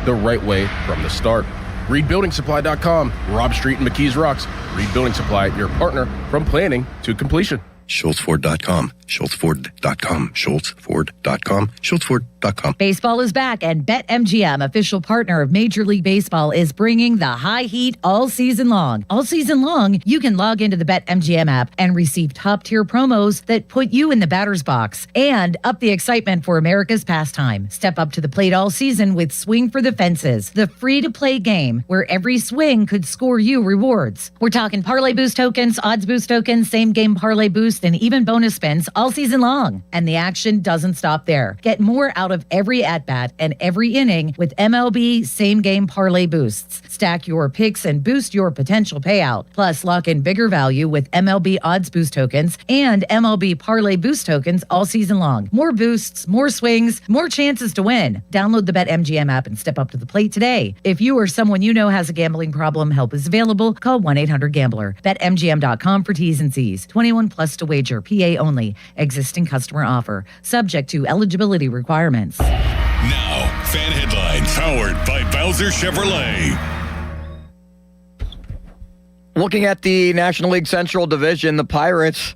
the right way from the start. ReedBuildingSupply.com, Robb Street in McKees Rocks. Reed Building Supply, your partner from planning to completion. SchultzFord.com, SchultzFord.com, SchultzFord.com, SchultzFord.com. Baseball is back, and BetMGM, official partner of Major League Baseball, is bringing the high heat all season long. All season long, you can log into the BetMGM app and receive top-tier promos that put you in the batter's box and up the excitement for America's pastime. Step up to the plate all season with Swing for the Fences, the free-to-play game where every swing could score you rewards. We're talking parlay boost tokens, odds boost tokens, same-game parlay boost, and even bonus spins all season long. And the action doesn't stop there. Get more out of every at-bat and every inning with MLB same-game parlay boosts. Stack your picks and boost your potential payout. Plus, lock in bigger value with MLB odds boost tokens and MLB parlay boost tokens all season long. More boosts, more swings, more chances to win. Download the BetMGM app and step up to the plate today. If you or someone you know has a gambling problem, help is available. Call 1-800-GAMBLER. BetMGM.com for T's and C's. 21 plus to wager. PA only. Existing customer offer. Subject to eligibility requirements. Now, fan headlines powered by Bowser Chevrolet. Looking at the National League Central Division, the Pirates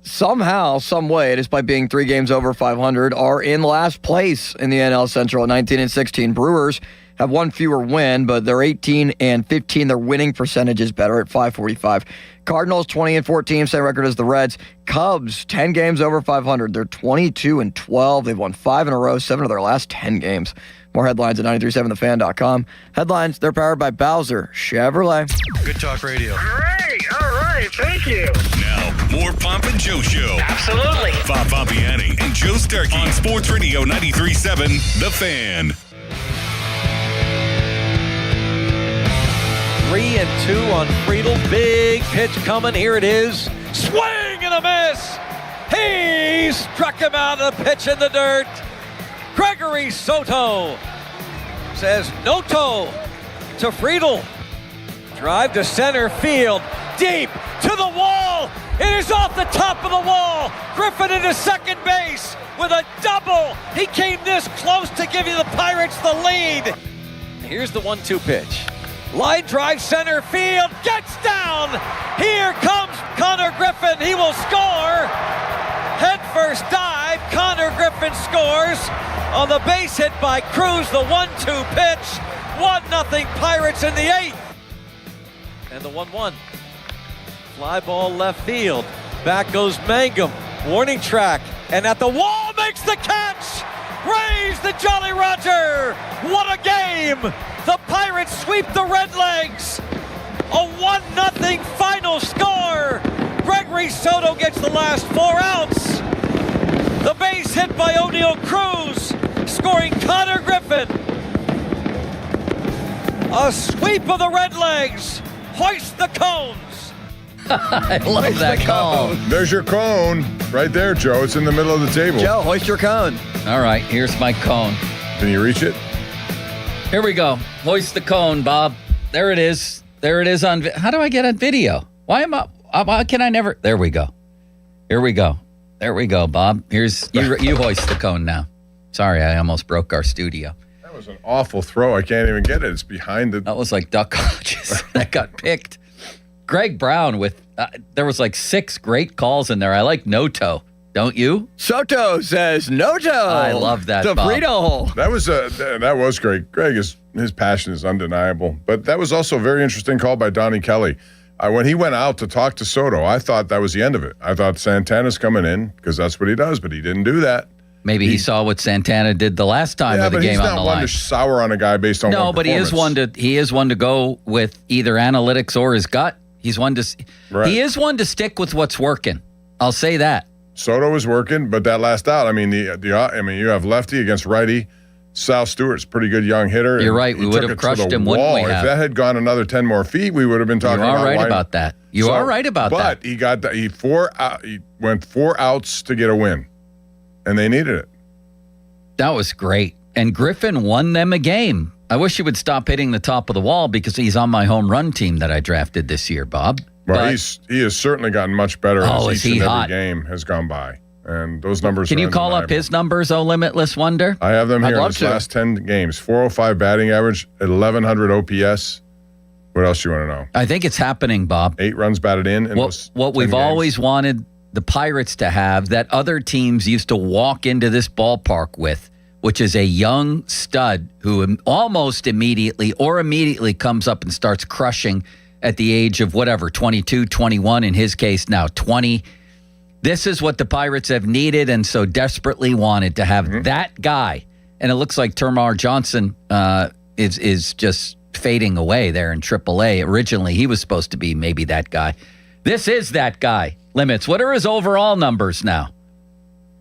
somehow, some way, just by being 3 games over 500, are in last place in the NL Central at 19-16. Brewers have one fewer win, but they're 18-15. Their winning percentage is better at .545. Cardinals 20-14, same record as the Reds. Cubs 10 games over 500. They're 22-12. They've won 5 in a row, 7 of their last 10 games. More headlines at 937thefan.com. Headlines, they're powered by Bowser Chevrolet. Good Talk Radio. Great. All right. Thank you. Now, more Pomp and Joe Show. Absolutely. Bob Pompiani and Joe Starkey on Sports Radio 93.7 The Fan. 3-2 on Friedel. Big pitch coming. Here it is. Swing and a miss. He struck him out of the pitch in the dirt. Gregory Soto says no-toe to Friedel. Drive to center field. Deep to the wall. It is off the top of the wall. Griffin into second base with a double. He came this close to giving the Pirates the lead. Here's the 1-2 pitch. Line drive center field, gets down. Here comes Connor Griffin. He will score. Head first dive. Connor Griffin scores on the base hit by Cruz. The 1-2 pitch. 1-0 Pirates in the 8th. And the 1-1. Fly ball left field. Back goes Mangum. Warning track. And at the wall makes the catch. Raise the Jolly Roger. What a game. The Pirates sweep the Redlegs. A 1-0 final score. Gregory Soto gets the last 4 outs. The base hit by O'Neill Cruz, scoring Connor Griffin. A sweep of the Redlegs. Hoist the cones. I love that cone. There's your cone right there, Joe. It's in the middle of the table. Joe, hoist your cone. All right, here's my cone. Can you reach it? Here we go. Hoist the cone, Bob. There it is. There it is on. How do I get on video? Why can I never? There we go. Here we go. There we go, Bob. Here's you hoist the cone now. Sorry, I almost broke our studio. That was an awful throw. I can't even get it. It's behind the. That was like duck hodges. That got picked. Greg Brown with, there was like 6 great calls in there. I like Noto. Don't you? Soto says Noto. I love that, The Bob. burrito hole. That was great. Greg his passion is undeniable. But that was also a very interesting call by Donnie Kelly. When he went out to talk to Soto, I thought that was the end of it. I thought Santana's coming in because that's what he does, but he didn't do that. Maybe he saw what Santana did the last time with the game on the line. Yeah, but he's not one to sour on a guy based on No, one but he is one to go with either analytics or his gut. He's one to He is one to stick with what's working. I'll say that. Soto was working, but that last out, I mean, you have lefty against righty. Sal Stewart's a pretty good young hitter. You're right. We would have crushed him, wouldn't we have? If that had gone another 10 more feet, we would have been talking about. You are right about that. You are right about that. But he went 4 outs to get a win, and they needed it. That was great. And Griffin won them a game. I wish he would stop hitting the top of the wall because he's on my home run team that I drafted this year, Bob. Well, he has certainly gotten much better as is each he and hot? every game has gone by. And those numbers Can are you call up undeniable. his numbers, oh Limitless Wonder? I have them I'd here in love his to. last 10 games. 405 batting average, 1,100 OPS. What else you want to know? I think it's happening, Bob. 8 runs batted in. What we've always wanted the Pirates to have that other teams used to walk into this ballpark with, which is a young stud who almost immediately comes up and starts crushing at the age of whatever, 22, 21, in his case now 20. This is what the Pirates have needed and so desperately wanted to have that guy. And it looks like Termarr Johnson is just fading away there in AAA. Originally, he was supposed to be maybe that guy. This is that guy. Limits. What are his overall numbers now?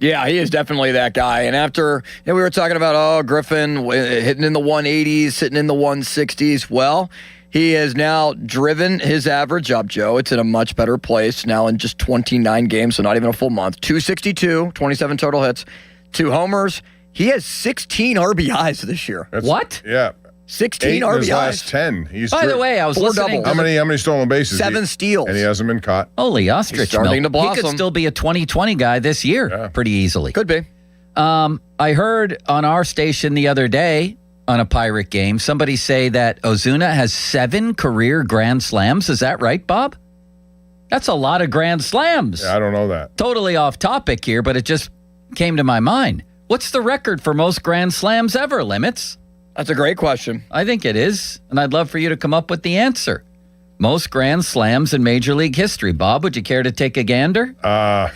Yeah, he is definitely that guy. And after we were talking about, Griffin hitting in the 180s, hitting in the 160s. Well, he has now driven his average up, Joe. It's in a much better place now in just 29 games, so not even a full month. 262, 27 total hits, 2 homers. He has 16 RBIs this year. What? Yeah. 16 8 in RBIs. his last 10. By the way, I was 4 listening. doubles. How many stolen bases? 7 steals. And he hasn't been caught. Holy ostrich He's starting milk. to He blossom. could still be a 2020 guy this year pretty easily. Could be. I heard on our station the other day on a Pirate game, somebody say that Ozuna has 7 career Grand Slams. Is that right, Bob? That's a lot of Grand Slams. Yeah, I don't know that. Totally off topic here, but it just came to my mind. What's the record for most Grand Slams ever, Limits? That's a great question. I think it is, and I'd love for you to come up with the answer. Most Grand Slams in Major League history. Bob, would you care to take a gander? By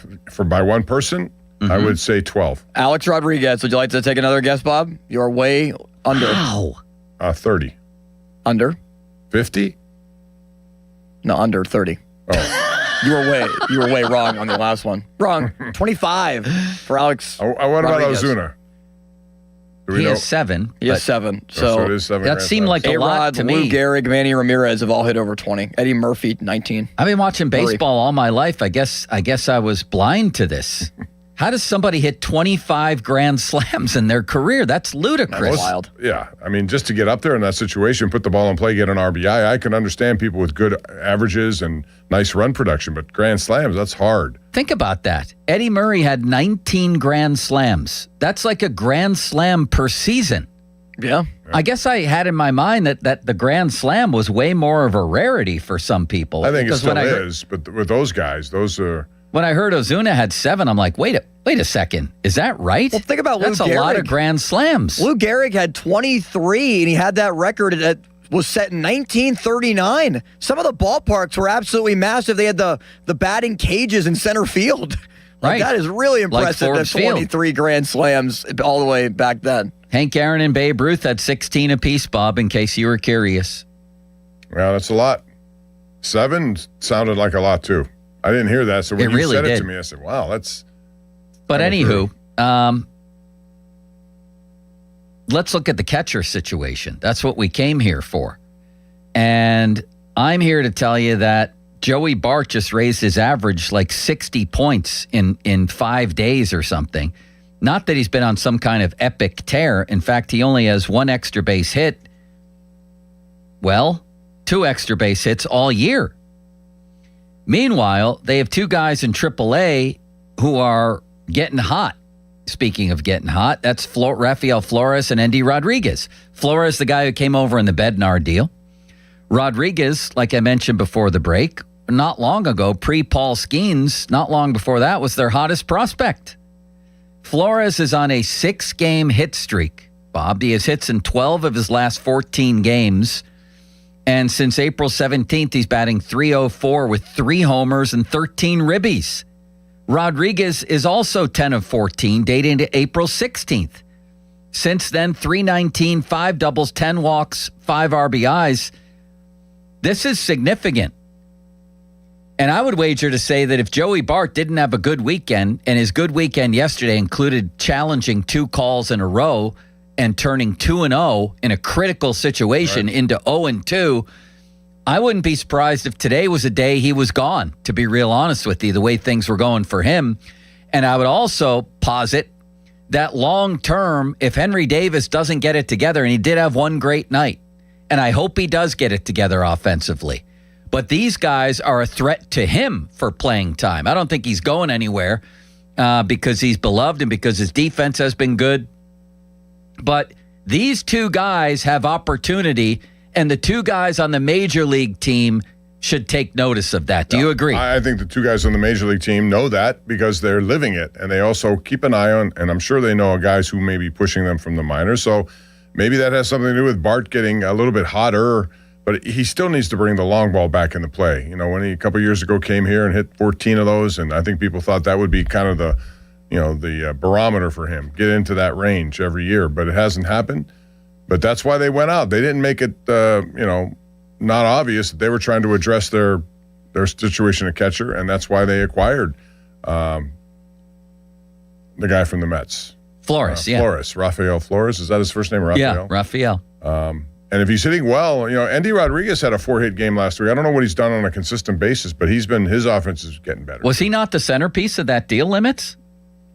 one person, I would say 12. Alex Rodriguez, would you like to take another guess, Bob? You're way under. Wow. 30. Under? 50? No, under 30. Oh. You were way wrong on the last one. Wrong. 25 for Alex. What about Rodriguez. Ozuna? He has 7. He has 7. So it is 7 that Grand seemed Slams. like a lot to Lou me. Gehrig, Manny Ramirez have all hit over 20. Eddie Murphy, 19. I've been watching baseball all my life. I guess I was blind to this. How does somebody hit 25 Grand Slams in their career? That's ludicrous. Wild. Yeah, I mean, just to get up there in that situation, put the ball in play, get an RBI, I can understand people with good averages and nice run production, but Grand Slams, that's hard. Think about that. Eddie Murray had 19 Grand Slams. That's like a Grand Slam per season. Yeah. I guess I had in my mind that the Grand Slam was way more of a rarity for some people. I think it Because still when I heard- is, but with those guys, those are... When I heard Ozuna had 7, I'm like, wait a second. Is that right? Well, think about Lou That's a lot of Gehrig. Grand Slams. Lou Gehrig had 23, and he had that record that was set in 1939. Some of the ballparks were absolutely massive. They had the batting cages in center field. Right. That is really Like impressive. Forbes That Field. 23 Grand Slams all the way back then. Hank Aaron and Babe Ruth had 16 apiece, Bob, in case you were curious. Well, that's a lot. 7 sounded like a lot, too. I didn't hear that, so when It you really said it did. to me, I said, wow, that's... But kinda anywho, let's look at the catcher situation. That's what we came here for. And I'm here to tell you that Joey Bart just raised his average like 60 points in 5 days or something. Not that he's been on some kind of epic tear. In fact, he only has one extra base hit. Well, 2 extra base hits all year. Meanwhile, they have 2 guys in AAA who are getting hot. Speaking of getting hot, that's Rafael Flores and Endy Rodriguez. Flores, the guy who came over in the Bednar deal. Rodriguez, like I mentioned before the break, not long ago, pre-Paul Skeens, not long before that, was their hottest prospect. Flores is on a 6-game hit streak, Bob. He has hits in 12 of his last 14 games. And since April 17th, he's batting .304 with 3 homers and 13 ribbies. Rodriguez is also 10 of 14, dating to April 16th. Since then, .319, 5 doubles, 10 walks, 5 RBIs. This is significant. And I would wager to say that if Joey Bart didn't have a good weekend, and his good weekend yesterday included challenging 2 calls in a row and turning 2-0 in a critical situation into 0-2, I wouldn't be surprised if today was a day he was gone, to be real honest with you, the way things were going for him. And I would also posit that long term, if Henry Davis doesn't get it together, and he did have one great night, and I hope he does get it together offensively, but these guys are a threat to him for playing time. I don't think he's going anywhere because he's beloved and because his defense has been good. But these 2 guys have opportunity, and the 2 guys on the major league team should take notice of that. Do you agree? I think the 2 guys on the major league team know that because they're living it, and they also keep an eye on, and I'm sure they know guys who may be pushing them from the minors. So maybe that has something to do with Bart getting a little bit hotter, but he still needs to bring the long ball back into play. You know, when he a couple years ago came here and hit 14 of those, and I think people thought that would be kind of the barometer for him, get into that range every year, but it hasn't happened. But that's why they went out. They didn't make it, not obvious that they were trying to address their situation at catcher, and that's why they acquired the guy from the Mets. Flores, Rafael Flores. Is that his first name, Rafael? Yeah, Rafael. And if he's hitting well, Endy Rodriguez had a 4-hit game last week. I don't know what he's done on a consistent basis, but his offense is getting better. Was he not the centerpiece of that deal, Limits?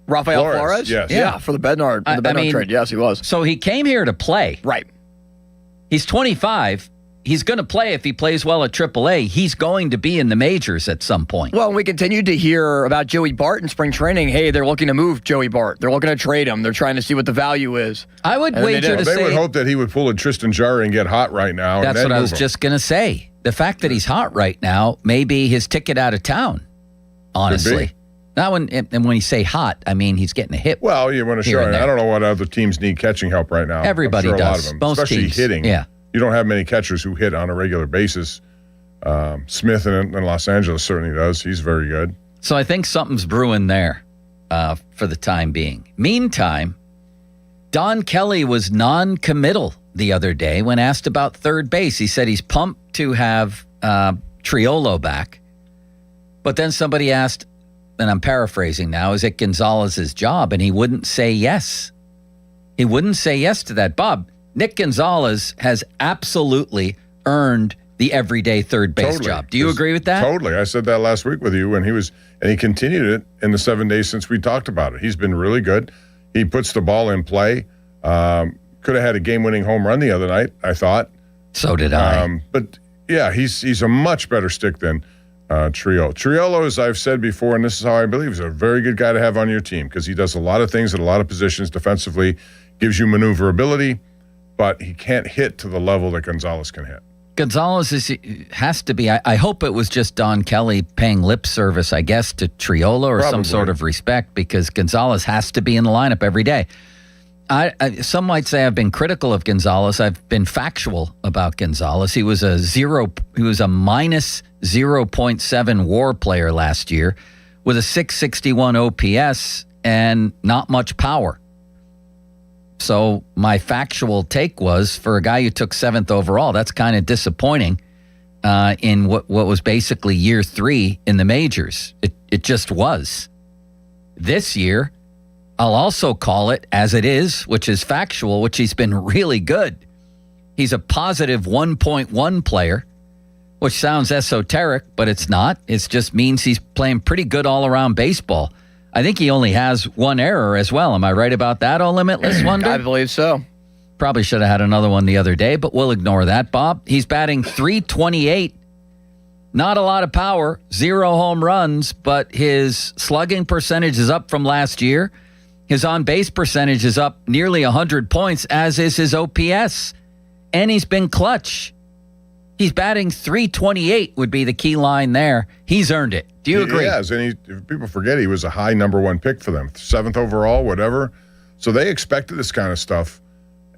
Rafael Flores? Yes. Yeah, for the Bednar trade. Yes, he was. So he came here to play. Right. He's 25. He's going to play if he plays well at AAA. He's going to be in the majors at some point. Well, we continued to hear about Joey Bart in spring training. Hey, they're looking to move Joey Bart. They're looking to trade him. They're trying to see what the value is. I would wager to say... They would hope that he would pull a Tristan Jarry and get hot right now. That's what I was just going to say. The fact that he's hot right now may be his ticket out of town, honestly. Not when you say hot, I mean he's getting a hit. Well, you want to show. I don't know what other teams need catching help right now. Everybody does. A lot of them, most especially teams. Hitting. Yeah. You don't have many catchers who hit on a regular basis. Smith in Los Angeles certainly does. He's very good. So I think something's brewing there for the time being. Meantime, Don Kelly was non-committal the other day when asked about third base. He said he's pumped to have Triolo back. But then somebody asked, and I'm paraphrasing now, is it Gonzalez's job? And he wouldn't say yes. He wouldn't say yes to that. Bob, Nick Gonzalez has absolutely earned the everyday third base job. Do you agree with that? Totally. I said that last week with you, and he continued it in the 7 days since we talked about it. He's been really good. He puts the ball in play. Could have had a game-winning home run the other night, I thought. So did I. But yeah, he's a much better stick than Triolo. Triolo, as I've said before, and this is how I believe, is a very good guy to have on your team because he does a lot of things at a lot of positions defensively, gives you maneuverability, but he can't hit to the level that Gonzalez can hit. Gonzalez has to be. I hope it was just Don Kelly paying lip service, I guess, to Triolo or some sort of respect because Gonzalez has to be in the lineup every day. Some might say I've been critical of Gonzalez. I've been factual about Gonzalez. He was a minus 0.7 WAR player last year with a 661 OPS and not much power. So my factual take was for a guy who took 7th overall, that's kind of disappointing in what was basically year 3 in the majors. It just was. This year, I'll also call it as it is, which is factual, which he's been really good. He's a positive 1.1 player, which sounds esoteric, but it's not. It just means he's playing pretty good all-around baseball. I think he only has one error as well. Am I right about that, Oh Limitless Wonder? I believe so. Probably should have had another one the other day, but we'll ignore that, Bob. He's batting .328. Not a lot of power, 0 home runs, but his slugging percentage is up from last year. His on-base percentage is up nearly 100 points, as is his OPS. And he's been clutch. He's batting .328 would be the key line there. He's earned it. Do you agree? He has, and if people forget, he was a high number 1 pick for them, 7th overall, whatever. So they expected this kind of stuff.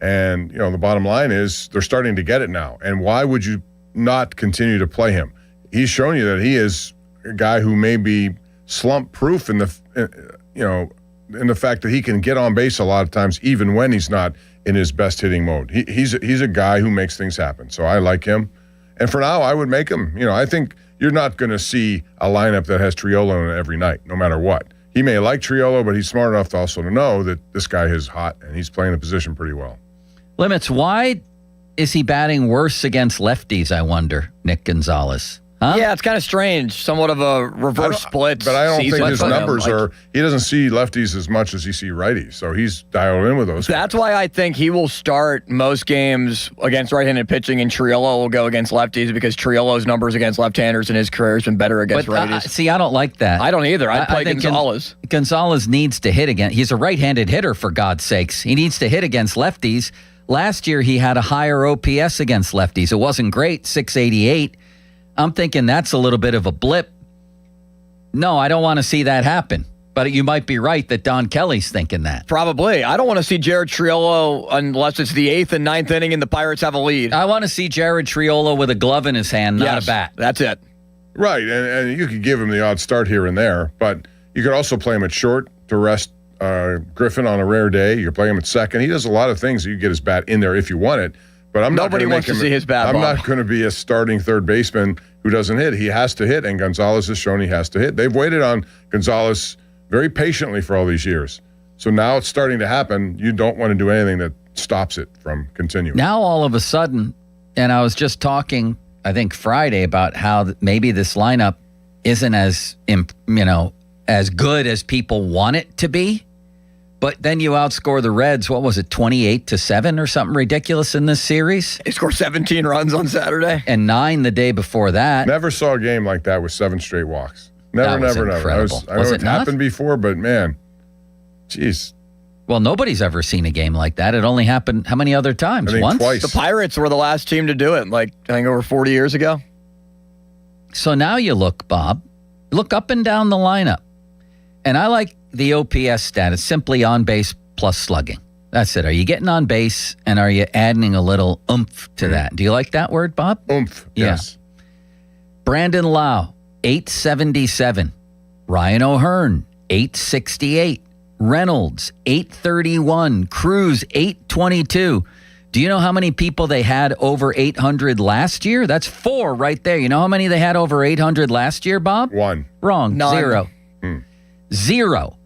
And, the bottom line is they're starting to get it now. And why would you not continue to play him? He's shown you that he is a guy who may be slump-proof in the fact that he can get on base a lot of times, even when he's not in his best hitting mode. He's a guy who makes things happen. So I like him. And for now, I would make him. I think you're not going to see a lineup that has Triolo in it every night, no matter what. He may like Triolo, but he's smart enough to also to know that this guy is hot and he's playing the position pretty well. Limits, why is he batting worse against lefties, I wonder, Nick Gonzalez? Huh? Yeah, it's kind of strange. Somewhat of a reverse split. But I don't think his numbers are... he doesn't see lefties as much as he sees righties, so he's dialed in with those. That's why I think he will start most games against right-handed pitching, and Triolo will go against lefties because Triolo's numbers against left-handers in his career has been better against righties. See, I don't like that. I don't either. I'd play Gonzalez. Gonzalez needs to hit again. He's a right-handed hitter, for God's sakes. He needs to hit against lefties. Last year, he had a higher OPS against lefties. It wasn't great, 688. I'm thinking that's a little bit of a blip. No, I don't want to see that happen. But you might be right that Don Kelly's thinking that. Probably. I don't want to see Jared Triolo unless it's the 8th and 9th inning and the Pirates have a lead. I want to see Jared Triolo with a glove in his hand, not a bat. That's it. Right, and you could give him the odd start here and there, but you could also play him at short to rest Griffin on a rare day. You could play him at second. He does a lot of things. You get his bat in there if you want it. But Nobody wants to see his bat. I'm not going to be a starting third baseman who doesn't hit. He has to hit, and Gonzalez has shown he has to hit. They've waited on Gonzalez very patiently for all these years. So now it's starting to happen. You don't want to do anything that stops it from continuing. Now all of a sudden, and I was just talking, I think Friday, about how maybe this lineup isn't as good as people want it to be. But then you outscore the Reds, what was it, 28-7 or something ridiculous in this series? They scored 17 runs on Saturday. And 9 the day before that. Never saw a game like that with 7 straight walks. Never. I know it happened before, but man, geez. Well, nobody's ever seen a game like that. It only happened how many other times? I think once? Twice. The Pirates were the last team to do it, I think over 40 years ago. So now you look, Bob, look up and down the lineup. And I like the OPS stat. It's simply on base plus slugging. That's it. Are you getting on base and are you adding a little oomph to that? Do you like that word, Bob? Oomph, yeah. Yes. Brandon Lau, 877. Ryan O'Hearn, 868. Reynolds, 831. Cruz, 822. Do you know how many people they had over 800 last year? That's 4 right there. You know how many they had over 800 last year, Bob? 1. Wrong. None. 0. 0.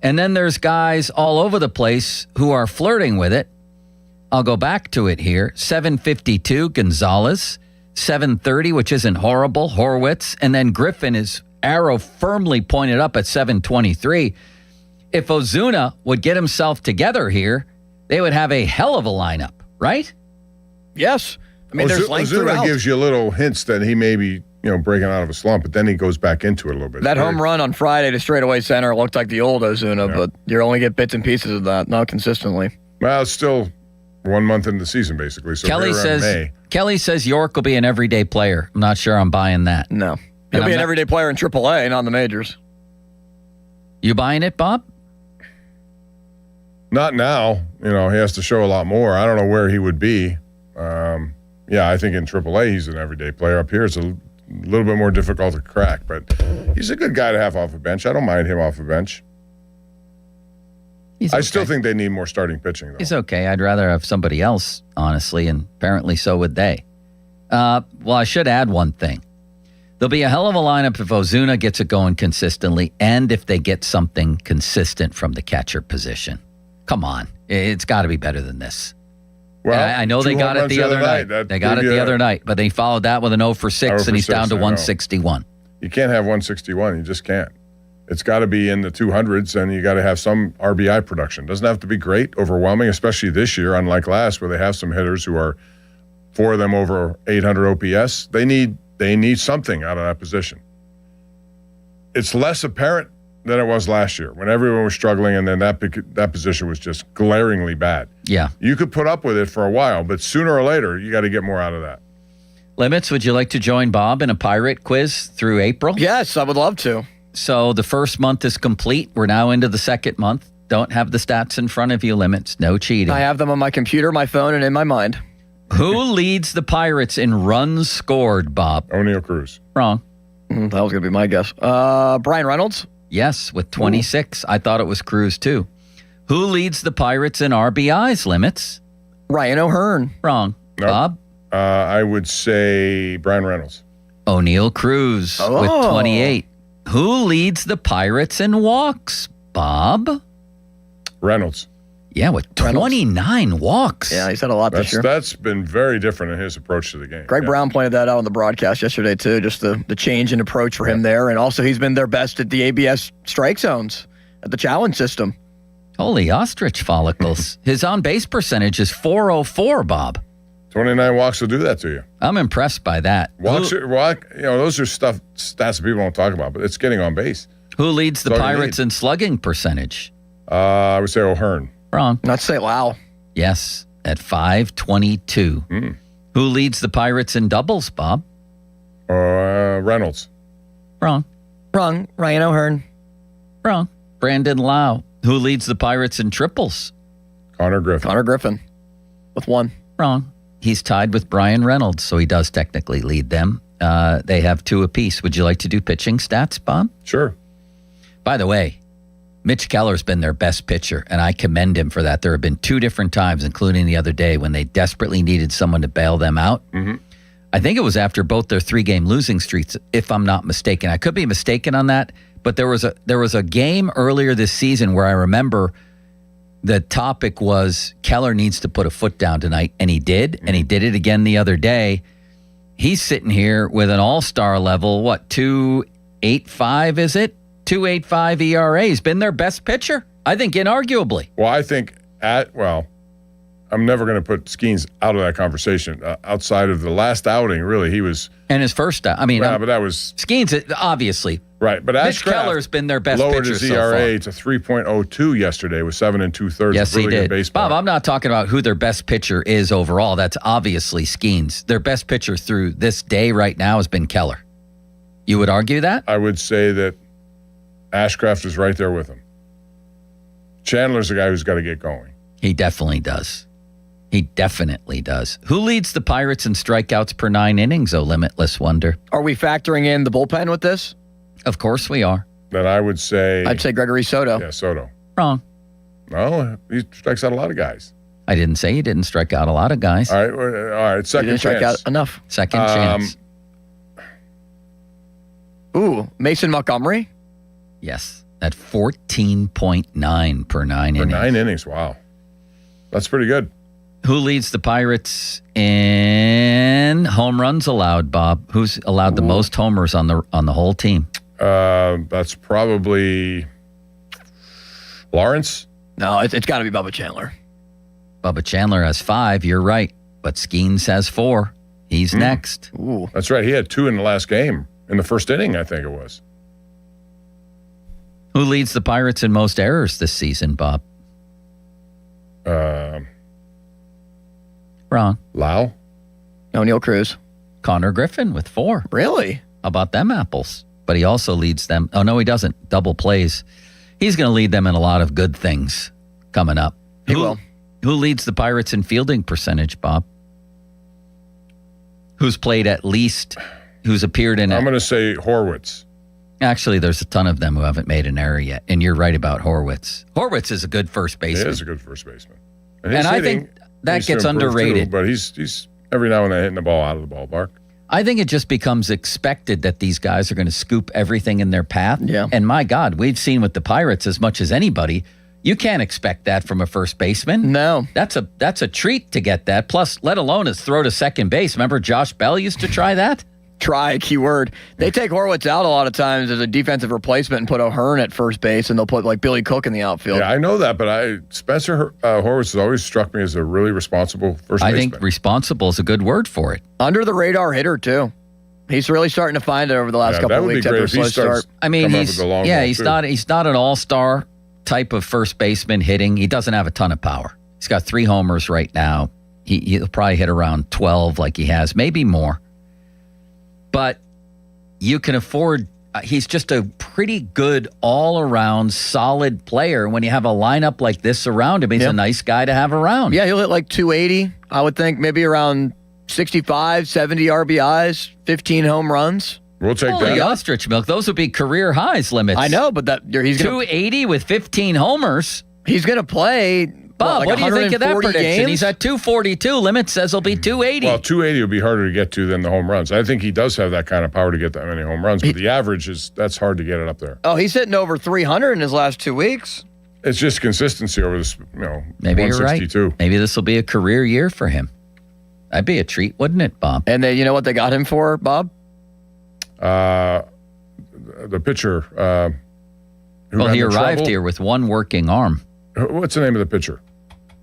And then there's guys all over the place who are flirting with it. I'll go back to it here. 752, Gonzalez. 730, which isn't horrible, Horwitz. And then Griffin is arrow firmly pointed up at 723. If Ozuna would get himself together here, they would have a hell of a lineup, right? Yes. I mean, there's length throughout. Ozuna gives you little hints that he may be breaking out of a slump, but then he goes back into it a little bit. That home run on Friday to straightaway center looked like the old Ozuna, but you only get bits and pieces of that, not consistently. Well, it's still 1 month into the season, basically. So Kelly says York will be an everyday player. I'm not sure I'm buying that. No. He'll be an everyday player in AAA, not in the majors. You buying it, Bob? Not now. He has to show a lot more. I don't know where he would be. I think in AAA he's an everyday player. Up here it's a little bit more difficult to crack, but he's a good guy to have off a bench. I don't mind him off a bench. I still think they need more starting pitching, though. He's okay. I'd rather have somebody else, honestly, and apparently so would they. Well, I should add one thing. There'll be a hell of a lineup if Ozuna gets it going consistently and if they get something consistent from the catcher position. Come on. It's got to be better than this. I know they 2 got home it runs the other night. That They got it gave the you other night, but they followed that with an 0 for 6, 0 for and he's 6, down to I know. 161. You can't have 161. You just can't. It's got to be in the 200s, and you got to have some RBI production. Doesn't have to be great, overwhelming, especially this year, unlike last, where they have some hitters who are, 4 of them over 800 OPS. They need something out of that position. It's less apparent than it was last year when everyone was struggling, and then that position was just glaringly bad. Yeah. You could put up with it for a while, but sooner or later, you got to get more out of that. Limits, would you like to join Bob in a Pirate quiz through April? Yes, I would love to. So the first month is complete. We're now into the second month. Don't have the stats in front of you, Limits. No cheating. I have them on my computer, my phone, and in my mind. Who leads the Pirates in runs scored, Bob? O'Neill Cruz. Wrong. That was going to be my guess. Brian Reynolds? Yes, with 26. I thought it was Cruz, too. Who leads the Pirates in RBIs, Limits? Ryan O'Hearn. Wrong. Nope. Bob? I would say Brian Reynolds. O'Neill Cruz with 28. Who leads the Pirates in walks, Bob? Reynolds. Yeah, with 29 walks. Yeah, he's had a lot this year. That's been very different in his approach to the game. Greg Brown pointed that out on the broadcast yesterday, too, just the change in approach for him there. And also, he's been their best at the ABS strike zones, at the challenge system. Holy ostrich follicles. His on-base percentage is .404, Bob. 29 walks will do that to you. I'm impressed by that. Those are stats that people don't talk about, but it's getting on base. Who leads the That's all you Pirates in slugging percentage? I would say O'Hearn. Wrong. I'd say Lau. Yes, at 522. Who leads the Pirates in doubles, Bob? Reynolds. Wrong. Wrong. Ryan O'Hearn. Wrong. Brandon Lau. Who leads the Pirates in triples? Connor Griffin. Connor Griffin with 1. Wrong. He's tied with Brian Reynolds, so he does technically lead them. They have 2 apiece. Would you like to do pitching stats, Bob? Sure. By the way, Mitch Keller's been their best pitcher, and I commend him for that. There have been 2 different times, including the other day, when they desperately needed someone to bail them out. Mm-hmm. I think it was after both their 3-game losing streaks, if I'm not mistaken. I could be mistaken on that, but there was a game earlier this season where I remember the topic was Keller needs to put a foot down tonight, and he did, and he did it again the other day. He's sitting here with an all-star level, 2.85 is it? 2.85 ERA. He's been their best pitcher, I think, inarguably. Well, I think I'm never going to put Skeens out of that conversation. Outside of the last outing, really, he was. And his first out. I mean, but that was. Skeens, obviously. Right, but Mitch Keller's been their best lowered pitcher his so ERA far. to 3.02 yesterday with 7 2/3. Yes, really he did. Good baseball. Bob, I'm not talking about who their best pitcher is overall. That's obviously Skeens. Their best pitcher through this day right now has been Keller. You would argue that? I would say that Ashcraft is right there with him. Chandler's the guy who's got to get going. He definitely does. He definitely does. Who leads the Pirates in strikeouts per 9 innings, oh limitless wonder? Are we factoring in the bullpen with this? Of course we are. Then I would say. I'd say Gregory Soto. Yeah, Soto. Wrong. No, he strikes out a lot of guys. I didn't say he didn't strike out a lot of guys. All right. Second He didn't strike chance. out enough. Second chance. Ooh, Mason Montgomery? Yes, at 14.9 per 9 innings. 9 innings, wow. That's pretty good. Who leads the Pirates in home runs allowed, Bob? Who's allowed the most homers on the whole team? That's probably Lawrence. No, it's got to be Bubba Chandler. Bubba Chandler has 5, you're right. But Skeens has 4. He's next. Ooh. That's right. He had 2 in the last game. In the first inning, I think it was. Who leads the Pirates in most errors this season, Bob? Wrong. Lau? O'Neill Cruz. Connor Griffin with 4. Really? How about them apples? But he also leads them. Oh, no, he doesn't. Double plays. He's going to lead them in a lot of good things coming up. He will. Who leads the Pirates in fielding percentage, Bob? Who's played at least, who's appeared in I'm going to say Horwitz. Actually, there's a ton of them who haven't made an error yet. And you're right about Horwitz. Horwitz is a good first baseman. He is a good first baseman. And I think that needs to gets improve underrated. too, but he's every now and then hitting the ball out of the ballpark. I think it just becomes expected that these guys are going to scoop everything in their path. Yeah. And my God, we've seen with the Pirates as much as anybody, You can't expect that from a first baseman. No. That's a treat to get that. Plus, let alone his throw to second base. Remember Josh Bell used to try that? Try, keyword. They take Horwitz out a lot of times as a defensive replacement and put O'Hearn at first base, and they'll put like Billy Cook in the outfield. Yeah, I know that, but Spencer Horwitz has always struck me as a really responsible first baseman. I think responsible is a good word for it. Under the radar hitter too. He's really starting to find it over the last couple of weeks after a slow start. I mean, he's not an all-star type of first baseman hitting. He doesn't have a ton of power. He's got 3 homers right now. He'll probably hit around 12 like he has, maybe more. But you can afford, he's just a pretty good all-around solid player. And when you have a lineup like this around him, he's a nice guy to have around. Yeah, he'll hit like 280, I would think, maybe around 65, 70 RBIs, 15 home runs. We'll take Holy ostrich milk. Those would be career highs limits. I know, but he's going 280 with 15 homers. He's going to play. Bob, what do you think of that prediction? Games? He's at 242. Limit says he'll be 280. Well, 280 will be harder to get to than the home runs. I think he does have that kind of power to get that many home runs, but the average that's hard to get it up there. Oh, he's hitting over 300 in his last 2 weeks. It's just consistency over this, Maybe you're 162. right. Maybe this will be a career year for him. That'd be a treat, wouldn't it, Bob? And you know what they got him for, Bob? The pitcher. Well, he arrived here with one working arm. What's the name of the pitcher?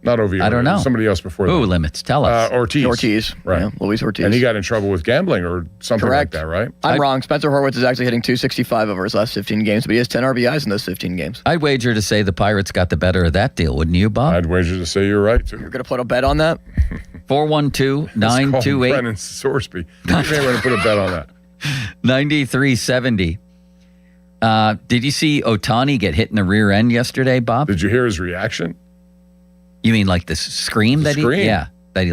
Not Oviedo. I don't know. Somebody else before Who limits? Tell us. Ortiz. Right. Yeah, Luis Ortiz. And he got in trouble with gambling or something Correct. like that, right? I'm wrong. Spencer Horwitz is actually hitting 265 over his last 15 games, but he has 10 RBIs in those 15 games. I'd wager to say the Pirates got the better of that deal, wouldn't you, Bob? I'd wager to say you're right, too. You're going to put a bet on that? 412-928. Brennan Sorsby. You may want to put a bet on that. 9370. Did you see Ohtani get hit in the rear end yesterday, Bob? Did you hear his reaction? You mean like the scream that he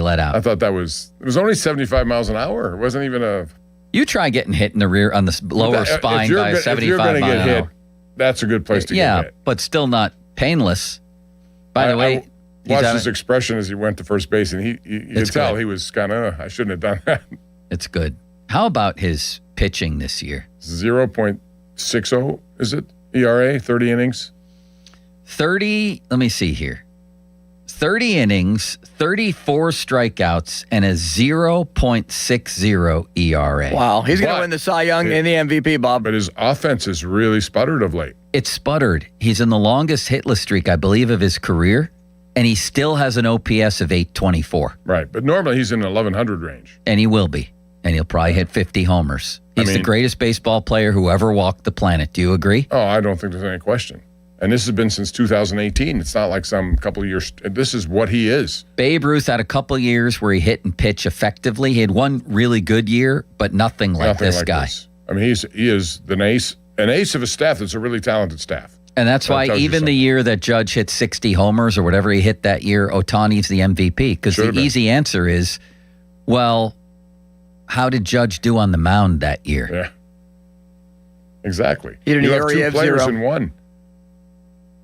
let out? I thought it was only 75 miles an hour. It wasn't even a... You try getting hit in the rear on the lower spine by 75 miles an hour. That's a good place to get hit. Yeah, but still not painless. By the way, watched his expression as he went to first base, and you could tell he was kind of, I shouldn't have done that. It's good. How about his pitching this year? 0.60, is it? ERA, 30 innings? 30, let me see here. 30 innings, 34 strikeouts, and a 0.60 ERA. Wow, he's going to win the Cy Young and the MVP, Bob. But his offense has really sputtered of late. It's sputtered. He's in the longest hitless streak, I believe, of his career, and he still has an OPS of 824. Right, but normally he's in the 1,100 range. And he will be, and he'll probably hit 50 homers. He's the greatest baseball player who ever walked the planet. Do you agree? Oh, I don't think there's any question. And this has been since 2018. It's not like some couple of years. This is what he is. Babe Ruth had a couple of years where he hit and pitch effectively. He had one really good year, but nothing like this guy. I mean, he is an ace of a staff that's a really talented staff. And that's why even the year that Judge hit 60 homers or whatever he hit that year, Ohtani's the MVP. Because the easy answer is, well, how did Judge do on the mound that year? Yeah. Exactly. He had an you have ERA two of players 0. in one.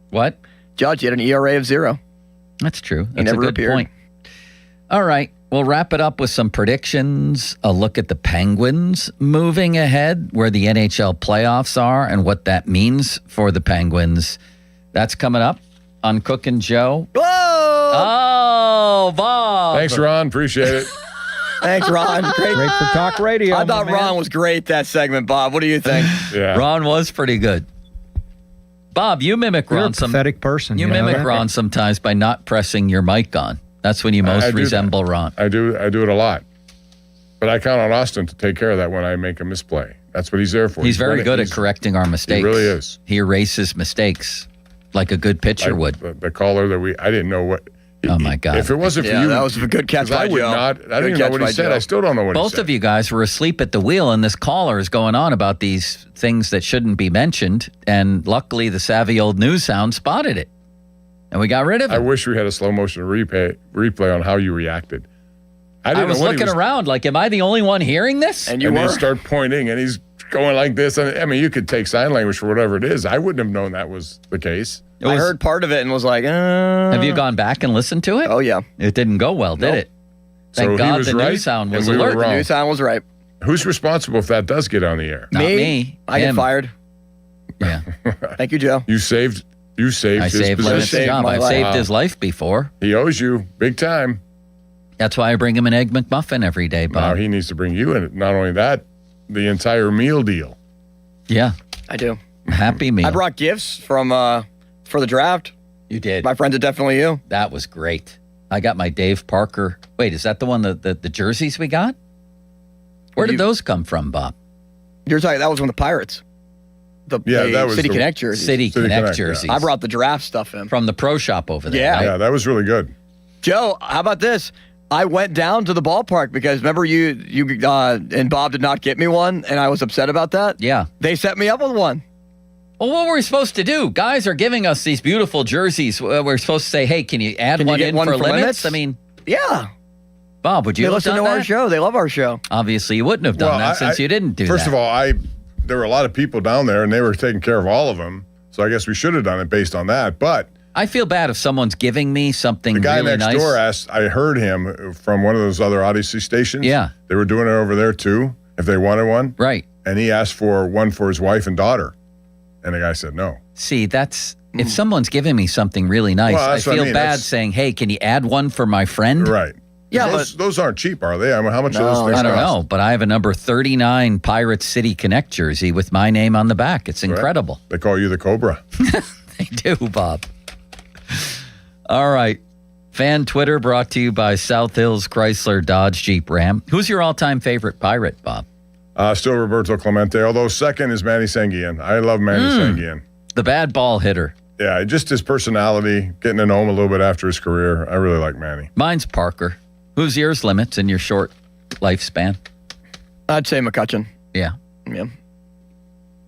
What? Judge, he had an ERA of 0. That's true. He That's a never good appeared. point. All right. We'll wrap it up with some predictions, a look at the Penguins moving ahead, where the NHL playoffs are and what that means for the Penguins. That's coming up on Cook and Joe. Whoa! Oh, Bob. Thanks, Ron. Appreciate it. Thanks, Ron. Great for talk radio. I thought Ron was great that segment, Bob. What do you think? Yeah. Ron was pretty good. Bob, you mimic You're Ron. a pathetic person. You know mimic that? Ron sometimes by not pressing your mic on. That's when you most resemble Ron. I do it a lot. But I count on Austin to take care of that when I make a misplay. That's what he's there for. He's very good at correcting our mistakes. He really is. He erases mistakes like a good pitcher would. The caller that I didn't know what. Oh, my God. If it wasn't for Yeah, you. that was a good catch by I would Joe. not. I didn't Good know catch what by he said. Joe. I still don't know what he Both said. of you guys were asleep at the wheel, and this caller is going on about these things that shouldn't be mentioned. And luckily, the savvy old news hound spotted it. And we got rid of it. I wish we had a slow motion replay on how you reacted. I was looking around like, am I the only one hearing this? And you and were. they start pointing, and he's going like this. And I mean, you could take sign language for whatever it is. I wouldn't have known that was the case. I heard part of it and was like, Have you gone back and listened to it? Oh, yeah. It didn't go well, did Nope. it? So Thank he God was the right, news hound and was we were alert. wrong. The news hound was right. Who's responsible if that does get on the air? Not me. I get Him. fired. Yeah. Thank you, Joe. You saved You saved I his saved Lemon's position. job. I've saved his life before. He owes you big time. That's why I bring him an Egg McMuffin every day, Bob. Now he needs to bring you in. Not only that, the entire meal deal. Yeah. I do. Happy meal. I brought gifts from for the draft. You did. My friends at Definitely You. That was great. I got my Dave Parker. Wait, is that the one, the jerseys we got? Where did those come from, Bob? You're talking, that was from the Pirates. The that was City the Connect jerseys. City Connect jerseys. I brought the draft stuff in. From the pro shop over there. Yeah. right? Yeah, that was really good. Joe, how about this? I went down to the ballpark because remember you and Bob did not get me one, and I was upset about that. Yeah. They set me up with one. Well, what were we supposed to do? Guys are giving us these beautiful jerseys. We're supposed to say, hey, can you add one in for limits? I mean, yeah. Bob, would you They have listen done to that? our show. They love our show. Obviously, you wouldn't have done that since you didn't do that. First of all, there were a lot of people down there, and they were taking care of all of them. So I guess we should have done it based on that. But I feel bad if someone's giving me something the guy really next nice. door asked, I heard him from one of those other Odyssey stations. Yeah. They were doing it over there too, if they wanted one. Right. And he asked for one for his wife and daughter. And the guy said no. See, if someone's giving me something really nice, Well, I that's what I feel mean. bad That's- saying, hey, can you add one for my friend? Right. Yeah, those aren't cheap, are they? I mean, how much are those things I don't cost? know, but I have a number 39 Pirate City Connect jersey with my name on the back. It's incredible. They call you the Cobra. They do, Bob. All right. Fan Twitter brought to you by South Hills Chrysler Dodge Jeep Ram. Who's your all-time favorite Pirate, Bob? Still Roberto Clemente, although second is Manny Sanguillen. I love Manny Sanguillen. The bad ball hitter. Yeah, just his personality, getting to know him a little bit after his career. I really like Manny. Mine's Parker. Who's yours, Limits, in your short lifespan? I'd say McCutcheon. Yeah. Yeah.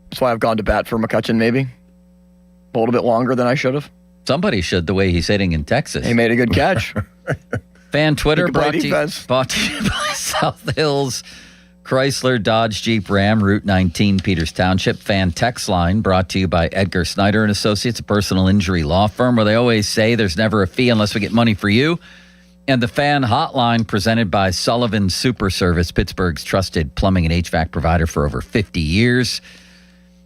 That's why I've gone to bat for McCutcheon, maybe. A little bit longer than I should have. Somebody should, the way he's hitting in Texas. He made a good catch. Fan Twitter He can play brought to defense. you by South Hills Chrysler Dodge Jeep Ram, Route 19, Peters Township. Fan text line brought to you by Edgar Snyder and Associates, a personal injury law firm where they always say there's never a fee unless we get money for you. And the fan hotline presented by Sullivan Super Service, Pittsburgh's trusted plumbing and HVAC provider for over 50 years.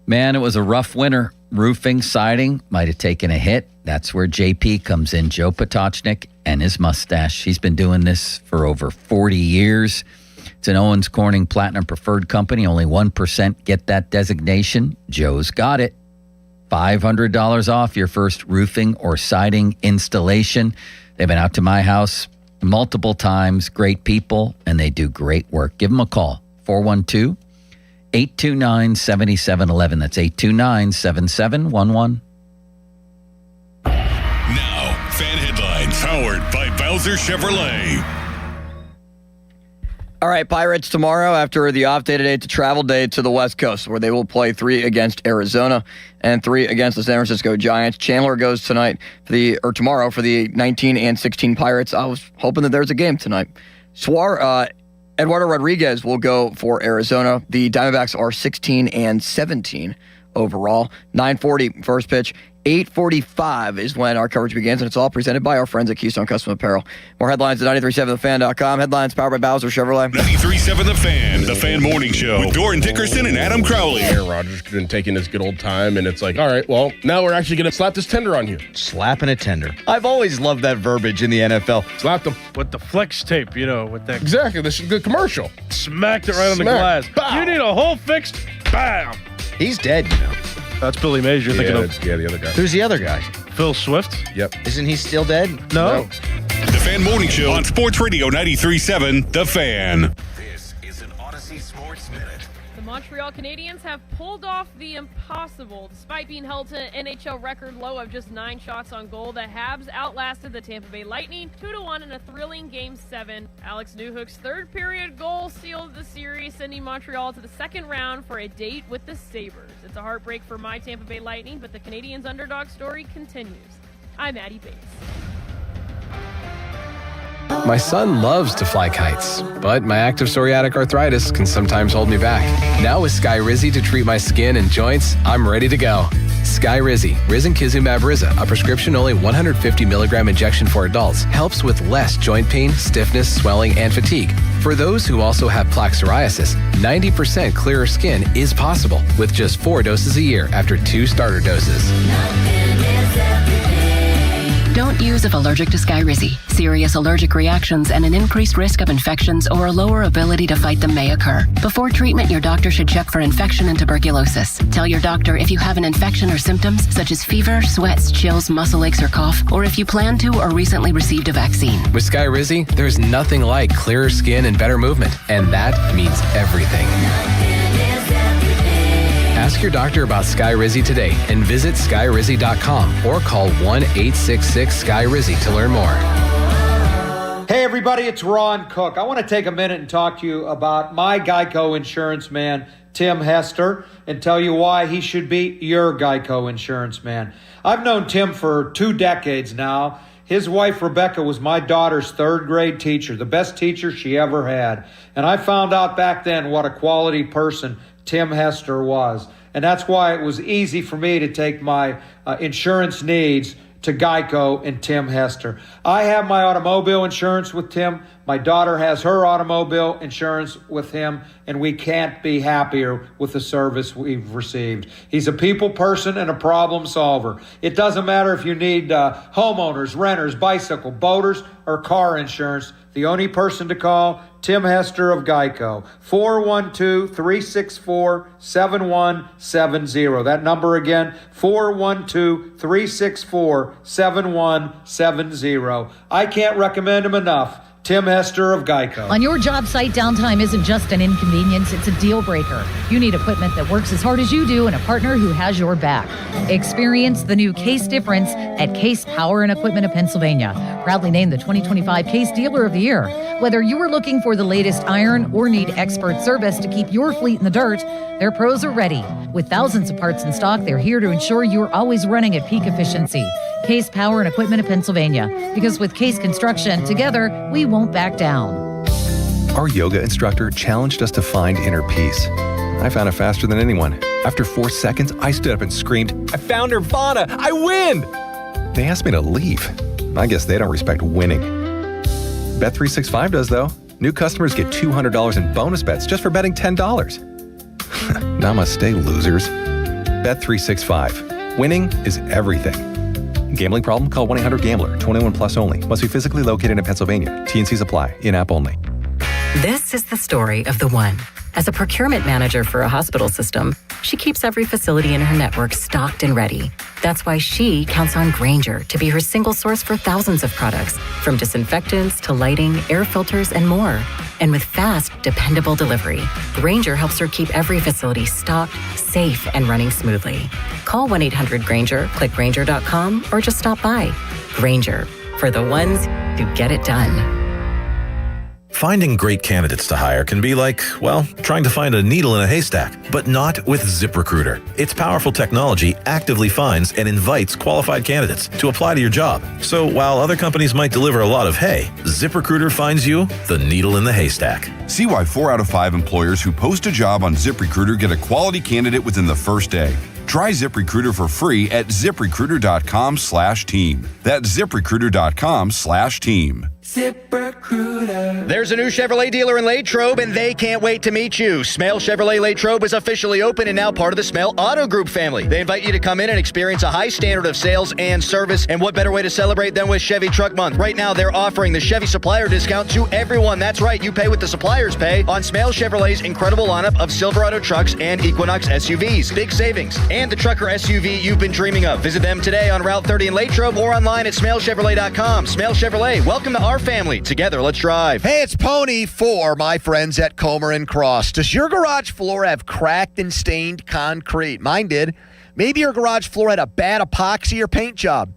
Man, it was a rough winter. Roofing, siding might have taken a hit. That's where JP comes in, Joe Potochnik and his mustache. He's been doing this for over 40 years. It's an Owens Corning Platinum Preferred Company. Only 1% get that designation. Joe's got it. $500 off your first roofing or siding installation. They've been out to my house multiple times. Great people, and they do great work. Give them a call. 412-829-7711. That's 829-7711. Now, fan headlines powered by Bowser Chevrolet. All right, Pirates tomorrow after the off day today to travel day to the West Coast where they will play 3 against Arizona and 3 against the San Francisco Giants. Chandler goes tomorrow for the 19 and 16 Pirates. I was hoping that there's a game tonight. Eduardo Rodriguez will go for Arizona. The Diamondbacks are 16 and 17 overall. 9:40 first pitch. 8:45 is when our coverage begins, and it's all presented by our friends at Keystone Custom Apparel. More headlines at 937thefan.com. Headlines powered by Bowser Chevrolet. 93.7 The Fan Morning Show with Doran Dickerson and Adam Crowley. Aaron Rodgers been taking his good old time, and it's like, all right, well, now we're actually going to slap this tender on you. Slapping a tender. I've always loved that verbiage in the NFL. Slapped him. With the flex tape, with that. Exactly. This is a good commercial. Smacked it right on the glass. Bow. You need a hole fixed? Bam! He's dead, That's Billy Mays you're thinking of. Yeah, the other guy. Who's the other guy? Phil Swift? Yep. Isn't he still dead? No. The Fan Morning Show on Sports Radio 93.7 The Fan. This is an Odyssey Sports Minute. The Montreal Canadiens have pulled off the impossible. Despite being held to an NHL record low of just 9 shots on goal, the Habs outlasted the Tampa Bay Lightning 2-1 in a thrilling Game 7. Alex Newhook's third-period goal sealed the series, sending Montreal to the second round for a date with the Sabres. It's a heartbreak for my Tampa Bay Lightning, but the Canadiens' underdog story continues. I'm Addie Bates. My son loves to fly kites, but my active psoriatic arthritis can sometimes hold me back. Now with Skyrizi to treat my skin and joints, I'm ready to go. Skyrizi, Risankizumab Riza, a prescription-only 150 milligram injection for adults, helps with less joint pain, stiffness, swelling, and fatigue. For those who also have plaque psoriasis, 90% clearer skin is possible with just 4 doses a year after 2 starter doses. Don't use if allergic to Skyrizi. Serious allergic reactions and an increased risk of infections or a lower ability to fight them may occur. Before treatment, your doctor should check for infection and tuberculosis. Tell your doctor if you have an infection or symptoms such as fever, sweats, chills, muscle aches, or cough, or if you plan to or recently received a vaccine. With Skyrizi, there's nothing like clearer skin and better movement, and that means everything. Ask your doctor about Skyrizi today and visit skyrizi.com or call 1-866-SKY-RIZZI to learn more. Hey everybody, it's Ron Cook. I want to take a minute and talk to you about my Geico insurance man, Tim Hester, and tell you why he should be your Geico insurance man. I've known Tim for 2 decades now. His wife, Rebecca, was my daughter's 3rd grade teacher, the best teacher she ever had. And I found out back then what a quality person Tim Hester was. And that's why it was easy for me to take my insurance needs to Geico and Tim Hester. I have my automobile insurance with Tim. My daughter has her automobile insurance with him, and we can't be happier with the service we've received. He's a people person and a problem solver. It doesn't matter if you need homeowners, renters, bicycle, boaters, or car insurance. The only person to call, Tim Hester of Geico, 412-364-7170. That number again, 412-364-7170. I can't recommend him enough. Tim Hester of Geico. On your job site, downtime isn't just an inconvenience, it's a deal breaker. You need equipment that works as hard as you do and a partner who has your back. Experience the new Case difference at Case Power and Equipment of Pennsylvania. Proudly named the 2025 Case Dealer of the Year. Whether you are looking for the latest iron or need expert service to keep your fleet in the dirt, their pros are ready. With thousands of parts in stock, they're here to ensure you're always running at peak efficiency. Case Power and Equipment of Pennsylvania. Because with Case Construction, together, we won't back down. Our yoga instructor challenged us to find inner peace. I found it faster than anyone. After 4 seconds, I stood up and screamed, "I found Nirvana! I win!" They asked me to leave. I guess they don't respect winning. Bet365 does, though. New customers get $200 in bonus bets just for betting $10. Namaste, losers. Bet365. Winning is everything. Gambling problem? Call 1-800-GAMBLER. 21 plus only. Must be physically located in Pennsylvania. T&Cs apply. In-app only. This is the story of the one. As a procurement manager for a hospital system, she keeps every facility in her network stocked and ready. That's why she counts on Grainger to be her single source for thousands of products, from disinfectants to lighting, air filters, and more. And with fast, dependable delivery, Grainger helps her keep every facility stocked, safe, and running smoothly. Call 1-800-GRAINGER, click Grainger.com, or just stop by. Grainger, for the ones who get it done. Finding great candidates to hire can be like, well, trying to find a needle in a haystack, but not with ZipRecruiter. Its powerful technology actively finds and invites qualified candidates to apply to your job. So while other companies might deliver a lot of hay, ZipRecruiter finds you the needle in the haystack. See why 4 out of 5 employers who post a job on ZipRecruiter get a quality candidate within the first day. Try ZipRecruiter for free at ZipRecruiter.com/team. That's ZipRecruiter.com/team. ZipRecruiter. There's a new Chevrolet dealer in Latrobe, and they can't wait to meet you. Smale Chevrolet Latrobe is officially open and now part of the Smale Auto Group family. They invite you to come in and experience a high standard of sales and service. And what better way to celebrate than with Chevy Truck Month? Right now, they're offering the Chevy Supplier Discount to everyone. That's right, you pay what the suppliers pay on Smale Chevrolet's incredible lineup of Silverado trucks and Equinox SUVs. Big savings. And the trucker SUV you've been dreaming of. Visit them today on Route 30 in Latrobe or online at SmaleChevrolet.com. Smale Chevrolet, welcome to our family. Together, let's drive. Hey, it's Pony for my friends at Comer and Cross. Does your garage floor have cracked and stained concrete? Mine did. Maybe your garage floor had a bad epoxy or paint job.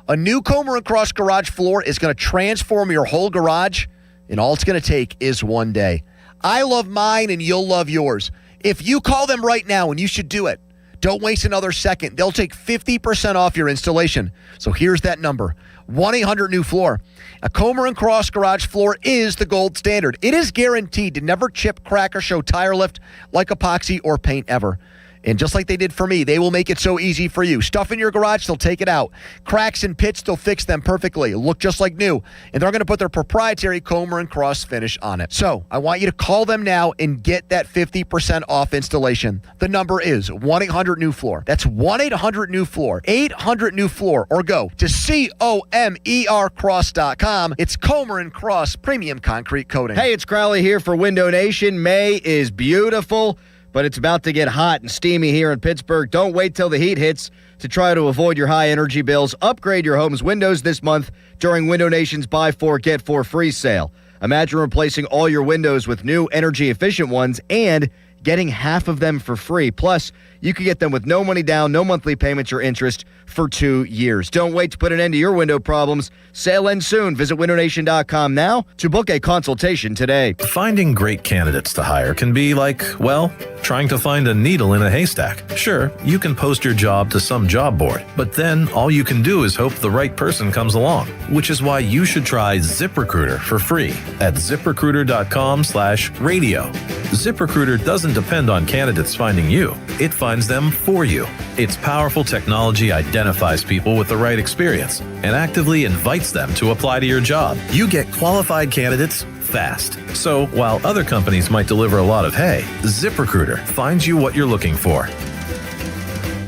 A new Comer and Cross garage floor is going to transform your whole garage, and all it's going to take is one day. I love mine, and you'll love yours. If you call them right now, and you should do it, don't waste another second. They'll take 50% off your installation. So here's that number, 1-800-NEW-FLOOR. A Comer and Cross garage floor is the gold standard. It is guaranteed to never chip, crack, or show tire lift like epoxy or paint ever. And just like they did for me, they will make it so easy for you. Stuff in your garage, they'll take it out. Cracks and pits, they'll fix them perfectly. Look just like new. And they're going to put their proprietary Comer and Cross finish on it. So I want you to call them now and get that 50% off installation. The number is 1-800-NEW-FLOOR. That's 1-800-NEW-FLOOR. 800-NEW-FLOOR. Or go to COMERCross.com. It's Comer and Cross Premium Concrete Coating. Hey, it's Crowley here for Window Nation. May is beautiful, but it's about to get hot and steamy here in Pittsburgh. Don't wait till the heat hits to try to avoid your high energy bills. Upgrade your home's windows this month during Window Nation's Buy 4, Get 4 free sale. Imagine replacing all your windows with new energy efficient ones and getting half of them for free. Plus, you can get them with no money down, no monthly payments or interest for 2 years. Don't wait to put an end to your window problems. Sale ends soon. Visit windownation.com now to book a consultation today. Finding great candidates to hire can be like, well, trying to find a needle in a haystack. Sure, you can post your job to some job board, but then all you can do is hope the right person comes along, which is why you should try ZipRecruiter for free at ZipRecruiter.com/radio. ZipRecruiter doesn't depend on candidates finding you. It finds them for you. Its powerful technology identifies people with the right experience and actively invites them to apply to your job. You get qualified candidates fast. So while other companies might deliver a lot of hay, ZipRecruiter finds you what you're looking for.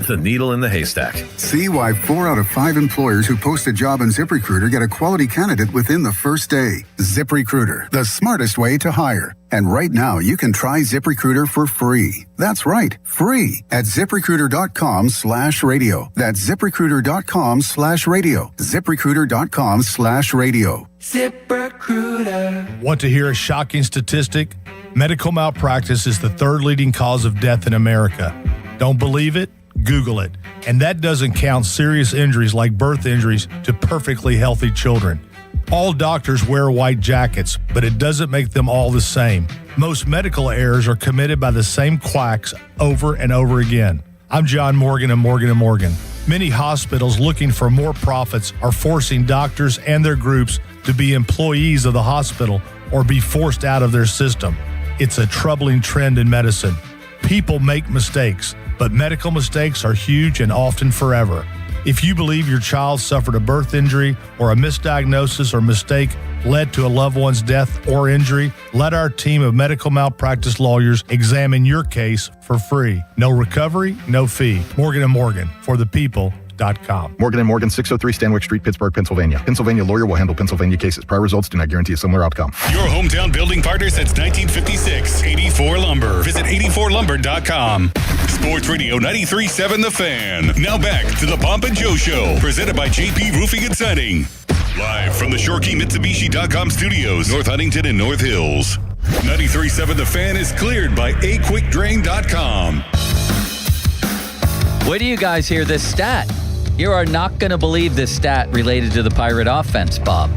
The needle in the haystack. See why 4 out of 5 employers who post a job on ZipRecruiter get a quality candidate within the first day. ZipRecruiter, the smartest way to hire. And right now, you can try ZipRecruiter for free. That's right, free at ZipRecruiter.com/radio. That's ZipRecruiter.com/radio. ZipRecruiter.com/radio. ZipRecruiter. Want to hear a shocking statistic? Medical malpractice is the 3rd leading cause of death in America. Don't believe it? Google it. And that doesn't count serious injuries like birth injuries to perfectly healthy children. All doctors wear white jackets, but it doesn't make them all the same. Most medical errors are committed by the same quacks over and over again. I'm John Morgan of Morgan & Morgan. Many hospitals looking for more profits are forcing doctors and their groups to be employees of the hospital or be forced out of their system. It's a troubling trend in medicine. People make mistakes, but medical mistakes are huge and often forever. If you believe your child suffered a birth injury or a misdiagnosis or mistake led to a loved one's death or injury, let our team of medical malpractice lawyers examine your case for free. No recovery, no fee. Morgan & Morgan, for the people.com. Morgan & Morgan, 603 Stanwyck Street, Pittsburgh, Pennsylvania. Pennsylvania lawyer will handle Pennsylvania cases. Prior results do not guarantee a similar outcome. Your hometown building partner since 1956, 84 Lumber. Visit 84lumber.com. Sports Radio 93.7 The Fan. Now back to the Pomp and Joe Show, presented by JP Roofing and Siding. Live from the ShoreKeyMitsubishi.com studios, North Huntington and North Hills. 93.7 The Fan is cleared by AQuickDrain.com. Wait till you guys hear this stat. You are not going to believe this stat related to the Pirate offense, Bob.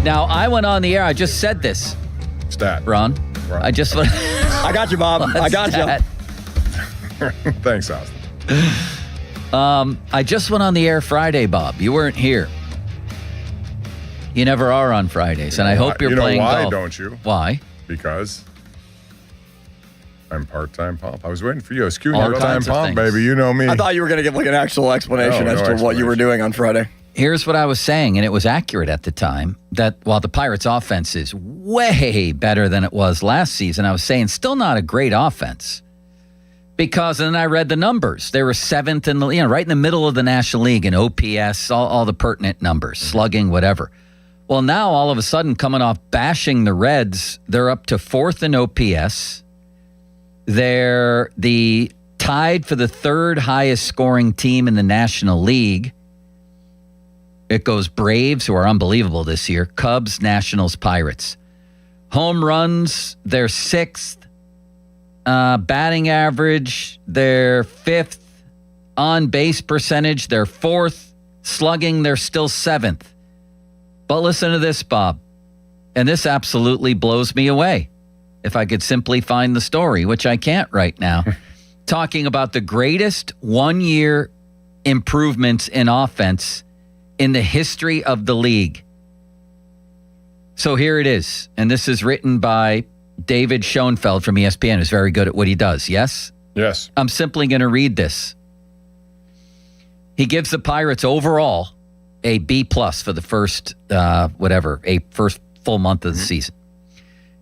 Now, I went on the air. I just said this. Stat. Ron. I just went. I got you, Bob. I got you. Thanks, Austin. I just went on the air Friday, Bob. You weren't here. You never are on Fridays, and I hope you're playing golf. You know why, don't you? Why? Because I'm part-time Pomp. I was waiting for you. I was queuing part-time Pomp, baby. You know me. I thought you were going to give like an actual explanation as to what you were doing on Friday. Here's what I was saying, and it was accurate at the time, that while the Pirates' offense is way better than it was last season, I was saying still not a great offense. Because, and then I read the numbers. They were 7th in the, right in the middle of the National League in OPS, all the pertinent numbers, slugging, whatever. Well, now all of a sudden, coming off bashing the Reds, they're up to 4th in OPS. They're the tied for the 3rd highest scoring team in the National League. It goes Braves, who are unbelievable this year, Cubs, Nationals, Pirates. Home runs, they're 6th. Batting average, they're 5th. On base percentage, they're 4th. Slugging, they're still 7th. But listen to this, Bob. And this absolutely blows me away. If I could simply find the story, which I can't right now. Talking about the greatest one-year improvements in offense in the history of the league. So here it is. And this is written by David Schoenfeld from ESPN, who's very good at what he does. Yes? Yes. I'm simply going to read this. He gives the Pirates overall a B+ for the first, first full month of the season.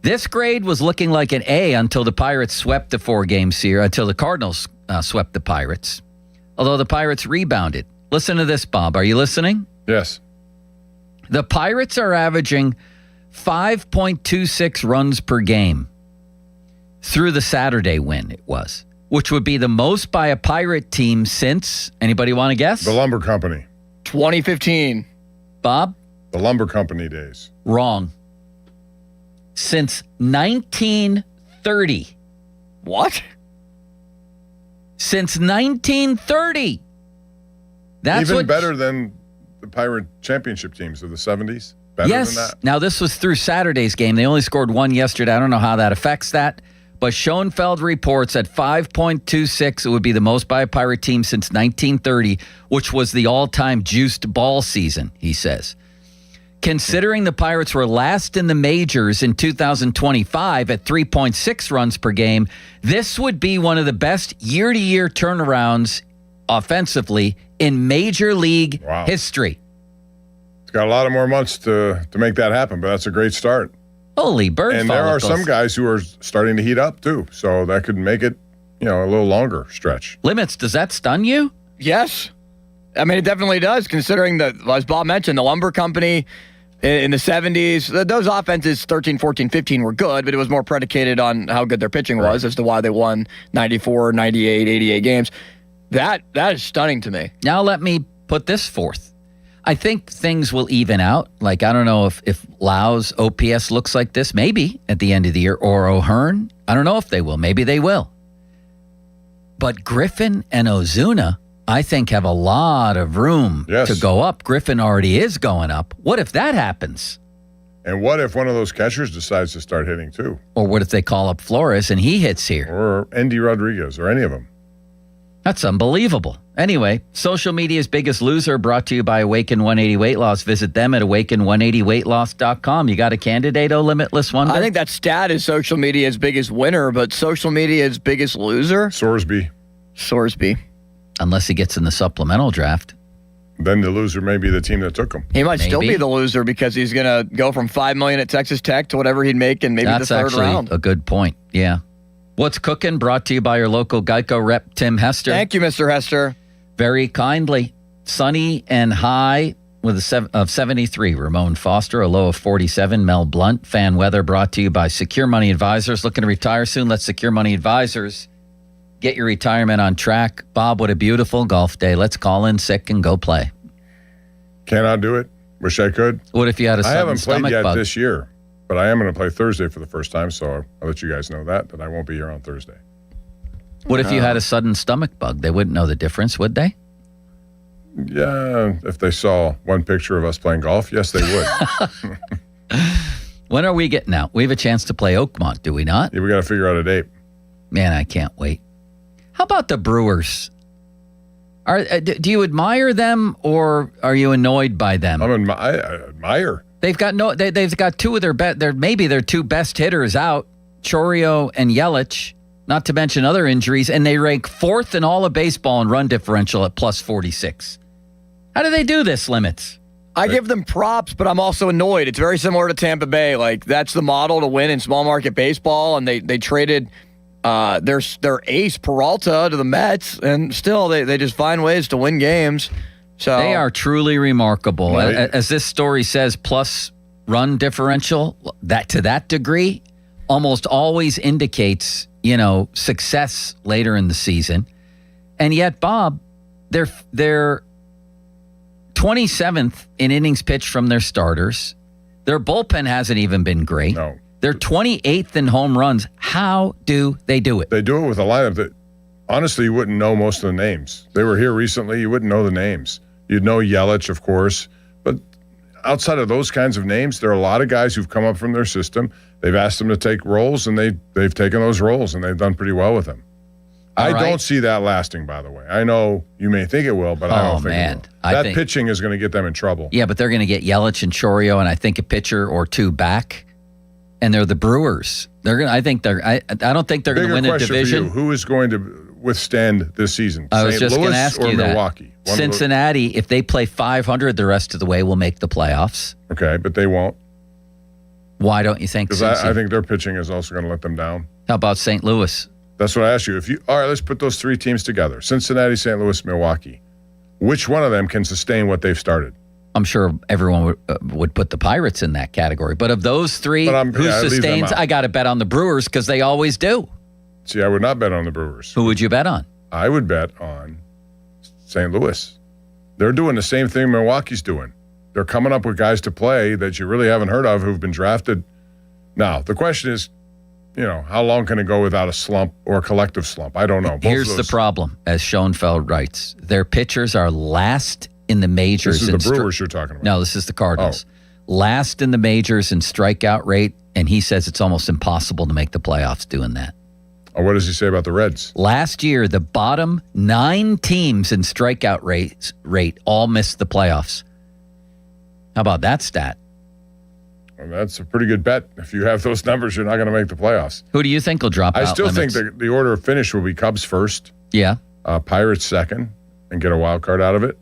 This grade was looking like an A until the Pirates swept the 4-game series, until the Cardinals swept the Pirates. Although the Pirates rebounded. Listen to this, Bob. Are you listening? Yes. The Pirates are averaging 5.26 runs per game through the Saturday win, it was, which would be the most by a Pirate team since, anybody want to guess? The Lumber Company. 2015. Bob? The Lumber Company days. Wrong. Since 1930. What? Since 1930. That's even what, better than the Pirate championship teams of the 70s? Better yes. than that? Now, this was through Saturday's game. They only scored one yesterday. I don't know how that affects that. But Schoenfeld reports at 5.26, it would be the most by a Pirate team since 1930, which was the all-time juiced ball season, he says. Considering the Pirates were last in the majors in 2025 at 3.6 runs per game, this would be one of the best year-to-year turnarounds offensively in Major League history. It's got a lot of more months to make that happen, but that's a great start. Holy bird And there are some guys who are starting to heat up, too, so that could make it, a little longer stretch. Limits, does that stun you? Yes. I mean, it definitely does, considering that, as Bob mentioned, the Lumber Company in the 70s, those offenses, 13, 14, 15, were good, but it was more predicated on how good their pitching was as to why they won 94, 98, 88 games. That is stunning to me. Now let me put this forth. I think things will even out. Like, I don't know if Lau's OPS looks like this, maybe at the end of the year, or O'Hearn. I don't know if they will. Maybe they will. But Griffin and Ozuna, I think, have a lot of room to go up. Griffin already is going up. What if that happens? And what if one of those catchers decides to start hitting, too? Or what if they call up Flores and he hits here? Or Andy Rodriguez, or any of them. That's unbelievable. Anyway, social media's biggest loser, brought to you by Awaken 180 Weight Loss. Visit them at awaken180weightloss.com. You got a candidate, Limitless Wonder? I think that stat is social media's biggest winner, but social media's biggest loser? Sorsby. Unless he gets in the supplemental draft. Then the loser may be the team that took him. He might still be the loser because he's going to go from $5 million at Texas Tech to whatever he'd make in maybe the third round. That's actually a good point, yeah. What's Cooking? Brought to you by your local Geico rep, Tim Hester. Thank you, Mr. Hester. Very kindly. Sunny and high with a 73. Ramon Foster, a low of 47. Mel Blunt. Fan weather brought to you by Secure Money Advisors. Looking to retire soon? Let Secure Money Advisors get your retirement on track. Bob, what a beautiful golf day. Let's call in sick and go play. Cannot do it. Wish I could. What if you had a sudden stomach bug? I haven't played yet this year. But I am going to play Thursday for the first time, so I'll let you guys know that I won't be here on Thursday. What if you had a sudden stomach bug? They wouldn't know the difference, would they? Yeah, if they saw one picture of us playing golf, yes, they would. When are we getting out? We have a chance to play Oakmont, do we not? Yeah, we got to figure out a date. Man, I can't wait. How about the Brewers? Do you admire them, or are you annoyed by them? I admire. They've got two of their two best hitters out, Chorio and Yelich, not to mention other injuries, and they rank fourth in all of baseball in run differential at plus 46. How do they do this, Limits? I give them props, but I'm also annoyed. It's very similar to Tampa Bay. Like, that's the model to win in small market baseball, and they traded their ace Peralta to the Mets, and still they just find ways to win games. So they are truly remarkable. Right. As this story says, plus run differential, that to that degree almost always indicates, success later in the season. And yet, Bob, they're 27th in innings pitched from their starters. Their bullpen hasn't even been great. No. They're 28th in home runs. How do they do it? They do it with a lineup that, honestly, you wouldn't know most of the names. They were here recently. You wouldn't know the names. You'd know Yelich, of course. But outside of those kinds of names, there are a lot of guys who've come up from their system. They've asked them to take roles, and they've taken those roles, and they've done pretty well with them. I don't see that lasting, by the way. I know you may think it will, but I don't think it will. That pitching is going to get them in trouble. Yeah, but they're going to get Yelich and Chorio, and I think a pitcher or two back. and they're the Brewers. They're gonna. I think they're. I don't think they're going to win a division. For you, who is going to withstand this season? I was just going to ask you Milwaukee? that. Cincinnati, if they play 500 the rest of the way, will make the playoffs. Okay, but they won't. Why don't you think? Because I think their pitching is also going to let them down. How about St. Louis? That's what I asked you. All right, let's put those three teams together: Cincinnati, St. Louis, Milwaukee. Which one of them can sustain what they've started? I'm sure everyone would put the Pirates in that category. But of those three, who sustains? I got to bet on the Brewers because they always do. See, I would not bet on the Brewers. Who would you bet on? I would bet on St. Louis. They're doing the same thing Milwaukee's doing. They're coming up with guys to play that you really haven't heard of who've been drafted. Now, the question is, how long can it go without a slump or a collective slump? I don't know. Here's the problem, as Schoenfeld writes. Their pitchers are last in the majors. This is the Brewers you're talking about. No, this is the Cardinals. Last in the majors in strikeout rate, and he says it's almost impossible to make the playoffs doing that. Oh, what does he say about the Reds? Last year, the bottom 9 teams in strikeout rate all missed the playoffs. How about that stat? Well, that's a pretty good bet. If you have those numbers, you're not going to make the playoffs. Who do you think will drop out? I still think the order of finish will be Cubs first. Yeah. Pirates second, and get a wild card out of it.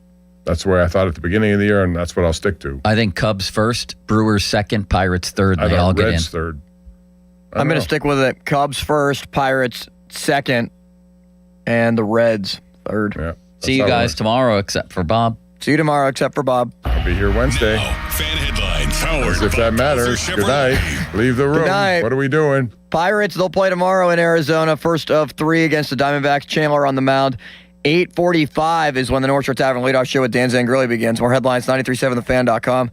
That's the way I thought at the beginning of the year, and that's what I'll stick to. I think Cubs first, Brewers second, Pirates third, and they all get in. Reds third. I'm going to stick with it. Cubs first, Pirates second, and the Reds third. Yeah, see you guys tomorrow, except for Bob. See you tomorrow, except for Bob. I'll be here Wednesday. Fan headlines. Powered As if that matters. Good night. Leave the room. Good night. What are we doing? Pirates, they'll play tomorrow in Arizona. First of 3 against the Diamondbacks. Chandler on the mound. 8:45 is when the North Shore Tavern leadoff show with Dan Zangrilli begins. More headlines, 937thefan.com.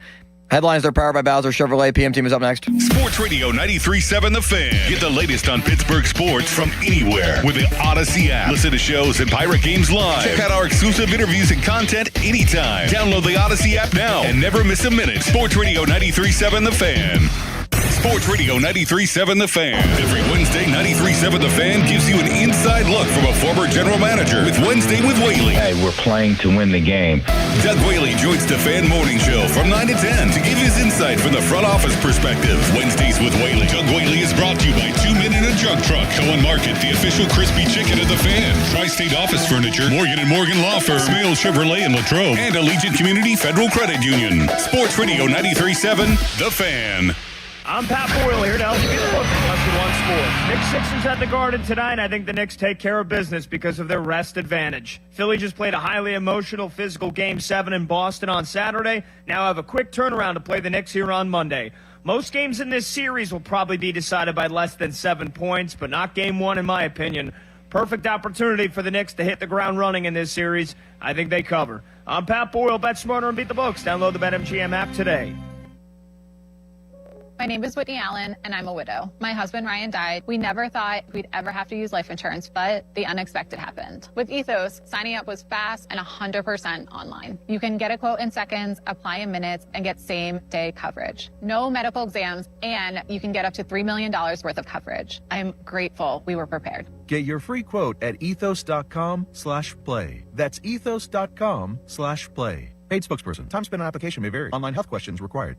Headlines, they're powered by Bowser Chevrolet. PM team is up next. Sports Radio 93.7 The Fan. Get the latest on Pittsburgh sports from anywhere with the Odyssey app. Listen to shows and Pirate games live. Check out our exclusive interviews and content anytime. Download the Odyssey app now and never miss a minute. Sports Radio 93.7 The Fan. Sports Radio 93.7 The Fan. Every Wednesday, 93.7 The Fan gives you an inside look from a former general manager with Wednesday with Whaley. Hey, we're playing to win the game. Doug Whaley joins the Fan Morning Show from 9 to 10 to give his insight from the front office perspective. Wednesdays with Whaley. Doug Whaley is brought to you by 2 Men in a Jug Truck. Cohen Market, the official crispy chicken of the Fan. Tri-State Office Furniture, Morgan & Morgan Law Firm, Smale Chevrolet in Latrobe, and Allegiant Community Federal Credit Union. Sports Radio 93.7 The Fan. I'm Pat Boyle here to help you get a look at Western One Sports. Knicks Sixers at the Garden tonight. I think the Knicks take care of business because of their rest advantage. Philly just played a highly emotional, physical Game 7 in Boston on Saturday. Now have a quick turnaround to play the Knicks here on Monday. Most games in this series will probably be decided by less than 7 points, but not Game 1 in my opinion. Perfect opportunity for the Knicks to hit the ground running in this series. I think they cover. I'm Pat Boyle. Bet smarter and beat the books. Download the BetMGM app today. My name is Whitney Allen, and I'm a widow. My husband, Ryan, died. We never thought we'd ever have to use life insurance, but the unexpected happened. With Ethos, signing up was fast and 100% online. You can get a quote in seconds, apply in minutes, and get same-day coverage. No medical exams, and you can get up to $3 million worth of coverage. I'm grateful we were prepared. Get your free quote at ethos.com/play. That's ethos.com/play. Paid spokesperson. Time spent on application may vary. Online health questions required.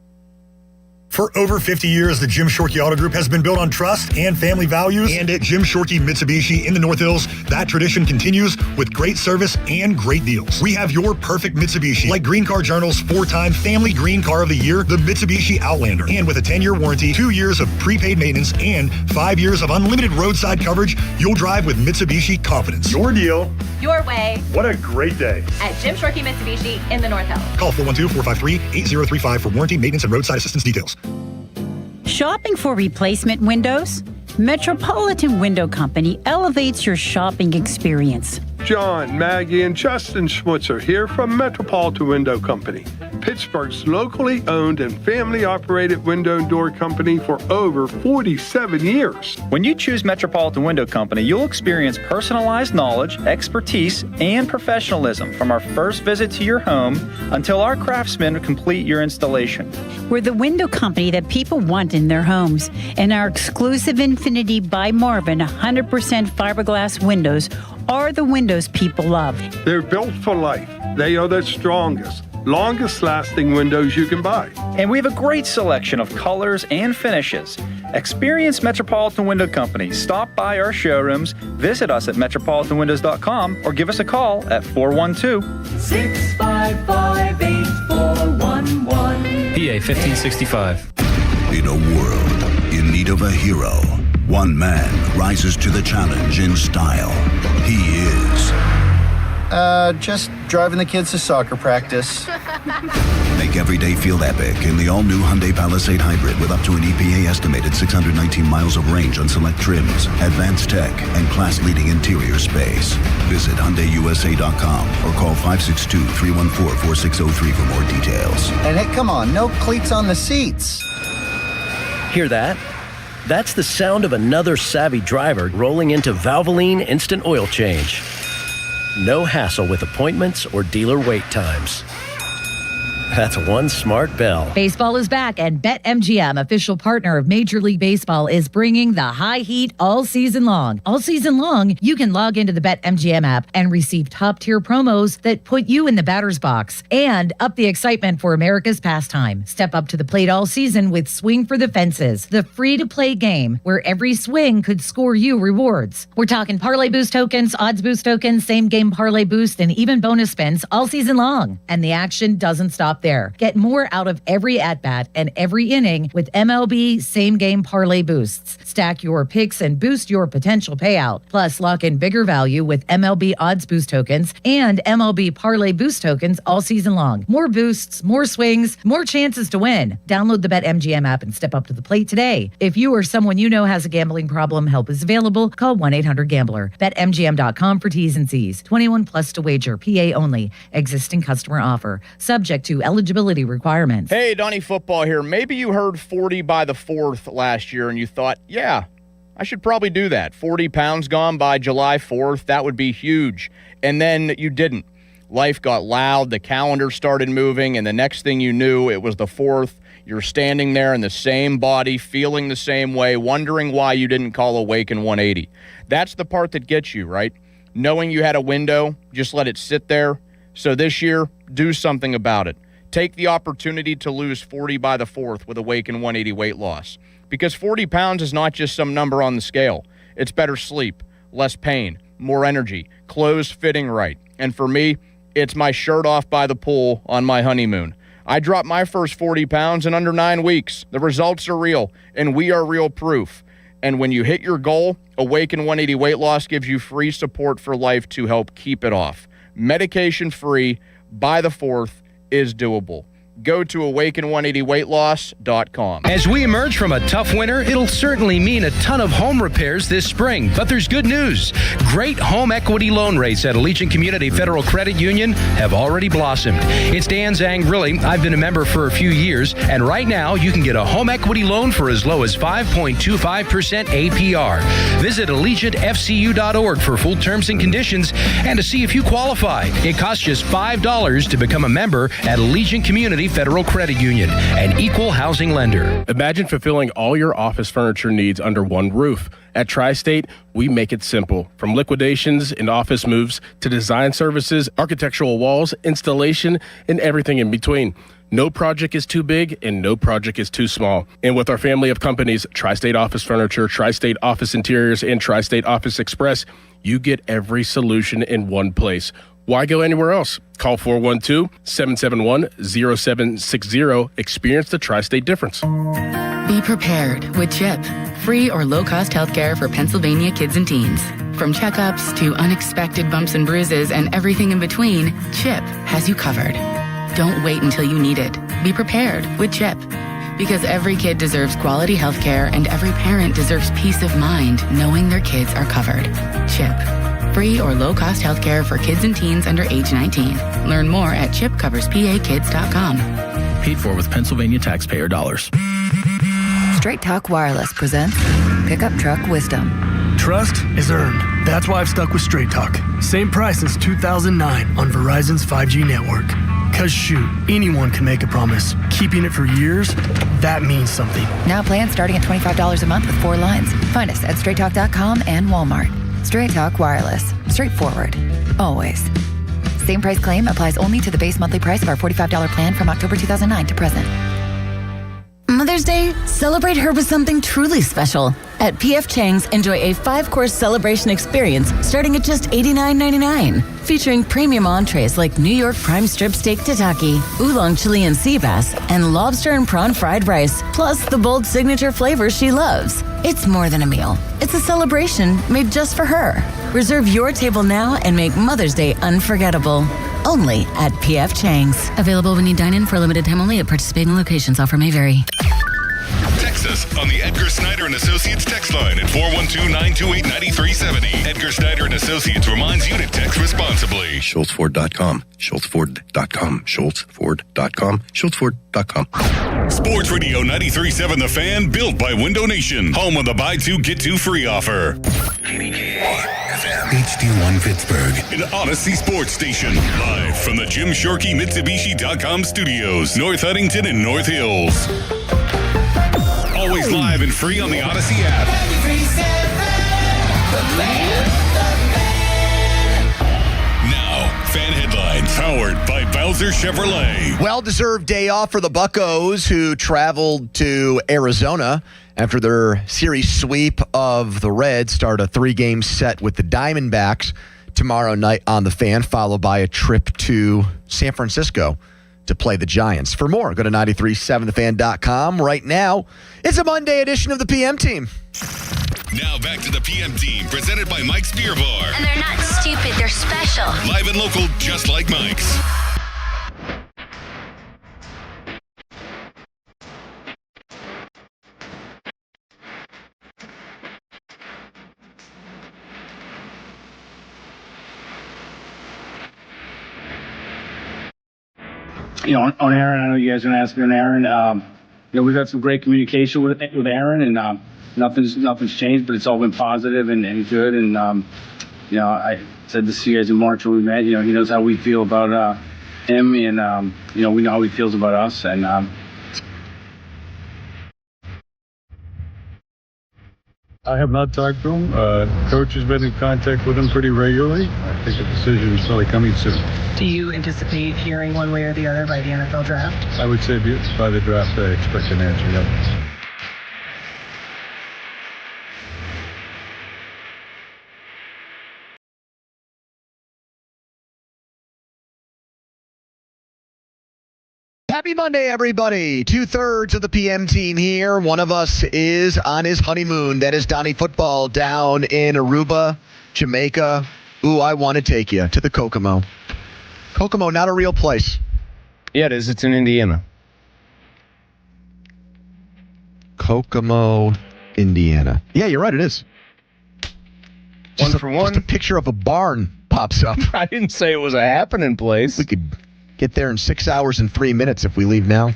For over 50 years, the Jim Shorkey Auto Group has been built on trust and family values. And at Jim Shorkey Mitsubishi in the North Hills, that tradition continues with great service and great deals. We have your perfect Mitsubishi, like Green Car Journal's 4-time Family Green Car of the Year, the Mitsubishi Outlander. And with a 10-year warranty, 2 years of prepaid maintenance, and 5 years of unlimited roadside coverage, you'll drive with Mitsubishi confidence. Your deal. Your way. What a great day. At Jim Shorkey Mitsubishi in the North Hills. Call 412-453-8035 for warranty, maintenance, and roadside assistance details. Shopping for replacement windows? Metropolitan Window Company elevates your shopping experience. John, Maggie, and Justin Schmutzer here from Metropolitan Window Company, Pittsburgh's locally owned and family-operated window and door company for over 47 years. When you choose Metropolitan Window Company, you'll experience personalized knowledge, expertise, and professionalism from our first visit to your home until our craftsmen complete your installation. We're the window company that people want in their homes, and our exclusive Infinity by Marvin 100% fiberglass windows are the windows people love. They're built for life. They are the strongest, longest lasting windows you can buy. And we have a great selection of colors and finishes. Experience Metropolitan Window Company. Stop by our showrooms, visit us at metropolitanwindows.com, or give us a call at 412-655-8411. PA 1565. In a world in need of a hero, one man rises to the challenge in style. He is... just driving the kids to soccer practice. Make every day feel epic in the all-new Hyundai Palisade Hybrid with up to an EPA-estimated 619 miles of range on select trims, advanced tech, and class-leading interior space. Visit HyundaiUSA.com or call 562-314-4603 for more details. And hey, come on, no cleats on the seats. Hear that? That's the sound of another savvy driver rolling into Valvoline Instant Oil Change. No hassle with appointments or dealer wait times. That's one smart bell. Baseball is back, and BetMGM, official partner of Major League Baseball, is bringing the high heat all season long. All season long, you can log into the BetMGM app and receive top-tier promos that put you in the batter's box and up the excitement for America's pastime. Step up to the plate all season with Swing for the Fences, the free-to-play game where every swing could score you rewards. We're talking parlay boost tokens, odds boost tokens, same-game parlay boost, and even bonus spins all season long. And the action doesn't stop there. Get more out of every at-bat and every inning with MLB same-game parlay boosts. Stack your picks and boost your potential payout. Plus, lock in bigger value with MLB odds boost tokens and MLB parlay boost tokens all season long. More boosts, more swings, more chances to win. Download the BetMGM app and step up to the plate today. If you or someone you know has a gambling problem, help is available. Call 1-800-GAMBLER. BetMGM.com for T's and C's. 21 plus to wager. PA only. Existing customer offer. Subject to eligibility requirements. Hey, Donnie Football here. Maybe you heard 40 by the 4th last year and you thought, yeah, I should probably do that. 40 pounds gone by July 4th. That would be huge. And then you didn't. Life got loud. The calendar started moving. And the next thing you knew, it was the 4th. You're standing there in the same body, feeling the same way, wondering why you didn't call Awaken 180. That's the part that gets you, right? Knowing you had a window, just let it sit there. So this year, do something about it. Take the opportunity to lose 40 by the 4th with Awaken 180 weight loss. Because 40 pounds is not just some number on the scale. It's better sleep, less pain, more energy, clothes fitting right. And for me, it's my shirt off by the pool on my honeymoon. I dropped my first 40 pounds in under 9 weeks. The results are real, and we are real proof. And when you hit your goal, Awaken 180 weight loss gives you free support for life to help keep it off. Medication-free by the 4th is doable. Go to awaken180weightloss.com. As we emerge from a tough winter, it'll certainly mean a ton of home repairs this spring. But there's good news. Great home equity loan rates at Allegiant Community Federal Credit Union have already blossomed. It's Dan Zangrilli. I've been a member for a few years, and right now you can get a home equity loan for as low as 5.25% APR. Visit AllegiantFCU.org for full terms and conditions and to see if you qualify. It costs just $5 to become a member at Allegiant Community Federal Credit Union, an equal housing lender. Imagine fulfilling all your office furniture needs under one roof. At Tri-State, we make it simple. From liquidations and office moves to design services, architectural walls, installation, and everything in between. No project is too big and no project is too small. And with our family of companies, Tri-State Office Furniture, Tri-State Office Interiors, and Tri-State Office Express, you get every solution in one place. Why go anywhere else? Call 412-771-0760. Experience the Tri-State difference. Be prepared with CHIP, free or low-cost healthcare for Pennsylvania kids and teens. From checkups to unexpected bumps and bruises and everything in between, CHIP has you covered. Don't wait until you need it. Be prepared with CHIP. Because every kid deserves quality healthcare and every parent deserves peace of mind knowing their kids are covered. CHIP. Free or low-cost healthcare for kids and teens under age 19. Learn more at chipcoverspakids.com. Paid for with Pennsylvania taxpayer dollars. Straight Talk Wireless presents Pickup Truck Wisdom. Trust is earned. That's why I've stuck with Straight Talk. Same price since 2009 on Verizon's 5G network. Cause shoot, anyone can make a promise. Keeping it for years, that means something. Now plans starting at $25 a month with 4 lines. Find us at straighttalk.com and Walmart. Straight Talk Wireless. Straightforward. Always. Same price claim applies only to the base monthly price of our $45 plan from October 2009 to present. Mother's Day, celebrate her with something truly special. At P.F. Chang's, enjoy a 5-course celebration experience starting at just $89.99. Featuring premium entrees like New York prime strip steak tataki, oolong Chilean sea bass, and lobster and prawn fried rice, plus the bold signature flavors she loves. It's more than a meal. It's a celebration made just for her. Reserve your table now and make Mother's Day unforgettable. Only at P.F. Chang's. Available when you dine in for a limited time only at participating locations. Offer may vary. Text us on the Edgar Snyder and Associates text line at 412-928-9370. Edgar Snyder and Associates reminds you to text responsibly. SchultzFord.com. SchultzFord.com. SchultzFord.com. SchultzFord.com. Sports Radio 93.7 The Fan, built by Window Nation. Home of the buy two, get two free offer. HD1 Pittsburgh, an Odyssey sports station. Live from the Jim Shorkey Mitsubishi.com studios, North Huntington and North Hills. Always live and free on the Odyssey app. Now, fan headlines powered by Bowser Chevrolet. Well-deserved day off for the Buccos, who traveled to Arizona after their series sweep of the Reds. Start a 3-game set with the Diamondbacks tomorrow night on the Fan, followed by a trip to San Francisco to play the Giants. For more, go to 937thefan.com. Right now, it's a Monday edition of the PM Team. Now back to the PM Team, presented by Mike's Beer Bar. And they're not stupid, they're special. Live and local, just like Mike's. On Aaron, I know you guys are going to ask me on Aaron. We've had some great communication with Aaron, and nothing's changed, but it's all been positive and good. And I said this to you guys in March when we met. He knows how we feel about him, and we know how he feels about us. And I have not talked to him. Coach has been in contact with him pretty regularly. I think a decision is probably coming soon. Do you anticipate hearing one way or the other by the NFL draft? I would say by the draft, I expect an answer, yep. Happy Monday, everybody. 2/3 of the PM Team here. One of us is on his honeymoon. That is Donnie Football down in Aruba, Jamaica. Ooh, I want to take you to the Kokomo. Kokomo, not a real place. Yeah, it is. It's in Indiana. Kokomo, Indiana. Yeah, you're right. It is. Just a picture of a barn pops up. I didn't say it was a happening place. We could get there in 6 hours and 3 minutes if we leave now.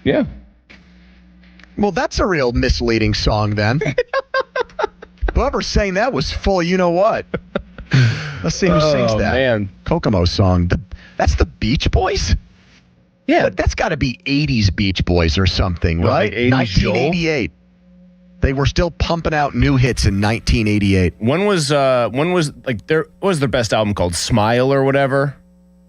Yeah. Well, that's a real misleading song then. Whoever sang that was full you know what. Let's see who sings that. Man. Kokomo song. That's the Beach Boys? Yeah. That's got to be 80s Beach Boys or something, right? 80s 1988. They were still pumping out new hits in 1988. When was their best album called Smile or whatever?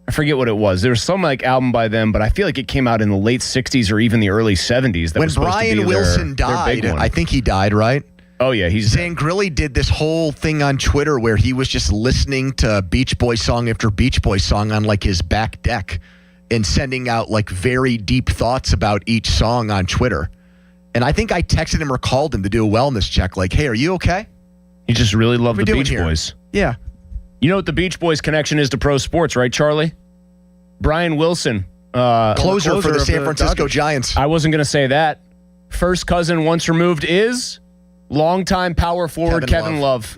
I forget what it was. There was some album by them, but I feel like it came out in the late 60s or even the early 70s. When Brian Wilson died, I think he died, right? Oh, yeah. Zangrilli did this whole thing on Twitter where he was just listening to Beach Boys song after Beach Boys song on his back deck and sending out very deep thoughts about each song on Twitter. And I think I texted him or called him to do a wellness check hey, are you okay? He just really loved the Beach Boys. Yeah. You know what the Beach Boys connection is to pro sports, right, Charlie? Brian Wilson. Closer for the San Francisco Giants. I wasn't going to say that. First cousin once removed is longtime power forward Kevin Love.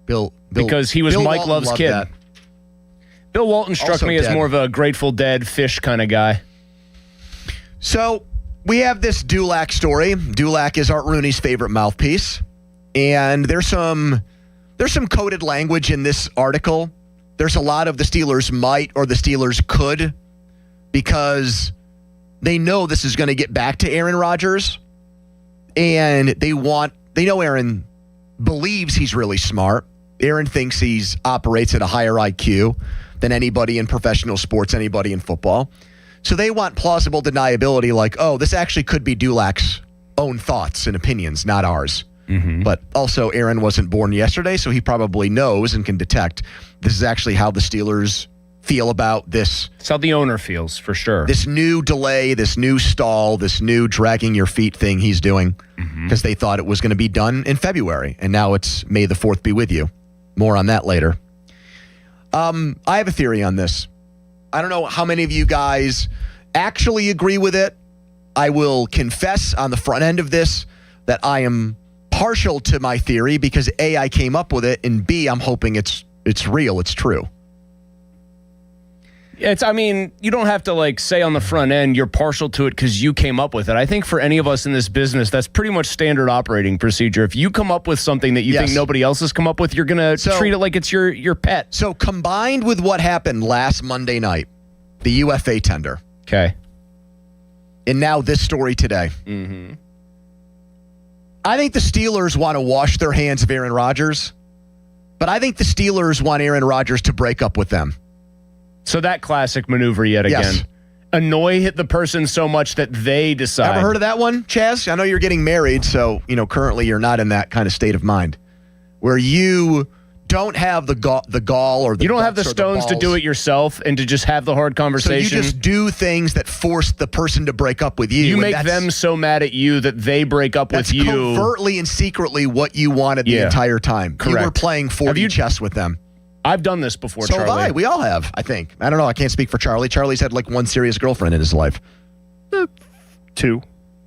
Yep. Because he was Mike Love's kid. That. Bill Walton struck me as more of a Grateful Dead Fish kind of guy. So we have this Dulac story. Dulac is Art Rooney's favorite mouthpiece. And there's some coded language in this article. There's a lot of the Steelers might or the Steelers could because they know this is going to get back to Aaron Rodgers. And they know Aaron believes he's really smart. Aaron thinks operates at a higher IQ than anybody in professional sports, anybody in football. So they want plausible deniability, like, oh, this actually could be Dulac's own thoughts and opinions, not ours. But also, Aaron wasn't born yesterday, so he probably knows and can detect this is actually how the Steelers feel about this. It's how the owner feels, for sure. This new delay, this new stall, this new dragging your feet thing he's doing because they thought it was going to be done in February, and now it's May the 4th be with you. More on that later. I have a theory on this. I don't know how many of you guys actually agree with it. I will confess on the front end of this that I am partial to my theory because A, I came up with it, and B, I'm hoping it's real, it's true. I mean, you don't have to say on the front end you're partial to it because you came up with it. I think for any of us in this business, that's pretty much standard operating procedure. If you come up with something that you think nobody else has come up with, you're going to treat it like it's your pet. So combined with what happened last Monday night, the UFA tender. Okay. And now this story today. I think the Steelers want to wash their hands of Aaron Rodgers, but I think the Steelers want Aaron Rodgers to break up with them. So that classic maneuver yet again. Annoy the person so much that they decide. Ever heard of that one, Chaz? I know you're getting married, so currently you're not in that kind of state of mind where you don't have the gall or the you don't have the stones to do it yourself and to just have the hard conversation. So you just do things that force the person to break up with you. You make them so mad at you that they break up with you. That's covertly and secretly what you wanted the entire time. Correct. You were playing 4D chess with them. I've done this before, so Charlie. So have I. We all have, I think. I don't know. I can't speak for Charlie. Charlie's had one serious girlfriend in his life. 2,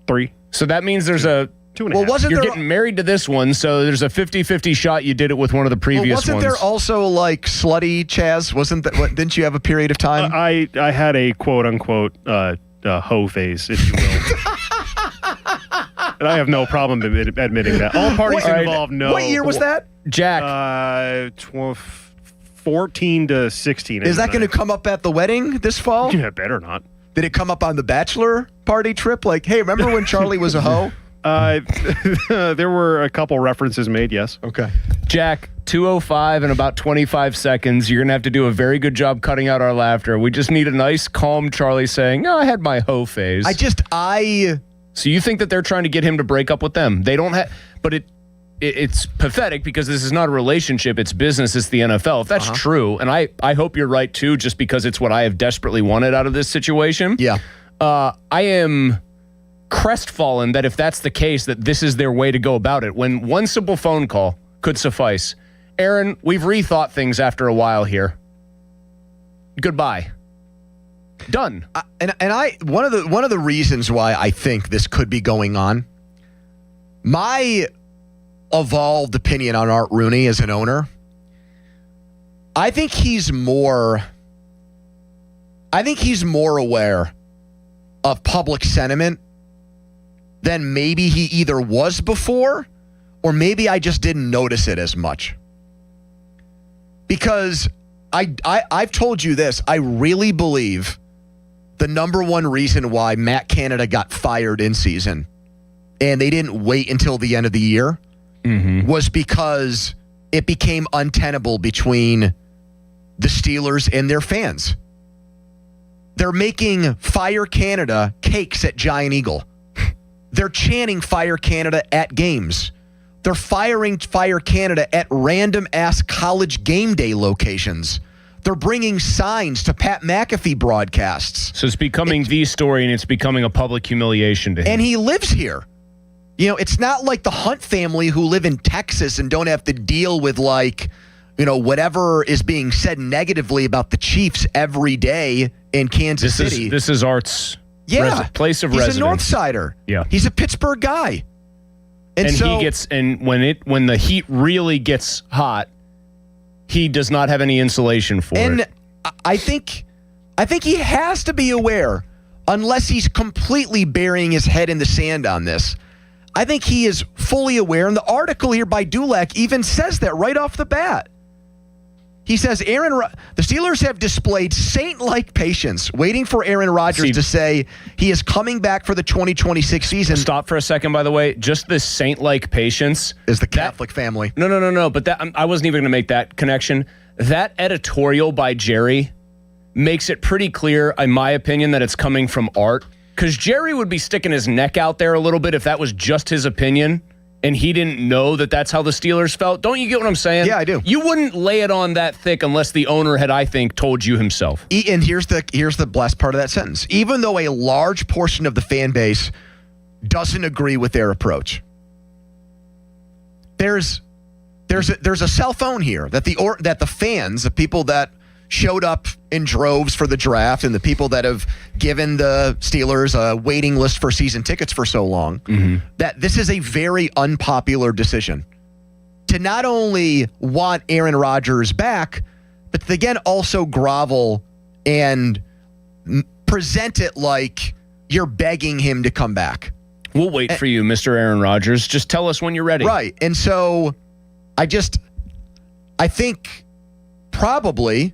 3. So that means there's a... 2.5. You're getting married to this one, so there's a 50-50 shot you did it with one of the previous ones. Wasn't there also slutty, Chaz? Wasn't that? Didn't you have a period of time? I had a quote-unquote hoe phase, if you will. And I have no problem admitting that. All parties involved know. What year was that? Jack. 14 to 16. Is that going to come up at the wedding this fall? Yeah, better not. Did it come up on the bachelor party trip? Like, hey, remember when Charlie was a hoe? There were a couple references made, yes. Okay. Jack, 2:05 in about 25 seconds. You're going to have to do a very good job cutting out our laughter. We just need a nice, calm Charlie saying, I had my hoe phase. So you think that they're trying to get him to break up with them? They don't have, but it's pathetic because this is not a relationship. It's business. It's the NFL. If that's true, and I hope you're right too, just because it's what I have desperately wanted out of this situation. Yeah. I am crestfallen that if that's the case, that this is their way to go about it. When one simple phone call could suffice. Aaron, we've rethought things after a while here. Goodbye. Done. One of the reasons why I think this could be going on, my evolved opinion on Art Rooney as an owner, I think he's more aware of public sentiment than maybe he either was before, or maybe I just didn't notice it as much. Because I've told you this, I really believe the number one reason why Matt Canada got fired in season and they didn't wait until the end of the year was because it became untenable between the Steelers and their fans. They're making Fire Canada cakes at Giant Eagle. They're chanting Fire Canada at games. They're firing Fire Canada at random-ass college game day locations. They're bringing signs to Pat McAfee broadcasts. So it's becoming the story, and it's becoming a public humiliation to him. And he lives here. It's not like the Hunt family who live in Texas and don't have to deal with whatever is being said negatively about the Chiefs every day in Kansas City. This is Art's place of residence. He's a North Sider. Yeah. He's a Pittsburgh guy. And when the heat really gets hot, he does not have any insulation for it. And I think he has to be aware, unless he's completely burying his head in the sand on this. I think he is fully aware, and the article here by Dulac even says that right off the bat. He says the Steelers have displayed saint-like patience, waiting for Aaron Rodgers to say he is coming back for the 2026 season. Stop for a second, by the way. Just this saint-like patience is the Catholic family. No. But I wasn't even going to make that connection. That editorial by Jerry makes it pretty clear, in my opinion, that it's coming from Art. Because Jerry would be sticking his neck out there a little bit if that was just his opinion and he didn't know that that's how the Steelers felt. Don't you get what I'm saying? Yeah, I do. You wouldn't lay it on that thick unless the owner had, I think, told you himself. And here's the last part of that sentence. Even though a large portion of the fan base doesn't agree with their approach, there's a cell phone here that the fans, the people that showed up in droves for the draft and the people that have given the Steelers a waiting list for season tickets for so long, that this is a very unpopular decision to not only want Aaron Rodgers back, but to again also grovel and present it like you're begging him to come back. We'll wait for you, Mr. Aaron Rodgers. Just tell us when you're ready. Right. And so I think probably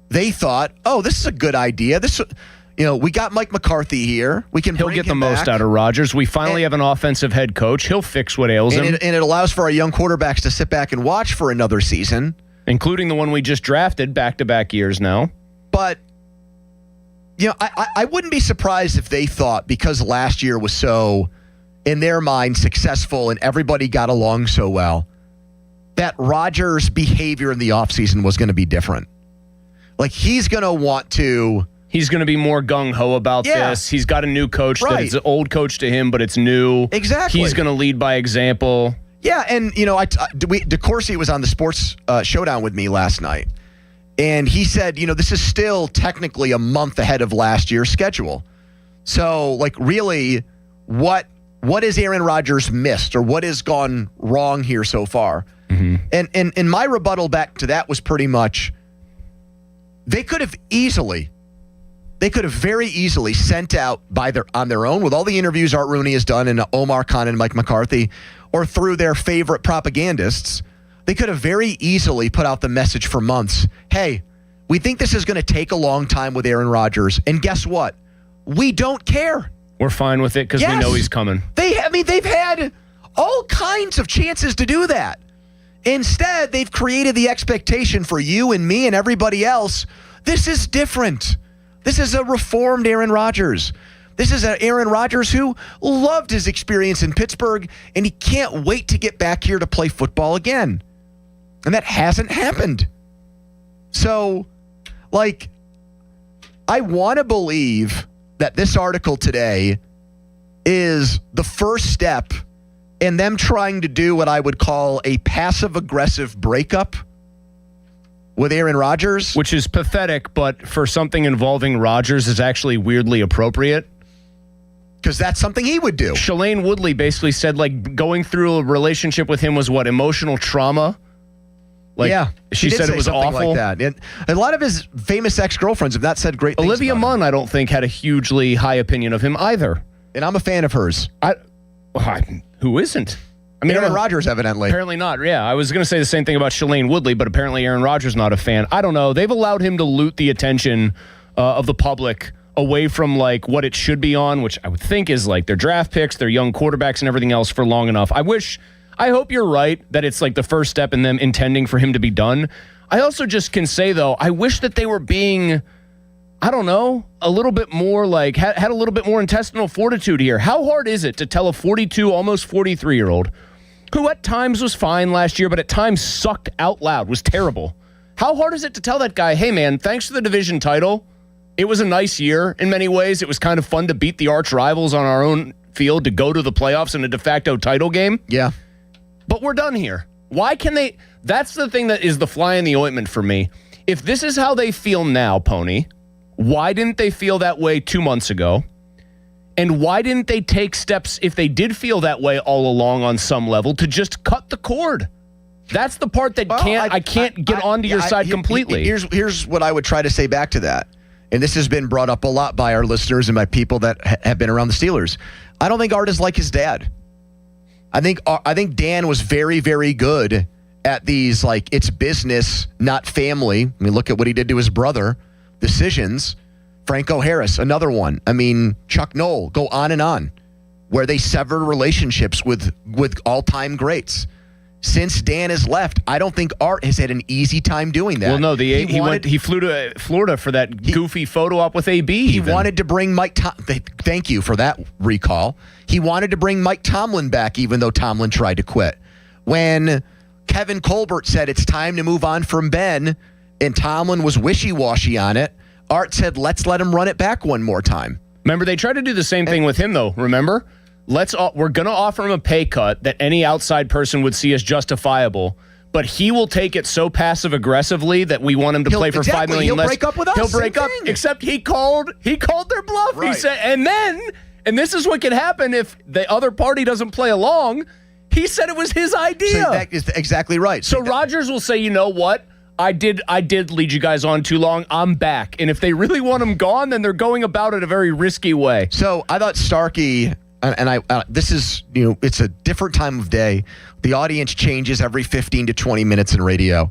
they thought, oh, this is a good idea. We got Mike McCarthy here. He'll get the most out of Rodgers. We finally have an offensive head coach. He'll fix what ails him. And it allows for our young quarterbacks to sit back and watch for another season. Including the one we just drafted back-to-back years now. But, I wouldn't be surprised if they thought because last year was so, in their mind, successful and everybody got along so well, that Rodgers' behavior in the offseason was going to be different. Like, he's going to want to... He's going to be more gung-ho about this. He's got a new coach that is an old coach to him, but it's new. Exactly. He's going to lead by example. Yeah, and, DeCourcy was on the Sports Showdown with me last night, and he said, this is still technically a month ahead of last year's schedule. So, really, what has Aaron Rodgers missed or what has gone wrong here so far? Mm-hmm. And my rebuttal back to that was pretty much... They could have very easily sent out on their own with all the interviews Art Rooney has done and Omar Khan and Mike McCarthy, or through their favorite propagandists. They could have very easily put out the message for months. Hey, we think this is going to take a long time with Aaron Rodgers. And guess what? We don't care. We're fine with it because we know he's coming. They've had all kinds of chances to do that. Instead, they've created the expectation for you and me and everybody else. This is different. This is a reformed Aaron Rodgers. This is an Aaron Rodgers who loved his experience in Pittsburgh, and he can't wait to get back here to play football again. And that hasn't happened. So, I want to believe that this article today is the first step in them trying to do what I would call a passive-aggressive breakup with Aaron Rodgers. Which is pathetic, but for something involving Rodgers is actually weirdly appropriate. Because that's something he would do. Shailene Woodley basically said, going through a relationship with him was what? Emotional trauma? She said it was awful. Like that. And a lot of his famous ex-girlfriends have not said great things Olivia Munn, I don't think, had a hugely high opinion of him either. And I'm a fan of hers. Who isn't? I mean, Aaron Rodgers, evidently. Apparently not, yeah. I was going to say the same thing about Shailene Woodley, but apparently Aaron Rodgers not a fan. I don't know. They've allowed him to loot the attention of the public away from, what it should be on, which I would think is, their draft picks, their young quarterbacks, and everything else for long enough. I hope you're right that it's, the first step in them intending for him to be done. I also just can say, though, I wish that they were being... I don't know, a little bit more had a little bit more intestinal fortitude here. How hard is it to tell a 42, almost 43-year-old who at times was fine last year, but at times sucked out loud, was terrible? How hard is it to tell that guy, hey, man, thanks for the division title. It was a nice year in many ways. It was kind of fun to beat the arch rivals on our own field, to go to the playoffs in a de facto title game. Yeah. But we're done here. Why can they? That's the thing that is the fly in the ointment for me. If this is how they feel now, Pony, why didn't they feel that way 2 months ago? And why didn't they take steps, if they did feel that way all along on some level, to just cut the cord? That's the part that I can't get onto your side completely. Here's what I would try to say back to that. And this has been brought up a lot by our listeners and by people that have been around the Steelers. I don't think Art is like his dad. I think Dan was very, very good at these, it's business, not family. I mean, look at what he did to his brother. Decisions. Franco Harris, another one. I mean, Chuck Noll, go on and on, where they severed relationships with all-time greats. since Dan has left, I don't think Art has had an easy time doing that. Well, no, he flew to Florida for that goofy photo op with AB. He wanted to bring Mike thank you for that recall. He wanted to bring Mike Tomlin back, even though Tomlin tried to quit. When Kevin Colbert said it's time to move on from Ben, and Tomlin was wishy-washy on it, Art said, let's let him run it back one more time. Remember, they tried to do the same thing with him, though. Remember? We're going to offer him a pay cut that any outside person would see as justifiable, but he will take it so passive-aggressively that we want him to play for $5 million less. He'll break up with us. He'll break up, except he called their bluff. Right. He said, and this is what can happen if the other party doesn't play along. He said it was his idea. So that is exactly right. So Rodgers will say, you know what? I did lead you guys on too long. I'm back. And if they really want him gone, then they're going about it a very risky way. So I thought Starkey, and this is, it's a different time of day. The audience changes every 15 to 20 minutes in radio.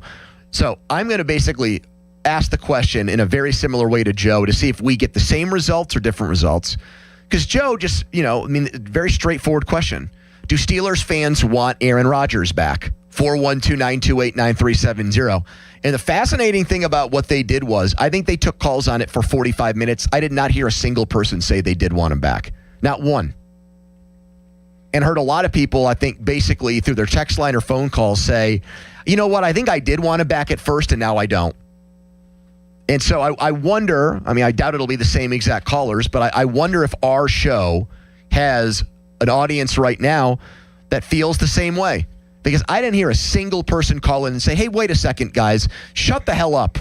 So I'm going to basically ask the question in a very similar way to Joe to see if we get the same results or different results. Because Joe just, very straightforward question. Do Steelers fans want Aaron Rodgers back? 412-928-9370. And the fascinating thing about what they did was, I think they took calls on it for 45 minutes. I did not hear a single person say they did want him back. Not one. And heard a lot of people, I think, basically through their text line or phone calls say, you know what, I think I did want him back at first and now I don't. And so I wonder, I doubt it'll be the same exact callers, but I wonder if our show has an audience right now that feels the same way. Because I didn't hear a single person call in and say, hey, wait a second, guys, shut the hell up.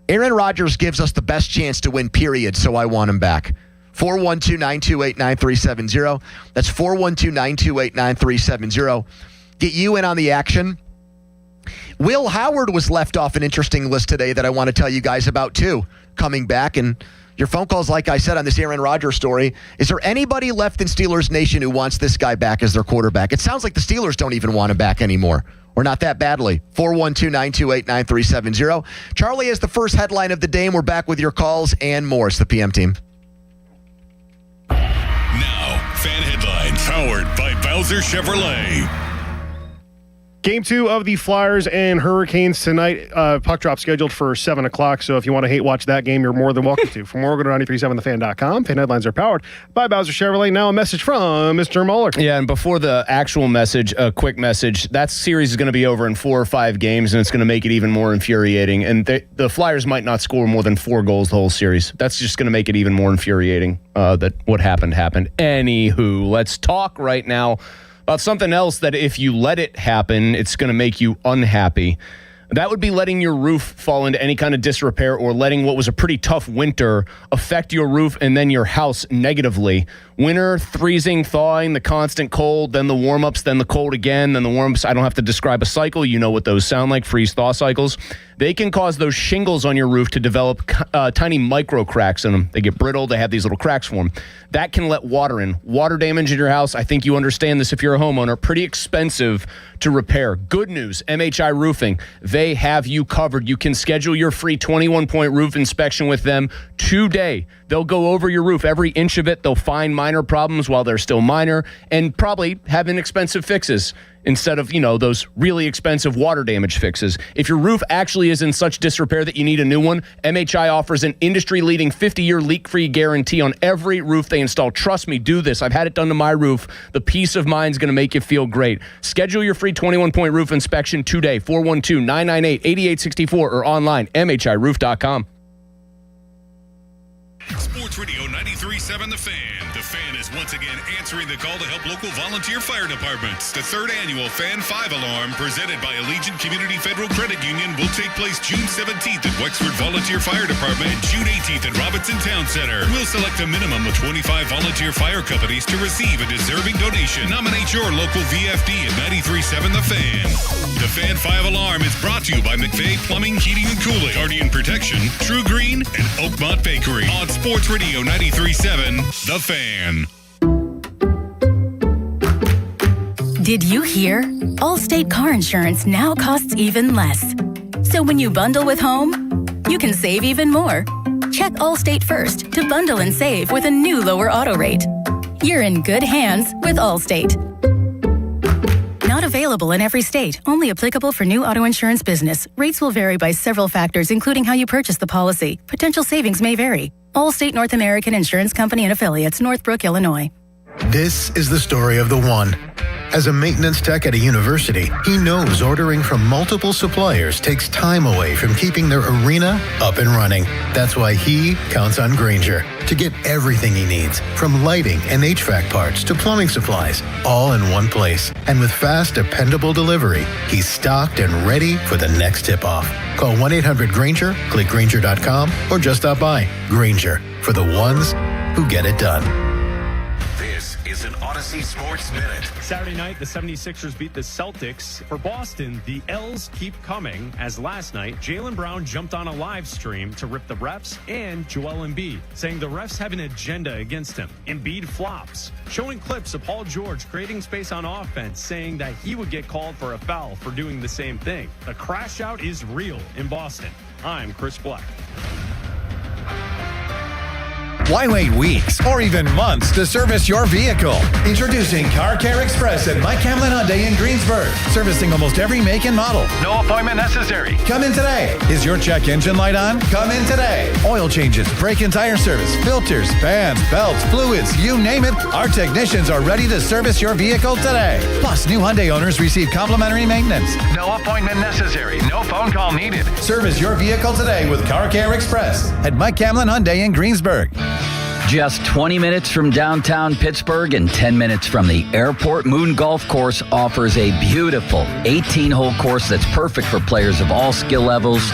Aaron Rodgers gives us the best chance to win, period, so I want him back. 412-928-9370. That's 412-928-9370. Get you in on the action. Will Howard was left off an interesting list today that I want to tell you guys about, too, coming back. And your phone calls, like I said, on this Aaron Rodgers story. Is there anybody left in Steelers Nation who wants this guy back as their quarterback? It sounds like the Steelers don't even want him back anymore, or not that badly. 412-928-9370. Charlie has the first headline of the day, and we're back with your calls and more. It's the PM team. Now, fan headlines powered by Bowser Chevrolet. Game 2 of the Flyers and Hurricanes tonight. Puck drop scheduled for 7 o'clock, so if you want to hate watch that game, you're more than welcome to. For more, go to 937thefan.com. Fan headlines are powered by Bowser Chevrolet. Now a message from Mr. Mueller. Yeah, and before the actual message, a quick message. That series is going to be over in 4 or 5 games, and it's going to make it even more infuriating. And the Flyers might not score more than 4 goals the whole series. That's just going to make it even more infuriating that what happened. Anywho, let's talk right now about something else that if you let it happen, it's going to make you unhappy. That would be letting your roof fall into any kind of disrepair or letting what was a pretty tough winter affect your roof and then your house negatively. Winter, freezing, thawing, the constant cold, then the warm-ups, then the cold again, then the warm-ups. I don't have to describe a cycle. You know what those sound like, freeze-thaw cycles. They can cause those shingles on your roof to develop tiny micro cracks in them. They get brittle. They have these little cracks form. That can let water in. Water damage in your house, I think you understand this if you're a homeowner, pretty expensive to repair. Good news, MHI Roofing, they have you covered. You can schedule your free 21-point roof inspection with them today. They'll go over your roof, every inch of it. They'll find minor problems while they're still minor and probably have inexpensive fixes instead of, those really expensive water damage fixes. If your roof actually is in such disrepair that you need a new one, MHI offers an industry-leading 50-year leak-free guarantee on every roof they install. Trust me, do this. I've had it done to my roof. The peace of mind is going to make you feel great. Schedule your free 21-point roof inspection today, 412-998-8864 or online, mhiroof.com. Sports Radio 93.7 The Fan. The Fan is once again answering the call to help local volunteer fire departments. The 3rd annual Fan 5 Alarm, presented by Allegiant Community Federal Credit Union, will take place June 17th at Wexford Volunteer Fire Department and June 18th at Robinson Town Center. We'll select a minimum of 25 volunteer fire companies to receive a deserving donation. Nominate your local VFD at 93.7 The Fan. The Fan 5 Alarm is brought to you by McVeigh Plumbing, Heating, and Cooling, Guardian Protection, True Green, and Oakmont Bakery. On Sports Radio 93.7 The Fan. Did you hear? Allstate car insurance now costs even less. So when you bundle with home, you can save even more. Check Allstate first to bundle and save with a new lower auto rate. You're in good hands with Allstate. Not available in every state. Only applicable for new auto insurance business. Rates will vary by several factors, including how you purchase the policy. Potential savings may vary. Allstate North American Insurance Company and Affiliates, Northbrook, Illinois. This is the story of the one. As a maintenance tech at a university, he knows ordering from multiple suppliers takes time away from keeping their arena up and running. That's why he counts on Grainger to get everything he needs, from lighting and HVAC parts to plumbing supplies, all in one place. And with fast, dependable delivery, he's stocked and ready for the next tip-off. Call 1-800-GRAINGER, click Grainger.com, or just stop by. Grainger, for the ones who get it done. This is an Odyssey Sports Minute. Saturday night, the 76ers beat the Celtics. For Boston, the L's keep coming, as last night, Jaylen Brown jumped on a live stream to rip the refs and Joel Embiid, saying the refs have an agenda against him. Embiid flops, showing clips of Paul George creating space on offense, saying that he would get called for a foul for doing the same thing. The crash out is real in Boston. I'm Chris Black. Why wait weeks or even months to service your vehicle? Introducing Car Care Express at Mike Hamlin Hyundai in Greensburg. Servicing almost every make and model. No appointment necessary. Come in today. Is your check engine light on? Come in today. Oil changes, brake and tire service, filters, fans, belts, fluids, you name it. Our technicians are ready to service your vehicle today. Plus, new Hyundai owners receive complimentary maintenance. No appointment necessary. No phone call needed. Service your vehicle today with Car Care Express at Mike Hamlin Hyundai in Greensburg. Just 20 minutes from downtown Pittsburgh and 10 minutes from the airport, Moon Golf Course offers a beautiful 18-hole course that's perfect for players of all skill levels.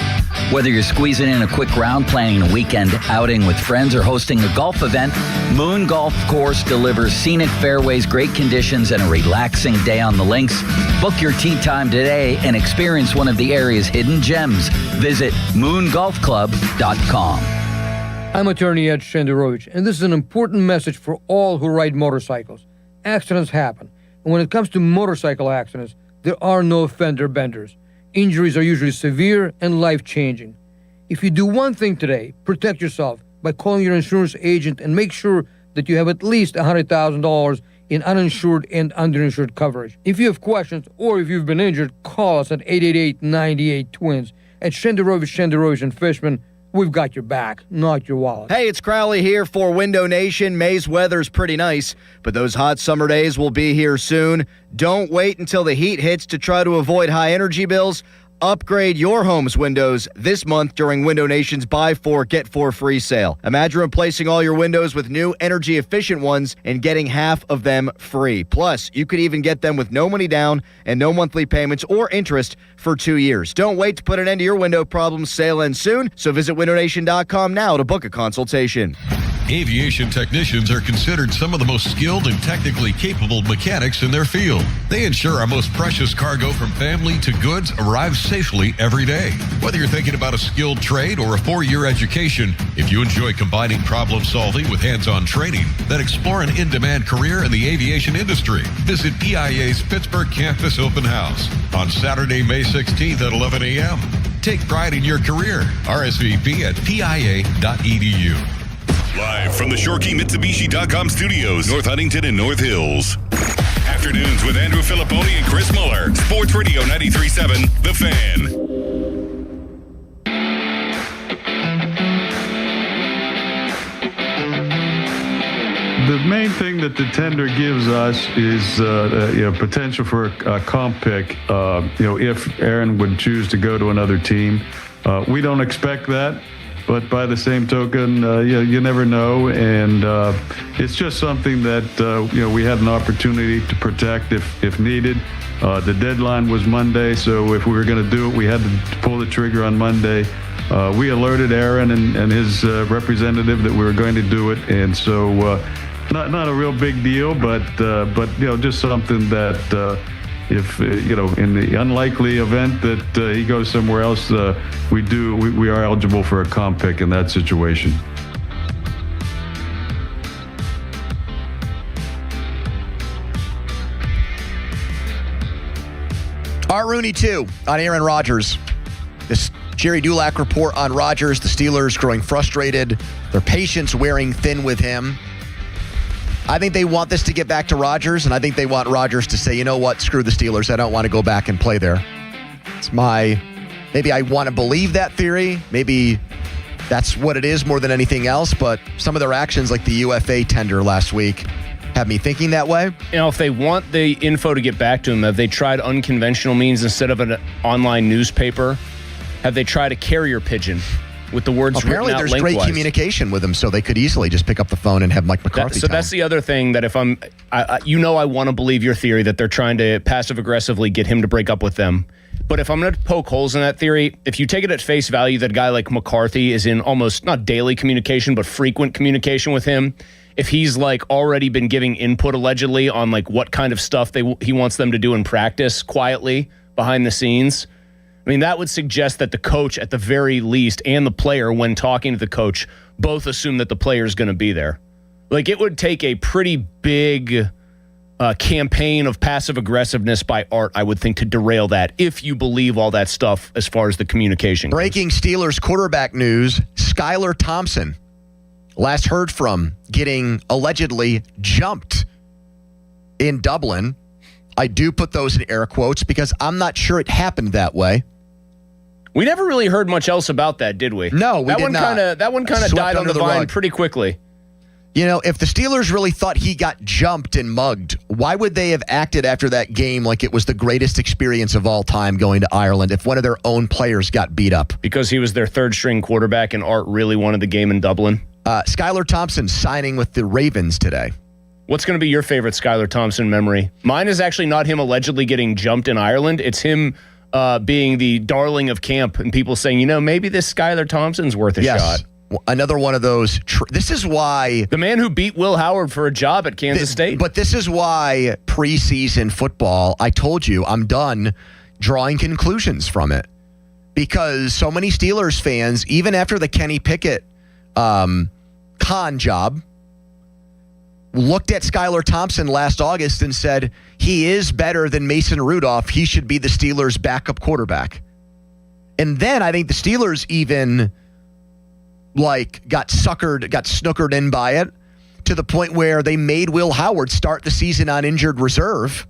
Whether you're squeezing in a quick round, planning a weekend outing with friends, or hosting a golf event, Moon Golf Course delivers scenic fairways, great conditions, and a relaxing day on the links. Book your tee time today and experience one of the area's hidden gems. Visit moongolfclub.com. I'm attorney Ed Shenderovich, and this is an important message for all who ride motorcycles. Accidents happen, and when it comes to motorcycle accidents, there are no fender benders. Injuries are usually severe and life-changing. If you do one thing today, protect yourself by calling your insurance agent and make sure that you have at least $100,000 in uninsured and underinsured coverage. If you have questions or if you've been injured, call us at 888-98-TWINS. At Shenderovich and Fishman, we've got your back, not your wallet. Hey, it's Crowley here for Window Nation. May's weather's pretty nice, but those hot summer days will be here soon. Don't wait until the heat hits to try to avoid high energy bills. Upgrade your home's windows this month during Window Nation's Buy 4, Get 4 free sale. Imagine replacing all your windows with new energy-efficient ones and getting half of them free. Plus, you could even get them with no money down and no monthly payments or interest for 2 years. Don't wait to put an end to your window problems. Sale ends soon, so visit windownation.com now to book a consultation. Aviation technicians are considered some of the most skilled and technically capable mechanics in their field. They ensure our most precious cargo from family to goods arrives safely every day. Whether you're thinking about a skilled trade or a 4-year education, if you enjoy combining problem solving with hands-on training, then explore an in-demand career in the aviation industry. Visit PIA's Pittsburgh Campus Open House on Saturday, May 16th at 11 a.m. Take pride in your career. RSVP at pia.edu. Live from the ShorkeyMitsubishi.com studios, North Huntington and North Hills. Afternoons with Andrew Filipponi and Chris Muller. Sports Radio 93.7, The Fan. The main thing that the tender gives us is potential for a comp pick. If Aaron would choose to go to another team, we don't expect that. But by the same token, you never know, and it's just something that we had an opportunity to protect if needed. The deadline was Monday, so if we were going to do it, we had to pull the trigger on Monday. We alerted Aaron and his representative that we were going to do it, and so not a real big deal, but just something that. If in the unlikely event that he goes somewhere else, we are eligible for a comp pick in that situation. Art Rooney, too, on Aaron Rodgers. This Jerry Dulac report on Rodgers, the Steelers growing frustrated, their patience wearing thin with him. I think they want this to get back to Rodgers, and I think they want Rodgers to say, you know what, screw the Steelers. I don't want to go back and play there. Maybe I want to believe that theory. Maybe that's what it is more than anything else, but some of their actions, like the UFA tender last week, have me thinking that way. You know, if they want the info to get back to them, have they tried unconventional means instead of an online newspaper? Have they tried a carrier pigeon with the words Apparently written out there's lengthwise? great communication with them, so they could easily just pick up the phone and have Mike McCarthy tell that's them. the other thing that if I want to believe your theory that they're trying to passive-aggressively get him to break up with them. But if I'm going to poke holes in that theory, if you take it at face value that a guy like McCarthy is in almost not daily communication, but frequent communication with him, if he's like already been giving input allegedly on like what kind of stuff he wants them to do in practice quietly behind the scenes, I mean, that would suggest that the coach at the very least and the player, when talking to the coach, both assume that the player is going to be there. Like, it would take a pretty big campaign of passive aggressiveness by Art, I would think, to derail that, if you believe all that stuff as far as the communication goes. Breaking Steelers quarterback news, Skylar Thompson, last heard from, getting allegedly jumped in Dublin. I do put those in air quotes because I'm not sure it happened that way. We never really heard much else about that, did we? No, we did not. That one kind of died on the vine rug pretty quickly. You know, if the Steelers really thought he got jumped and mugged, why would they have acted after that game like it was the greatest experience of all time going to Ireland if one of their own players got beat up? Because he was their third-string quarterback and Art really wanted the game in Dublin? Skylar Thompson signing with the Ravens today. What's going to be your favorite Skylar Thompson memory? Mine is actually not him allegedly getting jumped in Ireland. It's him being the darling of camp and people saying, you know, maybe this Skylar Thompson's worth a shot. Another one of those. This is why. The man who beat Will Howard for a job at Kansas State. But this is why preseason football, I told you, I'm done drawing conclusions from it. Because so many Steelers fans, even after the Kenny Pickett con job, looked at Skylar Thompson last August and said, he is better than Mason Rudolph. He should be the Steelers' backup quarterback. And then I think the Steelers even got snookered in by it to the point where they made Will Howard start the season on injured reserve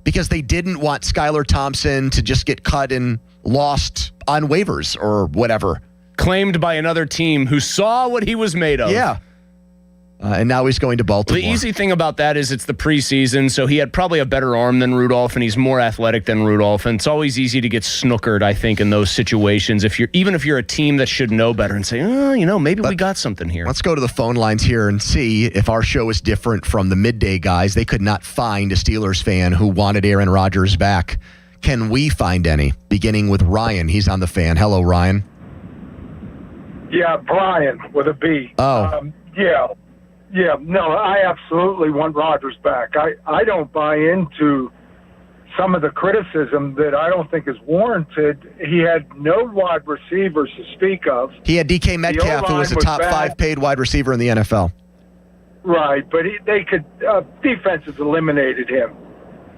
because they didn't want Skylar Thompson to just get cut and lost on waivers or whatever. Claimed by another team who saw what he was made of. Yeah. And now he's going to Baltimore. The easy thing about that is it's the preseason, so he had probably a better arm than Rudolph, and he's more athletic than Rudolph. And it's always easy to get snookered, I think, in those situations. Even if you're a team that should know better and say, oh, you know, maybe we got something here. Let's go to the phone lines here and see if our show is different from the midday guys. They could not find a Steelers fan who wanted Aaron Rodgers back. Can we find any? Beginning with Ryan. He's on the fan. Hello, Ryan. Yeah, Brian with a B. Oh. Yeah, no, I absolutely want Rodgers back. I don't buy into some of the criticism that I don't think is warranted. He had no wide receivers to speak of. He had DK Metcalf, who was a top 5 paid wide receiver in the NFL. Right, but defenses eliminated him.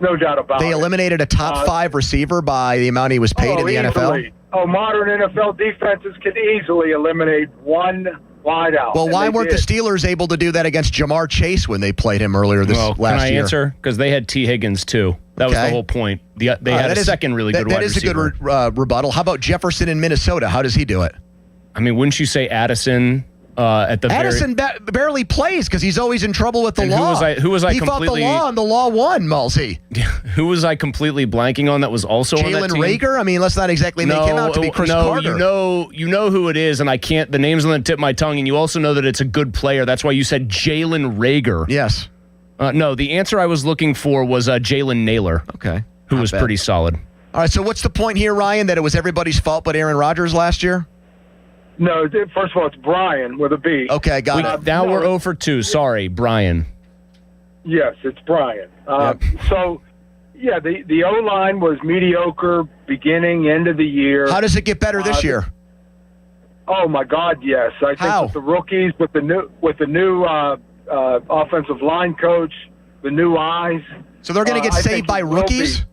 No doubt about it. They eliminated a top 5 receiver by the amount he was paid in the NFL? Oh, modern NFL defenses could easily eliminate one wide out. Well, why weren't the Steelers able to do that against Jamar Chase when they played him earlier last year? Can I answer? Because they had T. Higgins, too. That was the whole point. They had a second really good wide receiver. That is a good rebuttal. How about Jefferson in Minnesota? How does he do it? I mean, wouldn't you say Addison at the Addison barely plays because he's always in trouble with the law. Who was I he completely... fought the law and the law won, Mulsey. Who was I completely blanking on that was also on that team? Jalen Reagor? I mean, let's not exactly make him out to be Chris Carter. You know who it is, and I can't... The name's on the tip of my tongue, and you also know that it's a good player. That's why you said Jalen Reagor. Yes. No, the answer I was looking for was Jalen Naylor. Okay. Who was pretty solid. All right, so what's the point here, Ryan, that it was everybody's fault but Aaron Rodgers last year? No, first of all, it's Brian with a B. Okay, got it. Now we're 0 for 2. Sorry, Brian. Yes, it's Brian. So, yeah, the O-line was mediocre beginning, end of the year. How does it get better this year? Oh, my God, yes. I think with the rookies, with the new offensive line coach, the new eyes. So they're going to get saved by rookies?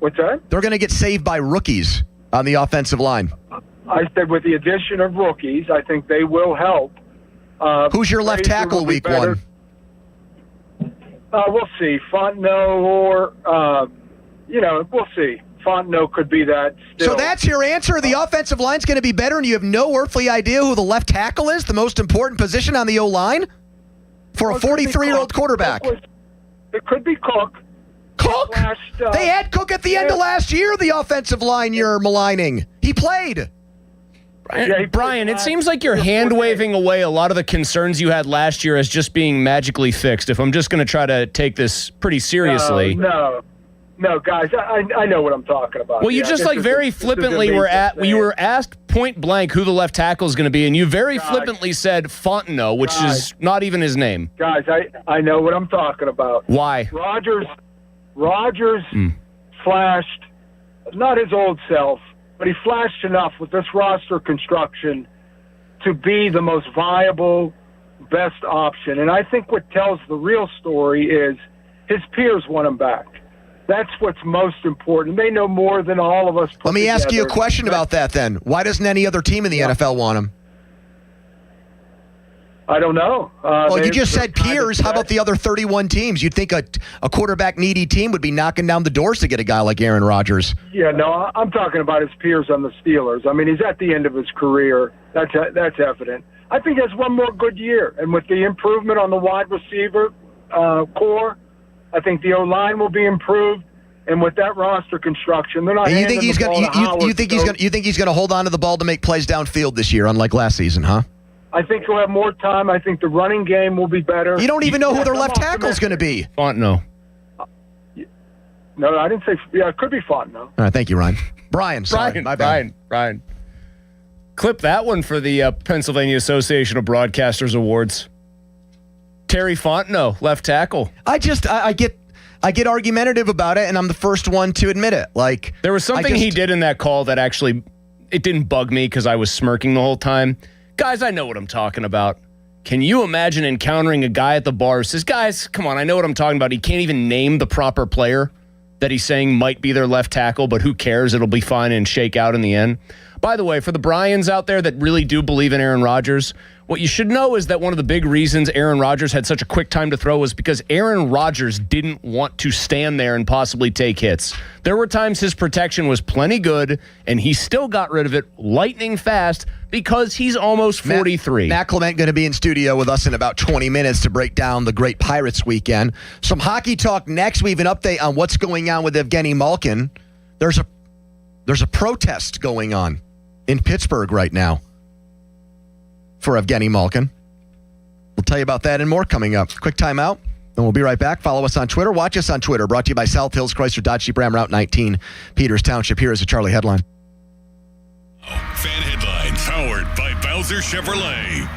What's that? They're going to get saved by rookies on the offensive line. I said with the addition of rookies, I think they will help. Who's your left tackle week one? We'll see. Fontenot or, we'll see. Fontenot could be that still. So that's your answer? The offensive line's going to be better, and you have no earthly idea who the left tackle is, the most important position on the O-line? For a 43-year-old quarterback. It could be Cook. Cook? They had Cook at the end of last year, the offensive line you're maligning. He played. Brian, it seems like you're hand-waving away a lot of the concerns you had last year as just being magically fixed, if I'm just going to try to take this pretty seriously. No, guys, I know what I'm talking about. Well, you just very flippantly were asked point blank who the left tackle is going to be, and you very flippantly said Fontenot, which is not even his name. Guys, I know what I'm talking about. Why? Rodgers flashed, not his old self, but he flashed enough with this roster construction to be the most viable, best option. And I think what tells the real story is his peers want him back. That's what's most important. They know more than all of us. Let me ask you a question about that then. Why doesn't any other team in the NFL want him? I don't know. Well, you just said peers. How about the other 31 teams? You'd think a quarterback-needy team would be knocking down the doors to get a guy like Aaron Rodgers. Yeah, no, I'm talking about his peers on the Steelers. I mean, he's at the end of his career. That's evident. I think he has one more good year. And with the improvement on the wide receiver core, I think the O-line will be improved. And with that roster construction, they're not. And you think he's going? You think he's going to hold on to the ball to make plays downfield this year, unlike last season, huh? I think he'll have more time. I think the running game will be better. You don't even know who their left tackle is going to be. Fontenot. No, I didn't say. Yeah, it could be Fontenot. All right, thank you, Ryan. Brian, sorry, my bad. Brian. Clip that one for the Pennsylvania Association of Broadcasters Awards. Terry Fontenot, left tackle. I get argumentative about it, and I'm the first one to admit it. Like, there was something he did in that call that actually, it didn't bug me because I was smirking the whole time. Guys, I know what I'm talking about. Can you imagine encountering a guy at the bar who says, guys, come on, I know what I'm talking about. He can't even name the proper player that he's saying might be their left tackle, but who cares? It'll be fine and shake out in the end. By the way, for the Bryans out there that really do believe in Aaron Rodgers, what you should know is that one of the big reasons Aaron Rodgers had such a quick time to throw was because Aaron Rodgers didn't want to stand there and possibly take hits. There were times his protection was plenty good, and he still got rid of it lightning fast because he's almost 43. Matt Clement going to be in studio with us in about 20 minutes to break down the great Pirates weekend. Some hockey talk next. We have an update on what's going on with Evgeny Malkin. There's a protest going on in Pittsburgh right now for Evgeny Malkin. We'll tell you about that and more coming up. Quick timeout, and we'll be right back. Follow us on Twitter. Watch us on Twitter. Brought to you by South Hills Chrysler Dodge Jeep Ram Route 19, Peters Township. Here is a Charlie headline. Fan headlines powered by Bowser Chevrolet.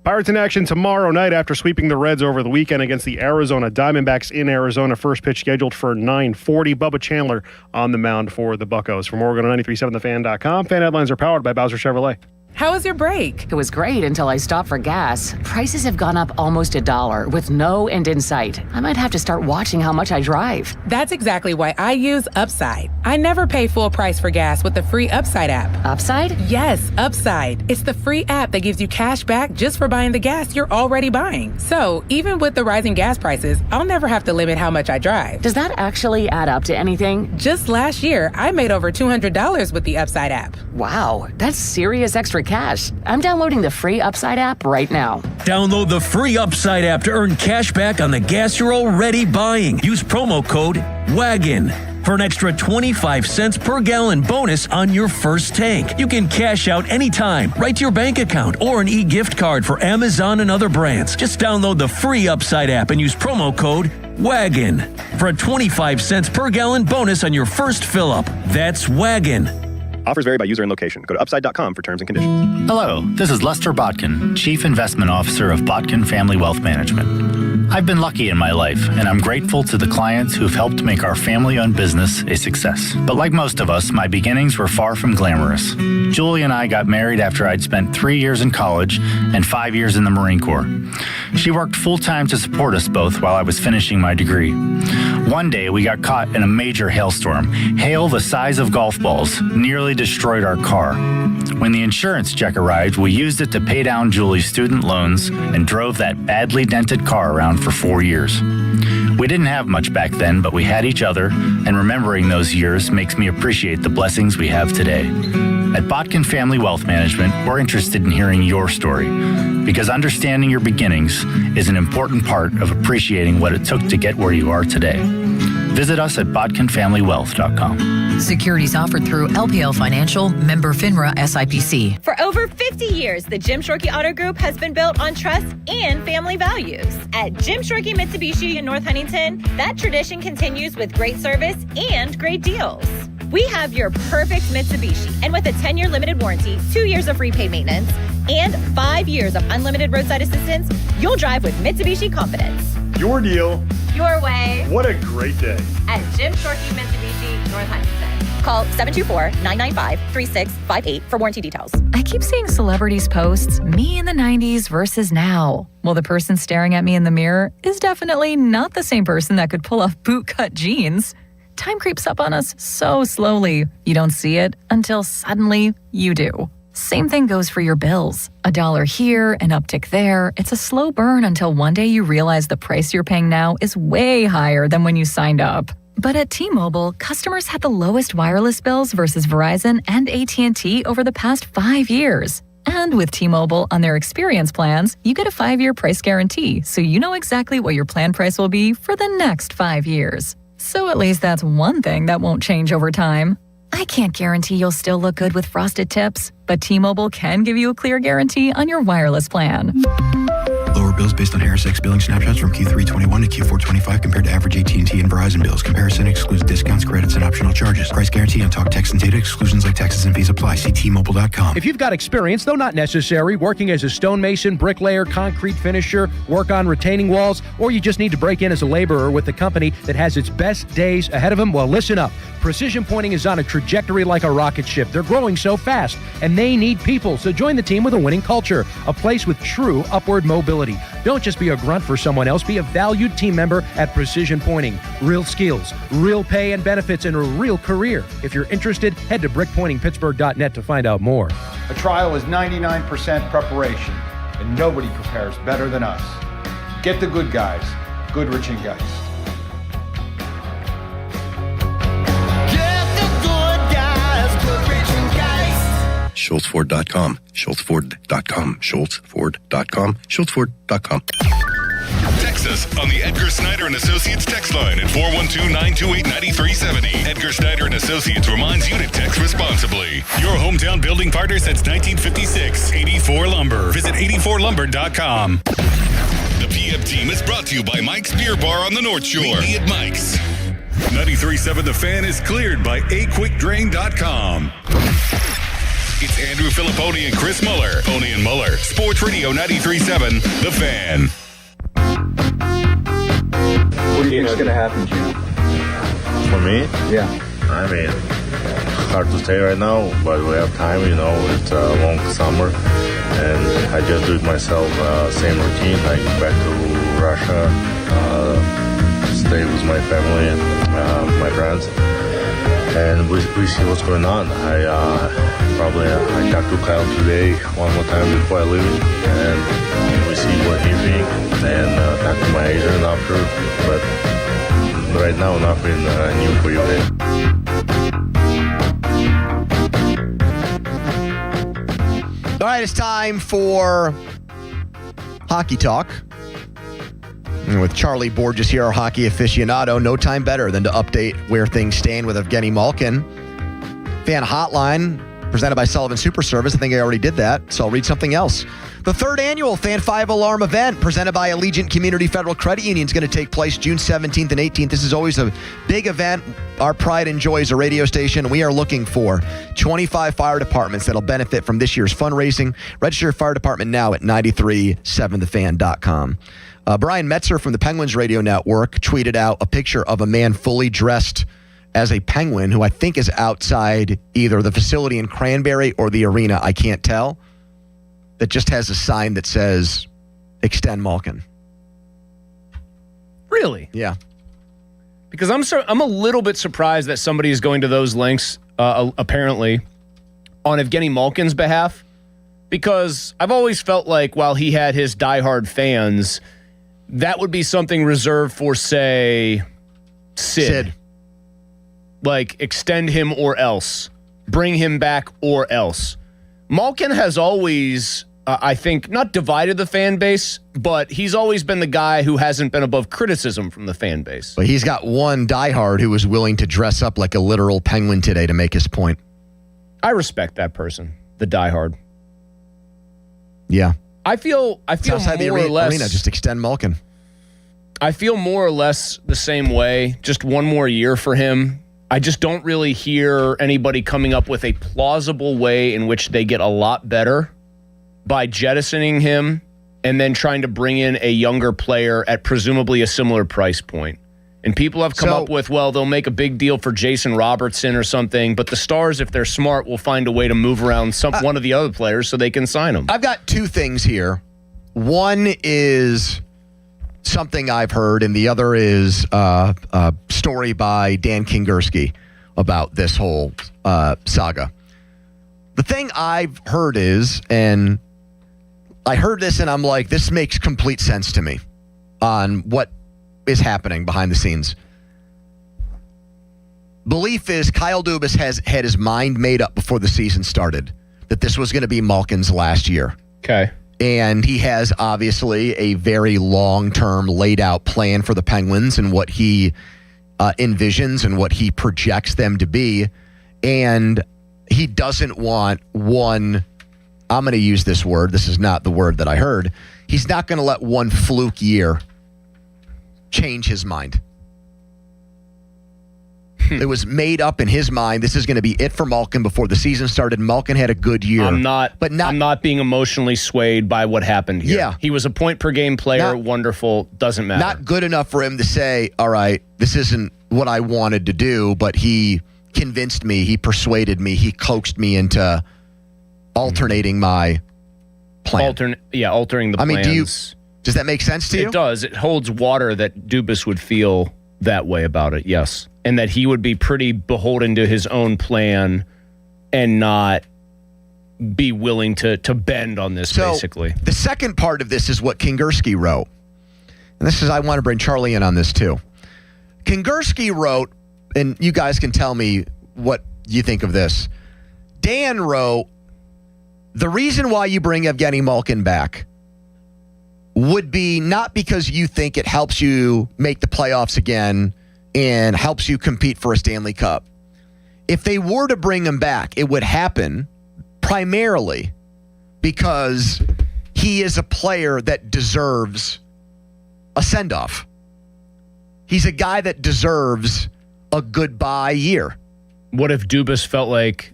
Pirates in action tomorrow night after sweeping the Reds over the weekend against the Arizona Diamondbacks in Arizona. First pitch scheduled for 9:40. Bubba Chandler on the mound for the Buccos. For more, go to 937thefan.com. Fan headlines are powered by Bowser Chevrolet. How was your break? It was great until I stopped for gas. Prices have gone up almost $1 with no end in sight. I might have to start watching how much I drive. That's exactly why I use Upside. I never pay full price for gas with the free Upside app. Upside? Yes, Upside. It's the free app that gives you cash back just for buying the gas you're already buying. So even with the rising gas prices, I'll never have to limit how much I drive. Does that actually add up to anything? Just last year, I made over $200 with the Upside app. Wow, that's serious extra cash. I'm downloading the free Upside app right now. Download the free Upside app to earn cash back on the gas you're already buying. Use promo code WAGON for an extra 25 cents per gallon bonus on your first tank. You can cash out anytime, right to your bank account, or an e-gift card for Amazon and other brands. Just download the free Upside app and use promo code WAGON for a 25 cents per gallon bonus on your first fill-up. That's WAGON. Offers vary by user and location. Go to upside.com for terms and conditions. Hello, this is Lester Botkin, Chief Investment Officer of Botkin Family Wealth Management. I've been lucky in my life, and I'm grateful to the clients who've helped make our family-owned business a success. But like most of us, my beginnings were far from glamorous. Julie and I got married after I'd spent 3 years in college and 5 years in the Marine Corps. She worked full-time to support us both while I was finishing my degree. One day, we got caught in a major hailstorm. Hail the size of golf balls nearly destroyed our car. When the insurance check arrived, we used it to pay down Julie's student loans and drove that badly dented car around for 4 years. We didn't have much back then, but we had each other, and remembering those years makes me appreciate the blessings we have today. At Botkin Family Wealth Management, we're interested in hearing your story, because understanding your beginnings is an important part of appreciating what it took to get where you are today. Visit us at botkinfamilywealth.com. Securities offered through LPL Financial, member FINRA SIPC. For over 50 years, the Jim Shorkey Auto Group has been built on trust and family values. At Jim Shorkey Mitsubishi in North Huntington, that tradition continues with great service and great deals. We have your perfect Mitsubishi, and with a 10-year limited warranty, 2 years of free pay maintenance, and 5 years of unlimited roadside assistance, you'll drive with Mitsubishi confidence. Your deal. Your way. What a great day. At Jim Shorkey Mitsubishi, North Huntington. Call 724-995-3658 for warranty details. I keep seeing celebrities posts, me in the 90s versus now. Well, the person staring at me in the mirror is definitely not the same person that could pull off bootcut jeans. Time creeps up on us so slowly. You don't see it until suddenly you do. Same thing goes for your bills. $1 here, an uptick there. It's a slow burn until one day you realize the price you're paying now is way higher than when you signed up. But at T-Mobile, customers had the lowest wireless bills versus Verizon and AT&T over the past 5 years. And with T-Mobile on their experience plans, you get a 5-year price guarantee, so you know exactly what your plan price will be for the next 5 years. So at least that's one thing that won't change over time. I can't guarantee you'll still look good with frosted tips, but T-Mobile can give you a clear guarantee on your wireless plan. Lower bills based on Harris X billing snapshots from Q3 21 to Q4 25 compared to average AT&T and Verizon bills. Comparison excludes discounts, credits, and optional charges. Price guarantee on talk, text, and data. Exclusions like taxes and fees apply. See T-Mobile.com. If you've got experience, though not necessary, working as a stonemason, bricklayer, concrete finisher, work on retaining walls, or you just need to break in as a laborer with a company that has its best days ahead of them, well, listen up. Precision Pointing is on a trajectory like a rocket ship. They're growing so fast, and they need people. So join the team with a winning culture, a place with true upward mobility. Don't just be a grunt for someone else. Be a valued team member at Precision Pointing. Real skills, real pay and benefits, and a real career. If you're interested, head to brickpointingpittsburgh.net to find out more. A trial is 99% preparation, and nobody prepares better than us. Get the good guys, Goodrich and Geist. SchultzFord.com, SchultzFord.com, SchultzFord.com, SchultzFord.com. Text us on the Edgar Snyder and Associates text line at 412-928-9370. Edgar Snyder and Associates reminds you to text responsibly. Your hometown building partner since 1956, 84 Lumber. Visit 84lumber.com. The PM team is brought to you by Mike's Beer Bar on the North Shore. Meet me at Mike's. 93.7 The Fan is cleared by aquickdrain.com. It's Andrew Filipponi and Chris Muller. Pony and Muller. Sports Radio 93.7 The Fan. What do you think is going to happen, Gino? For me? Yeah. I mean, hard to say right now, but we have time, it's a long summer, and I just do it myself, same routine. I go back to Russia, stay with my family and my friends, and we see what's going on. I talk to Kyle today one more time before I leave, and we see what he's doing, and talk to my agent after, but right now nothing new for you. All right, it's time for Hockey Talk. And with Charlie Borges here, our hockey aficionado, no time better than to update where things stand with Evgeny Malkin. Fan Hotline, presented by Sullivan Super Service. I think I already did that, so I'll read something else. The third annual Fan 5 Alarm event presented by Allegiant Community Federal Credit Union is going to take place June 17th and 18th. This is always a big event. Our pride and joy is a radio station. We are looking for 25 fire departments that'll benefit from this year's fundraising. Register your fire department now at 937thefan.com. Brian Metzer from the Penguins Radio Network tweeted out a picture of a man fully dressed as a Penguin who I think is outside either the facility in Cranberry or the arena. I can't tell. That just has a sign that says, "Extend Malkin." Really? Yeah. Because I'm a little bit surprised that somebody is going to those lengths, apparently, on Evgeny Malkin's behalf, because I've always felt like while he had his diehard fans, that would be something reserved for, say, Sid. Like, extend him or else. Bring him back or else. Malkin has always, I think, not divided the fan base, but he's always been the guy who hasn't been above criticism from the fan base. But he's got one diehard who was willing to dress up like a literal penguin today to make his point. I respect that person, the diehard. Yeah. I feel outside more the or less. arena, just extend Malkin. I feel more or less the same way. Just one more year for him. I just don't really hear anybody coming up with a plausible way in which they get a lot better by jettisoning him and then trying to bring in a younger player at presumably a similar price point. And people have come up with, well, they'll make a big deal for Jason Robertson or something, but the Stars, if they're smart, will find a way to move around one of the other players so they can sign them. I've got two things here. One is something I've heard, and the other is a story by Dan Kingerski about this whole saga. The thing I've heard is, and I heard this and I'm like, this makes complete sense to me on what is happening behind the scenes. Belief is Kyle Dubas has had his mind made up before the season started that this was going to be Malkin's last year. Okay. And he has obviously a very long-term laid out plan for the Penguins and what he envisions and what he projects them to be. And he doesn't want one, I'm going to use this word. This is not the word that I heard. He's not going to let one fluke year change his mind. It was made up in his mind. This is going to be it for Malkin before the season started. Malkin had a good year. I'm not being emotionally swayed by what happened here. Yeah. He was a point per game player. Wonderful. Doesn't matter. Not good enough for him to say, all right, this isn't what I wanted to do, but he convinced me, he persuaded me, he coaxed me into alternating my plan. Altering the plans. I mean, does that make sense to you? It does. It holds water that Dubas would feel that way about it, yes. And that he would be pretty beholden to his own plan and not be willing to bend on this, basically. The second part of this is what Kingerski wrote. And this is, I want to bring Charlie in on this too. Kingerski wrote, and you guys can tell me what you think of this. Dan wrote, the reason why you bring Evgeny Malkin back would be not because you think it helps you make the playoffs again and helps you compete for a Stanley Cup. If they were to bring him back, it would happen primarily because he is a player that deserves a send-off. He's a guy that deserves a goodbye year. What if Dubas felt like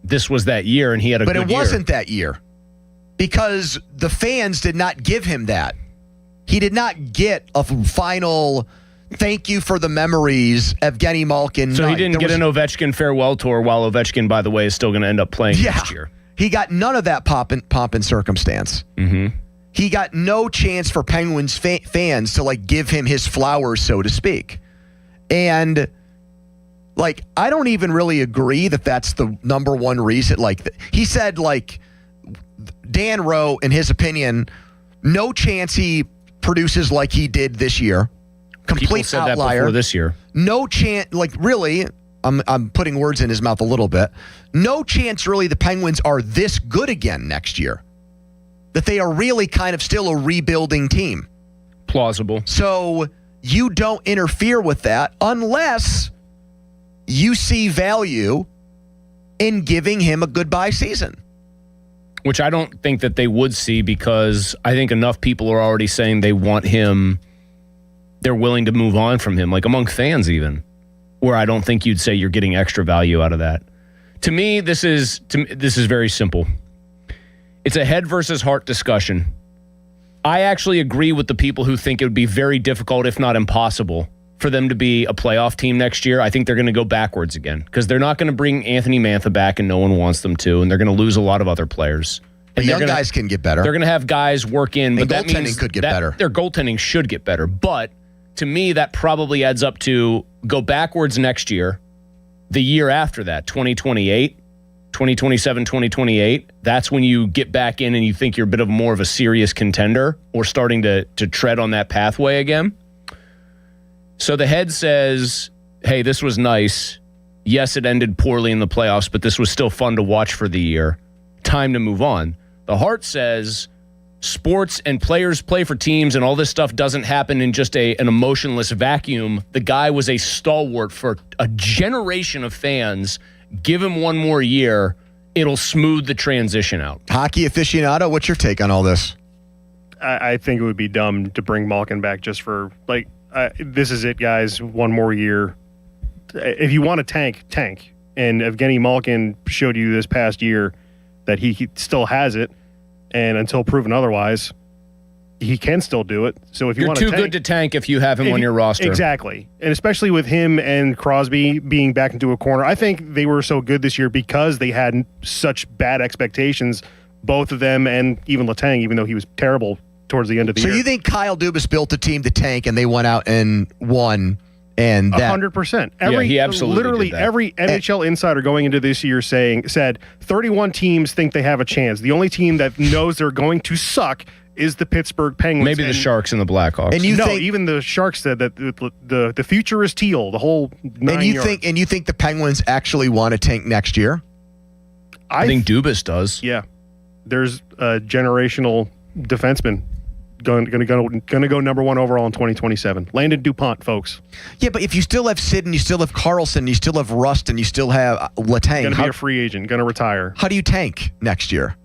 this was that year and he had a good year? But it wasn't that year because the fans did not give him that. He did not get a final thank you for the memories, Evgeny Malkin. So he didn't get an Ovechkin farewell tour, while Ovechkin, by the way, is still going to end up playing next year. He got none of that pomp and circumstance. Mm-hmm. He got no chance for Penguins fans to give him his flowers, so to speak. And I don't even really agree that that's the number one reason. He said, Dan wrote, in his opinion, no chance he produces like he did this year. Complete People said outlier. that before this year. No chance, really, I'm putting words in his mouth a little bit. No chance, really, the Penguins are this good again next year. That they are really kind of still a rebuilding team. Plausible. So you don't interfere with that unless you see value in giving him a goodbye season. Which I don't think that they would see, because I think enough people are already saying they want him. They're willing to move on from him, among fans even, where I don't think you'd say you're getting extra value out of that. To me, this is very simple. It's a head versus heart discussion. I actually agree with the people who think it would be very difficult, if not impossible, for them to be a playoff team next year. I think they're going to go backwards again because they're not going to bring Anthony Mantha back, and no one wants them to, and they're going to lose a lot of other players. The young guys can get better. They're going to have guys work in. The but that goaltending means could get better. Their goaltending should get better. But to me, that probably adds up to go backwards next year, the year after that, 2028, 2027, 2028, that's when you get back in and you think you're a bit of more of a serious contender or starting to tread on that pathway again. So the head says, hey, this was nice. Yes, it ended poorly in the playoffs, but this was still fun to watch for the year. Time to move on. The heart says sports and players play for teams and all this stuff doesn't happen in just an emotionless vacuum. The guy was a stalwart for a generation of fans. Give him one more year. It'll smooth the transition out. Hockey aficionado, what's your take on all this? I think it would be dumb to bring Malkin back just for, this is it, guys. One more year. If you want to tank. And Evgeny Malkin showed you this past year that he still has it. And until proven otherwise, he can still do it. So if you want to tank, you're too good to tank if you have him on your roster. Exactly. And especially with him and Crosby being back into a corner, I think they were so good this year because they had such bad expectations, both of them and even Letang, even though he was terrible towards the end of the year. So you think Kyle Dubas built a team to tank and they went out and won? And 100%. He absolutely literally did that. Every NHL insider going into this year said 31 teams think they have a chance. The only team that knows they're going to suck is the Pittsburgh Penguins. Maybe the Sharks and the Blackhawks. And even the Sharks said that the future is teal. The whole 9 yards. And you think the Penguins actually want to tank next year? I think Dubas does. Yeah, there's a generational defenseman going to go number one overall in 2027. Landon DuPont, folks. Yeah, but if you still have Sid and you still have Carlson, you still have Rust, and you still have Letang, going to be a free agent, going to retire. How do you tank next year?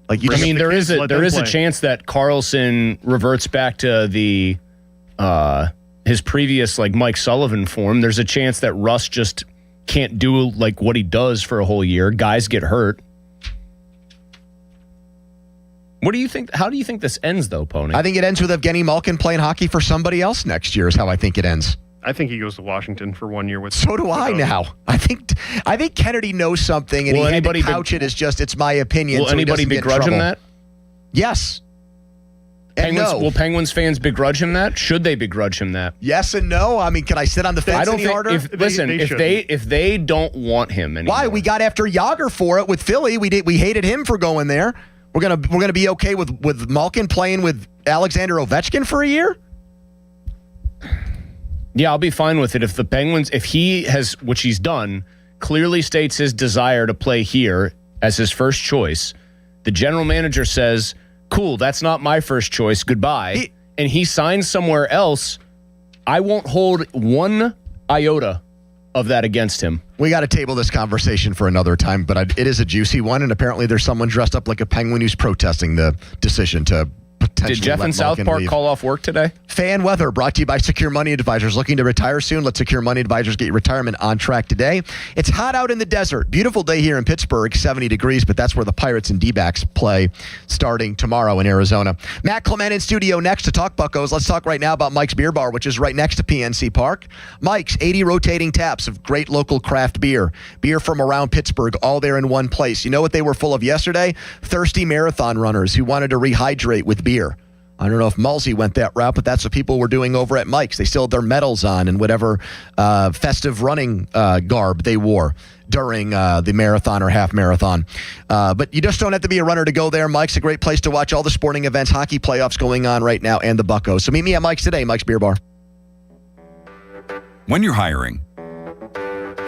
There is a chance that Carlson reverts back to the his previous Mike Sullivan form. There's a chance that Rust just can't do what he does for a whole year. Guys get hurt. What do you think? How do you think this ends, though, Pony? I think it ends with Evgeny Malkin playing hockey for somebody else next year. Is how I think it ends. I think he goes to Washington for 1 year with. So do I now. I think Kennedy knows something, and he had to couch it as just it's my opinion. Will anybody begrudge him that? Yes. Will Penguins fans begrudge him that? Should they begrudge him that? Yes and no. I mean, can I sit on the fence any harder? If they don't want him anymore. Why? We got after Jágr for it with Philly. We hated him for going there. We're gonna be okay with Malkin playing with Alexander Ovechkin for a year? Yeah, I'll be fine with it if the Penguins, if he has, which he's done, clearly states his desire to play here as his first choice. The general manager says, "Cool, that's not my first choice. Goodbye," and he signs somewhere else. I won't hold one iota of that against him. We got to table this conversation for another time, but it is a juicy one, and apparently there's someone dressed up like a penguin who's protesting the decision to potentially Did Jeff in South Park call off work today? Fan weather brought to you by Secure Money Advisors. Looking to retire soon? Let Secure Money Advisors get your retirement on track today. It's hot out in the desert. Beautiful day here in Pittsburgh, 70 degrees, but that's where the Pirates and D-backs play starting tomorrow in Arizona. Matt Clement in studio next to talk Buccos. Let's talk right now about Mike's Beer Bar, which is right next to PNC Park. Mike's, 80 rotating taps of great local craft beer. Beer from around Pittsburgh, all there in one place. You know what they were full of yesterday? Thirsty marathon runners who wanted to rehydrate with beer. I don't know if Mulsey went that route, but that's what people were doing over at Mike's. They still had their medals on and whatever festive running garb they wore during the marathon or half marathon. But you just don't have to be a runner to go there. Mike's a great place to watch all the sporting events, hockey playoffs going on right now, and the Buccos. So meet me at Mike's today, Mike's Beer Bar. When you're hiring,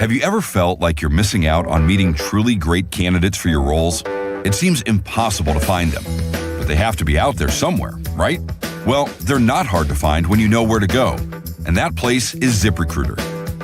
have you ever felt like you're missing out on meeting truly great candidates for your roles? It seems impossible to find them. They have to be out there somewhere, right? Well, they're not hard to find when you know where to go. And that place is ZipRecruiter.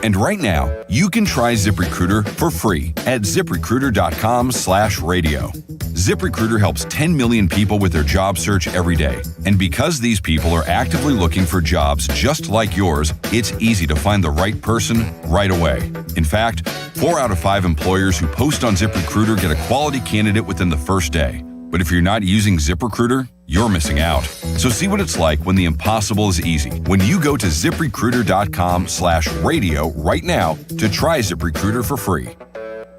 And right now, you can try ZipRecruiter for free at ZipRecruiter.com/radio. ZipRecruiter helps 10 million people with their job search every day. And because these people are actively looking for jobs just like yours, it's easy to find the right person right away. In fact, 4 out of 5 employers who post on ZipRecruiter get a quality candidate within the first day. But if you're not using ZipRecruiter, you're missing out. So see what it's like when the impossible is easy. When you go to ZipRecruiter.com/radio right now to try ZipRecruiter for free.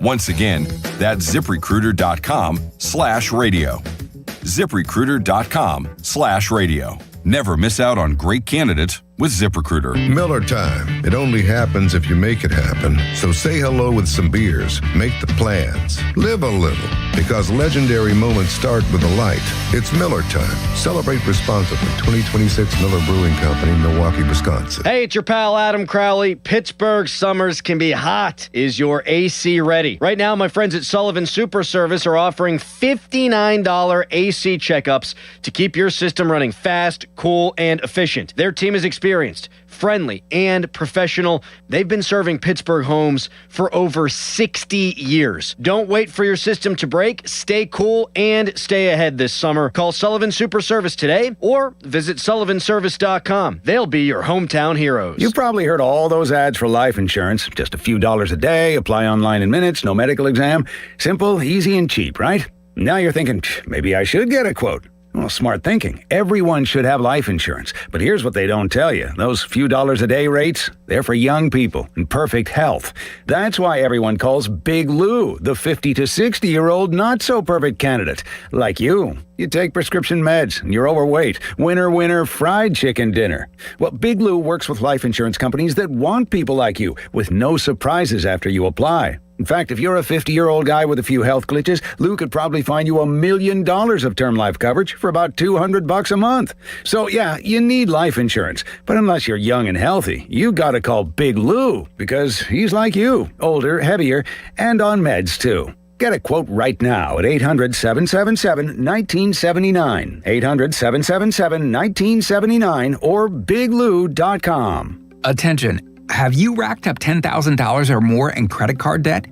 Once again, that's ZipRecruiter.com/radio. ZipRecruiter.com/radio. Never miss out on great candidates with ZipRecruiter. Miller time. It only happens if you make it happen. So say hello with some beers. Make the plans. Live a little. Because legendary moments start with a light. It's Miller time. Celebrate responsibly. 2026 Miller Brewing Company, Milwaukee, Wisconsin. Hey, it's your pal Adam Crowley. Pittsburgh summers can be hot. Is your AC ready? Right now, my friends at Sullivan Super Service are offering $59 AC checkups to keep your system running fast, cool, and efficient. Their team is experienced, friendly, and professional. They've been serving Pittsburgh homes for over 60 years. Don't wait for your system to break. Stay cool and stay ahead this summer. Call Sullivan Super Service today or visit sullivanservice.com. They'll be your hometown heroes. You've probably heard all those ads for life insurance. Just a few dollars a day, apply online in minutes, no medical exam. Simple, easy, and cheap, right? Now you're thinking, maybe I should get a quote. Well, smart thinking. Everyone should have life insurance. But here's what they don't tell you. Those few dollars a day rates, they're for young people in perfect health. That's why everyone calls Big Lou the 50 to 60-year-old not-so-perfect candidate. Like you. You take prescription meds, and you're overweight. Winner, winner, fried chicken dinner. Well, Big Lou works with life insurance companies that want people like you, with no surprises after you apply. In fact, if you're a 50-year-old guy with a few health glitches, Lou could probably find you $1 million of term life coverage for about $200 a month. So yeah, you need life insurance. But unless you're young and healthy, you gotta call Big Lou, because he's like you, older, heavier, and on meds too. Get a quote right now at 800-777-1979, 800-777-1979, or biglou.com. Attention. Have you racked up $10,000 or more in credit card debt?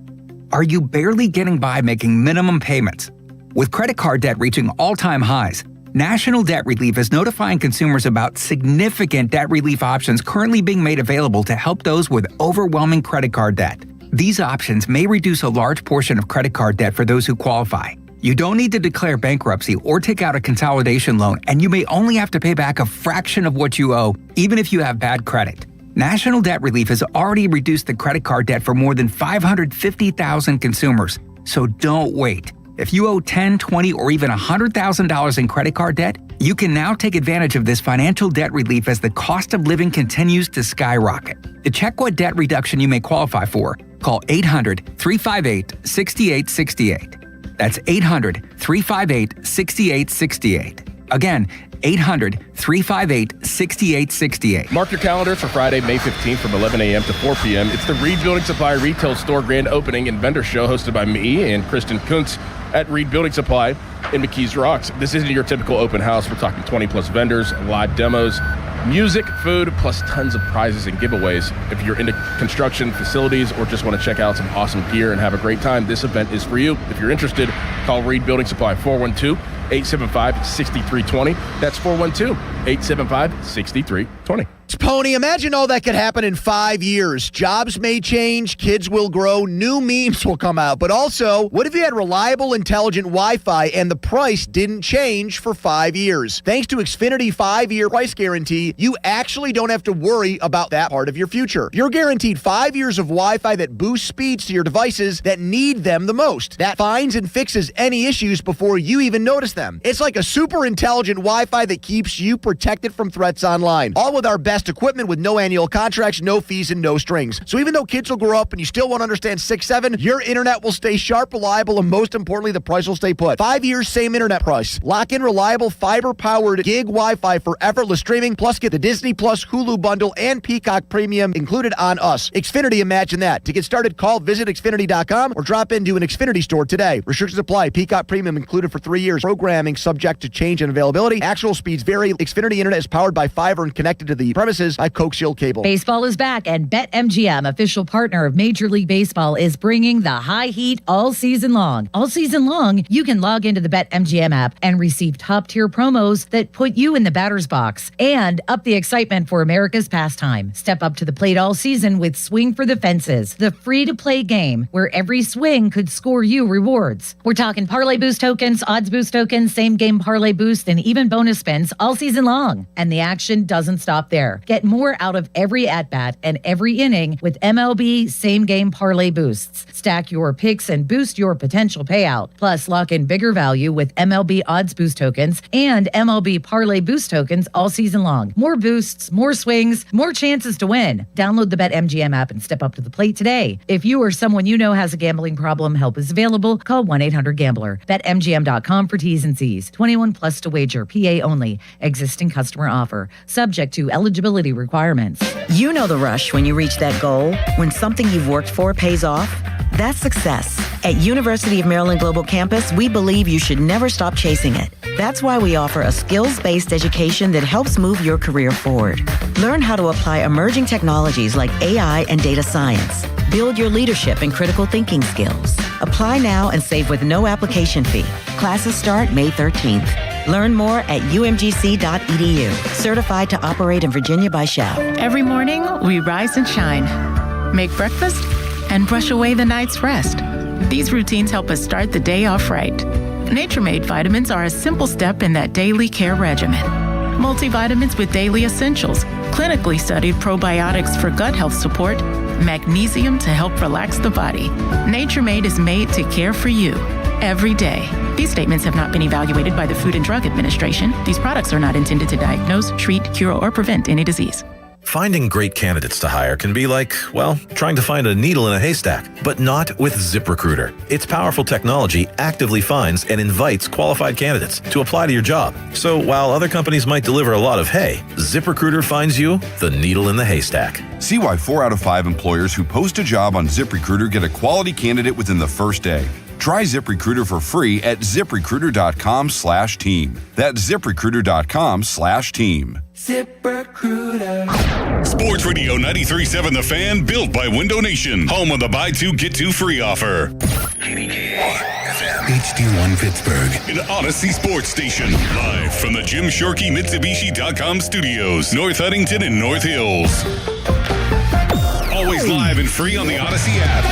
Are you barely getting by making minimum payments? With credit card debt reaching all-time highs, National Debt Relief is notifying consumers about significant debt relief options currently being made available to help those with overwhelming credit card debt. These options may reduce a large portion of credit card debt for those who qualify. You don't need to declare bankruptcy or take out a consolidation loan, and you may only have to pay back a fraction of what you owe, even if you have bad credit. National Debt Relief has already reduced the credit card debt for more than 550,000 consumers. So don't wait. If you owe $10,000, $20,000, or even $100,000 in credit card debt, you can now take advantage of this financial debt relief as the cost of living continues to skyrocket. To check what debt reduction you may qualify for, call 800-358-6868. That's 800-358-6868. Again, 800-358-6868. Mark your calendars for Friday, May 15th from 11 a.m. to 4 p.m. It's the Reed Building Supply Retail Store Grand Opening and Vendor Show hosted by me and Kristen Kuntz at Reed Building Supply in McKees Rocks. This isn't your typical open house. We're talking 20-plus vendors, live demos, music, food, plus tons of prizes and giveaways. If you're into construction, facilities, or just want to check out some awesome gear and have a great time, this event is for you. If you're interested, call Reed Building Supply 412-875-6320. That's 412-875-6320. Pony, imagine all that could happen in 5 years. Jobs may change, kids will grow, new memes will come out. But also, what if you had reliable, intelligent Wi-Fi and the price didn't change for 5 years? Thanks to Xfinity 5-year price guarantee, you actually don't have to worry about that part of your future. You're guaranteed 5 years of Wi-Fi that boosts speeds to your devices that need them the most. That finds and fixes any issues before you even notice them. It's like a super intelligent Wi-Fi that keeps you protected from threats online. All with our best equipment with no annual contracts, no fees, and no strings. So even though kids will grow up and you still won't understand 6-7, your internet will stay sharp, reliable, and most importantly, the price will stay put. 5 years, same internet price. Lock in reliable fiber-powered gig Wi-Fi for effortless streaming, plus get the Disney Plus Hulu bundle and Peacock Premium included on us. Xfinity, imagine that. To get started, visit Xfinity.com or drop into an Xfinity store today. Restrictions apply. Peacock Premium included for 3 years. Programming subject to change and availability. Actual speeds vary. Xfinity internet is powered by fiber and connected to the premises by coaxial cable. Baseball is back, and BetMGM, official partner of Major League Baseball, is bringing the high heat all season long. All season long, you can log into the BetMGM app and receive top-tier promos that put you in the batter's box and up the excitement for America's pastime. Step up to the plate all season with Swing for the Fences, the free-to-play game where every swing could score you rewards. We're talking parlay boost tokens, odds boost tokens, same game parlay boost, and even bonus spins all season long. And the action doesn't stop there. Get more out of every at-bat and every inning with MLB Same Game Parlay Boosts. Stack your picks and boost your potential payout. Plus, lock in bigger value with MLB Odds Boost tokens and MLB Parlay Boost tokens all season long. More boosts, more swings, more chances to win. Download the BetMGM app and step up to the plate today. If you or someone you know has a gambling problem, help is available. Call 1-800-GAMBLER. BetMGM.com for T's and C's. 21 plus to wager. PA only. Existing customer offer. Subject to eligibility requirements. You know the rush when you reach that goal, when something you've worked for pays off. That's success. At University of Maryland Global Campus, we believe you should never stop chasing it. That's why we offer a skills-based education that helps move your career forward. Learn how to apply emerging technologies like AI and data science. Build your leadership and critical thinking skills. Apply now and save with no application fee. Classes start May 13th. Learn more at umgc.edu. Certified to operate in Virginia by Shell. Every morning, we rise and shine, make breakfast, and brush away the night's rest. These routines help us start the day off right. Nature-Made vitamins are a simple step in that daily care regimen. Multivitamins with daily essentials, clinically studied probiotics for gut health support, magnesium to help relax the body. Nature-Made is made to care for you every day. These statements have not been evaluated by the Food and Drug Administration. These products are not intended to diagnose, treat, cure, or prevent any disease. Finding great candidates to hire can be like, well, trying to find a needle in a haystack, but not with ZipRecruiter. Its powerful technology actively finds and invites qualified candidates to apply to your job. So while other companies might deliver a lot of hay, ZipRecruiter finds you the needle in the haystack. See why 4 out of 5 employers who post a job on ZipRecruiter get a quality candidate within the first day. Try ZipRecruiter for free at ZipRecruiter.com/team. That's ZipRecruiter.com/team. ZipRecruiter. Sports Radio 93.7 The Fan, built by Window Nation. Home of the buy two, get two free offer. HD1 Pittsburgh. An Odyssey Sports Station. Live from the Jim Shorkey Mitsubishi.com studios. North Huntington and North Hills. Always live and free on the Odyssey app.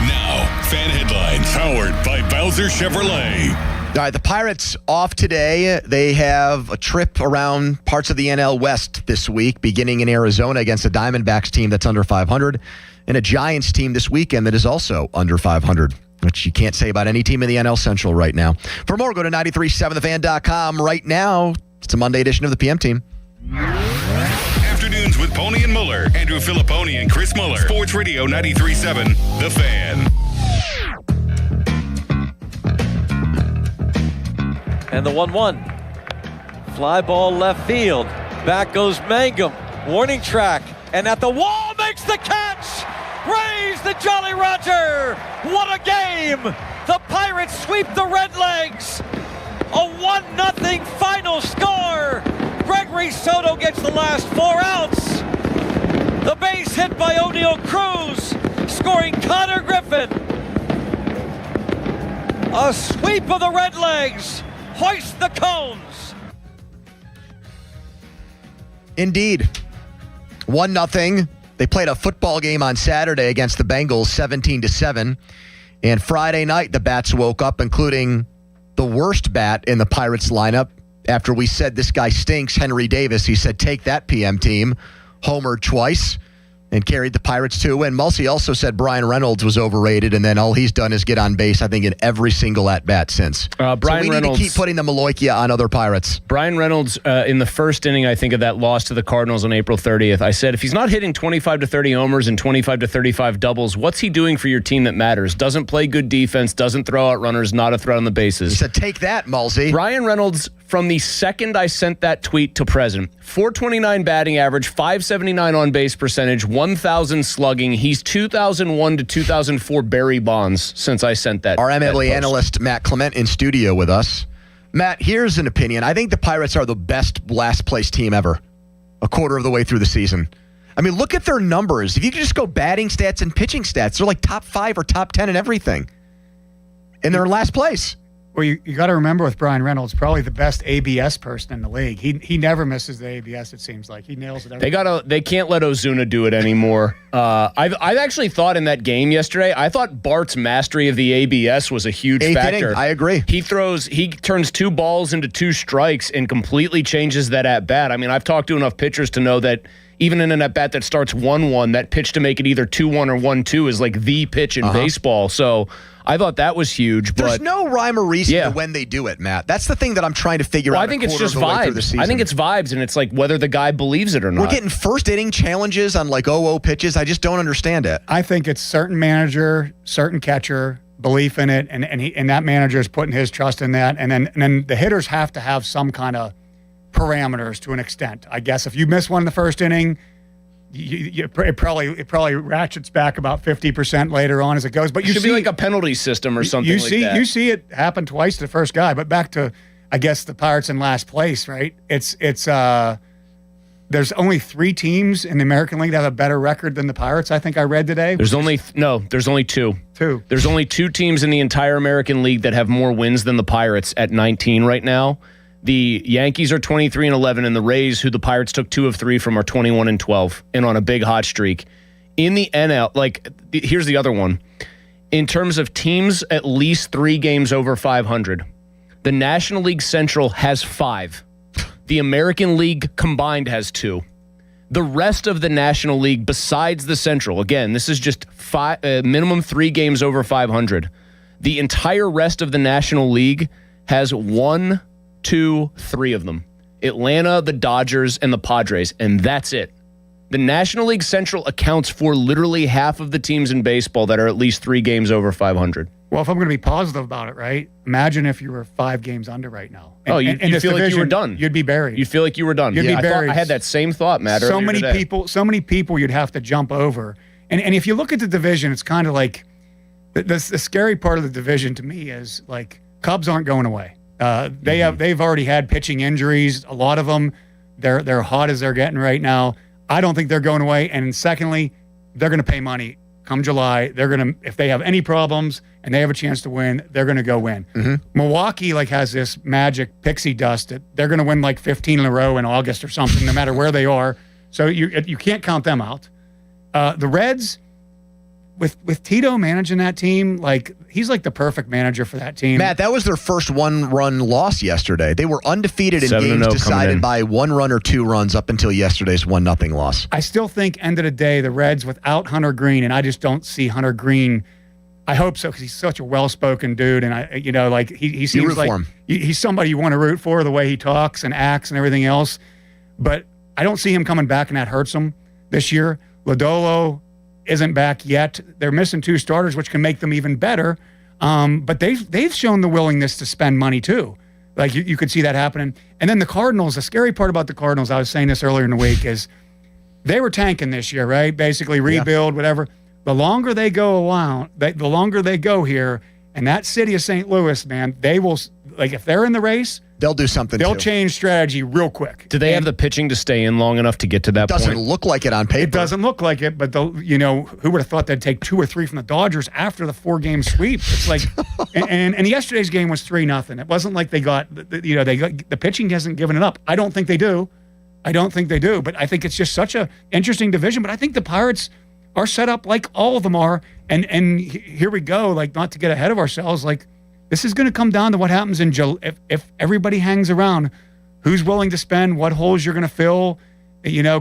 Now, fan headlines powered by Bowser Chevrolet. All right, the Pirates off today. They have a trip around parts of the NL West this week, beginning in Arizona against a Diamondbacks team that's under 500, and a Giants team this weekend that is also under 500, which you can't say about any team in the NL Central right now. For more, go to 937thefan.com. Right now, it's a Monday edition of the PM Team. Afternoons with Pony and Muller. Andrew Filipponi and Chris Muller. Sports Radio 93.7 The Fan. And the 1-1. Fly ball left field. Back goes Mangum. Warning track. And at the wall makes the catch. Raise the Jolly Roger. What a game. The Pirates sweep the Redlegs. A 1-0 final score. Gregory Soto gets the last 4 outs. The base hit by O'Neill Cruz, scoring Connor Griffin. A sweep of the Redlegs. Hoist the cones. Indeed. 1-0. They played a football game on Saturday against the Bengals, 17-7. And Friday night, the Bats woke up, including the worst bat in the Pirates lineup. After we said this guy stinks, Henry Davis, he said, take that PM team. Homered twice and carried the Pirates to a win. Mulsey also said Brian Reynolds was overrated, and then all he's done is get on base, I think, in every single at-bat since. Brian so we Reynolds, need to keep putting the Maloikia on other Pirates. Brian Reynolds, in the first inning, I think, of that loss to the Cardinals on April 30th, I said, if he's not hitting 25 to 30 homers and 25 to 35 doubles, what's he doing for your team that matters? Doesn't play good defense, doesn't throw out runners, not a threat on the bases. He said, take that, Mulsey. Brian Reynolds, from the second I sent that tweet to present, 429 batting average, 579 on-base percentage, 1,000 slugging. He's 2001 to 2004 Barry Bonds since I sent that. Our MLB analyst, Matt Clement, in studio with us. Matt, here's an opinion. I think the Pirates are the best last-place team ever, a quarter of the way through the season. I mean, look at their numbers. If you could just go batting stats and pitching stats, they're like top 5 or top 10 in everything. And they're in last place. Well, you got to remember with Brian Reynolds, probably the best ABS person in the league. He never misses the ABS. It seems like he nails it. They can't let Ozuna do it anymore. I've actually thought in that game yesterday, I thought Bart's mastery of the ABS was a huge factor. Inning, I agree. He turns 2 balls into 2 strikes and completely changes that at bat. I mean, I've talked to enough pitchers to know that even in an at bat that starts 1-1, that pitch to make it either 2-1 or 1-2 is like the pitch in baseball. So I thought that was huge. There's but no rhyme or reason to when they do it, Matt. That's the thing that I'm trying to figure out. I think it's just vibes. I think it's vibes, and it's like whether the guy believes it or not. We're getting first inning challenges on like 0-0 pitches. I just don't understand it. I think it's certain manager, certain catcher, belief in it, and that manager is putting his trust in that. And then the hitters have to have some kind of parameters to an extent. I guess if you miss one in the first inning, it probably ratchets back about 50% later on as it goes. But you should be like a penalty system or something like that. You see it happen twice to the first guy. But back to, I guess, the Pirates in last place, right? It's there's only 3 teams in the American League that have a better record than the Pirates. I think I read today. There's only 2. 2. There's only 2 teams in the entire American League that have more wins than the Pirates at 19 right now. The Yankees are 23-11, and the Rays, who the Pirates took 2 of 3 from, are 21-12 and on a big hot streak. In the NL, here's the other one. In terms of teams at least 3 games over 500, the National League Central has 5. The American League combined has 2. The rest of the National League, besides the Central, again, this is just minimum 3 games over 500. The entire rest of the National League has 1, 2, 3 of them. Atlanta, the Dodgers, and the Padres, and that's it. The National League Central accounts for literally half of the teams in baseball that are at least 3 games over 500. Well, if I'm going to be positive about it, right? Imagine if you were 5 games under right now. You'd feel like you were done. You'd be buried. You'd feel like you were done. You'd be buried. I had that same thought, Matt. So many people you'd have to jump over. And if you look at the division, it's kind of like the scary part of the division to me is like Cubs aren't going away. They've already had pitching injuries. A lot of them, they're hot as they're getting right now. I don't think they're going away. And secondly, they're going to pay money come July. They're going to, if they have any problems and they have a chance to win, they're going to go win. Milwaukee has this magic pixie dust that they're going to win like 15 in a row in August or something, no matter where they are. So you can't count them out. The Reds, with Tito managing that team, he's like the perfect manager for that team. Matt, that was their first 1-run loss yesterday. They were undefeated in games decided by 1 run or 2 runs up until yesterday's 1-0 loss. I still think, end of the day, the Reds without Hunter Green, and I just don't see Hunter Green. I hope so because he's such a well-spoken dude, and he seems like he's somebody you want to root for, the way he talks and acts and everything else. But I don't see him coming back, and that hurts him this year. Lodolo isn't back yet. They're missing 2 starters, which can make them even better. But they've shown the willingness to spend money too. You could see that happening. And then the Cardinals, the scary part about the Cardinals, I was saying this earlier in the week, is they were tanking this year, right? Basically rebuild, whatever. The longer they go around, the longer they go here, and that city of St. Louis, man, they will, if they're in the race, they'll do something. They'll change strategy real quick. Do they have the pitching to stay in long enough to get to that point? It doesn't look like it on paper. It doesn't look like it, but who would have thought they'd take 2 or 3 from the Dodgers after the 4-game sweep? It's like, and yesterday's game was 3-0. It wasn't like they got the pitching hasn't given it up. I don't think they do. But I think it's just such a interesting division. But I think the Pirates are set up like all of them are. And here we go. Not to get ahead of ourselves. This is going to come down to what happens in July. If everybody hangs around, who's willing to spend, what holes you're going to fill,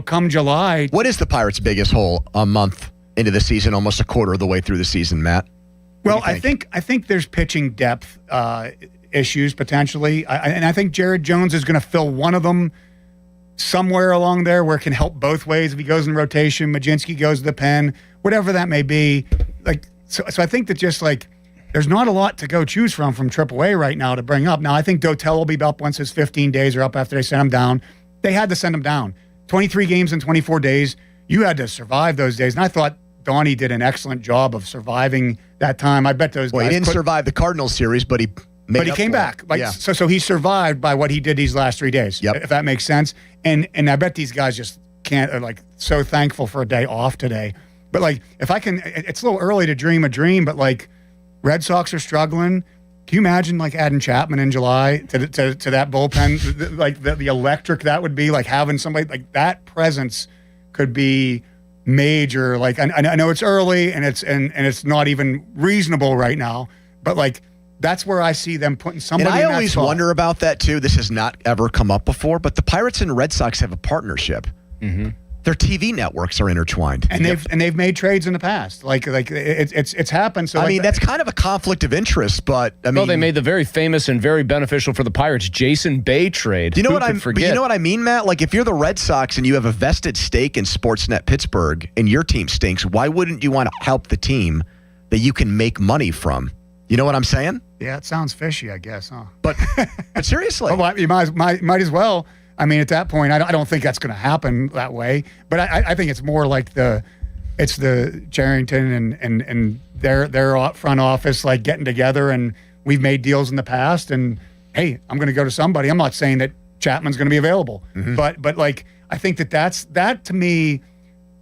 come July. What is the Pirates' biggest hole a month into the season, almost a quarter of the way through the season, Matt? Well, I think there's pitching depth issues potentially. And I think Jared Jones is going to fill one of them somewhere along there where it can help both ways. If he goes in rotation, Majinski goes to the pen, whatever that may be. So I think that just there's not a lot to go choose from AAA right now to bring up. Now, I think Dotel will be up once his 15 days are up after they sent him down. They had to send him down. 23 games in 24 days. You had to survive those days. And I thought Donnie did an excellent job of surviving that time. I bet those guys... He didn't survive the Cardinals series, but he came back. So he survived by what he did these last 3 days, if that makes sense. And I bet these guys just are so thankful for a day off today. But if I can... It's a little early to dream a dream, but Red Sox are struggling. Can you imagine like adding Chapman in July to that bullpen? Like the electric that would be, like having somebody like that presence could be major. Like I know it's early and it's not even reasonable right now, but like that's where I see them putting somebody. And I in that always spot. wonder about that too. This has not ever come up before, but the Pirates and Red Sox have a partnership. Mm-hmm. Their TV networks are intertwined, and they've made trades in the past. Like it's happened. So I mean, that's kind of a conflict of interest. But I mean, well, they made the very famous and very beneficial for the Pirates Jason Bay trade. You know Who what could I forget? You know what I mean, Matt? Like if you're the Red Sox and you have a vested stake in Sportsnet Pittsburgh and your team stinks, why wouldn't you want to help the team that you can make money from? You know what I'm saying? Yeah, it sounds fishy, I guess, huh? But seriously, well, you might as well. I mean, at that point, I don't think that's going to happen that way. But I think it's more like it's the Cherington and their front office like getting together, and we've made deals in the past. And hey, I'm going to go to somebody. I'm not saying that Chapman's going to be available, but like I think that to me,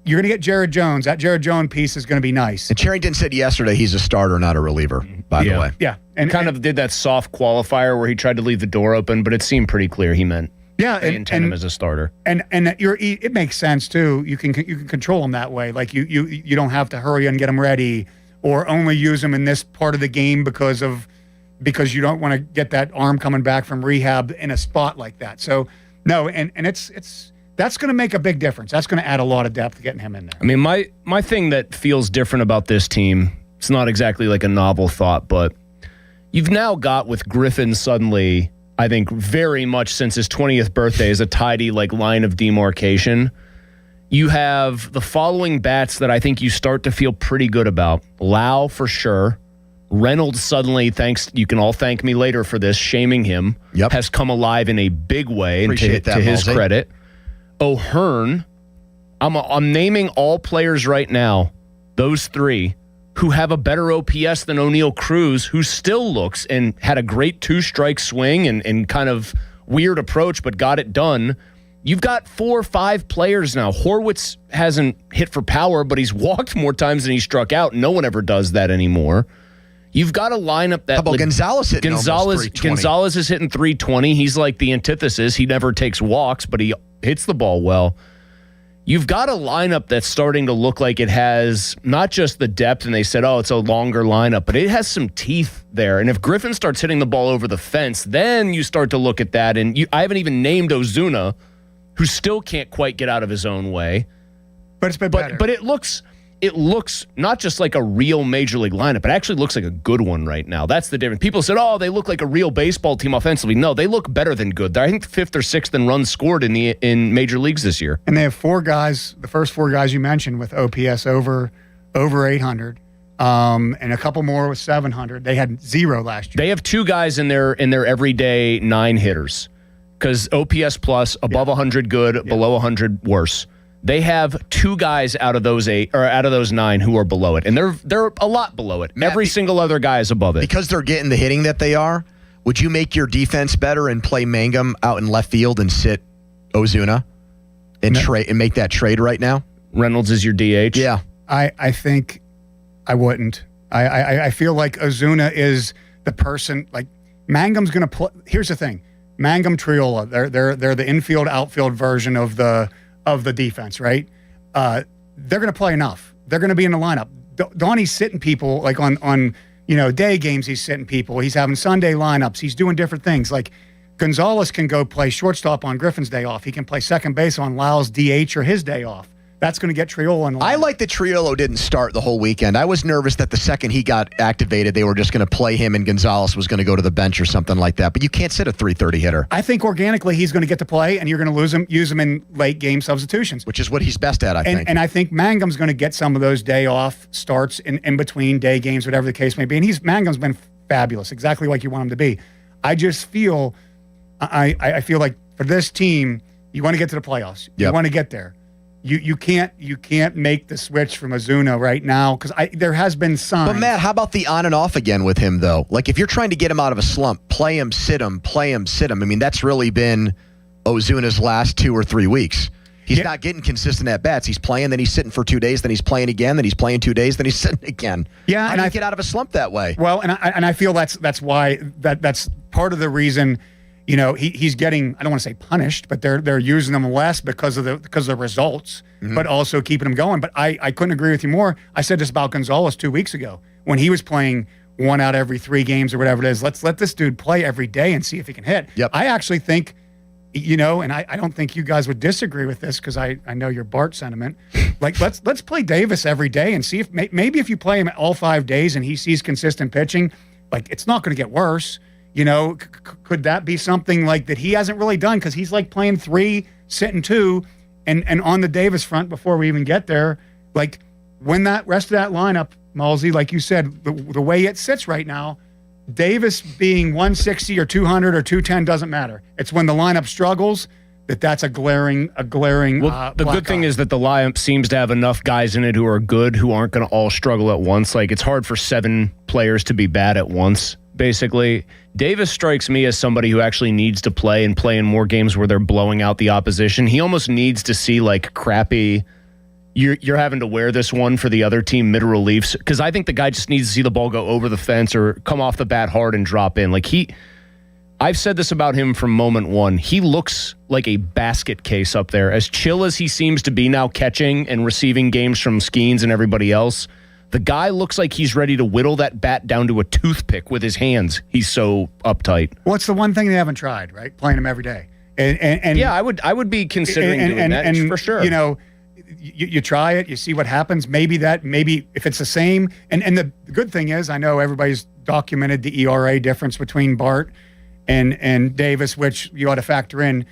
you're going to get Jared Jones. That Jared Jones piece is going to be nice. And Cherington said yesterday he's a starter, not a reliever. By the way, yeah, and kind of did that soft qualifier where he tried to leave the door open, but it seemed pretty clear he meant. Yeah, they intend him as a starter, and it makes sense too. You can control him that way. Like you don't have to hurry and get him ready, or only use him in this part of the game because you don't want to get that arm coming back from rehab in a spot like that. So no, and it's that's going to make a big difference. That's going to add a lot of depth getting him in there. I mean, my thing that feels different about this team, it's not exactly like a novel thought, but you've now got with Griffin suddenly, I think very much since his 20th birthday, is a tidy like line of demarcation. You have the following bats that I think you start to feel pretty good about. Lau for sure. Reynolds suddenly, you can all thank me later for this, shaming him, has come alive in a big way, and to his credit. O'Hearn, I'm naming all players right now, those three, who have a better OPS than O'Neal Cruz, who still looks and had a great two-strike swing and kind of weird approach, but got it done. You've got 4 or 5 players now. Horwitz hasn't hit for power, but he's walked more times than he struck out. No one ever does that anymore. You've got a lineup that... How about Gonzalez hitting almost 320? Gonzalez is hitting 320. He's like the antithesis. He never takes walks, but he hits the ball well. You've got a lineup that's starting to look like it has not just the depth, and they said, oh, it's a longer lineup, but it has some teeth there. And if Griffin starts hitting the ball over the fence, then you start to look at that. And I haven't even named Ozuna, who still can't quite get out of his own way. But it's been better. But it looks not just like a real major league lineup. It actually looks like a good one right now. That's the difference. People said, oh, they look like a real baseball team offensively. No, they look better than good. They're, I think, 5th or 6th in runs scored in major leagues this year. And they have 4 guys, the first 4 guys you mentioned, with OPS over 800, and a couple more with 700. They had 0 last year. They have 2 guys in their everyday 9 hitters, because OPS plus above 100 good, below 100 worse. They have 2 guys out of those 8 or out of those 9 who are below it, and they're a lot below it. Every single other guy is above it. Because they're getting the hitting that they are. Would you make your defense better and play Mangum out in left field and sit Ozuna and trade and make that trade right now? Reynolds is your DH. Yeah, I think I wouldn't. I feel like Ozuna is the person. Like Mangum's going to play. Here's the thing: Mangum, Triola. They're the infield outfield version of the defense, right? They're going to play enough. They're going to be in the lineup. Donnie's sitting people like on day games. He's sitting people. He's having Sunday lineups. He's doing different things. Like Gonzalez can go play shortstop on Griffin's day off. He can play second base on Lau's DH or his day off. That's going to get Triola in the lineup. I like that Triolo didn't start the whole weekend. I was nervous that the second he got activated, they were just going to play him and Gonzalez was going to go to the bench or something like that. But you can't sit a 330 hitter. I think organically he's going to get to play, and you're going to use him in late game substitutions. Which is what he's best at, I think. And I think Mangum's going to get some of those day off starts in between day games, whatever the case may be. And Mangum's been fabulous, exactly like you want him to be. I just feel, I feel like for this team, you want to get to the playoffs. You want to get there. You can't make the switch from Ozuna right now because there has been signs. But Matt, how about the on and off again with him though? Like if you're trying to get him out of a slump, play him, sit him, play him, sit him. I mean that's really been Ozuna's last 2 or 3 weeks. He's not getting consistent at bats. He's playing, then he's sitting for 2 days, then he's playing again, then he's playing 2 days, then he's sitting again. Yeah, How do you get out of a slump that way? Well, and I feel that's why that's part of the reason. He's getting, I don't want to say punished, but they're using him less because of the results, but also keeping him going. But I couldn't agree with you more. I said this about Gonzalez 2 weeks ago when he was playing 1 out every 3 games or whatever it is. Let's let this dude play every day and see if he can hit. Yep. I actually think, and I don't think you guys would disagree with this because I know your Bart sentiment. Like let's play Davis every day and see if maybe if you play him all 5 days and he sees consistent pitching, like it's not going to get worse. Could that be something like that he hasn't really done because he's like playing 3, sitting 2, and on the Davis front before we even get there, like when that rest of that lineup, Malsey, like you said, the way it sits right now, Davis being 160 or 200 or 210 doesn't matter. It's when the lineup struggles that's a glaring. Well, the good thing is that the lineup seems to have enough guys in it who are good, who aren't going to all struggle at once. Like it's hard for 7 players to be bad at once. Basically, Davis strikes me as somebody who actually needs to play and play in more games where they're blowing out the opposition. He almost needs to see like crappy. You're having to wear this one for the other team mid-relief because I think the guy just needs to see the ball go over the fence or come off the bat hard and drop in. Like I've said this about him from moment one. He looks like a basket case up there. As chill as he seems to be now catching and receiving games from Skeens and everybody else, the guy looks like he's ready to whittle that bat down to a toothpick with his hands. He's so uptight. Well, it's the one thing they haven't tried, right? Playing him every day. And yeah, I would be considering doing that for sure. You try it, you see what happens. Maybe if it's the same. And the good thing is, I know everybody's documented the ERA difference between Bart and Davis, which you ought to factor in.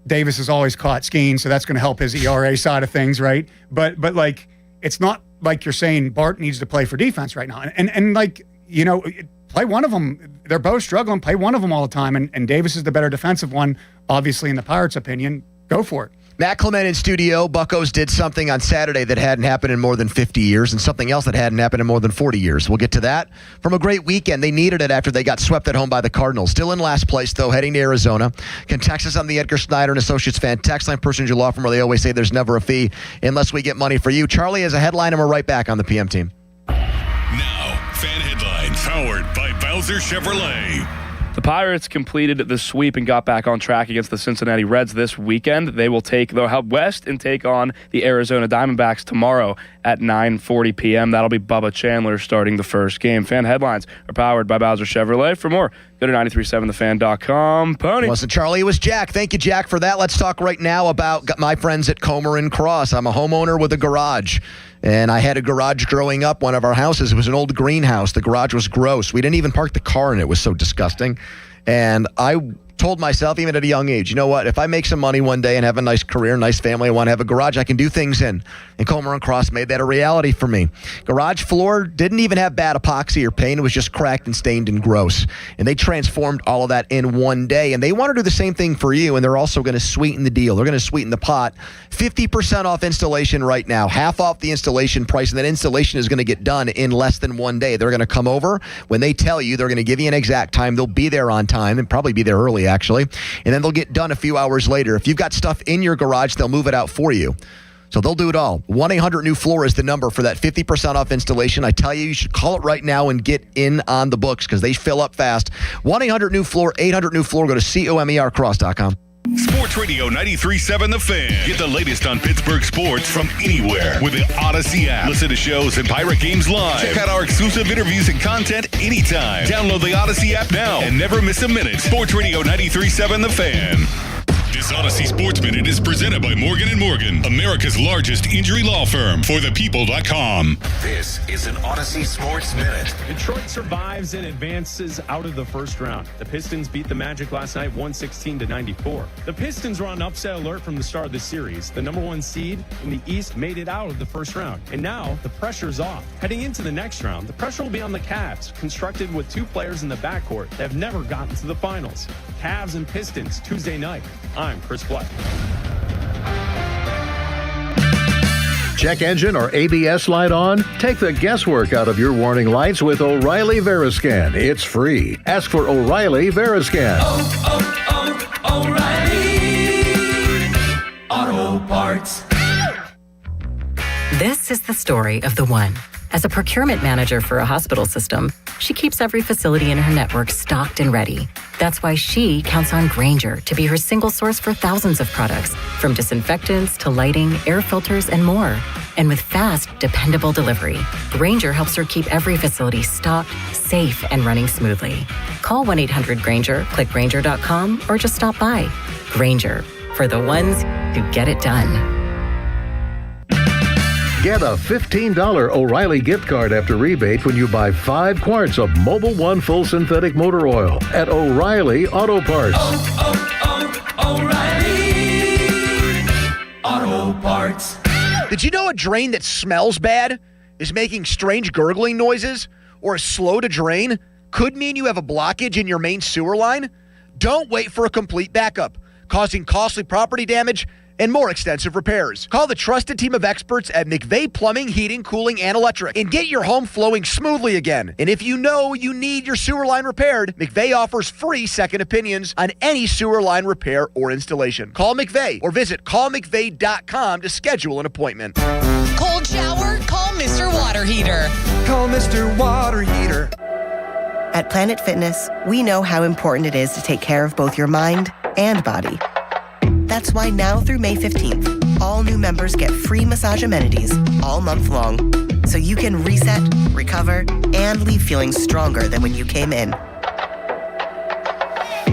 Davis has always caught Skeens, so that's going to help his ERA side of things, right? But like, it's not like you're saying Bart needs to play for defense right now. And like, play one of them. They're both struggling. Play one of them all the time. And Davis is the better defensive one, obviously, in the Pirates' opinion. Go for it. Matt Clement in studio. Buccos did something on Saturday that hadn't happened in more than 50 years and something else that hadn't happened in more than 40 years. We'll get to that. From a great weekend, they needed it after they got swept at home by the Cardinals. Still in last place, though, heading to Arizona. Can text us on the Edgar Snyder and Associates fan text line, Personage Law Firm, where they always say there's never a fee unless we get money for you. Charlie has a headline, and we're right back on the PM team. Now, fan headlines powered by Bowser Chevrolet. The Pirates completed the sweep and got back on track against the Cincinnati Reds this weekend. They will head west and take on the Arizona Diamondbacks tomorrow at 9:40 p.m. That'll be Bubba Chandler starting the first game. Fan headlines are powered by Bowser Chevrolet. For more, go to 937thefan.com. Pony. It wasn't Charlie, it was Jack. Thank you, Jack, for that. Let's talk right now about my friends at Comer and Cross. I'm a homeowner with a garage. And I had a garage growing up. One of our houses, it was an old greenhouse. The garage was gross. We didn't even park the car in it. It was so disgusting. And I told myself, even at a young age, you know what? If I make some money one day and have a nice career, nice family, I want to have a garage I can do things in. And Comer and Cross made that a reality for me. Garage floor didn't even have bad epoxy or paint. It was just cracked and stained and gross. And they transformed all of that in one day. And they want to do the same thing for you. And they're also going to sweeten the deal. They're going to sweeten the pot. 50% off installation right now. Half off the installation price. And that installation is going to get done in less than one day. They're going to come over. When they tell you, they're going to give you an exact time. They'll be there on time and probably be there early, actually. And then they'll get done a few hours later. If you've got stuff in your garage, they'll move it out for you. So they'll do it all. 1-800-NEW-FLOOR is the number for that 50% off installation. I tell you should call it right now and get in on the books because they fill up fast. 1-800-NEW-FLOOR, 800-NEW-FLOOR. Go to COMERcross.com. Sports Radio 93.7 The Fan. Get the latest on Pittsburgh sports from anywhere with the Odyssey app. Listen to shows and Pirate games live. Check out our exclusive interviews and content anytime. Download the Odyssey app now and never miss a minute. Sports Radio 93.7 The Fan. This Odyssey Sports Minute is presented by Morgan & Morgan, America's largest injury law firm, forthepeople.com. This is an Odyssey Sports Minute. Detroit survives and advances out of the first round. The Pistons beat the Magic last night 116-94. The Pistons were on upset alert from the start of the series. The number 1 seed in the East made it out of the first round. And now the pressure's off. Heading into the next round, the pressure will be on the Cavs, constructed with 2 players in the backcourt that have never gotten to the finals. Cavs and Pistons, Tuesday night. I'm Chris Black. Check engine or ABS light on? Take the guesswork out of your warning lights with O'Reilly Veriscan. It's free. Ask for O'Reilly Veriscan. O'Reilly Auto Parts. Parts. This is the story of the one. As a procurement manager for a hospital system, she keeps every facility in her network stocked and ready. That's why she counts on Grainger to be her single source for thousands of products, from disinfectants to lighting, air filters, and more. And with fast, dependable delivery, Grainger helps her keep every facility stocked, safe, and running smoothly. Call 1-800-GRAINGER, click Grainger.com, or just stop by. Grainger, for the ones who get it done. Get a $15 O'Reilly gift card after rebate when you buy 5 quarts of Mobil 1 full synthetic motor oil at O'Reilly Auto Parts. O'Reilly Auto Parts. Did you know a drain that smells bad is making strange gurgling noises or is slow to drain could mean you have a blockage in your main sewer line? Don't wait for a complete backup, causing costly property damage and more extensive repairs. Call the trusted team of experts at McVeigh Plumbing, Heating, Cooling, and Electric and get your home flowing smoothly again. And if you know you need your sewer line repaired, McVeigh offers free second opinions on any sewer line repair or installation. Call McVeigh or visit callmcveigh.com to schedule an appointment. Cold shower? Call Mr. Water Heater. Call Mr. Water Heater. At Planet Fitness, we know how important it is to take care of both your mind and body. That's why now through May 15th, all new members get free massage amenities all month long, so you can reset, recover, and leave feeling stronger than when you came in.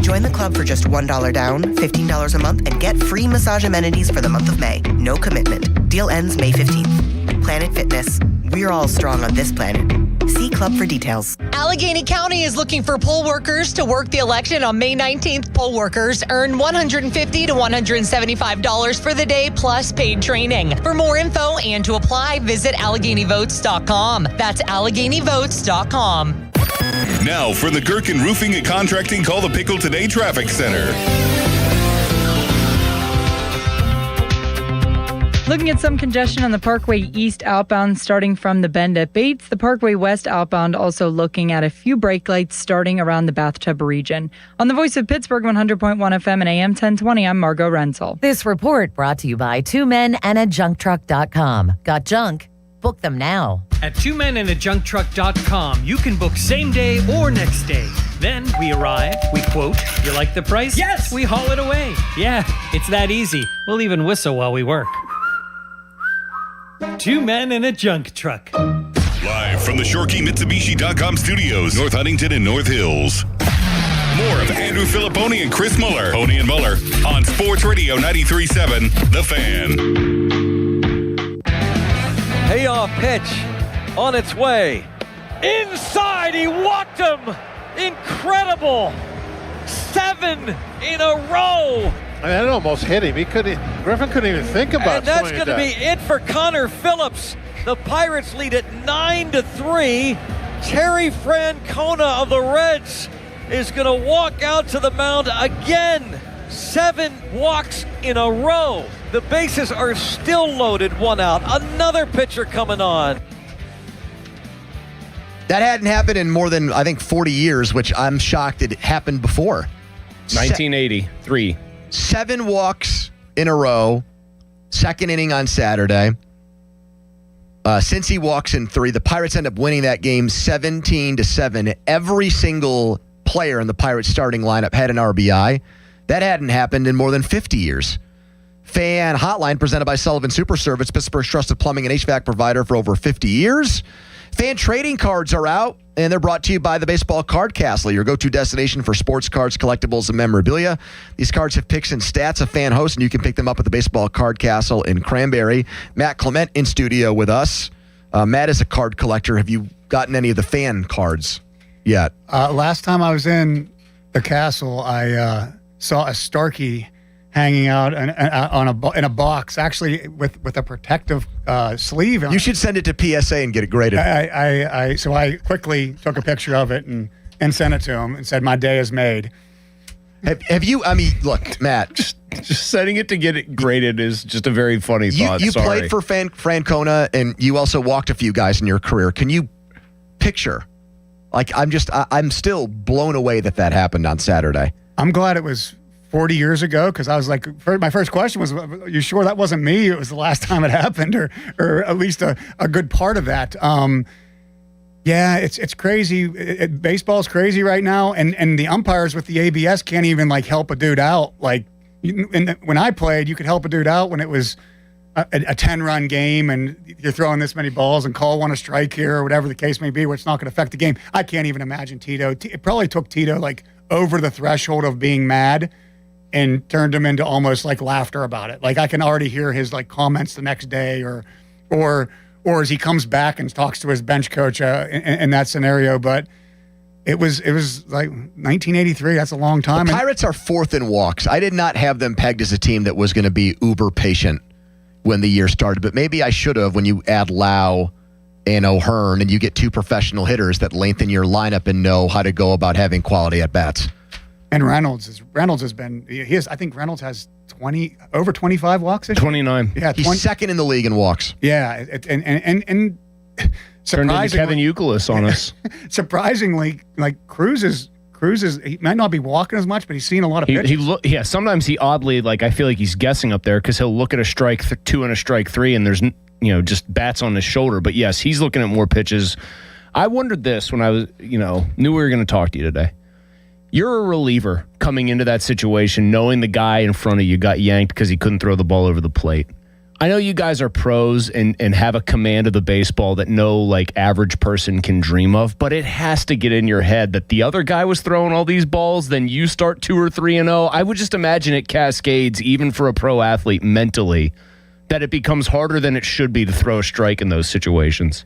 Join the club for just $1 down, $15 a month, and get free massage amenities for the month of May. No commitment. Deal ends May 15th. Planet Fitness. We're all strong on this planet. See club for details. Allegheny County is looking for poll workers to work the election on May 19th. Poll workers earn $150 to $175 for the day plus paid training. For more info and to apply, visit AlleghenyVotes.com. That's AlleghenyVotes.com. Now for the Gherkin Roofing and Contracting Call the Pickle Today Traffic Center. Looking at some congestion on the Parkway East outbound starting from the bend at Bates. The Parkway West outbound also looking at a few brake lights starting around the Bathtub region. On the Voice of Pittsburgh 100.1 FM and AM 1020, I'm Margot Renzel. This report brought to you by 2menandajuncktruck.com. Got junk? Book them now. At 2menandajuncktruck.com, you can book same day or next day. Then we arrive, we quote, "You like the price?" Yes! We haul it away. Yeah, it's that easy. We'll even whistle while we work. 2 men in a junk truck. Live from the ShorkeyMitsubishi.com studios, North Huntington and North Hills. More of Andrew Filipponi and Chris Muller, Pony and Muller, on Sports Radio 93.7, The Fan. Payoff pitch on its way. Inside, he walked him. Incredible. 7 in a row. I mean, that almost hit him. Griffin couldn't even think about it. And that's going to be it for Connor Phillips. The Pirates lead at 9-3. Terry Francona of the Reds is going to walk out to the mound again. 7 walks in a row. The bases are still loaded, 1 out. Another pitcher coming on. That hadn't happened in more than, I think, 40 years, which I'm shocked it happened before. 1983. 7 walks in a row, second inning on Saturday. Since he walks in 3, the Pirates end up winning that game 17-7. Every single player in the Pirates starting lineup had an RBI. That hadn't happened in more than 50 years. Fan Hotline presented by Sullivan Super Service, Pittsburgh's trusted plumbing and HVAC provider for over 50 years. Fan trading cards are out, and they're brought to you by the Baseball Card Castle, your go-to destination for sports cards, collectibles, and memorabilia. These cards have picks and stats of fan hosts, and you can pick them up at the Baseball Card Castle in Cranberry. Matt Clement in studio with us. Matt is a card collector. Have you gotten any of the fan cards yet? Last time I was in the castle, I saw a Starkey hanging out in a box, actually with a protective sleeve. You should send it to PSA and get it graded. So I quickly took a picture of it and sent it to him and said, "My day is made." Have you? I mean, look, Matt, just sending it to get it graded is just a very funny thought. You played for Francona, and you also walked a few guys in your career. Can you picture? Like, I'm still blown away that happened on Saturday. I'm glad it was 40 years ago? Because I was like, my first question was, are you sure that wasn't me? It was the last time it happened, or at least a good part of that. Yeah, it's crazy. Baseball's crazy right now, and the umpires with the ABS can't even like help a dude out. Like when I played, you could help a dude out when it was a 10-run game and you're throwing this many balls and call one a strike here or whatever the case may be, where it's not going to affect the game. I can't even imagine Tito. It probably took Tito like over the threshold of being mad and turned him into almost like laughter about it. Like I can already hear his like comments the next day or as he comes back and talks to his bench coach in that scenario. But it was like 1983. That's a long time. The Pirates are 4th in walks. I did not have them pegged as a team that was going to be uber patient when the year started, but maybe I should have when you add Lau and O'Hearn and you get 2 professional hitters that lengthen your lineup and know how to go about having quality at bats. And Reynolds has been, I think Reynolds has over 25 walks this year. 29. Yeah, he's second in the league in walks. Yeah, and turned into Kevin Youkilis on us. Surprisingly, like Cruz he might not be walking as much, but he's seen a lot of pitches. Sometimes he oddly, like, I feel like he's guessing up there because he'll look at a strike 2 and a strike 3 and there's, just bats on his shoulder. But yes, he's looking at more pitches. I wondered this when I was, knew we were going to talk to you today. You're a reliever coming into that situation, knowing the guy in front of you got yanked because he couldn't throw the ball over the plate. I know you guys are pros and have a command of the baseball that no like average person can dream of, but it has to get in your head that the other guy was throwing all these balls, then you start 2 or 3-0. I would just imagine it cascades even for a pro athlete mentally that it becomes harder than it should be to throw a strike in those situations.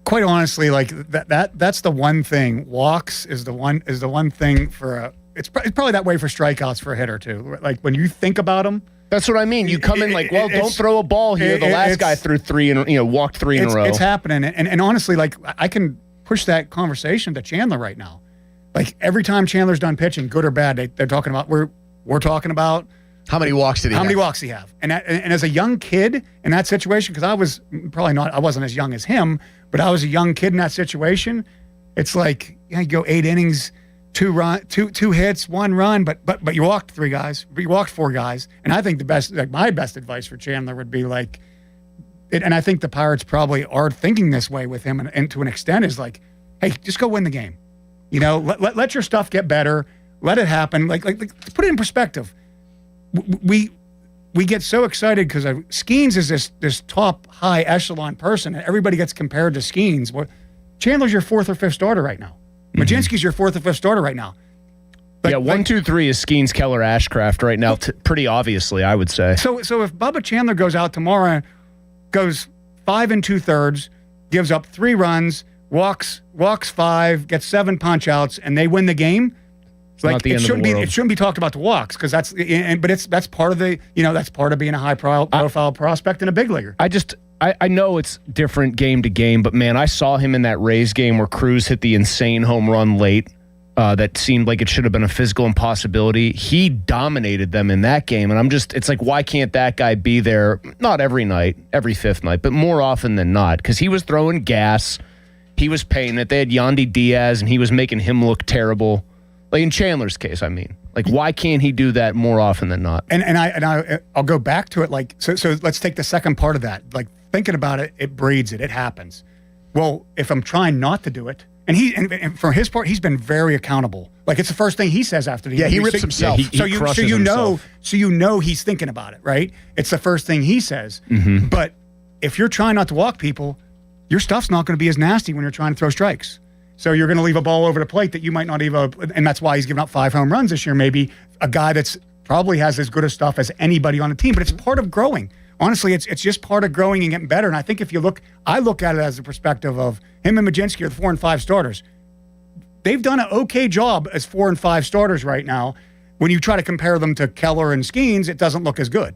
Quite honestly, like that's the one thing. Walks is the one thing for it's probably that way for strikeouts for a hitter too. Like when you think about them. That's what I mean. You come in like, well, don't throw a ball here. The last guy threw 3 and walked 3 in a row. It's happening, and honestly, like I can push that conversation to Chandler right now. Like every time Chandler's done pitching, good or bad, they're talking about we're talking about how many walks did he have? How many walks he have? And as a young kid in that situation, because I wasn't as young as him, but I was a young kid in that situation. It's like you go 8 innings. 2 hits, 1 run, but you walked 3 guys, you walked 4 guys, and I think my best advice for Chandler would be like, and I think the Pirates probably are thinking this way with him, and to an extent is like, hey, just go win the game, let your stuff get better, let it happen, like put it in perspective. We get so excited because Skeens is this top high echelon person, and everybody gets compared to Skeens. Well, Chandler's your 4th or 5th starter right now. Majinski's your 4th or 5th starter right now. 1, 2, 3 is Skeens, Keller, Ashcraft right now, pretty obviously, I would say. So if Bubba Chandler goes out tomorrow, goes 5 2/3, gives up 3 runs, walks 5, gets 7 punch outs, and they win the game, it shouldn't be talked about the walks because that's part of the that's part of being a high profile prospect and a big leaguer. I know it's different game to game, but man, I saw him in that Rays game where Cruz hit the insane home run late that seemed like it should have been a physical impossibility. He dominated them in that game, and it's like, why can't that guy be there? Not every night, every 5th night, but more often than not, because he was throwing gas. He was paying it. They had Yandy Diaz, and he was making him look terrible. Like in Chandler's case, I mean. Like, why can't he do that more often than not? And I'll go back to it. Like, so let's take the second part of that. Like, thinking about it, it breeds it. It happens. Well, if I'm trying not to do it, and for his part, he's been very accountable. Like, it's the first thing he says after the he rips himself. So you know he's thinking about it, right? It's the first thing he says. Mm-hmm. But if you're trying not to walk people, your stuff's not going to be as nasty when you're trying to throw strikes. So you're going to leave a ball over the plate that you might not even, and that's why he's given up 5 home runs this year. Maybe a guy that's probably has as good a stuff as anybody on the team, but it's part of growing. Honestly, it's just part of growing and getting better. And I think I look at it as the perspective of him and Majinski are the 4 and 5 starters. They've done an okay job as 4 and 5 starters right now. When you try to compare them to Keller and Skeens, it doesn't look as good.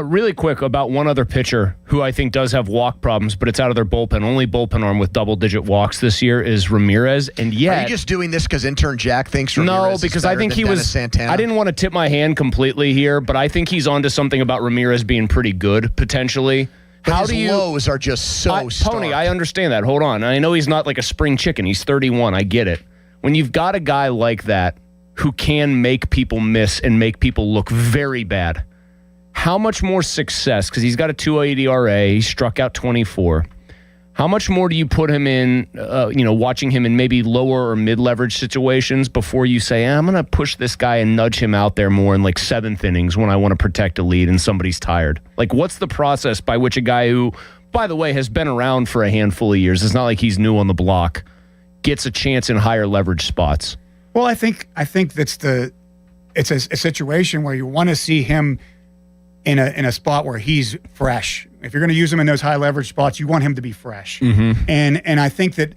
Really quick about one other pitcher who I think does have walk problems, but it's out of their bullpen. Only bullpen arm with double-digit walks this year is Ramirez, and yet... Are you just doing this because intern Jack thinks Ramirez because is better I think than he Dennis was. Santana? I didn't want to tip my hand completely here, but I think he's onto something about Ramirez being pretty good potentially. But his lows are just so stark. Pony, I understand that. Hold on. I know he's not like a spring chicken. He's 31. I get it. When you've got a guy like that, who can make people miss and make people look very bad. How much more success, because he's got a 2.80 ERA, he struck out 24. How much more do you put him in, watching him in maybe lower or mid-leverage situations before you say, I'm going to push this guy and nudge him out there more in like 7th innings when I want to protect a lead and somebody's tired? Like, what's the process by which a guy who, by the way, has been around for a handful of years, it's not like he's new on the block, gets a chance in higher leverage spots? Well, I think it's a situation where you want to see him in a spot where he's fresh. If you're going to use him in those high leverage spots, you want him to be fresh. Mm-hmm. And I think that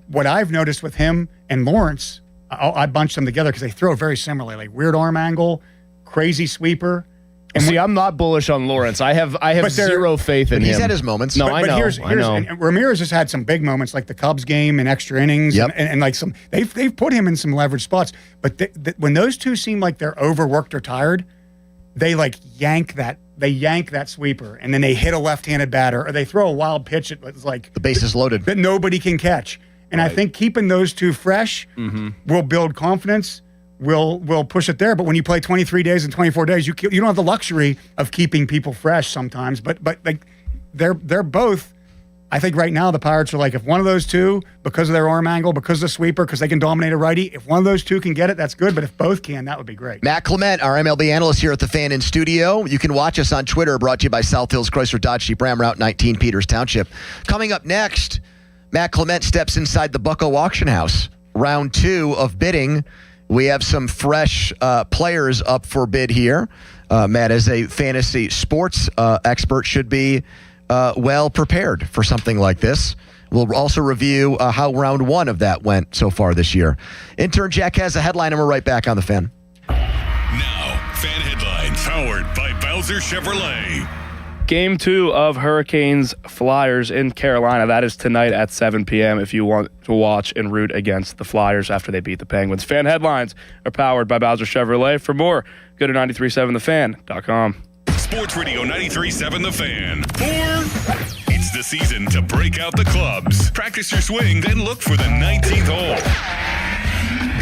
what I've noticed with him and Lawrence, I bunched them together because they throw very similarly, like weird arm angle, crazy sweeper. And see, I'm not bullish on Lawrence. I have zero faith in him. He's had his moments. No, I know. I know. And Ramirez has had some big moments, like the Cubs game and extra innings, and like some. They've put him in some leverage spots. But when those two seem like they're overworked or tired, they like yank that sweeper, and then they hit a left-handed batter, or they throw a wild pitch that's like the bases loaded that nobody can catch. And I think keeping those two fresh will build confidence. Will push it there. But when you play 23 days and 24 days, you don't have the luxury of keeping people fresh sometimes. But like they're both. I think right now the Pirates are like, if one of those two, because of their arm angle, because of the sweeper, because they can dominate a righty, if one of those two can get it, that's good. But if both can, that would be great. Matt Clement, our MLB analyst here at the Fan in Studio. You can watch us on Twitter, brought to you by South Hills Chrysler Dodge Jeep Ram, Route 19, Peters Township. Coming up next, Matt Clement steps inside the Bucco Auction House. Round 2 of bidding. We have some fresh players up for bid here. Matt, as a fantasy sports expert, should be well prepared for something like this. We'll also review how round 1 of that went so far this year. Intern Jack has a headline, and we're right back on the Fan. Now, Fan Headlines, powered by Bowser Chevrolet. Game 2 of Hurricanes Flyers in Carolina. That is tonight at 7 p.m. if you want to watch and root against the Flyers after they beat the Penguins. Fan Headlines are powered by Bowser Chevrolet. For more, go to 937thefan.com. Sports Radio 93.7 The Fan. It's the season to break out the clubs. Practice your swing, then look for the 19th hole.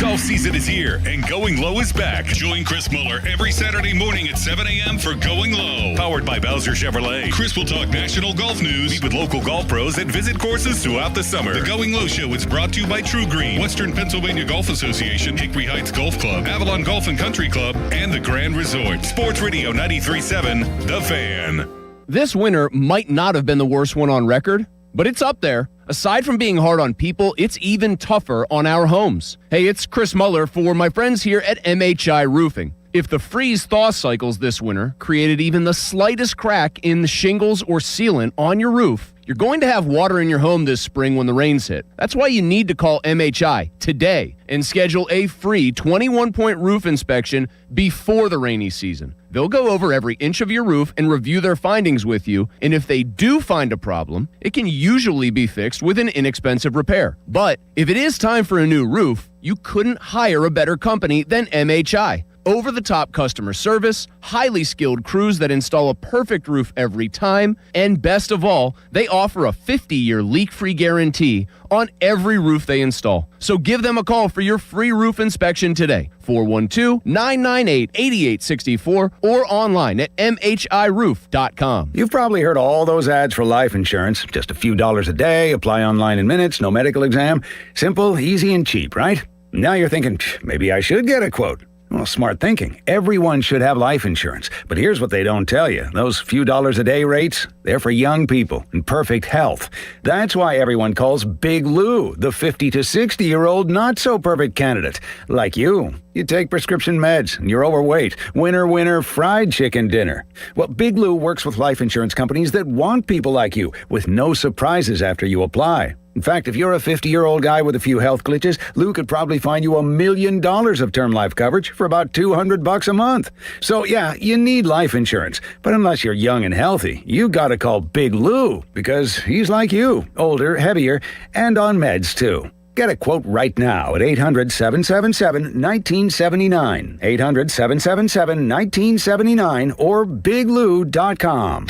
Golf season is here, and Going Low is back. Join Chris Muller every Saturday morning at 7 a.m. for Going Low. Powered by Bowser Chevrolet. Chris will talk national golf news, meet with local golf pros, and visit courses throughout the summer. The Going Low Show is brought to you by True Green, Western Pennsylvania Golf Association, Hickory Heights Golf Club, Avalon Golf and Country Club, and the Grand Resort. Sports Radio 93.7 The Fan. This winter might not have been the worst one on record, but it's up there. Aside from being hard on people, it's even tougher on our homes. Hey, it's Chris Muller for my friends here at MHI Roofing. If the freeze-thaw cycles this winter created even the slightest crack in the shingles or sealant on your roof, you're going to have water in your home this spring when the rains hit. That's why you need to call MHI today and schedule a free 21-point roof inspection before the rainy season. They'll go over every inch of your roof and review their findings with you, and if they do find a problem, it can usually be fixed with an inexpensive repair. But if it is time for a new roof, you couldn't hire a better company than MHI. Over-the-top customer service, highly skilled crews that install a perfect roof every time, and best of all, they offer a 50-year leak-free guarantee on every roof they install. So give them a call for your free roof inspection today, 412-998-8864, or online at mhiroof.com. You've probably heard all those ads for life insurance. Just a few dollars a day, apply online in minutes, no medical exam. Simple, easy, and cheap, right? Now you're thinking, maybe I should get a quote. Well, smart thinking. Everyone should have life insurance. But here's what they don't tell you. Those few dollars a day rates, they're for young people in perfect health. That's why everyone calls Big Lou the 50 to 60-year-old not-so-perfect candidate. Like you. You take prescription meds, and you're overweight. Winner, winner, fried chicken dinner. Well, Big Lou works with life insurance companies that want people like you, with no surprises after you apply. In fact, if you're a 50-year-old guy with a few health glitches, Lou could probably find you $1 million of term life coverage for about $200 a month. So yeah, you need life insurance. But unless you're young and healthy, you gotta call Big Lou, because he's like you, older, heavier, and on meds too. Get a quote right now at 800-777-1979, 800-777-1979, or biglou.com.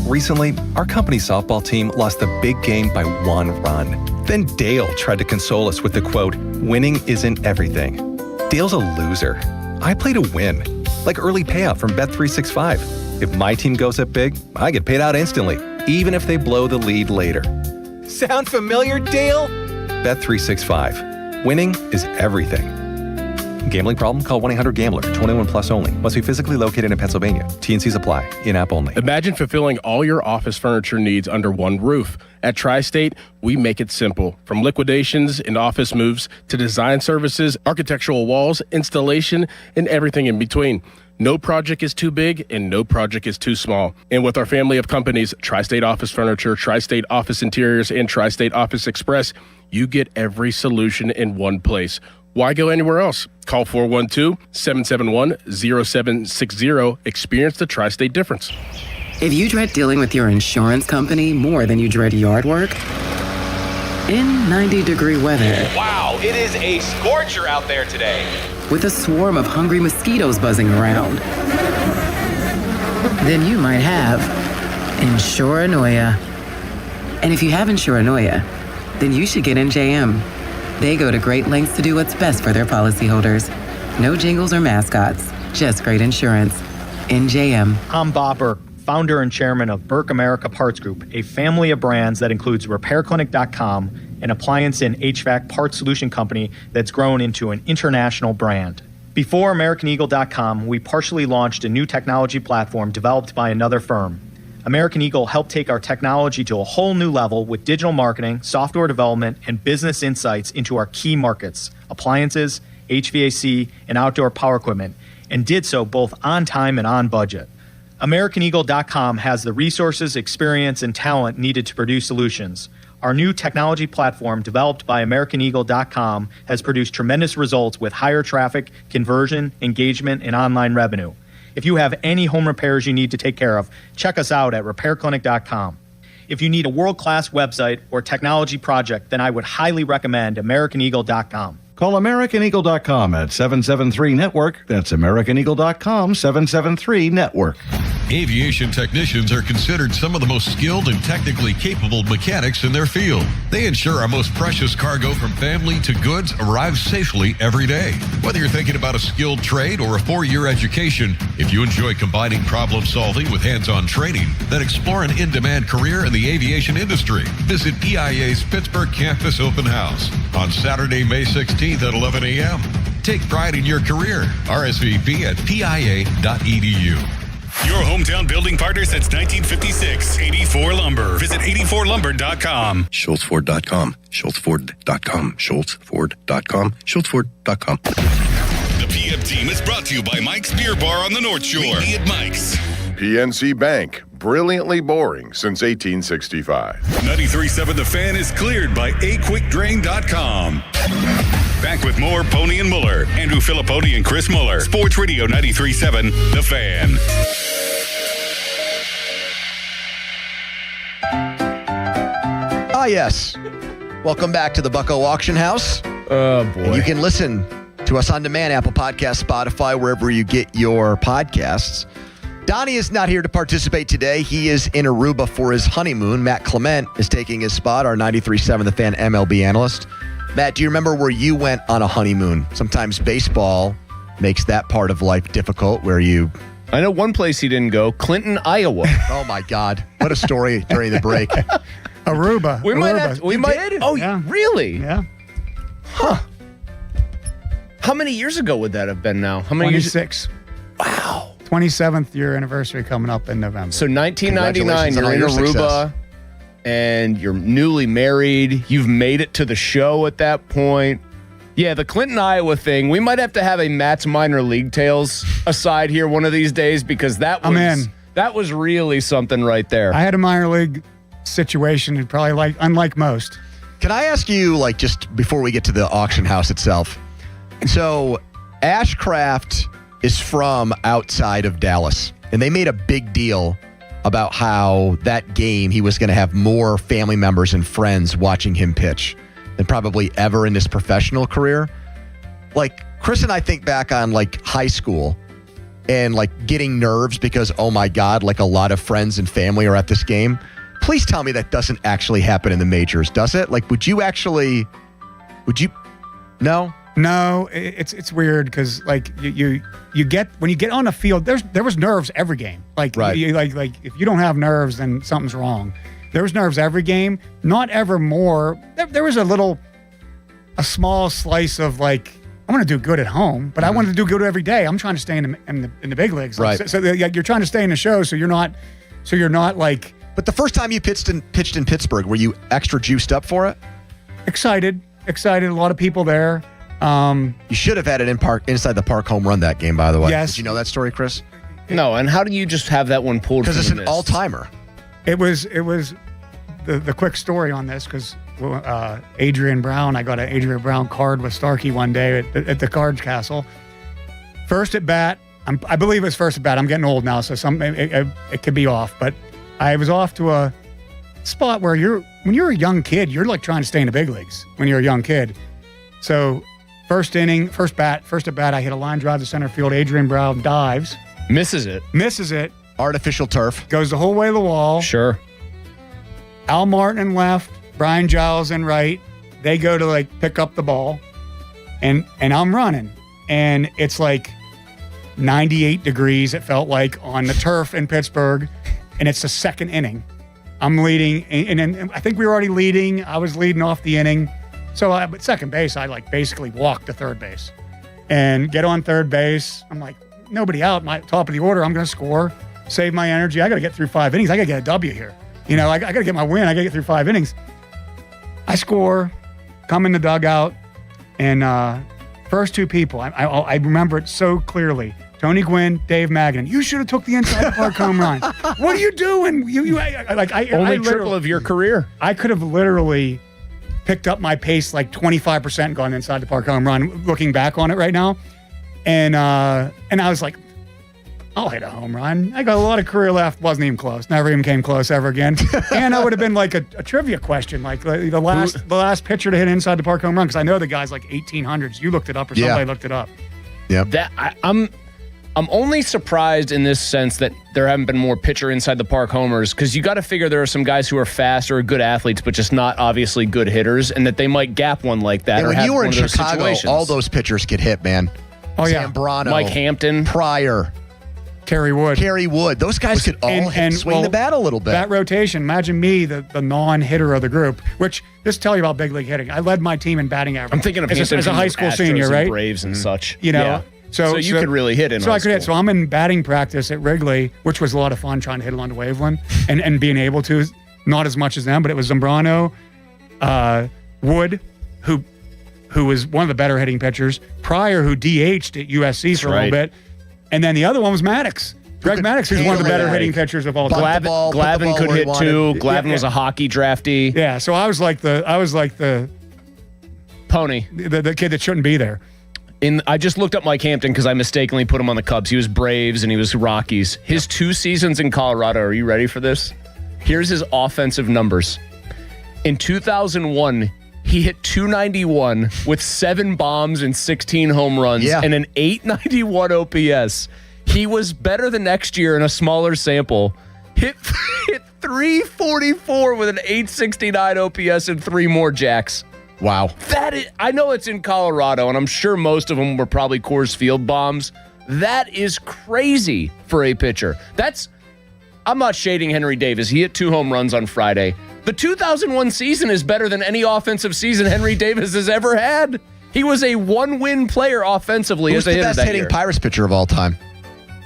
Recently, our company softball team lost the big game by 1 run. Then Dale tried to console us with the quote, "Winning isn't everything." Dale's a loser. I play to win. Like early payout from Bet365. If my team goes up big, I get paid out instantly, even if they blow the lead later. Sound familiar, Dale? Bet365. Winning is everything. Gambling problem? Call 1-800-GAMBLER. 21 plus only. Must be physically located in Pennsylvania. T&Cs apply. In-app only. Imagine fulfilling all your office furniture needs under one roof. At Tri-State, we make it simple. From liquidations and office moves to design services, architectural walls, installation, and everything in between. No project is too big and no project is too small. And with our family of companies, Tri-State Office Furniture, Tri-State Office Interiors, and Tri-State Office Express, you get every solution in one place. Why go anywhere else? Call 412-771-0760. Experience the Tri-State difference. If you dread dealing with your insurance company more than you dread yard work, in 90-degree weather. Wow, it is a scorcher out there today. With a swarm of hungry mosquitoes buzzing around. Then you might have Insuranoia. And if you have Insuranoia, then you should get NJM. They go to great lengths to do what's best for their policyholders. No jingles or mascots, just great insurance. NJM. I'm Bob Burke, founder and chairman of Burke America Parts Group, a family of brands that includes RepairClinic.com, an appliance and HVAC parts solution company that's grown into an international brand. Before AmericanEagle.com, we partially launched a new technology platform developed by another firm. American Eagle helped take our technology to a whole new level with digital marketing, software development, and business insights into our key markets, appliances, HVAC, and outdoor power equipment, and did so both on time and on budget. AmericanEagle.com has the resources, experience, and talent needed to produce solutions. Our new technology platform, developed by AmericanEagle.com, has produced tremendous results with higher traffic, conversion, engagement, and online revenue. If you have any home repairs you need to take care of, check us out at RepairClinic.com. If you need a world-class website or technology project, then I would highly recommend AmericanEagle.com. Call AmericanEagle.com at 773-NETWORK. That's AmericanEagle.com, 773-NETWORK. Aviation technicians are considered some of the most skilled and technically capable mechanics in their field. They ensure our most precious cargo from family to goods arrives safely every day. Whether you're thinking about a skilled trade or a 4-year education, if you enjoy combining problem solving with hands-on training, then explore an in-demand career in the aviation industry. Visit EIA's Pittsburgh Campus Open House on Saturday, May 16th at 11 a.m. Take pride in your career. RSVP at pia.edu. Your hometown building partner since 1956. 84 Lumber. Visit 84lumber.com. SchultzFord.com. SchultzFord.com. SchultzFord.com. SchultzFord.com. The PM team is brought to you by Mike's Beer Bar on the North Shore. Meet me at Mike's. PNC Bank. Brilliantly boring since 1865. 93.7 The Fan is cleared by aquickdrain.com. Back with more Pony and Muller. Andrew Filipponi and Chris Muller. Sports Radio 93.7 The Fan. Ah, yes. Welcome back to the Bucko Auction House. Oh, boy. And you can listen to us on demand, Apple Podcasts, Spotify, wherever you get your podcasts. Donnie is not here to participate today. He is in Aruba for his honeymoon. Matt Clement is taking his spot, our 93.7 The Fan MLB analyst. Matt, do you remember where you went on a honeymoon? Sometimes baseball makes that part of life difficult where you... I know one place he didn't go, Clinton, Iowa. Oh, my God. What a story during the break. Aruba. We might have... We might... did? Oh, Yeah. really? Yeah. Huh. How many years ago would that have been now? How many 26. Wow. 27th year anniversary coming up in November. So 1999, Congratulations on you're all in your Aruba, success. and you're newly married. You've made it to the show at that point. Yeah, the Clinton, Iowa thing, we might have to have a Matt's Minor League Tales aside here one of these days because that was really something right there. I had a minor league situation, probably unlike most. Can I ask you, just before we get to the auction house itself? So, Ashcraft is from outside of Dallas, and they made a big deal about how that game he was going to have more family members and friends watching him pitch than probably ever in his professional career. Chris and I think back on high school and getting nerves because, oh my God, a lot of friends and family are at this game. Please tell me that doesn't actually happen in the majors, does it? No? No, it's weird because like you get when you get on the field, there was nerves every game. Like Right. like if you don't have nerves, then something's wrong. There was nerves every game, not ever more. There was a small slice of like I want to do good at home, but I wanted to do good every day. I'm trying to stay in the big leagues. Right. So you're trying to stay in the show, so you're not like. But the first time you pitched in Pittsburgh, were you extra juiced up for it? Excited. A lot of people there. You should have had an inside the park home run that game, by the way. Yes. Did you know that story, Chris? No, and how do you just have that one pulled? Because from it's the an mist? all-timer. It was the quick story on this because Adrian Brown, I got an Adrian Brown card with Starkey one day at the Card Castle. First at bat, I believe it was first at bat. I'm getting old now, so it could be off, but I was off to a spot where when you're a young kid, you're like trying to stay in the big leagues when you're a young kid. So first inning, first at bat, I hit a line drive to center field. Adrian Brown dives. Misses it. Artificial turf. Goes the whole way to the wall. Sure. Al Martin in left, Brian Giles in right. They go to like pick up the ball, and I'm running, and it's like 98 degrees. It felt like on the turf in Pittsburgh, and it's the second inning. I'm leading, and I think we were already leading. I was leading off the inning, so at second base, I like basically walked to third base, and get on third base. I'm like, nobody out. My top of the order. I'm going to score, save my energy. I got to get through 5 innings. I got to get a W here. You know, I got to get my win. I got to get through 5 innings. I score, come in the dugout, and first two people, I remember it so clearly. Tony Gwynn, Dave Magnan. You should have took the inside the park home run. What are you doing? Only triple of your career. I could have literally picked up my pace like 25% and gone inside the park home run. Looking back on it right now, and I was like, I'll hit a home run. I got a lot of career left. Wasn't even close. Never even came close ever again. And that would have been like a trivia question, like the last pitcher to hit inside the park home run, because I know the guy's like 1800s. You looked it up, or somebody looked it up. Yeah. I'm only surprised in this sense that there haven't been more pitcher inside the park homers, because you got to figure there are some guys who are fast or good athletes, but just not obviously good hitters, and that they might gap one like that. And or when have you were in one of those Chicago, situations. all those pitchers could hit, man. Oh yeah, Zambrano, Mike Hampton, Pryor, Kerry Wood. Those guys could all swing the bat a little bit. That rotation, imagine me, the non-hitter of the group, which just tell you about big league hitting. I led my team in batting average. I'm thinking of as Hampton a high school Astros senior, and right? Braves and such. You know, Yeah. so you could really hit in So high I could hit. school. So I'm in batting practice at Wrigley, which was a lot of fun trying to hit along the Waveland and being able to. Not as much as them, but it was Zambrano, Wood, who was one of the better hitting pitchers. Pryor, who DH'd at USC for a little bit, and then the other one was Maddox. Greg Maddox, who's one of the better hitting pitchers of all time. Glavin could hit too. Glavin was a hockey draftee. Yeah, so I was like the pony, the kid that shouldn't be there. I just looked up Mike Hampton because I mistakenly put him on the Cubs. He was Braves and he was Rockies. His 2 seasons in Colorado, are you ready for this? Here's his offensive numbers. In 2001, he hit .291 with 7 bombs and 16 home runs and an .891 OPS. He was better the next year in a smaller sample. Hit .344 with an .869 OPS and 3 more jacks. Wow. I know it's in Colorado, and I'm sure most of them were probably Coors Field bombs. That is crazy for a pitcher. I'm not shading Henry Davis. He hit 2 home runs on Friday. The 2001 season is better than any offensive season Henry Davis has ever had. He was a 1-win player offensively as a hitter that year. Who's the best hitting Pirates pitcher of all time?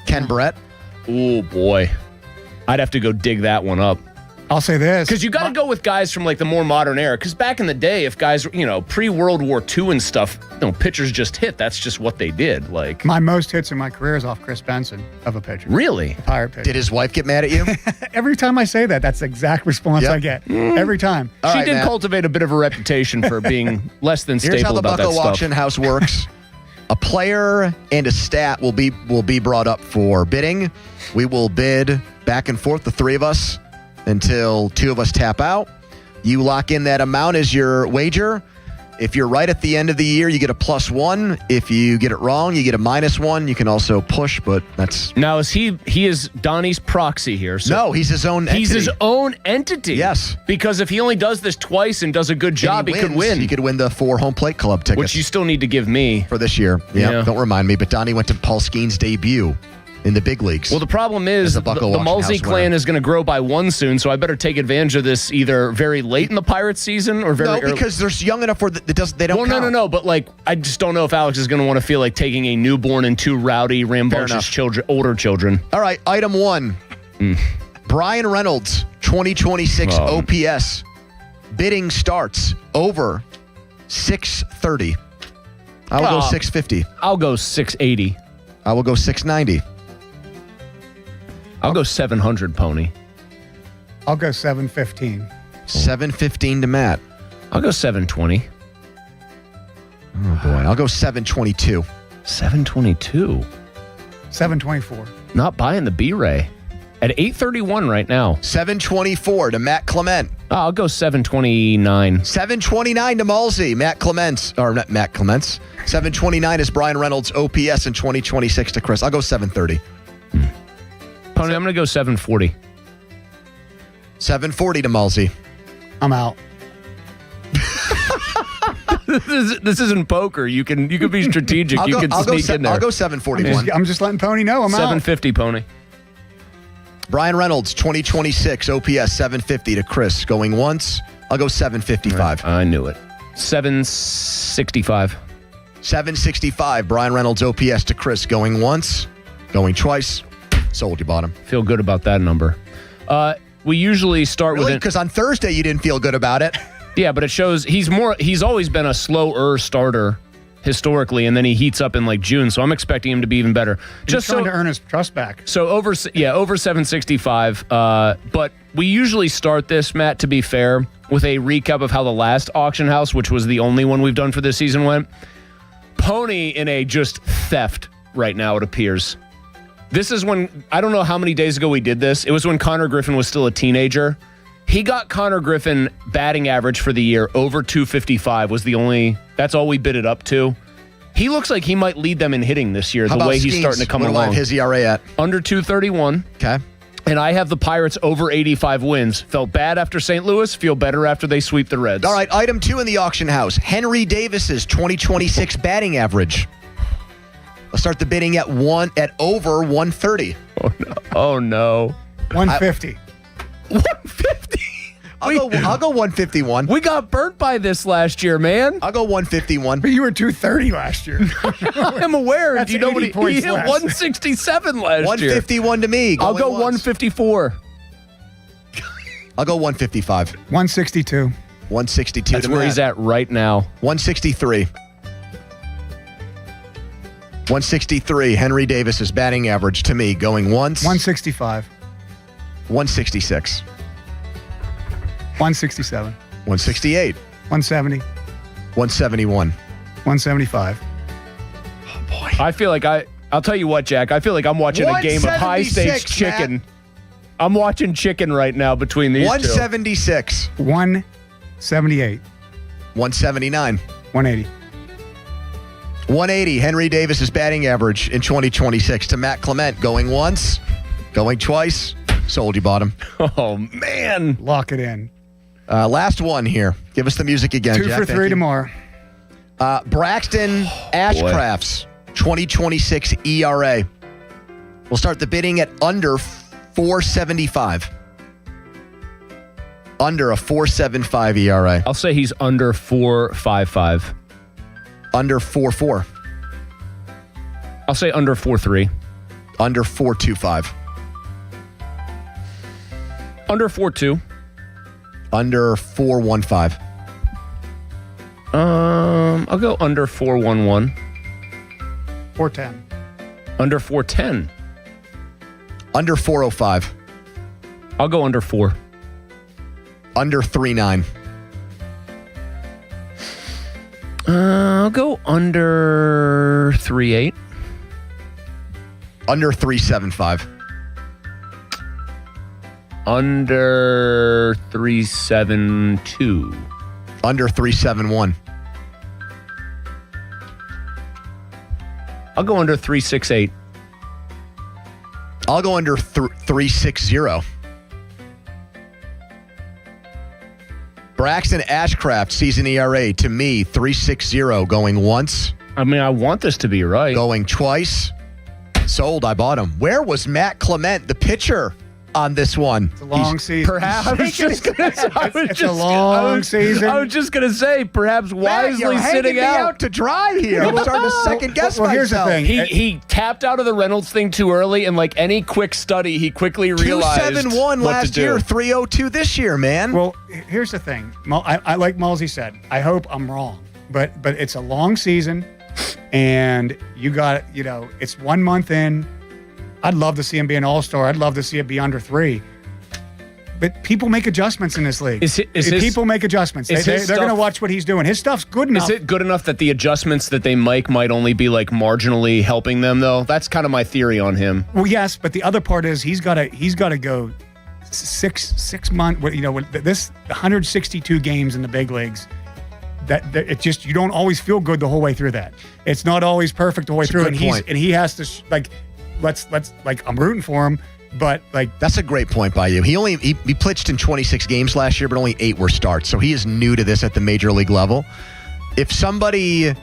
Ken Brett? Oh, boy. I'd have to go dig that one up. I'll say this. Because you got to go with guys from like the more modern era. Because back in the day, if guys, pre-World War II and stuff, pitchers just hit. That's just what they did. Like my most hits in my career is off Chris Benson of a pitcher. Really? A Pirate pitcher. Did his wife get mad at you? Every time I say that, that's the exact response I get. Every time. She did cultivate a bit of a reputation for being less than stable Here's how the about that Bucko stuff. Auction House works. A player and a stat will be brought up for bidding. We will bid back and forth, the 3 of us, until 2 of us tap out. You lock in that amount as your wager. If you're right at the end of the year, you get a +1. If you get it wrong, you get a -1. You can also push, but that's... Now, he is Donnie's proxy here? So no, he's his own entity. He's his own entity. Yes. Because if he only does this twice and does a good job, he could win. He could win the 4 home plate club tickets. Which you still need to give me. For this year. Yeah, don't remind me. But Donnie went to Paul Skeen's debut in the big leagues. Well, the problem is the Mulsey clan is going to grow by 1 soon, so I better take advantage of this either very late in the Pirates season or very early. No, because they're young enough where they don't count. No. But I just don't know if Alex is going to want to feel like taking a newborn and 2 rowdy, rambunctious older children. All right, item 1. Brian Reynolds, 2026 OPS. Bidding starts over 630. I will go 650. I'll go 680. I will go 690. I'll go 700, Pony. I'll go 715. 715 to Matt. I'll go 720. Oh, boy. I'll go 722. 722? 724. Not buying the B-Ray. At 831 right now. 724 to Matt Clement. Oh, I'll go 729. 729 to Mulsey. Matt Clements. Or not Matt Clements. 729 is Brian Reynolds' OPS in 2026 to Chris. I'll go 730. Pony, I'm going to go 740. 740 to Mulsey. I'm out. This isn't poker. You can be strategic. You can sneak in there. I'll go 741. I'm just letting Pony know I'm 750, out. 750, Pony. Brian Reynolds, 2026 OPS 750 to Chris. Going once. I'll go 755. I knew it. 765. 765. Brian Reynolds OPS to Chris. Going once. Going twice. Sold you bottom. Feel good about that number. We usually start with because on Thursday you didn't feel good about it. Yeah, but it shows he's always been a slower starter historically, and then he heats up in like June. So I'm expecting him to be even better. Just trying to earn his trust back. So over 765. But we usually start this, Matt, to be fair, with a recap of how the last auction house, which was the only one we've done for this season, went. Pony in a just theft right now, it appears. This is when, I don't know how many days ago we did this. It was when Connor Griffin was still a teenager. He got Connor Griffin batting average for the year over 255 that's all we bid it up to. He looks like he might lead them in hitting this year, the way he's starting to come along. What do I have his ERA at? Under 231. Okay. And I have the Pirates over 85 wins. Felt bad after St. Louis, feel better after they sweep the Reds. All right, item 2 in the auction house. Henry Davis's 2026 batting average. Let's start the bidding at over 130. Oh no. 150. 150. I'll go 151. We got burnt by this last year, man. I'll go 151. But you were 230 last year. I'm aware. That's Do you know what he hit? less. 167 last year. 151 to me. I'll go 154. I'll go 155. 162. 162 That's to where Matt. he's at right now. 163. 163. Henry Davis's batting average to me. Going once. 165. 166. 167. 168. 170. 171. 175. Oh, boy. I feel like I'll tell you what, Jack. I feel like I'm watching a game of high-stakes chicken. Matt. I'm watching chicken right now between these 176. 178. 179. 180. 180. Henry Davis's batting average in 2026 to Matt Clement. Going once. Going twice. Sold you bottom. Oh, man. Lock it in. Last one here. Give us the music again, 2 Jack. for 3 tomorrow. Braxton Ashcraft's 2026 ERA. We'll start the bidding at under 475. Under a 4.75 ERA. I'll say he's under 4.55. Under 4.4. I'll say under 4.3. Under 4.25. Under 4.2. Under 4.15. I'll go under 4.11. 410. Under 4.10. Under 4.05. I'll go under 4. Under 3.9. I'll go under 3.8. Under 3.75. Under 3.72. Under 3.71. I'll go under 3.68. I'll go under 3.60. Braxton Ashcraft season ERA to me 3.60 going once. I mean, I want this to be right. Going twice. Sold. I bought him. Where was Matt Clement, the pitcher, on this one? It's a long season. Perhaps I was just going to say. It's a long season. I was just going to say, perhaps wisely you're sitting me out to dry here. I'm starting to second guess myself. Here's the thing. He tapped out of the Reynolds thing too early, and like any quick study, he quickly realized 271 what last to year, do. 302 this year, man. Well, here's the thing. I like Malsey said, I hope I'm wrong, but it's a long season, and you got, it's 1 month in. I'd love to see him be an all-star. I'd love to see it be under 3. But people make adjustments in this league. People make adjustments. They're going to watch what he's doing. His stuff's good enough. Is it good enough that the adjustments that they make might only be like marginally helping them, though? That's kind of my theory on him. Well, yes, but the other part is he's got to go 6 months. With this 162 games in the big leagues. That it just, you don't always feel good the whole way through that. It's not always perfect the way through, and he has to let's I'm rooting for him. But that's a great point by you. He pitched in 26 games last year, but only 8 were starts. So he is new to this at the major league level. If somebody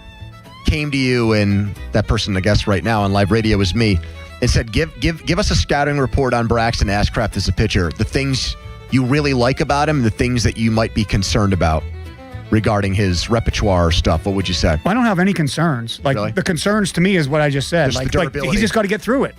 came to you, and that person, I guess right now on live radio is me, and said, give us a scouting report on Braxton Ashcraft as a pitcher, the things you really like about him, the things that you might be concerned about regarding his repertoire stuff, what would you say? I don't have any concerns. Really? The concerns to me is what I just said. Just the durability. He's just got to get through it.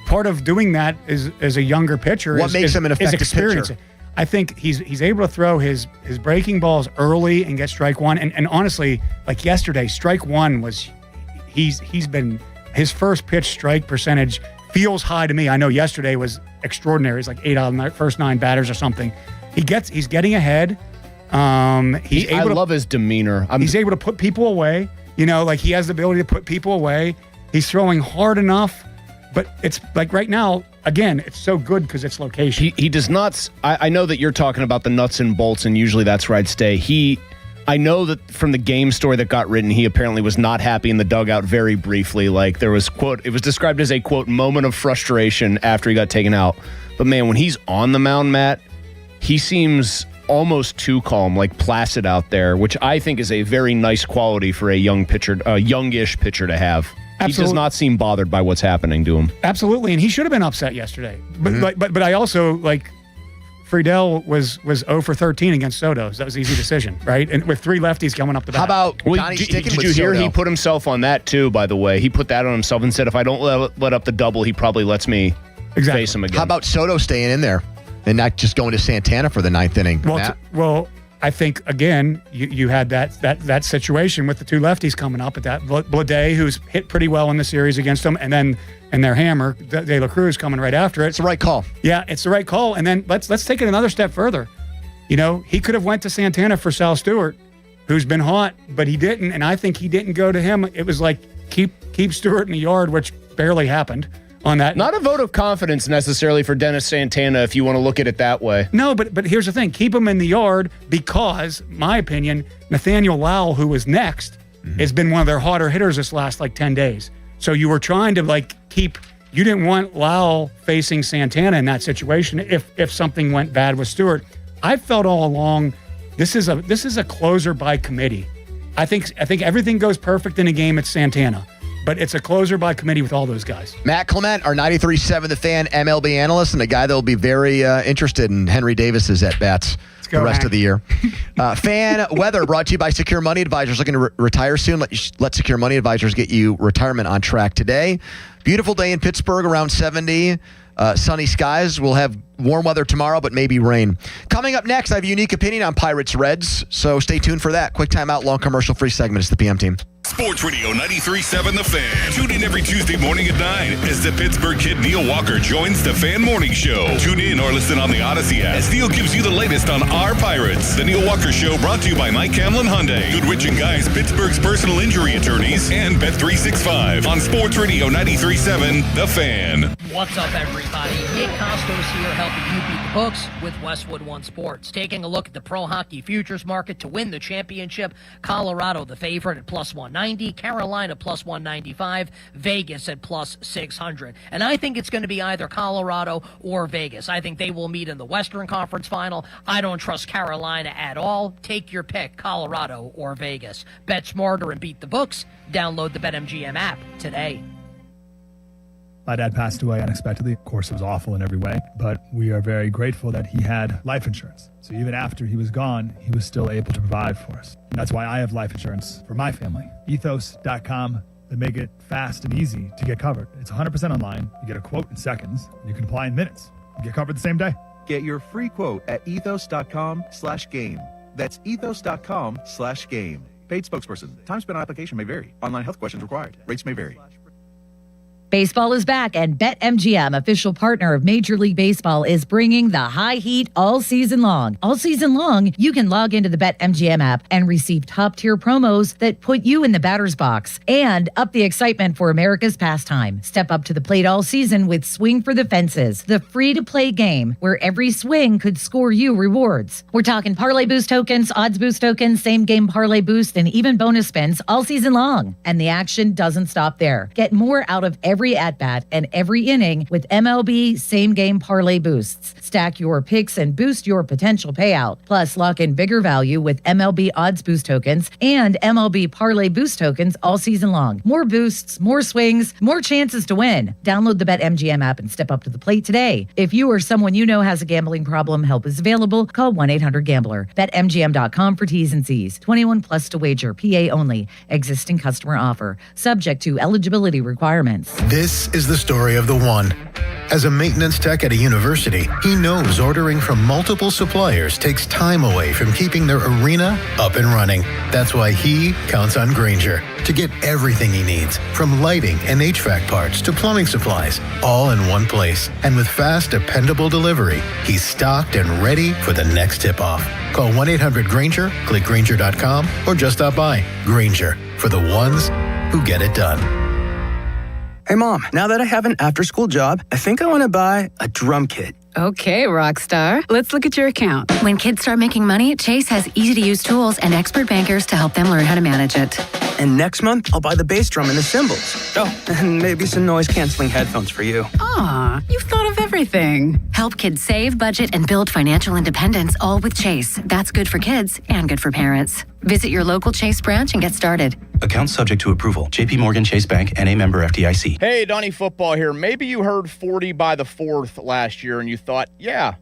Part of doing that is as a younger pitcher. What makes him an effective experience. pitcher? I think he's able to throw his breaking balls early and get strike one. And honestly, like yesterday, strike one was he's been his first pitch strike percentage feels high to me. I know yesterday was extraordinary. It's like 8 out of the first 9 batters or something. He's getting ahead. I love his demeanor. He's able to put people away. He has the ability to put people away. He's throwing hard enough, but it's like right now, again, it's so good because it's location. He does not. I know that you're talking about the nuts and bolts, and usually that's where I'd stay. I know that from the game story that got written, he apparently was not happy in the dugout very briefly. Like there was, quote, it was described as a, quote, moment of frustration after he got taken out. But man, when he's on the mound, Matt, he seems almost too calm, like placid out there, which I think is a very nice quality for a youngish pitcher to have. Absolutely. He does not seem bothered by what's happening to him. Absolutely, and he should have been upset yesterday. But but I also Friedel was 0 for 13 against Soto. So that was an easy decision, right? And with 3 lefties coming up the bat. How about Johnny sticking Did with you hear Soto? he put himself on that too, by the way? He put that on himself and said, if I don't let up the double, he probably lets me face him again. How about Soto staying in there and not just going to Santana for the 9th inning? Well, I think, again, you had that situation with the 2 lefties coming up at that. Blade, who's hit pretty well in the series against them, and their hammer, De La Cruz, coming right after it. It's the right call. Yeah, it's the right call. And then let's take it another step further. He could have went to Santana for Sal Stewart, who's been hot, but he didn't, and I think he didn't go to him. It was like, keep Stewart in the yard, which barely happened on that. Not a vote of confidence necessarily for Dennis Santana, if you want to look at it that way. No, but here's the thing. Keep him in the yard because, my opinion, Nathaniel Lowell, who was next, has been one of their hotter hitters this last 10 days. So you were trying to you didn't want Lowell facing Santana in that situation if something went bad with Stewart. I felt all along this is a closer by committee. I think everything goes perfect in a game at Santana. But it's a closer by committee with all those guys. Matt Clement, our 93.7 The Fan MLB analyst, and a guy that will be very interested in Henry Davis's at-bats the rest of the year. Fan weather brought to you by Secure Money Advisors. Looking to retire soon? Let Secure Money Advisors get you retirement on track today. Beautiful day in Pittsburgh, around 70. Sunny skies. We'll have warm weather tomorrow, but maybe rain. Coming up next, I have a unique opinion on Pirates-Reds, so stay tuned for that. Quick timeout, long commercial-free segment. It's the PM team. Sports Radio 93.7 The Fan. Tune in every Tuesday morning at 9 as the Pittsburgh kid Neil Walker joins the Fan Morning Show. Tune in or listen on the Odyssey app as Neil gives you the latest on our Pirates. The Neil Walker Show brought to you by Mike Camlin Hyundai, Goodrich & Guys, Pittsburgh's personal injury attorneys, and Bet365 on Sports Radio 93.7 The Fan. What's up, everybody? Nick Costos here helping you beat Books with Westwood One Sports. Taking a look at the pro hockey futures market to win the championship. Colorado, the favorite, at plus 190. Carolina, plus 195. Vegas at plus 600. And I think it's going to be either Colorado or Vegas. I think they will meet in the Western Conference Final. I don't trust Carolina at all. Take your pick, Colorado or Vegas. Bet smarter and beat the books. Download the BetMGM app today. My dad passed away unexpectedly. Of course, it was awful in every way, but we are very grateful that he had life insurance. So even after he was gone, he was still able to provide for us. And that's why I have life insurance for my family. Ethos.com. They make it fast and easy to get covered. It's 100% online. You get a quote in seconds. You can apply in minutes. You get covered the same day. Get your free quote at ethos.com/game. That's ethos.com/game. Paid spokesperson. Time spent on application may vary. Online health questions required. Rates may vary. Baseball is back, and BetMGM, official partner of Major League Baseball, is bringing the high heat all season long. All season long, you can log into the BetMGM app and receive top-tier promos that put you in the batter's box and up the excitement for America's pastime. Step up to the plate all season with Swing for the Fences, the free-to-play game where every swing could score you rewards. We're talking parlay boost tokens, odds boost tokens, same-game parlay boost, and even bonus spins all season long. And the action doesn't stop there. Get more out of every at-bat and every inning with MLB same-game parlay boosts. Stack your picks and boost your potential payout. Plus, lock in bigger value with MLB odds boost tokens and MLB parlay boost tokens all season long. More boosts, more swings, more chances to win. Download the BetMGM app and step up to the plate today. If you or someone you know has a gambling problem, help is available. Call 1-800-GAMBLER. BetMGM.com for T's and C's. 21 plus to wager. PA only. Existing customer offer. Subject to eligibility requirements. This is the story of the one. As a maintenance tech at a university, he knows ordering from multiple suppliers takes time away from keeping their arena up and running. That's why he counts on Grainger to get everything he needs, from lighting and HVAC parts to plumbing supplies, all in one place. And with fast, dependable delivery, he's stocked and ready for the next tip-off. Call 1-800-GRAINGER, click Grainger.com, or just stop by. Grainger, for the ones who get it done. Hey, Mom, now that I have an after-school job, I think I want to buy a drum kit. Okay, Rockstar. Let's look at your account. When kids start making money, Chase has easy-to-use tools and expert bankers to help them learn how to manage it. And next month, I'll buy the bass drum and the cymbals. Oh, and maybe some noise-canceling headphones for you. Aw, you've thought of everything. Help kids save, budget, and build financial independence, all with Chase. That's good for kids and good for parents. Visit your local Chase branch and get started. Account subject to approval. JP Morgan Chase Bank, N.A. member FDIC. Hey, Donnie Football here. Maybe you heard 40 by the 4th last year and you thought, yeah,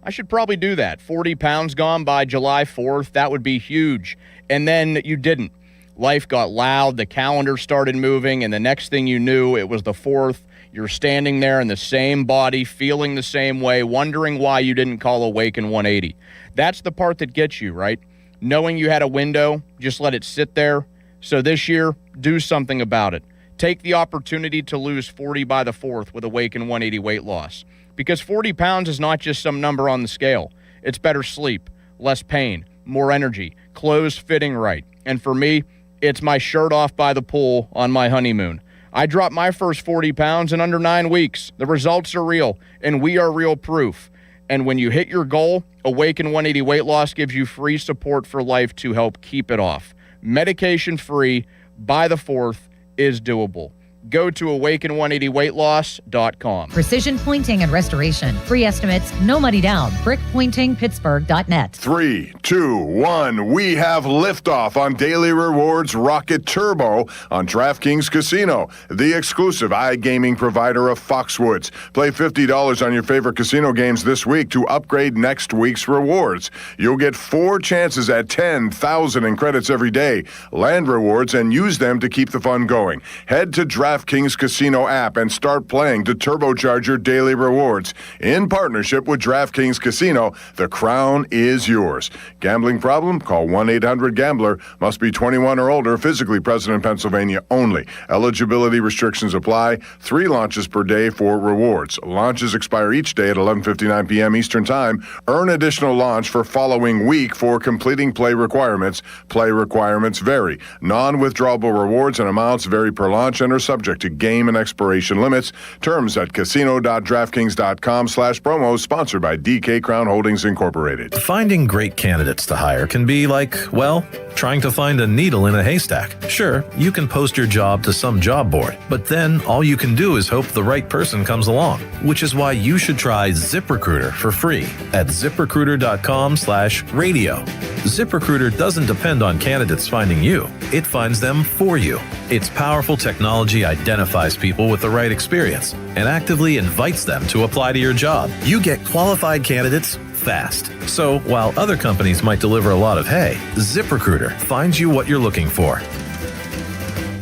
I should probably do that. 40 pounds gone by July 4th. That would be huge. And then you didn't. Life got loud. The calendar started moving. And the next thing you knew, it was the 4th. You're standing there in the same body, feeling the same way, wondering why you didn't call Awaken 180. That's the part that gets you, right? Knowing you had a window, just let it sit there. So this year, do something about it. Take the opportunity to lose 40 by the 4th with Awaken 180 weight loss. Because 40 pounds is not just some number on the scale. It's better sleep, less pain, more energy, clothes fitting right. And for me, it's my shirt off by the pool on my honeymoon. I dropped my first 40 pounds in under 9 weeks. The results are real, and we are real proof. And when you hit your goal, Awaken 180 Weight Loss gives you free support for life to help keep it off. Medication-free by the 4th is doable. Go to awaken180weightloss.com. Precision Pointing and Restoration. Free estimates, no money down. BrickPointingPittsburgh.net. 3, 2, 1. We have liftoff on Daily Rewards Rocket Turbo on DraftKings Casino, the exclusive iGaming provider of Foxwoods. Play $50 on your favorite casino games this week to upgrade next week's rewards. You'll get 4 chances at 10,000 in credits every day. Land rewards and use them to keep the fun going. Head to DraftKings Casino app and start playing to turbocharge your daily rewards. In partnership with DraftKings Casino, the crown is yours. Gambling problem? Call 1-800-GAMBLER. Must be 21 or older, physically present in Pennsylvania only. Eligibility restrictions apply. 3 launches per day for rewards. Launches expire each day at 11:59 p.m. Eastern Time. Earn additional launch for following week for completing play requirements. Play requirements vary. Non-withdrawable rewards and amounts vary per launch and are subject subject to game and expiration limits. Terms at casino.draftkings.com/promo, sponsored by DK Crown Holdings Incorporated. Finding great candidates to hire can be like, well, trying to find a needle in a haystack. Sure, you can post your job to some job board, but then all you can do is hope the right person comes along, which is why you should try ZipRecruiter for free at ZipRecruiter.com/radio. ZipRecruiter doesn't depend on candidates finding you. It finds them for you. Its powerful technology identifies people with the right experience and actively invites them to apply to your job. You get qualified candidates fast. So while other companies might deliver a lot of hay, ZipRecruiter finds you what you're looking for.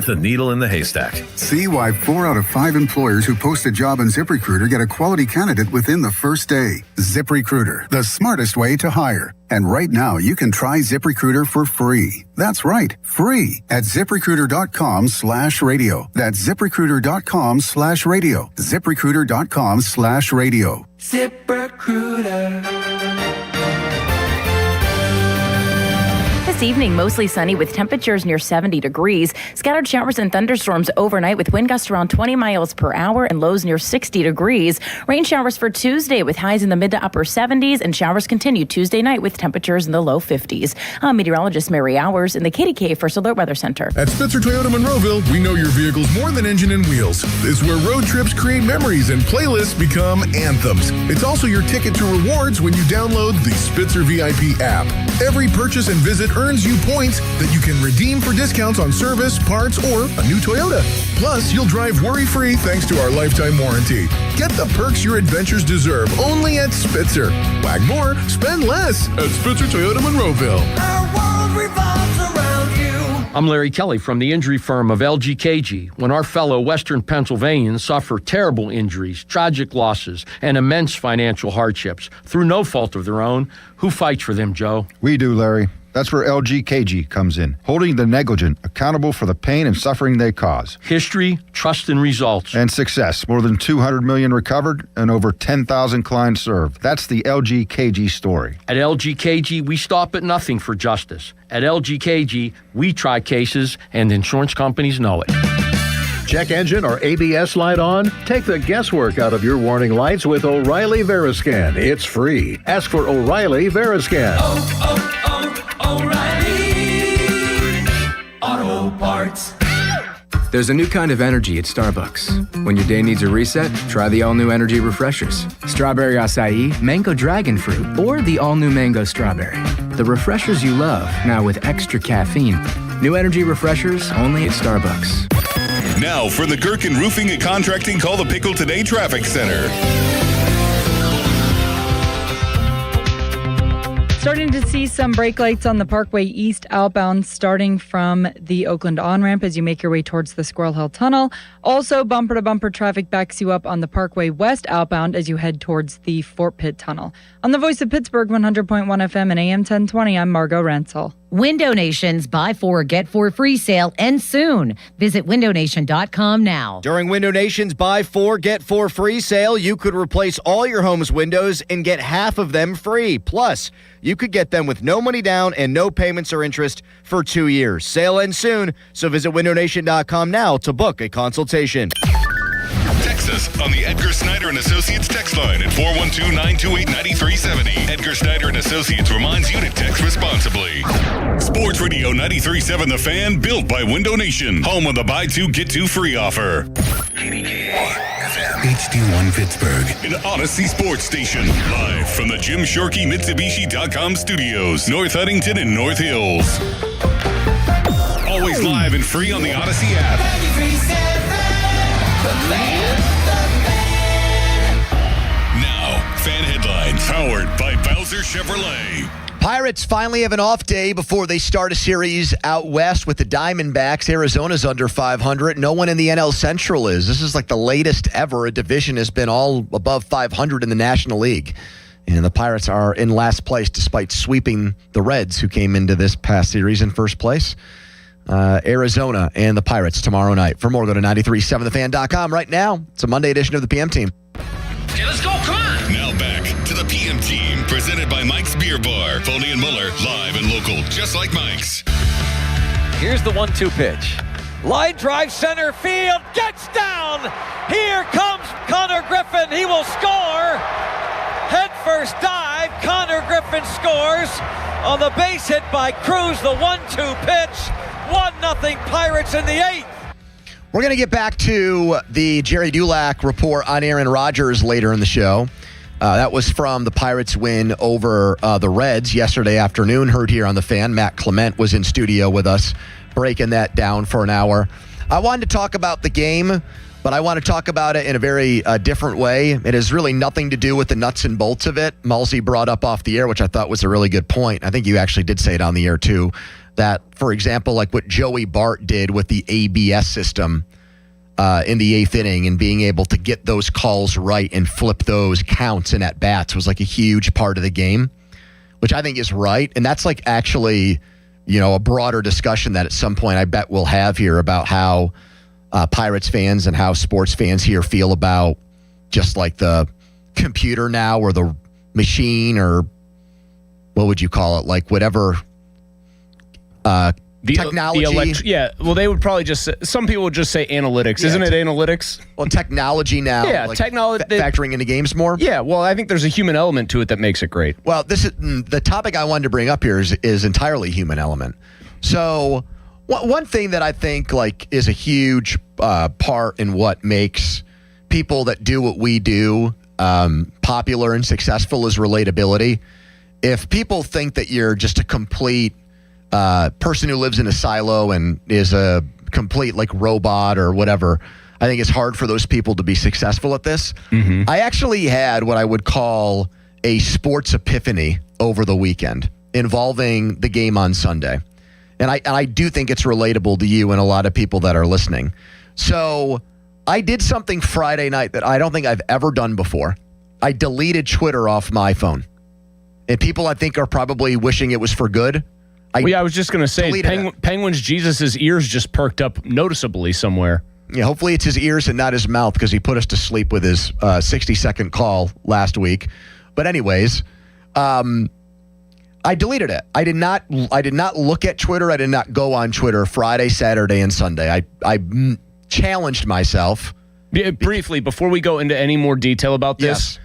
The needle in the haystack. See why 4 out of 5 employers who post a job on ZipRecruiter get a quality candidate within the first day. ZipRecruiter, the smartest way to hire. And right now, you can try ZipRecruiter for free. That's right, free at ZipRecruiter.com/radio. That's ZipRecruiter.com/radio. ZipRecruiter.com/radio. ZipRecruiter. This evening, mostly sunny with temperatures near 70 degrees. Scattered showers and thunderstorms overnight with wind gusts around 20 miles per hour and lows near 60 degrees. Rain showers for Tuesday with highs in the mid to upper 70s, and showers continue Tuesday night with temperatures in the low 50s. I'm meteorologist Mary Hours in the KDK First Alert Weather Center. At Spitzer Toyota Monroeville, we know your vehicle's more than engine and wheels. It's where road trips create memories and playlists become anthems. It's also your ticket to rewards when you download the Spitzer VIP app. Every purchase and visit earns you points that you can redeem for discounts on service, parts, or a new Toyota. Plus, you'll drive worry-free thanks to our lifetime warranty. Get the perks your adventures deserve only at Spitzer. Wag more, spend less at Spitzer Toyota Monroeville. Our world revolves around you. I'm Larry Kelly from the injury firm of LGKG. When our fellow Western Pennsylvanians suffer terrible injuries, tragic losses, and immense financial hardships through no fault of their own, who fights for them, Joe? We do, Larry. That's where LGKG comes in, holding the negligent accountable for the pain and suffering they cause. History, trust, and results. And success. More than 200 million recovered and over 10,000 clients served. That's the LGKG story. At LGKG, we stop at nothing for justice. At LGKG, we try cases, and insurance companies know it. Check engine or ABS light on? Take the guesswork out of your warning lights with O'Reilly Veriscan. It's free. Ask for O'Reilly Veriscan. O'Reilly Auto Parts. There's a new kind of energy at Starbucks. When your day needs a reset, try the all-new energy refreshers. Strawberry acai, mango dragon fruit, or the all-new mango strawberry. The refreshers you love, now with extra caffeine. New energy refreshers only at Starbucks. Now for the Gherkin Roofing and Contracting Call the Pickle Today Traffic Center. Starting to see some brake lights on the Parkway East outbound starting from the Oakland on-ramp as you make your way towards the Squirrel Hill Tunnel. Also, bumper-to-bumper traffic backs you up on the Parkway West outbound as you head towards the Fort Pitt Tunnel. On the Voice of Pittsburgh, 100.1 FM and AM 1020, I'm Margot Rensel. Window Nation's Buy 4, Get 4 free sale ends soon. Visit windownation.com now. During Window Nation's Buy 4, Get 4 free sale, you could replace all your home's windows and get half of them free. Plus, you could get them with no money down and no payments or interest for 2 years. Sale ends soon, so visit windownation.com now to book a consultation. Text us on the Edgar Snyder and Associates text line at 412-928-9370. Edgar Snyder and Associates reminds you to text responsibly. Sports Radio 93.7 The Fan, built by Window Nation, home of the buy 2 get 2 free offer. HD1 Pittsburgh, an Odyssey sports station, live from the Jim Shorkey Mitsubishi.com studios, North Huntington and North Hills. Always live and free on the Odyssey app. Now, fan headlines powered by Bowser Chevrolet. Pirates finally have an off day before they start a series out west with the Diamondbacks. Arizona's under 500. No one in the NL Central is. This is like the latest ever a division has been all above 500 in the National League. And the Pirates are in last place despite sweeping the Reds, who came into this past series in first place. Arizona and the Pirates tomorrow night. For more, go to 937thefan.com. Right now, it's a Monday edition of the PM Team. Okay, let's go. Come on. Now back to the PM Team, presented by Mike's Beer Bar. Foley and Muller, live and local, just like Mike's. Here's the 1-2 pitch. Line drive center field. Gets down. Here comes Connor Griffin. He will score. Head first dive. Connor Griffin scores on the base hit by Cruz. The 1-2 pitch. 1-0 Pirates in the 8th. We're going to get back to the Jerry Dulac report on Aaron Rodgers later in the show. That was from the Pirates' win over the Reds yesterday afternoon. Heard here on The Fan. Matt Clement was in studio with us, breaking that down for an hour. I wanted to talk about the game, but I want to talk about it in a very different way. It has really nothing to do with the nuts and bolts of it. Mulsey brought up off the air, which I thought was a really good point. I think you actually did say it on the air, too, that, for example, like what Joey Bart did with the ABS system in the 8th inning and being able to get those calls right and flip those counts and at-bats was like a huge part of the game, which I think is right. And that's like actually, a broader discussion that at some point I bet we'll have here about how Pirates fans and how sports fans here feel about just like the computer now or the machine or what would you call it? Like whatever technology. Well, they would probably just say, some people would just say analytics. Isn't it analytics? Well, technology now. Yeah, like technology. Factoring into games more. Yeah, well, I think there's a human element to it that makes it great. Well, this is the topic I wanted to bring up here is entirely human element. So one thing that I think like is a huge part in what makes people that do what we do popular and successful is relatability. If people think that you're just a complete person who lives in a silo and is a complete like robot or whatever, I think it's hard for those people to be successful at this. Mm-hmm. I actually had what I would call a sports epiphany over the weekend involving the game on Sunday. And I do think it's relatable to you and a lot of people that are listening. So I did something Friday night that I don't think I've ever done before. I deleted Twitter off my phone. And people I think are probably wishing it was for good. I was just going to say, Penguin's Jesus' ears just perked up noticeably somewhere. Yeah, hopefully it's his ears and not his mouth because he put us to sleep with his 60-second call last week. But anyways, I deleted it. I did not look at Twitter. I did not go on Twitter Friday, Saturday, and Sunday. I challenged myself. Briefly, before we go into any more detail about this,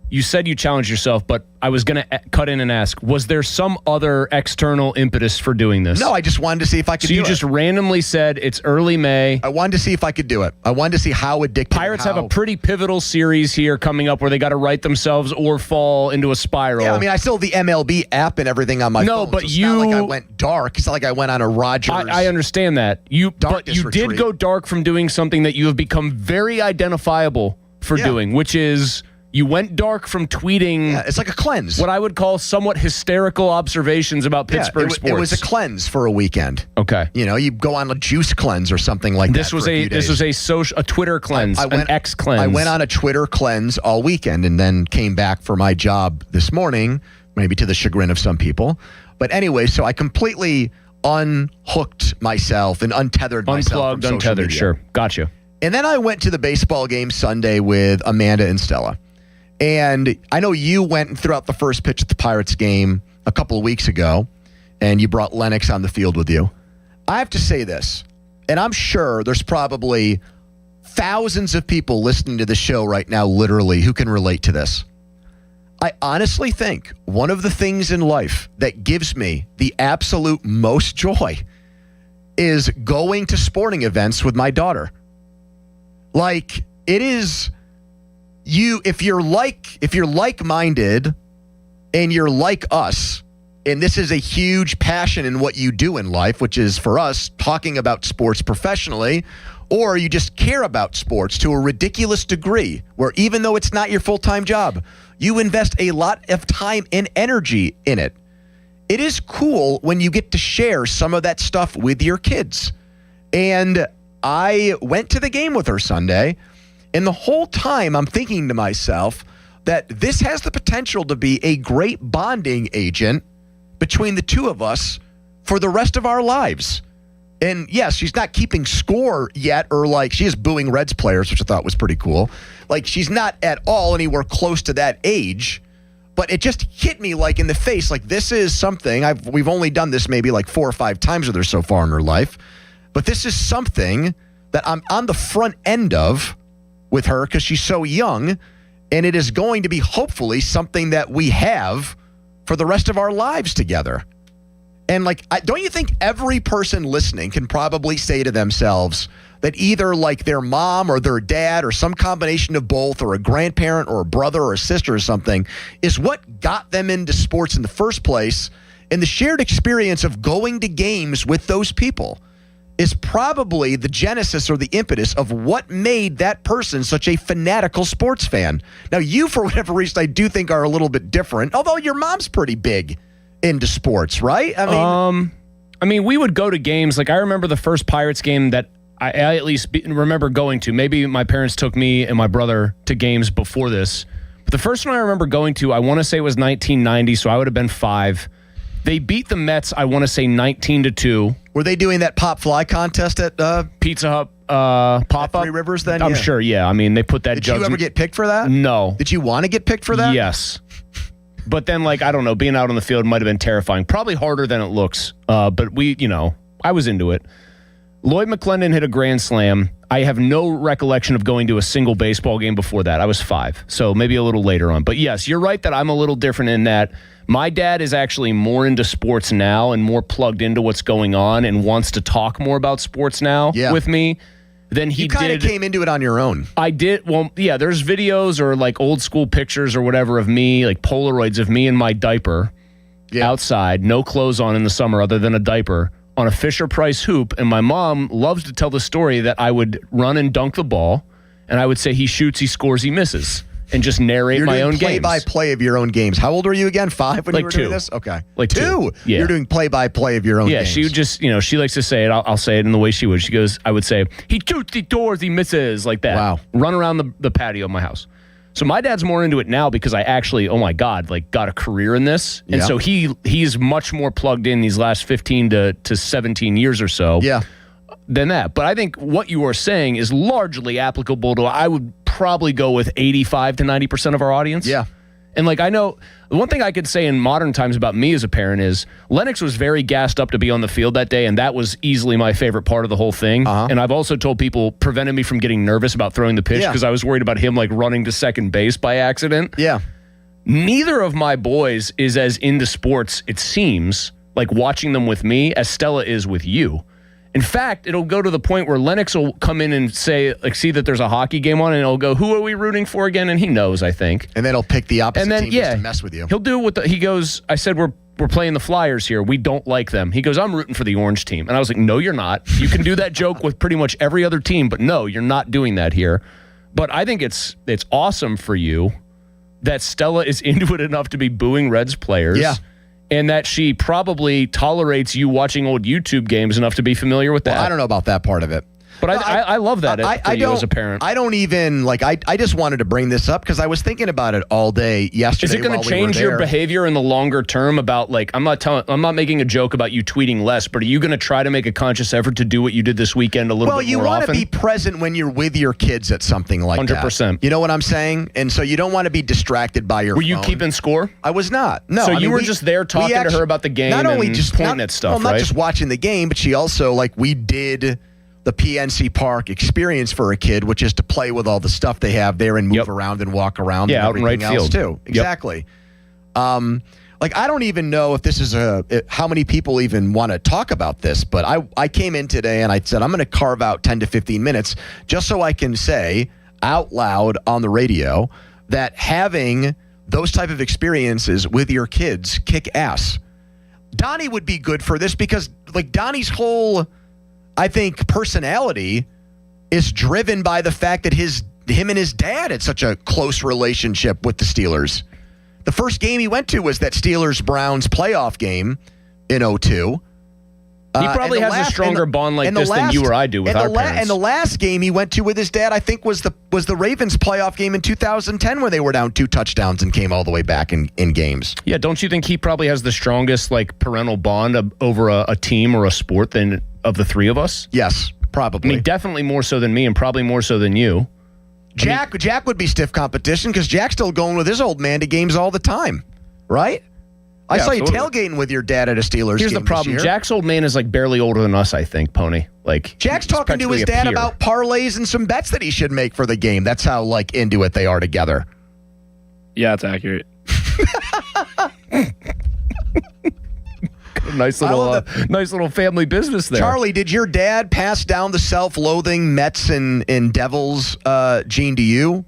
you said you challenged yourself, but I was going to cut in and ask, was there some other external impetus for doing this? No, I just wanted to see if I could do it. So you just randomly said it's early May. I wanted to see if I could do it. I wanted to see how addictive. Pirates have a pretty pivotal series here coming up where they got to right themselves or fall into a spiral. Yeah, I mean, I still have the MLB app and everything on my phone. No, but it's not like I went dark. It's not like I went on a Rodgers. I understand that. But you did go dark from doing something that you have become very identifiable for doing, which is... You went dark from tweeting. Yeah, it's like a cleanse. What I would call somewhat hysterical observations about Pittsburgh sports. It was a cleanse for a weekend. Okay. You go on a juice cleanse or something like that. This was a Twitter cleanse, an X cleanse. I went on a Twitter cleanse all weekend and then came back for my job this morning, maybe to the chagrin of some people. But anyway, so I completely unhooked myself and untethered myself from social media. Sure. Gotcha. And then I went to the baseball game Sunday with Amanda and Stella. And I know you went and threw out the first pitch at the Pirates game a couple of weeks ago, and you brought Lennox on the field with you. I have to say this, and I'm sure there's probably thousands of people listening to the show right now, literally, who can relate to this. I honestly think one of the things in life that gives me the absolute most joy is going to sporting events with my daughter. Like, it is... if you're like-minded and you're like us, and this is a huge passion in what you do in life, which is for us talking about sports professionally, or you just care about sports to a ridiculous degree where even though it's not your full-time job, you invest a lot of time and energy in it. It is cool when you get to share some of that stuff with your kids. And I went to the game with her Sunday. And the whole time I'm thinking to myself that this has the potential to be a great bonding agent between the two of us for the rest of our lives. And yes, she's not keeping score yet, or like she is booing Reds players, which I thought was pretty cool. Like she's not at all anywhere close to that age, but it just hit me like in the face. Like this is something we've only done this maybe like 4 or 5 times with her so far in her life. But this is something that I'm on the front end of with her because she's so young, and it is going to be hopefully something that we have for the rest of our lives together. And don't you think every person listening can probably say to themselves that either like their mom or their dad or some combination of both or a grandparent or a brother or a sister or something is what got them into sports in the first place, and the shared experience of going to games with those people is probably the genesis or the impetus of what made that person such a fanatical sports fan. Now, you, for whatever reason, I do think are a little bit different, although your mom's pretty big into sports, right? I mean, we would go to games. Like, I remember the first Pirates game that I at least remember going to. Maybe my parents took me and my brother to games before this. But the first one I remember going to, I want to say it was 1990, so I would have been 5. They beat the Mets, I want to say 19-2. Were they doing that pop fly contest at Pizza Hut pop-up? Three Rivers then? I'm sure, yeah. I mean, they put that Did you ever get picked for that? No. Did you want to get picked for that? Yes. But then, I don't know, being out on the field might have been terrifying. Probably harder than it looks. But I was into it. Lloyd McClendon hit a grand slam. I have no recollection of going to a single baseball game before that. I was 5, so maybe a little later on. But yes, you're right that I'm a little different in that my dad is actually more into sports now and more plugged into what's going on and wants to talk more about sports now with me than he did. You kind of came into it on your own. I did. Well, yeah, there's videos or old school pictures or whatever of me, Polaroids of me in my diaper outside, no clothes on in the summer other than a diaper, on a Fisher-Price hoop, and my mom loves to tell the story that I would run and dunk the ball, and I would say he shoots, he scores, he misses, and just narrate my own games. Play-by-play of your own games. How old are you again? 5 when you were 2. doing this? Okay. 2. Yeah. You're doing play-by-play of your own games. Yeah, she would just, she likes to say it. I'll say it in the way she would. She goes, I would say, he shoots, he doors, he misses, like that. Wow. Run around the patio of my house. So my dad's more into it now because I actually, oh my God, got a career in this. And so he's much more plugged in these last 15 to 17 years or so than that. But I think what you are saying is largely applicable to, I would probably go with 85 to 90% of our audience. Yeah. And I know the one thing I could say in modern times about me as a parent is Lennox was very gassed up to be on the field that day, and that was easily my favorite part of the whole thing. And I've also told people prevented me from getting nervous about throwing the pitch because I was worried about him running to second base by accident. Yeah. Neither of my boys is as into sports, it seems, watching them with me as Stella is with you. In fact, it'll go to the point where Lennox will come in and say, see that there's a hockey game on, and he'll go, who are we rooting for again? And he knows, I think. And then he'll pick the opposite team just to mess with you. He'll do what he goes, I said, we're playing the Flyers here. We don't like them. He goes, I'm rooting for the orange team. And I was like, no, you're not. You can do that joke with pretty much every other team, but no, you're not doing that here. But I think it's awesome for you that Stella is into it enough to be booing Reds players. Yeah. And that she probably tolerates you watching old YouTube games enough to be familiar with that. Well, I don't know about that part of it. But I love that for you as a parent. I don't even, I just wanted to bring this up because I was thinking about it all day yesterday. Is it going to change your behavior in the longer term about, I'm not making a joke about you tweeting less, but are you going to try to make a conscious effort to do what you did this weekend a little bit more often? Well, you want to be present when you're with your kids at something like 100%. that. You know what I'm saying? And so you don't want to be distracted by your phone. Were you keeping score? I was not. No. So you were just there talking to her about the game and pointing at stuff, right? Well, not just watching the game, but she also, we did the PNC Park experience for a kid, which is to play with all the stuff they have there and move around and walk around and out in everything right else field. too. Exactly. I don't even know if this is how many people even want to talk about this, but I came in today and I said, I'm going to carve out 10 to 15 minutes just so I can say out loud on the radio that having those type of experiences with your kids kick ass. Donnie would be good for this because Donnie's whole, I think, personality is driven by the fact that him and his dad had such a close relationship with the Steelers. The first game he went to was that Steelers-Browns playoff game in 2002. He probably has a stronger bond this than you or I do with our parents. And the last game he went to with his dad, I think, was the Ravens playoff game in 2010 where they were down 2 touchdowns and came all the way back in games. Yeah, don't you think he probably has the strongest parental bond over a team or a sport than of the three of us? Yes, probably. I mean, definitely more so than me and probably more so than you. Jack would be stiff competition because Jack's still going with his old man to games all the time, right? I saw absolutely. you tailgating with your dad at a Steelers Here's game the problem. this year. Jack's old man is like barely older than us, I think, Pony. Like Jack's he's talking to practically his a dad peer. about parlays and some bets that he should make for the game. That's how like into it they are together. Yeah, it's accurate. nice little family business there. Charlie, did your dad pass down the self-loathing Mets and Devils gene to you?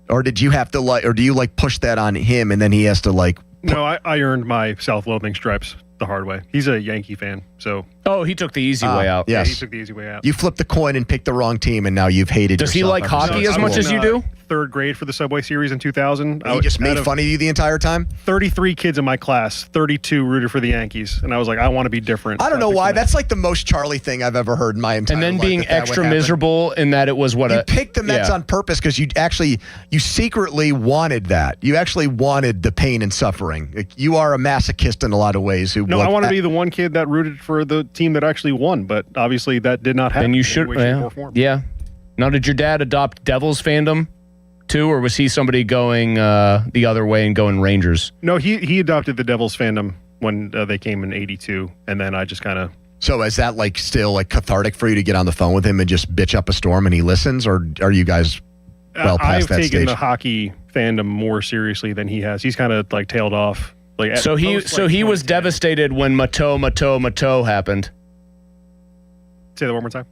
Or did you have to do you push that on him and then he has to No, I earned my self-loathing stripes the hard way. He's a Yankee fan, so. Oh, he took the easy way out. Yes. Yeah, he took the easy way out. You flipped the coin and picked the wrong team and now you've hated Does he yourself like ever hockey since. as much as you do? Third grade for the Subway Series in 2000. He just made fun of you the entire time? 33 kids in my class, 32 rooted for the Yankees. And I was like, I want to be different. I don't know why. That's like the most Charlie thing I've ever heard in my entire life. And then being that would extra happen. miserable in that it was You picked the Mets on purpose because you secretly wanted that. You actually wanted the pain and suffering. Like, you are a masochist in a lot of ways. No, I want to be the one kid that rooted for the team that actually won, but obviously that did not happen. Then you should. Yeah. Now, did your dad adopt Devils fandom too, or was he somebody going the other way and going Rangers? No, he adopted the Devils fandom when they came in '82, and then I just kind of. So is that still cathartic for you to get on the phone with him and just bitch up a storm and he listens, or are you guys well past I've that taken stage? the hockey fandom more seriously than he has. He's kind of tailed off. So he was devastated when Mato happened. Say that one more time.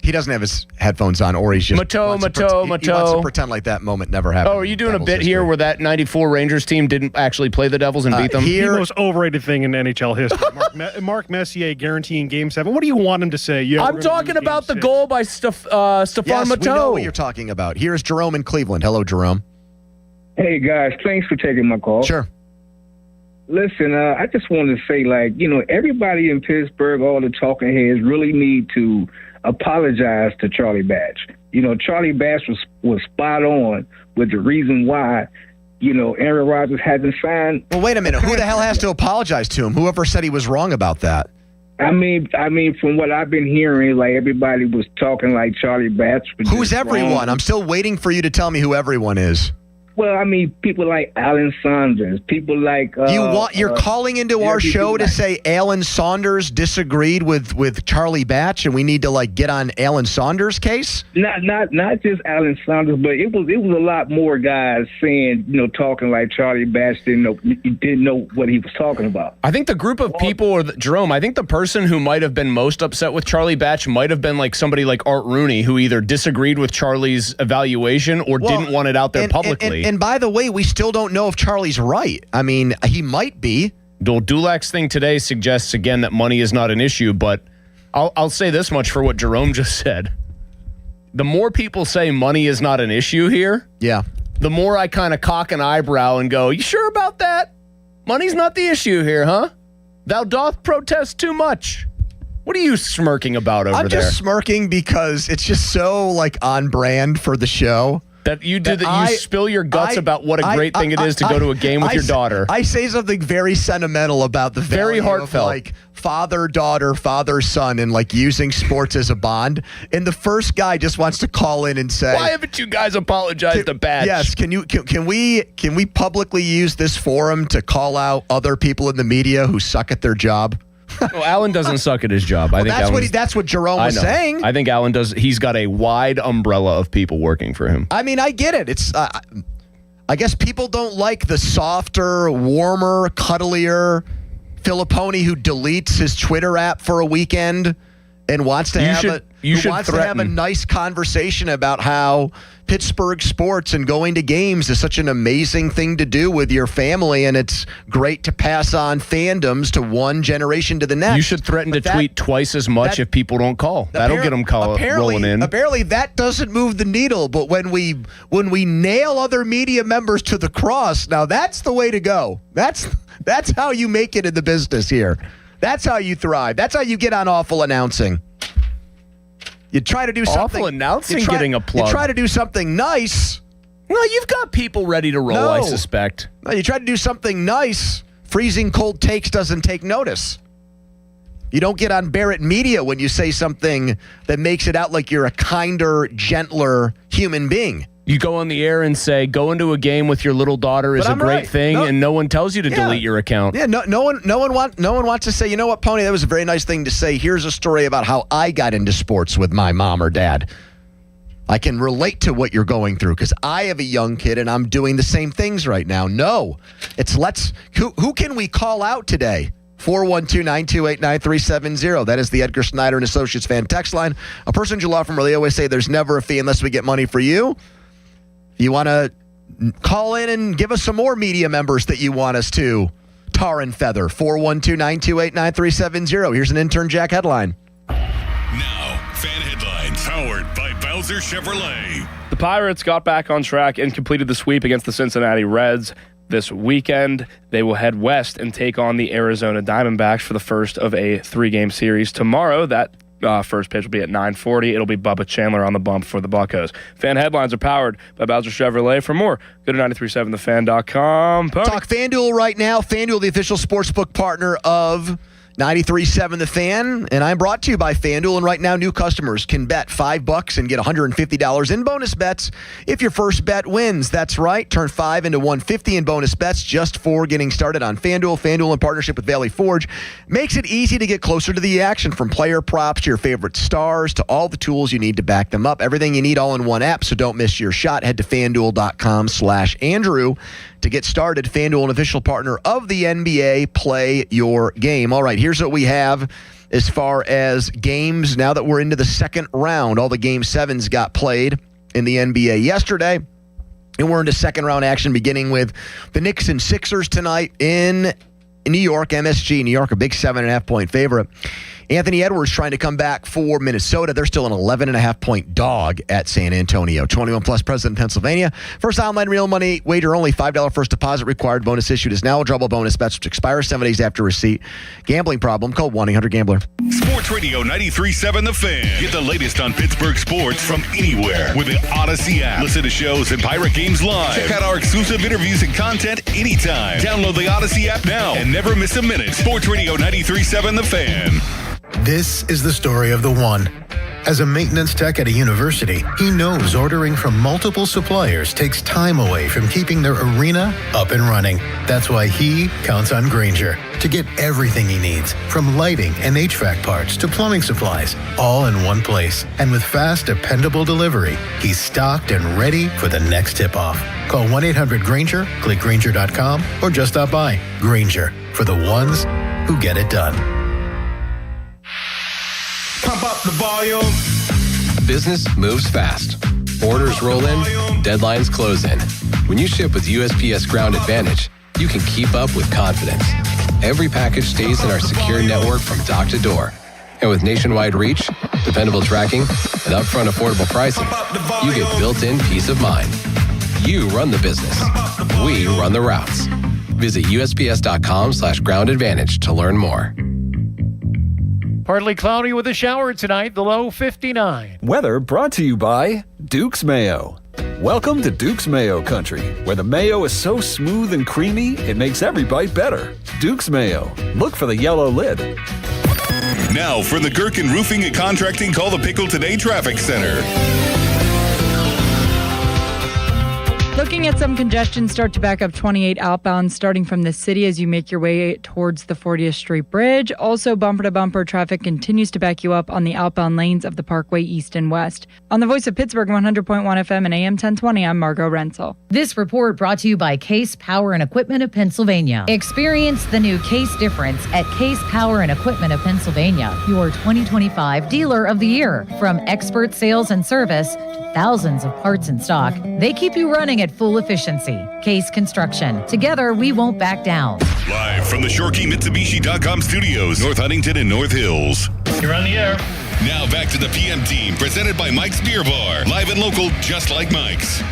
He doesn't have his headphones on, or he's just Mato. He wants to pretend like that moment never happened. Oh, are you doing a bit here where that '94 Rangers team didn't actually play the Devils and beat them? The most overrated thing in NHL history. Mark Messier guaranteeing Game 7. What do you want him to say? Yeah, I'm talking about the goal by Stefan yes, Mato. we know what you're talking about. Here's Jerome in Cleveland. Hello, Jerome. Hey, guys. Thanks for taking my call. Sure. Listen, I just wanted to say, everybody in Pittsburgh, all the talking heads really need to apologize to Charlie Batch. Charlie Batch was spot on with the reason why, Aaron Rodgers hasn't signed. Well, wait a minute. Who the hell has to apologize to him? Whoever said he was wrong about that? I mean, from what I've been hearing, everybody was talking like Charlie Batch. Who's everyone? I'm still waiting for you to tell me who everyone is. Well, people like Alan Saunders, people like you're calling into our show to say Alan Saunders disagreed with Charlie Batch, and we need to get on Alan Saunders' case. Not just Alan Saunders, but it was a lot more guys saying talking like Charlie Batch didn't know what he was talking about. I think the group of people, or Jerome, I think the person who might have been most upset with Charlie Batch might have been somebody like Art Rooney, who either disagreed with Charlie's evaluation or didn't want it out there publicly. And by the way, we still don't know if Charlie's right. I mean, he might be. Dulac's thing today suggests, again, that money is not an issue, but I'll say this much for what Jerome just said. The more people say money is not an issue here, the more I kind of cock an eyebrow and go, you sure about that? Money's not the issue here, huh? Thou doth protest too much. What are you smirking about over there? I'm just smirking because it's just so on brand for the show. That you spill your guts about what a great thing it is to go to a game with your daughter. I say something very sentimental about the very heartfelt of father-daughter, father-son, and using sports as a bond. And the first guy just wants to call in and say, "Why haven't you guys apologized to Batch?" Yes, can we publicly use this forum to call out other people in the media who suck at their job? Well, Alan doesn't suck at his job. I think that's what Jerome was saying. I think Alan does. He's got a wide umbrella of people working for him. I mean, I get it. It's I guess people don't like the softer, warmer, cuddlier Filipponi who deletes his Twitter app for a weekend and wants to have a nice conversation about how Pittsburgh sports and going to games is such an amazing thing to do with your family, and it's great to pass on fandoms to one generation to the next. You should threaten to tweet twice as much if people don't call. That'll get them rolling in. Apparently, that doesn't move the needle. But when we nail other media members to the cross, now that's the way to go. That's how you make it in the business here. That's how you thrive. That's how you get on awful announcing. You try to do something. Awful announcing getting a plug. You try to do something nice. No, you've got people ready to roll, I suspect. No, you try to do something nice. Freezing cold takes doesn't take notice. You don't get on Barrett Media when you say something that makes it out like you're a kinder, gentler human being. You go on the air and say, go into a game with your little daughter is But a I'm great right. thing, No. and no one tells you to delete your account. Yeah, no one wants to say, you know what, Pony, that was a very nice thing to say. Here's a story about how I got into sports with my mom or dad. I can relate to what you're going through because I have a young kid and I'm doing the same things right now. No, it's who can we call out today? 412-928-9370. That is the Edgar Snyder and Associates fan text line. A person you love from where they always say there's never a fee unless we get money for you. If you want to call in and give us some more media members that you want us to tar and feather, 412-928-9370. Here's an intern Jack headline. Now, fan headlines powered by Bowser Chevrolet. The Pirates got back on track and completed the sweep against the Cincinnati Reds this weekend. They will head west and take on the Arizona Diamondbacks for the first of a 3-game series tomorrow. That first pitch will be at 9:40. It'll be Bubba Chandler on the bump for the Buccos. Fan headlines are powered by Bowser Chevrolet. For more, go to 937thefan.com. Talk FanDuel right now. FanDuel, the official sportsbook partner of 93.7 The Fan, and I'm brought to you by FanDuel. And right now, new customers can bet $5 and get $150 in bonus bets if your first bet wins. That's right. Turn 5 into $150 in bonus bets just for getting started on FanDuel. FanDuel, in partnership with Valley Forge, makes it easy to get closer to the action, from player props to your favorite stars to all the tools you need to back them up. Everything you need all in one app, so don't miss your shot. Head to FanDuel.com/Andrew to get started. FanDuel, an official partner of the NBA. Play your game. All right, here's what we have as far as games now that we're into the second round. All the Game 7s got played in the NBA yesterday, and we're into second round action, beginning with the Knicks and Sixers tonight in New York, MSG. New York, a big 7.5-point favorite. Anthony Edwards trying to come back for Minnesota. They're still an 11.5-point dog at San Antonio. 21 plus President, Pennsylvania. First online real money wager only. $5 first deposit required. Bonus issued is now. Eligible bonus bets which expire 7 days after receipt. Gambling problem? Call 1-800-GAMBLER. Sports Radio 93.7 The Fan. Get the latest on Pittsburgh sports from anywhere with the Odyssey app. Listen to shows and Pirate games live. Check out our exclusive interviews and content anytime. Download the Odyssey app now and never miss a minute. Sports Radio 93.7 The Fan. This is the story of the one. As a maintenance tech at a university, he knows ordering from multiple suppliers takes time away from keeping their arena up and running. That's why he counts on Grainger to get everything he needs, from lighting and HVAC parts to plumbing supplies, all in one place. And with fast, dependable delivery, he's stocked and ready for the next tip-off. Call 1-800-GRAINGER, click Grainger.com, or just stop by. Grainger, for the ones who get it done. Pump up the volume. Business moves fast. Orders roll in, deadlines close in. When you ship with USPS Ground Advantage, you can keep up with confidence. Every package stays in our secure network from dock to door. And with nationwide reach, dependable tracking, and upfront affordable pricing, you get built-in peace of mind. You run the business. We run the routes. Visit USPS.com/Ground Advantage to learn more. Partly cloudy with a shower tonight, the low 59. Weather brought to you by Duke's Mayo. Welcome to Duke's Mayo Country, where the mayo is so smooth and creamy, it makes every bite better. Duke's Mayo. Look for the yellow lid. Now for the Gherkin Roofing and Contracting Call the Pickle Today Traffic Center. Looking at some congestion, start to back up 28 outbound starting from the city as you make your way towards the 40th Street Bridge. Also, bumper-to-bumper traffic continues to back you up on the outbound lanes of the Parkway East and West. On the Voice of Pittsburgh, 100.1 FM and AM 1020, I'm Margot Renzel. This report brought to you by Case Power and Equipment of Pennsylvania. Experience the new Case difference at Case Power and Equipment of Pennsylvania, your 2025 Dealer of the Year. From expert sales and service to thousands of parts in stock, they keep you running at full efficiency. Case Construction. Together, we won't back down. Live from the ShorkeyMitsubishi.com studios, North Huntington and North Hills. You're on the air. Now back to the PM Team, presented by Mike's Beer Bar. Live and local, just like Mike's.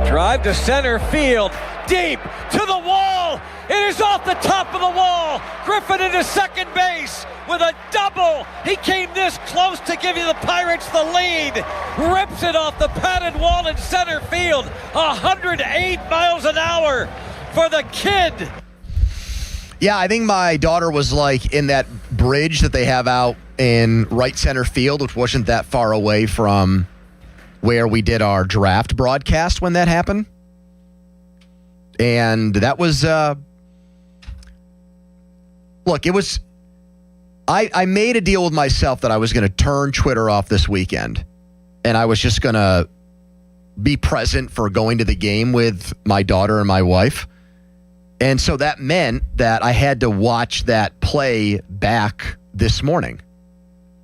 Drive to center field, deep to the wall. It is off the top of the wall. Griffin into second base with a double. He came this close to giving the Pirates the lead. Rips it off the padded wall in center field. 108 miles an hour for the kid. Yeah, I think my daughter was like in that bridge that they have out in right center field, which wasn't that far away from where we did our draft broadcast when that happened. And that was, look, it was, I made a deal with myself that I was going to turn Twitter off this weekend. And I was just going to be present for going to the game with my daughter and my wife. And so that meant that I had to watch that play back this morning,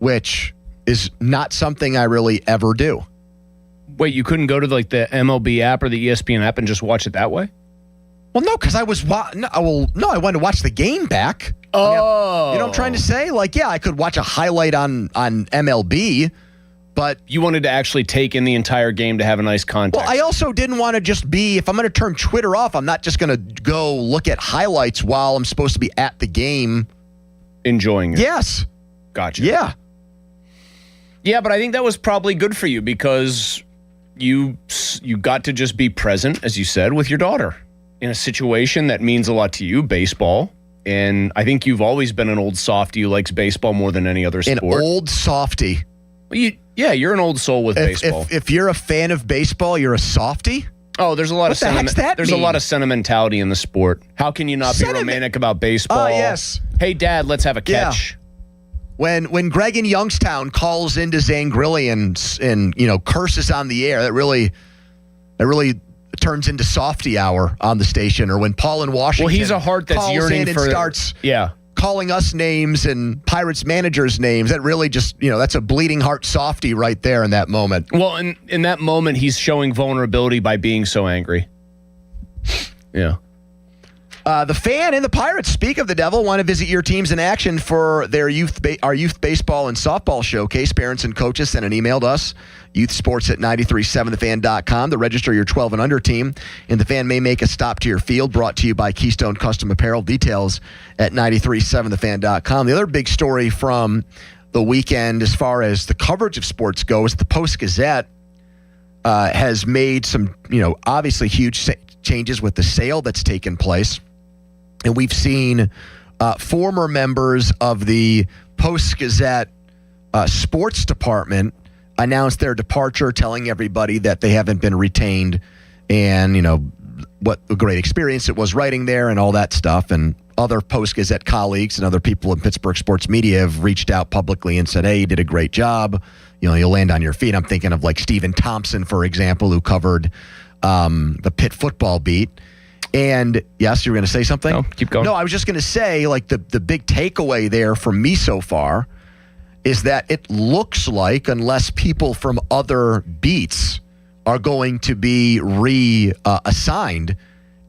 which is not something I really ever do. Wait, you couldn't go to like the MLB app or the ESPN app and just watch it that way? Well, no, because I wanted to watch the game back. Oh. You know what I'm trying to say? Like, yeah, I could watch a highlight on MLB, but you wanted to actually take in the entire game to have a nice context. Well, I also didn't want to just be, if I'm going to turn Twitter off, I'm not just going to go look at highlights while I'm supposed to be at the game. Enjoying it. Yes. Gotcha. Yeah. Yeah, but I think that was probably good for you because you got to just be present, as you said, with your daughter in a situation that means a lot to you, baseball. And I think you've always been an old softy who likes baseball more than any other sport. An old softy. Well, you're an old soul with baseball. If you're a fan of baseball, you're a softy? Oh, there's a lot of there's a lot of sentimentality in the sport. How can you not be romantic about baseball? Oh, yes. Hey, Dad, let's have a catch. Yeah. When Greg in Youngstown calls into Zangrilli and curses on the air, that really turns into softy hour on the station. Or when Paul in Washington, well, he's a heart that's yearning in for and starts yeah. calling us names and Pirates managers names. That really just that's a bleeding heart softy right there in that moment. Well, in that moment, he's showing vulnerability by being so angry. Yeah. The Fan and the Pirates, speak of the devil, want to visit your teams in action for their our youth baseball and softball showcase. Parents and coaches send an email to us, youthsports@937thefan.com, to register your 12 and under team. And the Fan may make a stop to your field, brought to you by Keystone Custom Apparel. Details at 937thefan.com. The other big story from the weekend as far as the coverage of sports goes, the Post-Gazette has made some, obviously huge changes with the sale that's taken place. And we've seen former members of the Post-Gazette sports department announce their departure, telling everybody that they haven't been retained and, what a great experience it was writing there and all that stuff. And other Post-Gazette colleagues and other people in Pittsburgh sports media have reached out publicly and said, hey, you did a great job. You'll land on your feet. I'm thinking of like Stephen Thompson, for example, who covered the Pitt football beat. And yes, you were going to say something? No, keep going. No, I was just going to say, like, the big takeaway there from me so far is that it looks like, unless people from other beats are going to be reassigned,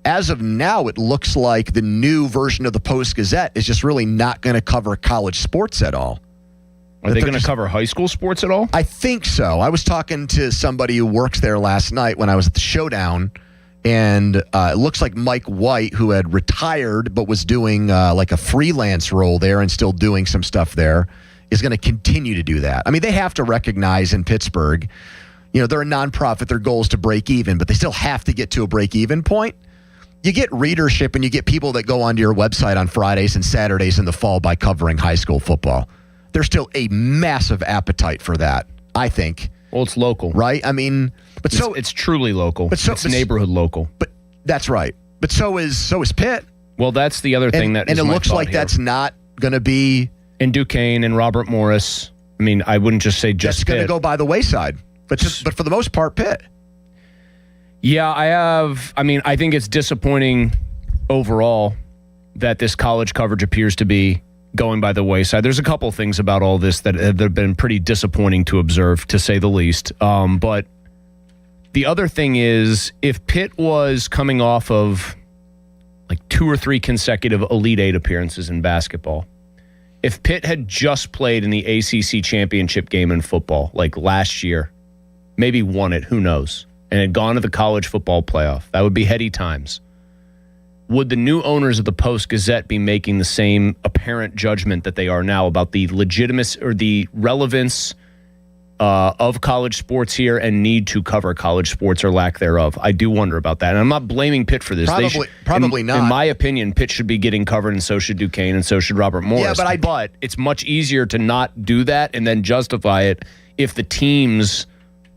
as of now, it looks like the new version of the Post-Gazette is just really not going to cover college sports at all. Are they going to cover high school sports at all? I think so. I was talking to somebody who works there last night when I was at the Showdown, and it looks like Mike White, who had retired but was doing like a freelance role there and still doing some stuff there, is going to continue to do that. I mean, they have to recognize in Pittsburgh, they're a nonprofit. Their goal is to break even, but they still have to get to a break-even point. You get readership and you get people that go onto your website on Fridays and Saturdays in the fall by covering high school football. There's still a massive appetite for that, I think. Well, it's local. Right? I mean, but it's truly local. It's neighborhood local. But that's right. But so is Pitt. Well, that's the other thing and it looks like that's not going to be. And Duquesne and Robert Morris. I mean, I wouldn't just say just Pitt. That's going to go by the wayside. But for the most part, Pitt. Yeah, I think it's disappointing overall that this college coverage appears to be going by the wayside. There's a couple things about all this that have been pretty disappointing to observe, to say the least. But the other thing is, if Pitt was coming off of like 2 or 3 consecutive Elite Eight appearances in basketball, if Pitt had just played in the ACC championship game in football, like last year, maybe won it, who knows, and had gone to the college football playoff, that would be heady times. Would the new owners of the Post-Gazette be making the same apparent judgment that they are now about the legitimacy or the relevance of college sports here and need to cover college sports or lack thereof. I do wonder about that. And I'm not blaming Pitt for this. Probably not. In my opinion, Pitt should be getting covered, and so should Duquesne, and so should Robert Morris. Yeah, but it's much easier to not do that and then justify it if the teams,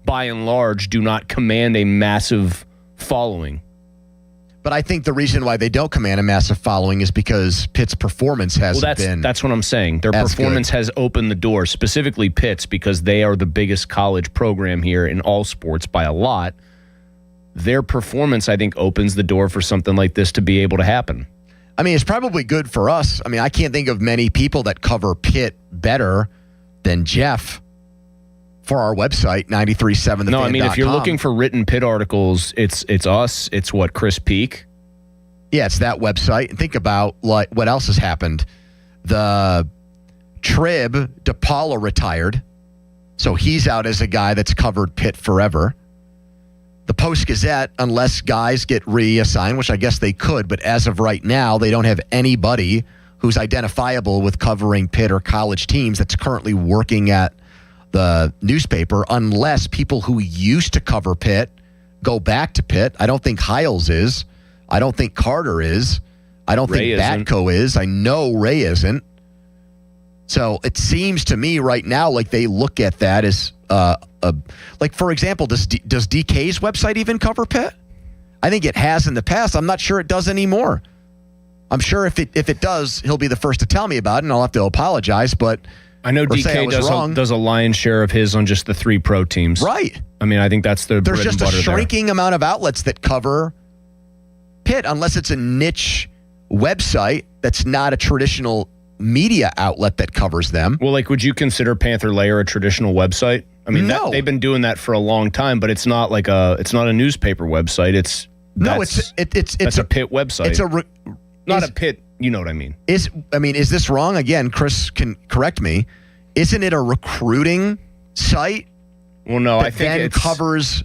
by and large, do not command a massive following. But I think the reason why they don't command a massive following is because Pitt's performance hasn't been. That's what I'm saying. Their performance has opened the door, specifically Pitt's, because they are the biggest college program here in all sports by a lot. Their performance, I think, opens the door for something like this to be able to happen. I mean, it's probably good for us. I mean, I can't think of many people that cover Pitt better than Jeff for our website, 937thefan.com. No, I mean, if you're looking for written Pitt articles, it's us. It's what, Chris Peak? Yeah, it's that website. And think about what else has happened. The Trib, DePaula retired, so he's out as a guy that's covered Pitt forever. The Post-Gazette, unless guys get reassigned, which I guess they could, but as of right now, they don't have anybody who's identifiable with covering Pitt or college teams that's currently working at the newspaper, unless people who used to cover Pitt go back to Pitt. I don't think Hiles is. I don't think Carter is. I don't think Batko is. I know Ray isn't. So it seems to me right now like they look at that as, like, for example, does DK's website even cover Pitt? I think it has in the past. I'm not sure it does anymore. I'm sure if it does, he'll be the first to tell me about it, and I'll have to apologize, but I know DK does a lion's share of his on just the 3 pro teams. Right. I mean, I think that's the There's bread and just a butter shrinking amount of outlets that cover Pitt, unless it's a niche website that's not a traditional media outlet that covers them. Well, like, would you consider Panther Layer a traditional website? I mean, they've been doing that for a long time, but it's not like it's not a newspaper website. It's a Pitt website. It's not a Pitt. You know what I mean? Is this wrong? Again, Chris can correct me. Isn't it a recruiting site? Well, no, I think it covers.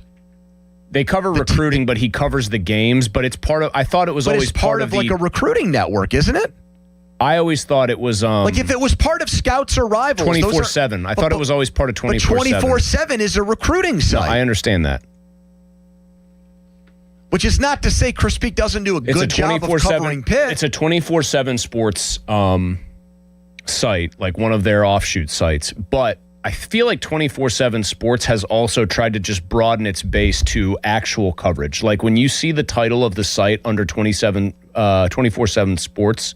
They cover recruiting, but he covers the games. But it's part of. I thought it was always part of like a recruiting network, isn't it? I always thought it was like if it was part of Scouts or Rivals, 24/7. I thought it was always part of 24/7. But 24/7 is a recruiting site. No, I understand that. Which is not to say Chris Peak doesn't do a good job of covering Pitt. It's a 24/7 sports site, like one of their offshoot sites. But I feel like 24/7 Sports has also tried to just broaden its base to actual coverage. Like when you see the title of the site under 24/7 Sports,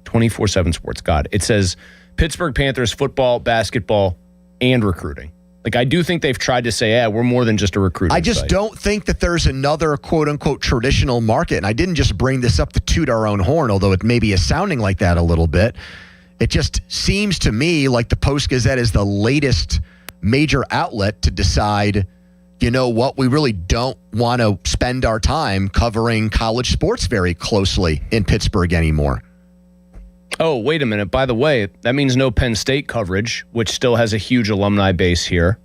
24/7 Sports, God, it says Pittsburgh Panthers football, basketball, and recruiting. Like, I do think they've tried to say, we're more than just a recruiting I just site. don't think that there's another quote-unquote traditional market. And I didn't just bring this up to toot our own horn, although it maybe is sounding like that a little bit. It just seems to me like the Post-Gazette is the latest major outlet to decide, you know what, we really don't want to spend our time covering college sports very closely in Pittsburgh anymore. Oh, wait a minute. By the way, that means no Penn State coverage, which still has a huge alumni base here.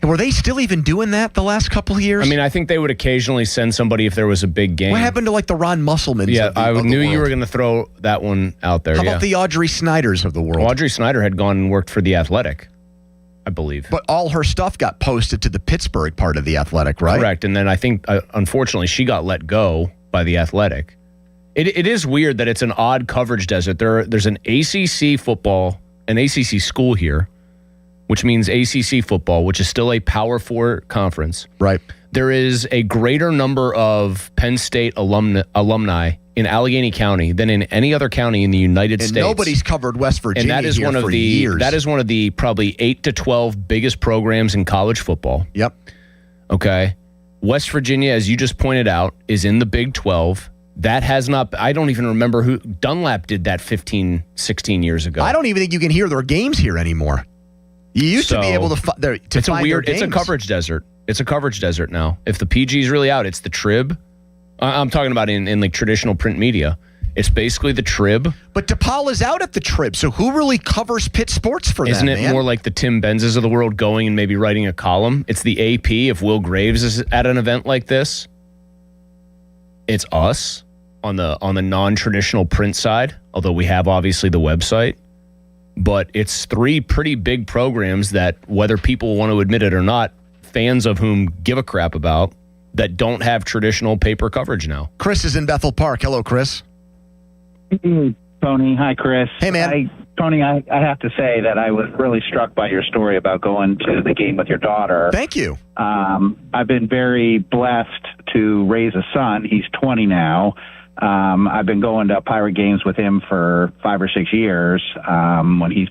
Were they still even doing that the last couple of years? I mean, I think they would occasionally send somebody if there was a big game. What happened to like the Ron Musselmans? Yeah, I knew you were going to throw that one out there. How about the Audrey Snyders of the world? Well, Audrey Snyder had gone and worked for The Athletic, I believe. But all her stuff got posted to the Pittsburgh part of The Athletic, right? Correct. And then I think, unfortunately, she got let go by The Athletic. It is weird that it's an odd coverage desert. There's an ACC football, an ACC school here, which means ACC football, which is still a Power 4 conference. Right. There is a greater number of Penn State alumni in Allegheny County than in any other county in the United States. Nobody's covered West Virginia and that is here one of for the years. That is one of the probably 8 to 12 biggest programs in college football. Yep. Okay. West Virginia, as you just pointed out, is in the Big 12. That has not, I don't even remember who, Dunlap did that 15, 16 years ago. I don't even think you can hear their games here anymore. You used to be able to find their games. It's a coverage desert. It's a coverage desert now. If the PG is really out, it's the Trib. I'm talking about in like traditional print media. It's basically the Trib. But DePaula's out at the Trib, so who really covers Pitt sports for Isn't them, it more like the Tim Benzes of the world going and maybe writing a column? It's the AP if Will Graves is at an event like this. It's us on the non-traditional print side, although we have obviously the website. but it's 3 pretty big programs that, whether people want to admit it or not, fans of whom give a crap about, that don't have traditional paper coverage now. Chris is in Bethel Park. Hello, Chris. Tony. Hi, Chris. Hey, man. Tony, I have to say that I was really struck by your story about going to the game with your daughter. Thank you. I've been very blessed to raise a son. He's 20 now. I've been going to Pirate games with him for 5 or 6 years. When he's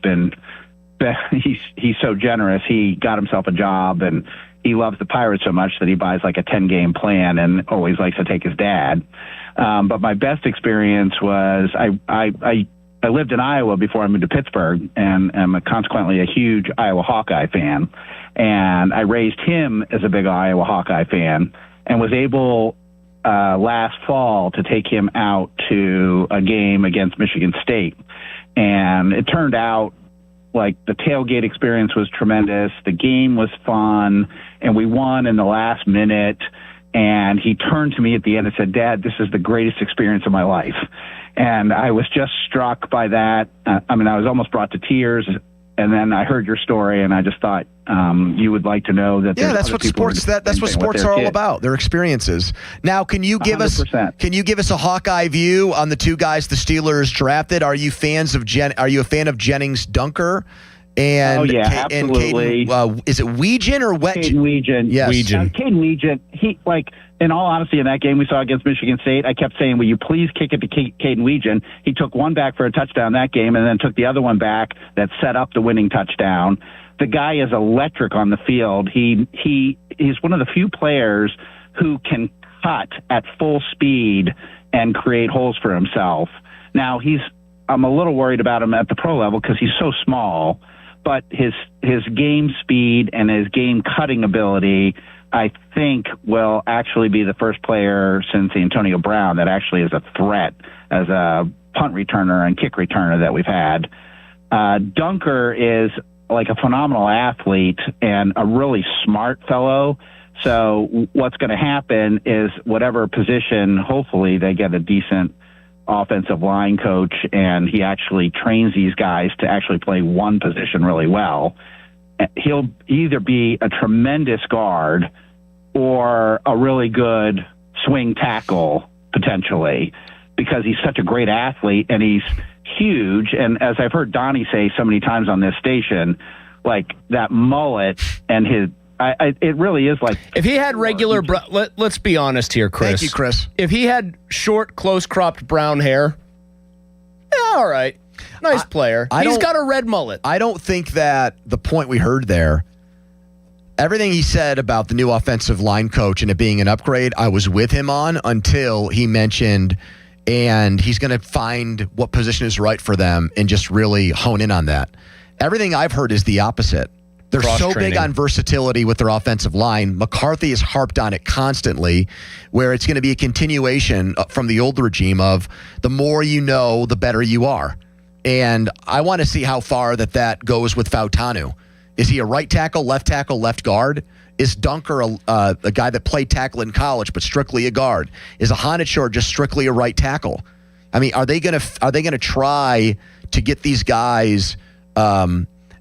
so generous, he got himself a job, and he loves the Pirates so much that he buys like a 10-game plan and always likes to take his dad. But my best experience was I lived in Iowa before I moved to Pittsburgh, and am consequently a huge Iowa Hawkeye fan. And I raised him as a big Iowa Hawkeye fan, and was able last fall to take him out to a game against Michigan State. And it turned out like the tailgate experience was tremendous. The game was fun, and we won in the last minute. And he turned to me at the end and said, "Dad, this is the greatest experience of my life." And I was just struck by that. I was almost brought to tears. And then I heard your story, and I just thought you would like to know that. Yeah, that's what sports. That's what sports are all about. Their experiences. Now, can you give 100%. us a Hawkeye view on the 2 guys the Steelers drafted? Are you fans of Are you a fan of Jennings Dunker? And oh yeah, and absolutely. Caden, is it Weegan or Caden Weegan? Yes, Caden Weegan. He in all honesty, in that game we saw against Michigan State, I kept saying, "Will you please kick it to Caden Weegan?" He took one back for a touchdown that game, and then took the other one back that set up the winning touchdown. The guy is electric on the field. He's one of the few players who can cut at full speed and create holes for himself. Now I'm a little worried about him at the pro level because he's so small. But his game speed and his game cutting ability, I think, will actually be the first player since Antonio Brown that actually is a threat as a punt returner and kick returner that we've had. Dunker is like a phenomenal athlete and a really smart fellow. So what's going to happen is whatever position, hopefully they get a decent offensive line coach, and he actually trains these guys to actually play one position really well. He'll either be a tremendous guard or a really good swing tackle potentially, because he's such a great athlete and he's huge. And as I've heard Donnie say so many times on this station, like that mullet and his it really is like. If he had regular, let's be honest here, Chris. Thank you, Chris. If he had short, close-cropped brown hair, all right, nice player. He's got a red mullet. I don't think that the point we heard there, everything he said about the new offensive line coach and it being an upgrade, I was with him on until he mentioned, and he's going to find what position is right for them and just really hone in on that. Everything I've heard is the opposite. They're so big on versatility with their offensive line. McCarthy has harped on it constantly, where it's going to be a continuation from the old regime of the more you know, the better you are. And I want to see how far that goes with Fautanu. Is he a right tackle, left guard? Is Dunker a guy that played tackle in college but strictly a guard? Is Ahanichor just strictly a right tackle? I mean, are they going to try to get these guys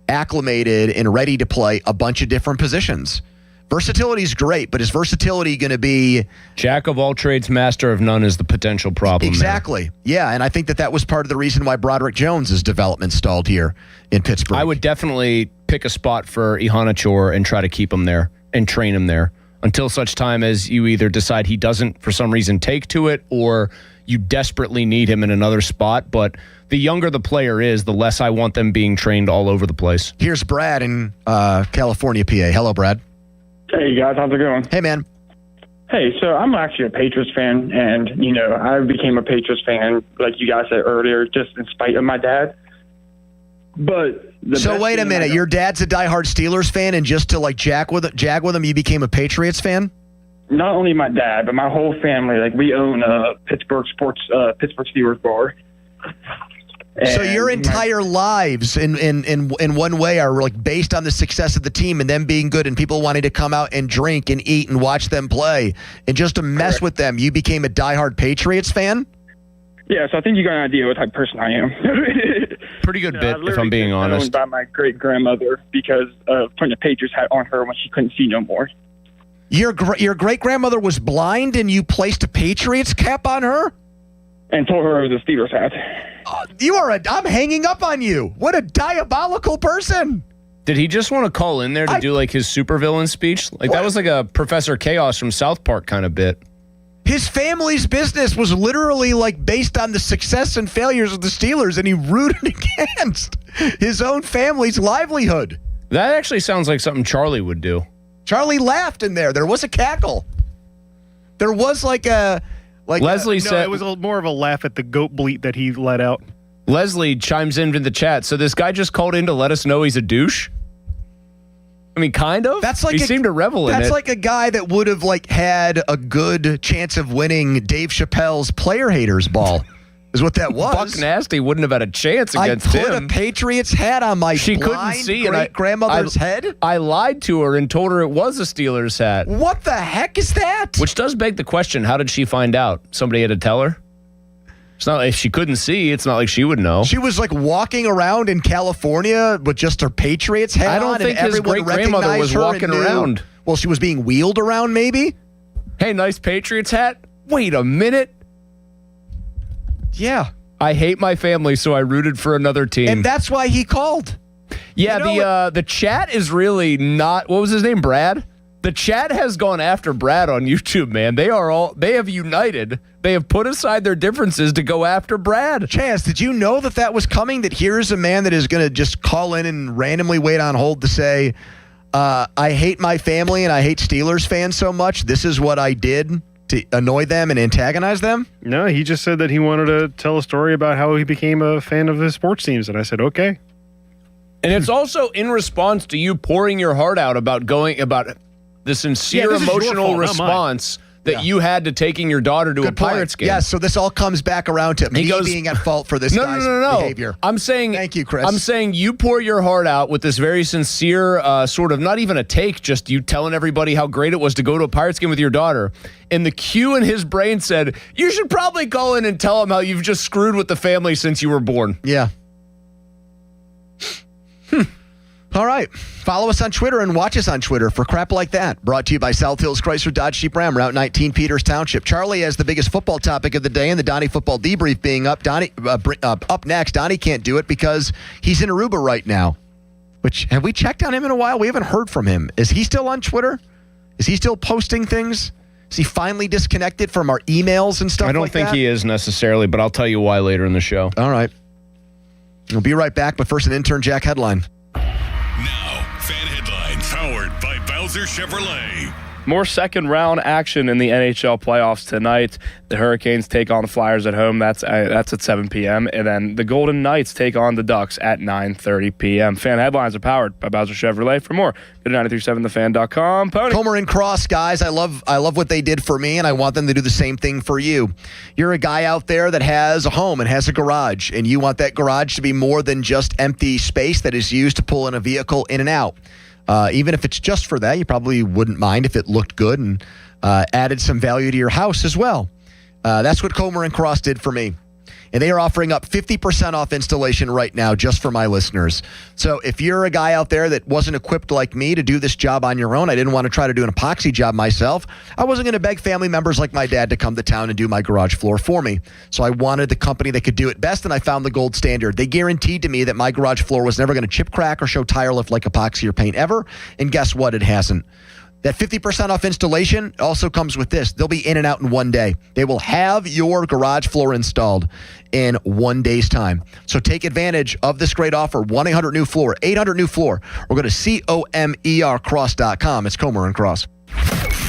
acclimated and ready to play a bunch of different positions? Versatility is great, but is versatility going to be jack of all trades, master of none is the potential problem? Exactly. Yeah, and I think that was part of the reason why Broderick Jones' development stalled here in Pittsburgh. I would definitely pick a spot for Ihanichor and try to keep him there and train him there until such time as you either decide he doesn't for some reason take to it, or you desperately need him in another spot. But the younger the player is, the less I want them being trained all over the place. Here's Brad in California, PA. Hello, Brad. Hey, guys. How's it going? Hey, man. Hey, so I'm actually a Patriots fan, and, I became a Patriots fan, like you guys said earlier, just in spite of my dad. But so wait a minute. Your dad's a diehard Steelers fan, and just to, jag with him, you became a Patriots fan? Not only my dad, but my whole family. Like, we own a Pittsburgh Steelers bar. So your entire lives in one way are like based on the success of the team and them being good and people wanting to come out and drink and eat and watch them play. And just to mess with them, you became a diehard Patriots fan? Yeah, so I think you got an idea what type of person I am. Pretty good bit, if I'm being honest. By my great-grandmother because of putting a Patriots hat on her when she couldn't see no more. Your great-grandmother was blind and you placed a Patriots cap on her? And told her it was a Steelers hat. I'm hanging up on you. What a diabolical person. Did he just want to call in there to do like his supervillain speech? Like that was like a Professor Chaos from South Park kind of bit. His family's business was literally like based on the success and failures of the Steelers, and he rooted against his own family's livelihood. That actually sounds like something Charlie would do. Charlie laughed in there. There was a cackle. There was Leslie said it was more of a laugh at the goat bleat that he let out. Leslie chimes into the chat. So this guy just called in to let us know he's a douche? I mean, kind of. He seemed to revel in it. That's like a guy that would have had a good chance of winning Dave Chappelle's Player Haters Ball, is what that was. Buck Nasty wouldn't have had a chance against him. I put a Patriots hat on my She couldn't blind see great-grandmother's head? I lied to her and told her it was a Steelers hat. What the heck is that? Which does beg the question, how did she find out? Somebody had to tell her? It's not if she couldn't see, it's not like she would know. She was walking around in California with just her Patriots hat on. I don't think his great-grandmother was walking around. Well, she was being wheeled around maybe? Hey, nice Patriots hat? Wait a minute. Yeah. I hate my family, so I rooted for another team. And that's why he called. Yeah, the chat is really not... What was his name, Brad? The chat has gone after Brad on YouTube, man. They have united. They have put aside their differences to go after Brad. Chaz, did you know that was coming? That here's a man that is going to just call in and randomly wait on hold to say, I hate my family and I hate Steelers fans so much. This is what I did to annoy them and antagonize them? No, he just said that he wanted to tell a story about how he became a fan of the sports teams. And I said, okay. And it's also in response to you pouring your heart out about the sincere emotional response that you had to taking your daughter to a Pirates game. Yes, so this all comes back around to me being at fault for this guy's behavior. I'm saying, thank you, Chris. I'm saying you pour your heart out with this very sincere sort of, not even a take, just you telling everybody how great it was to go to a Pirates game with your daughter. And the cue in his brain said, you should probably call in and tell him how you've just screwed with the family since you were born. Yeah. All right. Follow us on Twitter and watch us on Twitter for crap like that. Brought to you by South Hills Chrysler Dodge Jeep Ram, Route 19, Peters Township. Charlie has the biggest football topic of the day and the Donnie football debrief being up. Up next. Donnie can't do it because he's in Aruba right now. Which, have we checked on him in a while? We haven't heard from him. Is he still on Twitter? Is he still posting things? Is he finally disconnected from our emails and stuff like that? I don't think he is necessarily, but I'll tell you why later in the show. All right. We'll be right back, but first an intern Jack headline. Now, fan headlines powered by Bowser Chevrolet. More second round action in the NHL playoffs tonight. The Hurricanes take on the Flyers at home. That's at 7 p.m. And then the Golden Knights take on the Ducks at 9:30 p.m. Fan headlines are powered by Bowser Chevrolet. For more, go to 937thefan.com. Pony. Comer and Cross, guys. I love what they did for me, and I want them to do the same thing for you. You're a guy out there that has a home and has a garage, and you want that garage to be more than just empty space that is used to pull in a vehicle in and out. Even if it's just for that, you probably wouldn't mind if it looked good and added some value to your house as well. That's what Comer and Cross did for me. And they are offering up 50% off installation right now just for my listeners. So if you're a guy out there that wasn't equipped like me to do this job on your own, I didn't want to try to do an epoxy job myself. I wasn't going to beg family members like my dad to come to town and do my garage floor for me. So I wanted the company that could do it best, and I found the gold standard. They guaranteed to me that my garage floor was never going to chip, crack, or show tire lift like epoxy or paint ever. And guess what? It hasn't. That 50% off installation also comes with this. They'll be in and out in one day. They will have your garage floor installed in 1 day's time. So take advantage of this great offer. 1-800-NEW-FLOOR, 800-NEW-FLOOR, or go to COMERcross.com. It's Comer and Cross.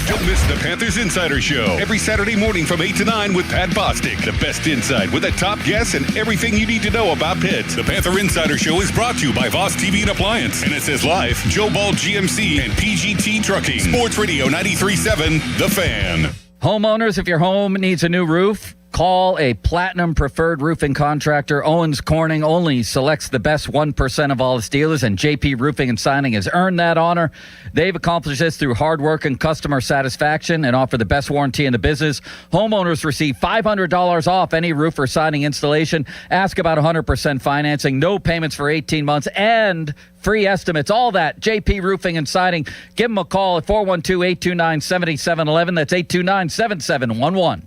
Don't miss the Panthers Insider Show every Saturday morning from 8 to 9 with Pat Bostic. The best insight with the top guests and everything you need to know about Pitt. The Panther Insider Show is brought to you by Voss TV and Appliance. And it says live, Joe Ball GMC and PGT Trucking. Sports Radio 93.7, The Fan. Homeowners, if your home needs a new roof, Call a Platinum Preferred Roofing Contractor. Owens Corning only selects the best 1% of all its dealers, and JP Roofing and Signing has earned that honor. They've accomplished this through hard work and customer satisfaction and offer the best warranty in the business. Homeowners receive $500 off any roof or siding installation. Ask about 100% financing, no payments for 18 months, and free estimates. All that, JP Roofing and Siding. Give them a call at 412-829-7711. That's 829-7711.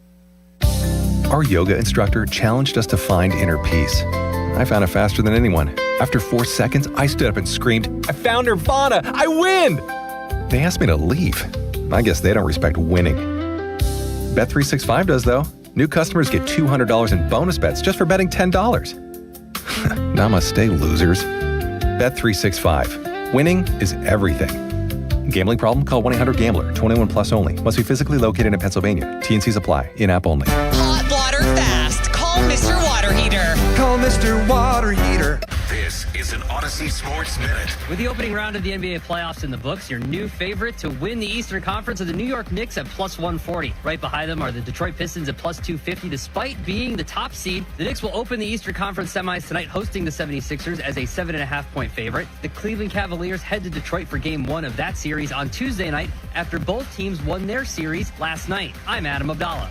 Our yoga instructor challenged us to find inner peace. I found it faster than anyone. After 4 seconds, I stood up and screamed, "I found Nirvana! I win!" They asked me to leave. I guess they don't respect winning. Bet365 does, though. New customers get $200 in bonus bets just for betting $10. Namaste, losers. Bet365. Winning is everything. Gambling problem? Call 1-800-GAMBLER. 21 plus only. Must be physically located in Pennsylvania. T&Cs apply. In-app only. Hot water fast. Call Mr. Water Heater. Call Mr. Water Heater. This is an Odyssey Sports Minute. With the opening round of the NBA playoffs in the books, your new favorite to win the Eastern Conference are the New York Knicks at plus 140. Right behind them are the Detroit Pistons at plus 250. Despite being the top seed, the Knicks will open the Eastern Conference semis tonight, hosting the 76ers as a 7.5-point favorite. The Cleveland Cavaliers head to Detroit for Game 1 of that series on Tuesday night after both teams won their series last night. I'm Adam Abdallah.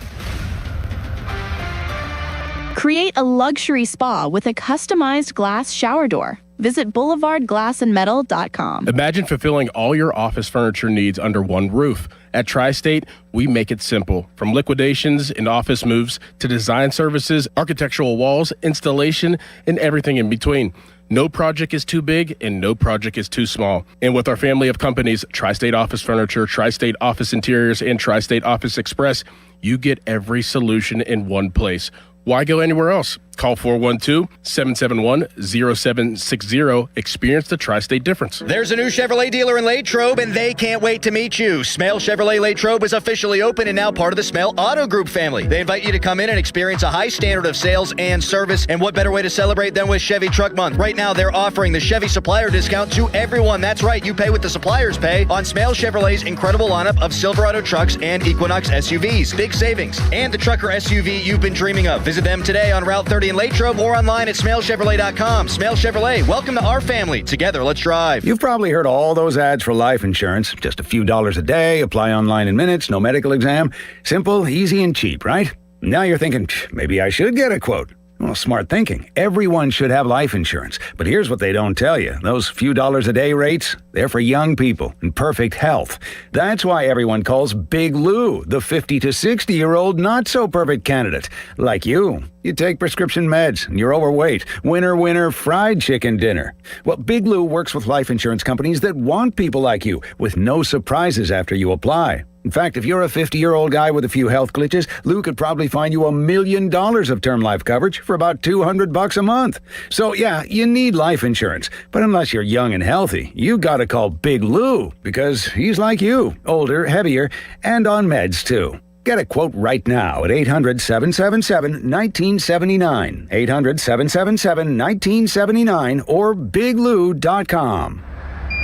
Create a luxury spa with a customized glass shower door. Visit boulevardglassandmetal.com. Imagine fulfilling all your office furniture needs under one roof. At Tri-State, we make it simple. From liquidations and office moves to design services, architectural walls, installation, and everything in between. No project is too big and no project is too small. And with our family of companies, Tri-State Office Furniture, Tri-State Office Interiors, and Tri-State Office Express, you get every solution in one place. Why go anywhere else? Call 412-771-0760. Experience the Tri-State difference. There's a new Chevrolet dealer in Latrobe, and they can't wait to meet you. Smale Chevrolet Latrobe is officially open and now part of the Smale Auto Group family. They invite you to come in and experience a high standard of sales and service, and what better way to celebrate than with Chevy Truck Month. Right now, they're offering the Chevy Supplier Discount to everyone. That's right, you pay what the suppliers pay on Smale Chevrolet's incredible lineup of Silverado trucks and Equinox SUVs. Big savings, and the trucker SUV you've been dreaming of. Visit them today on Route 30 in Latrobe or online at smalechevrolet.com. Smale Chevrolet, welcome to our family. Together, let's drive. You've probably heard all those ads for life insurance. Just a few dollars a day, apply online in minutes, no medical exam. Simple, easy, and cheap, right? Now you're thinking, maybe I should get a quote. Well, smart thinking. Everyone should have life insurance. But here's what they don't tell you. Those few dollars a day rates, they're for young people in perfect health. That's why everyone calls Big Lou the 50 to 60-year-old not-so-perfect candidate. Like you. You take prescription meds, and you're overweight. Winner, winner, fried chicken dinner. Well, Big Lou works with life insurance companies that want people like you, with no surprises after you apply. In fact, if you're a 50-year-old guy with a few health glitches, Lou could probably find you $1 million of term life coverage for about $200 a month. So yeah, you need life insurance. But unless you're young and healthy, you gotta call Big Lou, because he's like you, older, heavier, and on meds too. Get a quote right now at 800-777-1979, 800-777-1979, or biglou.com.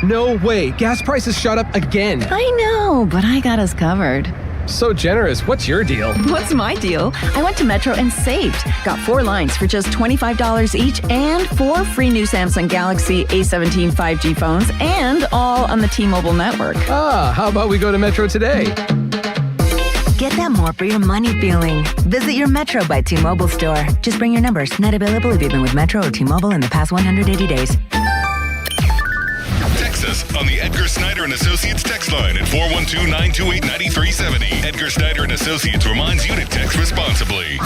No way. Gas prices shot up again. I know, but I got us covered. So generous. What's your deal? What's my deal? I went to Metro and saved. Got 4 lines for just $25 each and 4 free new Samsung Galaxy A17 5G phones, and all on the T-Mobile network. How about we go to Metro today? Get that more for your money feeling. Visit your Metro by T-Mobile store. Just bring your numbers. Not available if you've been with Metro or T-Mobile in the past 180 days. Text us on the Edgar Snyder and Associates text line at 412-928-9370. Edgar Snyder and Associates reminds you to text responsibly.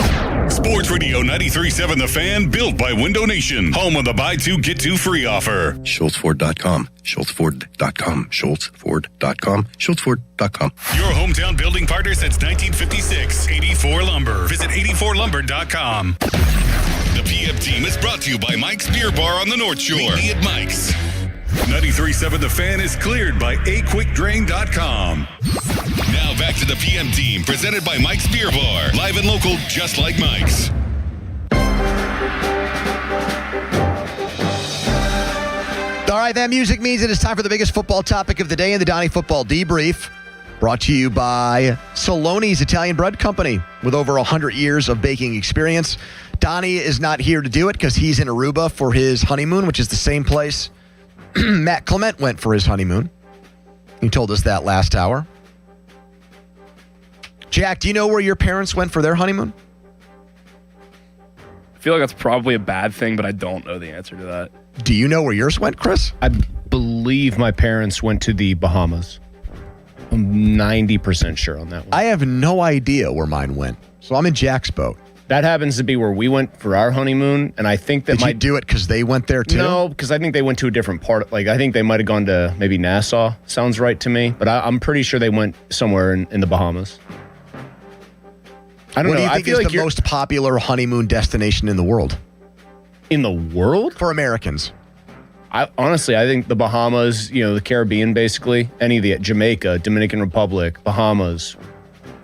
Sports Radio 93.7 The Fan, built by Window Nation. Home of the buy 2, get 2 free offer. SchultzFord.com. SchultzFord.com. SchultzFord.com. SchultzFord.com. Your hometown building partner since 1956. 84 Lumber. Visit 84lumber.com. The PM team is brought to you by Mike's Beer Bar on the North Shore. Meet me at Mike's. 93.7 The Fan is cleared by aquickdrain.com. Now back to the PM team, presented by Mike's Beer Bar. Live and local, just like Mike's. All right, that music means it is time for the biggest football topic of the day in the Donnie Football Debrief. Brought to you by Saloni's Italian Bread Company with over 100 years of baking experience. Donnie is not here to do it because he's in Aruba for his honeymoon, which is the same place Matt Clement went for his honeymoon. He told us that last hour. Jack, do you know where your parents went for their honeymoon? I feel like that's probably a bad thing, but I don't know the answer to that. Do you know where yours went, Chris? I believe my parents went to the Bahamas. I'm 90% sure on that one. I have no idea where mine went, so I'm in Jack's boat. That happens to be where we went for our honeymoon, and I think that Did you do it because they went there too? No, because I think they went to a different part. Like, I think they might have gone to maybe Nassau. Sounds right to me, but I'm pretty sure they went somewhere in the Bahamas. I don't know. What do you I think feel is like the most popular honeymoon destination in the world? In the world? For Americans. Honestly, I think the Bahamas, the Caribbean, basically. Any of the Jamaica, Dominican Republic, Bahamas.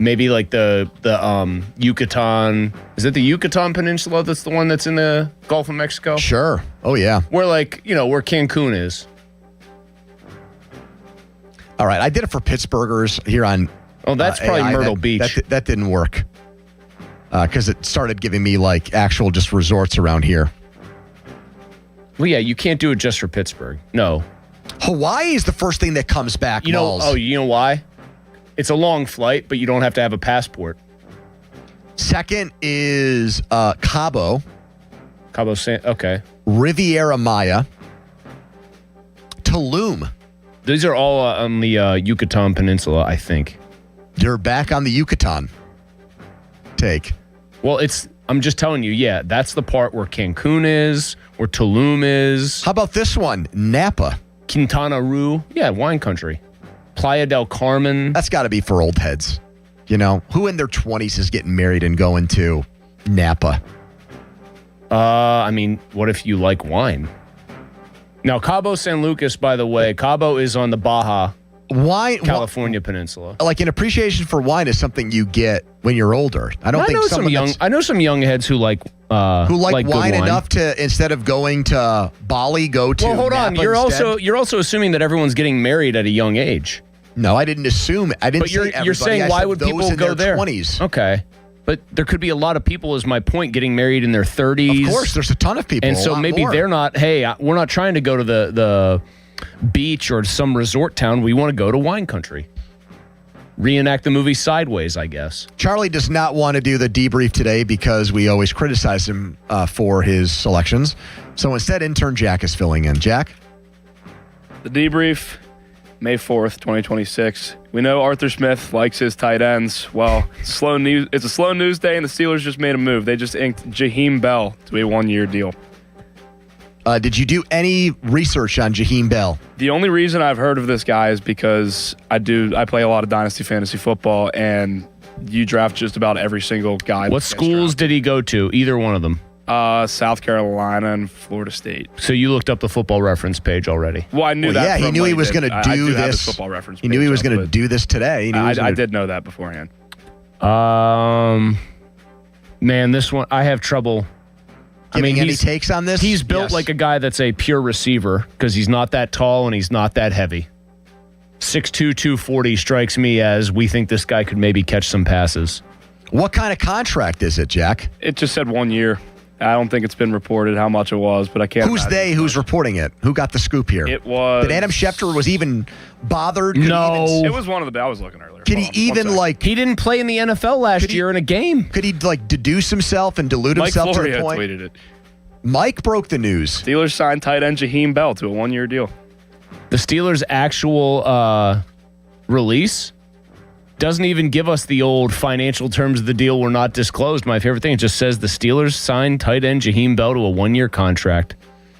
Maybe like the Yucatan. Is it the Yucatan Peninsula that's the one that's in the Gulf of Mexico? Sure. Oh, yeah. Where where Cancun is. All right. I did it for Pittsburghers here on... Oh, that's probably Myrtle Beach. That didn't work. Because it started giving me like actual just resorts around here. Well, yeah, you can't do it just for Pittsburgh. No. Hawaii is the first thing that comes back. You know why? It's a long flight, but you don't have to have a passport. Second is Cabo. Okay. Riviera Maya. Tulum. These are all on the Yucatan Peninsula, I think. You're back on the Yucatan take. Well, I'm just telling you, yeah, that's the part where Cancun is, where Tulum is. How about this one? Napa. Quintana Roo. Yeah, wine country. Playa del Carmen. That's got to be for old heads. Who in their 20s is getting married and going to Napa? What if you like wine? Now, Cabo San Lucas, by the way, Cabo is on the Baja California Peninsula. Like an appreciation for wine is something you get when you're older. I know some young heads who like wine enough to, instead of going to Bali, go to. Well, hold on. Napa instead. You're also assuming that everyone's getting married at a young age. No, I didn't assume. I didn't. But you're saying why would people go there? 20s. Okay. But there could be a lot of people, is my point, getting married in their 30s. Of course, there's a ton of people. And so maybe they're not, we're not trying to go to the beach or some resort town. We want to go to wine country. Reenact the movie Sideways, I guess. Charlie does not want to do the debrief today because we always criticize him for his selections. So instead, intern Jack is filling in. Jack? The debrief, May 4th, 2026. We know Arthur Smith likes his tight ends. Well, it's a slow news day, and the Steelers just made a move. They just inked Jaheim Bell to a 1-year deal. Did you do any research on Jaheim Bell? The only reason I've heard of this guy is because I play a lot of Dynasty Fantasy Football, and you draft just about every single guy. What schools did he go to? Either one of them? South Carolina and Florida State. So you looked up the Football Reference page already? Well, I knew that. Yeah, he knew he was going to do this. Football Reference. He knew he was going to do this today. I did know that beforehand. Man, this one I have trouble. Any takes on this? He's built like a guy that's a pure receiver because he's not that tall and he's not that heavy. 6'2", 240 strikes me as we think this guy could maybe catch some passes. What kind of contract is it, Jack? It just said 1 year. I don't think it's been reported how much it was, but I can't. Who's they? Who's reporting it? Who got the scoop here? It was. Did Adam Schefter was even bothered? No. It was one of the. I was looking earlier. Could he even He didn't play in the NFL last year in a game. Could he deduce himself and dilute himself to the point? Tweeted it. Mike broke the news. Steelers signed tight end Jaheim Bell to a 1-year deal. The Steelers' actual release doesn't even give us the old financial terms of the deal were not disclosed. My favorite thing, it just says the Steelers signed tight end Jaheim Bell to a 1-year contract.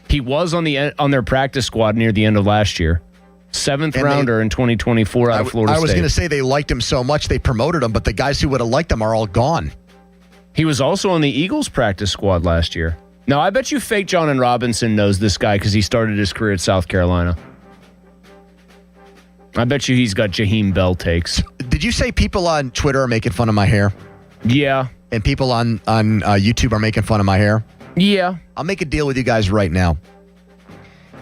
He was on their practice squad near the end of last year. 7th rounder in 2024 out of Florida State. I was going to say they liked him so much they promoted him, but the guys who would have liked him are all gone. He was also on the Eagles practice squad last year. Now, I bet you fake John and Robinson knows this guy because he started his career at South Carolina. I bet you he's got Jaheim Bell takes. Did you say people on Twitter are making fun of my hair? Yeah. And people on YouTube are making fun of my hair? Yeah. I'll make a deal with you guys right now.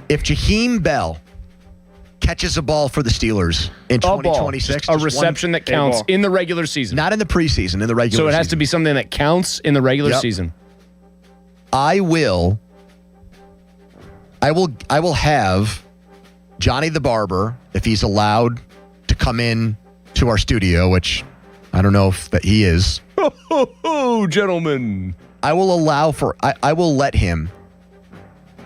If Jaheim Bell catches a ball for the Steelers in 2026. A reception that counts in the regular season. Not in the preseason, in the regular season. So it has to be something that counts in the regular season. I will have Johnny the Barber, if he's allowed to come in to our studio, which I don't know if that he is. Oh, gentlemen. I will let him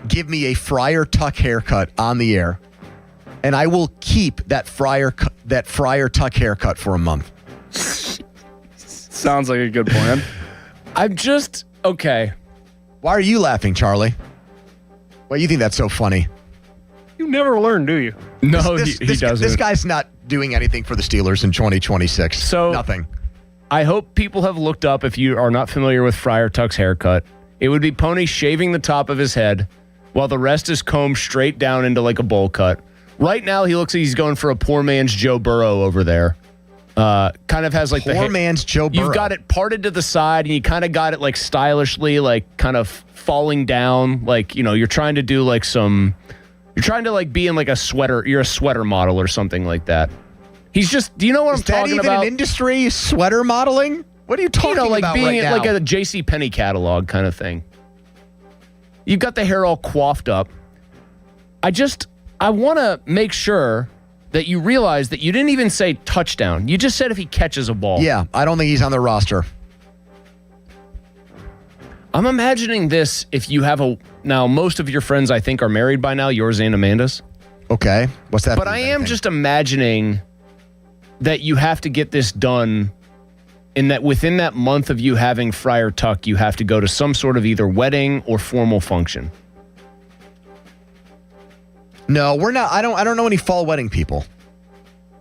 give me a Friar Tuck haircut on the air, and I will keep that Friar Tuck haircut for a month. Sounds like a good plan. Okay. Why are you laughing, Charlie? Why you think that's so funny? You never learn, do you? No, he doesn't. This guy's not doing anything for the Steelers in 2026. So nothing. I hope people have looked up, if you are not familiar with Friar Tuck's haircut. It would be Pony shaving the top of his head while the rest is combed straight down into like a bowl cut. Right now, he looks like he's going for a poor man's Joe Burrow over there. Kind of has like poor man's Joe Burrow. You've got it parted to the side, and you kind of got it like stylishly, like kind of falling down. Like, you're trying to do like you're trying to like be in like a sweater. You're a sweater model or something like that. He's just, do you know what I'm talking about? Is that even an industry, sweater modeling? What are you talking like about being right now? Like a JCPenney catalog kind of thing. You've got the hair all coiffed up. I want to make sure that you realize that you didn't even say touchdown. You just said if he catches a ball. Yeah, I don't think he's on the roster. I'm imagining this if you have now most of your friends I think are married by now, yours and Amanda's. Okay. What's that? But I am just imagining that you have to get this done in that within that month of you having Friar Tuck, you have to go to some sort of either wedding or formal function. No, we're not. I don't know any fall wedding people.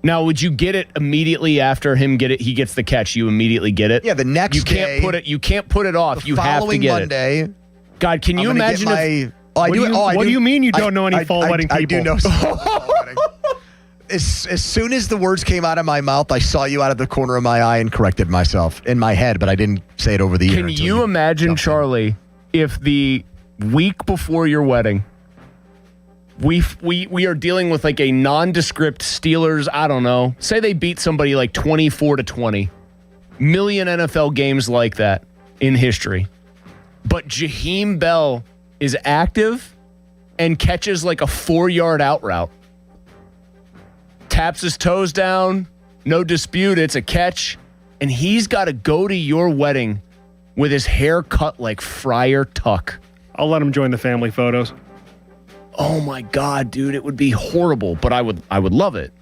Now, would you get it immediately after he gets the catch? You immediately get it? Yeah, the next day. You can't put it off. You have to get Monday, it. God, can you imagine What do you mean you don't know any fall wedding people? I do know some fall wedding. As soon as the words came out of my mouth, I saw you out of the corner of my eye and corrected myself in my head, but I didn't say it over the air. Can you imagine, Charlie, if the week before your wedding, we are dealing with like a nondescript Steelers, I don't know, say they beat somebody like 24-20. Million NFL games like that in history. But Jaheim Bell is active and catches like a 4-yard out route. Taps his toes down, no dispute, it's a catch. And he's got to go to your wedding with his hair cut like Friar Tuck. I'll let him join the family photos. Oh my God, dude, it would be horrible, but I would love it.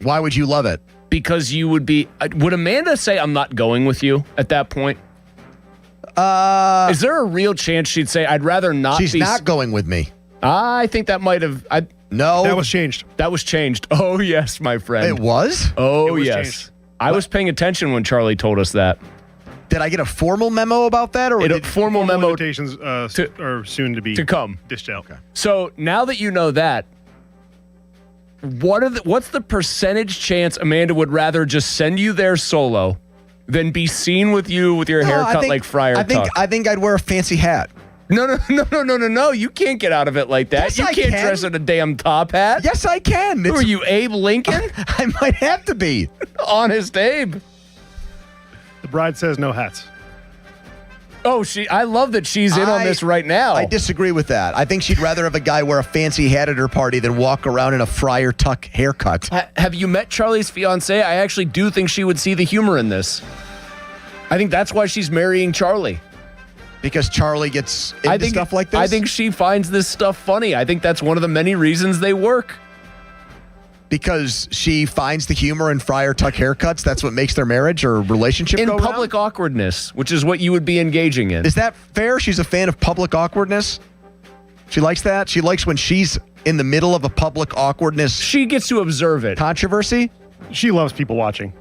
Why would you love it? Because you would be. Would Amanda say I'm not going with you at that point? Is there a real chance she'd say I'd rather not? She's not going with me. I think that might have. No, that was changed. That was changed. Oh yes, my friend. It was. Oh it was yes. Changed. I was paying attention when Charlie told us that. Did I get a formal memo about that, or formal memo invitations are soon to be come dished out? Okay. So now that you know that, what's the percentage chance Amanda would rather just send you there solo than be seen with you with your hair cut like Friar Tuck? I think I'd wear a fancy hat. No. You can't get out of it like that. Yes, I can't can. dress in a damn top hat. Yes, I can. Who are you, Abe Lincoln? I might have to be. Honest Abe. The bride says no hats. Oh, I love that she's in on this right now. I disagree with that. I think she'd rather have a guy wear a fancy hat at her party than walk around in a Friar Tuck haircut. Have you met Charlie's fiance? I actually do think she would see the humor in this. I think that's why she's marrying Charlie. Because Charlie gets into stuff like this? I think she finds this stuff funny. I think that's one of the many reasons they work. Because she finds the humor in Friar Tuck haircuts? That's what makes their marriage or relationship go public awkwardness, which is what you would be engaging in. Is that fair? She's a fan of public awkwardness? She likes that? She likes when she's in the middle of a public awkwardness. She gets to observe it. Controversy? She loves people watching.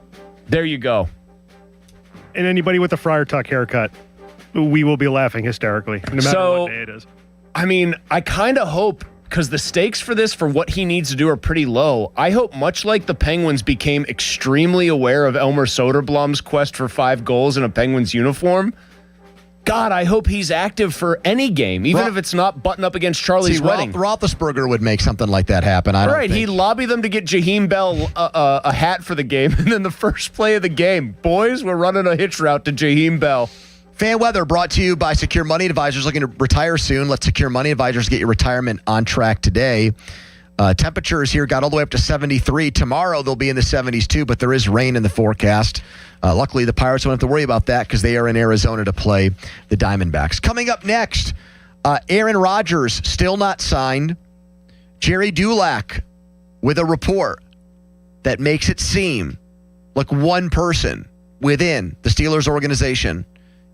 There you go. And anybody with a Friar Tuck haircut, we will be laughing hysterically, no matter what day it is. I mean, I kind of hope, because the stakes for this, for what he needs to do, are pretty low. I hope, much like the Penguins became extremely aware of Elmer Soderblom's quest for 5 goals in a Penguins uniform, God, I hope he's active for any game, even if it's not button up against Charlie's wedding. Roethlisberger would make something like that happen. He lobbied them to get Jaheim Bell a hat for the game, and then the first play of the game, boys, we're running a hitch route to Jaheim Bell. Fan weather brought to you by Secure Money Advisors. Looking to retire soon? Let Secure Money Advisors get your retirement on track today. Temperatures here got all the way up to 73. Tomorrow they'll be in the 70s too, but there is rain in the forecast. Luckily, the Pirates won't have to worry about that because they are in Arizona to play the Diamondbacks. Coming up next, Aaron Rodgers still not signed. Jerry Dulac with a report that makes it seem like one person within the Steelers organization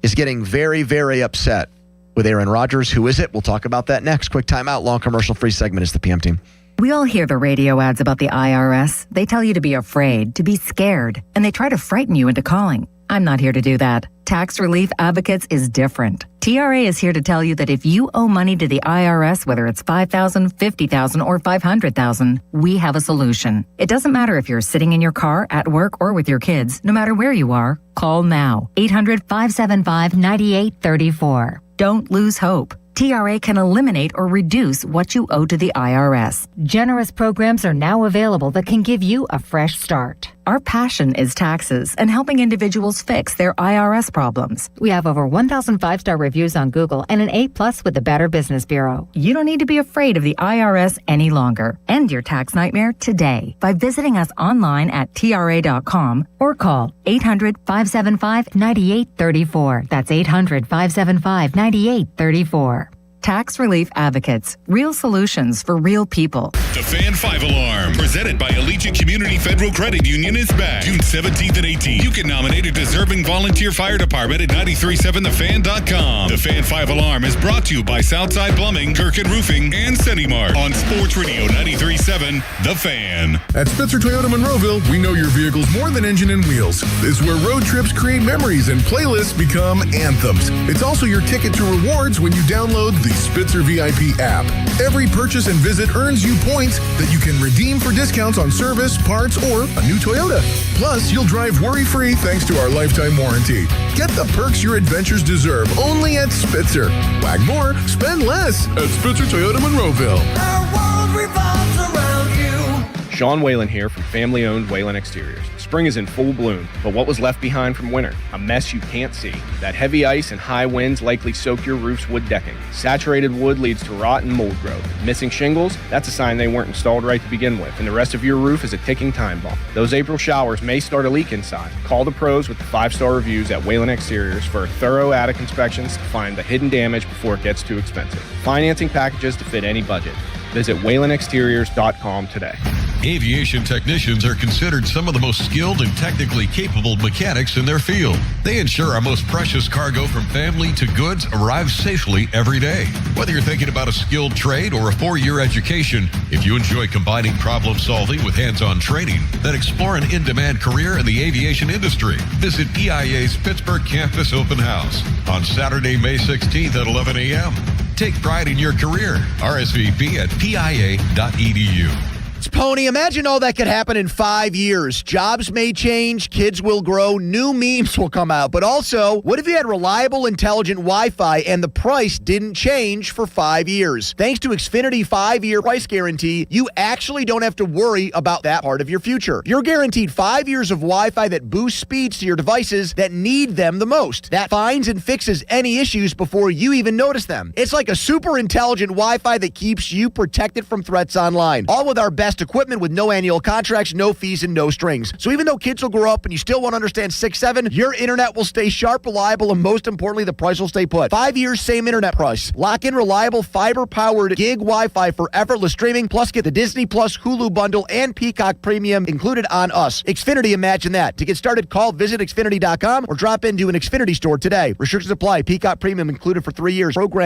is getting very, very upset with Aaron Rodgers. Who is it? We'll talk about that next. Quick timeout. Long commercial-free segment is the PM Team. We all hear the radio ads about the IRS. They tell you to be afraid, to be scared, and they try to frighten you into calling. I'm not here to do that. Tax Relief Advocates is different. TRA is here to tell you that if you owe money to the IRS, whether it's $5,000, $50,000, or $500,000, we have a solution. It doesn't matter if you're sitting in your car, at work, or with your kids. No matter where you are, call now. 800-575-9834. Don't lose hope. TRA can eliminate or reduce what you owe to the IRS. Generous programs are now available that can give you a fresh start. Our passion is taxes and helping individuals fix their IRS problems. We have over 1,000 5-star reviews on Google and an A+ with the Better Business Bureau. You don't need to be afraid of the IRS any longer. End your tax nightmare today by visiting us online at TRA.com or call 800-575-9834. That's 800-575-9834. Tax Relief Advocates. Real solutions for real people. The Fan 5 Alarm, presented by Allegiant Community Federal Credit Union, is back June 17th and 18th. You can nominate a deserving volunteer fire department at 937thefan.com. The Fan 5 Alarm is brought to you by Southside Plumbing, Kirkin Roofing, and Centimart on Sports Radio 93.7 The Fan. At Spitzer Toyota Monroeville, we know your vehicle's more than engine and wheels. It's where road trips create memories and playlists become anthems. It's also your ticket to rewards when you download the Spitzer VIP app. Every purchase and visit earns you points that you can redeem for discounts on service, parts, or a new Toyota. Plus, you'll drive worry-free thanks to our lifetime warranty. Get the perks your adventures deserve only at Spitzer. Wag more, spend less at Spitzer Toyota Monroeville. Our world revolves around you. Sean Whalen here from family-owned Whalen Exteriors. Spring is in full bloom, but what was left behind from winter? A mess you can't see. That heavy ice and high winds likely soak your roof's wood decking. Saturated wood leads to rot and mold growth. Missing shingles? That's a sign they weren't installed right to begin with, and the rest of your roof is a ticking time bomb. Those April showers may start a leak inside. Call the pros with the 5-star reviews at Whalen Exteriors for thorough attic inspections to find the hidden damage before it gets too expensive. Financing packages to fit any budget. Visit WhalenExteriors.com today. Aviation technicians are considered some of the most skilled and technically capable mechanics in their field. They ensure our most precious cargo from family to goods arrives safely every day. Whether you're thinking about a skilled trade or a 4-year education, if you enjoy combining problem solving with hands-on training, then explore an in-demand career in the aviation industry. Visit EIA's Pittsburgh Campus Open House on Saturday, May 16th at 11 a.m. Take pride in your career. RSVP at pia.edu. It's Pony. Imagine all that could happen in 5 years. Jobs may change, kids will grow, new memes will come out. But also, what if you had reliable, intelligent Wi-Fi and the price didn't change for 5 years? Thanks to Xfinity 5-year price guarantee, you actually don't have to worry about that part of your future. You're guaranteed 5 years of Wi-Fi that boosts speeds to your devices that need them the most. That finds and fixes any issues before you even notice them. It's like a super intelligent Wi-Fi that keeps you protected from threats online. All with our best equipment with no annual contracts, no fees, and no strings. So even though kids will grow up and you still won't understand 6-7, your internet will stay sharp, reliable, and most importantly, the price will stay put. 5 years, same internet price. Lock in reliable fiber-powered gig Wi-Fi for effortless streaming, plus get the Disney Plus Hulu bundle and Peacock Premium included on us. Xfinity, imagine that. To get started, visit Xfinity.com or drop into an Xfinity store today. Restrictions apply. Peacock Premium included for 3 years. Program